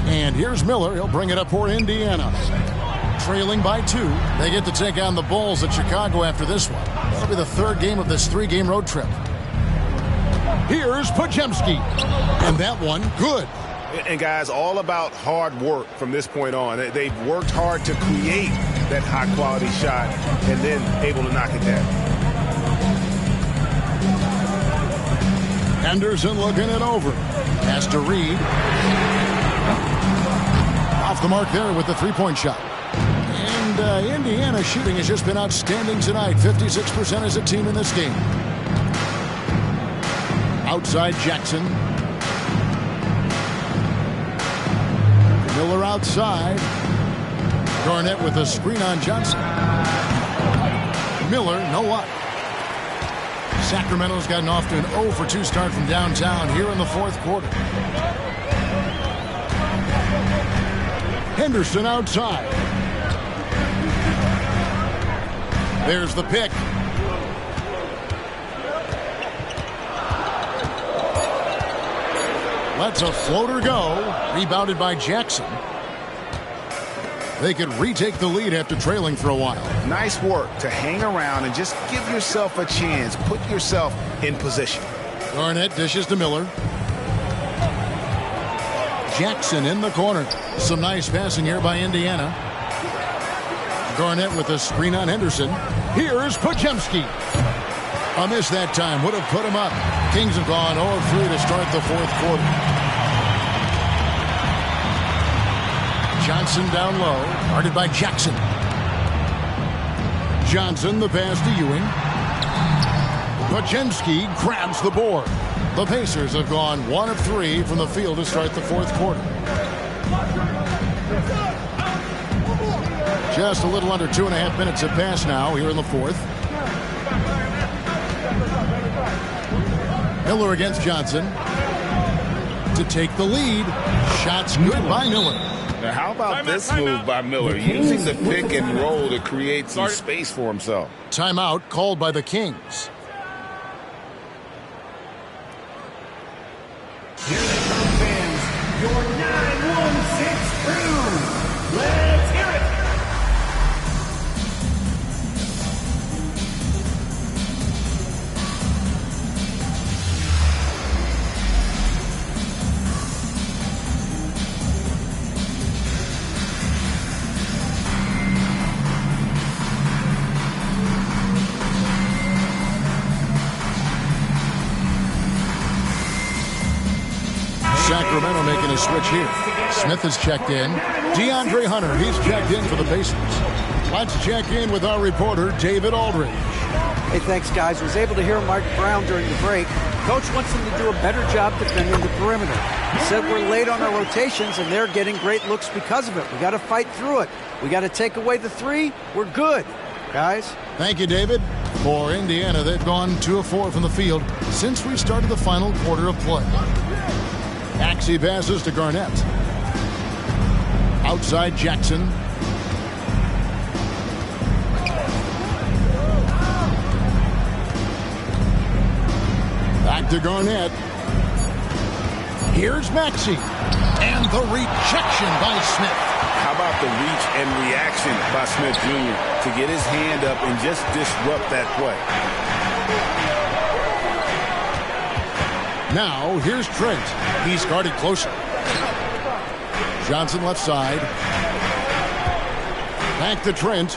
And here's Miller. He'll bring it up for Indiana. Trailing by 2. They get to take on the Bulls at Chicago after this one. That'll be the third game of this 3-game road trip. Here's Podziemski. And that one, good. And guys, all about hard work from this point on. They've worked hard to create that high-quality shot and then able to knock it down. Henderson looking it over. Pass to Reed. Off the mark there with the three-point shot. And Indiana shooting has just been outstanding tonight. 56% as a team in this game. Outside Jackson. Miller outside. Garnett with a screen on Johnson. Miller, no luck. Sacramento's gotten off to an 0-for-2 start from downtown here in the fourth quarter. Henderson outside. There's the pick. Lets a floater go. Rebounded by Jackson. They could retake the lead after trailing for a while. Nice work to hang around and just give yourself a chance. Put yourself in position. Garnett dishes to Miller. Jackson in the corner. Some nice passing here by Indiana. Garnett with a screen on Henderson. Here's Podziemski. A miss that time. Would have put him up. Kings have gone 0-3 to start the fourth quarter. Johnson down low, guarded by Jackson. Johnson, the pass to Ewing. Podziemski grabs the board. The Pacers have gone 1 of 3 from the field to start the fourth quarter. Just a little under 2.5 minutes have passed now here in the fourth. Miller against Johnson to take the lead. Shots good by Miller. Now, how about this move by Miller, using the pick and roll to create some space for himself? Timeout called by the Kings. Here they come, fans. Your 9-1-6 crew. Let's hear it. Sacramento making a switch here. Smith is checked in. DeAndre Hunter, he's checked in for the Pacers. Let's check in with our reporter, David Aldridge. Hey, thanks, guys. Was able to hear Mike Brown during the break. Coach wants them to do a better job defending the perimeter. He said we're late on our rotations, and they're getting great looks because of it. We got to fight through it. We got to take away the three. We're good, guys. Thank you, David. For Indiana, they've gone 2 of 4 from the field since we started the final quarter of play. Maxey passes to Garnett. Outside Jackson. Back to Garnett. Here's Maxey. And the rejection by Smith. How about the reach and reaction by Smith Jr. to get his hand up and just disrupt that play? Now, here's Trent. He's guarded closer. Johnson left side. Back to Trent.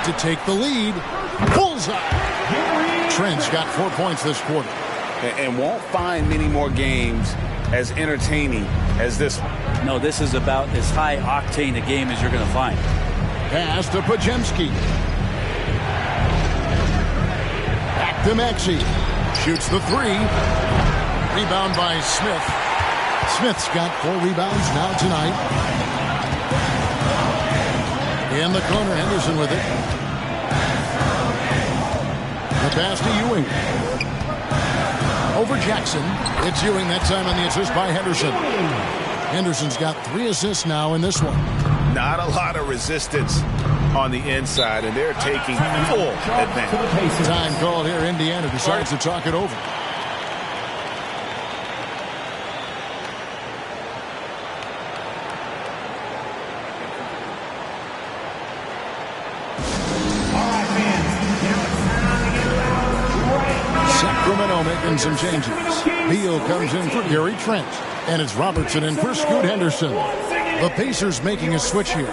To take the lead. Bullseye. Trent's got 4 points this quarter. And won't find many more games as entertaining as this one. No, this is about as high octane a game as you're going to find. Pass to Pajemski. Back to Maxey. Shoots the three. Rebound by Smith. Smith's got 4 rebounds now tonight. In the corner, Henderson with it. The pass to Ewing. Over Jackson. It's Ewing that time on the assist by Henderson. Henderson's got 3 assists now in this one. Not a lot of resistance on the inside, and they're taking full advantage. Time called here. Indiana decides to talk it over. Sacramento making some changes. Beal comes in for Gary Trent, and it's Robertson in for Scoot Henderson. The Pacers making a switch here.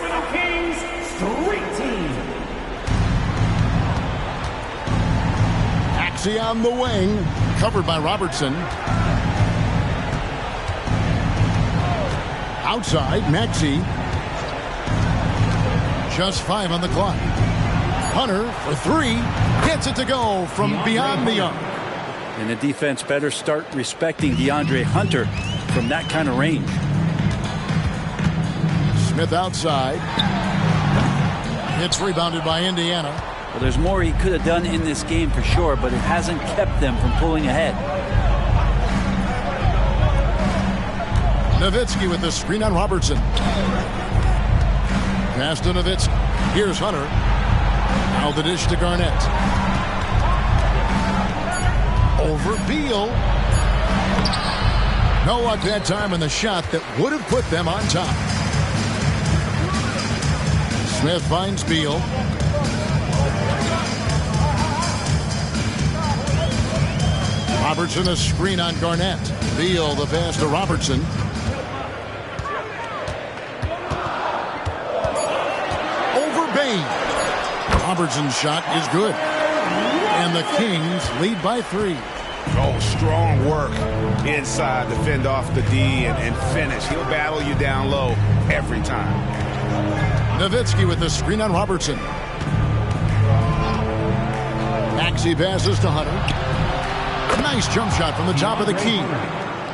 Maxey on the wing, covered by Robertson. Outside, Maxey. Just 5 on the clock. Hunter for 3. Gets it to go from beyond the arc. And the defense better start respecting DeAndre Hunter from that kind of range. Smith outside. It's rebounded by Indiana. Well, there's more he could have done in this game for sure, but it hasn't kept them from pulling ahead. Nowitzki with the screen on Robertson. Pass to Nowitzki. Here's Hunter. Now the dish to Garnett. Over Beal. No luck that time in the shot that would have put them on top. Smith finds Beal. Robertson a screen on Garnett. Beal the pass to Robertson. Over Bain. Robertson's shot is good. And the Kings lead by 3. Oh, strong work inside to fend off the D and finish. He'll battle you down low every time. Nowitzki with the screen on Robertson. Maxey passes to Hunter. Nice jump shot from the top of the key.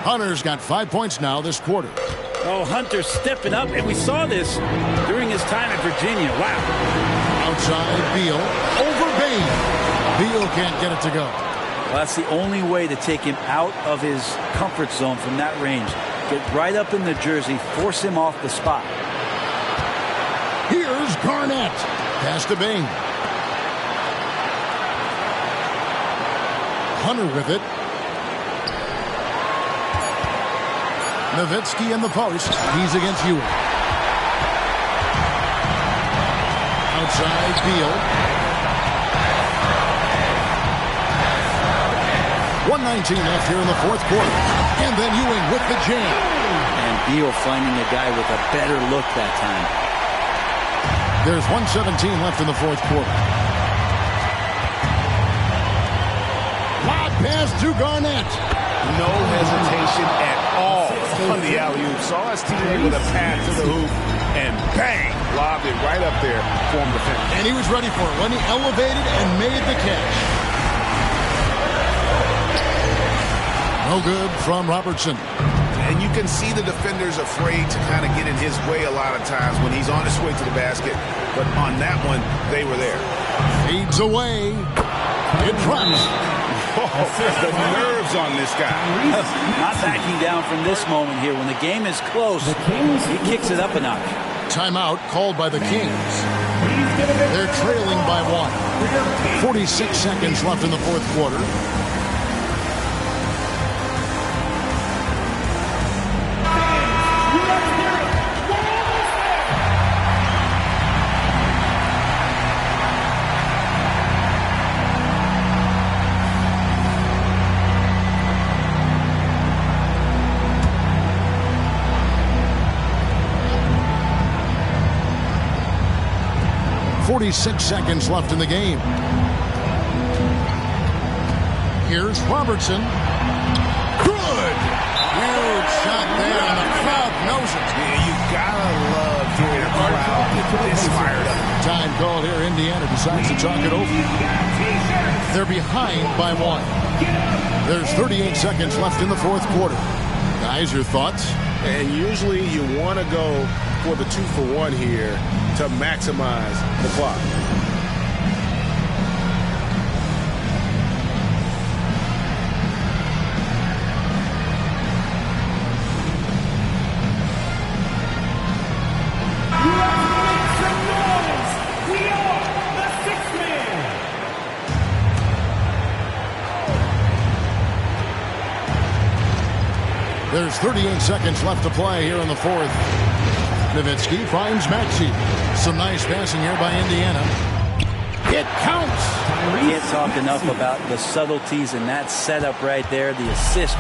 Hunter's got 5 points now this quarter. Oh, Hunter's stepping up, and we saw this during his time at Virginia. Wow. Outside, Beal. Over Bain. Beal can't get it to go. Well, that's the only way to take him out of his comfort zone from that range. Get right up in the jersey, force him off the spot. Here's Garnett. Pass to Bain. Hunter with it. Nowitzki in the post. He's against Ewing. Outside, Beal. 1:19 left here in the fourth quarter. And then Ewing with the jam. And Beal finding a guy with a better look that time. There's 1:17 left in the fourth quarter. Lob pass to Garnett. No hesitation at all on the alley-oop. Saw his teammate with a pass to the hoop, and bang, lobbed it right up there for him to finish. And he was ready for it when he elevated and made the catch. No good from Robertson. And you can see the defenders afraid to kind of get in his way a lot of times when he's on his way to the basket. But on that one, they were there. Feeds away. It drops. Oh, the nerves on this guy. Not backing down from this moment here. When the game is close, he kicks it up a notch. Timeout called by the Kings. They're trailing by 1. 46 seconds left in the fourth quarter. 46 seconds left in the game. Here's Robertson. Good! Huge shot there, and the crowd knows it. Yeah, you gotta love hearing a crowd get this fired up. Time called here. Indiana decides to talk it over. They're behind by 1. There's 38 seconds left in the fourth quarter. Guys, your thoughts? And usually you want to go for the 2-for-1 here to maximize the clock. There's 38 seconds left to play here in the fourth. Nowitzki finds Maxey. Some nice passing here by Indiana. It counts. Can't talk enough about the subtleties in that setup right there. The assist,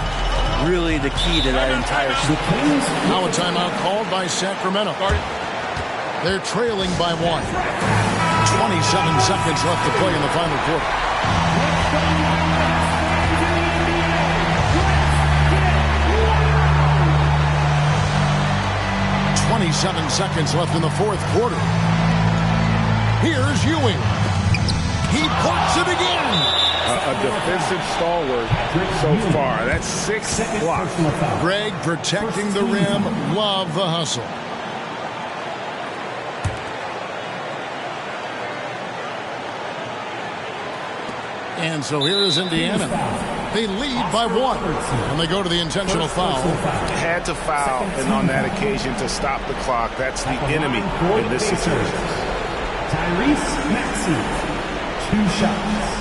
really the key to that entire sequence. Now a timeout called by Sacramento. They're trailing by 1. 27 seconds left to play in the final quarter. 27 seconds left in the fourth quarter. Here's Ewing. He blocks it again. A defensive stalwart so far. That's 6 blocks. Greg protecting the rim. Love the hustle. And so here is Indiana. They lead by 1. And they go to the intentional foul. Had to foul, and on that occasion to stop the clock. That's the enemy in this situation. Tyrese Maxey, 2 shots.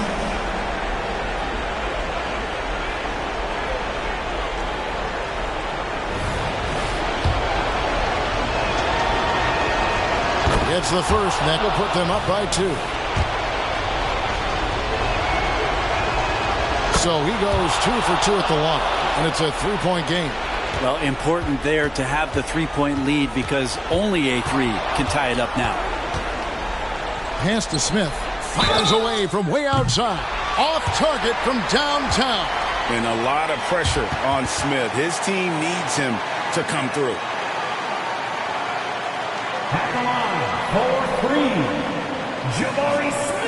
It's the first, and that will put them up by 2. So he goes 2 for 2 at the line, and it's a 3-point game. Well, important there to have the 3-point lead because only a 3 can tie it up now. Pass to Smith. Fires away from way outside. Off target from downtown. And a lot of pressure on Smith. His team needs him to come through. At the line, 4-3, Jabari Smith.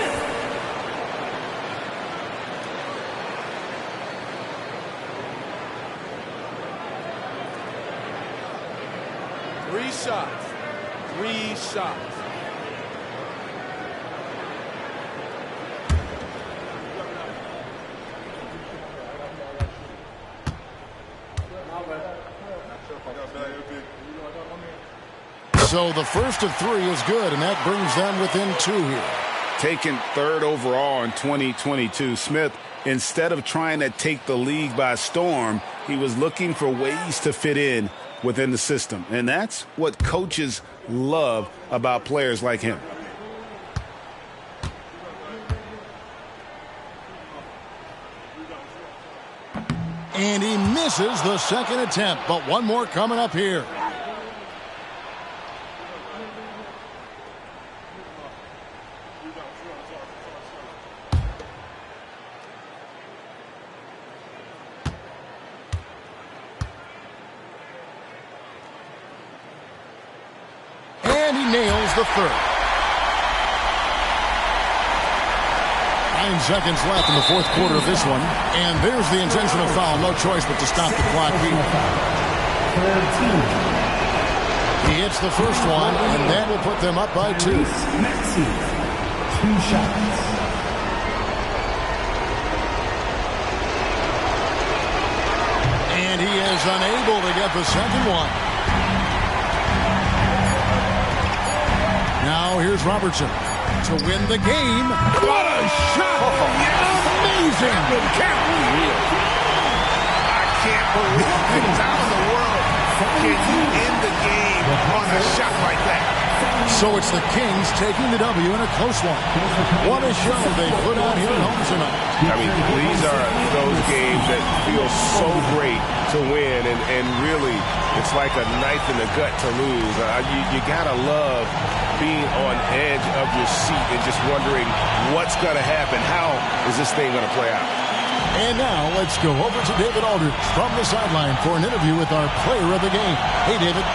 Three shots. So the first of 3 is good, and that brings them within 2 here. Taken 3rd overall in 2022, Smith, instead of trying to take the league by storm, he was looking for ways to fit in within the system. And that's what coaches love about players like him. And he misses the second attempt, but one more coming up here. And he nails the third. 9 seconds left in the fourth quarter of this one. And there's the intentional foul. No choice but to stop the clock here. He hits the first one, and that will put them up by 2. Maxey, 2 shots. And he is unable to get the second one. Now here's Robertson to win the game. What a shot! Amazing! I can't believe it. How in the world can you end the game on a shot like that? So it's the Kings taking the W in a close one. What a show they put out here at home tonight. I mean, these are those games that feel so great to win, and really, it's like a knife in the gut to lose. You gotta love being on edge of your seat and just wondering what's gonna happen. How is this thing gonna play out? And now let's go over to David Aldridge from the sideline for an interview with our player of the game. Hey, David.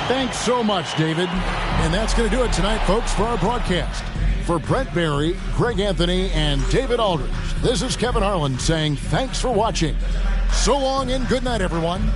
Thanks so much, David. And that's going to do it tonight, folks, for our broadcast. For Brent Barry, Greg Anthony, and David Aldridge, this is Kevin Harlan saying thanks for watching. So long and good night, everyone.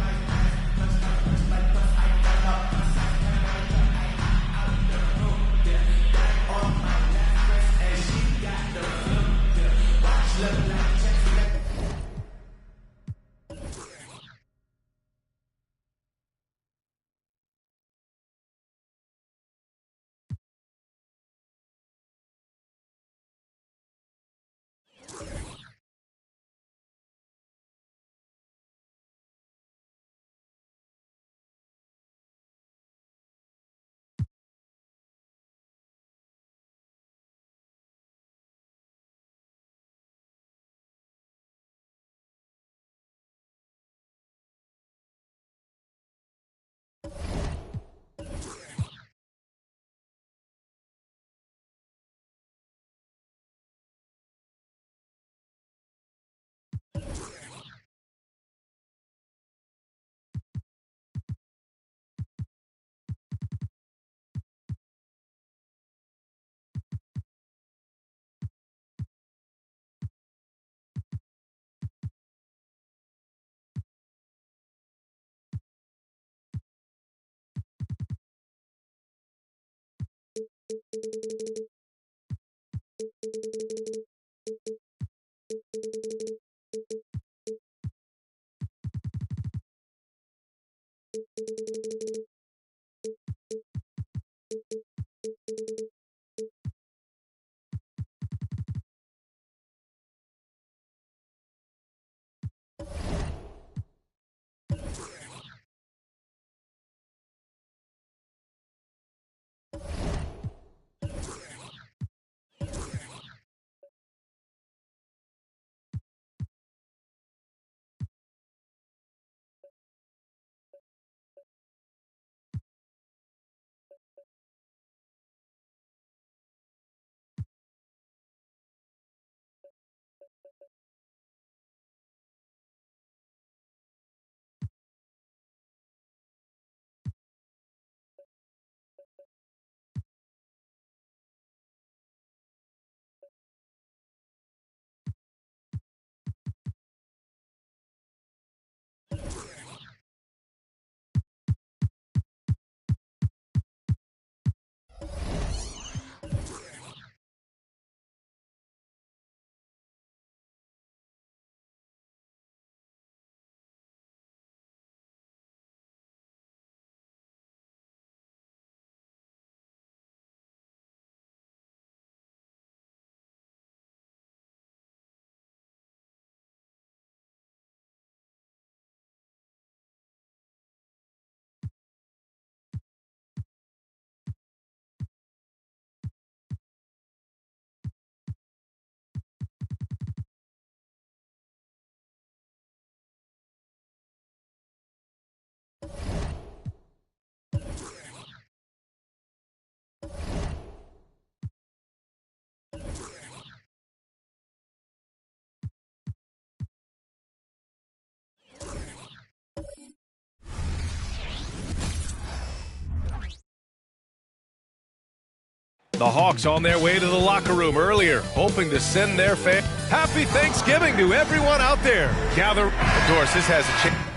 The Hawks on their way to the locker room earlier, hoping to send their fans happy Thanksgiving to everyone out there. Gather. Of course, this has a chance.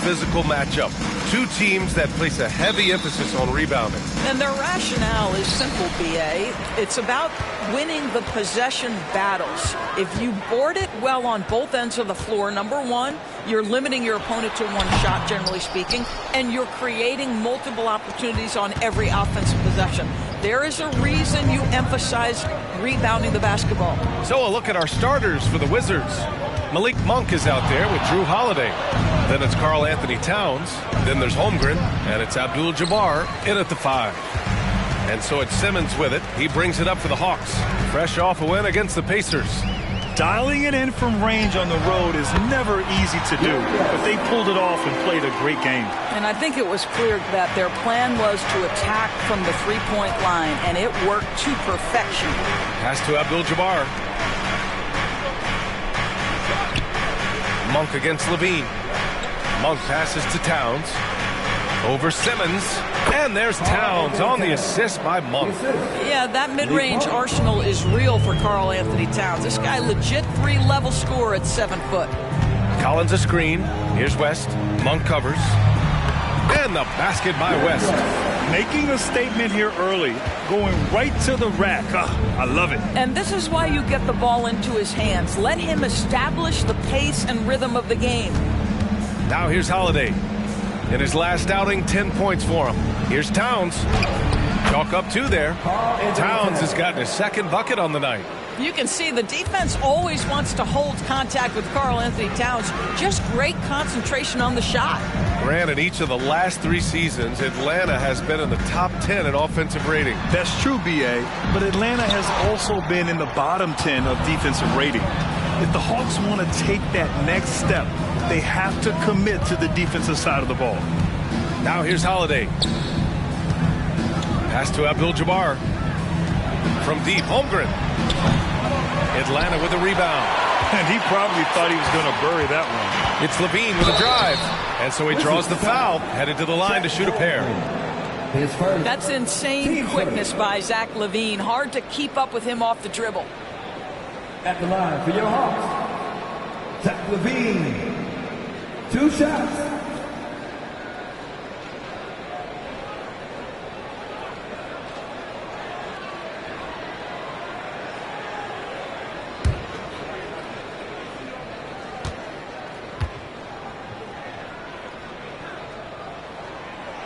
Physical matchup. Two teams that place a heavy emphasis on rebounding. And their rationale is simple, B.A. It's about winning the possession battles. If you board it well on both ends of the floor, number one, you're limiting your opponent to one shot, generally speaking, and you're creating multiple opportunities on every offensive possession. There is a reason you emphasize rebounding the basketball. So a look at our starters for the Wizards. Malik Monk is out there with Drew Holiday. Then it's Karl Anthony Towns. Then there's Holmgren. And it's Abdul-Jabbar in at the 5. And so it's Simmons with it. He brings it up for the Hawks. Fresh off a win against the Pacers. Dialing it in from range on the road is never easy to do, but they pulled it off and played a great game. And I think it was clear that their plan was to attack from the three-point line, and it worked to perfection. Pass to Abdul-Jabbar. Monk against Levine. Monk passes to Towns. Over Simmons. And there's Towns on the assist by Monk. Yeah, that mid-range arsenal is real for Karl Anthony Towns. This guy legit 3-level scorer at 7 foot. Collins a screen. Here's West. Monk covers. And the basket by West. Making a statement here early. Going right to the rack. I love it. And this is why you get the ball into his hands. Let him establish the pace and rhythm of the game. Now here's Holiday. In his last outing, 10 points for him. Here's Towns. Chalk up 2 there. Towns has gotten his second bucket on the night. You can see the defense always wants to hold contact with Karl Anthony Towns. Just great concentration on the shot. Grant, in each of the last 3 seasons, Atlanta has been in the top 10 in offensive rating. That's true, B.A., but Atlanta has also been in the bottom 10 of defensive rating. If the Hawks want to take that next step, they have to commit to the defensive side of the ball. Now here's Holiday. Pass to Abdul-Jabbar. From deep, Holmgren. Atlanta with a rebound. And he probably thought he was going to bury that one. It's Levine with a drive. And so he draws the foul, headed to the line to shoot a pair. That's insane quickness by Zach Levine. Hard to keep up with him off the dribble. At the line for your Hawks, Zach Levine. 2 shots.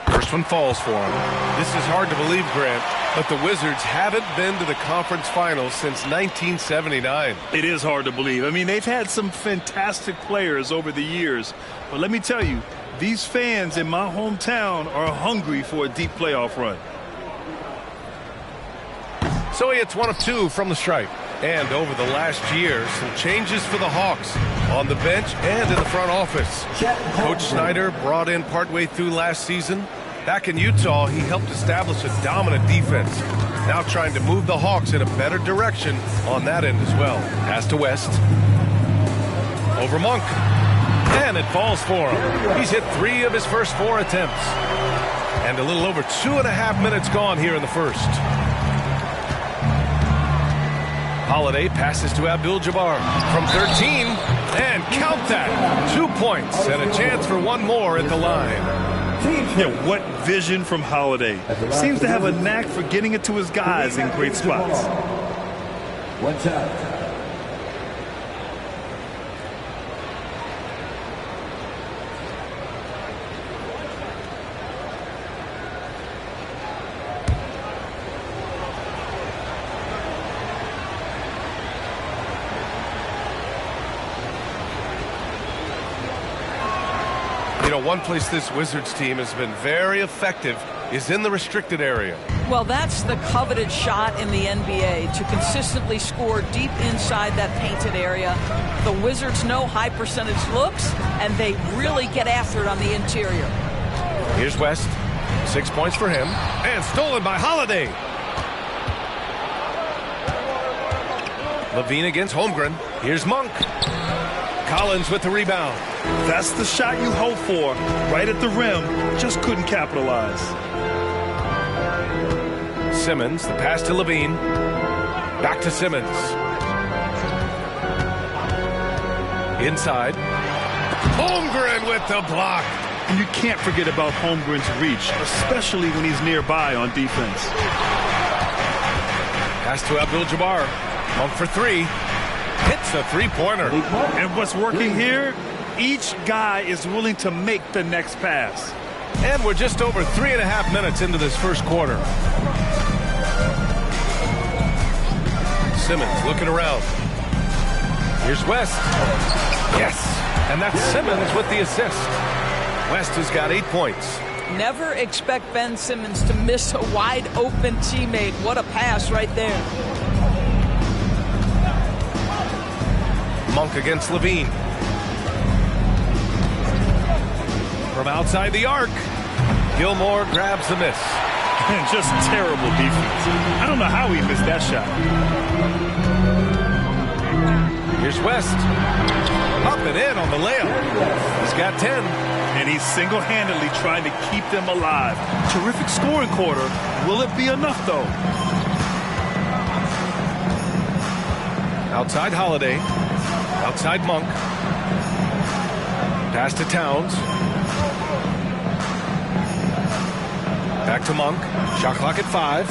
First one falls for him. This is hard to believe, Grant, but the Wizards haven't been to the conference finals since 1979. It is hard to believe. I mean, they've had some fantastic players over the years. But let me tell you, these fans in my hometown are hungry for a deep playoff run. So he hits 1 of 2 from the stripe. And over the last year, some changes for the Hawks on the bench and in the front office. Coach Snyder brought in partway through last season. Back in Utah, he helped establish a dominant defense. Now trying to move the Hawks in a better direction on that end as well. Pass to West. Over Monk. And it falls for him. He's hit 3 of his first 4 attempts. And a little over 2.5 minutes gone here in the first. Holiday passes to Abdul-Jabbar from 13. And count that. 2 points and a chance for 1 more at the line. Yeah, what vision from Holiday. Seems to have a knack for getting it to his guys in great spots. 1 shot. You know, one place this Wizards team has been very effective is in the restricted area. Well, that's the coveted shot in the NBA, to consistently score deep inside that painted area. The Wizards know high percentage looks, and they really get after it on the interior. Here's West. 6 points for him. And stolen by Holiday. Levine against Holmgren. Here's Monk. Collins with the rebound. That's the shot you hope for. Right at the rim. Just couldn't capitalize. Simmons, the pass to Levine. Back to Simmons. Inside. Holmgren with the block. And you can't forget about Holmgren's reach, especially when he's nearby on defense. Pass to Abdul-Jabbar. Monk for three. Hits a three-pointer. And what's working here? Each guy is willing to make the next pass. And we're just over 3.5 minutes into this first quarter. Simmons looking around. Here's West. Yes. And that's Simmons with the assist. West has got 8 points. Never expect Ben Simmons to miss a wide open teammate. What a pass right there. Monk against Levine. From outside the arc, Gilmore grabs the miss. And just terrible defense. I don't know how he missed that shot. Here's West. Up and in on the layup. He's got 10. And he's single-handedly trying to keep them alive. Terrific scoring quarter. Will it be enough, though? Outside Holiday. Outside Monk. Pass to Towns. Back to Monk. Shot clock at 5.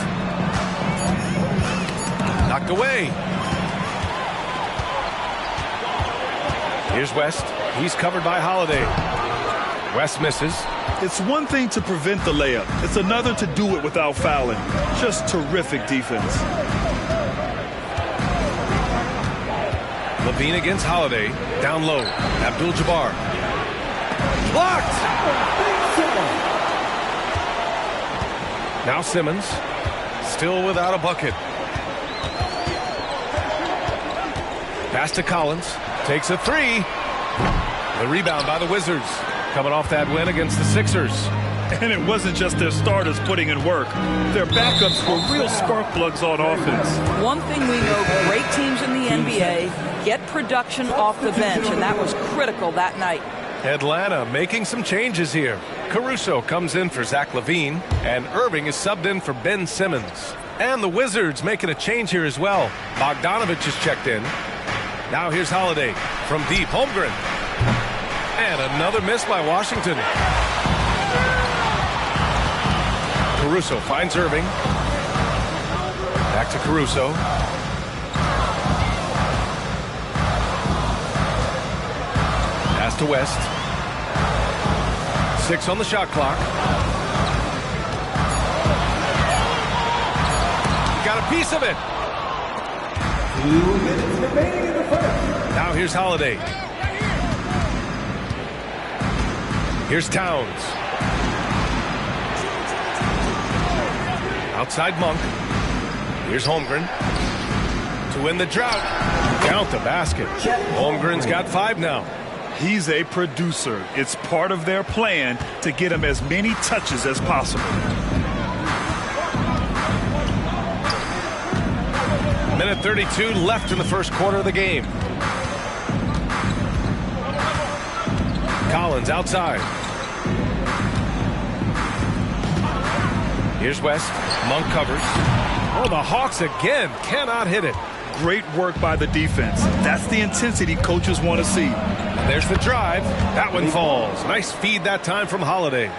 Knocked away. Here's West. He's covered by Holiday. West misses. It's one thing to prevent the layup. It's another to do it without fouling. Just terrific defense. Levine against Holiday. Down low. Abdul-Jabbar. Blocked! Now Simmons. Still without a bucket. Pass to Collins. Takes a three. The rebound by the Wizards. Coming off that win against the Sixers. And it wasn't just their starters putting in work. Their backups were real spark plugs on offense. One thing we know, great teams in the NBA get production off the bench, and that was critical that night. Atlanta making some changes here. Caruso comes in for Zach LaVine, and Irving is subbed in for Ben Simmons. And the Wizards making a change here as well. Bogdanovich is checked in. Now here's Holiday from deep. Holmgren. And another miss by Washington. Caruso finds Irving. Back to Caruso. Pass to West. 6 on the shot clock. He got a piece of it. 2 minutes remaining in the first. Now here's Holiday. Here's Towns. Outside Monk. Here's Holmgren. To win the drought. Count the basket. Holmgren's got 5 now. He's a producer. It's part of their plan to get him as many touches as possible. Minute 32 left in the first quarter of the game. Collins outside. Here's West. Monk covers. Oh, the Hawks again cannot hit it. Great work by the defense. That's the intensity coaches want to see. There's the drive. That one falls. Nice feed that time from Holiday.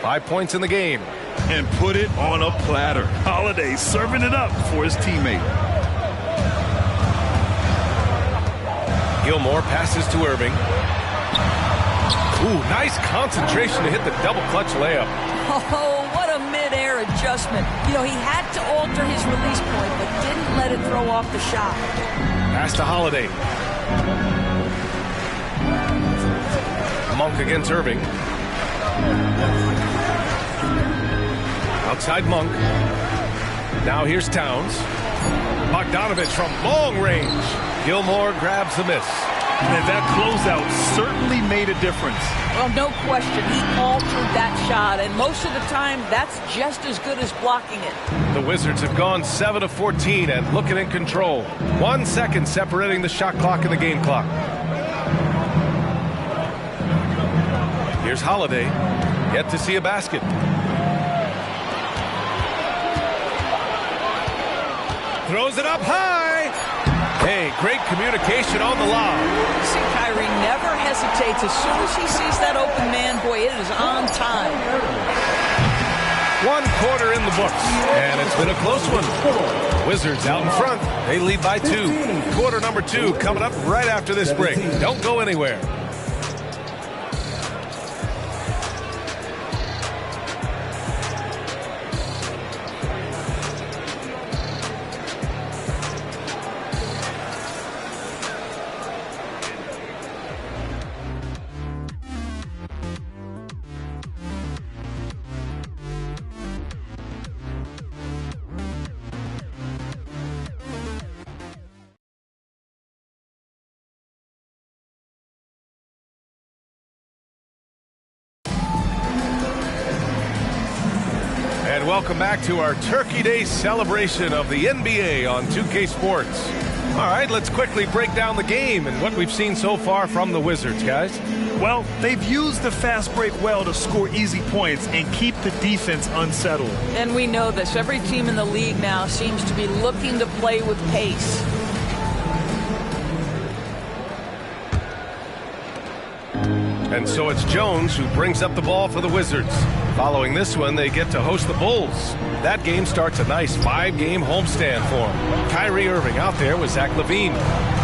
5 points in the game. And put it on a platter. Holiday serving it up for his teammate. Gilmore passes to Irving. Ooh, nice concentration to hit the double clutch layup. Oh, what a mid-air adjustment. You know, he had to alter his release point, but didn't let it throw off the shot. Pass to Holiday. Monk against Irving. Outside Monk. Now here's Towns. Bogdanovich from long range. Gilmore grabs the miss. And that closeout certainly made a difference. Well, no question. He altered that shot, and most of the time, that's just as good as blocking it. The Wizards have gone 7 of 14 and looking in control. 1 second separating the shot clock and the game clock. Here's Holiday. Yet to see a basket. Throws it up high. Hey, great communication on the lob. See, Kyrie never hesitates. As soon as he sees that open man, boy, it is on time. 1 quarter in the books, and it's been a close one. Wizards out in front. They lead by 2. Quarter number 2 coming up right after this break. Don't go anywhere. And welcome back to our Turkey Day celebration of the NBA on 2K Sports. All right, let's quickly break down the game and what we've seen so far from the Wizards, guys. Well, they've used the fast break well to score easy points and keep the defense unsettled. And we know this. Every team in the league now seems to be looking to play with pace. And so it's Jones who brings up the ball for the Wizards. Following this one, they get to host the Bulls. That game starts a nice 5-game homestand for them. Kyrie Irving out there with Zach LaVine.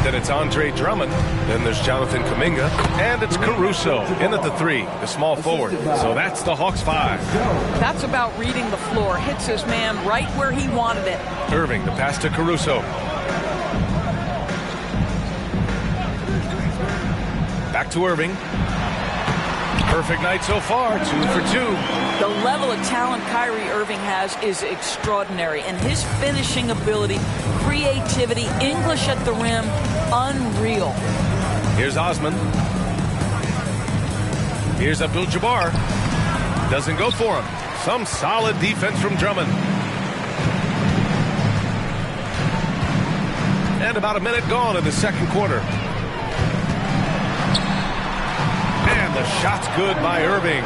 Then it's Andre Drummond. Then there's Jonathan Kuminga. And it's Caruso in at the 3, the small forward. So that's the Hawks 5. That's about reading the floor. Hits his man right where he wanted it. Irving, the pass to Caruso. Back to Irving. Perfect night so far, 2 for 2. The level of talent Kyrie Irving has is extraordinary, and his finishing ability, creativity, English at the rim, unreal. Here's Osman. Here's Abdul-Jabbar. Doesn't go for him. Some solid defense from Drummond. And about a minute gone in the second quarter. The shot's good by Irving.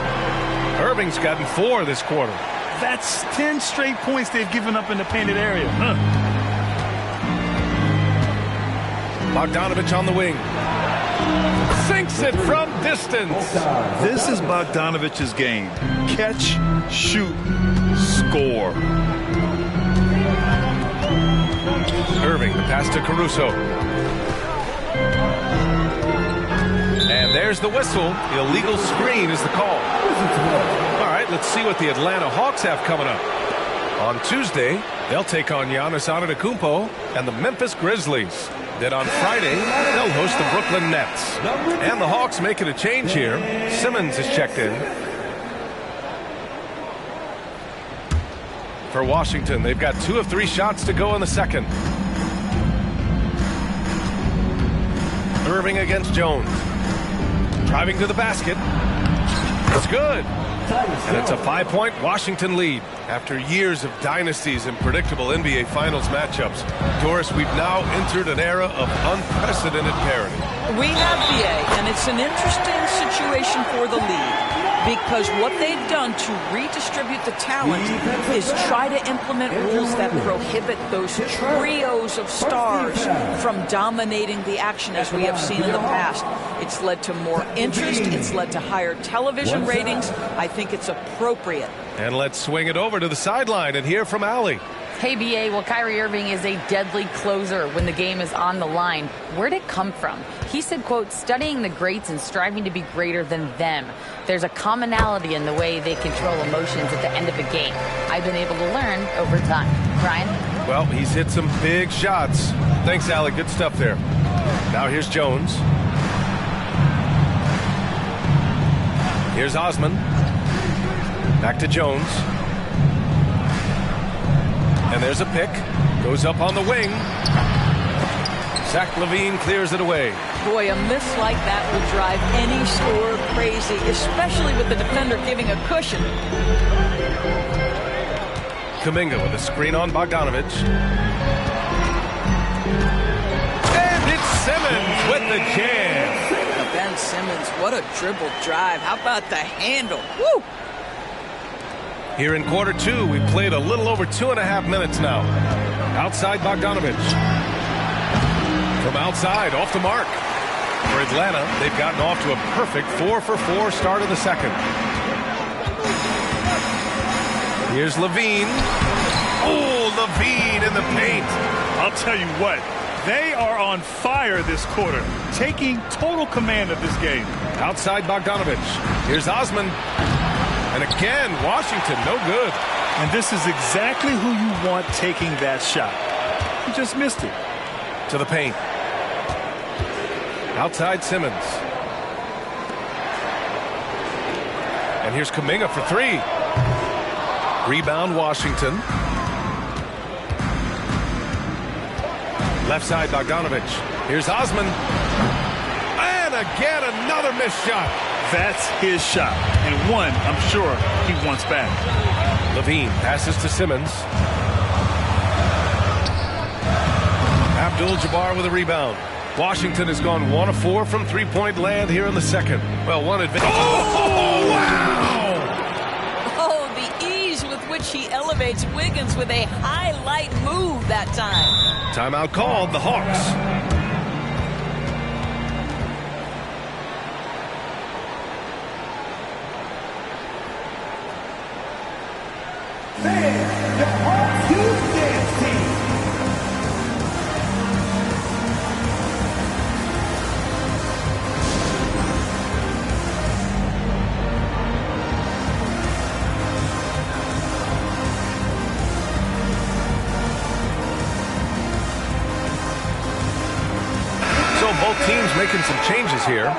Irving's gotten 4 this quarter. That's 10 straight points they've given up in the painted area. Bogdanovich on the wing. Sinks it from distance. This is Bogdanovich's game. Catch, shoot, score. Irving, the pass to Caruso. And there's the whistle. Illegal screen is the call. All right, let's see what the Atlanta Hawks have coming up. On Tuesday, they'll take on Giannis Antetokounmpo and the Memphis Grizzlies. Then on Friday, they'll host the Brooklyn Nets. And the Hawks making a change here. Simmons is checked in. For Washington, they've got 2 of 3 shots to go in the second. Irving against Jones. Driving to the basket. It's good. And it's a 5-point Washington lead. After years of dynasties and predictable NBA Finals matchups, Doris, we've now entered an era of unprecedented parity. We have BA, and it's an interesting situation for the league. Because what they've done to redistribute the talent is try to implement rules that prohibit those trios of stars from dominating the action as we have seen in the past. It's led to more interest. It's led to higher television ratings. I think it's appropriate. And let's swing it over to the sideline and hear from Allie. Hey, BA, well, Kyrie Irving is a deadly closer when the game is on the line. Where'd it come from? He said, quote, studying the greats and striving to be greater than them. There's a commonality in the way they control emotions at the end of a game. I've been able to learn over time. Brian? Well, he's hit some big shots. Thanks, Allie. Good stuff there. Now here's Jones. Here's Osman. Back to Jones. And there's a pick. Goes up on the wing. Zach LaVine clears it away. Boy, a miss like that would drive any scorer crazy, especially with the defender giving a cushion. Kuminga with a screen on Bogdanovich. And it's Simmons with the jam. Now Ben Simmons, what a dribble drive. How about the handle? Woo! Here in quarter two, we played a little over 2.5 minutes now. Outside Bogdanovich. From outside, off the mark. For Atlanta, they've gotten off to a perfect 4-for-4 start of the second. Here's LaVine. Oh, LaVine in the paint. I'll tell you what, they are on fire this quarter, taking total command of this game. Outside Bogdanovich. Here's Osman. And again, Washington, no good. And this is exactly who you want taking that shot. You just missed it. To the paint. Outside Simmons. And here's Kuminga for three. Rebound Washington. Left side Bogdanovich. Here's Osman. And again another missed shot. That's his shot. And one I'm sure he wants back. LaVine passes to Simmons. Abdul-Jabbar with a rebound. Washington has gone 1 of 4 from three-point land here in the second. Well, one advantage. Oh, wow! Oh, the ease with which he elevates Wiggins with a highlight move that time. Timeout called, the Hawks. The Hawks Houston team. So both teams making some changes here.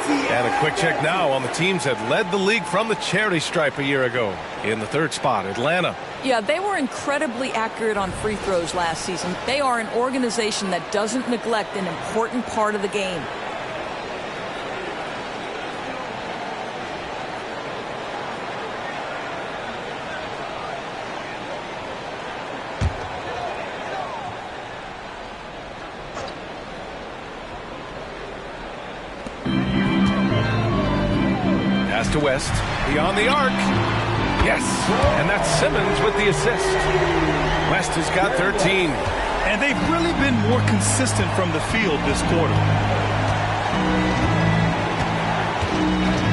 And a quick check now on the teams that led the league from the charity stripe a year ago. In the third spot, Atlanta. Yeah, they were incredibly accurate on free throws last season. They are an organization that doesn't neglect an important part of the game. Pass to West. Beyond the arc. Yes. And that's Simmons with the assist. West has got 13. And they've really been more consistent from the field this quarter.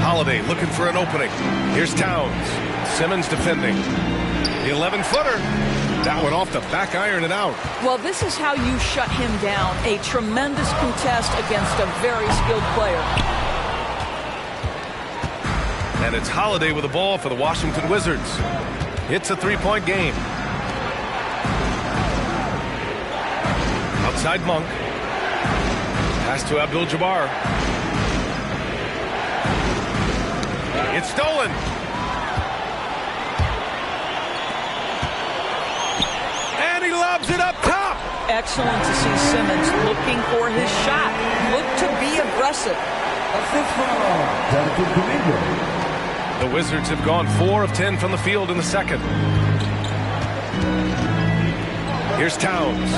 Holiday looking for an opening. Here's Towns. Simmons defending. The 11-footer. That one off the back iron and out. Well, this is how you shut him down. A tremendous contest against a very skilled player. And it's Holiday with the ball for the Washington Wizards. It's a three-point game. Outside Monk. Pass to Abdul-Jabbar. It's stolen. And he lobs it up top. Excellent to see Simmons looking for his shot. Look to be aggressive. Assist from Jonathan Kuminga. The Wizards have gone 4 of 10 from the field in the second. Here's Towns.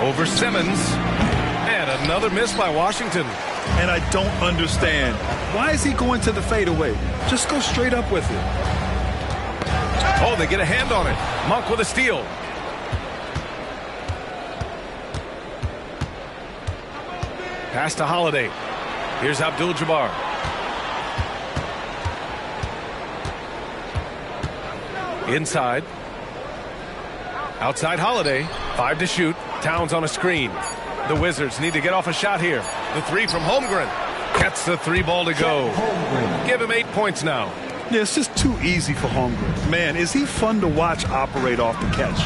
Over Simmons. And another miss by Washington. And I don't understand. Why is he going to the fadeaway? Just go straight up with it. Oh, they get a hand on it. Monk with a steal. Pass to Holiday. Here's Abdul-Jabbar. Inside. Outside Holiday. 5 to shoot. Towns on a screen. The Wizards need to get off a shot here. The three from Holmgren. Gets the 3 ball to go. Give him 8 points now. Yeah, it's just too easy for Holmgren. Man, is he fun to watch operate off the catch.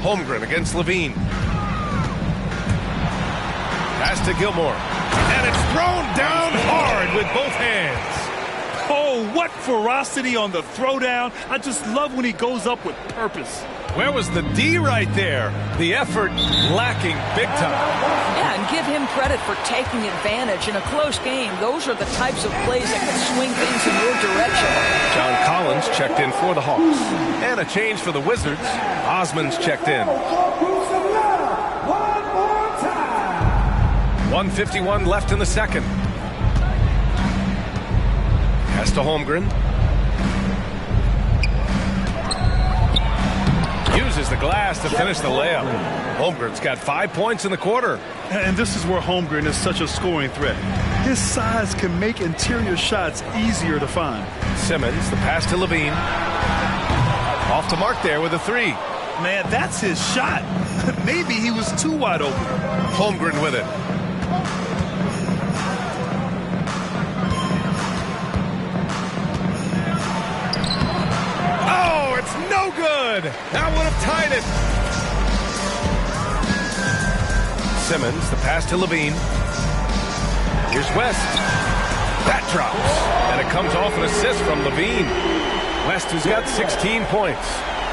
Holmgren against LaVine. Pass to Gilmore. And it's thrown down hard with both hands. Oh, what What ferocity on the throwdown. I just love when he goes up with purpose. Where was the D right there? The effort lacking big time. Yeah, and give him credit for taking advantage in a close game. Those are the types of plays that can swing things in your direction. John Collins checked in for the Hawks. And a change for the Wizards. Osman's checked in. 1:51 left in the second. Pass to Holmgren. Uses the glass to finish the layup. Holmgren's got 5 points in the quarter. And this is where Holmgren is such a scoring threat. His size can make interior shots easier to find. Simmons, the pass to Levine. Off the mark there with a three. Man, that's his shot. Maybe he was too wide open. Holmgren with it. Oh, it's no good. That would have tied it. Simmons, the pass to Levine. Here's West. That drops. And it comes off an assist from Levine. West, who's got 16 points.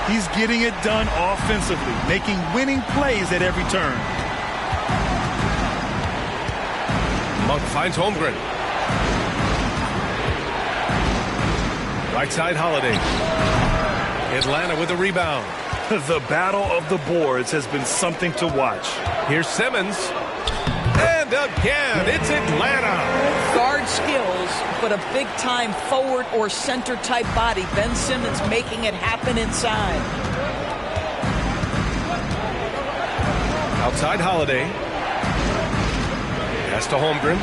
He's getting it done offensively, making winning plays at every turn. Monk finds Holmgren. Right side, Holiday. Atlanta with a rebound. The battle of the boards has been something to watch. Here's Simmons. And again, it's Atlanta. Guard skills, but a big-time forward or center-type body. Ben Simmons making it happen inside. Outside Holiday. Pass to Holmgren.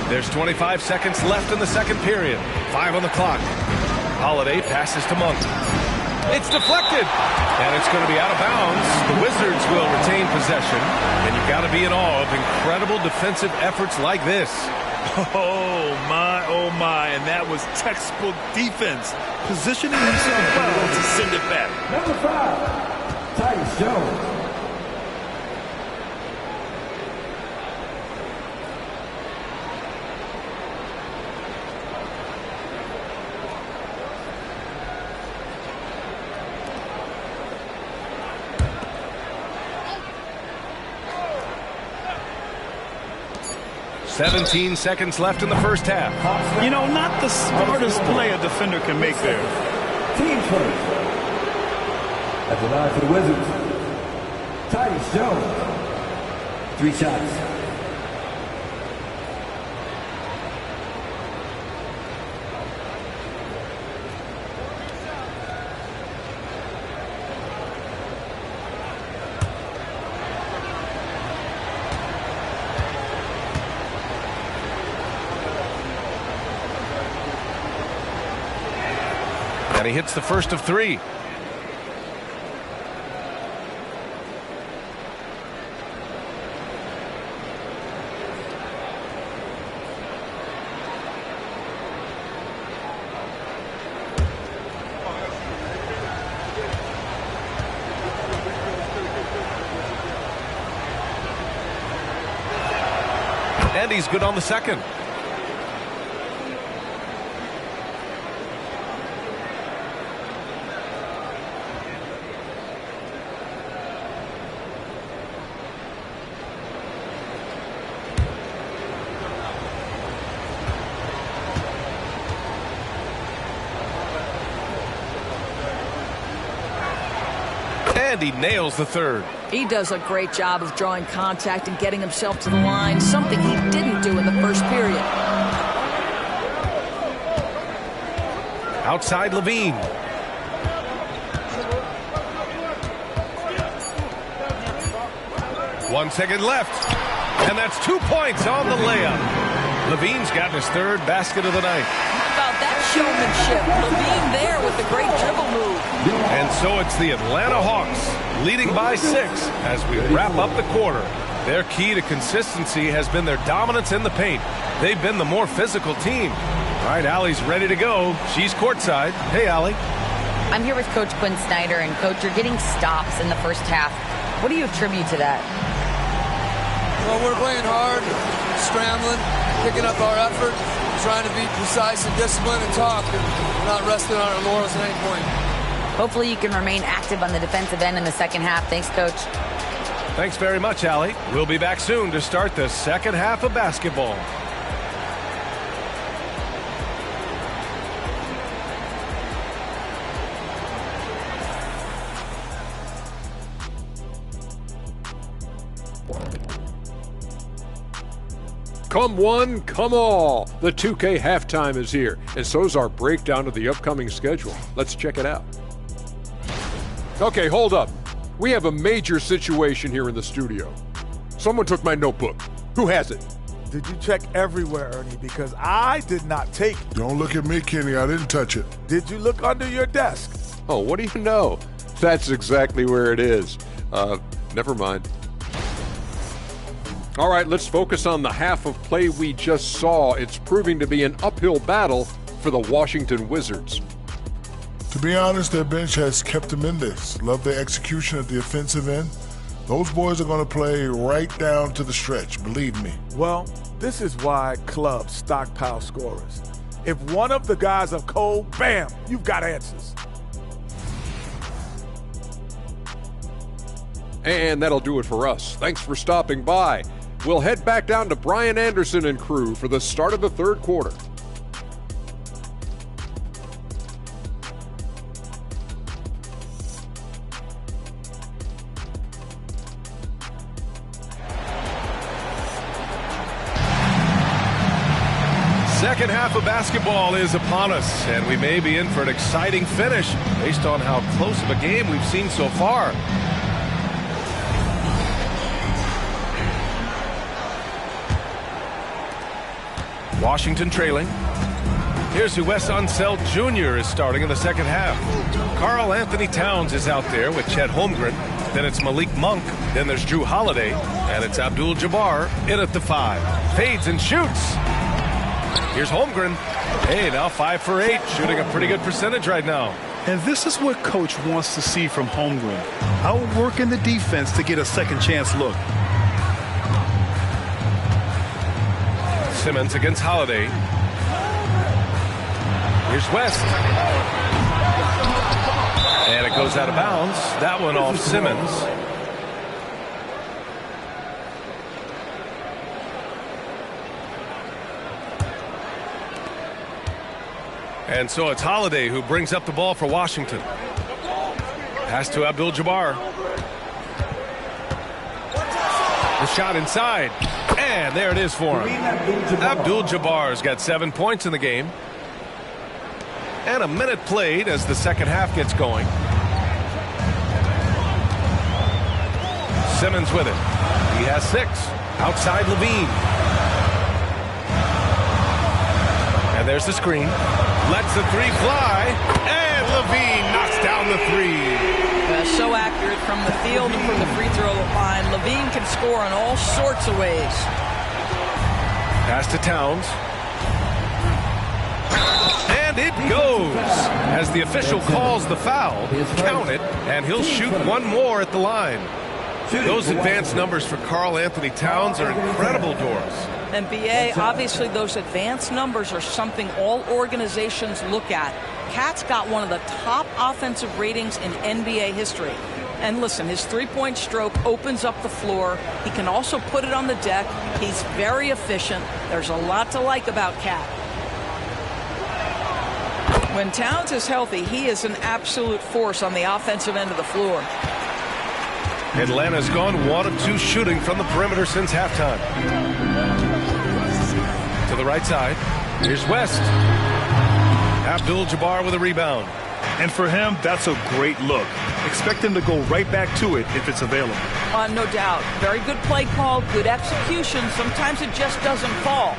There's 25 seconds left in the second period. 5 on the clock. Holiday passes to Monk. It's deflected. And it's going to be out of bounds. The Wizards will retain possession. And you've got to be in awe of incredible defensive efforts like this. Oh, my. And that was textbook defense. Positioning himself well to send it back. Number 5, Tyus Jones. "17 seconds left in the first half. You know, not the smartest play a defender can make there. Team first. At the line for the Wizards, Tyus Jones. 3 shots. And he hits the first of 3. And he's good on the second. And he nails the third. He does a great job of drawing contact and getting himself to the line, something he didn't do in the first period. Outside Levine. One second left. And that's 2 points on the layup. Levine's gotten his third basket of the night. How about that showmanship? Levine there with the great dribble move. And so it's the Atlanta Hawks leading by 6 as we wrap up the quarter. Their key to consistency has been their dominance in the paint. They've been the more physical team. All right, Allie's ready to go. She's courtside. Hey, Allie. I'm here with Coach Quinn Snyder, and Coach, you're getting stops in the first half. What do you attribute to that? Well, we're playing hard, scrambling, picking up our effort, trying to be precise and disciplined and talk, and we're not resting on our laurels at any point. Hopefully you can remain active on the defensive end in the second half. Thanks, Coach. Thanks very much, Allie. We'll be back soon to start the second half of basketball. Come one, come all. The 2K halftime is here, and so's our breakdown of the upcoming schedule. Let's check it out. Okay, hold up. We have a major situation here in the studio. Someone took my notebook. Who has it? Did you check everywhere, Ernie? Because I did not take it. Don't look at me, Kenny. I didn't touch it. Did you look under your desk? Oh, what do you know? That's exactly where it is. Never mind. All right, let's focus on the half of play we just saw. It's proving to be an uphill battle for the Washington Wizards. To be honest, their bench has kept them in this. Love their execution at the offensive end. Those boys are going to play right down to the stretch, believe me. Well, this is why clubs stockpile scorers. If one of the guys are cold, bam, you've got answers. And that'll do it for us. Thanks for stopping by. We'll head back down to Brian Anderson and crew for the start of the third quarter. Second half of basketball is upon us, and we may be in for an exciting finish based on how close of a game we've seen so far. Washington trailing. Here's who Wes Unseld Jr. is starting in the second half. Karl Anthony Towns is out there with Chet Holmgren. Then it's Malik Monk. Then there's Drew Holiday. And it's Abdul-Jabbar in at the 5. Fades and shoots. Here's Holmgren. Hey, now 5 for 8. Shooting a pretty good percentage right now. And this is what Coach wants to see from Holmgren. Outworking the defense to get a second chance look. Simmons against Holiday. Here's West. And it goes out of bounds. That one off Simmons. And so it's Holiday who brings up the ball for Washington. Pass to Abdul-Jabbar. The shot inside. And there it is for him. Abdul-Jabbar's got 7 points in the game. And a minute played as the second half gets going. Simmons with it. He has 6. Outside Levine. And there's the screen. Lets the 3 fly. And Levine knocks down the 3. So accurate from the field and from the free throw line. Levine can score in all sorts of ways. Pass to Towns. And it goes. As the official calls the foul, count it, and he'll shoot one more at the line. Those advanced numbers for Karl Anthony Towns are incredible, Doris. And BA, obviously those advanced numbers are something all organizations look at. Cat's got one of the top offensive ratings in NBA history. And listen, his three-point stroke opens up the floor. He can also put it on the deck. He's very efficient. There's a lot to like about Cat. When Towns is healthy, he is an absolute force on the offensive end of the floor. Atlanta's gone 1 of 2 shooting from the perimeter since halftime. To the right side. Here's West. Abdul-Jabbar with a rebound. And for him, that's a great look. Expect him to go right back to it if it's available. No doubt. Very good play call, good execution. Sometimes it just doesn't fall.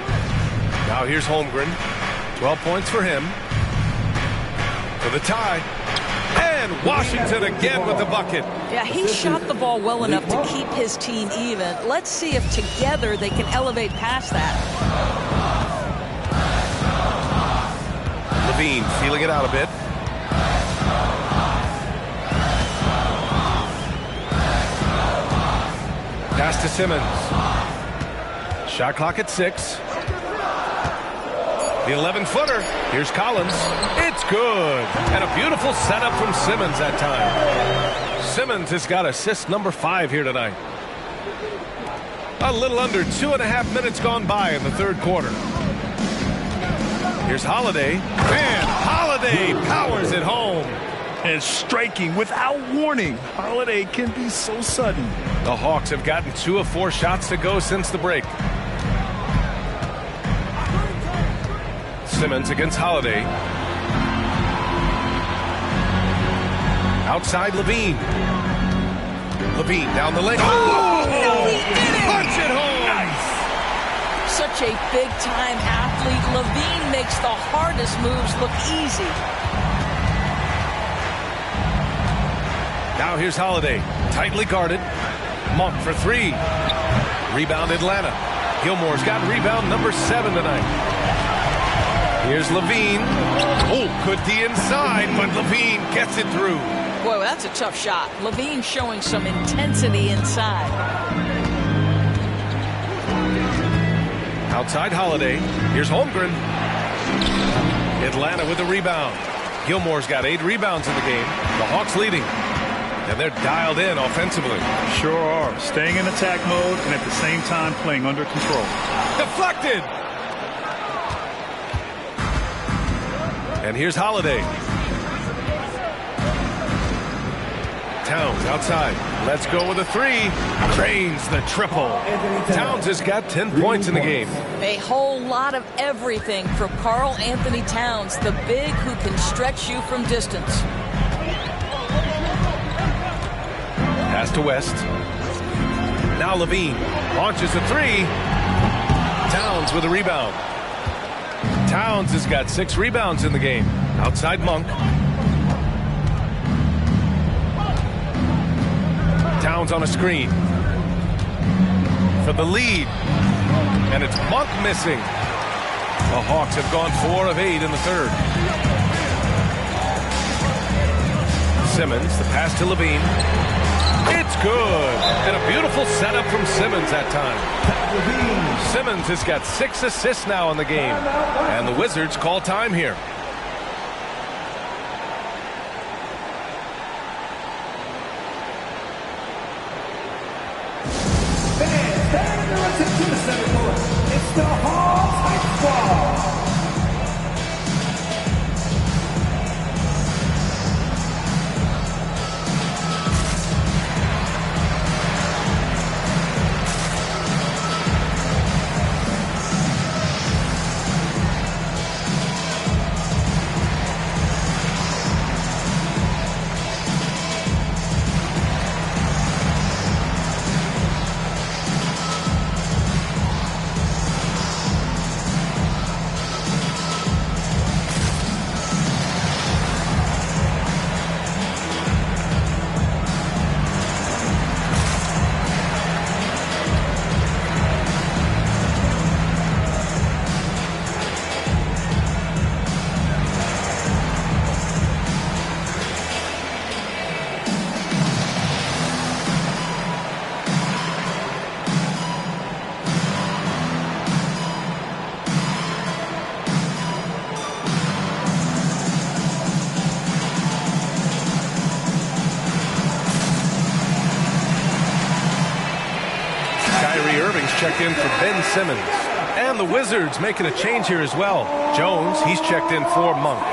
Now here's Holmgren. 12 points for him. For the tie. And Washington again with the bucket. Yeah, he shot the ball well enough to keep his team even. Let's see if together they can elevate past that. Levine feeling it out a bit. Pass to Simmons. Shot clock at 6. The 11-footer. Here's Collins. It's good. And a beautiful setup from Simmons that time. Simmons has got assist number 5 here tonight. A little under 2.5 minutes gone by in the third quarter. Here's Holiday. And Holiday powers it home. And striking without warning. Holiday can be so sudden. The Hawks have gotten 2 of 4 shots to go since the break. Simmons against Holiday. Outside Levine. Levine down the lane. Oh! No, he did it! Punch it home! Nice! Such a big-time athlete. Levine makes the hardest moves look easy. Now here's Holiday. Tightly guarded. Monk for 3. Rebound Atlanta. Gilmore's got rebound number 7 tonight. Here's Levine. Oh, could the inside, but Levine gets it through. Boy, that's a tough shot. Levine showing some intensity inside. Outside Holiday. Here's Holmgren. Atlanta with a rebound. Gilmore's got 8 rebounds in the game. The Hawks leading. And they're dialed in offensively. Sure are. Staying in attack mode and at the same time playing under control. Deflected. And here's Holiday. Towns outside. Let's go with a 3. Drains the triple. Towns has got 10 points in the game. A whole lot of everything from Karl Anthony Towns, the big who can stretch you from distance. Pass to West. Now Levine launches a 3. Towns with a rebound. Towns has got 6 rebounds in the game. Outside Monk. Towns on a screen. For the lead. And it's Monk missing. The Hawks have gone 4 of 8 in the third. Simmons, the pass to Levine. It's good. And a beautiful setup from Simmons that time. Simmons has got 6 assists now in the game. And the Wizards call time here. It's the Hawks Squad. Checked in for Ben Simmons. And the Wizards making a change here as well. Jones, he's checked in for Monk.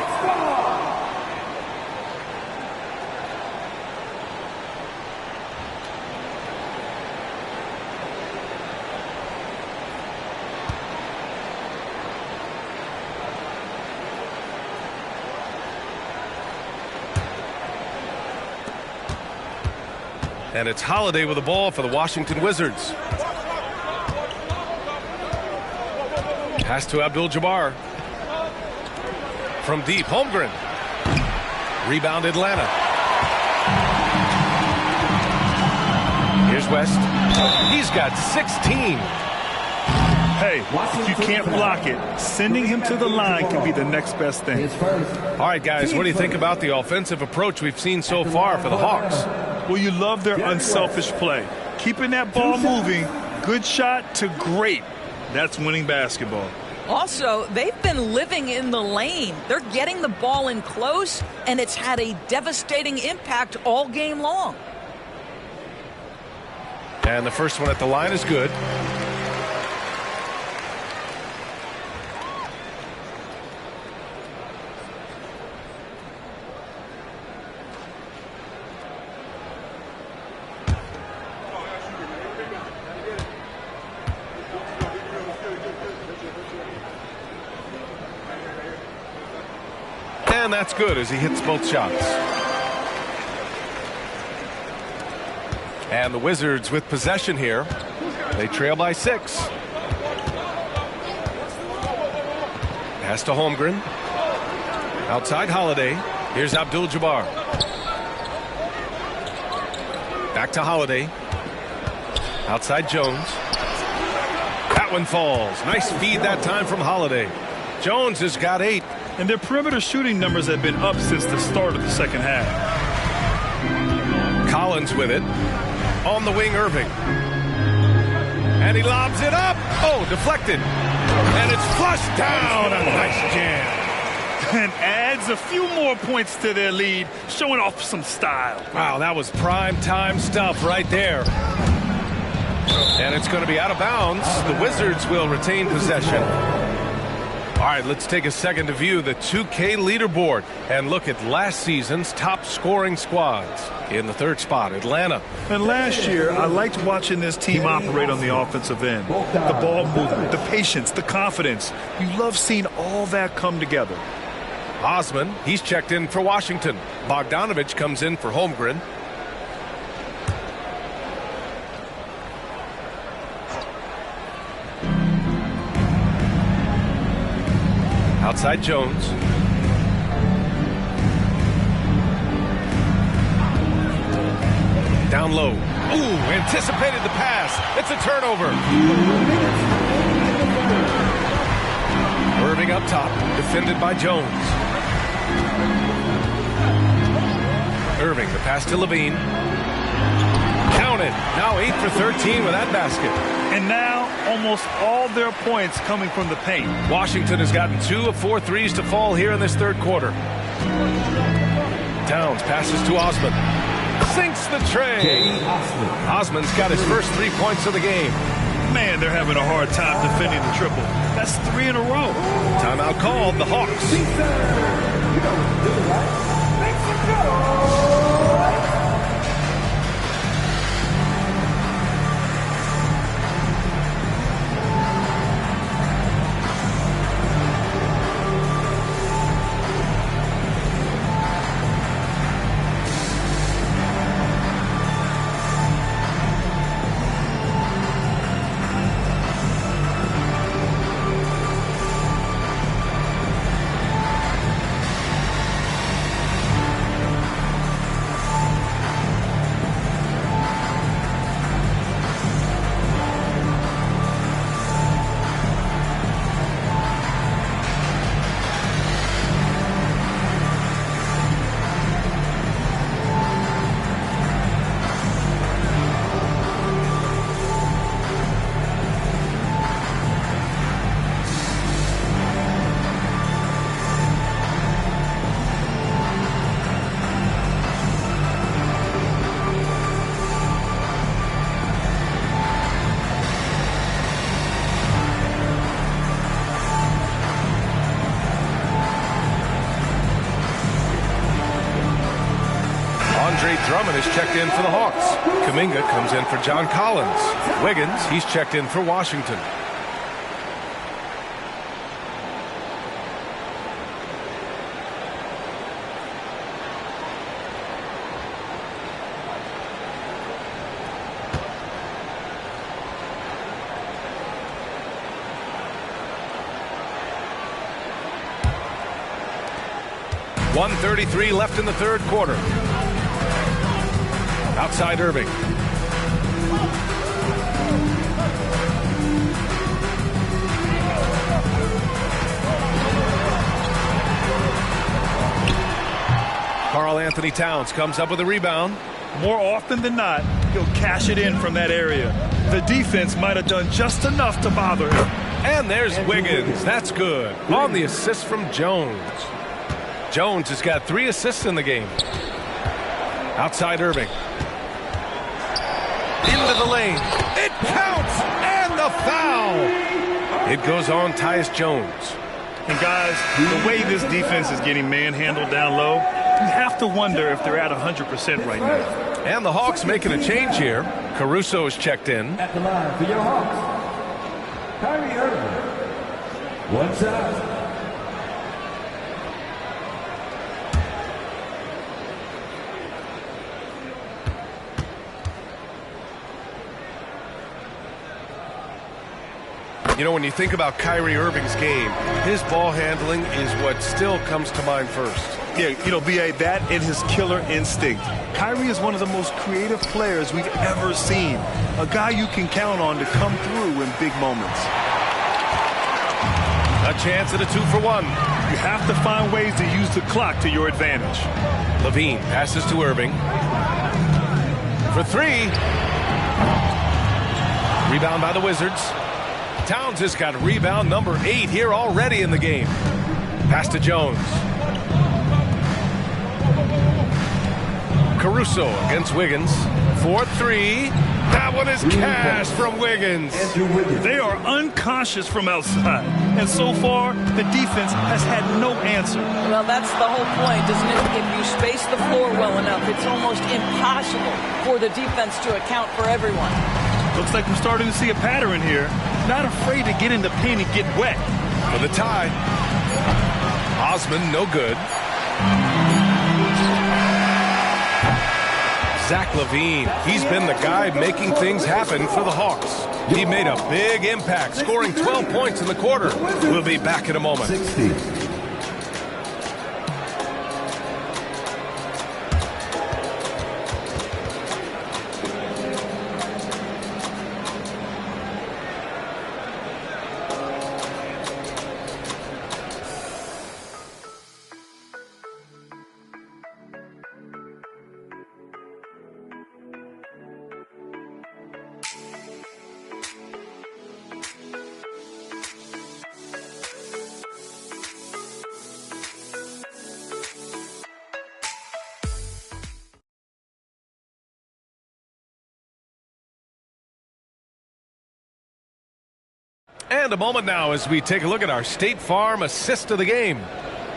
And it's Holiday with the ball for the Washington Wizards. Pass to Abdul-Jabbar. From deep, Holmgren. Rebound Atlanta. Here's West. He's got 16. Hey, if you can't block it, sending him to the line can be the next best thing. All right, guys, what do you think about the offensive approach we've seen so far for the Hawks? Well, you love their unselfish play. Keeping that ball moving, good shot to great. That's winning basketball. Also, they've been living in the lane. They're getting the ball in close, and it's had a devastating impact all game long. And the first one at the line is good. And that's good as he hits both shots. And the Wizards with possession here. They trail by 6. Pass to Holmgren. Outside Holiday. Here's Abdul-Jabbar. Back to Holiday. Outside Jones. That one falls. Nice feed that time from Holiday. Jones has got 8. And their perimeter shooting numbers have been up since the start of the second half. Collins with it. On the wing, Irving. And he lobs it up. Oh, deflected. And it's flushed down. A nice jam. And adds a few more points to their lead, showing off some style. Wow, that was prime time stuff right there. And it's going to be out of bounds. The Wizards will retain possession. All right, let's take a second to view the 2K leaderboard and look at last season's top scoring squads. In the third spot, Atlanta. And last year, I liked watching this team operate on the offensive end. The ball movement, the patience, the confidence. You love seeing all that come together. Osman, he's checked in for Washington. Bogdanovich comes in for Holmgren. Outside Jones. Down low. Ooh, anticipated the pass. It's a turnover. Irving up top, defended by Jones. Irving, the pass to Levine. Counted. Now 8 for 13 with that basket. And now almost all their points coming from the paint. Washington has gotten 2 of 4 threes to fall here in this third quarter. Towns passes to Osman. Sinks the tray. Osman's got his first 3 points of the game. Man, they're having a hard time defending the triple. That's 3 in a row. Timeout called, the Hawks. Drummond is checked in for the Hawks. Kuminga comes in for John Collins. Wiggins, he's checked in for Washington. .133 left in the third quarter. Outside Irving. Karl Anthony Towns comes up with a rebound. More often than not, he'll cash it in from that area. The defense might have done just enough to bother him. And there's Wiggins. That's good. On the assist from Jones. Jones has got 3 assists in the game. Outside Irving. Into the lane. It counts! And the foul! It goes on Tyus Jones. And guys, the way this defense is getting manhandled down low, you have to wonder if they're at 100% right now. And the Hawks making a change here. Caruso is checked in. At the line for your Hawks, Kyrie Irving. 1 shot. You know, when you think about Kyrie Irving's game, his ball handling is what still comes to mind first. Yeah, you know, B.A., that and his killer instinct. Kyrie is one of the most creative players we've ever seen. A guy you can count on to come through in big moments. A chance at a 2-for-1. You have to find ways to use the clock to your advantage. Levine passes to Irving. For 3. Rebound by the Wizards. Towns has got rebound number 8 here already in the game. Pass to Jones. Caruso against Wiggins. 4-3. That one is cash from Wiggins. They are unconscious from outside. And so far, the defense has had no answer. Well, that's the whole point, isn't it? If you space the floor well enough, it's almost impossible for the defense to account for everyone. Looks like we're starting to see a pattern here. Not afraid to get in the paint and get wet. For the tie. Osman, no good. Zach LaVine, he's been the guy making things happen for the Hawks. He made a big impact, scoring 12 points in the quarter. We'll be back in a moment. 60. And a moment now as we take a look at our State Farm assist of the game.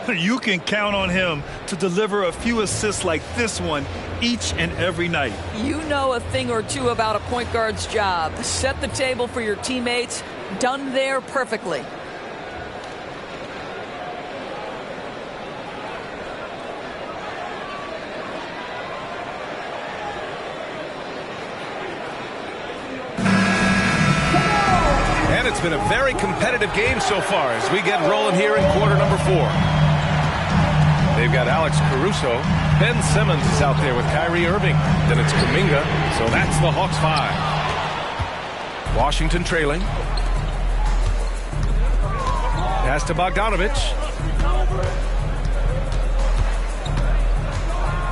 You can count on him to deliver a few assists like this one each and every night. You know a thing or two about a point guard's job. Set the table for your teammates. Done there perfectly. And it's been a very competitive game so far as we get rolling here in quarter number 4. They've got Alex Caruso. Ben Simmons is out there with Kyrie Irving. Then it's Kuminga. So that's the Hawks 5. Washington trailing. Pass to Bogdanovich.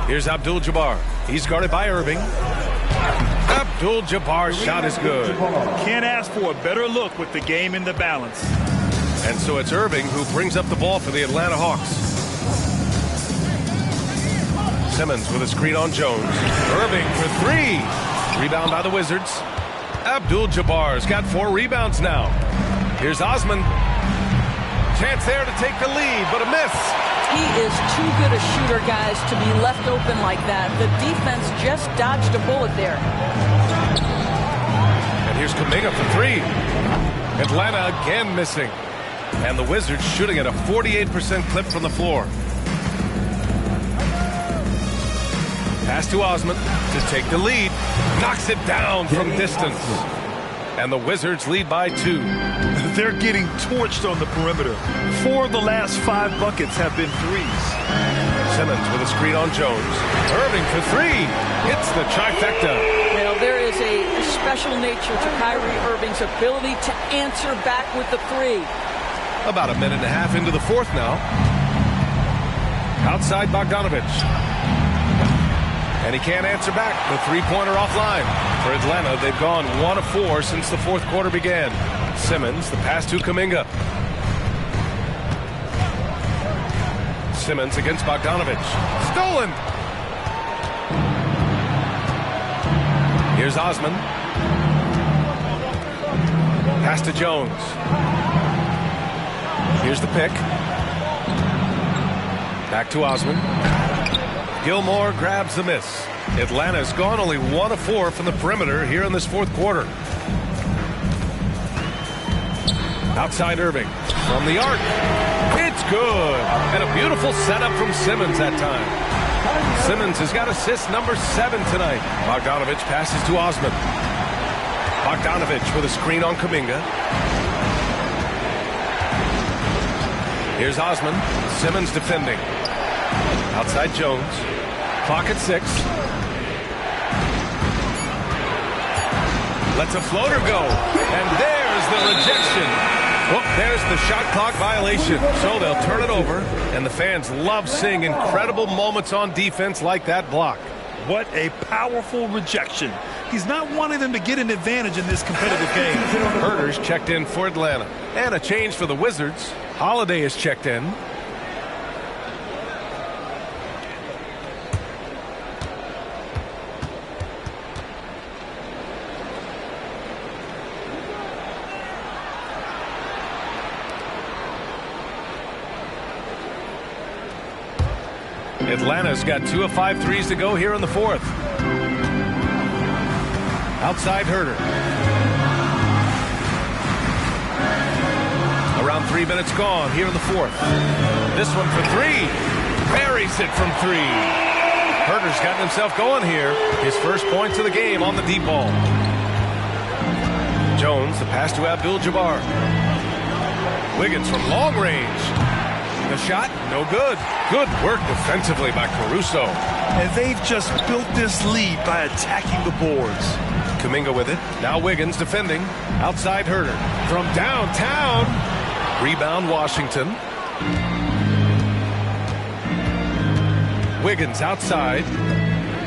Here's Abdul-Jabbar. He's guarded by Irving. Abdul-Jabbar's shot is good. Can't ask for a better look with the game in the balance. And so it's Irving who brings up the ball for the Atlanta Hawks. Simmons with a screen on Jones. Irving for 3. Rebound by the Wizards. Abdul-Jabbar's got 4 rebounds now. Here's Osman. Chance there to take the lead, but a miss. He is too good a shooter, guys, to be left open like that. The defense just dodged a bullet there. And here's Kuminga for 3. Atlanta again missing. And the Wizards shooting at a 48% clip from the floor. Pass to Osman to take the lead. Knocks it down from distance. And the Wizards lead by 2. They're getting torched on the perimeter. 4 of the last 5 buckets have been threes. Simmons with a screen on Jones. Irving for 3. Hits the trifecta. Well, there is a special nature to Kyrie Irving's ability to answer back with the 3. About a minute and a half into the 4th now. Outside Bogdanovich. And he can't answer back. The three-pointer offline. For Atlanta, they've gone 1 of 4 since the fourth quarter began. Simmons, the pass to Kuminga. Simmons against Bogdanovich. Stolen! Here's Osman. Pass to Jones. Here's the pick. Back to Osman. Gilmore grabs the miss. Atlanta's gone only 1 of 4 from the perimeter here in this fourth quarter. Outside Irving. From the arc. It's good. And a beautiful setup from Simmons that time. Simmons has got assist number 7 tonight. Bogdanovich passes to Osman. Bogdanovich with a screen on Kuminga. Here's Osman. Simmons defending. Outside Jones. Clock at 6. Lets a floater go. And there's the rejection. Well, there's the shot clock violation. So they'll turn it over. And the fans love seeing incredible moments on defense like that block. What a powerful rejection. He's not wanting them to get an advantage in this competitive game. Herter's checked in for Atlanta. And a change for the Wizards. Holiday is checked in. Atlanta's got 2 of 5 threes to go here in the fourth. Outside Herter. Around 3 minutes gone here in the fourth. This one for 3. Buries it from 3. Herter's gotten himself going here. His first points of the game on the deep ball. Jones, the pass to Abdul-Jabbar. Wiggins from long range. The shot, no good. Good work defensively by Caruso. And they've just built this lead by attacking the boards. Kuminga with it. Now Wiggins defending. Outside Herter. From downtown. Rebound Washington. Wiggins outside.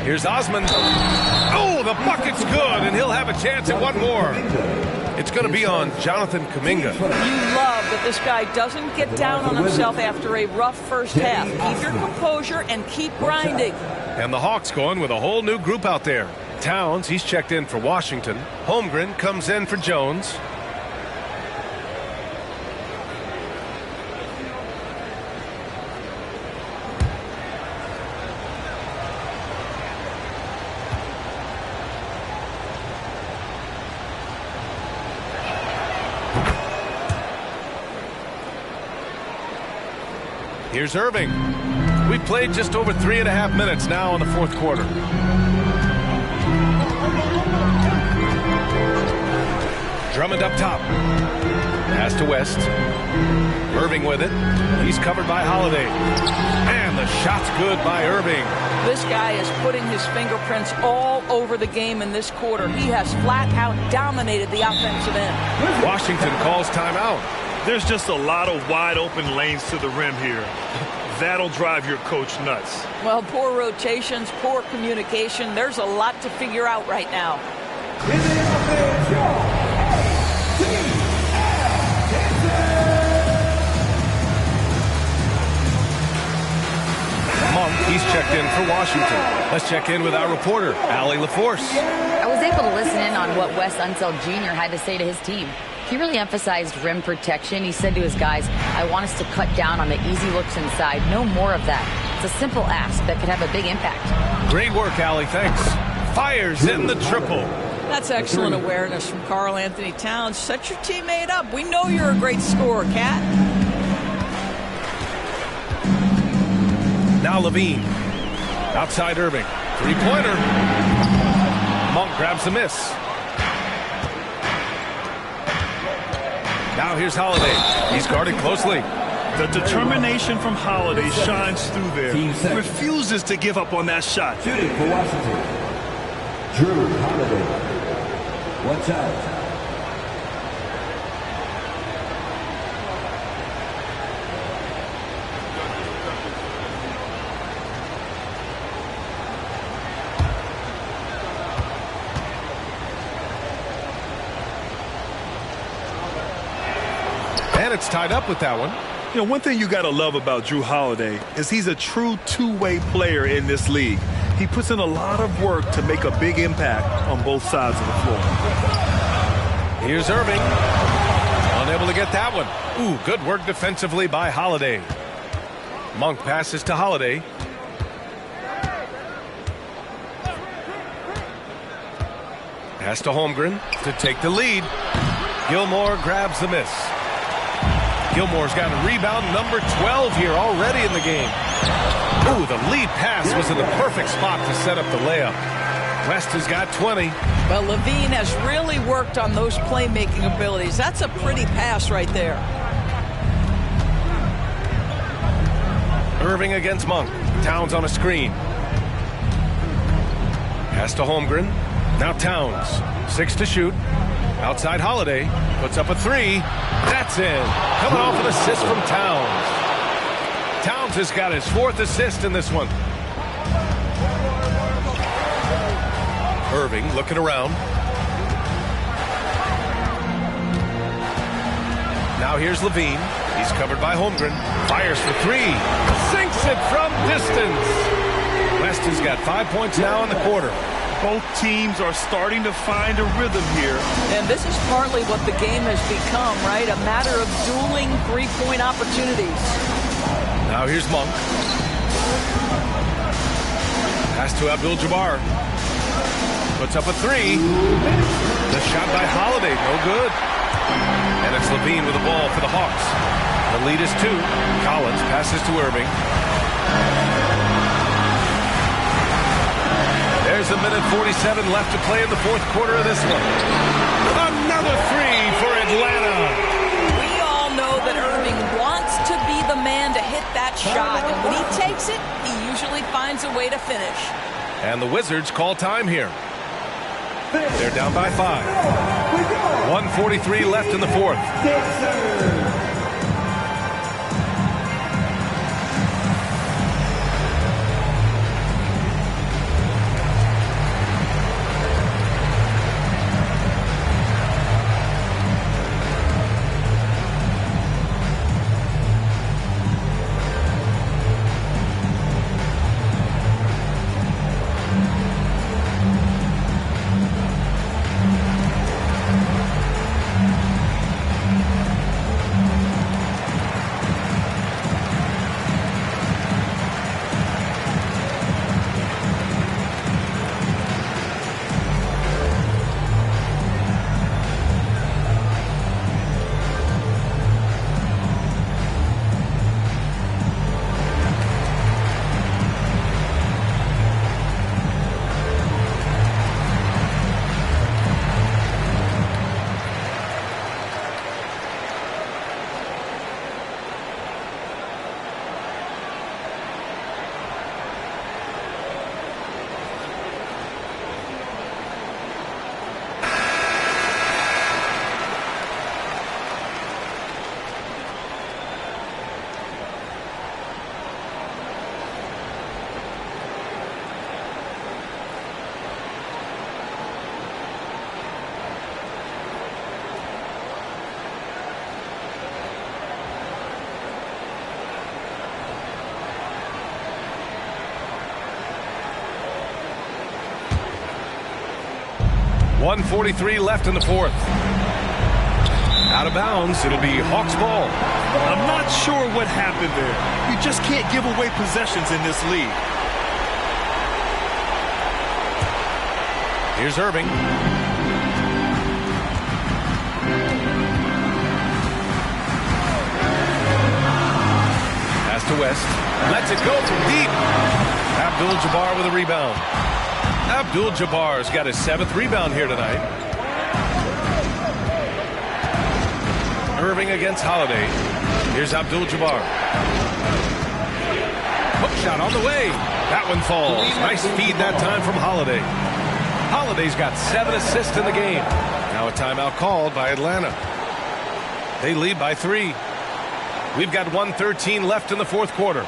Here's Osman. Oh, the bucket's good, and he'll have a chance at one more. It's going to be on Jonathan Kuminga. You love that this guy doesn't get down on himself after a rough first half. Keep your composure and keep grinding. And the Hawks going with a whole new group out there. Towns, he's checked in for Washington. Holmgren comes in for Jones. Here's Irving. We've played just over 3.5 minutes now in the fourth quarter. Drummond up top. Pass to West. Irving with it. He's covered by Holiday. And the shot's good by Irving. This guy is putting his fingerprints all over the game in this quarter. He has flat out dominated the offensive end. Washington calls timeout. There's just a lot of wide open lanes to the rim here. That'll drive your coach nuts. Well, poor rotations, poor communication. There's a lot to figure out right now. Monk, he's checked in for Washington. Let's check in with our reporter, Allie LaForce. I was able to listen in on what Wes Unseld Jr. had to say to his team. He really emphasized rim protection. He said to his guys, I want us to cut down on the easy looks inside. No more of that. It's a simple ask that could have a big impact. Great work, Allie. Thanks. Fires in the triple. That's excellent awareness from Karl Anthony Towns. Set your teammate up. We know you're a great scorer, Cat. Now Levine. Outside Irving. Three-pointer. Monk grabs the miss. Now here's Holiday. He's guarded closely. The determination from Holiday shines through there. He refuses to give up on that shot. Shooting for Washington. Drew Holiday. Watch out. And it's tied up with that one. You know, one thing you got to love about Drew Holiday is he's a true two-way player in this league. He puts in a lot of work to make a big impact on both sides of the floor. Here's Irving. Unable to get that one. Ooh, good work defensively by Holiday. Monk passes to Holiday. Pass to Holmgren to take the lead. Gilmore grabs the miss. Gilmore's got a rebound, number 12 here already in the game. Ooh, the lead pass was in the perfect spot to set up the layup. West has got 20. Well, Levine has really worked on those playmaking abilities. That's a pretty pass right there. Irving against Monk. Towns on a screen. Pass to Holmgren. Now Towns. 6 to shoot. Outside Holiday. Puts up a 3. That's in. Coming off an assist from Towns. Towns has got his 4th assist in this one. Irving looking around. Now here's Levine. He's covered by Holmgren. Fires for 3. Sinks it from distance. West has got 5 points now in the quarter. Both teams are starting to find a rhythm here. And this is partly what the game has become, right? A matter of dueling three-point opportunities. Now here's Monk. Pass to Abdul-Jabbar. Puts up a 3. The shot by Holiday, no good. And it's Levine with the ball for the Hawks. The lead is 2. Collins passes to Irving. There's a minute 47 left to play in the 4th quarter of this one. Another 3 for Atlanta. We all know that Irving wants to be the man to hit that shot. And when he takes it, he usually finds a way to finish. And the Wizards call time here. They're down by 5. 1:43 left in the 4th. .143 left in the 4th. Out of bounds. It'll be Hawks ball. I'm not sure what happened there. You just can't give away possessions in this league. Here's Irving. Pass to West. Lets it go from deep. Abdul-Jabbar with a rebound. Abdul-Jabbar's got his 7th rebound here tonight. Irving against Holiday. Here's Abdul-Jabbar. Hook shot on the way. That one falls. Nice feed that time from Holiday. Holiday's got 7 assists in the game. Now a timeout called by Atlanta. They lead by 3. We've got 1:13 left in the 4th quarter.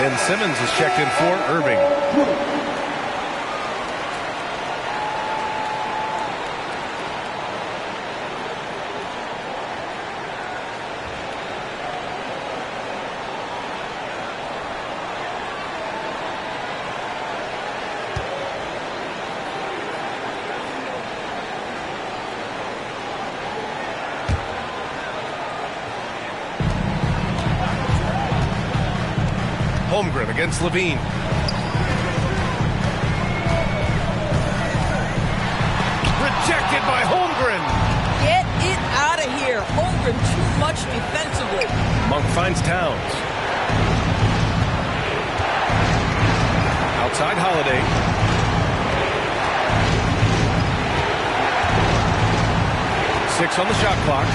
Ben Simmons is checked in for Irving. Holmgren against Levine. Rejected by Holmgren. Get it out of here. Holmgren too much defensively. Monk finds Towns. Outside Holiday. Six on the shot clock.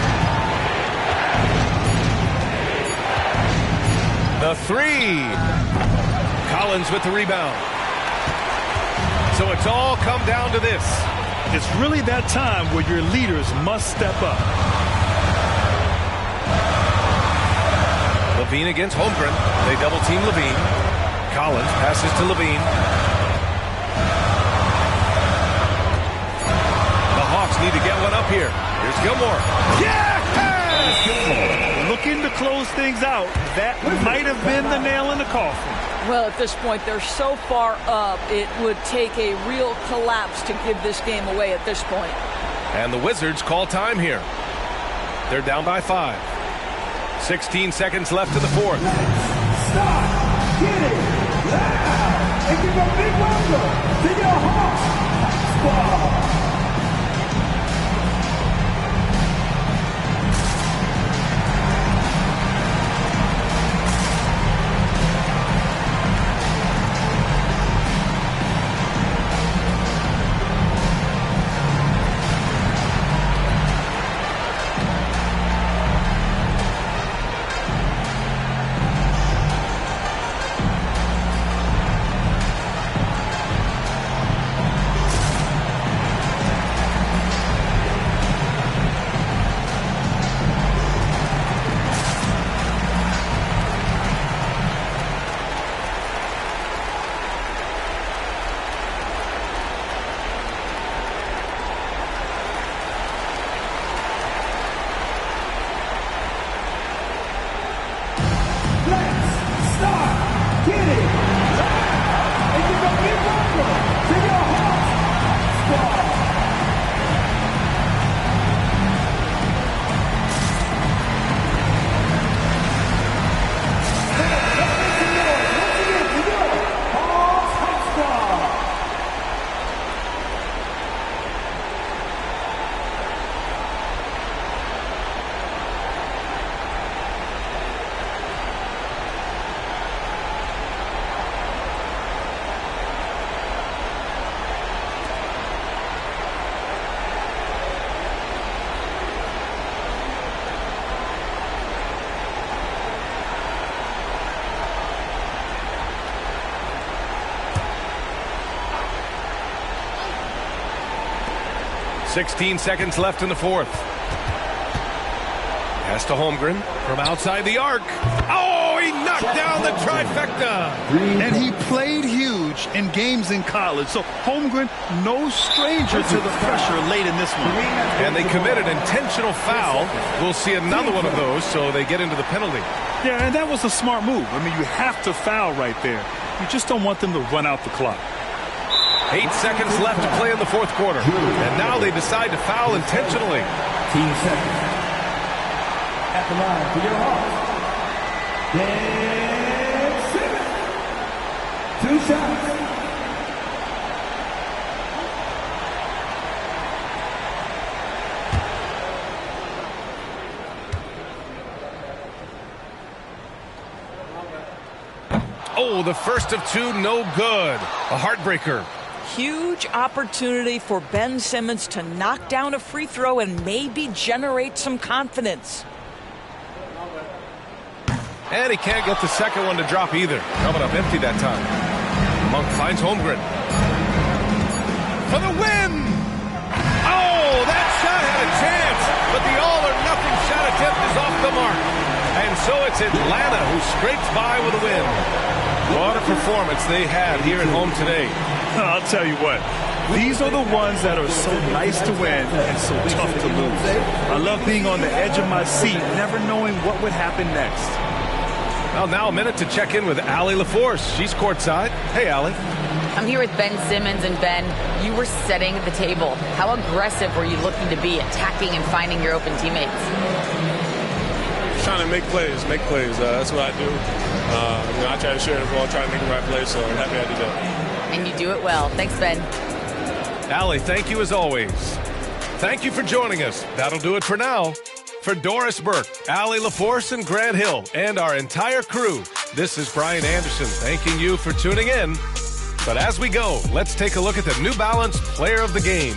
The three. Collins with the rebound. So it's all come down to this. It's really that time where your leaders must step up. Levine against Holmgren. They double team Levine. Collins passes to Levine. The Hawks need to get one up here. Here's Gilmore. Yeah! Looking to close things out. That might have been the nail in the coffin. Well, at this point, they're so far up, it would take a real collapse to give this game away at this point. And the Wizards call time here. They're down by 5. 16 seconds left in the fourth. Stop! Get it! Loud! And give a big welcome to your Hawks Ball! $16 seconds left in the fourth. Pass to Holmgren from outside the arc. Oh, he knocked down the trifecta. And he played huge in games in college. So Holmgren, no stranger to the pressure late in this one. And they committed intentional foul. We'll see another one of those, so they get into the penalty. Yeah, and that was a smart move. I mean, you have to foul right there. You just don't want them to run out the clock. 8 seconds left to play in the fourth quarter. And now they decide to foul intentionally. 10 seconds. At the line for your Hawks. Ben Simmons. 2 shots. Oh, the first of two, no good. A heartbreaker. Huge opportunity for Ben Simmons to knock down a free throw and maybe generate some confidence. And he can't get the second one to drop either. Coming up empty that time. Monk finds Holmgren. For the win! Oh, that shot had a chance, but the all-or-nothing shot attempt is off the mark. And so it's Atlanta who scrapes by with a win. What a performance they had here at home today. I'll tell you what. These are the ones that are so nice to win and so tough to lose. I love being on the edge of my seat, never knowing what would happen next. Well, now a minute to check in with Allie LaForce. She's courtside. Hey, Allie. I'm here with Ben Simmons, and Ben, you were setting the table. How aggressive were you looking to be, attacking and finding your open teammates? Trying to make plays. That's what I do. I try to share the ball, try to make the right play, so I'm happy I did that. And you do it well. Thanks, Ben. Allie, thank you as always. Thank you for joining us. That'll do it for now. For Doris Burke, Allie LaForce, and Grant Hill, and our entire crew, this is Brian Anderson thanking you for tuning in. But as we go, let's take a look at the New Balance Player of the Game.